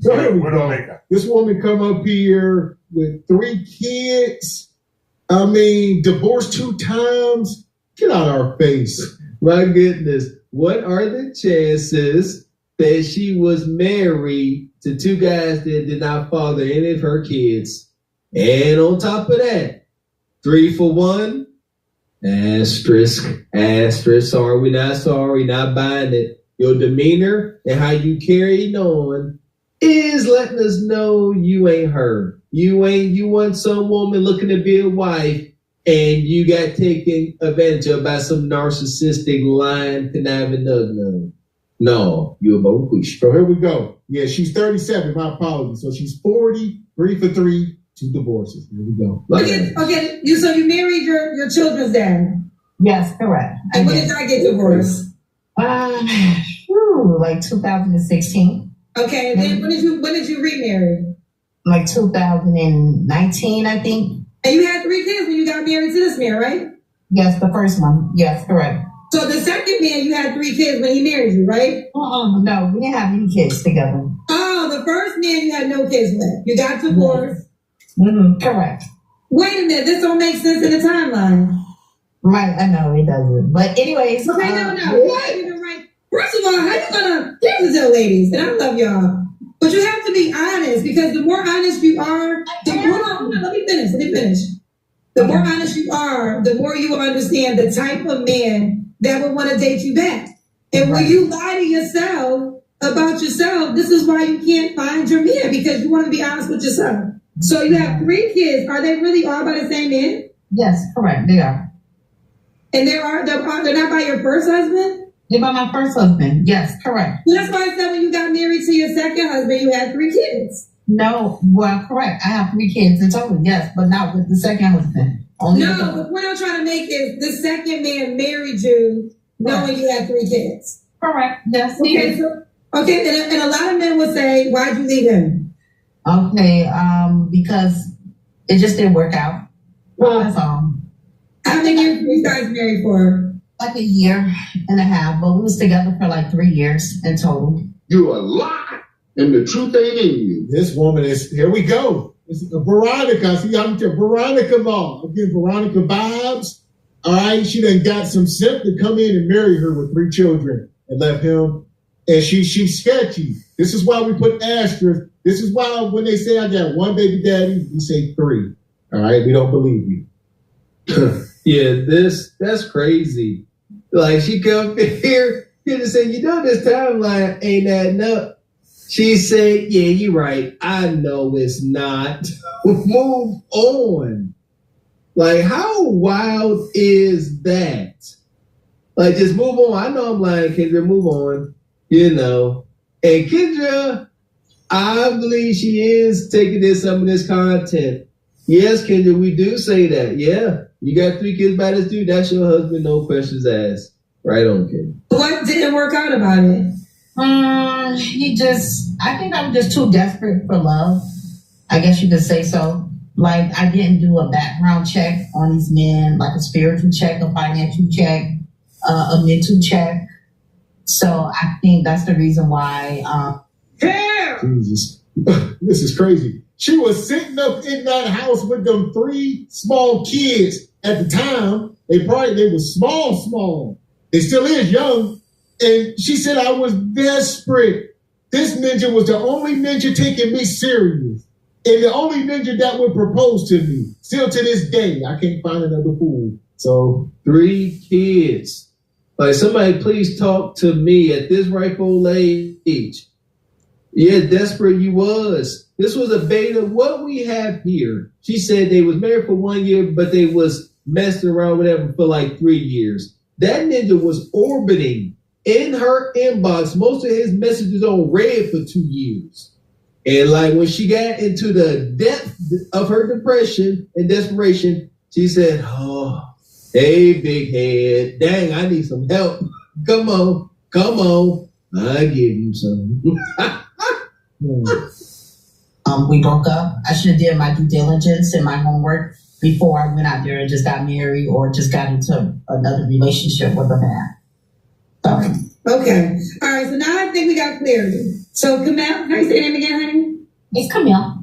So here we go. This woman come up here with 3 kids. I mean, divorced 2 times. Get out of our face. My goodness. What are the chances that she was married to 2 guys that did not father any of her kids? And on top of that, 3 for 1. Asterisk. Sorry, we not sorry, not buying it. Your demeanor and how you carried on is letting us know you ain't her. You want some woman looking to be a wife, and you got taken advantage of by some narcissistic, lying, conniving nug. No, you're a bonquisha. So here we go. Yeah, she's 37. My apologies. So she's 40, 3 for 3, 2 divorces. Here we go. Okay. So you married your children's dad. Yes, correct. And when did I get divorced? Like 2016. Okay, and then when did you remarry? Like 2019, I think. And you had 3 kids when you got married to this man, right? Yes, the first one. Yes, correct. So the second man, you had 3 kids when he married you, right? No, we didn't have any kids together. Oh, the first man you had no kids with. You got divorced. Correct. Wait a minute, this don't make sense in the timeline. Right, I know it doesn't. But anyways. Okay, no. Right. First of all, how you gonna tell ladies? And I love y'all. But you have to be honest, because the more honest you are, let me finish. The more honest you are, the more you will understand the type of man that would want to date you back. And when you lie to yourself about yourself, this is why you can't find your man, because you want to be honest with yourself. So you have 3 kids. Are they really all by the same man? Yes, correct. They are. And they're not by your first husband? They're by my first husband. Yes, correct. Well, that's why I said when you got married to your second husband, you had 3 kids. No, well, correct. I have 3 kids in total, yes, but not with the second husband. The point I'm trying to make is the second man married you knowing you had 3 kids. Correct. Yes. Okay, and a lot of men would say, why'd you leave him? Okay, because it just didn't work out. That's all. How many years were you guys married for? Like 1.5 years, but we was together for like 3 years in total. You a lie, and the truth ain't in you. This woman is, here we go. It's Veronica. See, I'm to Veronica law. I'm getting Veronica vibes. All right, she done got some simp to come in and marry her with 3 children and left him. And she's sketchy. This is why we put asterisks. This is why when they say I got 1 baby daddy, we say 3. All right, we don't believe you. Yeah, that's crazy. Like, she come here to say, this timeline ain't adding up. She said, yeah, you're right. I know it's not. Move on. Like, how wild is that? Like, just move on. I know I'm lying, Kendra. Move on. And Kendra, I believe she is taking in some of this content. Yes, Kendra, we do say that. Yeah. You got 3 kids by this dude, that's your husband, no questions asked. Right on, Kendra. What didn't work out about it? I think I'm just too desperate for love. I guess you could say so. Like, I didn't do a background check on these men, like a spiritual check, a financial check, a mental check. So I think that's the reason why. Jesus, this is crazy. She was sitting up in that house with them 3 small kids at the time. They were small. They still is young. And she said, I was desperate. This ninja was the only ninja taking me serious. And the only ninja that would propose to me. Still to this day, I can't find another fool. So 3 kids. Like, somebody please talk to me at this ripe old age. Yeah, desperate you was. This was a beta. What we have here, she said they was married for 1 year, but they was messing around with them for like 3 years. That ninja was orbiting in her inbox, most of his messages on red for 2 years. And like when she got into the depth of her depression and desperation, she said, oh, hey, big head, dang, I need some help. Come on, I give you some. We broke up. I should have did my due diligence and my homework before I went out there and just got married or just got into another relationship with a man. Okay. All right. So now I think we got clarity. So Camille, how you say your name again, honey? It's Camille.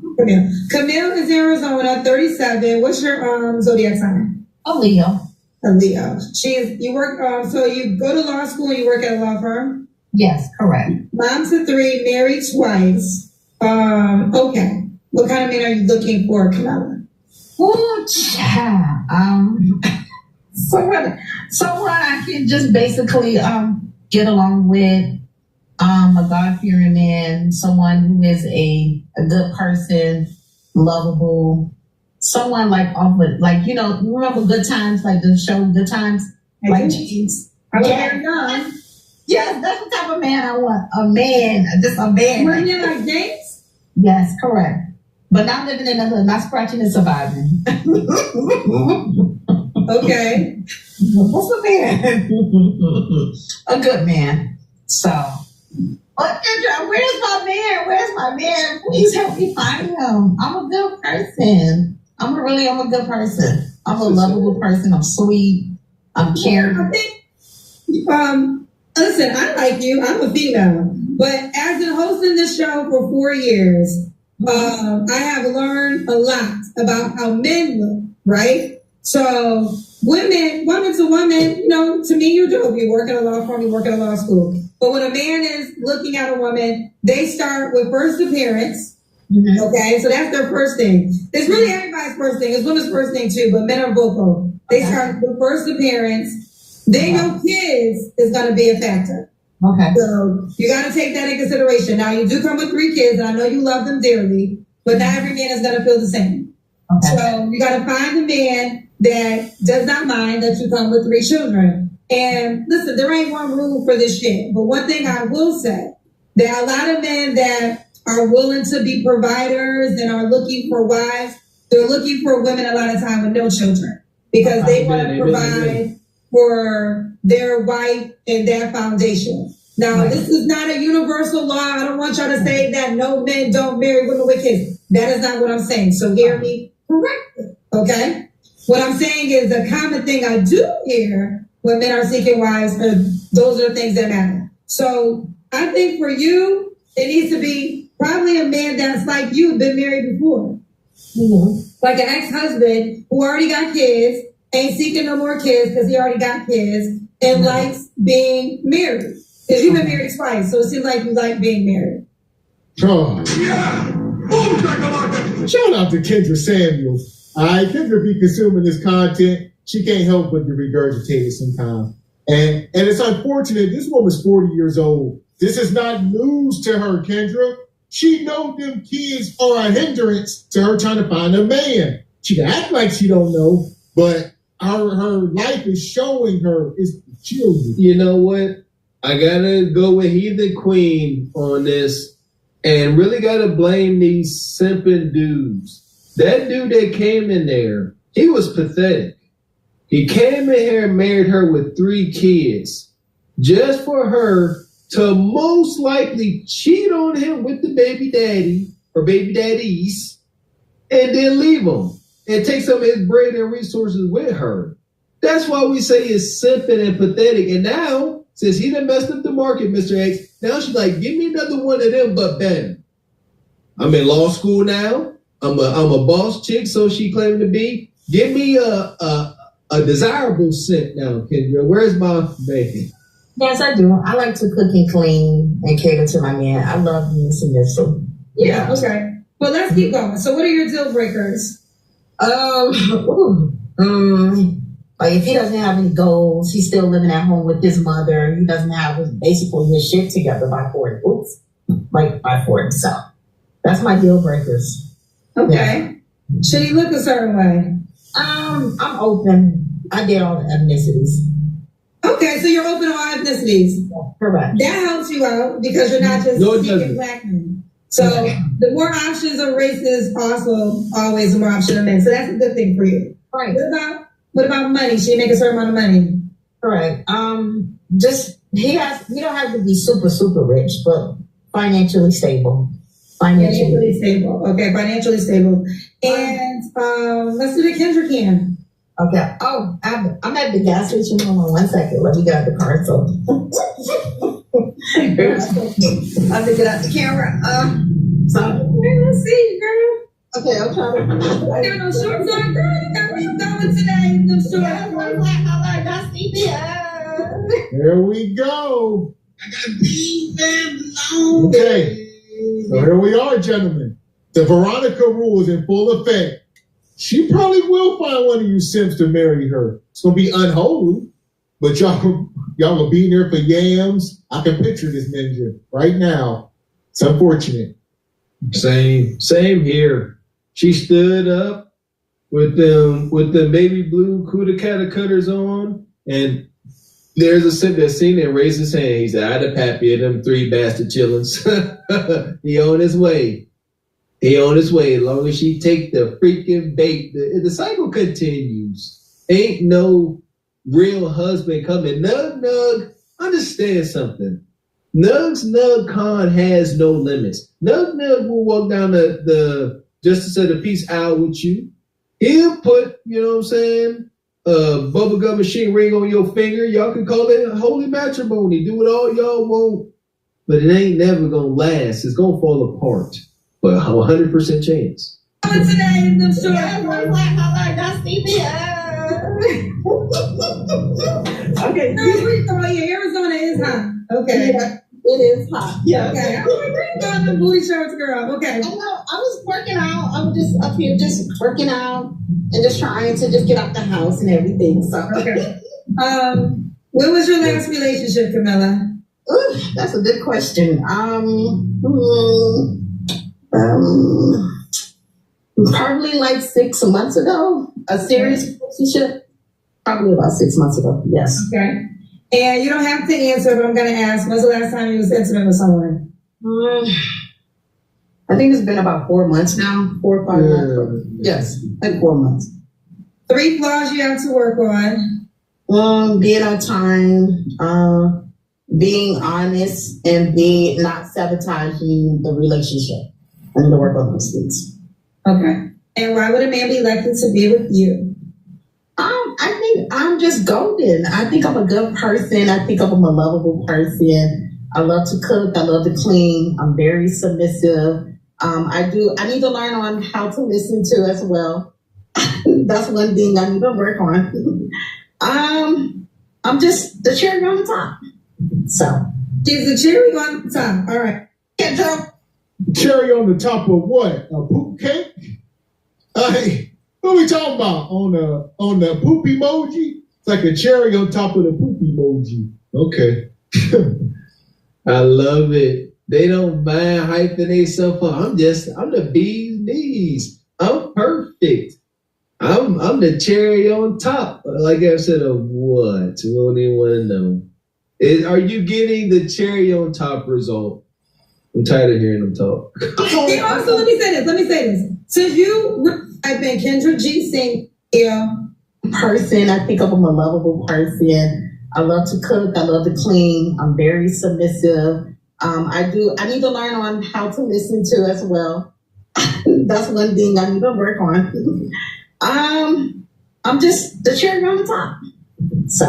Camille is Arizona, 37. What's your zodiac sign? A Leo. A Leo. You work. So you go to law school and you work at a law firm. Yes, correct. Mom to 3, married twice. Okay. What kind of man are you looking for, Camilla? Oh, child. Someone I can just basically get along with, a God-fearing man, someone who is a good person, lovable, someone like remember Good Times, like the show Good Times, like James. Yeah. Yes, that's the type of man I want. A man, just a man. Were you like James? Yes, correct. But not living in the hood, not scratching and surviving. Okay. What's a man? A good man. So, Kendra, where's my man? Where's my man? Please help me find him. I'm a good person. I'm a good person. I'm a lovable person. I'm sweet. I'm caring. I think, listen, I like you. I'm a female. But as in hosting this show for 4 years, I have learned a lot about how men look, right? So woman to woman, to me, you do. If you work at a law firm, you work at a law school. But when a man is looking at a woman, they start with first appearance. Mm-hmm. Okay, so that's their first thing. It's really everybody's first thing. It's women's first thing too, but men are both. They start with first appearance. Then your kids is going to be a factor. Okay. So you got to take that in consideration. Now, you do come with 3 kids, and I know you love them dearly, but not every man is going to feel the same. Okay. So you got to find a man that does not mind that you come with 3 children. And listen, there ain't one rule for this shit. But one thing I will say, there are a lot of men that are willing to be providers and are looking for wives. They're looking for women a lot of time with no children because they want to provide for their wife and their foundation. Now, This is not a universal law. I don't want y'all to say that no men don't marry women with kids. That is not what I'm saying. So hear me correctly, okay? What I'm saying is a common thing I do hear when men are seeking wives, those are the things that matter. So I think for you, it needs to be probably a man that's like you, been married before. Mm-hmm. Like an ex-husband who already got kids, ain't seeking no more kids because he already got kids, and likes being married. Because you've been married twice, so it seems like you like being married. Oh. Shout out to Kendra Samuels. All right, Kendra be consuming this content. She can't help but to regurgitate it sometimes. And it's unfortunate. This woman's 40 years old. This is not news to her, Kendra. She knows them kids are a hindrance to her trying to find a man. She can act like she don't know, but her life is showing her it's the children. You know what? I gotta go with Heathen Queen on this and really gotta blame these simping dudes. That dude that came in there, he was pathetic. He came in here and married her with 3 kids just for her to most likely cheat on him with the baby daddy or baby daddies and then leave him and take some of his bread and resources with her. That's why we say it's simping and pathetic. And now, since he done messed up the market, Mr. X, now she's like, give me another one of them, but better. I'm in law school now. I'm a boss chick, so she claimed to be. Give me a desirable scent now, Kendra. Where's my bacon? Yes, I do. I like to cook and clean and cater to my man. I love being submissive. Yeah, okay. Well, let's keep going. So what are your deal breakers? Like if he doesn't have any goals, he's still living at home with his mother. He doesn't have basically his shit together by 40. By 40. So that's my deal breakers. Okay. Yeah. Should he look a certain way? I'm open. I did all the ethnicities. Okay, so you're open to all ethnicities. Yeah, correct. That helps you out because you're not just seeking black men. So the more options of races, also always more options of men. So that's a good thing for you. Right. What about money? Should he make a certain amount of money? Correct. Just he don't have to be super, super rich, but financially stable. Financially stable. Okay, financially stable. And let's do the Kendra can. Okay. Oh, I'm at the gas station. Hold on 1 second. Let me get out the car. So I have to get out the camera. Let's see, girl. Okay, I'm trying to. I got no shorts on, girl. You got me going today. No shorts. There we go. Okay. So here we are, gentlemen. The Veronica rule is in full effect. she probably will find one of you simps to marry her. It's gonna be unholy, but y'all will be there for yams. I can picture this ninja right now. It's unfortunate. Same here. She stood up with the baby blue Kuda Kata cutters on, and there's a simp that seen it and raised his hand. He said, "I the pappy of them 3 bastard chillins." He on his way. He on his way. As long as she take the freaking bait, the cycle continues. Ain't no real husband coming. Nug, understand something. Nug Khan has no limits. Nug will walk down the Justice of the Peace aisle with you. He'll put, you know what I'm saying, a bubblegum machine ring on your finger. Y'all can call it holy matrimony. Do it all y'all want. But it ain't never gonna last. It's gonna fall apart. But 100% chance. Today in the short. Okay. Arizona is hot. Okay. Yeah, it is hot. Yeah. Okay. I'm like, the booty shorts, girl. Okay. I know. I was working out. I was just up here just working out and just trying to just get out the house and everything. So okay. When was your last relationship, Camilla? Ooh, that's a good question. Probably like 6 months ago. A serious relationship. Probably about 6 months ago. Yes. Okay. And you don't have to answer, but I'm going to ask, when's the last time you was intimate with someone? I think it's been about 4 months now. 4 or 5 months. Yes, like 4 months. 3 flaws you have to work on. Being on time, being honest, and being not sabotaging the relationship. I need to work on those things. Okay. And why would a man be likely to be with you? I think I'm just golden. I think I'm a good person. I think I'm a lovable person. I love to cook. I love to clean. I'm very submissive. I need to learn on how to listen to as well. That's one thing I need to work on. I'm just the cherry on the top. So she's the cherry on the top. All right. Cherry on the top of what? A poop cake? Hey, what are we talking about? On the poop emoji? It's like a cherry on top of the poop emoji. Okay. I love it. They don't mind hyping themselves up. I'm the bee's knees. I'm perfect. I'm the cherry on top. Like I said, of what? We don't even want to know. Are you getting the cherry on top result? I'm tired of hearing them talk. Okay, also, let me say this. Since I've been Kendra G. Singh, person. I think I'm a lovable person. I love to cook. I love to clean. I'm very submissive. I need to learn on how to listen to as well. That's one thing I need to work on. I'm just the cherry on the top. So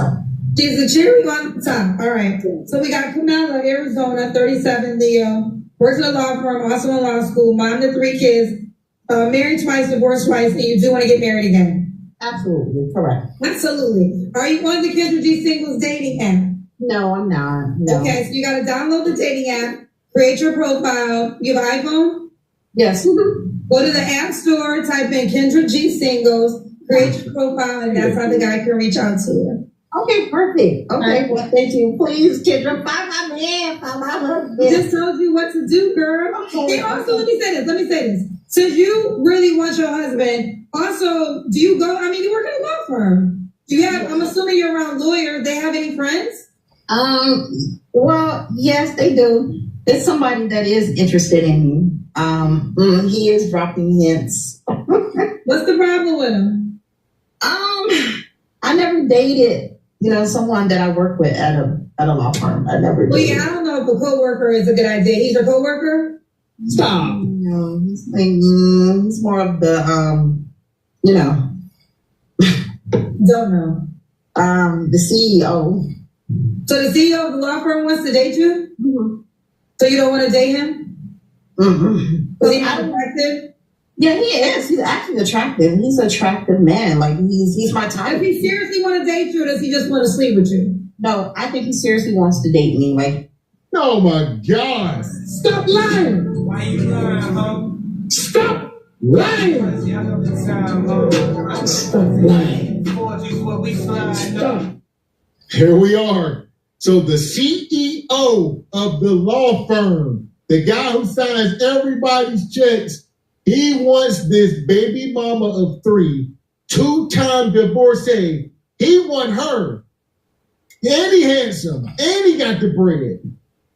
she's the cherry on the top. All right. So we got Camilla, Arizona, 37, Leo, works in a law firm, also in law school, mom to 3 kids, married twice, divorced twice, and you do want to get married again. Absolutely, correct. Absolutely. Are you on the Kendra G Singles dating app? No, I'm not. No. Okay, so you got to download the dating app, create your profile. You have an iPhone? Yes. Go to the App Store, type in Kendra G Singles, create your profile, and that's how the guy can reach out to you. Okay, perfect. Okay, well, thank you. Please, Kendra, find my man, find my husband. Just told you what to do, girl. Okay. And also, let me say this. Since you really want your husband, also, do you go, you work in a law firm. Do you have, I'm assuming you're around lawyers. They have any friends? Well, yes, they do. There's somebody that is interested in me. He is dropping hints. What's the problem with him? I never dated, someone that I work with at a law firm. I never dated. Well, yeah, I don't know if a coworker is a good idea. He's your coworker? Stop. No, he's more of the, Don't know. The CEO. So the CEO of the law firm wants to date you? Mm-hmm. So you don't want to date him? Mm-hmm. Is he attractive? Yeah, he is. He's actually attractive. He's an attractive man. Like, he's my type. Does he seriously want to date you, or does he just want to sleep with you? No, I think he seriously wants to date me. Like, oh my God. Stop lying. Why you lying, ho? Stop Lying. Stop lying. Stop. Here we are. So the CEO of the law firm, the guy who signs everybody's checks, he wants this baby mama of 3, 2-time divorcee. He want her. And he handsome. And he got the bread.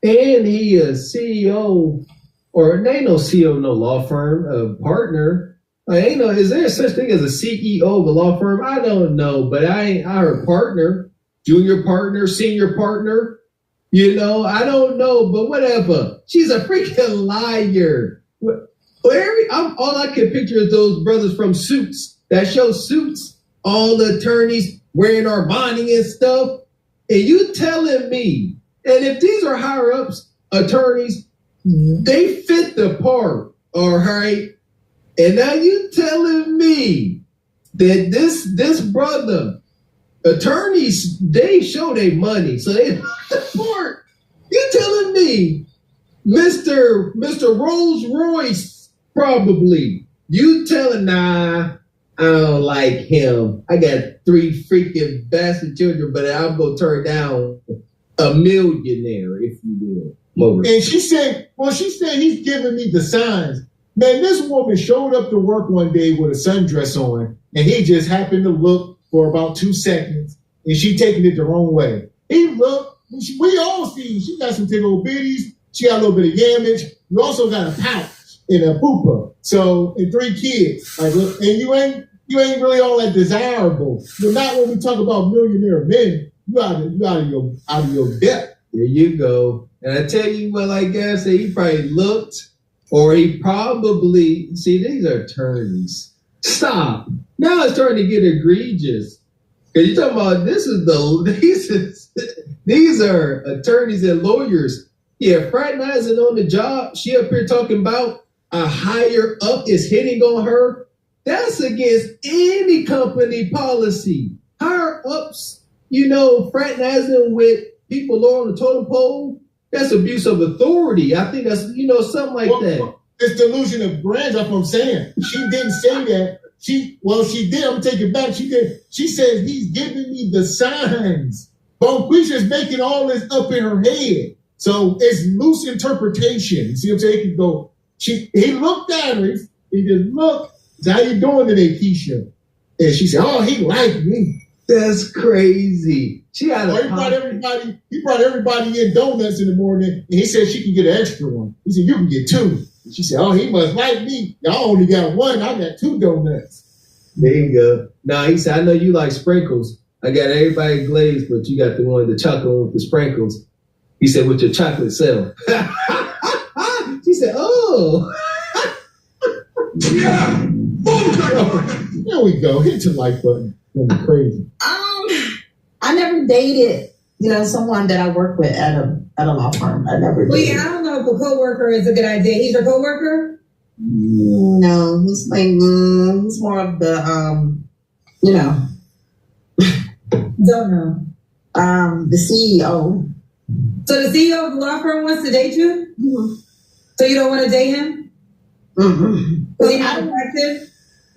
And he a CEO, or they ain't no CEO, no law firm, a partner. Ain't no, is there such thing as a CEO of a law firm? I don't know, but I heard partner, junior partner, senior partner. You know, I don't know, but whatever. She's a freaking liar. All I can picture is those brothers from Suits, that show Suits, all the attorneys wearing Armani and stuff. And you telling me, and if these are higher ups, attorneys, they fit the part, all right? And now you telling me that this brother, attorneys, they show their money, so they the part. You telling me, Mr. Rolls Royce, probably. You telling, nah, I don't like him. I got 3 freaking bastard children, but I'm gonna turn down a millionaire, if you will. And she said he's giving me the signs. Man, this woman showed up to work one day with a sundress on, and he just happened to look for about 2 seconds, and she taking it the wrong way. He looked, we all see, she got some little bitties, she got a little bit of yamage, you also got a pouch and a poopa, so, and 3 kids. Like, look, and you ain't really all that desirable. But not when we talk about millionaire men, you out of your depth. There you go. And I tell you what, like I said, he probably looked, or he probably, see, these are attorneys. Stop. Now it's starting to get egregious. Because you're talking about these are attorneys and lawyers. Yeah, fraternizing on the job. She up here talking about a higher up is hitting on her. That's against any company policy. Higher ups, fraternizing with people low on the totem pole, that's abuse of authority. I think that's, something like that. It's delusion of grandeur, that's what I'm saying. She didn't say that. She did. I'm going to take it back. She did. She says he's giving me the signs. Bonquisha's making all this up in her head. So it's loose interpretation. See what I'm saying? He could go, he looked at her. He just looked. How you doing today, Keisha? And she said, oh, he liked me. That's crazy. He brought everybody in donuts in the morning, and he said she can get an extra one. He said, you can get 2. And she said, oh, he must like me. Y'all only got 1. I got 2 donuts. There you go. Now, he said, I know you like sprinkles. I got everybody glazed, but you got the chocolate one with the sprinkles. He said, with your chocolate cell. She said, oh. Yeah. There we go. Hit your like button. That's crazy. I never dated, someone that I work with at a law firm. I never did. Well, yeah, I don't know if a coworker is a good idea. He's your coworker? No, he's he's more of the Don't know. The CEO. So the CEO of the law firm wants to date you? Mm-hmm. So you don't want to date him? Mm-hmm. Is he not attractive?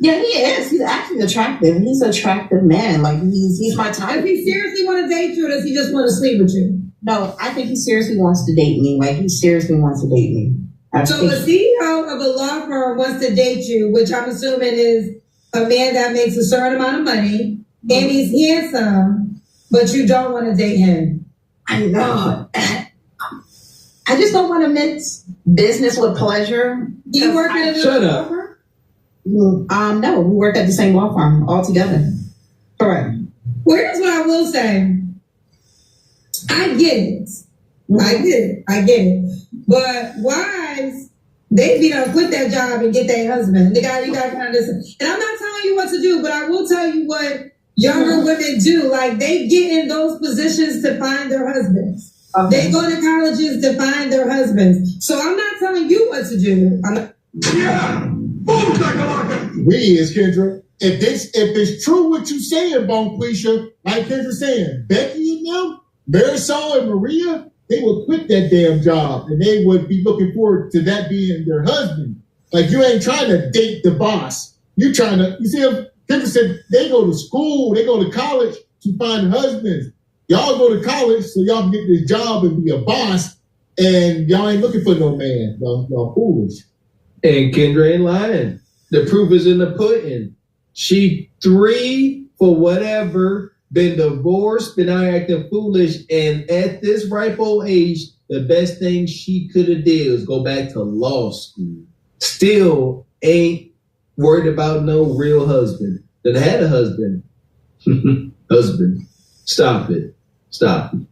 Yeah, he is. He's actually attractive. He's an attractive man. Like he's my type. Does he seriously want to date you, or does he just want to sleep with you? No, I think he seriously wants to date me. Like he seriously wants to date me. So the CEO of a law firm wants to date you, which I'm assuming is a man that makes a certain amount of money, and he's handsome, but you don't want to date him. I know. I just don't want to mix business with pleasure. Do you work at a law firm? No, we work at the same law firm all together. Correct. Well, here's what I will say. I get it. I get it. But wives, they be done quit that job and get their husband. You got to kind of listen. And I'm not telling you what to do, but I will tell you what younger women do. Like they get in those positions to find their husbands. Okay. They go to colleges to find their husbands. So I'm not telling you what to do. We is, Kendra. If it's true what you saying, Bonquisha, like Kendra saying, Becky and them, Marisol and Maria, they would quit that damn job and they would be looking forward to that being their husband. Like you ain't trying to date the boss. You trying to, you see, people said they go to school, they go to college to find husbands. Y'all go to college so y'all can get this job and be a boss, and y'all ain't looking for no man. Y'all foolish. And Kendra ain't lying. The proof is in the pudding. She 3 for whatever, been divorced, been out acting foolish, and at this ripe old age, the best thing she could have did was go back to law school. Still ain't worried about no real husband. That had a husband. Husband. Stop it. Stop it.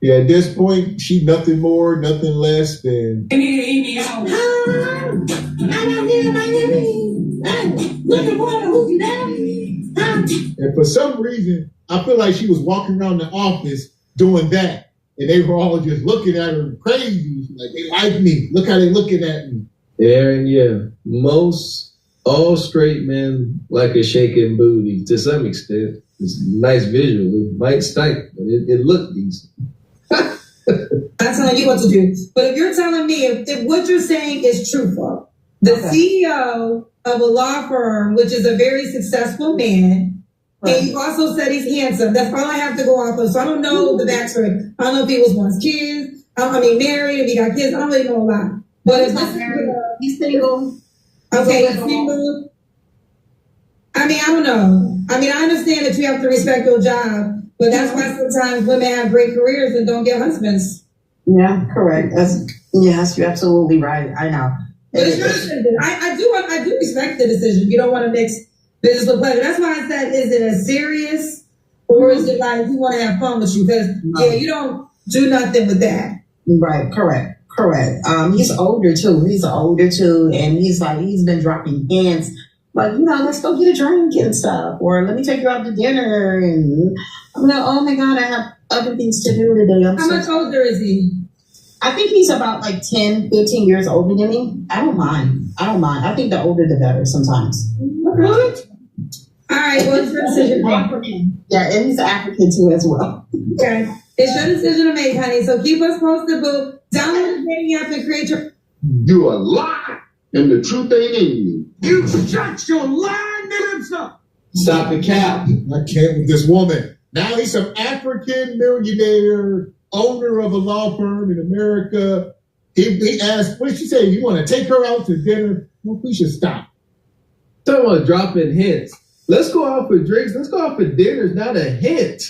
Yeah, at this point, she nothing more, nothing less than. And for some reason, I feel like she was walking around the office doing that. And they were all just looking at her crazy. Like, they like me. Look how they looking at me. Yeah. Most all straight men like a shaking booty to some extent. It's nice visually. Might stink, but it looked decent. I'm telling you what to do. But if you're telling me if what you're saying is truthful, the CEO of a law firm, which is a very successful man, and you also said he's handsome. That's all I have to go off of. So I don't know the backstory. I don't know if he was once kids. Married, if he got kids. I don't really know a lot. But if this he's single. Okay, he's single. I don't know. I understand that you have to respect your job, but that's why sometimes women have great careers and don't get husbands. Yeah, correct. Yes, you're absolutely right. I know. But it's your decision. I do respect the decision. You don't want to mix business with pleasure. That's why I said, is it as serious or is it like you want to have fun with you? Because you don't do nothing with that. Right. Correct. He's older too, and he's been dropping hints. Like, let's go get a drink and stuff, or let me take you out to dinner. And I'm like, oh my God, I have other things to do today. How much older is he? I think he's about 10, 15 years older than me. I don't mind. I think the older the better sometimes. What? All right, well, it's your decision. Yeah, and he's African too as well. Okay. It's your decision to make, honey. So keep us posted, boo. Download the dating app and create your... You a lie, and the truth ain't in you. You shut your lying lips up. Stop the cap. I can't with this woman. Now he's some African millionaire, owner of a law firm in America. He asked, what did she say? You want to take her out to dinner? Well, we should stop. Someone dropping hints. Let's go out for drinks. Let's go out for dinners. Not a hint.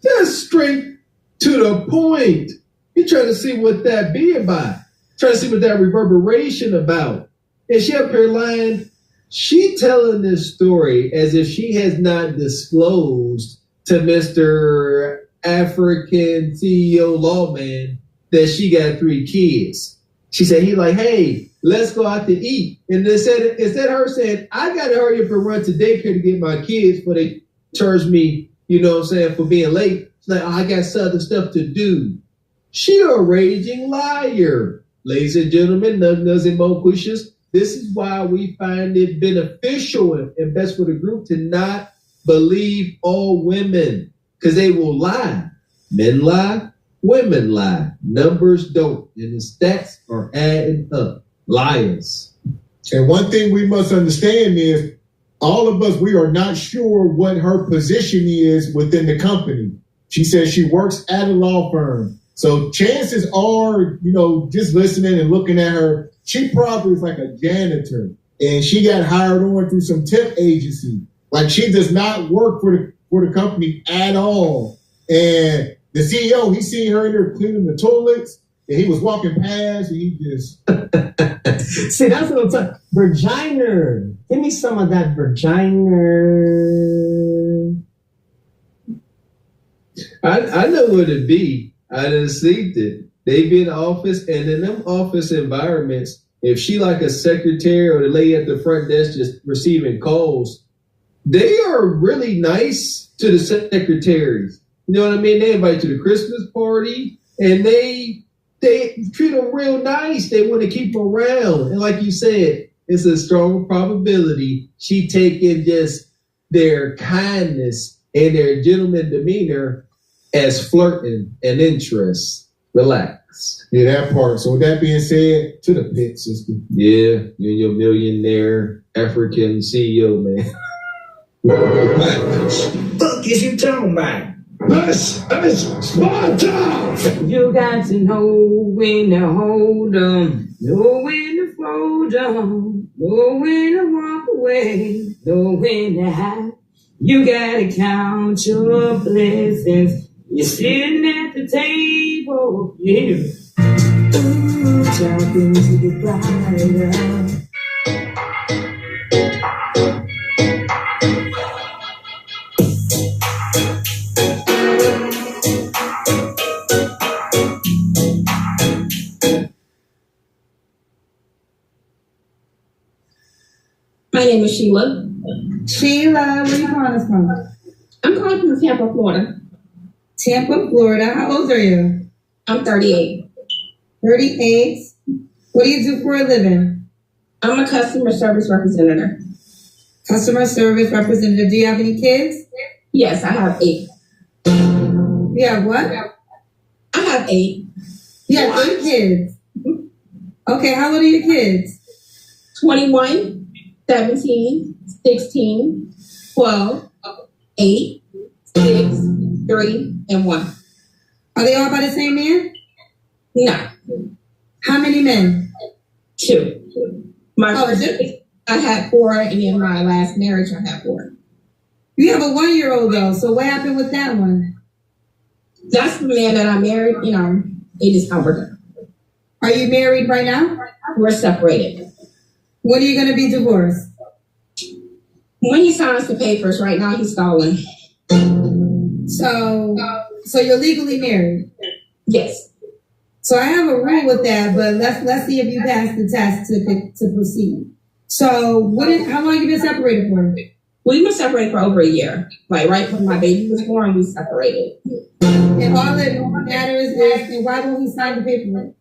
Just straight to the point. You're trying to see what that be about. Trying to see what that reverberation about. And she up here lying. She telling this story as if she has not disclosed to Mr. African CEO lawman that she got 3 kids. She said, he like, hey, let's go out to eat. And instead of her saying, I got to hurry up and run to daycare to get my kids before they charge me, for being late. It's like, I got other stuff to do. She a raging liar. Ladies and gentlemen, Nuggnuts and Moquishas, this is why we find it beneficial and best for the group to not believe all women, because they will lie. Men lie, women lie. Numbers don't, and the stats are adding up. Liars. And one thing we must understand is all of us, we are not sure what her position is within the company. She says she works at a law firm. So chances are, just listening and looking at her, she probably is like a janitor, and she got hired on through some temp agency. Like she does not work for the company at all. And the CEO, he seen her in there cleaning the toilets, and he was walking past, and he just... See, that's what I'm talking. Virginer. Give me some of that virginer. I know what it be. I done seen it. They be in the office, and in them office environments, if she like a secretary or the lady at the front desk just receiving calls, they are really nice to the secretaries. You know what I mean? They invite you to the Christmas party, and they treat them real nice. They want to keep them around. And like you said, it's a strong probability she taking just their kindness and their gentleman demeanor as flirting and interest. Relax. Yeah, that part. So with that being said, to the pit, sister. Yeah, you're your millionaire African CEO, man. Fuck is you talking about? This is Sparta! You got to know when to hold 'em, know when to fold 'em, know when to walk away, know when to hide. You gotta count your blessings. You're sitting at the table, yeah. Ooh, talking to the bride. My name is Sheila. Sheila, where you calling us from? I'm calling from Tampa, Florida. Tampa, Florida. How old are you? I'm 38. 38. What do you do for a living? I'm a customer service representative. Customer service representative. Do you have any kids? Yes, I have 8. You have what? I have 8. You have 8 kids. Okay, how old are your kids? 21, 17, 16, 12, 8, 6, 3, and 1. Are they all by the same man? No. How many men? 2. My first, I had 4, and in my last marriage, I had 4. You have a 1-year-old though, so what happened with that one? That's the man that I married, it is over. Are you married right now? We're separated. When are you going to be divorced? When he signs the papers, right now he's stalling. So you're legally married? Yes. So I have a rule with that, but let's see if you pass the test to proceed. So how long have you been separated for? We've been separated for over a year. Like right when my baby was born, we separated. And all that matters is, and why won't he sign the paperwork?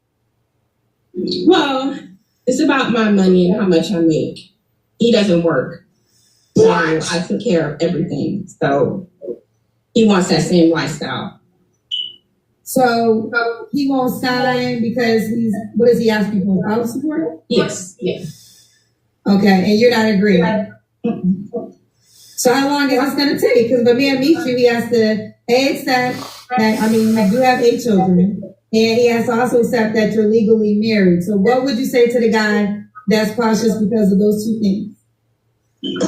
Well, it's about my money and how much I make. He doesn't work. So I took care of everything. So he wants that same lifestyle. So he won't sign because what does he ask you for? Child support? Yes. Okay, and you're not agreeing? So how long is this going to take? Because when a man meets you, he has to accept that, you do have 8 children, and he has to also accept that you're legally married. So what would you say to the guy that's cautious because of those 2 things?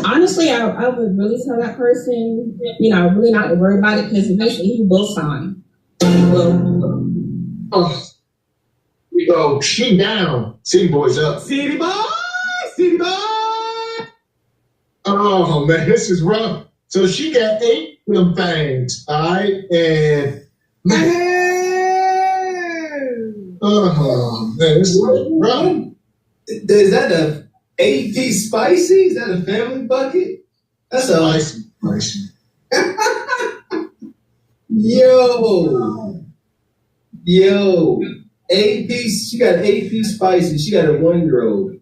Honestly, I would really tell that person, really not to worry about it because eventually he will sign. We go, she down. City boys up. City boy, city boy. Oh man, this is rough. So she got 8 of them things, all right, and man, this is rough. Is that a 8-piece spicy? Is that a family bucket? That's a spicy. Yo, 8-piece. She got an 8-piece spicy. She got a 1-year-old,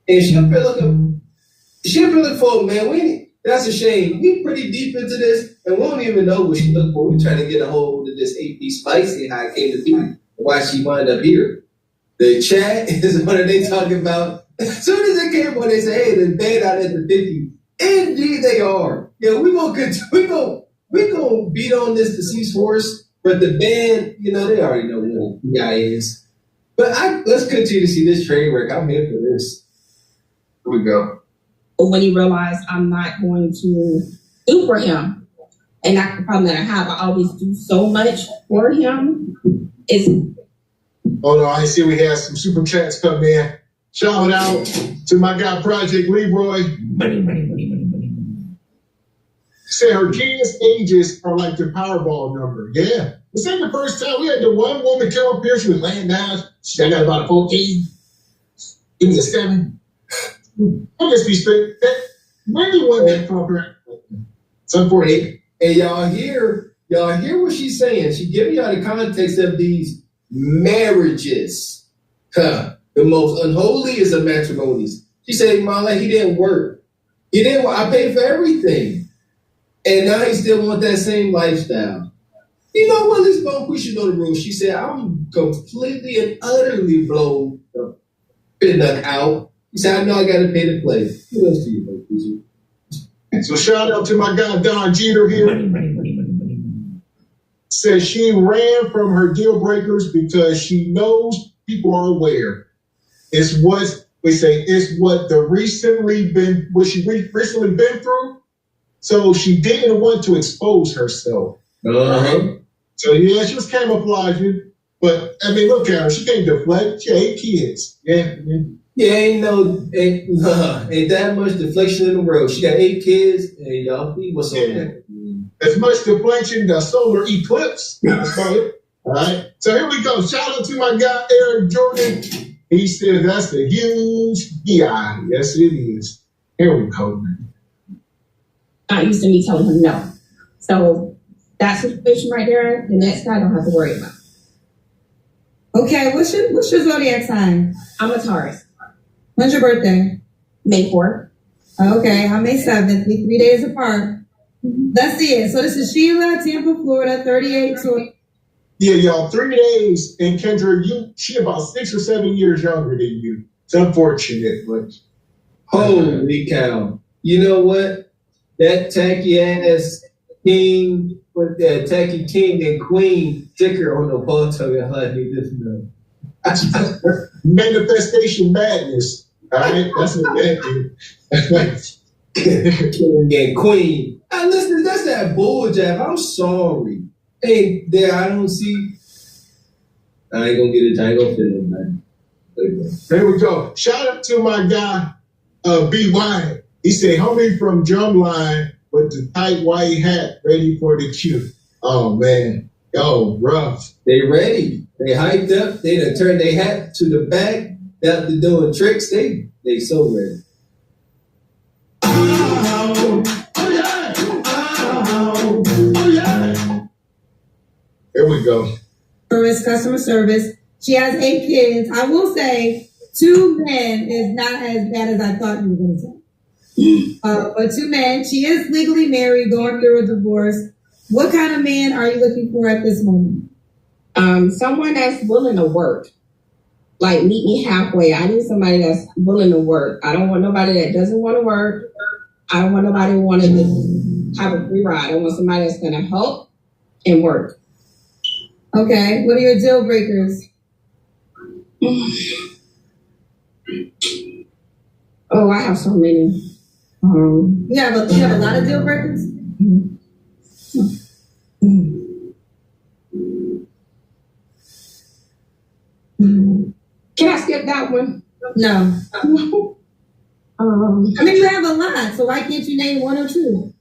and she'll be looking for a man. That's a shame. We pretty deep into this, and we don't even know what she looked for. We're trying to get a hold of this 8-piece spicy and how it came to be, why she wound up here. The chat is what are they talking about? As soon as it came on, they say, "Hey, the band out at the 50." Indeed, they are. Yeah, we gonna beat on this deceased horse, but the band, they already know who the guy is. But let's continue to see this train wreck. I'm here for this. Here we go. When he realized I'm not going to do for him, and that's the problem that I have. I always do so much for him. Oh no, I see we had some super chats come in. Shout out to my guy Project Leroy. Money. Say her kids' ages are like the Powerball number. Yeah. This ain't the first time. We had the one woman come up here. She was laying down. I got about a 14. Give me a 7. I'll just be straight. Maybe one that come up here. Some 48. And y'all hear what she's saying. She giving y'all the context of these marriages. The most unholiest of matrimonies. She said, Marla, he didn't work. He didn't work. I paid for everything. And now he still want that same lifestyle. You know what? Let's go. We should know the rules. She said, I'm completely and utterly blown out. He said, I know I got to pay to play. What else do you know, Quisha? So shout out to my guy Don Jeter here. Says she ran from her deal breakers because she knows people are aware. It's what we say. It's what she recently been through. So she didn't want to expose herself. So yeah, she was camouflaging. But I mean, look at her. She can't deflect. She had 8 kids. Yeah, ain't that much deflection in the world. She got 8 kids, and y'all see what's on that. As much deflection, the solar eclipse. That's about it. All right. So here we go. Shout out to my guy Eric Jordan. He said that's a huge yeah. Yes, it is. Here we go, man. Not used to me telling him no. So that situation right there, the next guy I don't have to worry about. Okay, what's your zodiac sign? I'm a Taurus. When's your birthday? May 4th. Okay, I'm May 7th. We 3 days apart. Let's see it. So this is Sheila, Tampa, Florida, 38. Yeah, y'all, 3 days. And Kendra, she about 6 or 7 years younger than you. It's unfortunate, but holy cow! You know what? That tacky ass king with that tacky king and queen sticker on the bottom of her, he just know. Manifestation madness. All right, that's what that is. King and queen. Now listen, that's that bull jab. I'm sorry. Hey, there I don't see. I ain't gonna get it. I ain't gonna fit it, man. There we go. Shout out to my guy, B.Y. He said, homie from Drumline with the tight white hat ready for the queue. Oh, man. Yo, rough. They ready. They hyped up. They done turned their hat to the back. After doing tricks, they so ready. Here we go. Customer service. She has 8 kids. I will say 2 men is not as bad as I thought you were going to say. But 2 men. She is legally married, going through a divorce. What kind of man are you looking for at this moment? Someone that's willing to work. Like, meet me halfway. I need somebody that's willing to work. I don't want nobody that doesn't want to work. I don't want nobody who wants to have a free ride. I want somebody that's going to help and work. Okay. What are your deal breakers? Oh, I have so many. You have a lot of deal breakers? Can I skip that one? No. I mean, you have a lot, so why can't you name 1 or 2?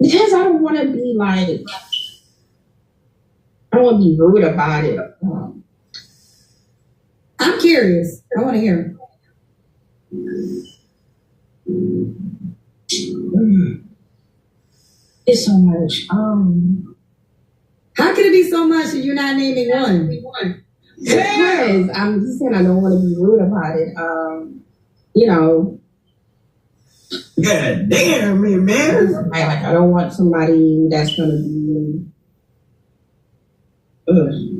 Because I don't want to be like, I don't want to be rude about it. I'm curious. I want to hear. It's so much. How can it be so much and you're not naming 1? Because I'm just saying I don't want to be rude about it. You know. God damn me, man. I don't want somebody that's gonna be.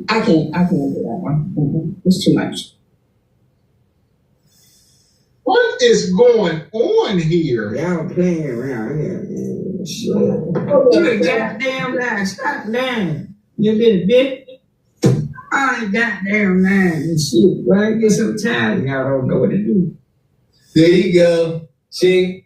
I can't do that one. It's too much. What is going on here? Y'all playing around here, man. Shit. You a goddamn lie. Stop lying. You been a bitch. I ain't goddamn lying and shit. Well, I get so tired, y'all don't know what to do. There you go. She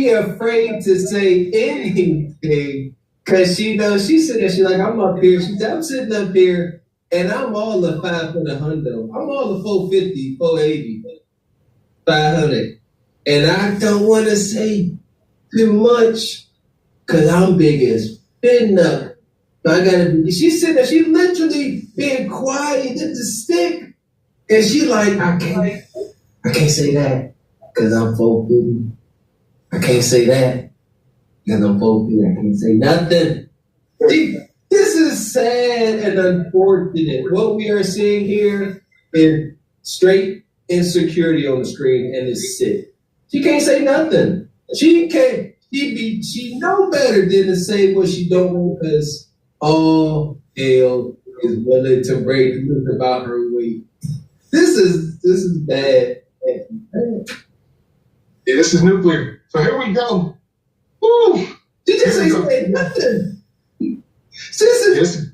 afraid to say anything because she knows she's sitting there. She's like, I'm up here. I'm sitting up here, and I'm all the 5 for the hundo. I'm all the 450, 480, 500, and I don't want to say too much because I'm big as big up. I gotta be. She's sitting there. She literally being quiet at the stick, and she like, I can't say that because I'm 450. I can't say that because I'm 450. I can't say nothing. This is sad and unfortunate. What we are seeing here is straight insecurity on the screen, and it's sick. She can't say nothing. She know better than to say what she don't want because all hell is willing to break loose about her weight. This is bad. Yeah, this is nuclear. So here we go. Woo! She just ain't saying nothing. She just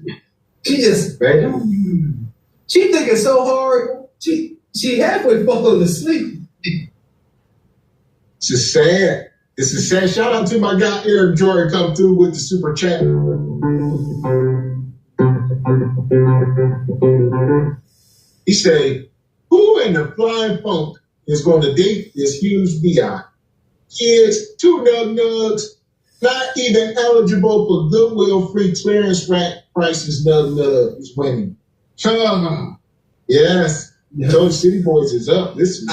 she thinking so hard. She halfway falling asleep. This is sad. This is sad. Shout out to my guy Eric Jordan come through with the super chat. He say, who in the flying funk is going to date this huge BI? Kids, 2 nug-nugs, not even eligible for Goodwill free clearance rack prices. Nug-nug is winning. Yes. Told City Boys is up. This is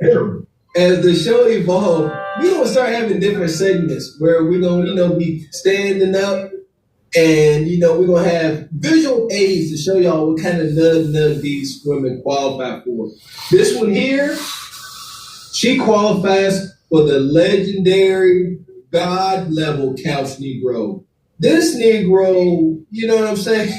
terrible. As the show evolved, we're gonna start having different segments where we're gonna, be standing up, and we're gonna have visual aids to show y'all what kind of nug these women qualify for. This one here, she qualifies for the legendary God level couch Negro. This Negro, you know what I'm saying?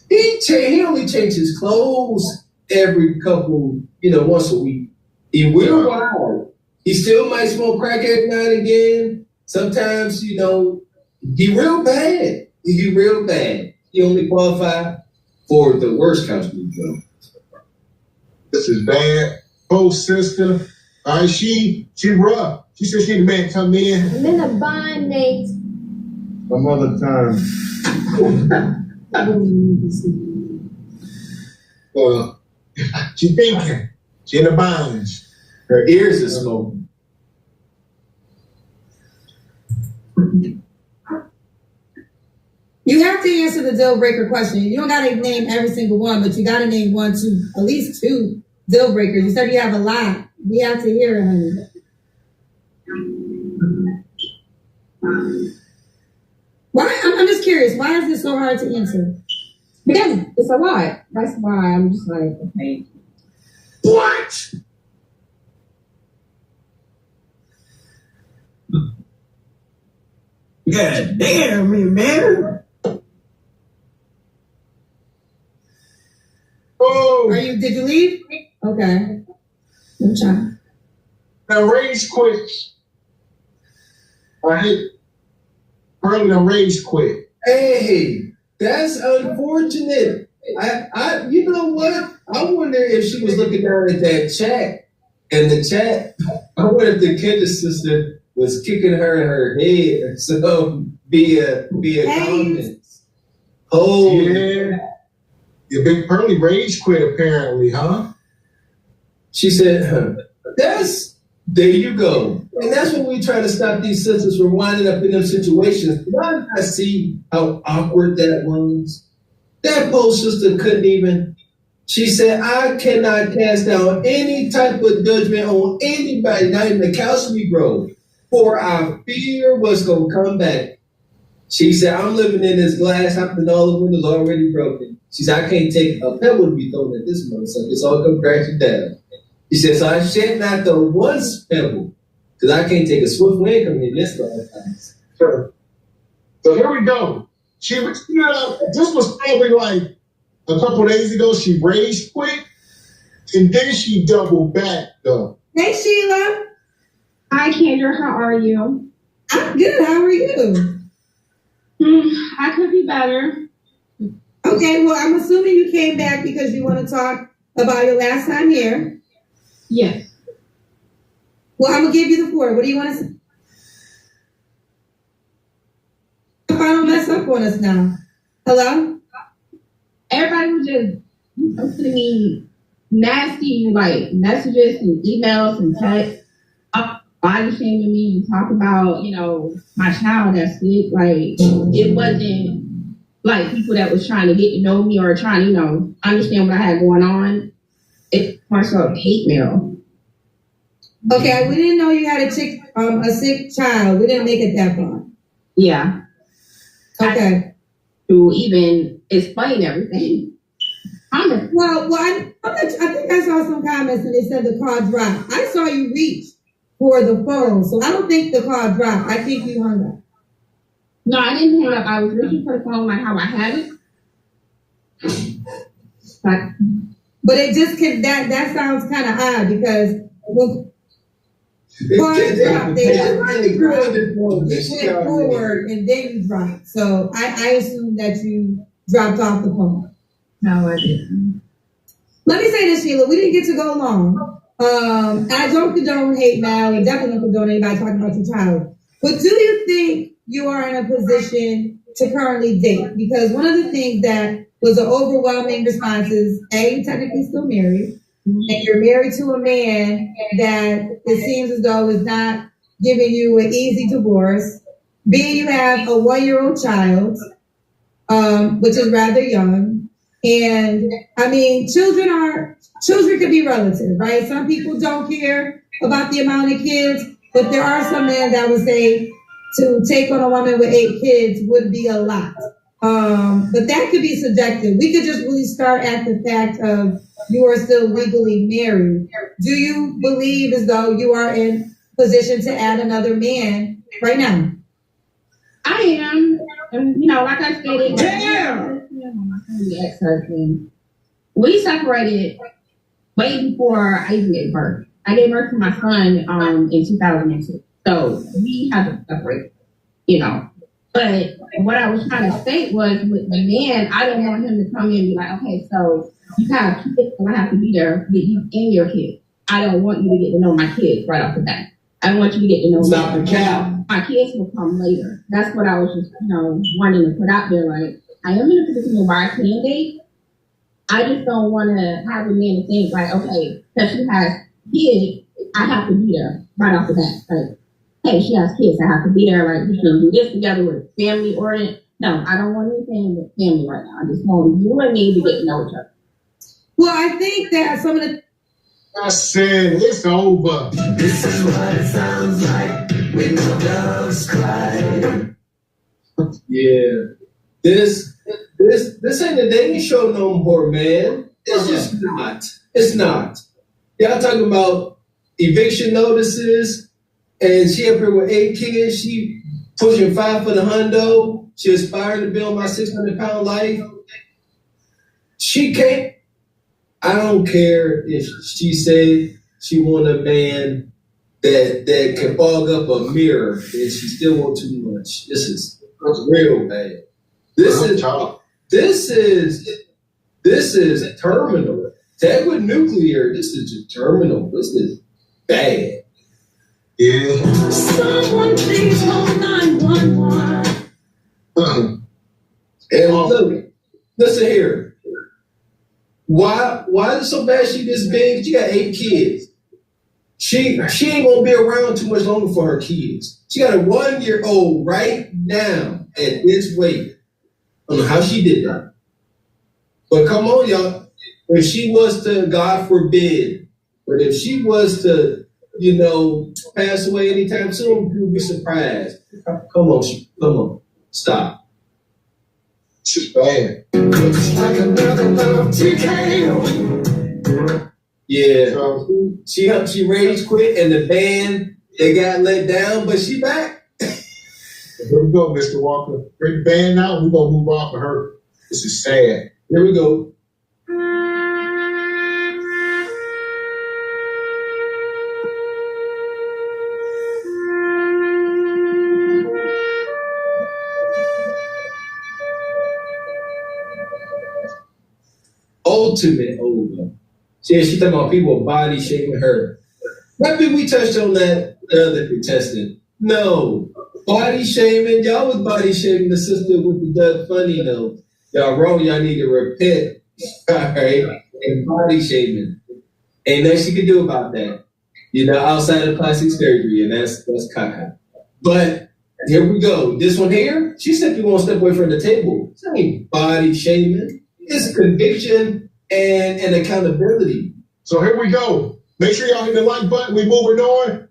He only changes his clothes every couple, once a week. He will wild. He still might smoke crack every now and again. Sometimes, he real bad. He real bad. He only qualify for the worst couch Negro. This is bad. Oh, sister. All right, she rough. She said she the man come in. I'm in a bind, Nate. Some other time. She thinking. She in the binds. Her ears are smoking. You have to answer the deal breaker question. You don't gotta name every single one, but you gotta name 1, 2, at least 2 deal breakers. You said you have a lot. We have to hear it, honey. Why? I'm just curious. Why is this so hard to answer? Because it's a lot. That's why I'm just like, okay. What? God damn me, man. Oh. Did you leave? Okay. I'm trying. Now rage quit. I hate early to rage quit. Hey, that's unfortunate. You know what? I wonder if she was looking down at that chat, and the chat, I wonder if the Kendra sister was kicking her in her head, so via comments. Oh yeah. Your big Pearly rage quit apparently, huh? She said, there you go. And that's when we try to stop these sisters from winding up in them situations. Why did I see how awkward that was? That poor sister couldn't even. She said, I cannot cast down any type of judgment on anybody, not even the couch Negro, for I fear what's going to come back. She said, I'm living in this glass house and all the windows already broken. She said, I can't take a pebble to be thrown at this motherfucker. It's all come crashing down. She said, so I shed not the one pebble, because I can't take a swift wind coming in this lifetime. Sure. So here we go. This was probably like a couple days ago. She rage quit, and then she doubled back though. Hey Sheila. Hi Kendra, how are you? I'm good. How are you? I could be better. Okay, well, I'm assuming you came back because you want to talk about your last time here. Yes. Well, I'm going to give you the floor. What do you want to say? If I don't mess up on us now. Hello? Everybody was just sending me nasty, like, messages and emails and texts. Body shaming me and talk about, my child that's sick. Like, it wasn't like people that was trying to get to know me or trying to, understand what I had going on. It's more so hate mail. Okay, we didn't know you had a sick child. We didn't make it that far. Yeah. Okay. To even explain everything. Well, I think I saw some comments and they said the call dropped. I saw you reach for the phone, so I don't think the call dropped. I think you hung up. No, I didn't hang up. I was reaching for the phone like how I had it. But it just can, that sounds kind of odd because when bars drop, they went forward and then you dropped. So I assume that you dropped off the phone. No, I didn't. Let me say this, Sheila. We didn't get to go long. I don't condone hate now and definitely don't condone anybody talking about your child. But do you think you are in a position to currently date? Because one of the things that was an overwhelming response is, A, you're technically still married, and you're married to a man that it seems as though is not giving you an easy divorce. B, you have a 1-year-old child, which is rather young. And I mean, children can be relative, right? Some people don't care about the amount of kids, but there are some men that would say to take on a woman with 8 kids would be a lot. But that could be subjective. We could just really start at the fact of you are still legally married. Do you believe as though you are in position to add another man right now? I am. And, like I stated, my ex-husband, we separated way before I even gave birth. I gave birth to my son in 2002. So we had to separate, But what I was trying to state was with the man, I don't want him to come in and be like, okay, so you have kids, so I have to be there with you and your kids. I don't want you to get to know my kids right off the bat. I want you to get to know Stop the cap. My kids will come later. That's what I was just, wanting to put out there. Like, I am in a position where I can date. I just don't want to have a man to think like, okay, because she has kids, I have to be there right off the bat. Like, hey, she has kids, I have to be there. Like, we can do this together with family oriented. No, I don't want anything with family right now. I just want you and me to get to know each other. Well, I think that some of the I said it's over. This is what it sounds like when the doves cry. Yeah. This ain't a dating show no more, man. It's just not. It's not. Y'all talking about eviction notices, and she up here with 8 kids. She pushing 5 for the hundo. She aspired to build my 600-pound life. She can't. I don't care if she said she want a man that can fog up a mirror and she still want too much. That's real bad. This is terminal. That with nuclear, this is just terminal. This is bad. Yeah. Someone please call 911. And look, listen here. Why is it so bad she this big? She got 8 kids. She ain't gonna be around too much longer for her kids. She got a 1-year-old right now at this weight. I don't know how she did that. But come on, y'all. If she was to, God forbid, but if she was to, pass away anytime soon, you'll be surprised. Come on. Stop. It's just bad. Looks like another love TKO. Yeah. She rage quit and the band, they got let down, but she back. Here we go, Mr. Walker. Bring the band out. We're going to move off of her. This is sad. Here we go. Ultimate over. She talking about people body shaming her. Maybe we touched on that the other contestant. No. Body shaming. Y'all was body shaming the sister with the Doug Funny though. Y'all wrong. Y'all need to repent. All right. And body shaming. Ain't nothing she can do about that. Outside of plastic surgery, and that's caca. But here we go. This one here, she simply won't step away from the table. It's not ain't body shaming. It's conviction and accountability. So here we go. Make sure y'all hit the like button. We moving on.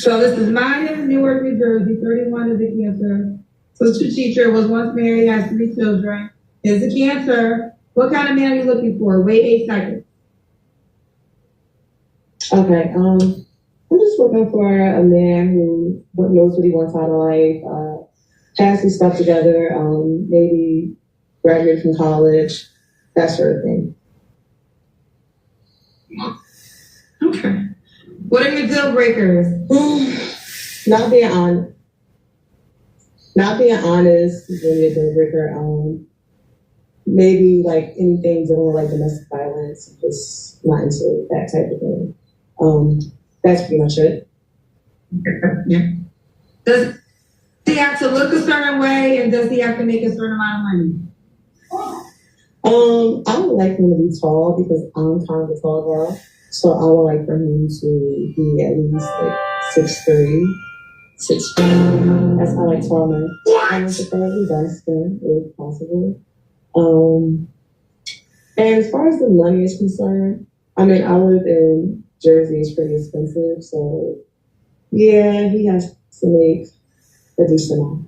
So this is Maya, Newark, New Jersey, 31 is a Cancer. Sister teacher, was once married, has 3 children. Is a Cancer. What kind of man are you looking for? Wait 8 seconds. Okay, I'm just looking for a man who knows what he wants out of life, has his stuff together, maybe graduate from college, that sort of thing. Okay. What are your deal breakers? Not being honest is really a deal breaker. Maybe like anything dealing with like domestic violence, just not into that type of thing. That's pretty much it. Yeah. Does he have to look a certain way, and does he have to make a certain amount of money? I would like him to be tall because I'm kind of a tall girl. So I would like for him to be at least like 6'3", 6'4". That's I like tall men. Preferably dark skin if possible. And as far as the money is concerned, I mean, I live in Jersey, it's pretty expensive, so yeah, he has to make a decent amount.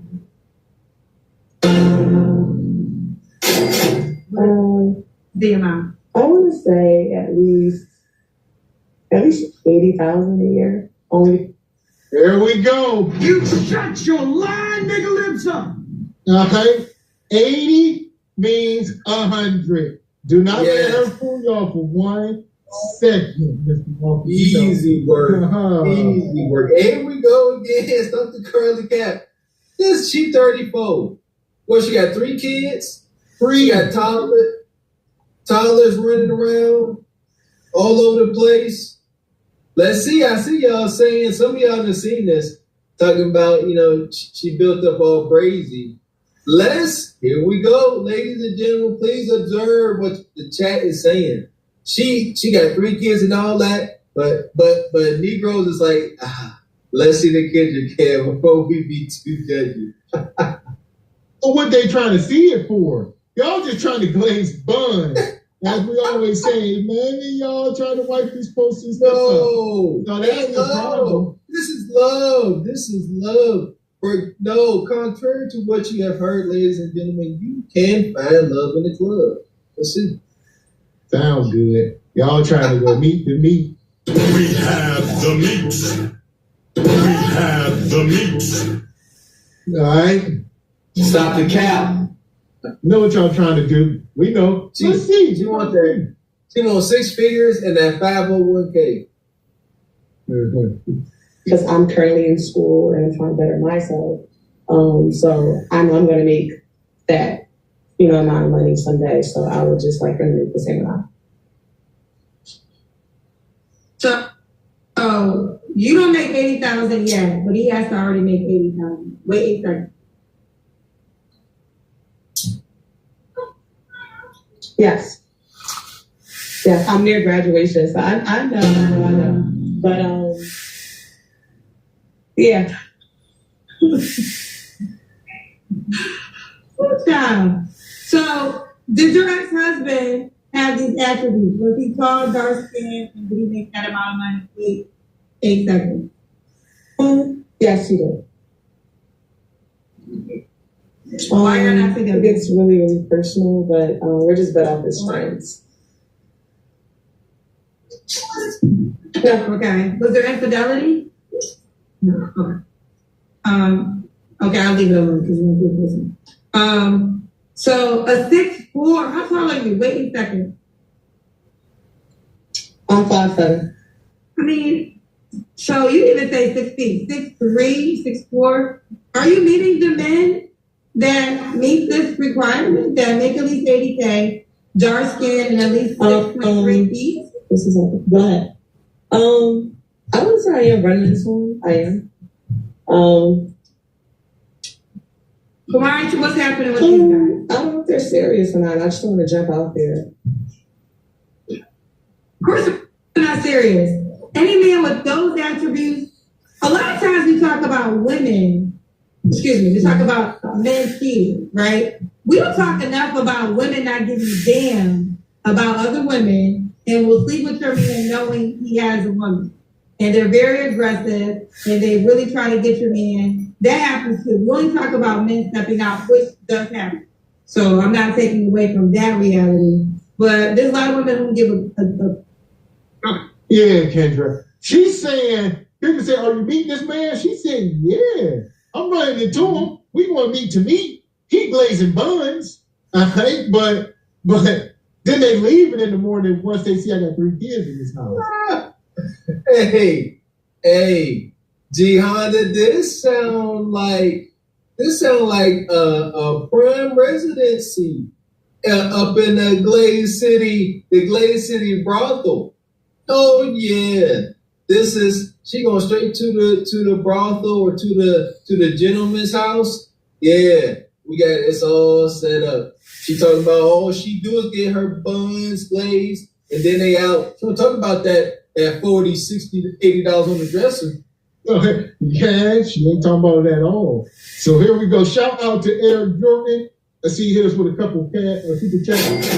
The amount? I want to say at least 80,000 a year. Only. There we go. You shut your lying nigga lips up. Okay. 80 means 100. Do not let her fool y'all for 1 second, Mr. Walker. Easy work. Easy work. Here we go again. Stuff the curly cap. She 34. Well, she got 3 kids. 3. She got toddlers running around all over the place. Let's see. I see y'all saying, some of y'all have seen this, talking about, she built up all crazy. Here we go. Ladies and gentlemen, please observe what the chat is saying. She got 3 kids and all that, but Negroes is like, let's see the kitchen cam before we be too judgy. Well, what they trying to see it for? Y'all just trying to glaze buns. As we always say, man, y'all trying to wipe these posters. No, that's the problem. This is love. This is love. Contrary to what you have heard, ladies and gentlemen, you can find love in the club. Let's see. Sounds good. Y'all trying to go meet the meat. We have the meat. We have the meat. All right. Stop the cap. Know what y'all trying to do. We know. Let's see. She wants 6 figures and that 501k. Because I'm currently in school and I'm trying to better myself. So I know I'm going to make that, amount of money someday. So I would just like to make the same amount. So, you don't make 80,000 yet, but he has to already make 80,000. Wait 8 seconds. Yes. Yes, I'm near graduation, so I know. But yeah. Good job. So, did your ex-husband have these attributes? Was he tall, dark skinned, and did he make that amount of money? Wait 8 seconds. Yes, he did. Why are not together? It's really, really personal, but we're just better off as friends. Okay. Was there infidelity? No. Okay. Okay, I'll leave it alone because we're going to do this. So a 6'4", how tall are you? Wait a second. I'm 5'7". I mean, so you even say 6 feet, 6'3", 6'4". Are you meeting the men that meet this requirement, that make at least 80K, dark skin, and at least 6.3 feet? This is okay. Go ahead. I would say I am running this one. I am. What's happening with these guys? I don't know if they're serious or not. I just don't want to jump out there. Of course, they're not serious. Any man with those attributes, a lot of times we talk about women, we talk about men cheating, right? We don't talk enough about women not giving a damn about other women and will sleep with your man knowing he has a woman. and they're very aggressive and they really try to get your man. That happens too. We only talk about men stepping out, which does happen. So I'm not taking away from that reality. But there's a lot of women who give a Yeah, Kendra. She's saying, people say, are you meeting this man? She said, yeah, I'm running into him. We want to meet. He glazing buns. But then they leave it in the morning once they see I got 3 kids in this house. Hey, G Honda, this sound like a prime residency up in the Glaze City brothel. Oh yeah, she going straight to the brothel or to the gentleman's house. Yeah, it's all set up. She talking about all she do is get her buns glazed and then they out. She don't talk about that $40, $60 to $80 on the dresser. Yeah, she ain't talking about it at all. So here we go. Shout out to Eric Jordan. Let's see, here's with a couple super chats.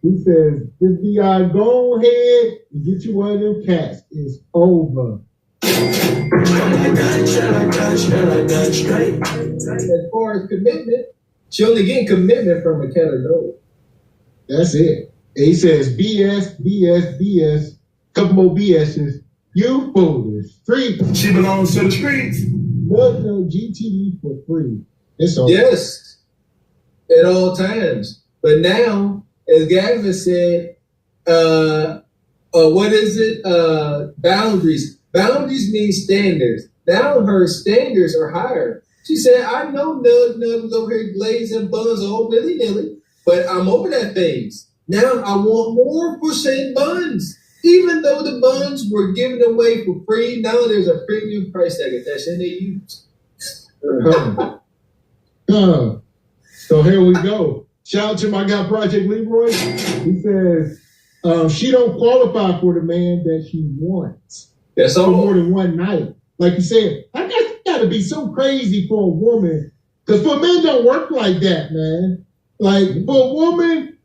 He says, this BI, go ahead and get you one of them cats. It's over. As far as commitment, she only getting commitment from a cat or dog. That's it. And he says, BS, couple more BS's. You foolish. Street. She belongs to the streets. No GTD for free. It's over. Yes, at all times. But now, as Gavin said, what is it? Boundaries. Boundaries mean standards. Now her standards are higher. She said, I know Nug over here glazing buns all willy-nilly, but I'm over that things. Now I want more percent buns. Even though the buns were given away for free, now there's a premium price tag attached and they use. So here we go. Shout out to my guy Project Leroy. He says she don't qualify for the man that she wants. That's all. For more than one night. Like you said, I guess it gotta be so crazy for a woman. Because for men don't work like that, man. Like for a woman,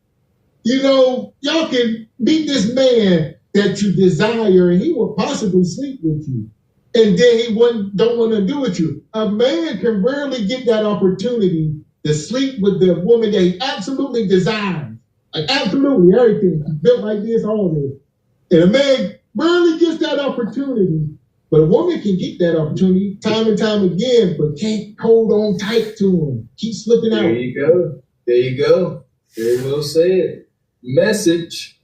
y'all can meet this man that you desire and he will possibly sleep with you. And then he don't want to do with you. A man can rarely get that opportunity to sleep with the woman that he absolutely desires. Like absolutely everything. Built like this, all this. And a man rarely gets that opportunity. But a woman can get that opportunity time and time again, but can't hold on tight to him. Keep slipping out. There you go. Very well said. Message.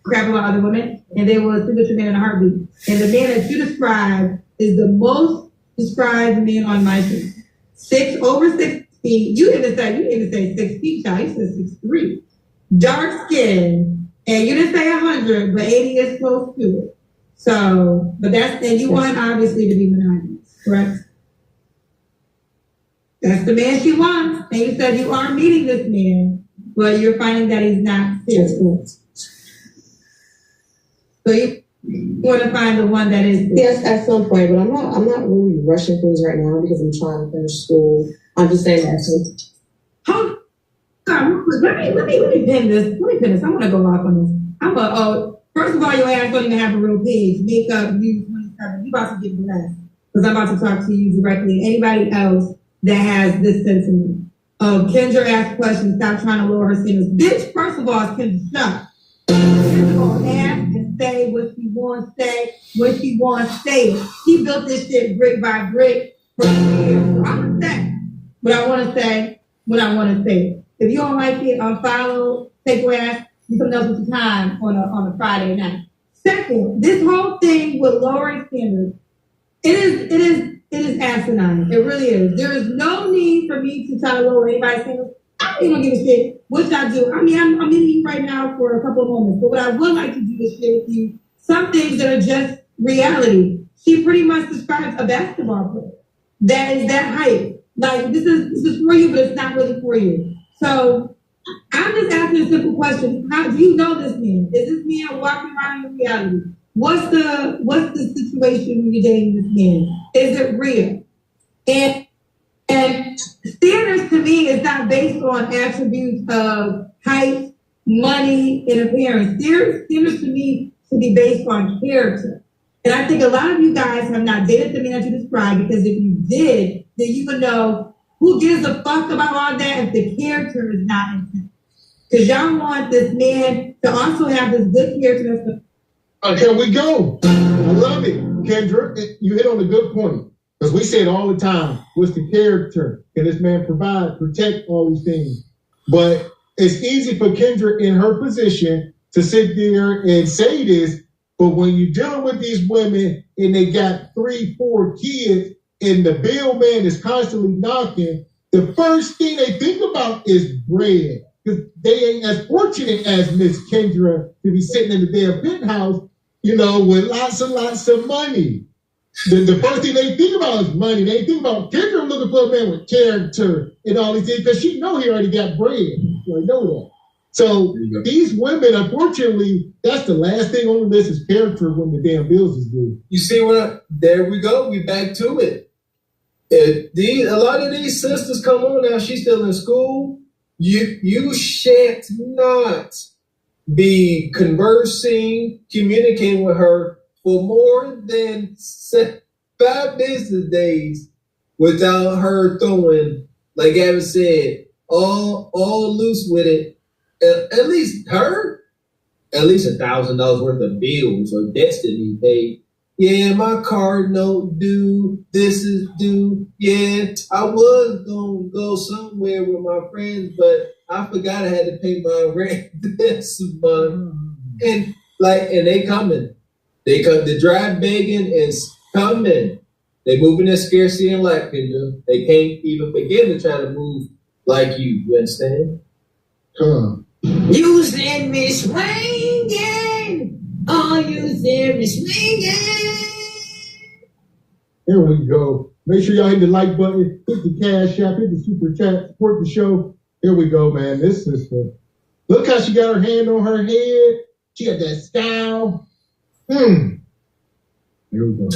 Grab a lot of other women, and they will sleep with your man in a heartbeat. And the man that you described is the most described man on my team. Over 6 feet. You didn't say 6 feet, child. You said 6'3". Dark skin, and you didn't say 100, but 80 is close to it. So, and you want obviously to be monogamous, correct? That's the man she wants. And you said you are meeting this man, but you're finding that he's not serious. So you want to find the one that is. Yes, at some point, but I'm not really rushing things right now because I'm trying to finish school. I'm just saying that. Hold on, let me pin this. I want to go off on this. First of all, your ass don't even have a real page. Makeup, you 27. You about to get blessed because I'm about to talk to you directly. Anybody else that has this sentiment? Kendra asked questions. Stop trying to lower her standards. Bitch, first of all, Kendra, shut. Kendra gonna ask and say what she wants to say, when she wants to say it. He built this shit brick by brick for years. So I'm gonna say what I want to say when I want to say it. If you don't like it, unfollow, take your ass, do something else with your time on a Friday night. Second, this whole thing with lowering standards, it is asinine. It really is. There is no need for me to try to lower anybody's standards. I don't give a shit what I do. I mean, I'm in you right now for a couple of moments, but what I would like to do is share with you some things that are just reality. She pretty much describes a basketball player that is that height. Like this is for you, but it's not really for you. So I'm just asking a simple question. How do you know this man? Is this man walking around in reality? What's the situation when you're dating this man? Is it real? And standards to me is not based on attributes of height, money, and appearance. Standards to me should be based on character. And I think a lot of you guys have not dated the man that you described, because if you did, then you would know who gives a fuck about all that if the character is not intact. Because y'all want this man to also have this good character. Here we go. I love it, Kendra. You hit on a good point. Because we say it all the time. What's the character? Can this man provide, protect, all these things? But it's easy for Kendra in her position to sit there and say this, but when you're dealing with these women and they got 3-4 kids and the bill man is constantly knocking, the first thing they think about is bread. Because they ain't as fortunate as Miss Kendra to be sitting in the damn penthouse, with lots and lots of money. The first thing they think about is money. They think about Kendra looking for a man with character and all these things, because she know he already got bread. You already know that. So these women, unfortunately, that's the last thing on the list is character when the damn bills is due. You see there we go. We back to it. A lot of these sisters come on now. She's still in school. You shan't not be conversing, communicating with her for more than 5 business days without her throwing, like Gavin said, all loose with it. At least $1,000 worth of bills or debts that he paid. Yeah, my card note due. This is due. Yeah, I was gonna go somewhere with my friends, but I forgot I had to pay my rent this month. And they coming. The dry begging is coming. They moving in scarcity and lack, Kendra. They can't even begin to try to move like you. You understand? You send me swinging. Oh, you send me swinging. Here we go. Make sure y'all hit the like button, hit the cash app, hit the super chat, support the show. Here we go, man. This is look how she got her hand on her head. She got that style. Here we go.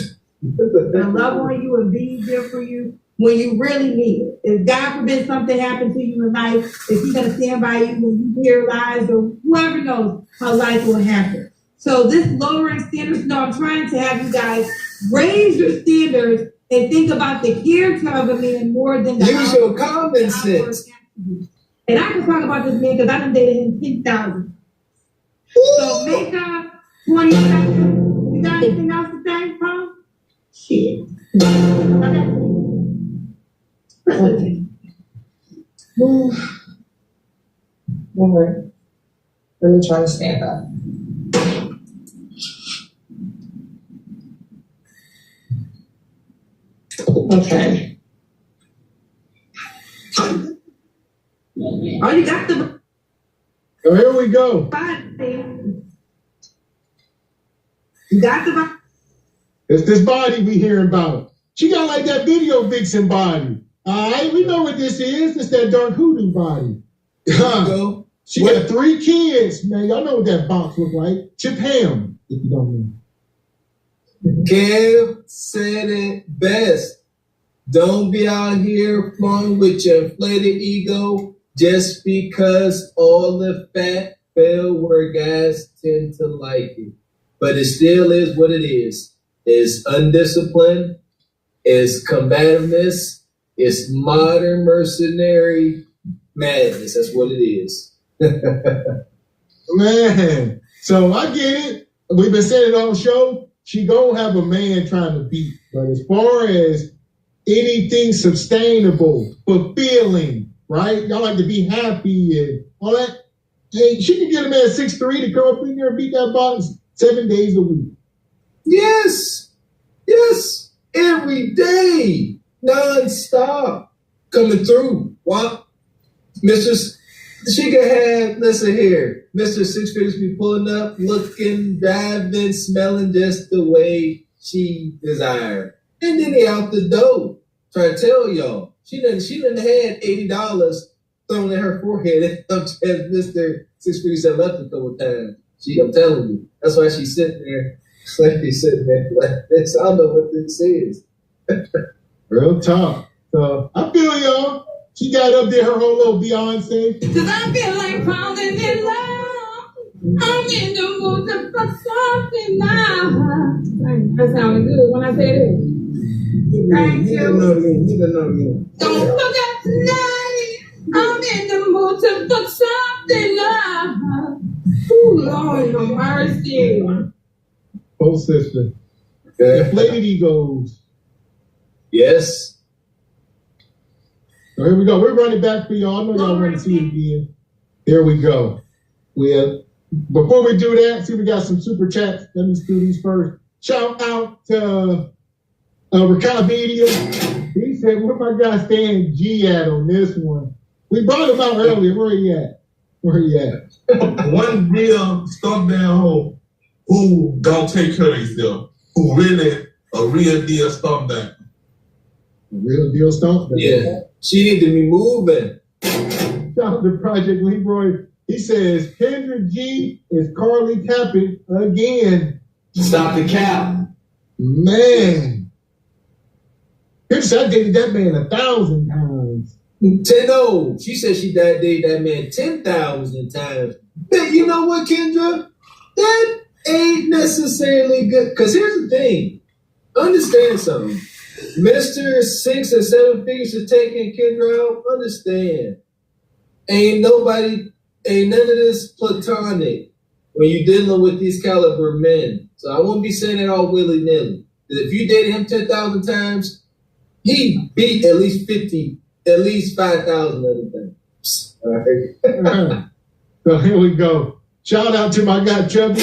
And love on you and be there for you when you really need it. If God forbid something happened to you in life, if He's gonna stand by you when you hear lies, or whoever knows how life will happen. So this lowering standards, I'm trying to have you guys raise your standards and think about the character of a man more than the use your common sense. And I can talk about this man because I done dated him 10,000. So makeup, 27. You got anything else to say, Paul? Shit. Okay. All right. Let me try to stand up. Okay. Oh, you got the. So here we go. You got the. It's this body we hearing about. She got like that video vixen body. All right, we know what this is. It's that dark hoodoo body. She got 3 kids, man. Y'all know what that box look like. Chip ham, if you don't know. Kev said it best. Don't be out here flowing with your inflated ego just because all the fat fell where guys tend to like it. But it still is what it is. It's undisciplined. It's combativeness. It's modern mercenary madness. That's what it is. Man, so I get it. We've been saying it on the show. She gonna have a man trying to beat. But as far as anything sustainable, fulfilling, right? Y'all like to be happy and all that. Hey, she can get a man 6'3" to come up in there and beat that box 7 days a week. Yes. Yes. Every day. Non-stop. Coming through. What? She could have, listen here, Mr. Six Figures be pulling up, looking, driving, smelling just the way she desired. And then he out the door. Trying to tell y'all. She done had $80 thrown at her forehead as Mr. Six Figures had left a couple times. I'm telling you. That's why she's sitting there. It's like she's sitting there like this. I don't know what this is. Real talk. So I feel y'all. She got up there her whole little Beyonce. Cause I feel like falling in love. I'm in the mood to put something now. That sounded good when I said it. Thank you. Don't forget tonight. I'm in the mood to put something up. Ooh, Lord, have mercy. Oh, sister. Inflated egos. Yes. So here we go. We're running back for y'all. I know y'all want to see it again. Here we go. Before we do that, see, we got some super chats. Let me do these first. Shout out to Ricavidia. He said, where my guy Stan G at on this one? We brought him out earlier. Where he at? One real stump down hoe who don't take care of himself. Who really a real deal stump down. Real deal stump down. Yeah. She need to be moving. Shout out to Project Leroy. He says, Kendra G is Carly Tapping again. Stop the cap. Man. I dated that man 1,000 times. 10-0. She said she dated that man 10,000 times. But you know what, Kendra? That ain't necessarily good. Because here's the thing. Understand something. Mr. 6 or 7 figures is taking Kendra out. Understand. Ain't none of this platonic when you dealing with these caliber men. So I wouldn't be saying it all willy-nilly. If you dated him 10,000 times, he beat at least 5,000 other things. All right. So here we go. Shout out to my guy Chubby.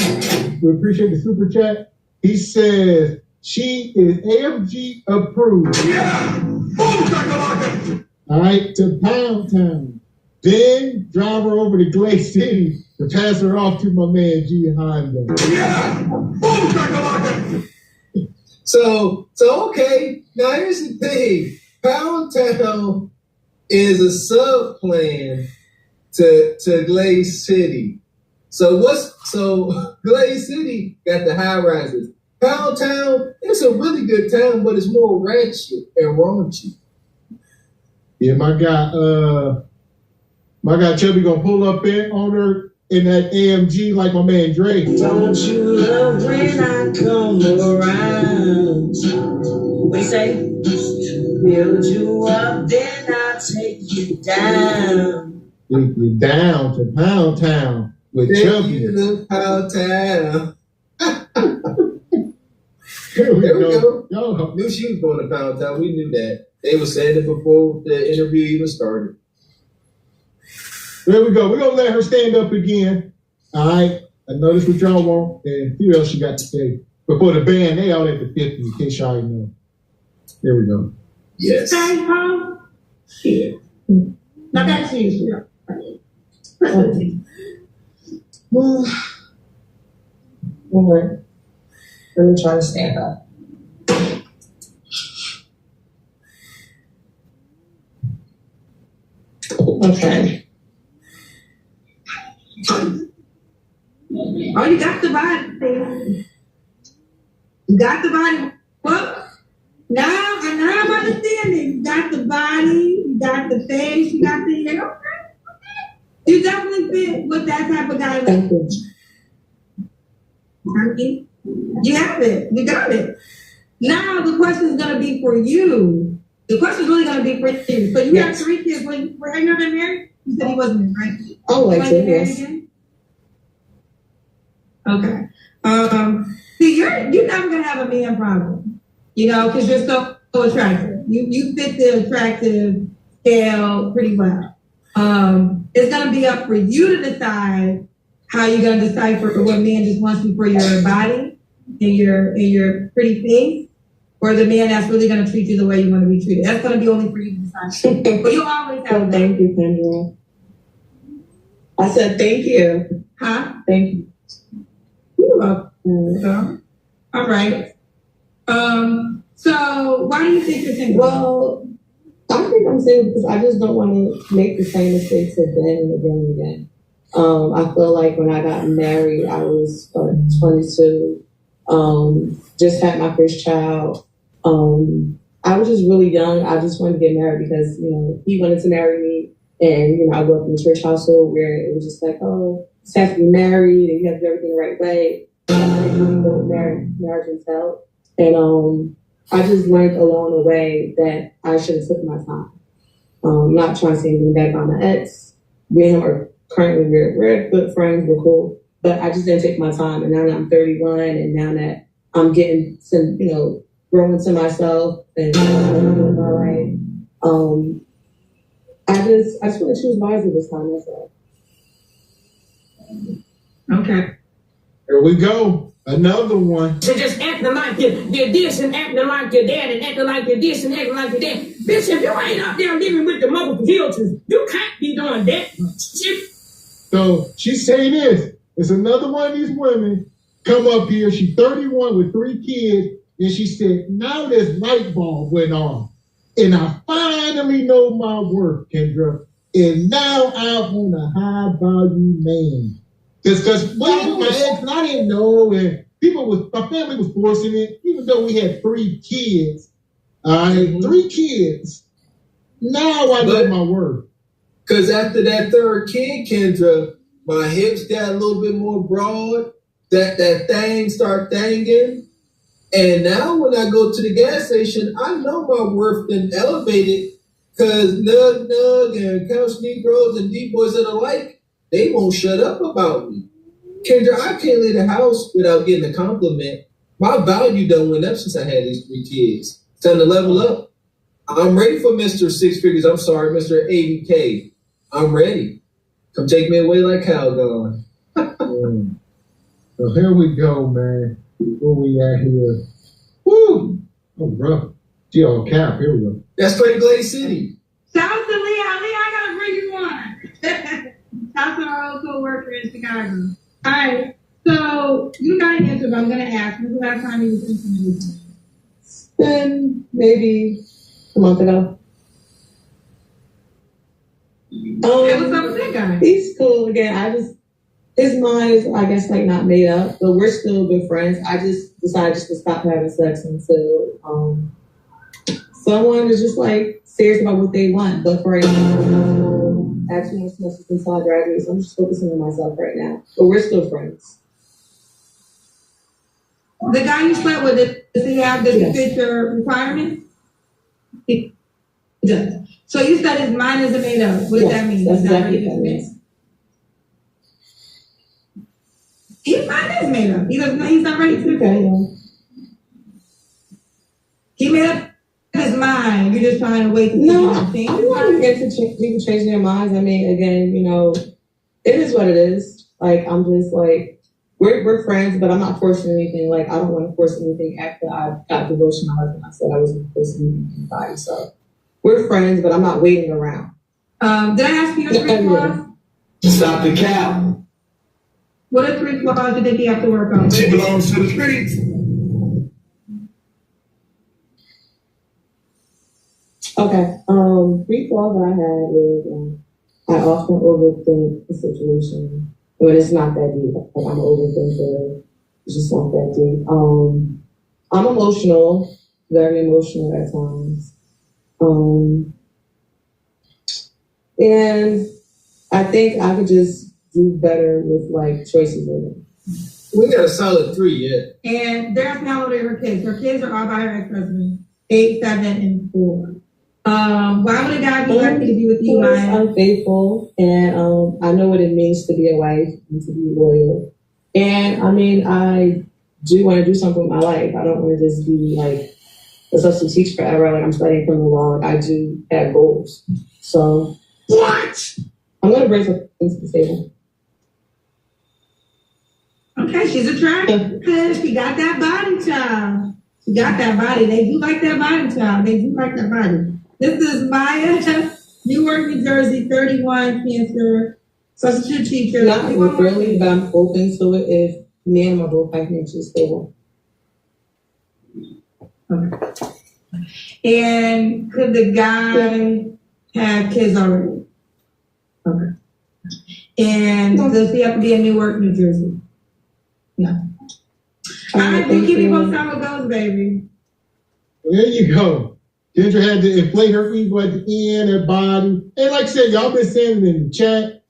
We appreciate the super chat. He says she is AFG approved. Yeah! All right, to Pound Town. Then drive her over to Glade City to pass her off to my man G Honda. Yeah! So okay. Now here's the thing. Pound Town is a sub-plan to Glade City. So Glade City got the high rises. Pound Town, it's a really good town, but it's more ratchet and raunchy. Yeah, my guy Chubby gonna pull up on her in that AMG like my man Dre. Don't you love when I come around? We say, build you up, then I'll take you down. Take you down to Pound Town with Take Chubby. you to Pound Town. Here we There we go. go. Knew she was going to Pound Town. We knew that. They were saying it before the interview even started. There we go. We're going to let her stand up again. All right. I know this what y'all want. And see what else she got to say. Before the band, they out at the 50, in case y'all already know. Here we go. Yes. Stay home. Yeah. Now back to you, sweetheart. Okay. Let me try to stand up. Okay. Oh, you got the body. You got the body. Well, now I'm understanding. You got the body, you got the face, you got the hair. Okay. You definitely fit with that type of guy. Thank you. You have it. You got it. Now the question is going to be for you. The question is really going to be for you. So you have 3 kids. Were you ever married? You said he wasn't married, right? Oh, like it, yes. Again? Okay. See, you're never going to have a man problem, because you're so attractive. You fit the attractive scale pretty well. It's going to be up for you to decide how you're going to decipher what man just wants you for your body and your pretty face, or the man that's really going to treat you the way you want to be treated. That's going to be only for you to decide. But you'll always have. Thank you, Kendra. I said thank you. Huh? Thank you. You're welcome. All right. So why do you think you're single? Well, I think I'm single because I just don't want to make the same mistakes again and again and again. I feel like when I got married, I was 22. Just had my first child. I was just really young. I just wanted to get married because, he wanted to marry me. And, I grew up in a church household where it was just like, oh, have to be married and you have to do everything the right way. I didn't really know what marriage entailed. And I just learned along the way that I should have took my time. Not trying to say anything bad about my ex. Me and him are currently, we're good friends, we're cool. But I just didn't take my time. And now that I'm 31 and now that I'm getting to, growing to myself and doing my life, I just want to choose wisely this time, that's all. Okay. Here we go. Another one. To just acting like you're this and acting like your dad and acting like you're this and acting like your dad. Bitch, if you ain't out there living with the multiple guilties, you can't be doing that shit. So she's saying this. It's another one of these women come up here. She's 31 with 3 kids. And she said, now this light bulb went on. And I finally know my worth, Kendra. And now I want a high value man. Because when my ex, and I didn't know, and my family was forcing it, even though we had 3 kids. I had 3 kids. Now I know my worth. Because after that 3rd kid, Kendra, my hips got a little bit more broad. That thing start thanging. And now when I go to the gas station, I know my worth been elevated because Nug and Couch Negroes and D-Boys and the like, they won't shut up about me. Kendra, I can't leave the house without getting a compliment. My value done went up since I had these 3 kids. It's time to level up. I'm ready for Mr. Six Figures. I'm sorry, Mr. 80K. I'm ready. Come take me away like Calgon. So here we go, man. Where we at here? Woo! Oh, bro. G on cap. Here we go. That's Clay Glade City. Shout out to Leah. Leah, I gotta bring you one. Shout out to our old co-worker in Chicago. All right. So you got an answer, but I'm gonna ask. When's the last time you was intimate with him? It's been maybe a month ago. Hey, what's up with that guy? He's cool again. His mind is, I guess, like not made up, but we're still good friends. I just decided just to stop having sex until someone is just like serious about what they want. But for right now, actually, more semesters until I graduate, so I'm just focusing on myself right now. But we're still friends. The guy you slept with, does he have this fit your requirements? He does. So you said his mind isn't made up. What does that mean? That's exactly what that means. His mind is made up. He's not ready to He made up his mind. You're just trying to wait to see. No, people change their minds. I mean, again, it is what it is. Like, I'm just like, we're friends, but I'm not forcing anything. Like, I don't want to force anything after I got divorced from my husband. I said I wasn't forcing anything from anybody. So we're friends, but I'm not waiting around. Did I ask you your 3 flaws? Stop the cow. What are 3 flaws you think you have to work on? She belongs to the streets. Okay. 3 flaws that I had was I often overthink the situation when it's not that deep. Like, I'm an overthinker. It's just not that deep. I'm emotional, very emotional at times. And I think I could just do better with like choices with it. We got a solid 3 yet. And there's now her kids. Her kids are all by her ex-husband, 8, 7, and 4. Why would a guy be lucky to be with you, Maya? I'm faithful, and I know what it means to be a wife and to be loyal. And I mean, I do want to do something with my life. I don't want to just be like a substitute teacher forever. Like, I'm studying criminal law. Like, I do have goals. So what? I'm going to bring some things to the table. Okay, she's attractive. She got that body, child. She got that body. They do like that body, child. They do like that body. This is Maya, Newark, New Jersey, 31, cancer, substitute teacher. Not really, but I'm open to it if me and my both financially stable. Okay. And could the guy have kids already? Okay. And does he have to be in Newark, New Jersey? No. All right, we keep you posted how it goes, baby. There you go. Kendra had to inflate her ego at the end, her body. And like I said, y'all been saying it in the chat.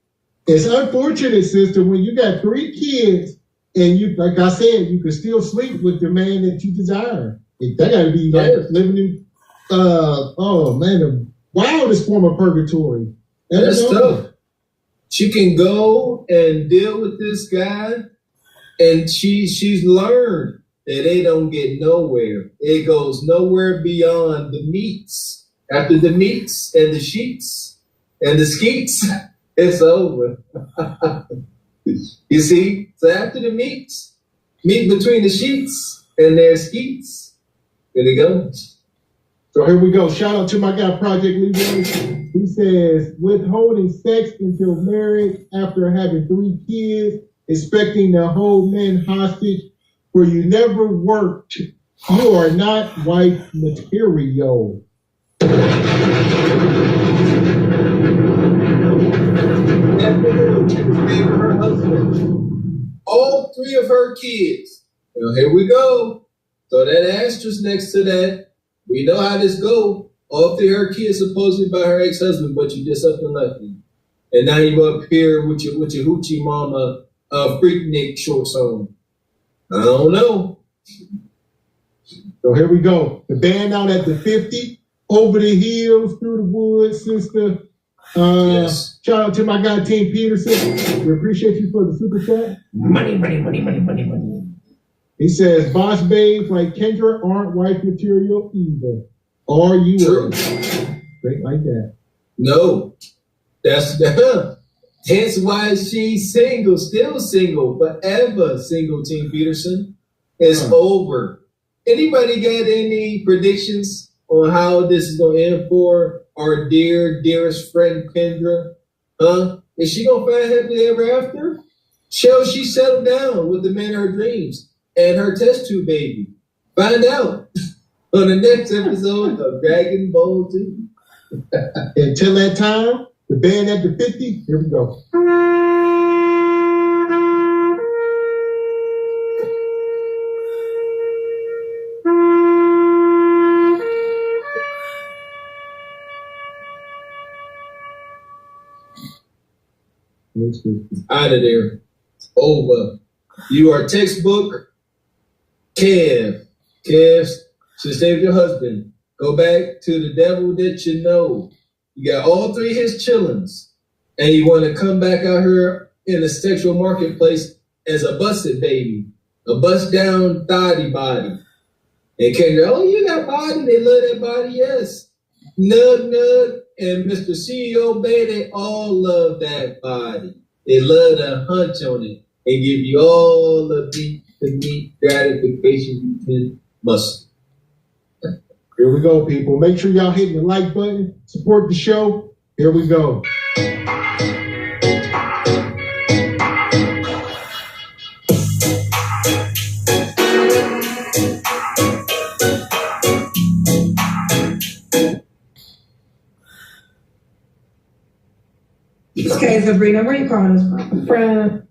It's unfortunate, sister, when you got 3 kids and you, like I said, you can still sleep with the man that you desire. That got to be like living in, oh man, the wildest form of purgatory. That's tough. She can go and deal with this guy, and she's learned that they don't get nowhere. It goes nowhere beyond the meats. After the meats and the sheets and the skeets, it's over. You see? So after the meat between the sheets and their skeets, there they go. So here we go. Shout out to my guy, Project Leroy. He says, withholding sex until marriage after having 3 kids, expecting to hold men hostage, for you never worked. You are not wife material. All 3 of her kids. Now, here we go. So that asterisk next to that, we know how this go. All 3 of her kids supposedly by her ex-husband, but you just up and left him. And now you up here with your hoochie mama freaknik shorts on. I don't know. So here we go. The band out at the 50, over the hills, through the woods, sister. Yes. Shout out to my guy, Team Peterson. We appreciate you for the super chat. Money. He says, boss babes like Kendra aren't wife material either. Are you? True. Straight like that. No. That's hence why she's single, still single, forever single, Team Peterson. It's over. Anybody got any predictions on how this is going to end for our dearest friend Kendra? Is she going to find happily ever after? Shall she settle down with the man of her dreams and her test tube baby? Find out on the next episode of Dragon Ball 2. Until that time, the band at the 50, here we go. Out of there. Over. You are textbook Kev. Kev, should stay with your husband. Go back to the devil that you know. You got all 3 of his chillins, and you want to come back out here in the sexual marketplace as a busted baby, a bust down thotty body. And Kendra, oh, you got body, they love that body, yes. Nug, and Mr. CEO Bay, they all love that body. They love to hunch on it and give you all the meat gratification you can muster. Here we go, people. Make sure y'all hitting the like button. Support the show. Here we go. Okay, Sabrina, where are you calling us from? From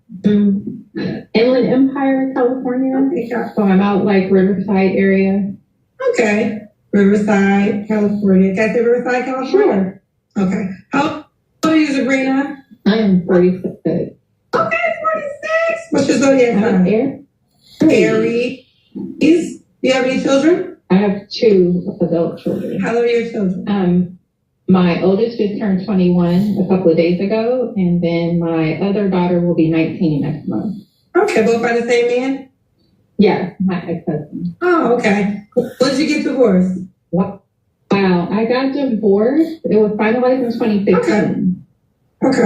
Inland Empire, California. So I'm out like Riverside area. Okay. Riverside, California. Got the Riverside, California? Sure. Okay. How old are you, Sabrina? I am 46. Okay, 46. What's your zodiac sign? Aries. Do you have any children? I have 2 adult children. How old are your children? My oldest just turned 21 a couple of days ago, and then my other daughter will be 19 next month. Okay, both by the same man? Yes, my ex-husband. Oh, okay. When did you get divorced? Wow, I got divorced. It was finalized in 2015. Okay.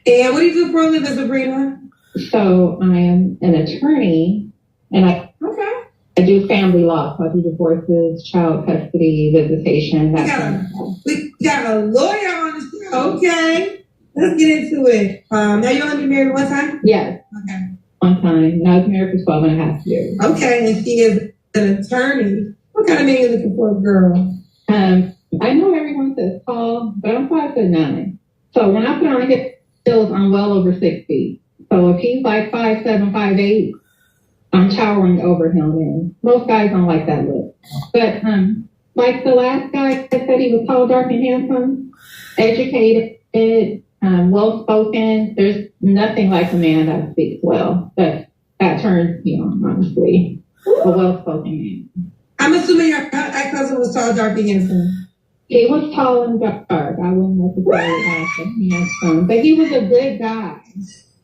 And what do you do for a living, Sabrina? So I am an attorney, and I do family law. So I do divorces, child custody, visitation, that kind of stuff. We got a lawyer on the show. Okay. Let's get into it. Now you only been married one time? Yes. Okay. One time. And I was married for 12 and a half years. Okay. And she is an attorney. What kind of man are you looking for, girl? I know everyone says tall, but I'm 5'9". So when I put on heels, I'm well over 6 feet. So if he's like 5'7", 5'8", I'm towering over him, and most guys don't like that look. But like the last guy that said he was tall, dark, and handsome, educated, well spoken. There's nothing like a man that speaks well. That turns me on, honestly. A well spoken man. I'm assuming your ex-husband was tall, dark, and handsome. He was tall and dark. I wouldn't necessarily ask him handsome, but he was a good guy.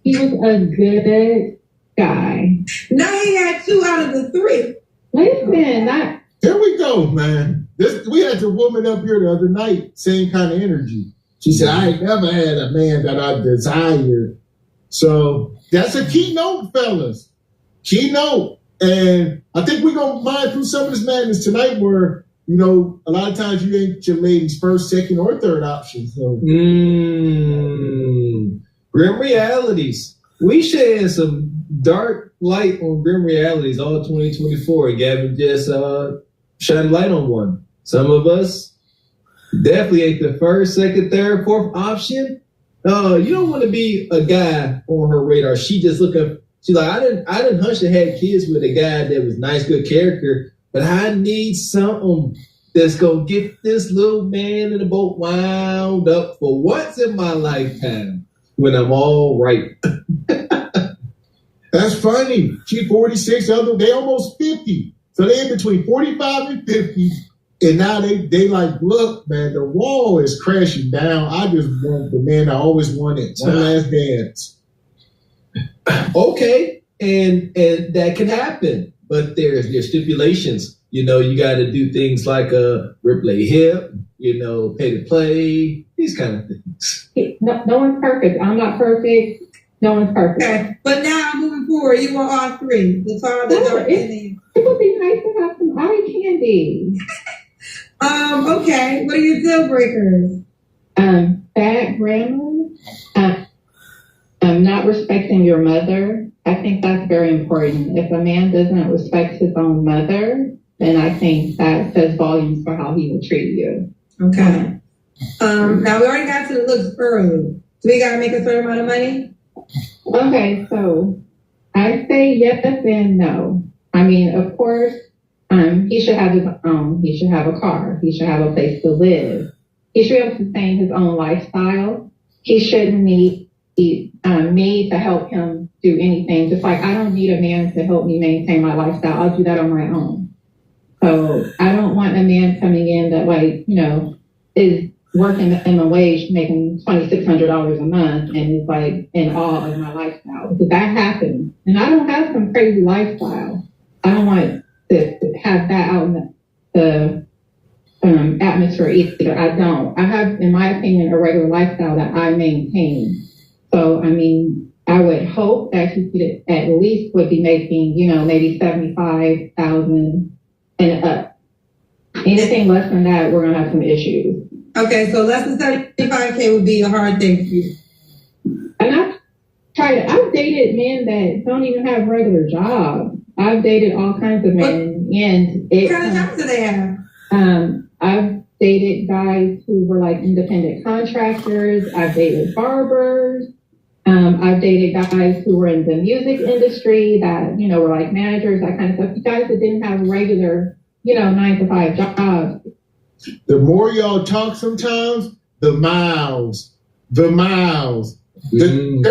He was a good guy. Now he had 2 out of the 3. Listen, Here we go, man. We had the woman up here the other night, same kind of energy. She said, I ain't never had a man that I desired. So that's a keynote, fellas. Keynote. And I think we're going to mine through some of this madness tonight where, you know, a lot of times you ain't your lady's first, second, or third option. So. Grim realities. We shed some dark light on grim realities all 2024. Gavin just shined light on one. Some of us definitely ain't the first, second, third, fourth option. You don't want to be a guy on her radar. She just looking. She's like, I didn't hunch and had kids with a guy that was nice, good character, but I need something that's gonna get this little man in the boat wound up for once in my lifetime when I'm all right. That's funny. She 46, they almost 50. So they in between 45 and 50. And now they like, look, man, the wall is crashing down. I just want the man I always wanted. One last dance. Okay, and that can happen, but there's stipulations. You know, you got to do things like a replay hip, you know, pay to play, these kind of things. No one's perfect. I'm not perfect. No one's perfect. Okay. But now moving forward, you want all 3. The tall, the dark, it would be nice to have some eye candy. Okay. What are your deal breakers? Bad grammar. Not respecting your mother. I think that's very important. If a man doesn't respect his own mother, then I think that says volumes for how he will treat you. Okay. Now we already got to the looks early. Do we gotta make a certain amount of money? Okay, so I say yes and no. I mean, of course, he should have his own. He should have a car. He should have a place to live. He should be able to sustain his own lifestyle. He shouldn't need me to help him do anything. Just like I don't need a man to help me maintain my lifestyle. I'll do that on my own. So I don't want a man coming in that, like, you know, is working the minimum wage, making $2,600 a month, and is like in awe of my lifestyle, because that happens. And I don't have some crazy lifestyle. I don't want to have that out in the atmosphere either. I don't. I have, in my opinion, a regular lifestyle that I maintain. So, I mean, I would hope that he could at least would be making, you know, maybe $75,000 and up. Anything less than that, we're gonna have some issues. Okay, so less than 75K would be a hard thing for you. And I've dated men that don't even have regular jobs. I've dated all kinds of men, and what kind of jobs do they have? I've dated guys who were like independent contractors. I've dated barbers. I've dated guys who were in the music industry that, you know, were like managers, that kind of stuff. Guys that didn't have regular, you know, 9-to-5 jobs. The more y'all talk sometimes, the miles. They're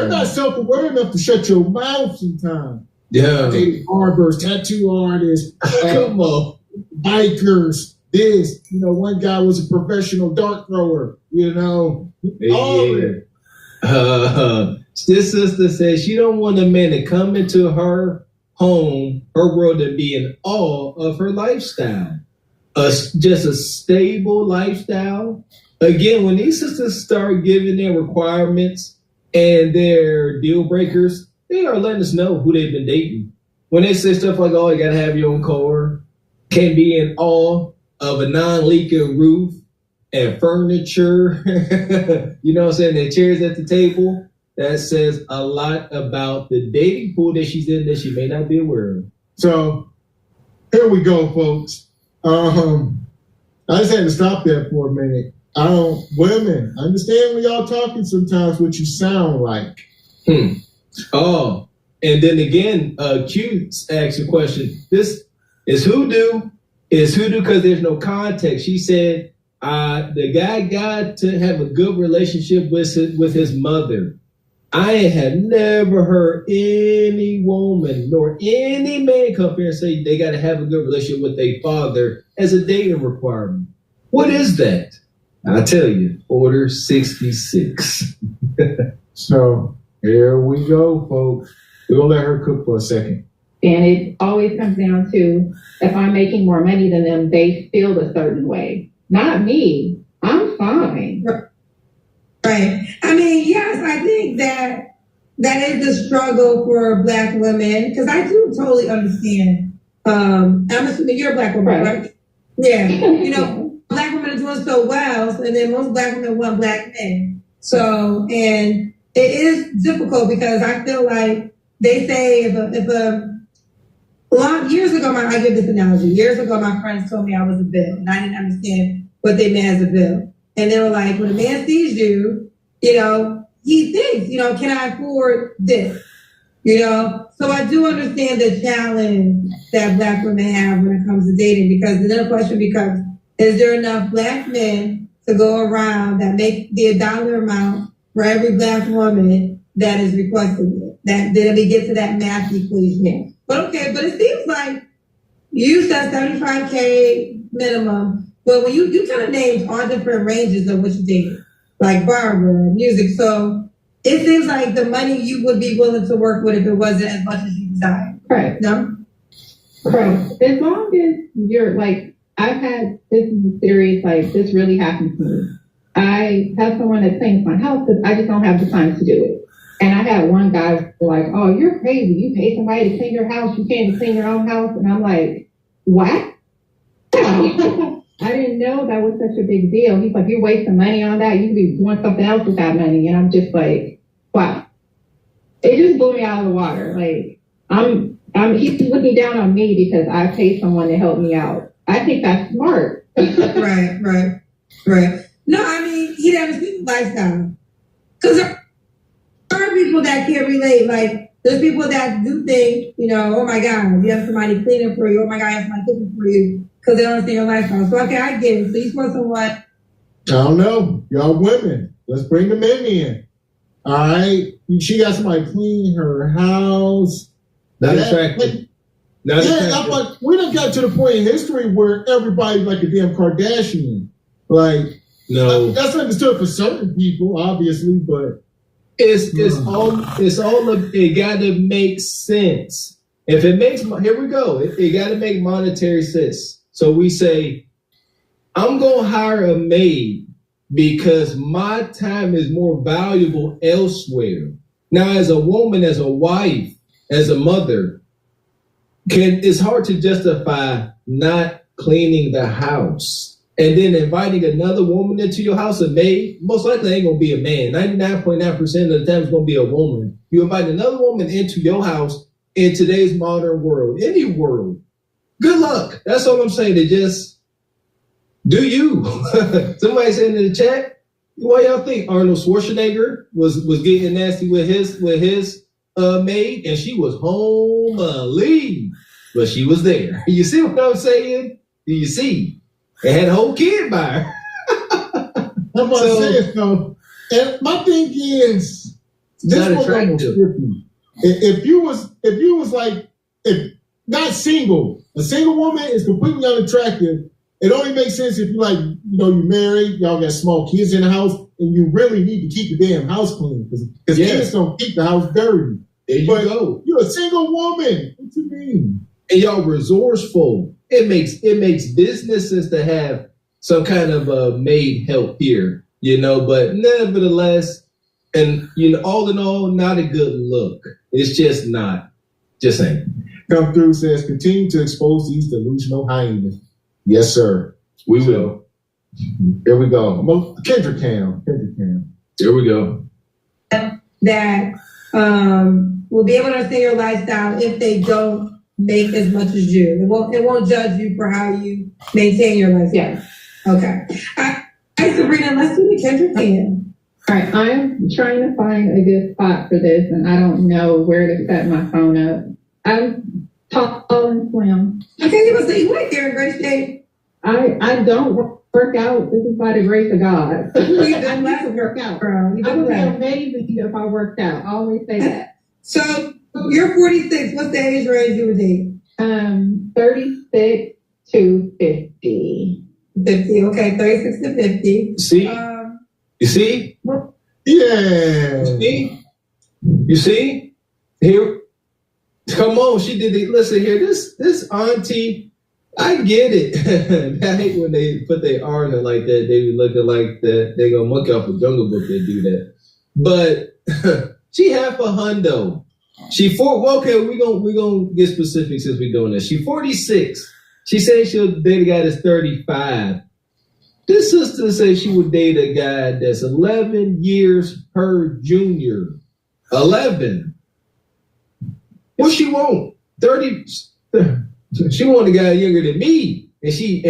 not self-aware enough to shut your mouth sometimes. Yeah. I dated barbers, tattoo artists, come on, bikers, this. You know, one guy was a professional dart thrower, you know. All of it. This sister says she don't want a man to come into her home, her world, to be in awe of her lifestyle. Just a stable lifestyle. Again, when these sisters start giving their requirements and their deal breakers, they are letting us know who they've been dating. When they say stuff like, oh, you gotta have your own car, can't be in awe of a non-leaking roof and furniture, you know what I'm saying, and chairs at the table, that says a lot about the dating pool that she's in that she may not be aware of. So here we go, folks. I just had to stop there for a minute. Women, I understand when y'all talking sometimes what you sound like. Oh, and then again, Q asked a question. This is hoodoo. Is hoodoo because there's no context. She said, The guy got to have a good relationship with his mother. I have never heard any woman nor any man come here and say they got to have a good relationship with their father as a dating requirement. What is that? I'll tell you, Order 66. So here we go, folks. We'll let her cook for a second. And it always comes down to, if I'm making more money than them, they feel a certain way. Not me. I'm fine. Right. I mean, yes, I think that is a struggle for Black women, because I do totally understand. I'm assuming you're a Black woman, right? Yeah. You know, Black women are doing so well, and then most Black women want Black men. So, and it is difficult because I feel like they say years ago, I give this analogy. Years ago, my friends told me I was a bill, and I didn't understand what they meant as a bill. And they were like, when a man sees you, you know, he thinks, you know, can I afford this? You know, so I do understand the challenge that Black women have when it comes to dating, because then the question becomes, is there enough Black men to go around that make the dollar amount for every Black woman that is requesting it? That then we get to that math equation. But okay, but it seems like you said 75K minimum, but when you kind of named all different ranges of what you did, like barber, music, so it seems like the money you would be willing to work with if it wasn't as much as you desired. Right. No? Right. As long as you're like, this is a series, like, this really happened to me. I have someone that cleans my house, but I just don't have the time to do it. And I had one guy like, oh, you're crazy. You pay somebody to clean your house. You can't even clean your own house. And I'm like, what? I didn't know that was such a big deal. He's like, you're wasting money on that. You could be doing something else with that money. And I'm just like, wow. It just blew me out of the water. Like, he's looking down on me because I paid someone to help me out. I think that's smart. Right. No, I mean, he never seen the lifestyle. Because there are people that can't relate. Like, there's people that do think, you know, oh my God, you have somebody cleaning for you. Oh my God, you have somebody cooking for you. Because they don't understand your lifestyle. So, okay, I get it. So, you want someone. I don't know. Y'all women, let's bring the men in. All right. She got somebody clean her house. Not attractive. I'm like, we done got to the point in history where everybody's like a damn Kardashian. Like, no, that's understood for certain people, obviously, but it gotta make sense. If it makes, here we go. It gotta make monetary sense. So we say, I'm gonna hire a maid because my time is more valuable elsewhere. Now, as a woman, as a wife, as a mother, it's hard to justify not cleaning the house and then inviting another woman into your house, a maid. Most likely ain't gonna be a man. 99.9% of the time it's gonna be a woman. You invite another woman into your house in today's modern world, any world. Good luck. That's all I'm saying. To just do you. Somebody said in the chat, what y'all think? Arnold Schwarzenegger was getting nasty with his maid, and she was home leave, but she was there. You see what I'm saying? Do you see? They had a whole kid by her. I'm about to say it though. And my thing is, this was almost trippy. If you was like, if not single, a single woman is completely unattractive. It only makes sense if you like, you know, you're married, y'all got small kids in the house, and you really need to keep the damn house clean because kids don't keep the house dirty. There you go. You're a single woman. What you mean? And y'all resourceful. It makes business sense to have some kind of maid help here, you know. But nevertheless, and you know, all in all, not a good look. It's just not. Just saying. Come through says continue to expose these delusional hyenas. Yes, sir. We will. Here we go. Kendrick Cam. There we go. That will be able to understand your lifestyle if they don't make as much as you. It won't judge you for how you maintain your lifestyle. Yeah. Okay. All right, Sabrina, let's do the Kendrick Cam. All right, I'm trying to find a good spot for this, and I don't know where to set my phone up. I'm tall and slim. Okay, you must say you like Aaron Grace Day. I don't work out. This is by the grace of God. I need to work out. I would be amazing if I worked out. I always say that. So you're 46. What's the age range you would date? 36 to 50. 50. Okay, 36 to 50. See? You see? Yeah. You see? Here. Come on, she did it. Listen here, this auntie, I get it. I hate when they put their arms in like that. They be looking like that. They go monkey off a Jungle Book. They do that. But she half a hundo. Okay, we gonna get specific since we're doing this. She 46. She said she'll date a guy that's 35. This sister said she would date a guy that's 11 years her junior. 11. What she want? 30. She want a guy younger than me, and she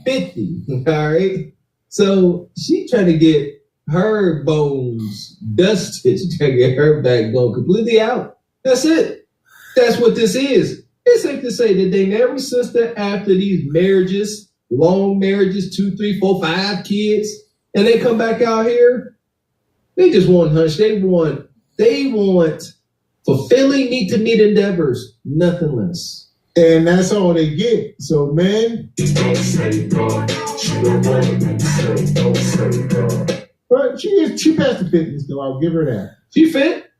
50. All right. So she trying to get her bones dusted, trying to get her backbone completely out. That's it. That's what this is. It's safe to say that they never sister after these marriages, long marriages, 2, 3, 4, 5 kids, and they come back out here. They just want hunch. They want fulfilling need-to-meet endeavors, nothing less. And that's all they get. So, man. But she passed the fitness, though. I'll give her that. She fit.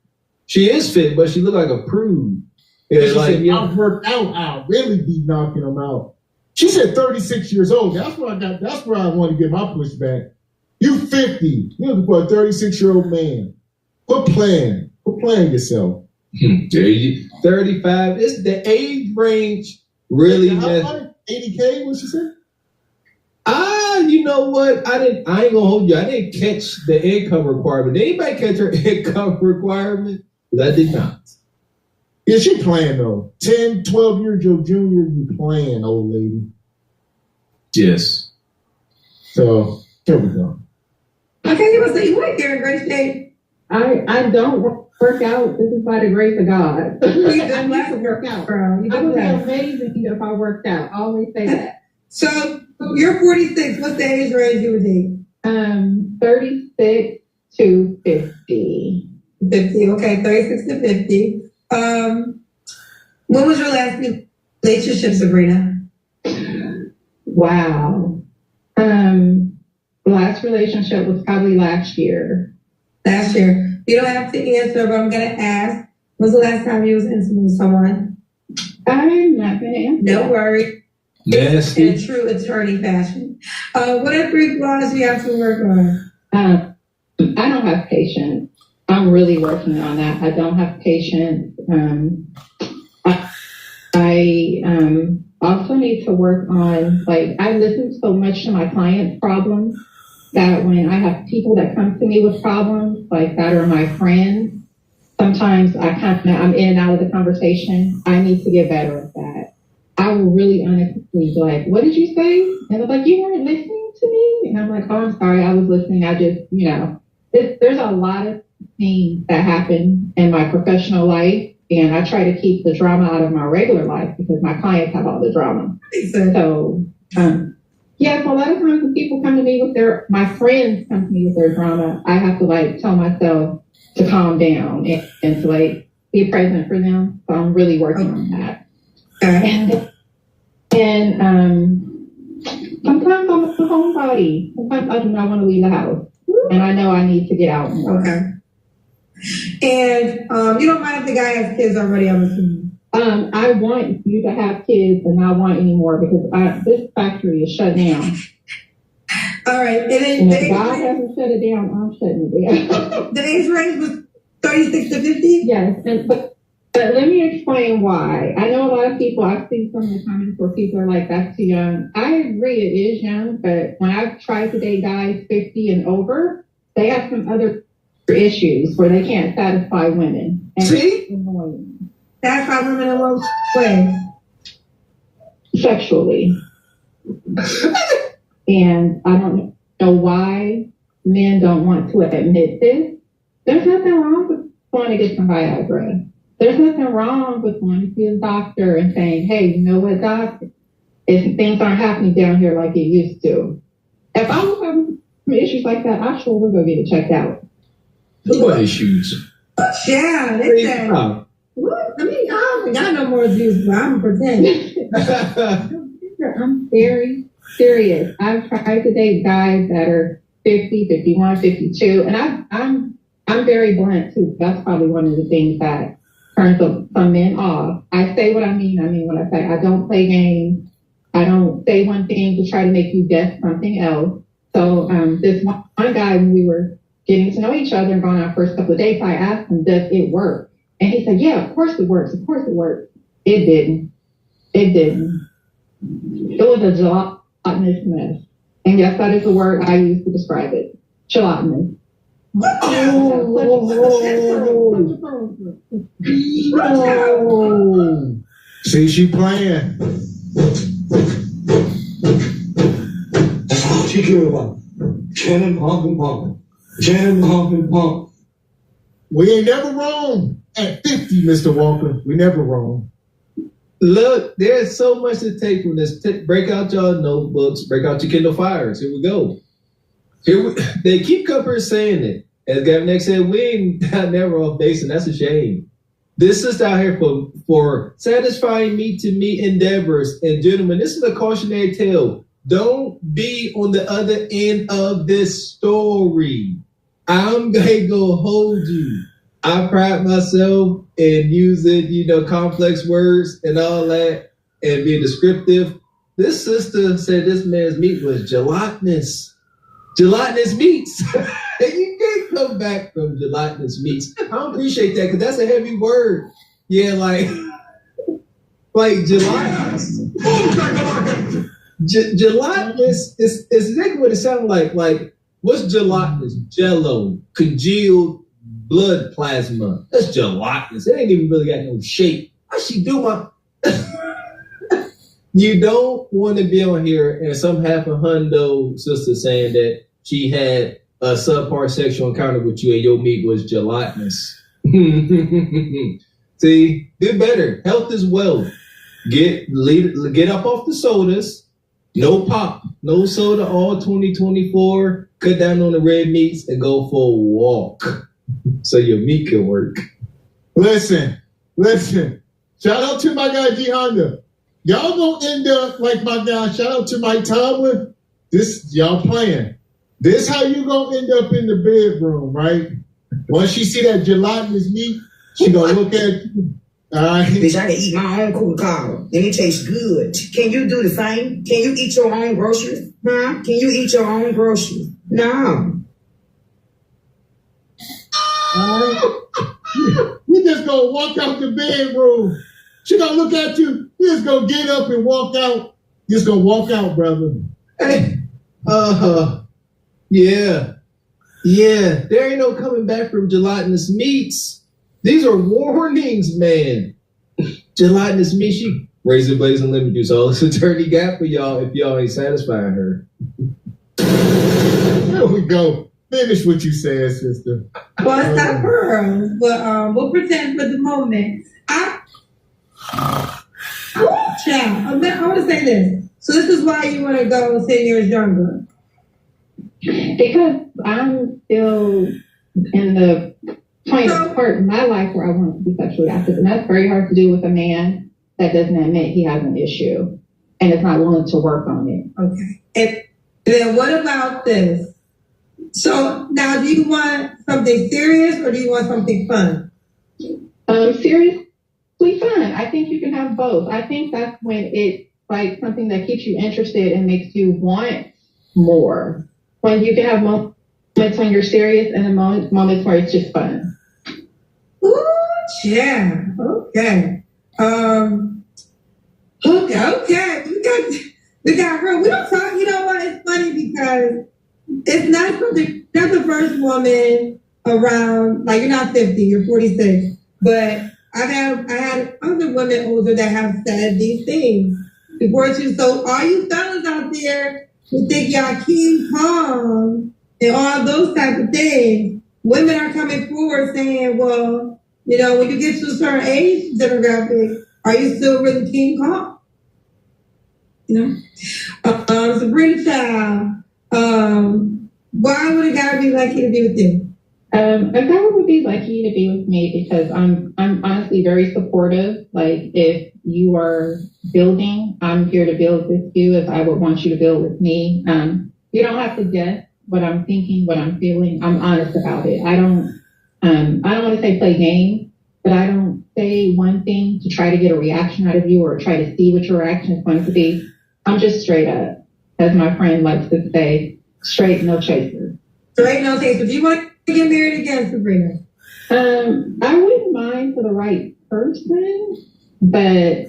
She is fit, but she look like a prude. Yeah, she said, I'll work out. I'll really be knocking them out. She said 36 years old. That's where I want to get my pushback. You 50. You're looking for a 36-year-old man. Quit playing yourself. 35. It's the age range really. 80K, what she said? You know what? I ain't gonna hold you. I didn't catch the income requirement. Did anybody catch her income requirement? Because I did not. Yeah, she playing though. 10, 12 years your junior, you playing, old lady. Yes. So here we go. Okay, you must say you ain't there in great shape. I don't work out. This is by the grace of God. I need to work out. I would be amazing if I worked out. I always say that. So you're 46. What's the age range you would date? 36 to 50. 50. Okay, 36 to 50. When was your last relationship, Sabrina? Wow. Last relationship was probably last year. Last year. You don't have to answer, but I'm gonna ask. When's the last time you was intimate with someone? I'm not gonna answer. Don't worry. Nasty. In true attorney fashion. What are 3 flaws you have to work on? I don't have patience. I'm really working on that. I don't have patience. I also need to work on, I listen so much to my clients' problems that when I have people that come to me with problems, that are my friends, sometimes I'm in and out of the conversation. I need to get better at that. I will really honestly be like, what did you say? And they're like, you weren't listening to me? And I'm like, oh, I'm sorry, I was listening. I just, there's a lot of things that happen in my professional life. And I try to keep the drama out of my regular life because my clients have all the drama. So, so a lot of times when people come to me with my friends come to me with their drama, I have to tell myself to calm down and to be present for them. So I'm really working on that. And sometimes I'm a homebody. Sometimes I do not want to leave the house. And I know I need to get out more. Okay. And you don't mind if the guy has kids already, I'm assuming? I want you to have kids and not want any more because this factory is shut down. All right. And then if God hasn't shut it down, I'm shutting it down. The age range was 36 to 50? Yes. But let me explain why. I know a lot of people, I've seen some of the comments where people are like, that's too young. I agree it is young, but when I've tried to date guys 50 and over, they have some other issues where they can't satisfy women. And see? Satisfy women in what way? Sexually. And I don't know why men don't want to admit this. There's nothing wrong with going to get some Viagra. There's nothing wrong with going to see a doctor and saying, hey, you know what, doc? If things aren't happening down here like it used to. If I was having some issues like that, I sure would go get it checked out. What issues? Yeah, they said. What? I mean, I don't got no more juice, but I'm pretending. I'm very serious. I've tried to date guys that are 50, 51, 52, and I'm very blunt too. That's probably one of the things that turns some men off. I say what I mean what I say. I don't play games. I don't say one thing to try to make you guess something else. So this one guy, when we were getting to know each other and going on our first couple of dates, I asked him, does it work? And he said, yeah, of course it works. Of course it works. It didn't. It didn't. It was a gelatinous mess. And yes, that is the word I use to describe it. Gelatinous. See, she playing. That's all she cared about. Cannon, pump, and pump. Cannon, pump, and pump. We ain't never wrong. At 50, Mr. Walker, we never wrong. Look, there's so much to take from this. Break out your notebooks, break out your Kindle Fires. Here we go. They keep Cooper saying it. As Gavin X said, we ain't never off base, and that's a shame. This is out here for satisfying me to meet endeavors. And gentlemen, this is a cautionary tale. Don't be on the other end of this story. I'm going to hold you. I pride myself in using, complex words and all that and being descriptive. This sister said this man's meat was gelatinous. Gelatinous meats. You can't come back from gelatinous meats. I don't appreciate that because that's a heavy word. Yeah, like gelatinous. Gelatinous is exactly what it sounds like. Like, what's gelatinous? Jello, congealed blood plasma. That's gelatinous. It ain't even really got no shape. I should do my. You don't want to be on here and some half a hundo sister saying that she had a subpar sexual encounter with you and your meat was gelatinous. See, do better. Health is wealth. Get up off the sodas. No pop, no soda all 2024. Cut down on the red meats and go for a walk so your meat can work. Listen. Shout out to my guy G Honda. Y'all gonna end up like my guy. Shout out to Mike Tomlin. This y'all playing. This how you gonna end up in the bedroom, right? Once she see that gelatinous meat, she gonna look at you. All right. Bitch, I can eat my own Coca-Cola and it tastes good. Can you do the same? Can you eat your own groceries? Huh? Can you eat your own groceries? No. You just gonna walk out the bedroom. She gonna look at you. You just gonna get up and walk out. You just gonna walk out, brother. Hey. Yeah. There ain't no coming back from gelatinous meats. These are warnings, man. Gelatinous meat. She razor blades and lemon juice. All this attorney got for y'all if y'all ain't satisfying her. There we go. Finish what you said, sister. Well, it's not pearls, but we'll pretend for the moment. I want to say this. So this is why you want to go 10 years younger. Because I'm still in the part in my life where I want to be sexually active, and that's very hard to do with a man that doesn't admit he has an issue and is not willing to work on it. Okay. And then what about this? So now, do you want something serious or do you want something fun? Seriously fun. I think you can have both. I think that's when it's like something that keeps you interested and makes you want more. When you can have moments when you're serious and then moments where it's just fun. Ooh, yeah. Okay. Okay. We got her. We don't talk. You know what? It's funny because it's not something. That's the first woman around. Like, you're not 50. You're 46. But I had other women older that have said these things before too. So all you fellas out there who think y'all King Kong and all those type of things, women are coming forward saying, well, when you get to a certain age demographic, are you still really King Kong? Sabrina Child, Why would a guy be lucky to be with you? A guy would be lucky to be with me because I'm honestly very supportive. Like if you are building, I'm here to build with you as I would want you to build with me. You don't have to guess what I'm thinking, what I'm feeling. I'm honest about it. I don't want to say play games, but I don't say one thing to try to get a reaction out of you or try to see what your reaction is going to be. I'm just straight up, as my friend likes to say, straight, no chaser. Straight, no chaser. Do you want to get married again, Sabrina? I wouldn't mind for the right person, but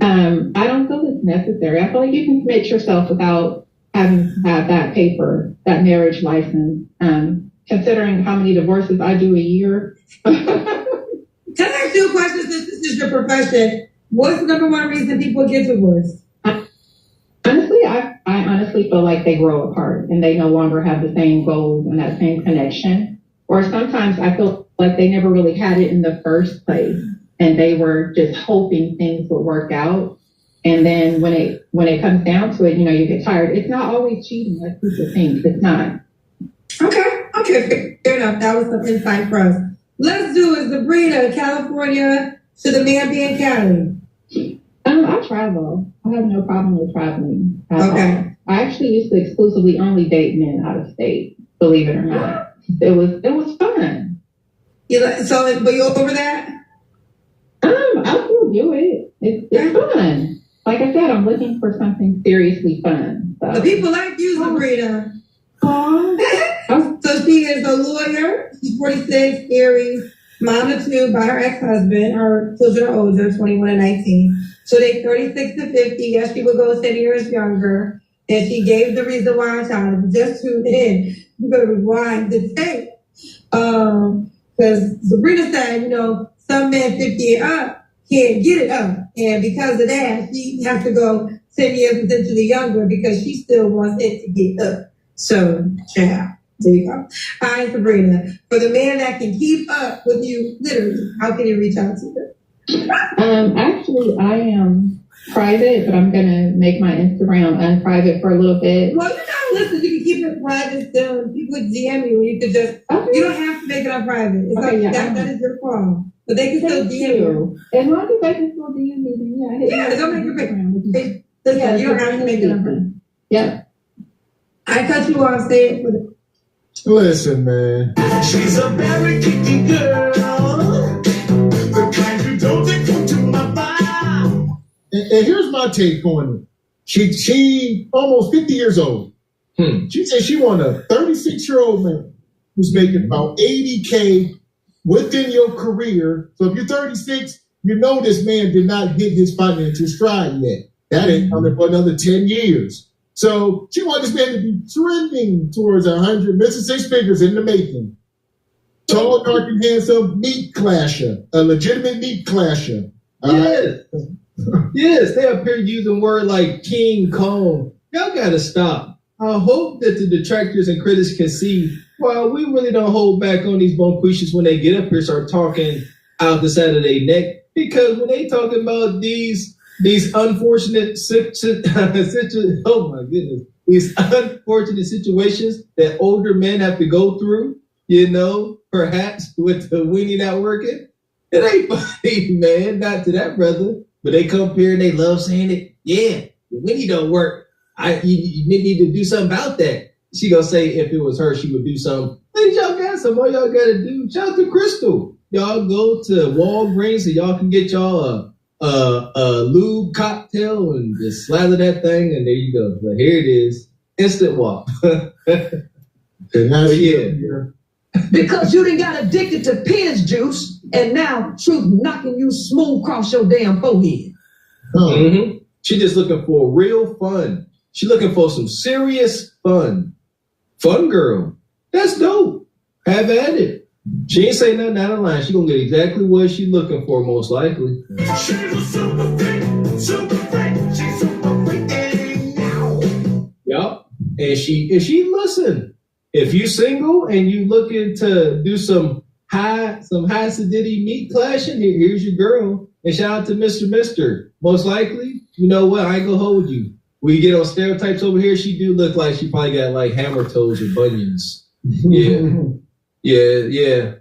I don't feel it's necessary. I feel like you can commit yourself without having to have that paper, that marriage license. Considering how many divorces I do a year. Can I ask you a question since this is your profession? What's the number one reason people get divorced? Honestly, I honestly feel like they grow apart and they no longer have the same goals and that same connection. Or sometimes I feel like they never really had it in the first place and they were just hoping things would work out. And then when it comes down to it, you get tired. It's not always cheating like people think. It's not. Okay, fair enough. That was some insight for us. Let's do it. Sabrina, California, to the man being Cali. I travel. I have no problem with traveling. Okay. I actually used to exclusively only date men out of state, believe it or not. It was fun. But you over that? I still do it. It's fun. Like I said, I'm looking for something seriously fun. So. The people like you, Sabrina. So she is a lawyer. She's 46, Aries, mom of two by her ex-husband. Her children are older, 21 and 19. So they 36 to 50. Yes, she would go 10 years younger. And she gave the reason why I'm trying to just tune in. You're going to rewind the tape. Because Sabrina said, some men 50 and up can't get it up. And because of that, she has to go 10 years potentially younger because she still wants it to get up. So, yeah, there you go. All right, Sabrina. For the man that can keep up with you, literally, how can he reach out to you? Actually, I am private, but I'm going to make my Instagram unprivate for a little bit. Well, listen, you can keep it private still. People DM you, you could just, you don't have to make it unprivate. It's okay, that is your call. But they can still DM you. As long as they can still DM me, then yeah, don't make it big. Listen, you don't have to make it unprivate. Yeah. I cut you off, say it for the... Listen, man. She's a very kicky girl. The kind you don't take to my mouth. And here's my take on it. She almost 50 years old. She said she wanted a 36-year-old man who's making about 80K within your career. So if you're 36, this man did not hit his financial stride yet. That ain't coming for another 10 years. So she wanted this man to be trending towards 100, missing 6 figures in the making. Tall, dark, and handsome, meat clasher, a legitimate meat clasher. Yes, they up here using words like King Kong. Y'all gotta stop. I hope that the detractors and critics can see why we really don't hold back on these bonquishes when they get up here, start talking out the side of their neck. Because when they talking about these unfortunate oh my goodness, these unfortunate situations that older men have to go through, perhaps with the weenie not working, it ain't funny, man, not to that brother. But they come here and they love saying it. Yeah, the weenie don't work. You need to do something about that. She gonna say if it was her, she would do something. Ladies, y'all got some more y'all gotta do. Shout out to Crystal. Y'all go to Walgreens so y'all can get y'all a lube cocktail and just slather that thing, and there you go. But here it is, instant walk. Because you done got addicted to piss juice, and now truth knocking you smooth across your damn forehead. Mm-hmm. She just looking for real fun. She looking for some serious fun. Fun girl. That's dope. Have at it. She ain't say nothing out of line. She gonna get exactly what she looking for, most likely. She's a super freak, she's super freaking now. Yup. And if she listen, if you single and you looking to do some high sedity meat clashing, here's your girl. And shout out to Mr. Most likely, you know what? I ain't gonna hold you. we get on stereotypes over here, she do look like she probably got like hammer toes or bunions. Yeah.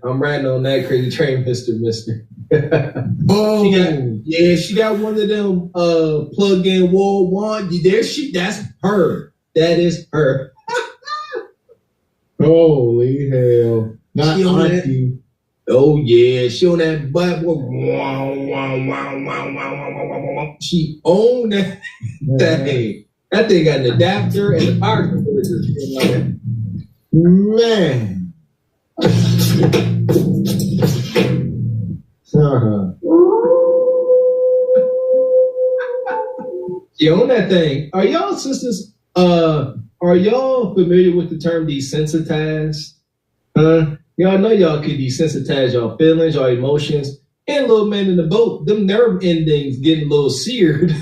I'm riding on that crazy train, Mister. She got one of them plug-in wall one. That's her. That is her. Holy hell. Not auntie. Oh yeah, she on that butt. She owned that thing. That thing got an adapter and a power converter. Man. She owned that thing. Are y'all sisters? Are y'all familiar with the term desensitized? Y'all know y'all can desensitize y'all feelings, y'all emotions, and little man in the boat, them nerve endings getting a little seared.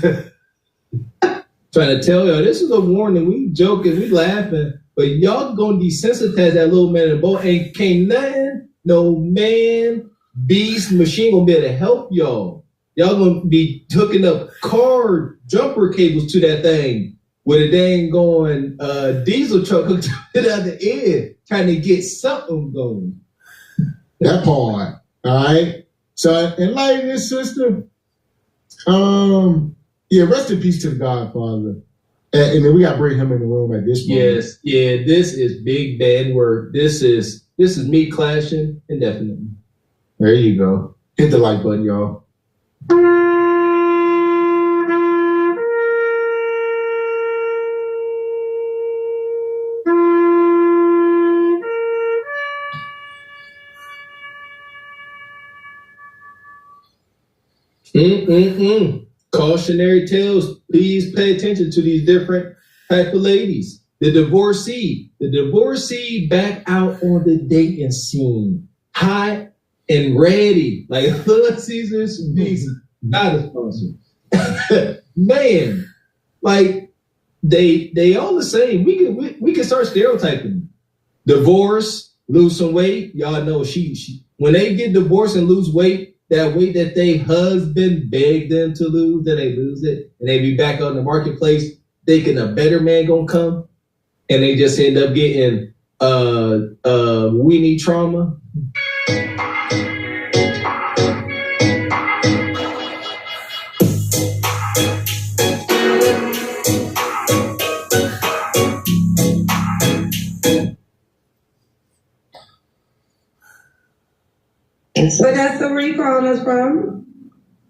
Trying to tell y'all, this is a warning. We joking, we laughing, but y'all gonna desensitize that little man in the boat, and can't nothing, no man, beast, machine gonna be able to help y'all. Y'all gonna be hooking up car jumper cables to that thing with a dang going diesel truck hooked to the other end, trying to get something going. That part. All right. So enlighten this sister. Rest in peace to the Godfather. And then we gotta bring him in the room at this point. Yes, this is big bad work. This is me clashing indefinitely. There you go. Hit the like button, y'all. Cautionary tales. Please pay attention to these different type of ladies. The divorcee back out on the dating scene, hot and ready, like Little Caesars Pizza, not a sponsor. Man, like they all the same. We can start stereotyping. Divorce, lose some weight. Y'all know she when they get divorced and lose weight. That weight that they husband begged them to lose, then they lose it, and they be back on the marketplace thinking a better man gonna come, and they just end up getting weenie trauma. Vanessa, where you calling us from?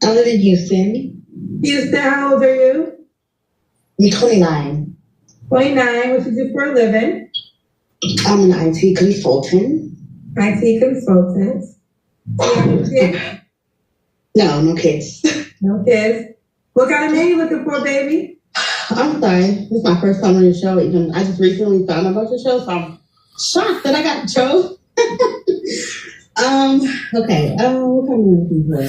I live in Houston. Houston, how old are you? I'm 29. 29, what you do for a living? I'm an IT consultant. IT consultant. No, no kids. No kids. What kind of man you looking for, baby? I'm sorry. This is my first time on your show. I just recently found out about your show, so I'm shocked that I got the show. Okay. What kind of man looking for?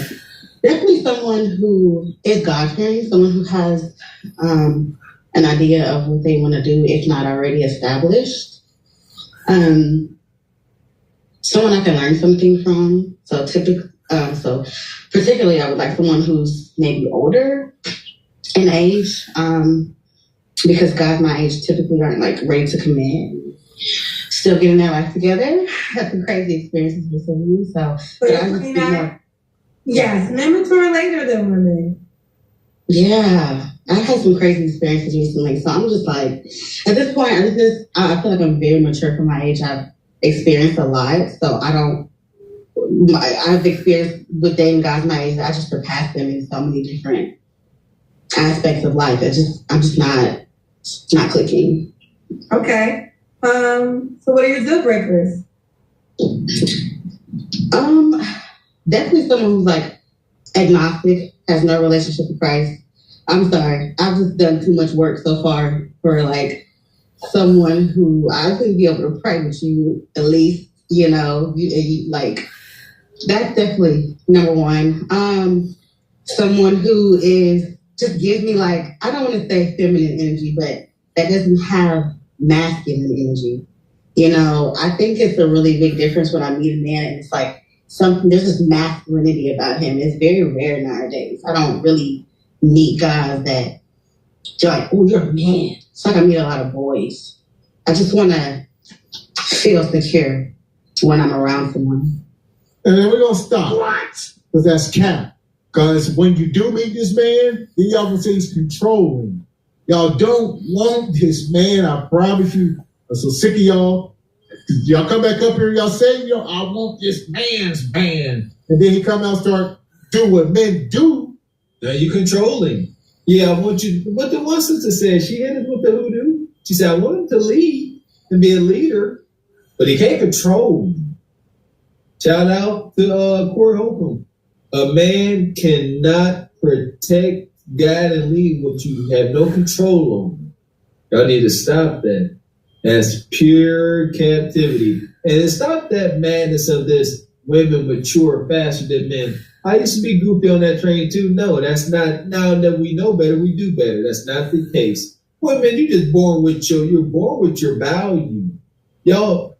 Definitely someone who is God-fearing, someone who has an idea of what they want to do, if not already established. Someone I can learn something from. So particularly, I would like someone who's maybe older in age, because guys my age typically aren't like ready to commit. Still getting their life together. Had some crazy experiences recently, so. Yes, men mature later than women. Yeah, I've had some crazy experiences recently, so I'm just like, at this point, I feel like I'm very mature for my age. I've experienced a lot, so I've experienced with dating guys my age. I just surpass them in so many different aspects of life. I'm just not clicking. Okay. So what are your deal breakers? Definitely someone who's like agnostic, has no relationship with Christ. I'm sorry, I've just done too much work so far for like someone who I could be able to pray with you at least. You like that's definitely number one. Someone who just gives me like, I don't want to say feminine energy, but that doesn't have masculine energy. I think it's a really big difference when I meet a man and it's like there's this masculinity about him. It's very rare nowadays. I don't really meet guys that They're like, oh, you're a man. It's like I meet a lot of boys. I just want to feel secure when I'm around someone. And then we're going to stop. What? Because that's cap. Because when you do meet this man, then y'all gonna say he's controlling. Y'all don't want this man, I promise you. I'm so sick of y'all. Y'all come back up here, y'all say, I want this man's man. And then he come out and start do what men do. Now you controlling. Yeah, I want you. What the one sister said, she hit it with the hoodoo. She said, I want him to lead and be a leader, but he can't control me. Shout out to Corey Holcomb. A man cannot protect, guide, and lead what you have no control over. Y'all need to stop that. That's pure captivity. And stop that madness of this women mature faster than men. I used to be goofy on that train too. No, that's not. Now that we know better, we do better. That's not the case. Women, you're born with your value. Y'all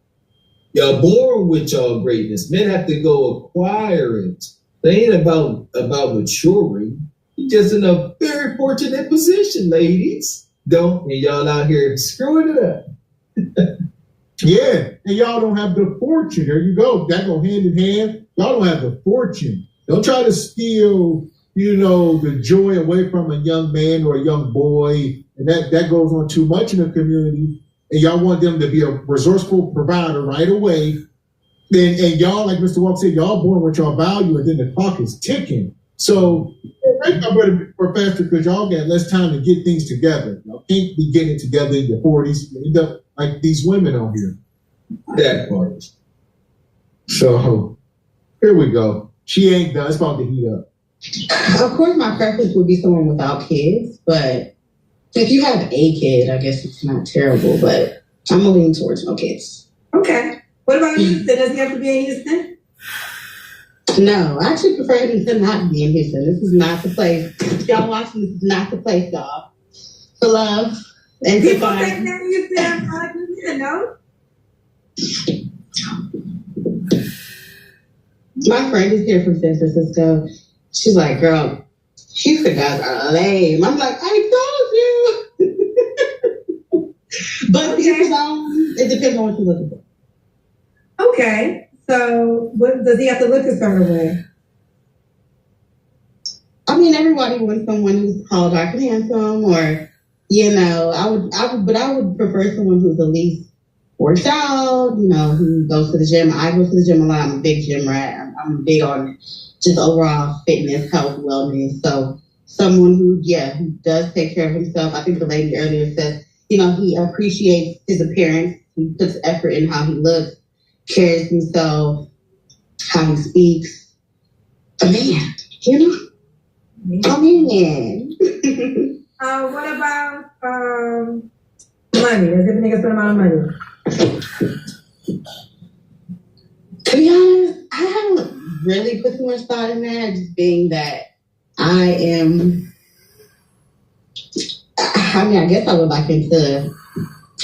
born with y'all greatness. Men have to go acquire it. They ain't about maturing. You're just in a very fortunate position, ladies. And y'all out here screwing it up. Yeah, and y'all don't have the fortune. There you go. That go hand in hand. Y'all don't have the fortune. Don't try to steal, the joy away from a young man or a young boy. And that goes on too much in the community. And y'all want them to be a resourceful provider right away. And y'all, like Mr. Walker said, y'all born with y'all value, and then the clock is ticking. So, right now, brother, Professor, because y'all got less time to get things together. Y'all can't be getting it together in your 40s. You end up like these women on here. That part. So, here we go. She ain't done. It's about to heat up. Of course, my preference would be someone without kids, but if you have a kid, I guess it's not terrible, but I'm leaning towards no kids. Okay. What about Houston? Does he have to be in Houston? No, I actually prefer him to not be in Houston. This is not the place. Y'all watching, this is not the place, y'all. For love and People goodbye. think that Houston, no? My friend is here from San Francisco. She's like, girl, Houston guys are lame. I'm like, I told you. But it depends on what you're looking for. Okay. So what does he have to look a certain way? I mean, everybody wants someone who's tall, dark, and handsome, or I would prefer someone who's at least works out, who goes to the gym. I go to the gym a lot. I'm a big gym rat. I'm big on just overall fitness, health, wellness. So someone who does take care of himself. I think the lady earlier said, he appreciates his appearance. He puts effort in how he looks, carries himself, how he speaks. A man, a man. What about money? Does it make a certain amount of money? To be honest, I haven't really put too much thought in that, just being that I guess I would like him to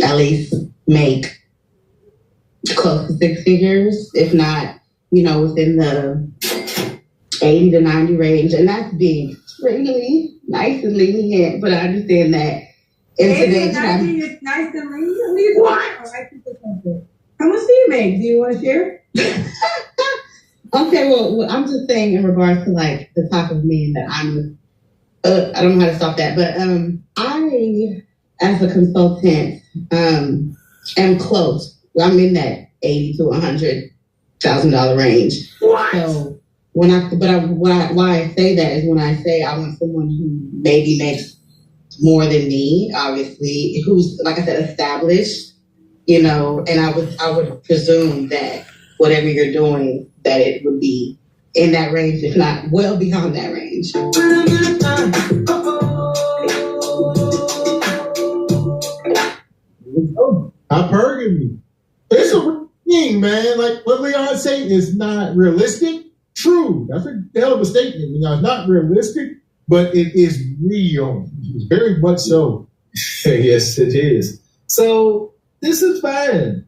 at least make close to 6 figures, if not, within the 80 to 90 range. And that's being extremely nice and lenient, but I understand that in today's time. Is nice and lenient? What? How much do you make? Do you want to share? Okay, well, I'm just saying in regards to like the type of men that I don't know how to stop that, but I, as a consultant, am close. I'm in that $80,000 to $100,000 range. What? So why I say that is when I say I want someone who maybe makes more than me, obviously, who's, like I said, established, and I would presume that whatever you're doing, that it would be in that range, if not well beyond that range. Hypergamy. It's a real thing, man. Like what Leon saying is not realistic. True. That's a hell of a statement. It's not realistic, but it is real. It's very much so. Yes, it is. So this is fine.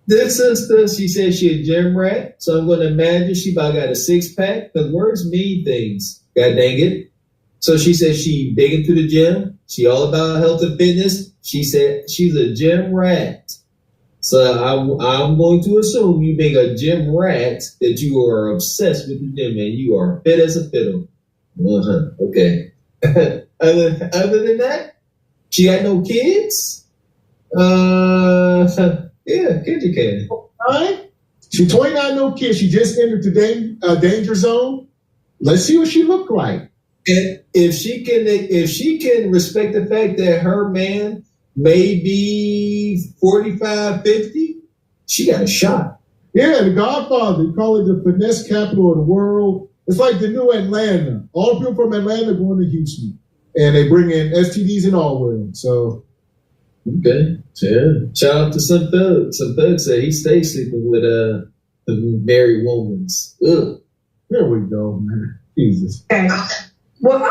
This sister, she said she a gym rat, so I'm going to imagine she about got a 6-pack, because words mean things. God dang it. So she said she big into the gym. She all about health and fitness. She said she's a gym rat. So I'm going to assume you being a gym rat that you are obsessed with the gym and you are fit as a fiddle. Okay. other than that, she got no kids. Yeah, kids you can. All right. She's 29, no kids. She just entered the danger zone. Let's see what she look like. And if she can respect the fact that her man may be 45, 50, she got a shot. Yeah, the Godfather. You call it the finesse capital of the world. It's like the new Atlanta. All people from Atlanta going to Houston. And they bring in STDs and all with them. So. Okay. Yeah. Shout out to some thug. Some thug said he stays sleeping with the married woman's. Ugh. There we go, man. Jesus. Okay. Well,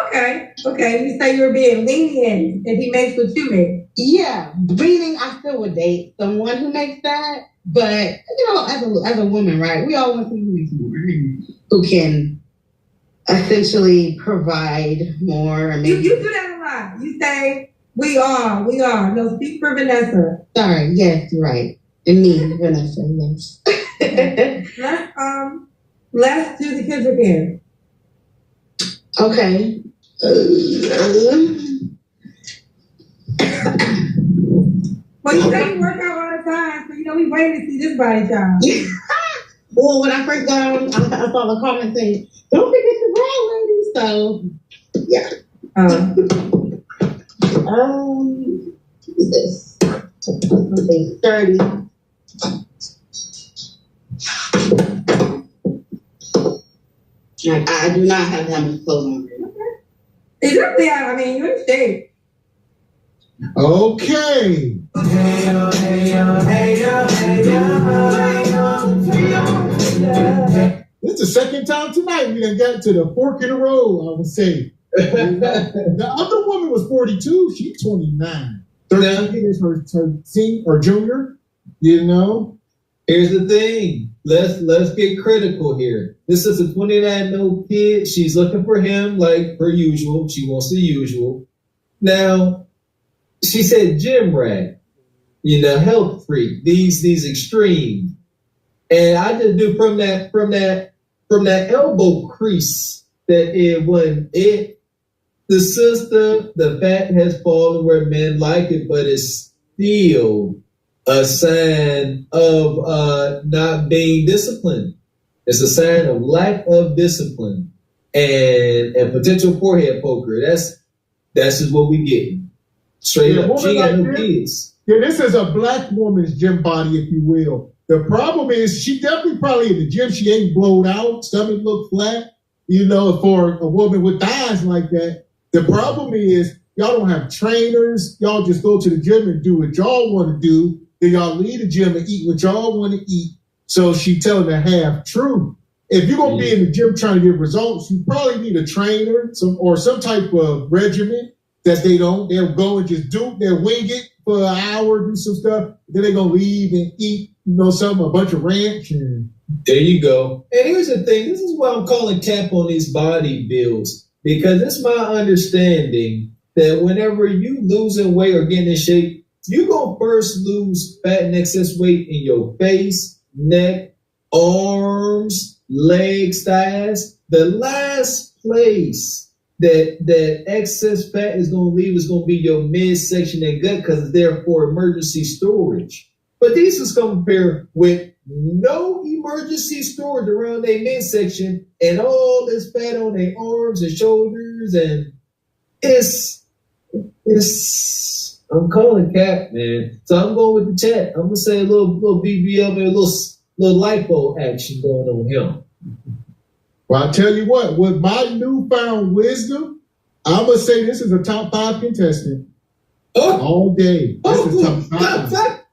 okay. You say you're being lenient if he makes what you make. Yeah, meaning I still would date someone who makes that, but as a woman, right? We all want someone who makes more, who can essentially provide more. You do that a lot. You say we are. No, speak for Vanessa. Sorry. Yes, you're right. And me, Vanessa. Yes. Let's do the kids again. Okay. Well, you say you work out all the time, so we waiting to see this body child. Well, when I first got on, I saw the comment saying, "Don't forget the brown lady." So, yeah. What's this? Something 30. Like, I do not have that much clothes on. Exactly. I mean, you're in shape. Okay. This is the second time tonight we done got to the fork in the road, I would say. The other woman was 42. She's 29. 13 is her senior or junior, Here's the thing. Let's get critical here. This is a 29-year-old kid. She's looking for him like per usual. She wants the usual. Now, she said gym rat, health freak, these extremes. And I just do from that elbow crease that the sister, the fat has fallen where men like it, but it's still a sign of not being disciplined. It's a sign of lack of discipline and potential forehead poker. That's just what we get. Straight up. She got no kids. Yeah, this is a black woman's gym body, if you will. The problem is she definitely probably in the gym. She ain't blowed out. Stomach look flat. For a woman with thighs like that. The problem is y'all don't have trainers. Y'all just go to the gym and do what y'all want to do. Then y'all leave the gym and eat what y'all want to eat. So she telling the half truth. If you're going to be in the gym trying to get results, you probably need a trainer or some type of regimen that they'll go and just they'll wing it for an hour, do some stuff. Then they're going to leave and eat, a bunch of ranch. There you go. And here's the thing. This is why I'm calling cap on these body builds. Because it's my understanding that whenever you losing weight or getting in shape, you're going to first lose fat and excess weight in your face, neck, arms, legs, thighs. The last place that excess fat is going to leave is going to be your midsection and gut because it's there for emergency storage. But these is compared with no emergency storage around their midsection and all this fat on their arms and shoulders, and it's I'm calling cap, man. So I'm going with the chat. I'm gonna say a little BBL and a little lipo action going on here. Well, I'll tell you what, with my newfound wisdom, I'm gonna say this is a top 5 contestant all day. This is top 5.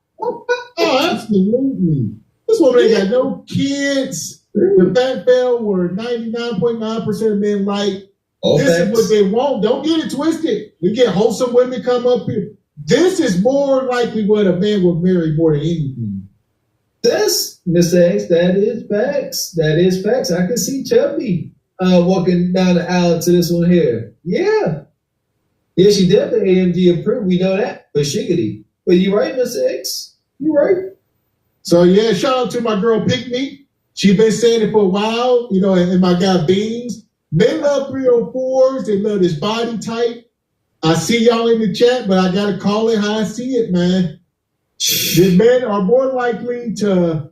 Oh, absolutely. This woman ain't got no kids. The fat fell where 99.9% of men like. This is what they want. Don't get it twisted. We get wholesome women come up here. This is more likely what a man would marry more than anything. That's Miss X. That is facts. I can see Chubby. walking down the aisle to this one here. Yeah. Yeah, she definitely AMG approved. We know that for shiggity. But you're right, Mr. X. You're right. So yeah, shout out to my girl Pick Me. She been saying it for a while, you know, and my guy Beans. Men love 304s. They love this body type. I see y'all in the chat, but I gotta call it how I see it, man. The men are more likely to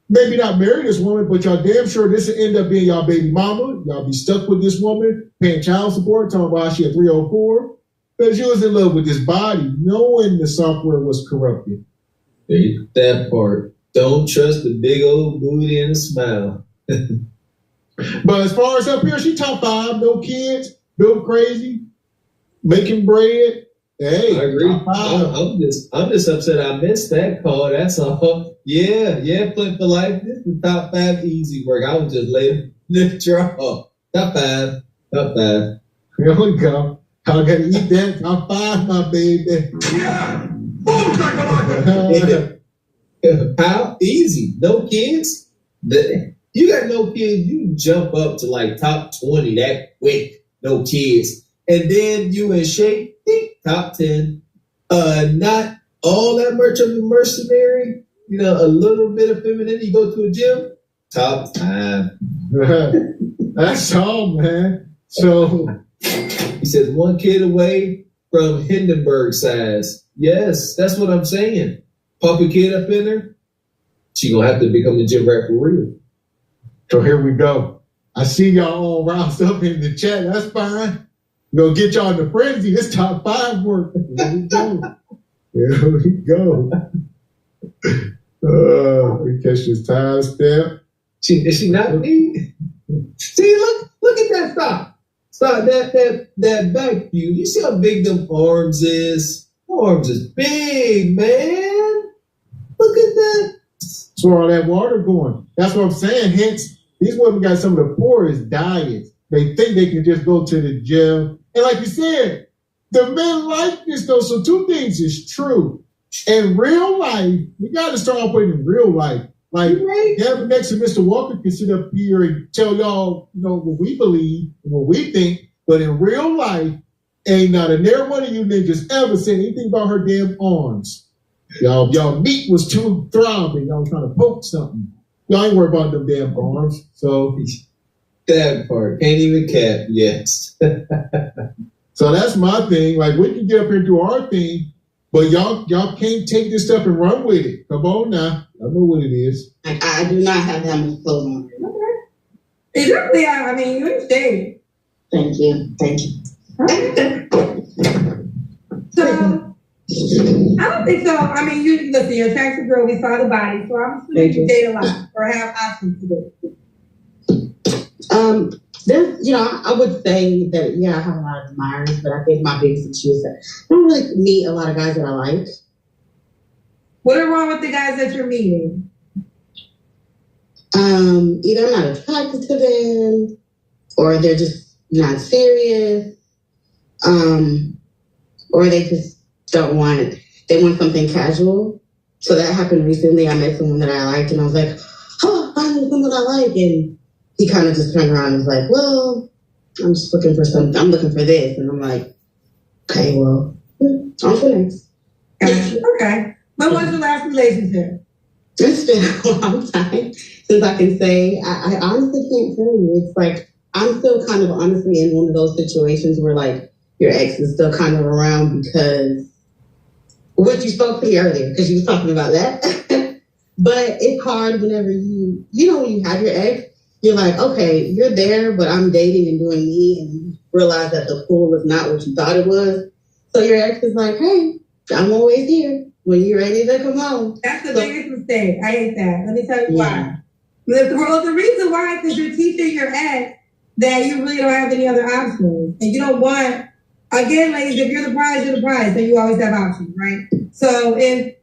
maybe not marry this woman, but y'all damn sure this will end up being y'all baby mama. Y'all be stuck with this woman, paying child support, talking about she a 304. Because you was in love with this body, knowing the software was corrupted. That part. Don't trust the big old booty and the smile. But as far as up here, she top 5, no kids, built crazy, making bread. Hey, I agree. I'm just upset I missed that call. That's all. Yeah, Flip for life. This is top 5 easy work. I was just letting the draw. Top 5. Here we go. I gotta eat that. Top 5, my baby. Yeah. How easy? No kids? You got no kids, you can jump up to like top 20 that quick. No kids. And then you in shape, top 10. Not all that much of a mercenary, you know, a little bit of femininity. You go to a gym, top 5. That's all, man. So he says 1 kid away from Hindenburg size. Yes, that's what I'm saying. Pop a kid up in there, she gonna have to become the gym rat for real. So here we go. I see y'all all roused up in the chat. That's fine. We'll get y'all in the frenzy. This top 5 work. Here we go. We catch this time step. Is she not me? See, look at that stop. Stop that back view. You see how big them arms is? Them arms is big, man. Look at that. That's where all that water going. That's what I'm saying. Hence, these women got some of the poorest diets. They think they can just go to the gym. And like you said, the men like this though. So 2 things is true. In real life, we got to start operating in real life. Like, Gavin next to Mr. Walker can sit up here and tell y'all, you know, what we believe and what we think. But in real life, ain't not a near one of you ninjas ever said anything about her damn arms. Y'all meat was too throbbing. Y'all trying to poke something. Y'all ain't worried about them damn arms. So that part can't even cap. Yes. So that's my thing. Like, we can get up here and do our thing, but y'all can't take this stuff and run with it. Come on now. I know what it is. I do not have that much clothes on. Exactly. I mean, you understand. Thank you. So, I don't think so. I mean, listen, you're a attractive girl. We saw the body. So I'm assuming you date a lot or have options to do. There's, I would say that, I have a lot of admirers, but I think my biggest issue is that I don't really meet a lot of guys that I like. What are wrong with the guys that you're meeting? Either I'm not attracted to them, or they're just not serious, or they just don't want, they want something casual. So that happened recently. I met someone that I liked, and I was like, oh, I know someone I like, and he kind of just turned around and was like, well, I'm just looking for something. I'm looking for this. And I'm like, okay, well, on to next. Okay. When was the last relationship? It's been a long time since I can say. I honestly can't tell you. It's like, I'm still kind of honestly in one of those situations where like your ex is still kind of around because what you spoke to me earlier, because you was talking about that. But it's hard whenever when you have your ex, you're like, okay, you're there, but I'm dating and doing me, and you realize that the pool is not what you thought it was. So your ex is like, hey, I'm always here when you're ready to come home. That's the biggest mistake. I hate that. Let me tell you why. The reason why is because you're teaching your ex that you really don't have any other options. And you don't want, again, ladies, if you're the prize, you're the prize. So you always have options, right? So okay,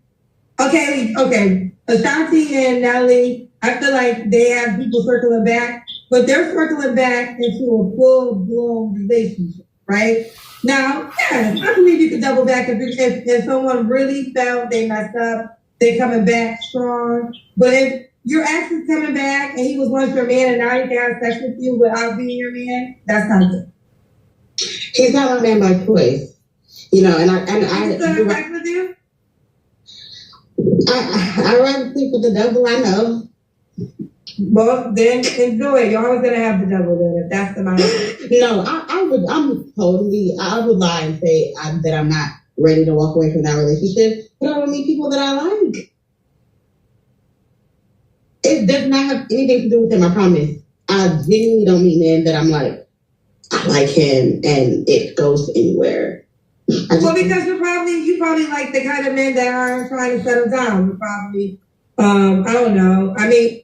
Ashanti and Natalie, I feel like they have people circling back, but they're circling back into a full-blown relationship, right? Now, yes, I believe you could double back if someone really felt they messed up, they're coming back strong. But your ex is coming back and he was once your man and now he can have sex with you without being your man, that's not good. He's not my man by choice. You know, and I still have sex with you? I rather sleep with the devil I know. Well, then enjoy it. You're always gonna have the devil then if that's the mindset. No, I would lie and say that I'm not ready to walk away from that relationship, but I don't meet people that I like. It does not have anything to do with him, I promise. I genuinely don't meet men that I'm like, I like him and it goes anywhere. Well, because you probably like the kind of men that aren't trying to settle down. You're probably, I don't know. I mean,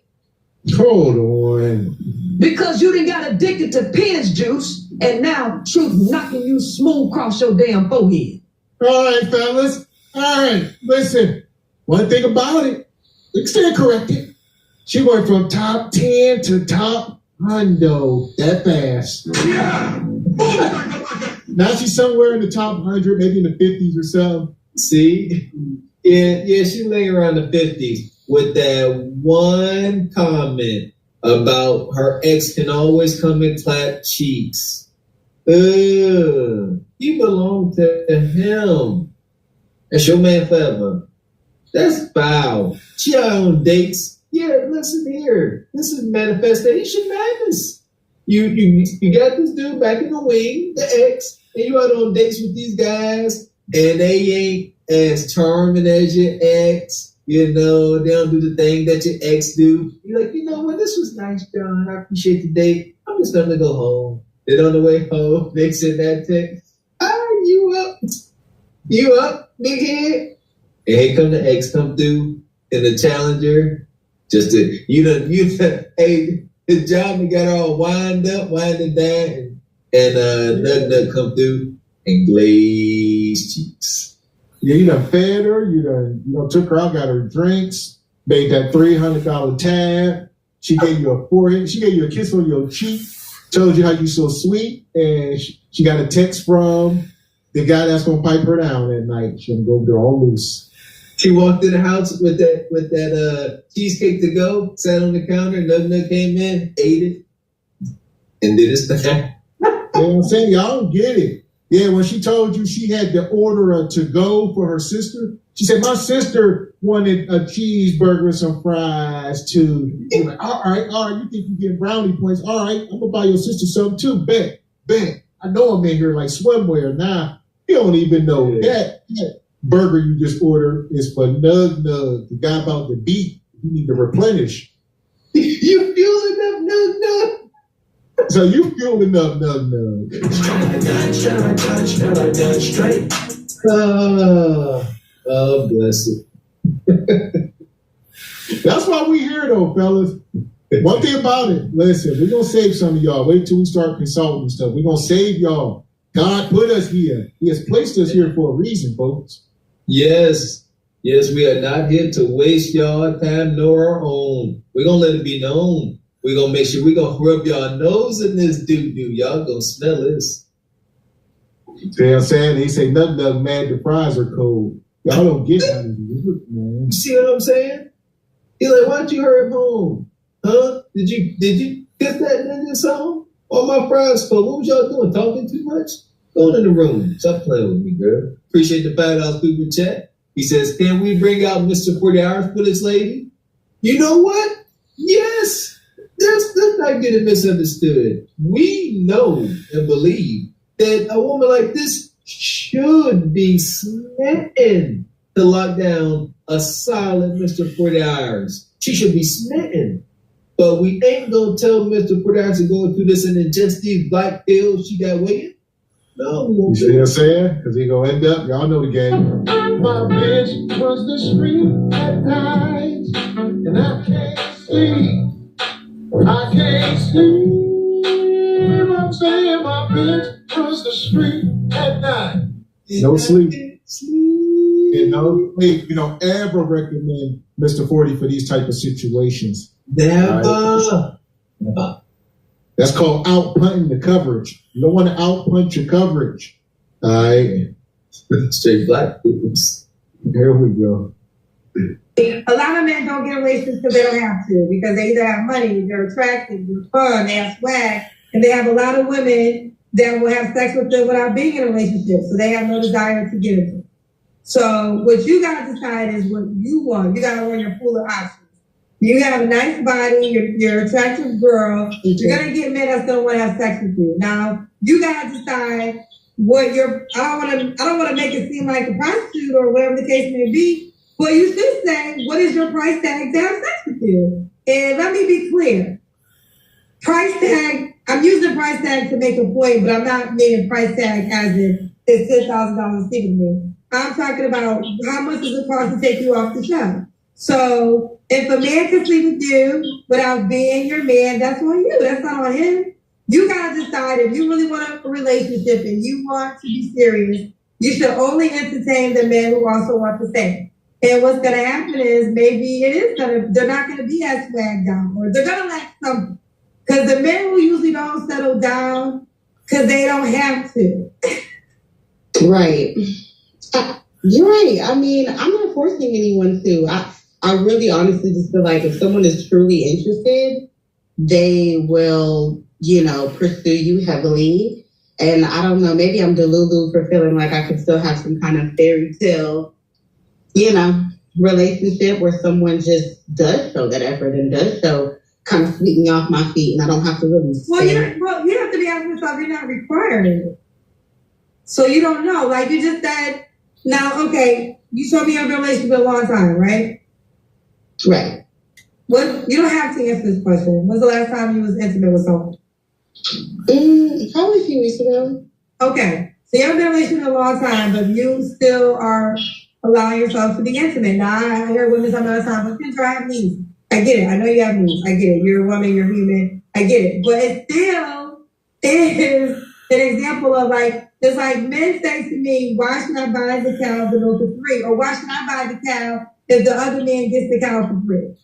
hold on. Because you done got addicted to piss juice, and now truth knocking you smooth across your damn forehead. All right, fellas. All right, listen. One thing about it, we can stand corrected. She went from top 10 to top hundo that fast. Yeah. Now she's somewhere in the top 100, maybe in the 50s or so. See? Yeah, she's laying around the 50s with that one comment about her ex can always come and clap cheeks. You belong to him. That's your man forever. That's foul. She out on dates. Yeah, listen here. This is manifestation madness. You got this dude back in the wing, the ex, and you out on dates with these guys, and they ain't as charming as your ex. You know, they don't do the thing that your ex do. You're like, you know what? This was nice, John. I appreciate the date. I'm just gonna go home. Then on the way home, they send that text. You up? You up, big head? And here come the ex come through in the Challenger. Just to, hey, his job got all winded down, and Nug come through and glazed cheeks. Yeah, you done fed her, you done took her out, got her drinks, made that $300 tab. She gave you a forehead, she gave you a kiss on your cheek, told you how you so sweet, and she got a text from the guy that's gonna pipe her down at night. She's gonna go there all loose. She walked in the house with that cheesecake to go, sat on the counter, Nug came in, ate it, and did his thing. You know what I'm saying? Y'all don't get it. Yeah, when she told you she had to order a to-go for her sister, she said, my sister wanted a cheeseburger and some fries too. You're like, all right, you think you get brownie points. All right, I'm gonna buy your sister something too. Bet. I know I'm in here like swimwear. Nah, you don't even know that burger you just ordered is for Nug, the guy about the beat. You need to replenish. You fueling up Nug. So you fueling up Nug. Oh, bless it. That's why we here though, fellas. One thing about it, listen, we're gonna save some of y'all. Wait till we start consulting stuff. We're gonna save y'all. God put us here. He has placed us here for a reason, folks. Yes, we are not here to waste y'all time nor our own. We're gonna let it be known. We're gonna make sure we're gonna rub y'all nose in this doo-doo. Y'all gonna smell this. You know what I'm saying? They say Nug mad the fries are cold. Y'all don't get how to do it, man. You see what I'm saying? He's like, why don't you hurry home? Huh? Did you get that nigga song? All my fries cold. What was y'all doing? Talking too much? Go in the room. Stop playing with me, girl. Appreciate the $5 super chat. He says, can we bring out Mr. 40 Hours for this lady? You know what? Yes. Let's not get it misunderstood. We know and believe that a woman like this should be smitten to lock down a solid Mr. 40 Hours. She should be smitten. But we ain't going to tell Mr. 40 Hours to go through this and ingest these black pills she got waiting. No, we won't. You see what I'm saying? Because he going to end up, y'all know the game. My bitch runs the street at night, and I can't sleep. I can't sleep. I'm saying my bitch runs the street at night. No sleep. And no sleep. You don't ever recommend Mr. 40 for these type of situations. Never. Right? That's called out-punting the coverage. You don't want to out-punch your coverage. All right. Straight black dudes. There we go. A lot of men don't get relationships because they don't have to, because they either have money, they're attractive, they're fun, they have swag, and they have a lot of women that will have sex with them without being in a relationship, so they have no desire to get into it. So what you gotta decide is what you want. You gotta learn your pool of options. You have a nice body, you're an attractive girl, you're gonna get men that's gonna want to have sex with you. Now, you gotta decide what I don't wanna make it seem like a prostitute or whatever the case may be, but you should say, what is your price tag to have sex with you? And let me be clear. Price tag, I'm using price tag to make a point, but I'm not meaning price tag as in it's $10,000 to sleep with me. I'm talking about how much does it cost to take you off the show. So if a man can sleep with you without being your man, that's on you. That's not on him. You gotta decide if you really want a relationship and you want to be serious, you should only entertain the men who also want the same. And what's gonna happen is maybe they're not gonna be as swagged out, or they're gonna lack something. Because the men who usually don't settle down because they don't have to. Right. You're right. I mean, I'm not forcing anyone to. I really honestly just feel like if someone is truly interested, they will, pursue you heavily. And I don't know, maybe I'm delulu for feeling like I could still have some kind of fairy tale, relationship where someone just does show that effort and does show kind of sweep me off my feet and I don't have to really you have to be asking yourself, you're not requiring it. So you don't know. Like you just said, now, okay, you told me you've been in a relationship a long time, right? Right. You don't have to answer this question. When's the last time you was intimate with someone? Probably a few weeks ago. Okay. So you haven't been in a relationship a long time, but you still are allowing yourself to be intimate. Now, I hear women some other time, but Kendra, I have needs. I get it. I know you have needs. I get it. You're a woman, you're human. I get it. But it still is an example of it's like men say to me, why should I buy the cow the milk for free? Or why should I buy the cow if the other man gets the cow for free?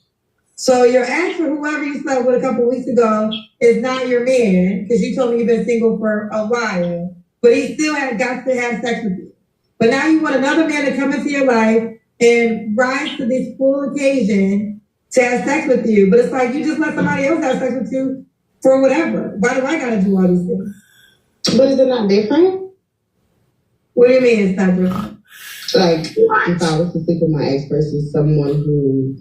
So your ex or whoever you slept with a couple of weeks ago is not your man, because you told me you've been single for a while, but he still got to have sex with you. But now you want another man to come into your life and rise to this full occasion to have sex with you. But it's like you just let somebody else have sex with you for whatever. Why do I gotta do all these things? But is it not different? What do you mean it's not different? Like, if I was to sleep with my ex versus someone who...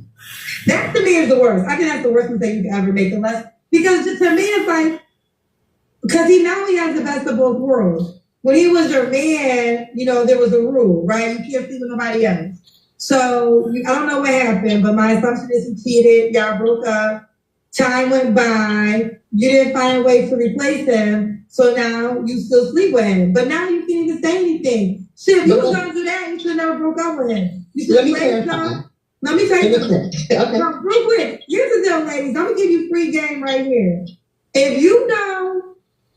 That to me is the worst. I think that's the worst mistake you can ever make. Because to me it's like, because he has the best of both worlds. When he was your man, there was a rule, right? You can't sleep with nobody else. So I don't know what happened, but my assumption is he cheated, y'all broke up, time went by, you didn't find a way to replace him, so now you still sleep with him. But now you can't even say anything. Shit, if you was going to do that, you should never broke up with him. You should Let me tell you something. Okay. So real quick, here's the deal, ladies. I'm going to give you free game right here. If you know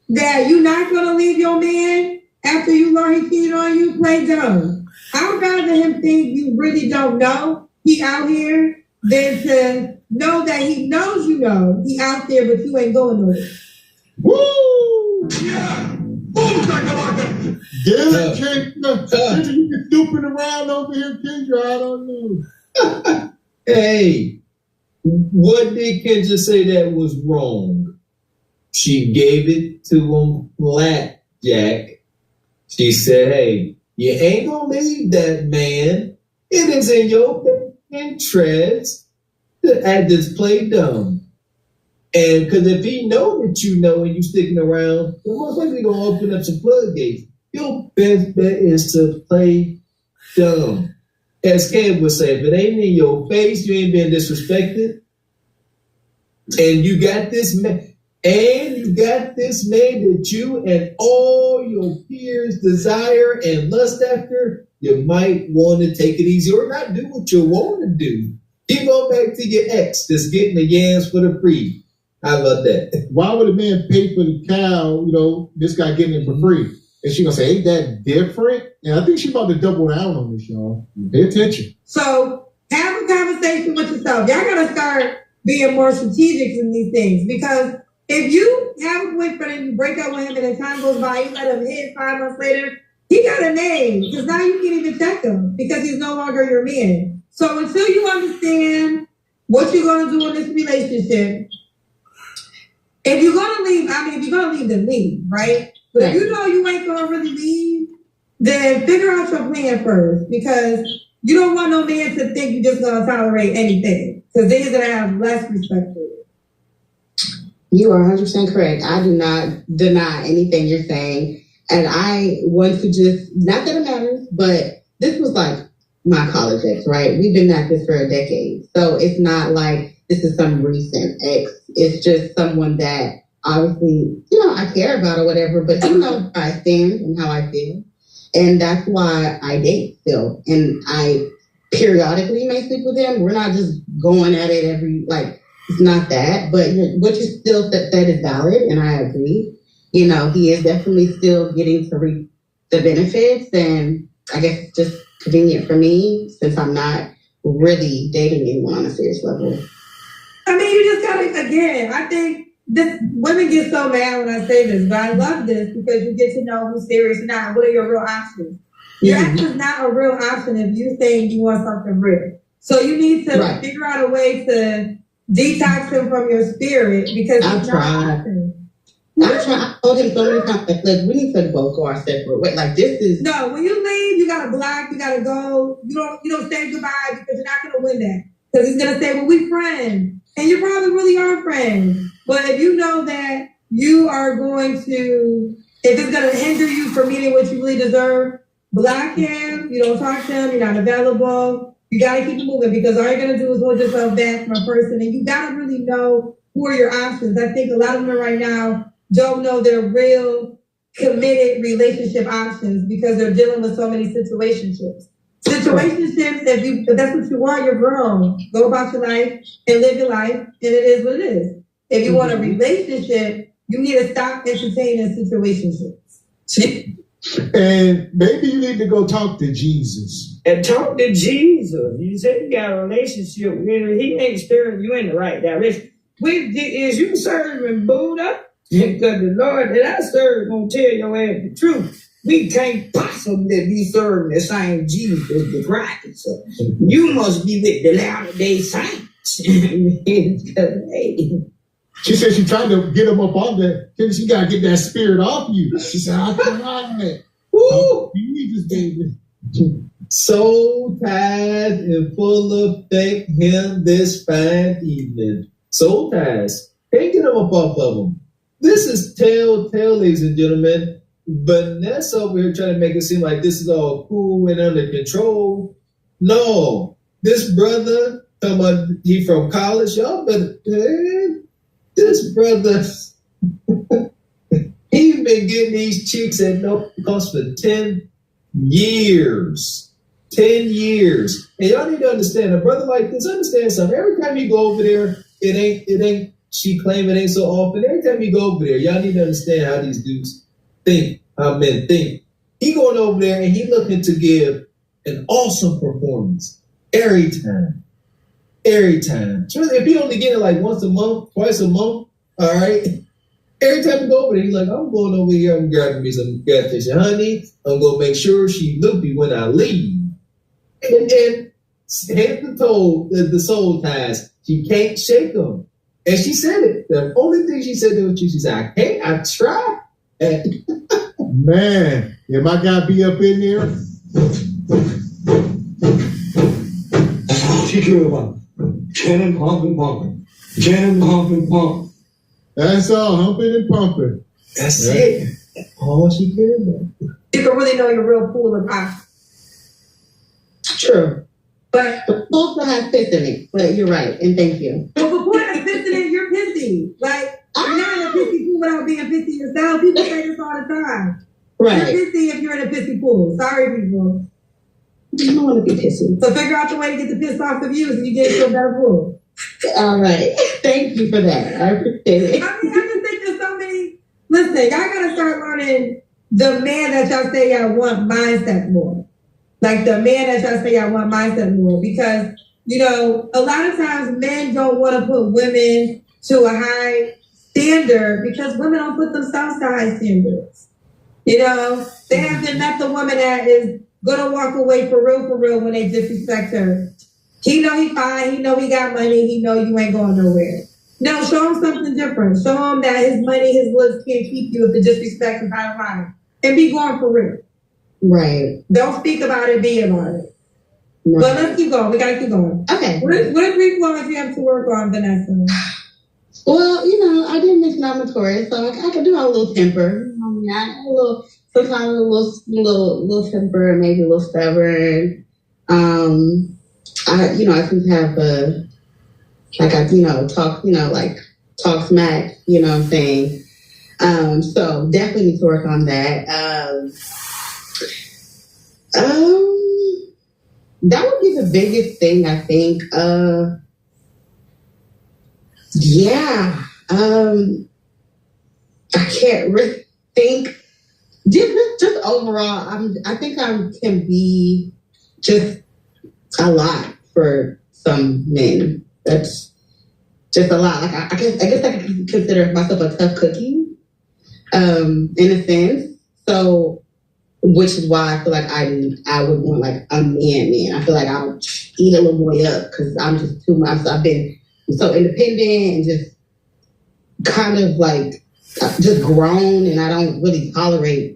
that you're not going to leave your man after you learn he cheated on you, play dumb. I would rather him think you really don't know he out here than to know that he knows he out there, but you ain't going nowhere. Woo! Yeah! Boom, Kendra, you snooping around over here, Kendra. I don't know. Hey, what did Kendra say that was wrong? She gave it to him flat, Jack. She said, hey, you ain't gonna leave that man. It is in your interest to act this play dumb. And because if he know that you know and you sticking around, then most likely gonna open up some floodgates. Your best bet is to play dumb. As Kev would say, if it ain't in your face, you ain't being disrespected. And you got this man. And you got this man that you and all your peers desire and lust after, you might want to take it easy or not do what you want to do. You go back to your ex that's getting the yams for the free. How about that? Why would a man pay for the cow, this guy getting it for free? And she gonna say, ain't that different? And I think she about to double down on this, y'all. Pay attention. So have a conversation with yourself. Y'all gotta start being more strategic in these things, because if you have a boyfriend and you break up with him and then time goes by, you let him hit 5 months later, he got a name, because now you can't even check him because he's no longer your man. So until you understand what you're going to do in this relationship, if you're going to leave, if you're going to leave, then leave, right? But if you know you ain't going to really leave, then figure out your plan first, because you don't want no man to think you're just going to tolerate anything, because then you're going to have less respect for you. You are 100% correct. I do not deny anything you're saying. And I want to just, not that it matters, but this was like my college ex, right? We've been at this for a decade. So it's not like this is some recent ex. It's just someone that obviously, I care about or whatever, but you know how I stand and how I feel. And that's why I date still. And I periodically may sleep with him. We're not just going at it it's not that. But what you still said is valid, and I agree. He is definitely still getting to reap the benefits. And I guess it's just convenient for me since I'm not really dating anyone on a serious level. You just gotta, again, I think women get so mad when I say this, but I love this because you get to know who's serious or not. What are your real options? Your ex is not a real option if you think you want something real. So you need to figure out a way to detox him from your spirit, because I've tried. I told him so many times, look, we need to both go our separate ways. This is no. When you leave, you gotta block. You gotta go. You don't say goodbye, because you're not gonna win that. Because he's gonna say, "Well, we friends," and you probably really are friends. But if you know that you are going to, if it's gonna hinder you from meeting what you really deserve, block him. You don't talk to him. You're not available. You gotta keep it moving, because all you're gonna do is hold yourself back from a person, and you gotta really know who are your options. I think a lot of women right now don't know their real committed relationship options because they're dealing with so many situationships. If that's what you want, you're grown. Go about your life and live your life, and it is what it is. If you want a relationship, you need to stop entertaining situationships. And maybe you need to go talk to Jesus. And talk to Jesus. You said you got a relationship with him. He ain't steering you in the right direction. Is you serving Buddha? Because the Lord that I serve gonna tell your ass the truth. We can't possibly be serving the same Jesus as Christ. So you must be with the Latter-day Saints. She said she tried to get him up on that. She got to get that spirit off you. She said, I tried. Woo! You need this baby. Soul ties in full effect him this fine evening. Soul ties. Can't get them up off of them. This is telltale, ladies and gentlemen. Vanessa over here trying to make it seem like this is all cool and under control. No. This brother, talking about he from college, y'all, but this brother, he's been getting these chicks at no cost for 10 years. 10 years. And y'all need to understand, a brother like this, understand something. Every time you go over there, it ain't, she claim it ain't so often. Every time you go over there, y'all need to understand how these dudes think, how men think. He going over there and he looking to give an awesome performance every time. Every time. If he only get it like once a month, twice a month, all right? Every time you go over there, he's like, I'm going over here, I'm grabbing me some gas station honey. I'm going to make sure she loopy when I leave. And then Hampton told the soul ties, she can't shake them. And she said it. The only thing she said to you, she said, I can't, I try. Man, if my guy be up in there. That's all she cared about. Cannon, pumping, pumping. Cannon, pumping, pumping. That's all, humping and pumping. That's it. That's all she cared about. You can really know your real pool of options. True. But pool still has piss in it. But you're right, and thank you. But the pool has piss in it, you're pissy. You're not in a pissy pool without being pissy yourself. People say this all the time. Right. You're pissy if you're in a pissy pool. Sorry, people. You don't want to be pissy. So figure out the way to get the piss off of you so you get into a better pool. All right. Thank you for that. I appreciate it. I just think there's so many. Listen, y'all gotta start learning the man that y'all say y'all want mindset more. Like the man that y'all say y'all want mindset more. Because, a lot of times men don't want to put women to a high standard because women don't put themselves to high standards. They haven't met the woman that is gonna walk away for real when they disrespect her. He know he fine. He know he got money. He know you ain't going nowhere. No, show him something different. Show him that his money, his looks can't keep you if the disrespect is out of line. And be going for real. Right. Don't speak about it, be about it. Right. But let's keep going. We gotta keep going. Okay. What 3 flaws you have to work on, Vanessa? Well, I didn't mention I'm notorious, so I can do a little temper. Sometimes a little temper, maybe a little stubborn. I seem to have talk smack, you know what I'm saying? So definitely need to work on that. That would be the biggest thing, I think. I can't really think. Just overall, I think I can be just a lot for some men. That's just a lot. Like I guess I could consider myself a tough cookie, in a sense. So, which is why I feel like I would want like a man. I feel like I'll eat a little boy up because I'm just too much. I've been so independent and just kind of like just grown, and I don't tolerate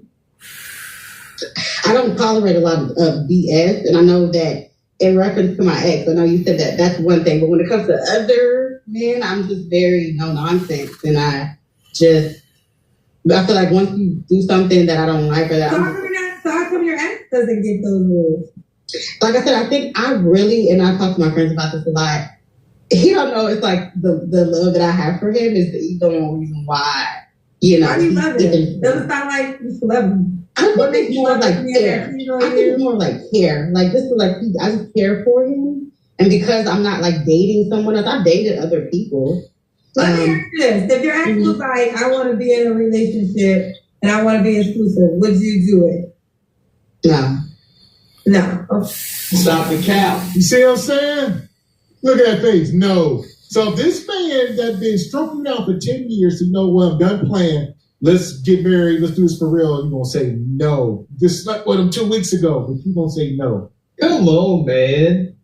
a lot of BS. And I know that in reference to my ex, I know you said that that's one thing, but when it comes to other men, I'm just very no nonsense, and I feel like once you do something that I don't like or that So how come your ex doesn't get those rules? Like I said, I think and I talk to my friends about this a lot. He don't know it's like the love that I have for him is the only reason why. Why do you love him? Doesn't sound like you love him. I think it's more like care. I think it's more like care. Like this is like I just care for him, and because I'm not like dating someone else, I've dated other people. Let me ask this: if your ex was like, "I want to be in a relationship and I want to be exclusive," would you do it? No. Okay. Stop the cap. You see what I'm saying? Look at that face. No. So this man that's been stroking out for 10 years, I'm done playing. Let's get married. Let's do this for real. You're going to say no. Just slept with him 2 weeks ago, but you're going to say no. Come on, man.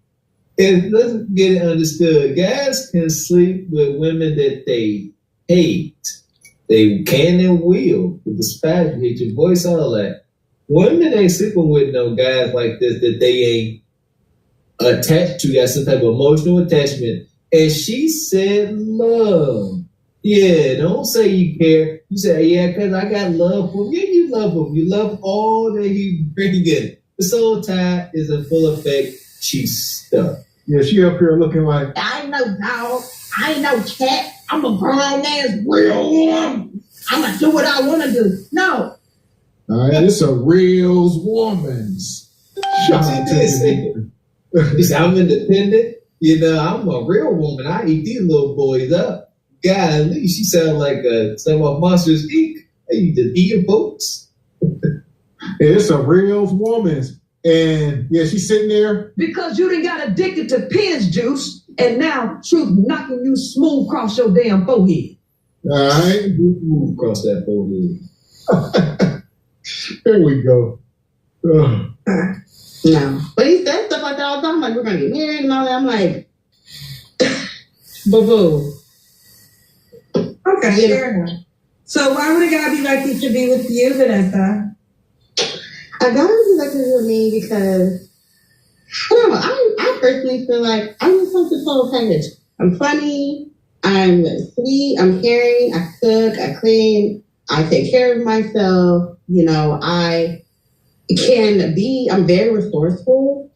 And let's get it understood. Guys can sleep with women that they hate. They can and will. With the spaz, you hate your voice, all that. Women ain't sleeping with no guys like this that they ain't attached to, got some type of emotional attachment. And she said love. Yeah, don't say you care. You say, yeah, because I got love for him. Yeah, you love him. You love all that he bringing in. The soul tie is in full effect. She's stuck. Yeah, she up here looking like, I ain't no dog. I ain't no cat. I'm a grown ass real woman. I'm going to do what I want to do. No. All right, it's a real woman's. Shout out to this. I'm independent. I'm a real woman. I eat these little boys up. Golly, she sound like some of Monsters Inc. They just eating folks. It's a real woman's. And yeah, she's sitting there. Because you done got addicted to piss juice, and now truth knocking you smooth across your damn forehead. All right. Move across that forehead. There we go. No. But he said stuff like that all the time, like we're gonna get married and all that. I'm like, boo-boo. Okay, fair enough. So why would a guy be lucky to be with you, Vanessa? A guy would be lucky with me because I don't know, I personally feel like I'm just like the total package. I'm funny, I'm sweet, I'm caring, I cook, I clean, I take care of myself. I'm very resourceful,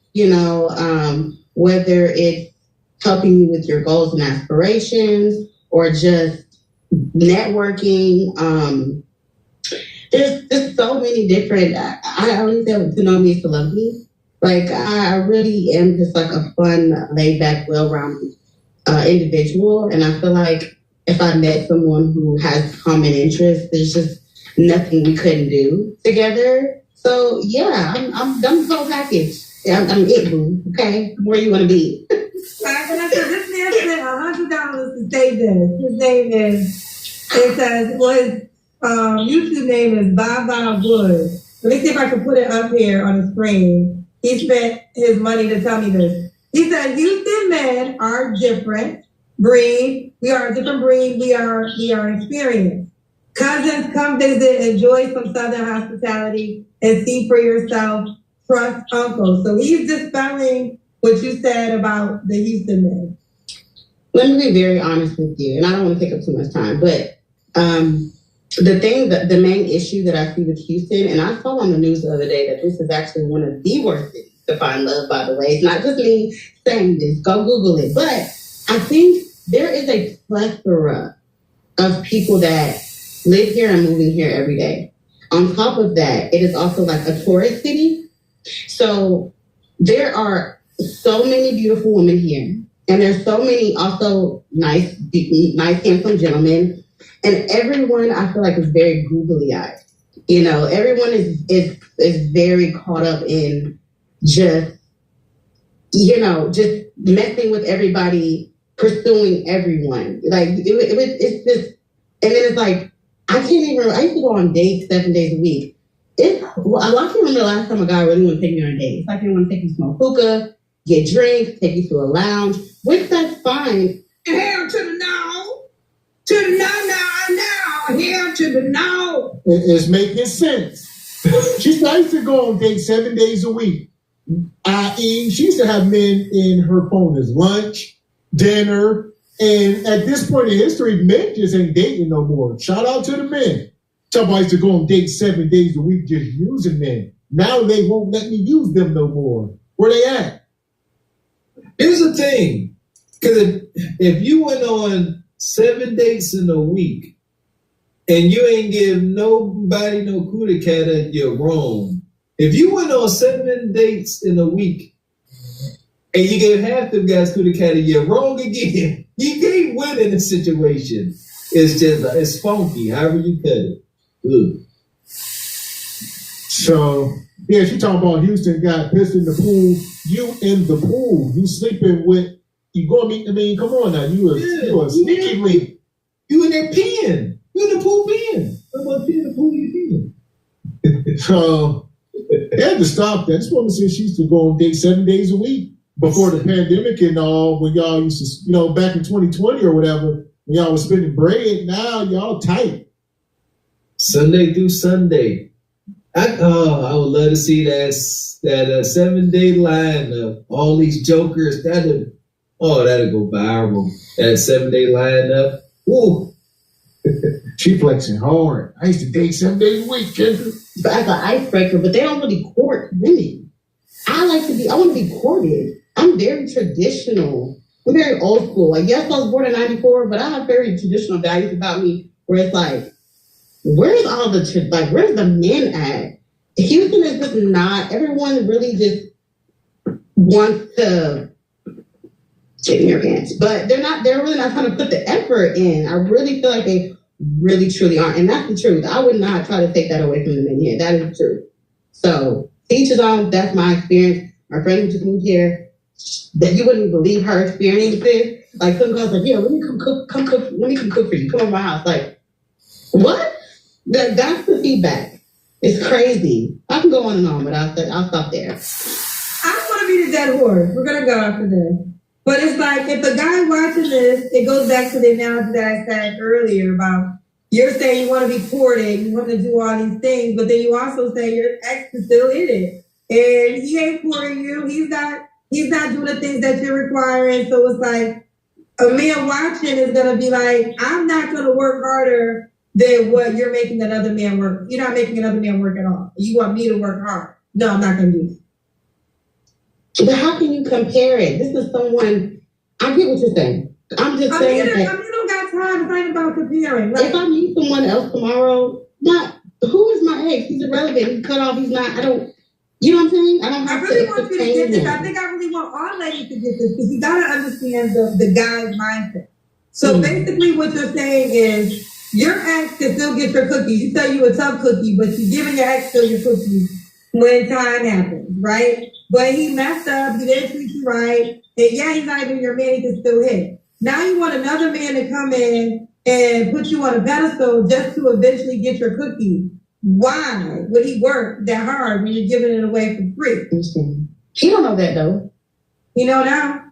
whether it's helping you with your goals and aspirations or just networking. There's just so many different, I always say to know me is to love me. Like, I really am just like a fun, laid back, well-rounded individual. And I feel like if I met someone who has common interests, there's just nothing we couldn't do together. So yeah, I'm the whole package. Yeah, I'm it, boo. Okay, where you want to be? All right, Vanessa, this man spent $100 to say this. His name is. It says his YouTube name is Baba Wood. Let me see if I can put it up here on the screen. He spent his money to tell me this. He said Houston men are different breed. We are a different breed. We are experienced. Cousins, come visit, enjoy some Southern hospitality, and see for yourself. Trust uncle. So he's dispelling what you said about the Houston men. Let me be very honest with you, and I don't want to take up too much time, but the main issue that I see with Houston, and I saw on the news the other day that this is actually one of the worst cities to find love, by the way. It's not just me saying this. Go Google it. But I think there is a plethora of people that live here and moving here every day. On top of that, it is also like a tourist city. So there are so many beautiful women here. And there's so many also nice, handsome gentlemen. And everyone, I feel like, is very googly-eyed. You know, everyone is very caught up in just messing with everybody, pursuing everyone. Like, it's just, and then it's like, I used to go on dates 7 days a week. I can't remember the last time a guy really wanted to take me on a date. It's like they want to take you to smoke hookah, get drinks, take you to a lounge, which that's fine. Hell to the no. To the no. Hell to the no. It's making sense. She used to go on dates 7 days a week. I.e., she used to have men in her phone as lunch, dinner, and at this point in history, men just ain't dating no more. Shout out to the men. Somebody used to go on dates 7 days a week just using men. Now they won't let me use them no more. Where they at? Here's the thing. Because if you went on 7 dates in a week and you ain't give nobody no cootie cat, you're wrong. If you went on 7 dates in a week and you gave half them guys cootie cat, you're wrong again. You can't win in this situation. It's just, it's funky, however you cut it. Ugh. So, yeah, she talking about Houston got pissed in the pool. You in the pool. You sleeping with, you go meet, I mean, come on now. You a sneaky link. You in there peeing. You in the pool peeing. I'm about to pee in the pool, you peeing. So, they had to stop that. This woman said she used to go on dates 7 days a week before the pandemic and all, when y'all used to, back in 2020 or whatever, when y'all was spending bread. Now y'all tight. Sunday through Sunday. I would love to see that 7 day line of all these jokers. That'll go viral. That 7 day lineup. Woo. She flexing hard. I used to date 7 days a week, Kendra. But as an icebreaker, but they don't really court women. I want to be courted. I'm very traditional. I'm very old school. Like, yes, I was born in 94, but I have very traditional values about me where it's like, where's the men at? Houston is just not, everyone really just wants to get in your pants, but they're really not trying to put the effort in. I really feel like they really truly aren't. And that's the truth. I would not try to take that away from the men here. That is the truth. So each his own. That's my experience. My friend who just moved here, that you wouldn't believe her experiences. Like some girls like, yeah, let me come cook for you. Come over to my house. Like, what? That's the feedback. It's crazy. I can go on and on, but I'll stop there. I don't want to be the dead horse. We're gonna go after this. But it's like, if the guy watching this, it goes back to the analogy that I said earlier about you're saying you want to be courted, you want to do all these things, but then you also say your ex is still in it. And he ain't courting you. He's not doing the things that you're requiring. So it's like, a man watching is going to be like, I'm not going to work harder than what you're making another man work. You're not making another man work at all. You want me to work hard. No, I'm not going to do it. But how can you compare it? This is someone, I get what you're saying. I'm just saying that. I don't got time to think about comparing. Like, if I meet someone else tomorrow, who is my ex? He's irrelevant. He's cut off. He's not, you know what I'm saying? I really want you to get this. I think I really want all ladies to get this because you got to understand the guy's mindset. So basically what you're saying is your ex can still get your cookies. You say you a tough cookie, but you're giving your ex still your cookies when time happens, right? But he messed up. He didn't treat you right. And yeah, he's not even your man. He can still hit. Now you want another man to come in and put you on a pedestal just to eventually get your cookies. Why would he work that hard when you're giving it away for free? He don't know that though. You know now?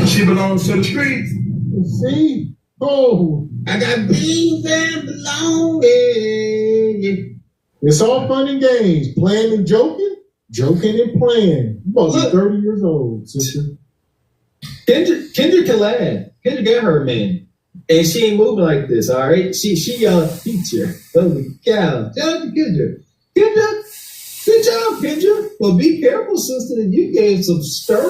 She belongs to the streets. See? Oh, I got beans and belonging. it's all fun and games. Playing and joking, joking and playing. You must be 30 years old, sister. Kendra can laugh. Kendra got her man. And she ain't moving like this, all right? She teacher. Holy cow. Shout out to Kendra. Kendra, good job, Kendra. Well, be careful, sister, that you gave some stern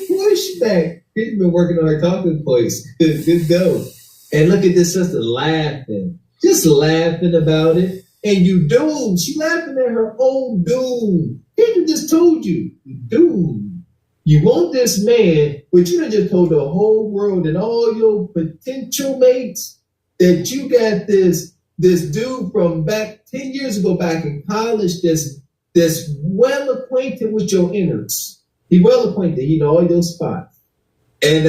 pushback. She's been working on her talking points. Good go. And look at this sister laughing. Just laughing about it. And you doomed. She laughing at her own doom. Kendra just told you. Doomed. You want this man, but you done just told the whole world and all your potential mates that you got this dude from back 10 years ago back in college that's well acquainted with your innards. He well acquainted. He know all your spots. And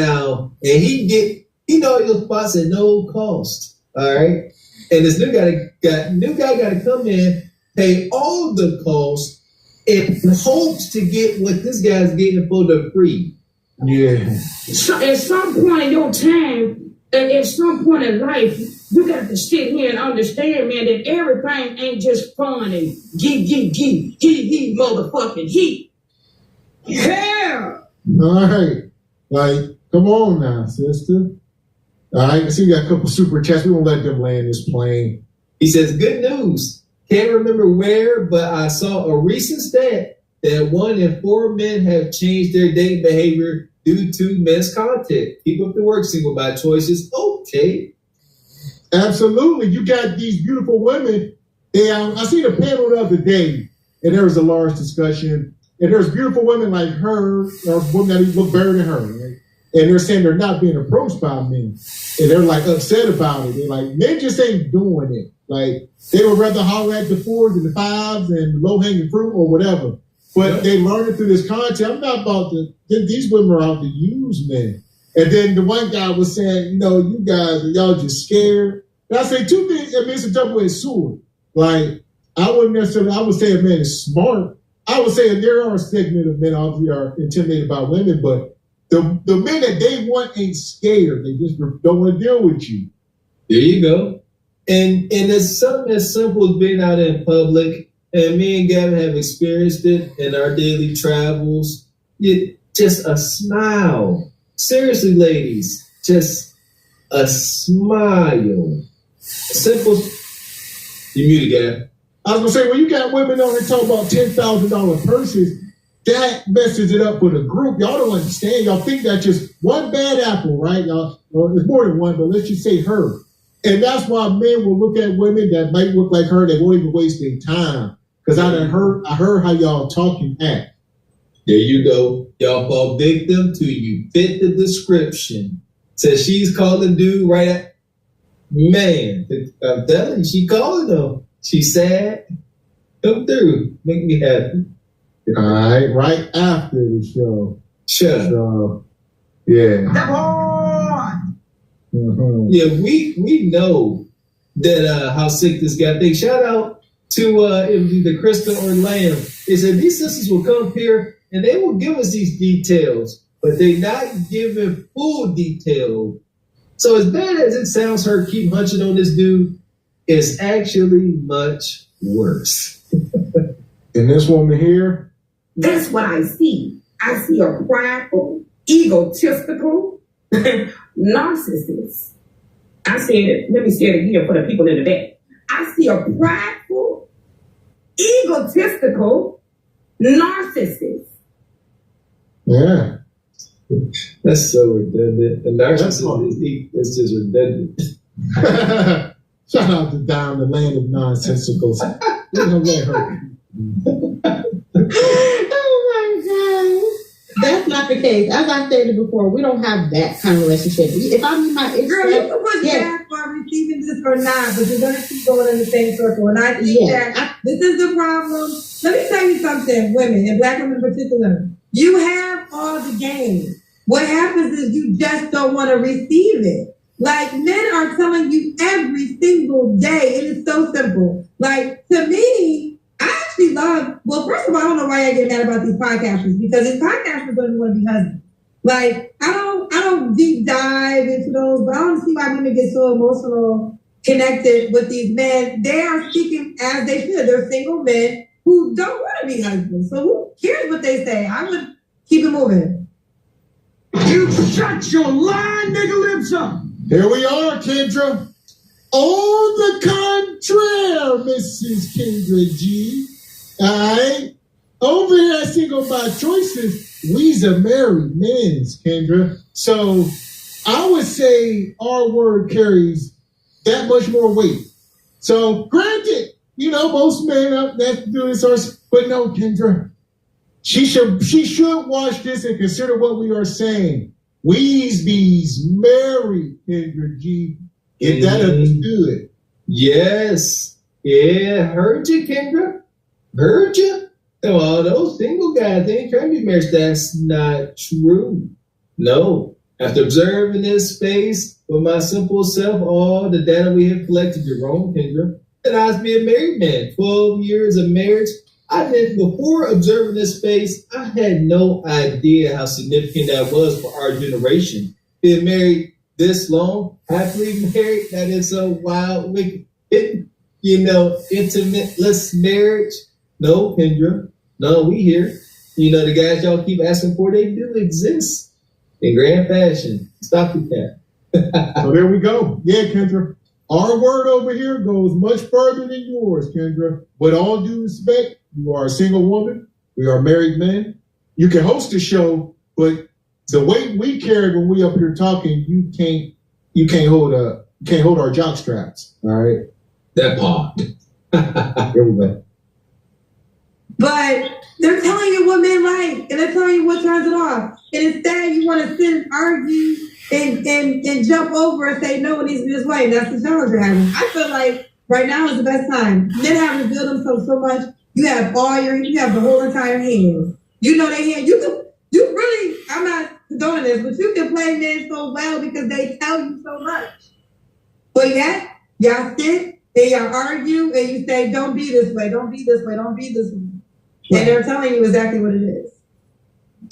he know your spots at no cost. All right. And this new guy got to come in, pay all the costs, in hopes to get what this guy's getting for the free. Yeah. So at some point in your time, and at some point in life, you got to sit here and understand, man, that everything ain't just fun and he, motherfucking he. Yeah. All right. Like, come on now, sister. All right. I see you got a couple super chats. We won't let them land this plane. He says, good news. Can't remember where, but I saw a recent stat that 1 in 4 men have changed their dating behavior due to men's content. Keep up the work, single by choices. Okay. Absolutely. You got these beautiful women. I seen a panel the other day, and there was a large discussion. And there's beautiful women like her, or women that look better than her, right? And they're saying they're not being approached by men. And they're like upset about it. They're like, men just ain't doing it. Like, they would rather holler at the 4s and the 5s and low-hanging fruit or whatever. But they learn it through this content. I'm not about to, these women are out to use men. And then the one guy was saying, you guys, y'all just scared. And I say 2 things. I mean, it's a double-edged sword. Like, I would say a man is smart. I would say there are a segment of men obviously are intimidated by women, but the men that they want ain't scared. They just don't want to deal with you. There you go. And it's something as simple as being out in public, and me and Gavin have experienced it in our daily travels. Just a smile. Seriously, ladies, just a smile. Simple. You muted, Gavin. I was going to say, when you got women on here talking about $10,000 purses, that messes it up for the group. Y'all don't understand. Y'all think that's just one bad apple, right? Y'all, well, it's more than one, but let's just say her. And that's why men will look at women that might look like her. They won't even waste their time. Because I heard how y'all talk and act. There you go. Y'all fall victim to you fit the description. Says she's calling dude right at, man, I'm telling you, she calling though. She's sad. Come through. Make me happy. All right. Right after the show. Sure. So, yeah. Mm-hmm. Yeah, we know that how sick this guy thinks. Shout out to the Krista or Lamb. They said these sisters will come here and they will give us these details, but they're not giving full detail. So as bad as it sounds, her keep hunching on this dude, it's actually much worse. And this woman here? That's what I see. I see a prideful, egotistical narcissist. I said it, let me say it again for the people in the back. I see a prideful, egotistical narcissist. Yeah. That's so redundant. The narcissist is just redundant. Shout out to Down, the land of nonsensicals. Oh my God. That's not the case. As I stated before, we don't have that kind of relationship. If I meet my ex, girl, you can push back for receiving this or not, but you're going to keep going in the same circle. And I think that this is the problem. Let me tell you something, women, and black women in particular. You have all the game. What happens is you just don't want to receive it. Like, men are telling you every single day. It is so simple. Like, to me, I actually honestly love, well, first of all, I don't know why I get mad about these podcasters, because these podcasters don't want to be husbands. Like, I don't deep dive into those, but I don't see why women get so emotional connected with these men. They are speaking as they should. They're single men who don't want to be husbands. So who cares what they say? I would keep it moving. You shut your lying nigga lips up. Here we are, Kendra. On the contrary, Mrs. Kendra G. All right. Over here at Single by Choices, we's a married men's, Kendra. So I would say our word carries that much more weight. So granted, most men that do this, but no, Kendra. She should watch this and consider what we are saying. We's bees married, Kendra G. Get that understood. Yes. Yeah, heard you, Kendra. Heard you. All those single guys, they ain't trying to be married. That's not true. No. After observing this space with my simple self, all the data we have collected, you're wrong, Kendra. And I was being a married man. 12 years of marriage. Before observing this space, I had no idea how significant that was for our generation. Being married this long, happily married, that is so wild, wicked, intimateless marriage. No, Kendra. No, we here. The guys y'all keep asking for, they do exist in grand fashion. Stop the cat. So there we go. Yeah, Kendra. Our word over here goes much further than yours, Kendra. With all due respect, you are a single woman. We are married men. You can host a show, but the weight we carry when we up here talking, you can't hold our jock straps. All right. That part. Here we go. But they're telling you what men like, and they're telling you what turns it off. And instead, you want to sit and argue and jump over and say, no, it needs to be this way. And that's the challenge you're having. I feel like right now is the best time. Men have revealed themselves so much. You have the whole entire hand. You know they hand. You really, I'm not condoning this, but you can play men so well because they tell you so much. But yet, y'all sit and y'all argue and you say, don't be this way, don't be this way, don't be this way. And they're telling you exactly what it is.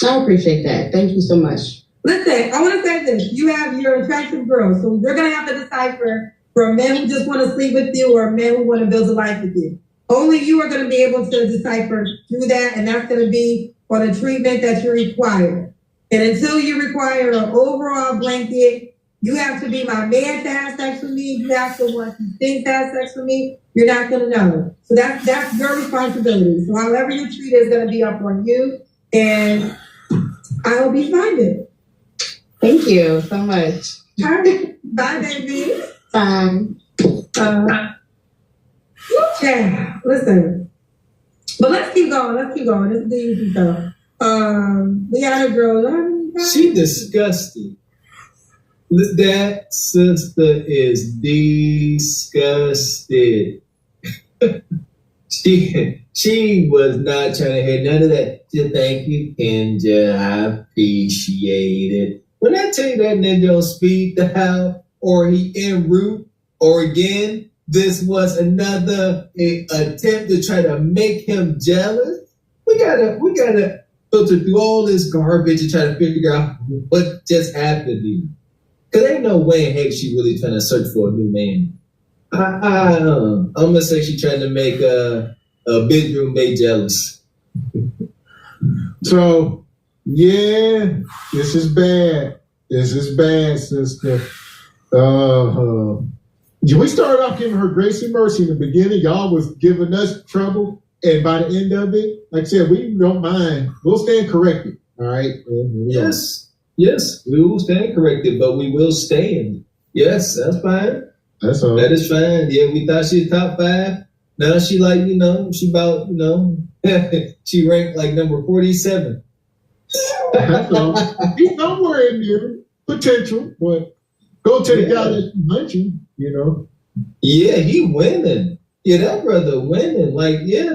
I appreciate that. Thank you so much. Listen, I want to say this. You have your attractive girls, so you're going to have to decipher for men who just want to sleep with you or men who want to build a life with you. Only you are going to be able to decipher through that, and that's going to be for the treatment that you require. And until you require an overall blanket, you have to be my man to have sex with me. You have to want to think to have sex with me. You're not going to know. So that's your responsibility. So however you treat it is going to be up on you, and I hope you find it. Thank you so much. All right. Bye, baby. Bye. Yeah, listen. But let's keep going. This is the easy stuff. The other girl. She disgusted. That sister is disgusted. She was not trying to hear none of that. Just thank you, Kendra. I appreciate it. When I tell you that nigga don't speak the how, or he en route, or again, this was another attempt to try to make him jealous. We gotta filter through all this garbage and try to figure out what just happened here. Cause ain't no way in heck she really trying to search for a new man. I'm gonna say she trying to make a bedroom mate jealous. So yeah, this is bad. This is bad, sister. We started off giving her grace and mercy in the beginning. Y'all was giving us trouble, and by the end of it, like I said, we don't mind. We'll stand corrected. All right. Yes, we will stand corrected, but we will stand. Yes, that's fine. That's all. That is fine. Yeah, we thought she was top 5. Now she she about, she ranked like number 47. That's all. He's somewhere in there, potential, but go to the guy that you mentioned, Yeah, he winning. Yeah, that brother winning. Like, yeah,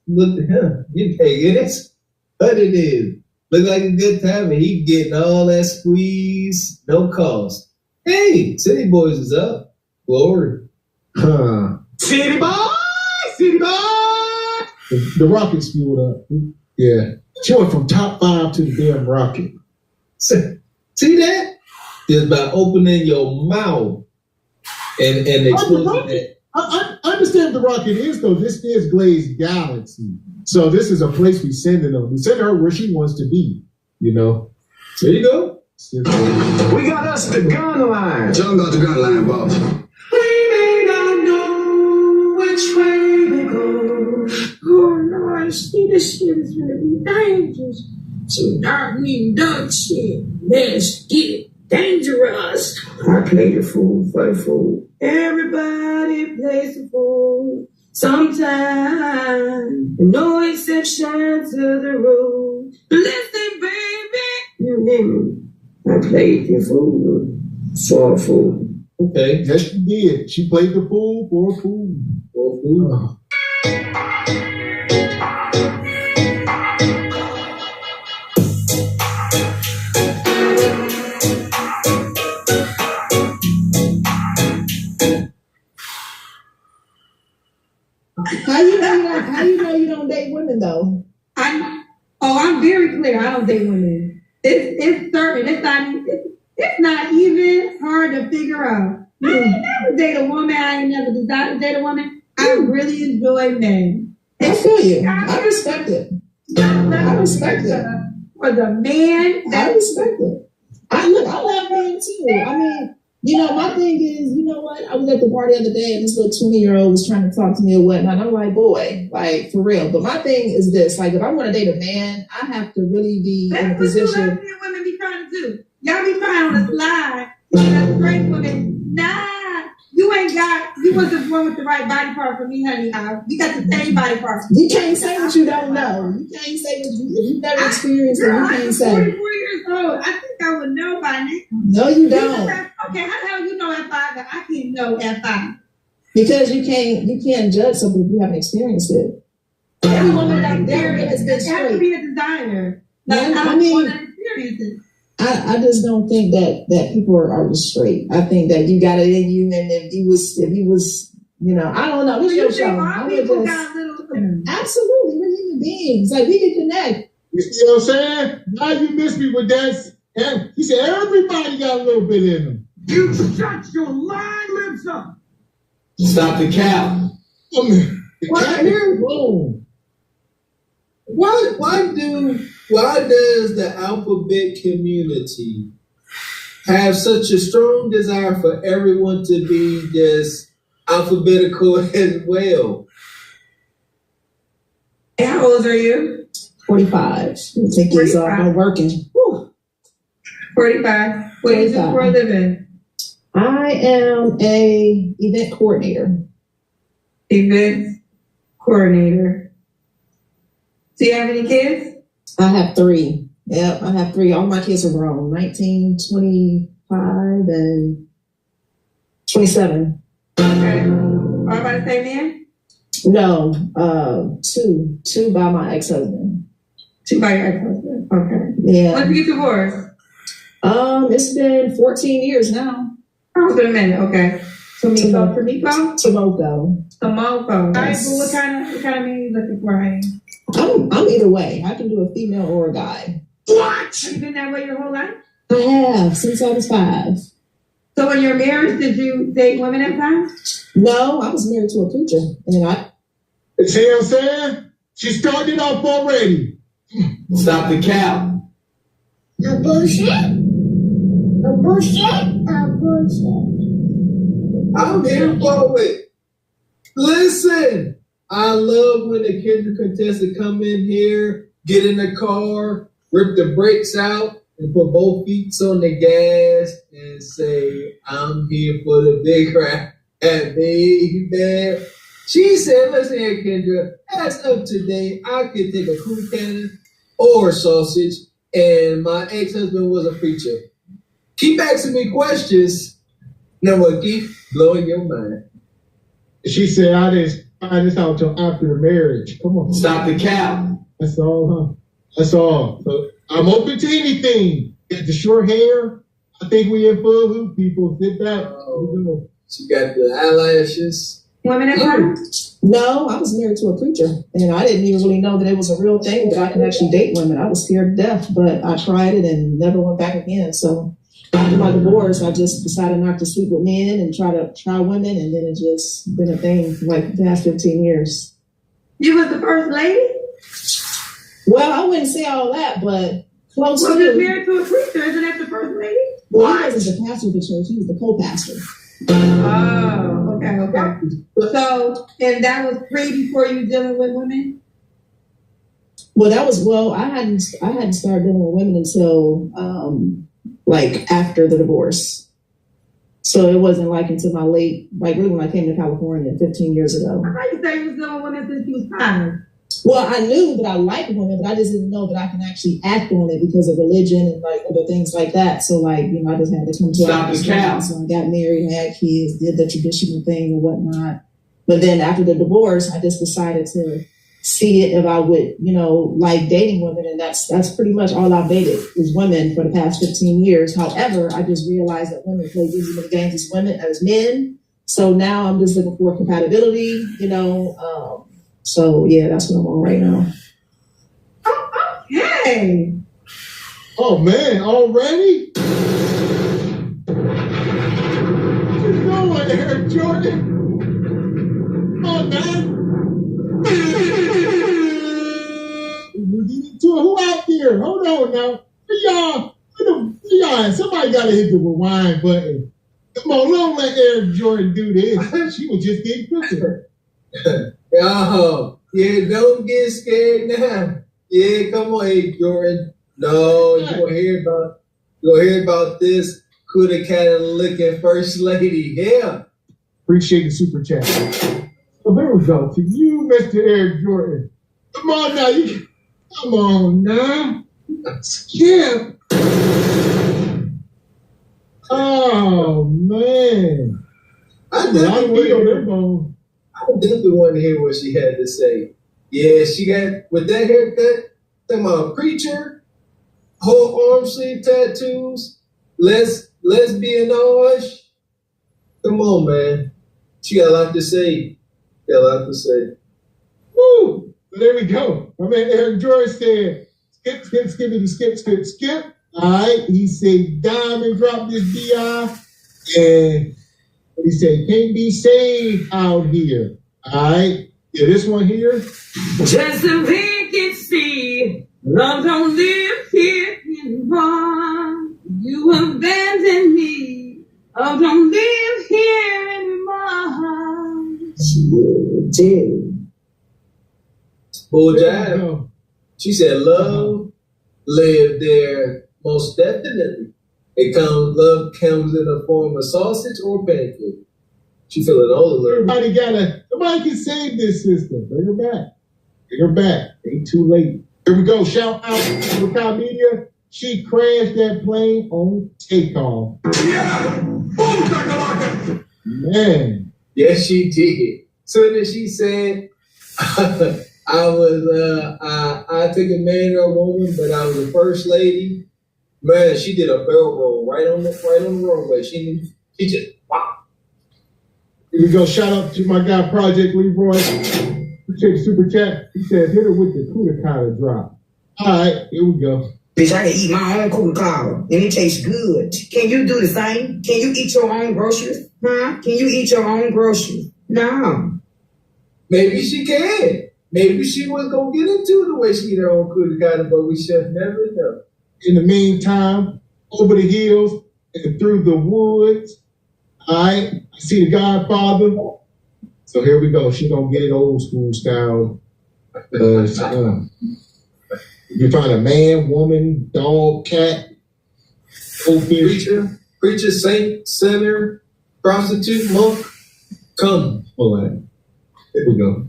look at him. It is what it is. Look like a good time, and he getting all that squeeze, no cost. Hey, City Boys is up. Glory. City Boy! The rocket's fueled up. Yeah. She went from top 5 to the damn rocket. See that? It's by opening your mouth and exposing that. I understand the rocket is, though. This is Glazed Galaxy. So this is a place we sending them. We send her where she wants to be, you know. There you go. We got us the gun line. Tell them about the gun line, boss. We may not know which way to go. Oh Lord, see, this shit is gonna be dangerous. So dark me dark shit. Let's get it dangerous. I play the fool for the fool. Everybody plays the fool sometime. No exception to the rule. Listen, baby, you hear me? I played the fool for a fool. Okay. Yes, she did. She played the fool for a fool. For a fool. How you know you don't date women though? I'm very clear. I don't date women. It's certain. It's not even hard to figure out. I ain't never date a woman. I ain't never desired to date a woman. I really enjoy men. I feel you. I respect it. I respect it. For the man, I respect it. I love men too. I mean, you know, my thing is, you know what? I was at the bar the other day and this little 20-year-old was trying to talk to me or whatnot. And I'm like, boy, like for real. But my thing is this: like, if I want to date a man, I have to really be in a position. That's what women be trying to do. Y'all be trying on the slide. That's great women. Nah, you wasn't born with the right body part for me, honey. You got the same body part. You can't say what you don't know. You can't say what if you've never experienced it. You can't say. 44 years old. I think I would know by now. No, you don't. Okay, how the hell you know at 5 that I can't know at 5? Because you can't judge something if you haven't experienced it. Every woman out there has been straight. It has to be a designer. I just don't think that people are just straight. I think that you got it in you, and if he was, you know, I don't know. This your show. Absolutely, we're human beings. Like we can connect. You know what I'm saying? Now you miss me with that. And he said everybody got a little bit in them. You shut your lying lips up. Stop the cap. I mean, Why does the alphabet community have such a strong desire for everyone to be just alphabetical as well? How old are you? 45. Take this off. I'm working. Whew. 45. What do you do for a living? I am a event coordinator. Event coordinator. Do you have any kids? I have 3. Yep, I have 3. All my kids are grown. 19, 25, and 27. Okay. All by the same man? No, 2 by my ex-husband. 2 by your ex-husband. Okay. Yeah. When did you get divorced? It's been 14 years now. It's been a minute. Okay. Tomoko. Tomoko. All right, but what kind of man are you looking for? I'm either way. I can do a female or a guy. What? Have you been that way your whole life? I have since I was 5. So in your marriage, did you date women at times? No, I was married to a preacher, and I. See what I'm saying? She started off already. Stop the cap. No bullshit. No bullshit. No bullshit. I'm here for it. Listen, I love when the Kendra contestant come in here, get in the car, rip the brakes out, and put both feet on the gas and say, I'm here for the big rap, baby. She said, listen here, Kendra, as of today, I could take a crew cannon or a sausage, and my ex-husband was a preacher. Keep asking me questions, and I'm going to keep blowing your mind. She said, I didn't find this out till after the marriage. Come on. Stop the cap. That's all, huh? That's all. So I'm open to anything. Got the short hair. I think we in full hoop, people. Sit back. She got the eyelashes. women at times? No, I was married to a preacher, and I didn't even really know that it was a real thing that I could actually date women. I was scared to death, but I tried it and never went back again. So after my divorce, I just decided not to sleep with men and try women, and then it just been a thing for like the past 15 years. You was the first lady? Well, I wouldn't say all that, but close Well, to. you're married to a preacher, isn't that the first lady? Well, he wasn't the pastor of the church; he was the co-pastor. Oh, okay. So, and that was before you dealing with women? Well, I hadn't started dealing with women until like after the divorce. So it wasn't like until my late, like really when I came to California 15 years ago. I thought you said you was dealing with women since you was 5. Well, I knew that I liked women, but I just didn't know that I can actually act on it because of religion and like other things like that. So like, I just had to come to Stop the cow. So I got married, had kids, did the traditional thing and whatnot. But then after the divorce, I just decided to see it if I would, like dating women. And that's pretty much all I've dated is women for the past 15 years. However, I just realized that women play just as many games as men. So now I'm just looking for compatibility, So yeah, that's what I'm on right now. Hey. Oh man, already? What you doing, Eric Jordan? Come on, man. Who out there? Hold on now. Where y'all? Somebody gotta hit the rewind button. Come on, don't let Eric Jordan do this. She was just getting quicker. Oh, yeah, don't get scared now. Yeah, come on, hey, Jordan. No, you're gonna hear about this coulda kinda looking first lady. Yeah. Appreciate the super chat. So there we go. To you, Mr. Eric Jordan. Come on now. Skip. Oh man. I definitely want to hear what she had to say. Yeah, she got, with that haircut, talking about preacher, whole arm sleeve tattoos, lesbian Osh. Come on, man. She got a lot to say. Woo! There we go. My man Eric Jordan said, skip, skippity, skip. All right. He said, diamond drop this DI. And he said, can't be saved out here. All right. Yeah, this one here. Just a vacancy. Love don't live here anymore. You abandoned me. Love don't live here anymore. Bull jive. She said, love lived there most definitely. Love comes in the form of sausage or pancake. She feeling old. Nobody can save this system. Bring her back. Ain't too late. Here we go. Shout out to Macau Media. She crashed that plane on takeoff. Yeah! Boom, chakalaka! Man. Yes, she did. Soon as she said, I took a man or a woman, but I was the first lady. Man, she did a barrel roll right on the runway. She just wow. Here we go. Shout out to my guy Project Leroy. Appreciate the super chat. He said, hit her with the Kudakata drop. All right, here we go. Bitch, I can eat my own Coca-Cola, and it tastes good. Can you do the same? Can you eat your own groceries? Huh? Can you eat your own groceries? No. Maybe she can. Maybe she was going to get into the way she eat her own Kudakata, but we should never know. In the meantime, over the hills and through the woods, all right, I see the Godfather. So here we go. She gonna get it old school style. You find a man, woman, dog, cat, preacher, saint, sinner, prostitute, monk, come. All right. Here we go.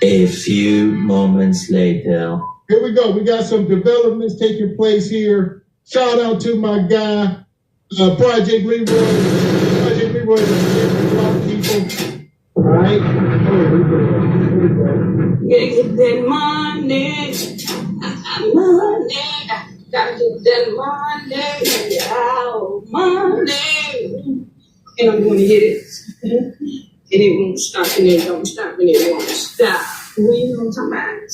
A few moments later. Here we go. We got some developments taking place here. Shout out to my guy, Project Leroy. Project Leroy is a people. right? Get that money. Money. Gotta get that money. Oh, money. And I'm going to hit it. And it won't stop, and it don't stop, and it won't stop. What you know what I'm talking about?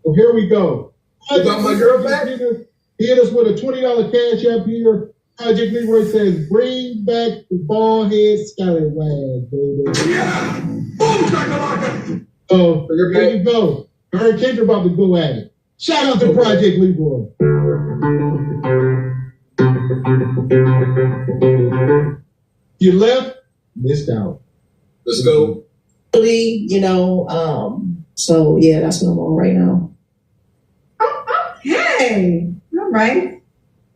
Well, here we go. You got my girl back? He hit us with a $20 cash app here. Project Leroy says, bring back the bald head scallywag, baby. Yeah! Boom, shakalaka! So, there you go. Her and Kendra about to go at it. Shout out to Project Leroy. You left, missed out. Let's go. You know, so yeah, that's what I'm on right now. Okay. All right.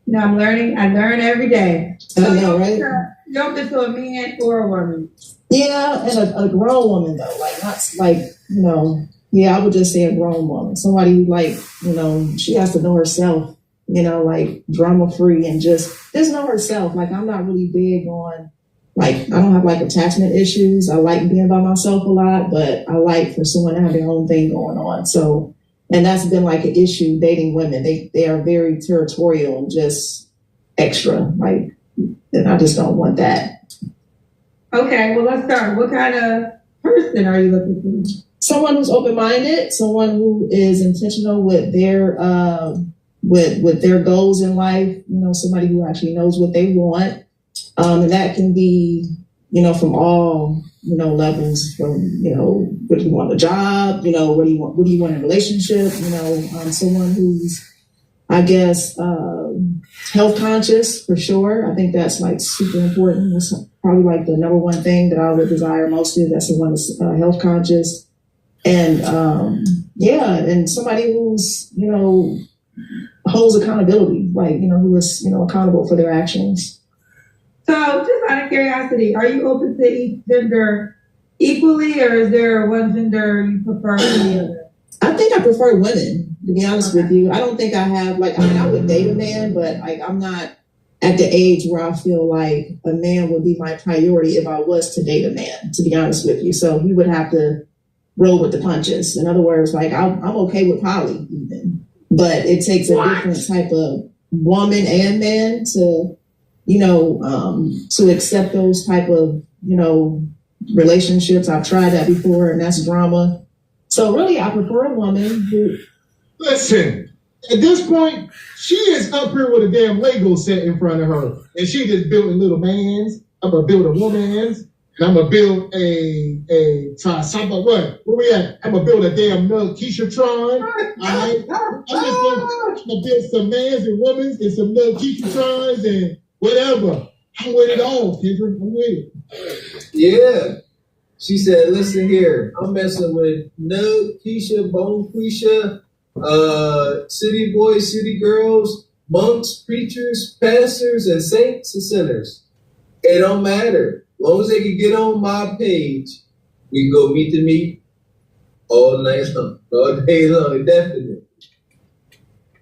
You know, I'm learning. I learn every day. I know, right? You're open to a man or a woman. Yeah, and a grown woman though, like not like, you know, yeah, I would just say a grown woman. Somebody who like, you know, she has to know herself, you know, like drama free and just know herself. Like I'm not really big on like I don't have like attachment issues. I like being by myself a lot, but I like for someone to have their own thing going on. So and that's been like an issue dating women. They are very territorial and just extra. Like, and I just don't want that. Okay, well, let's start. What kind of person are you looking for? Someone who's open-minded, someone who is intentional with their with their goals in life. You know, somebody who actually knows what they want, and that can be, you know, from all, you know, levels. From, you know, what do you want in a job? You know, what do you want in a relationship? You know, someone who's, I guess, health conscious for sure. I think that's like super important. That's probably like the number one thing that I would desire most is that someone is health conscious. And yeah, and somebody who's, you know, holds accountability, like, you know, who is, you know, accountable for their actions. So just out of curiosity, are you open to each gender equally, or is there one gender you prefer to the other? I think I prefer women, to be honest with you. I don't think I have, like, I mean, I would date a man, but like I'm not at the age where I feel like a man would be my priority if I was to date a man, to be honest with you. So he would have to roll with the punches. In other words, like I'm okay with poly even, but it takes a different type of woman and man to, you know, to accept those type of, you know, relationships. I've tried that before, and that's drama. So really, I prefer a woman who. Listen, at this point, she is up here with a damn Lego set in front of her, and she just built a little man's. I'm gonna build a woman's, and I'm gonna build what? Where we at? I'm gonna build a damn nug Keisha-tron. All right, I'm just gonna build some man's and women's and some nug Keisha-trons and whatever. I'm with it all, Kendra. I'm with it. Yeah. She said, listen here, I'm messing with Nug, Keisha, Bone Quisha, city boys, city girls, monks, preachers, pastors, and saints and sinners. It don't matter. As long as they can get on my page, we can go meet the meat all night long, all day long, definitely.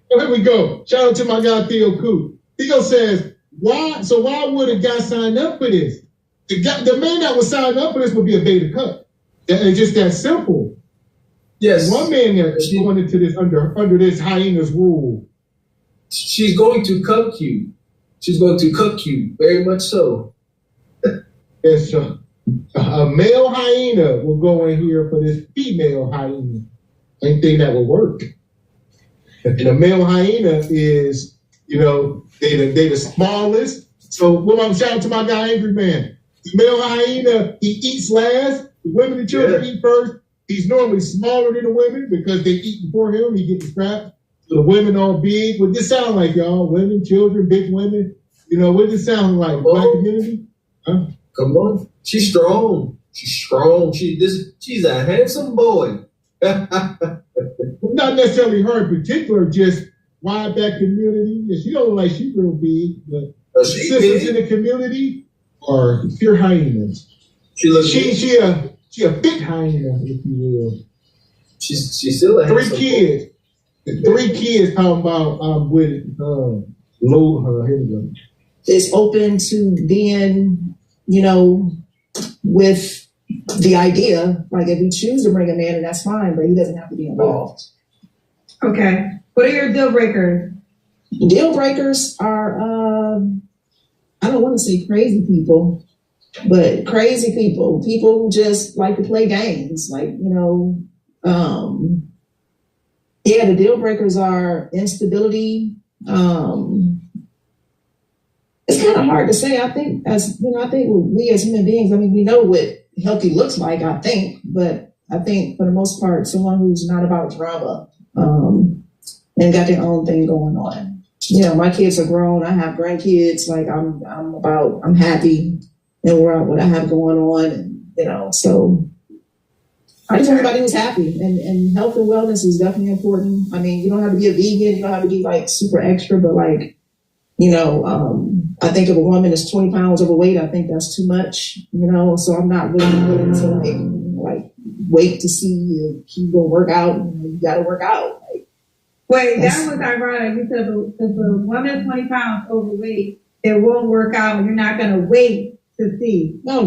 Well, here we go. Shout out to my guy, Theo Coop. Theo says, why would a guy sign up for this? The man that would sign up for this would be a beta cut. It's just that simple. Yes. One man that's going into this under this hyena's rule. She's going to cook you. She's going to cook you, very much so. Yes, a male hyena will go in here for this female hyena. Same thing that will work. And a male hyena is, you know, they the smallest. So shout out to my guy Angry Man. The male hyena, he eats last. The women and children eat first. He's normally smaller than the women because they eat before him. He gets the scraps. So the women all big. What this sound like, y'all? Women, children, big women. You know, what this sound like? Black community? Huh? Come on. She's strong. She's strong. She's a handsome boy. Not necessarily her in particular, just wide back community. She don't look like she's real big, but sisters in the community are pure hyenas. She a big hyena, if you will. She's still a three kids. Three kids talking about with low here we go. Is open to being, you know, with the idea, like if we choose to bring a man, and that's fine, but he doesn't have to be involved. Okay. What are your deal breakers? Deal breakers are, I don't want to say crazy people, but crazy people who just like to play games. Like, the deal breakers are instability. It's kind of hard to say. I think we as human beings, we know what healthy looks like, I think, but I think for the most part, someone who's not about drama, and got their own thing going on. My kids are grown. I have grandkids. Like I'm happy in what I have going on, and so I just want somebody who's happy, and health and wellness is definitely important. You don't have to be a vegan. You don't have to be like super extra, but like, I think if a woman is 20 pounds overweight, I think that's too much, so I'm not really willing to like wait to see if she's gonna work out. You gotta work out. Wait, that was ironic. You said if a woman is 20 pounds overweight, it won't work out, and you're not gonna wait to see. No.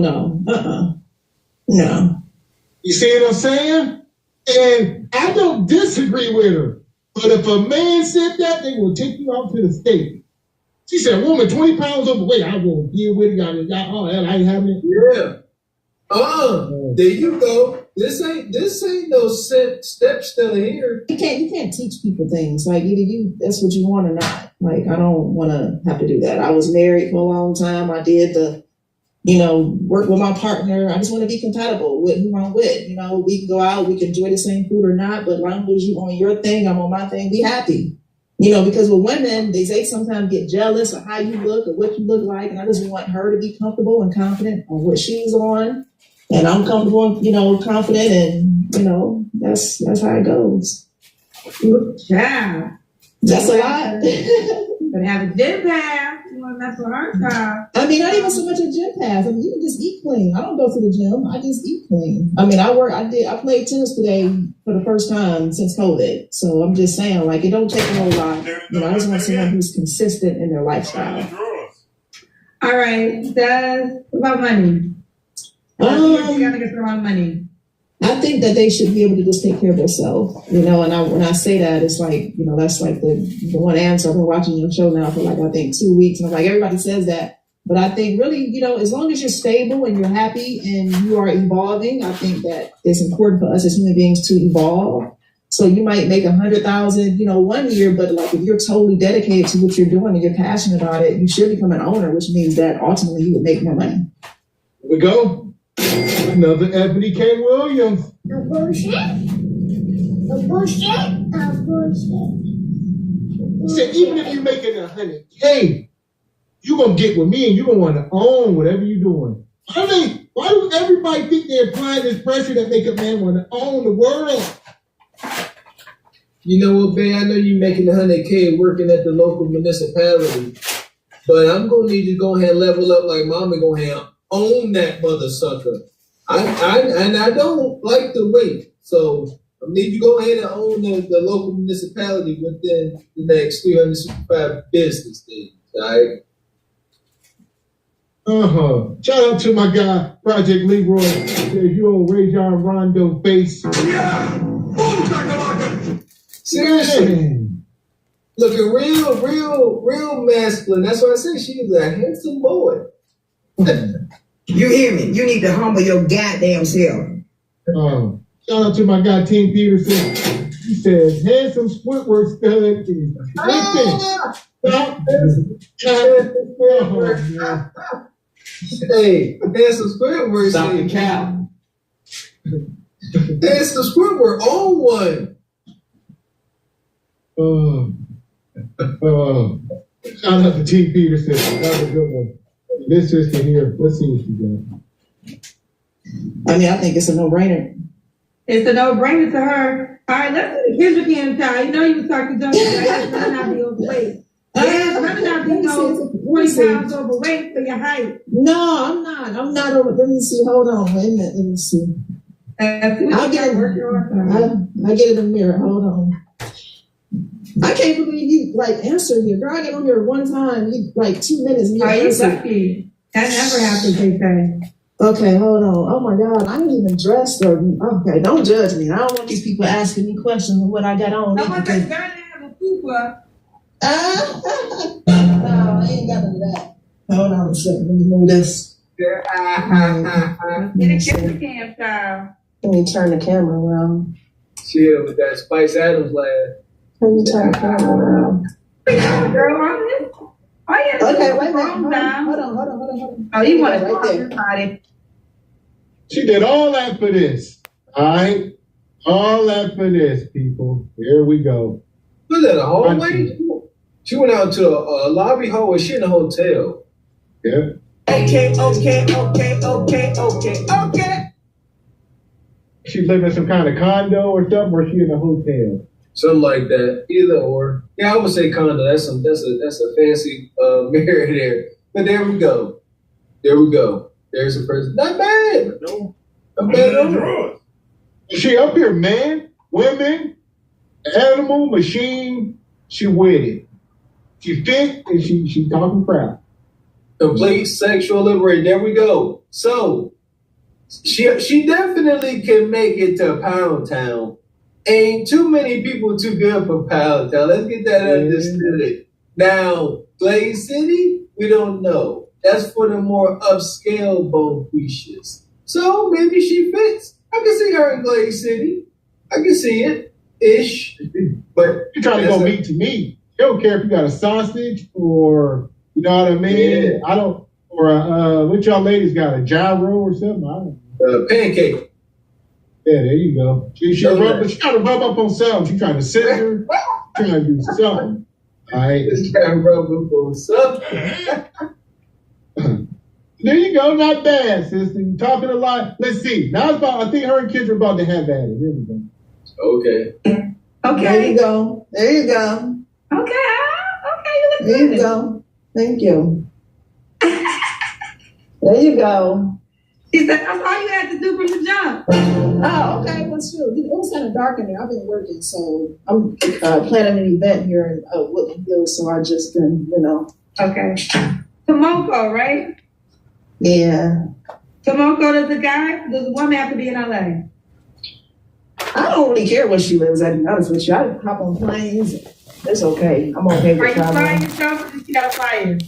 You see what I'm saying? And I don't disagree with her. But if a man said that, they will take you out to the state. She said, woman, 20 pounds overweight, I won't deal with it. Y'all, I ain't having it. Yeah. There you go. This ain't no step still here. You can't teach people things. Like either that's what you want or not. Like I don't want to have to do that. I was married for a long time. I did the, work with my partner. I just want to be compatible with who I'm with. We can go out, we can enjoy the same food or not, but as long as you on your thing, I'm on my thing, be happy. Because with women, they sometimes get jealous of how you look or what you look like. And I just want her to be comfortable and confident on what she's on. And I'm comfortable, confident, and, that's how it goes. Good job. That's a lot. But have a gym pass. That's what our job. Not even so much a gym pass. You can just eat clean. I don't go to the gym. I just eat clean. I played tennis today for the first time since COVID. So I'm just saying, like, it don't take a whole lot. I just want someone who's consistent in their lifestyle. All right. That's about money. You gotta get around money. I think that they should be able to just take care of themselves, and when I say that, it's like, that's like the one answer. I've been watching your show now for like, I think 2 weeks, and I'm like, everybody says that, but I think really, as long as you're stable and you're happy and you are evolving, I think that it's important for us as human beings to evolve. So you might make 100,000, 1 year, but like if you're totally dedicated to what you're doing and you're passionate about it, you should become an owner, which means that ultimately you would make more money. Here we go. Another Ebony K. Williams. No bullshit. No bullshit. No bullshit. Said even if you're making 100K, you're gonna get with me and you're gonna want to own whatever you're doing. Why do everybody think they're applying this pressure that make a man want to own the world? You know what, babe? I know you're making 100K working at the local municipality, but I'm gonna need you to go ahead and level up like mama go ahead and own that mother sucker. I don't like to wait, so I need you to go ahead and own the local municipality within the next 365 business days. All right. Shout out to my guy, Project Leroy. You old Rajon Rondo face. Yeah! Seriously. Looking real masculine. That's why I say she's a handsome boy. You hear me? You need to humble your goddamn self. Shout out to my guy, Tim Peterson. He says, handsome Squidward stud is Hey, handsome Squidward. Stop the cow. Handsome Squidward own one. Shout out to Tim Peterson. That was a good one. This sister here, let's see what she got. I think it's a no-brainer. It's a no-brainer to her. All right, let's do the Kendrick and Ty. You was talking to Justin. It's rather not be overweight. It's rather not be 20 pounds overweight for your height. No, I'm not. I'm not over. Let me see. Hold on. Wait a minute. Let me see. I'll get it. I get it in the mirror. Hold on. I can't believe you answered here. Girl, I get on here one time, 2 minutes. Are you lucky? That never happens, they say. Okay, hold on. Oh my God, I ain't even dressed. Okay, don't judge me. I don't want these people asking me questions of what I got on. I want that girl to have a fupa. No, I ain't got none of that. Hold on a second. Let me move this. Get a cam, child. Let me turn the camera around. Chill with that Spice Adams laugh. Let me turn the camera around. Girl, on this. Oh, yeah. Okay, wait a minute. Hold on. Oh, you want to right there. about it? She did all that for this. All right? All that for this, people. Here we go. Was that a hallway? She went out to a lobby hallway. She in a hotel. Yeah. Okay. She live in some kind of condo or something, or she in a hotel? Something like that. Either or. Yeah, I would say condo. That's a fancy mirror there. But there we go. There's a person. Not bad. No. Not bad at all. She up here, man, women, animal, machine. She with it. She fit and she talking crap. Complete sexual liberation. There we go. So she definitely can make it to Pound Town. Ain't too many people too good for Pound Town. Let's get that understood. Now, Glaze City, we don't know. That's for the more upscale bonquishas. So maybe she fits. I can see her in Glaze City. I can see it. Ish. But you trying to go meat to meat. She don't care if you got a sausage or, you know what I mean? Yeah. I don't, or what y'all ladies got, a gyro or something? I don't know. Pancake. Yeah, there you go. She trying to rub up on something. She trying to scissor. Trying to do something. All right. Just trying to rub up on something. There you go. Not bad, sister. You talking a lot. Let's see. Now it's about, I think her and kids are about to have at it. Here we go. Okay. There you go. Okay. You look There good. you go. Thank you. There you go. She said, that's all you had to do from the jump. Oh, okay. Well, sure. It was kind of dark in there. I've been working, so I'm planning an event here in Woodland Hills, so I just been, Okay. Tomoko, right? Yeah. Tomoko, does the woman have to be in LA? I don't really care where she lives at, to be honest with you. I hop on planes. It's okay. I'm okay Are with you traveling. flying yourself or just you gotta fly you?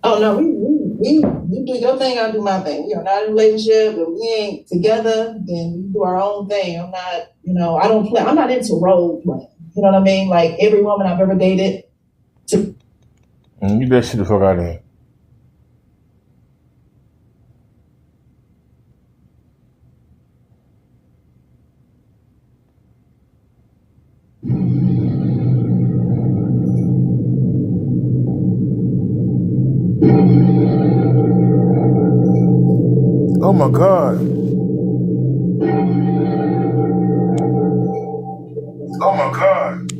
Oh, no, we do your thing, I'll do my thing. We are not in a relationship. If we ain't together, then we do our own thing. I'm not, I don't play. I'm not into role playing. You know what I mean? Like every woman I've ever dated. Get that shit the fuck out of here. Oh my God. Oh my God.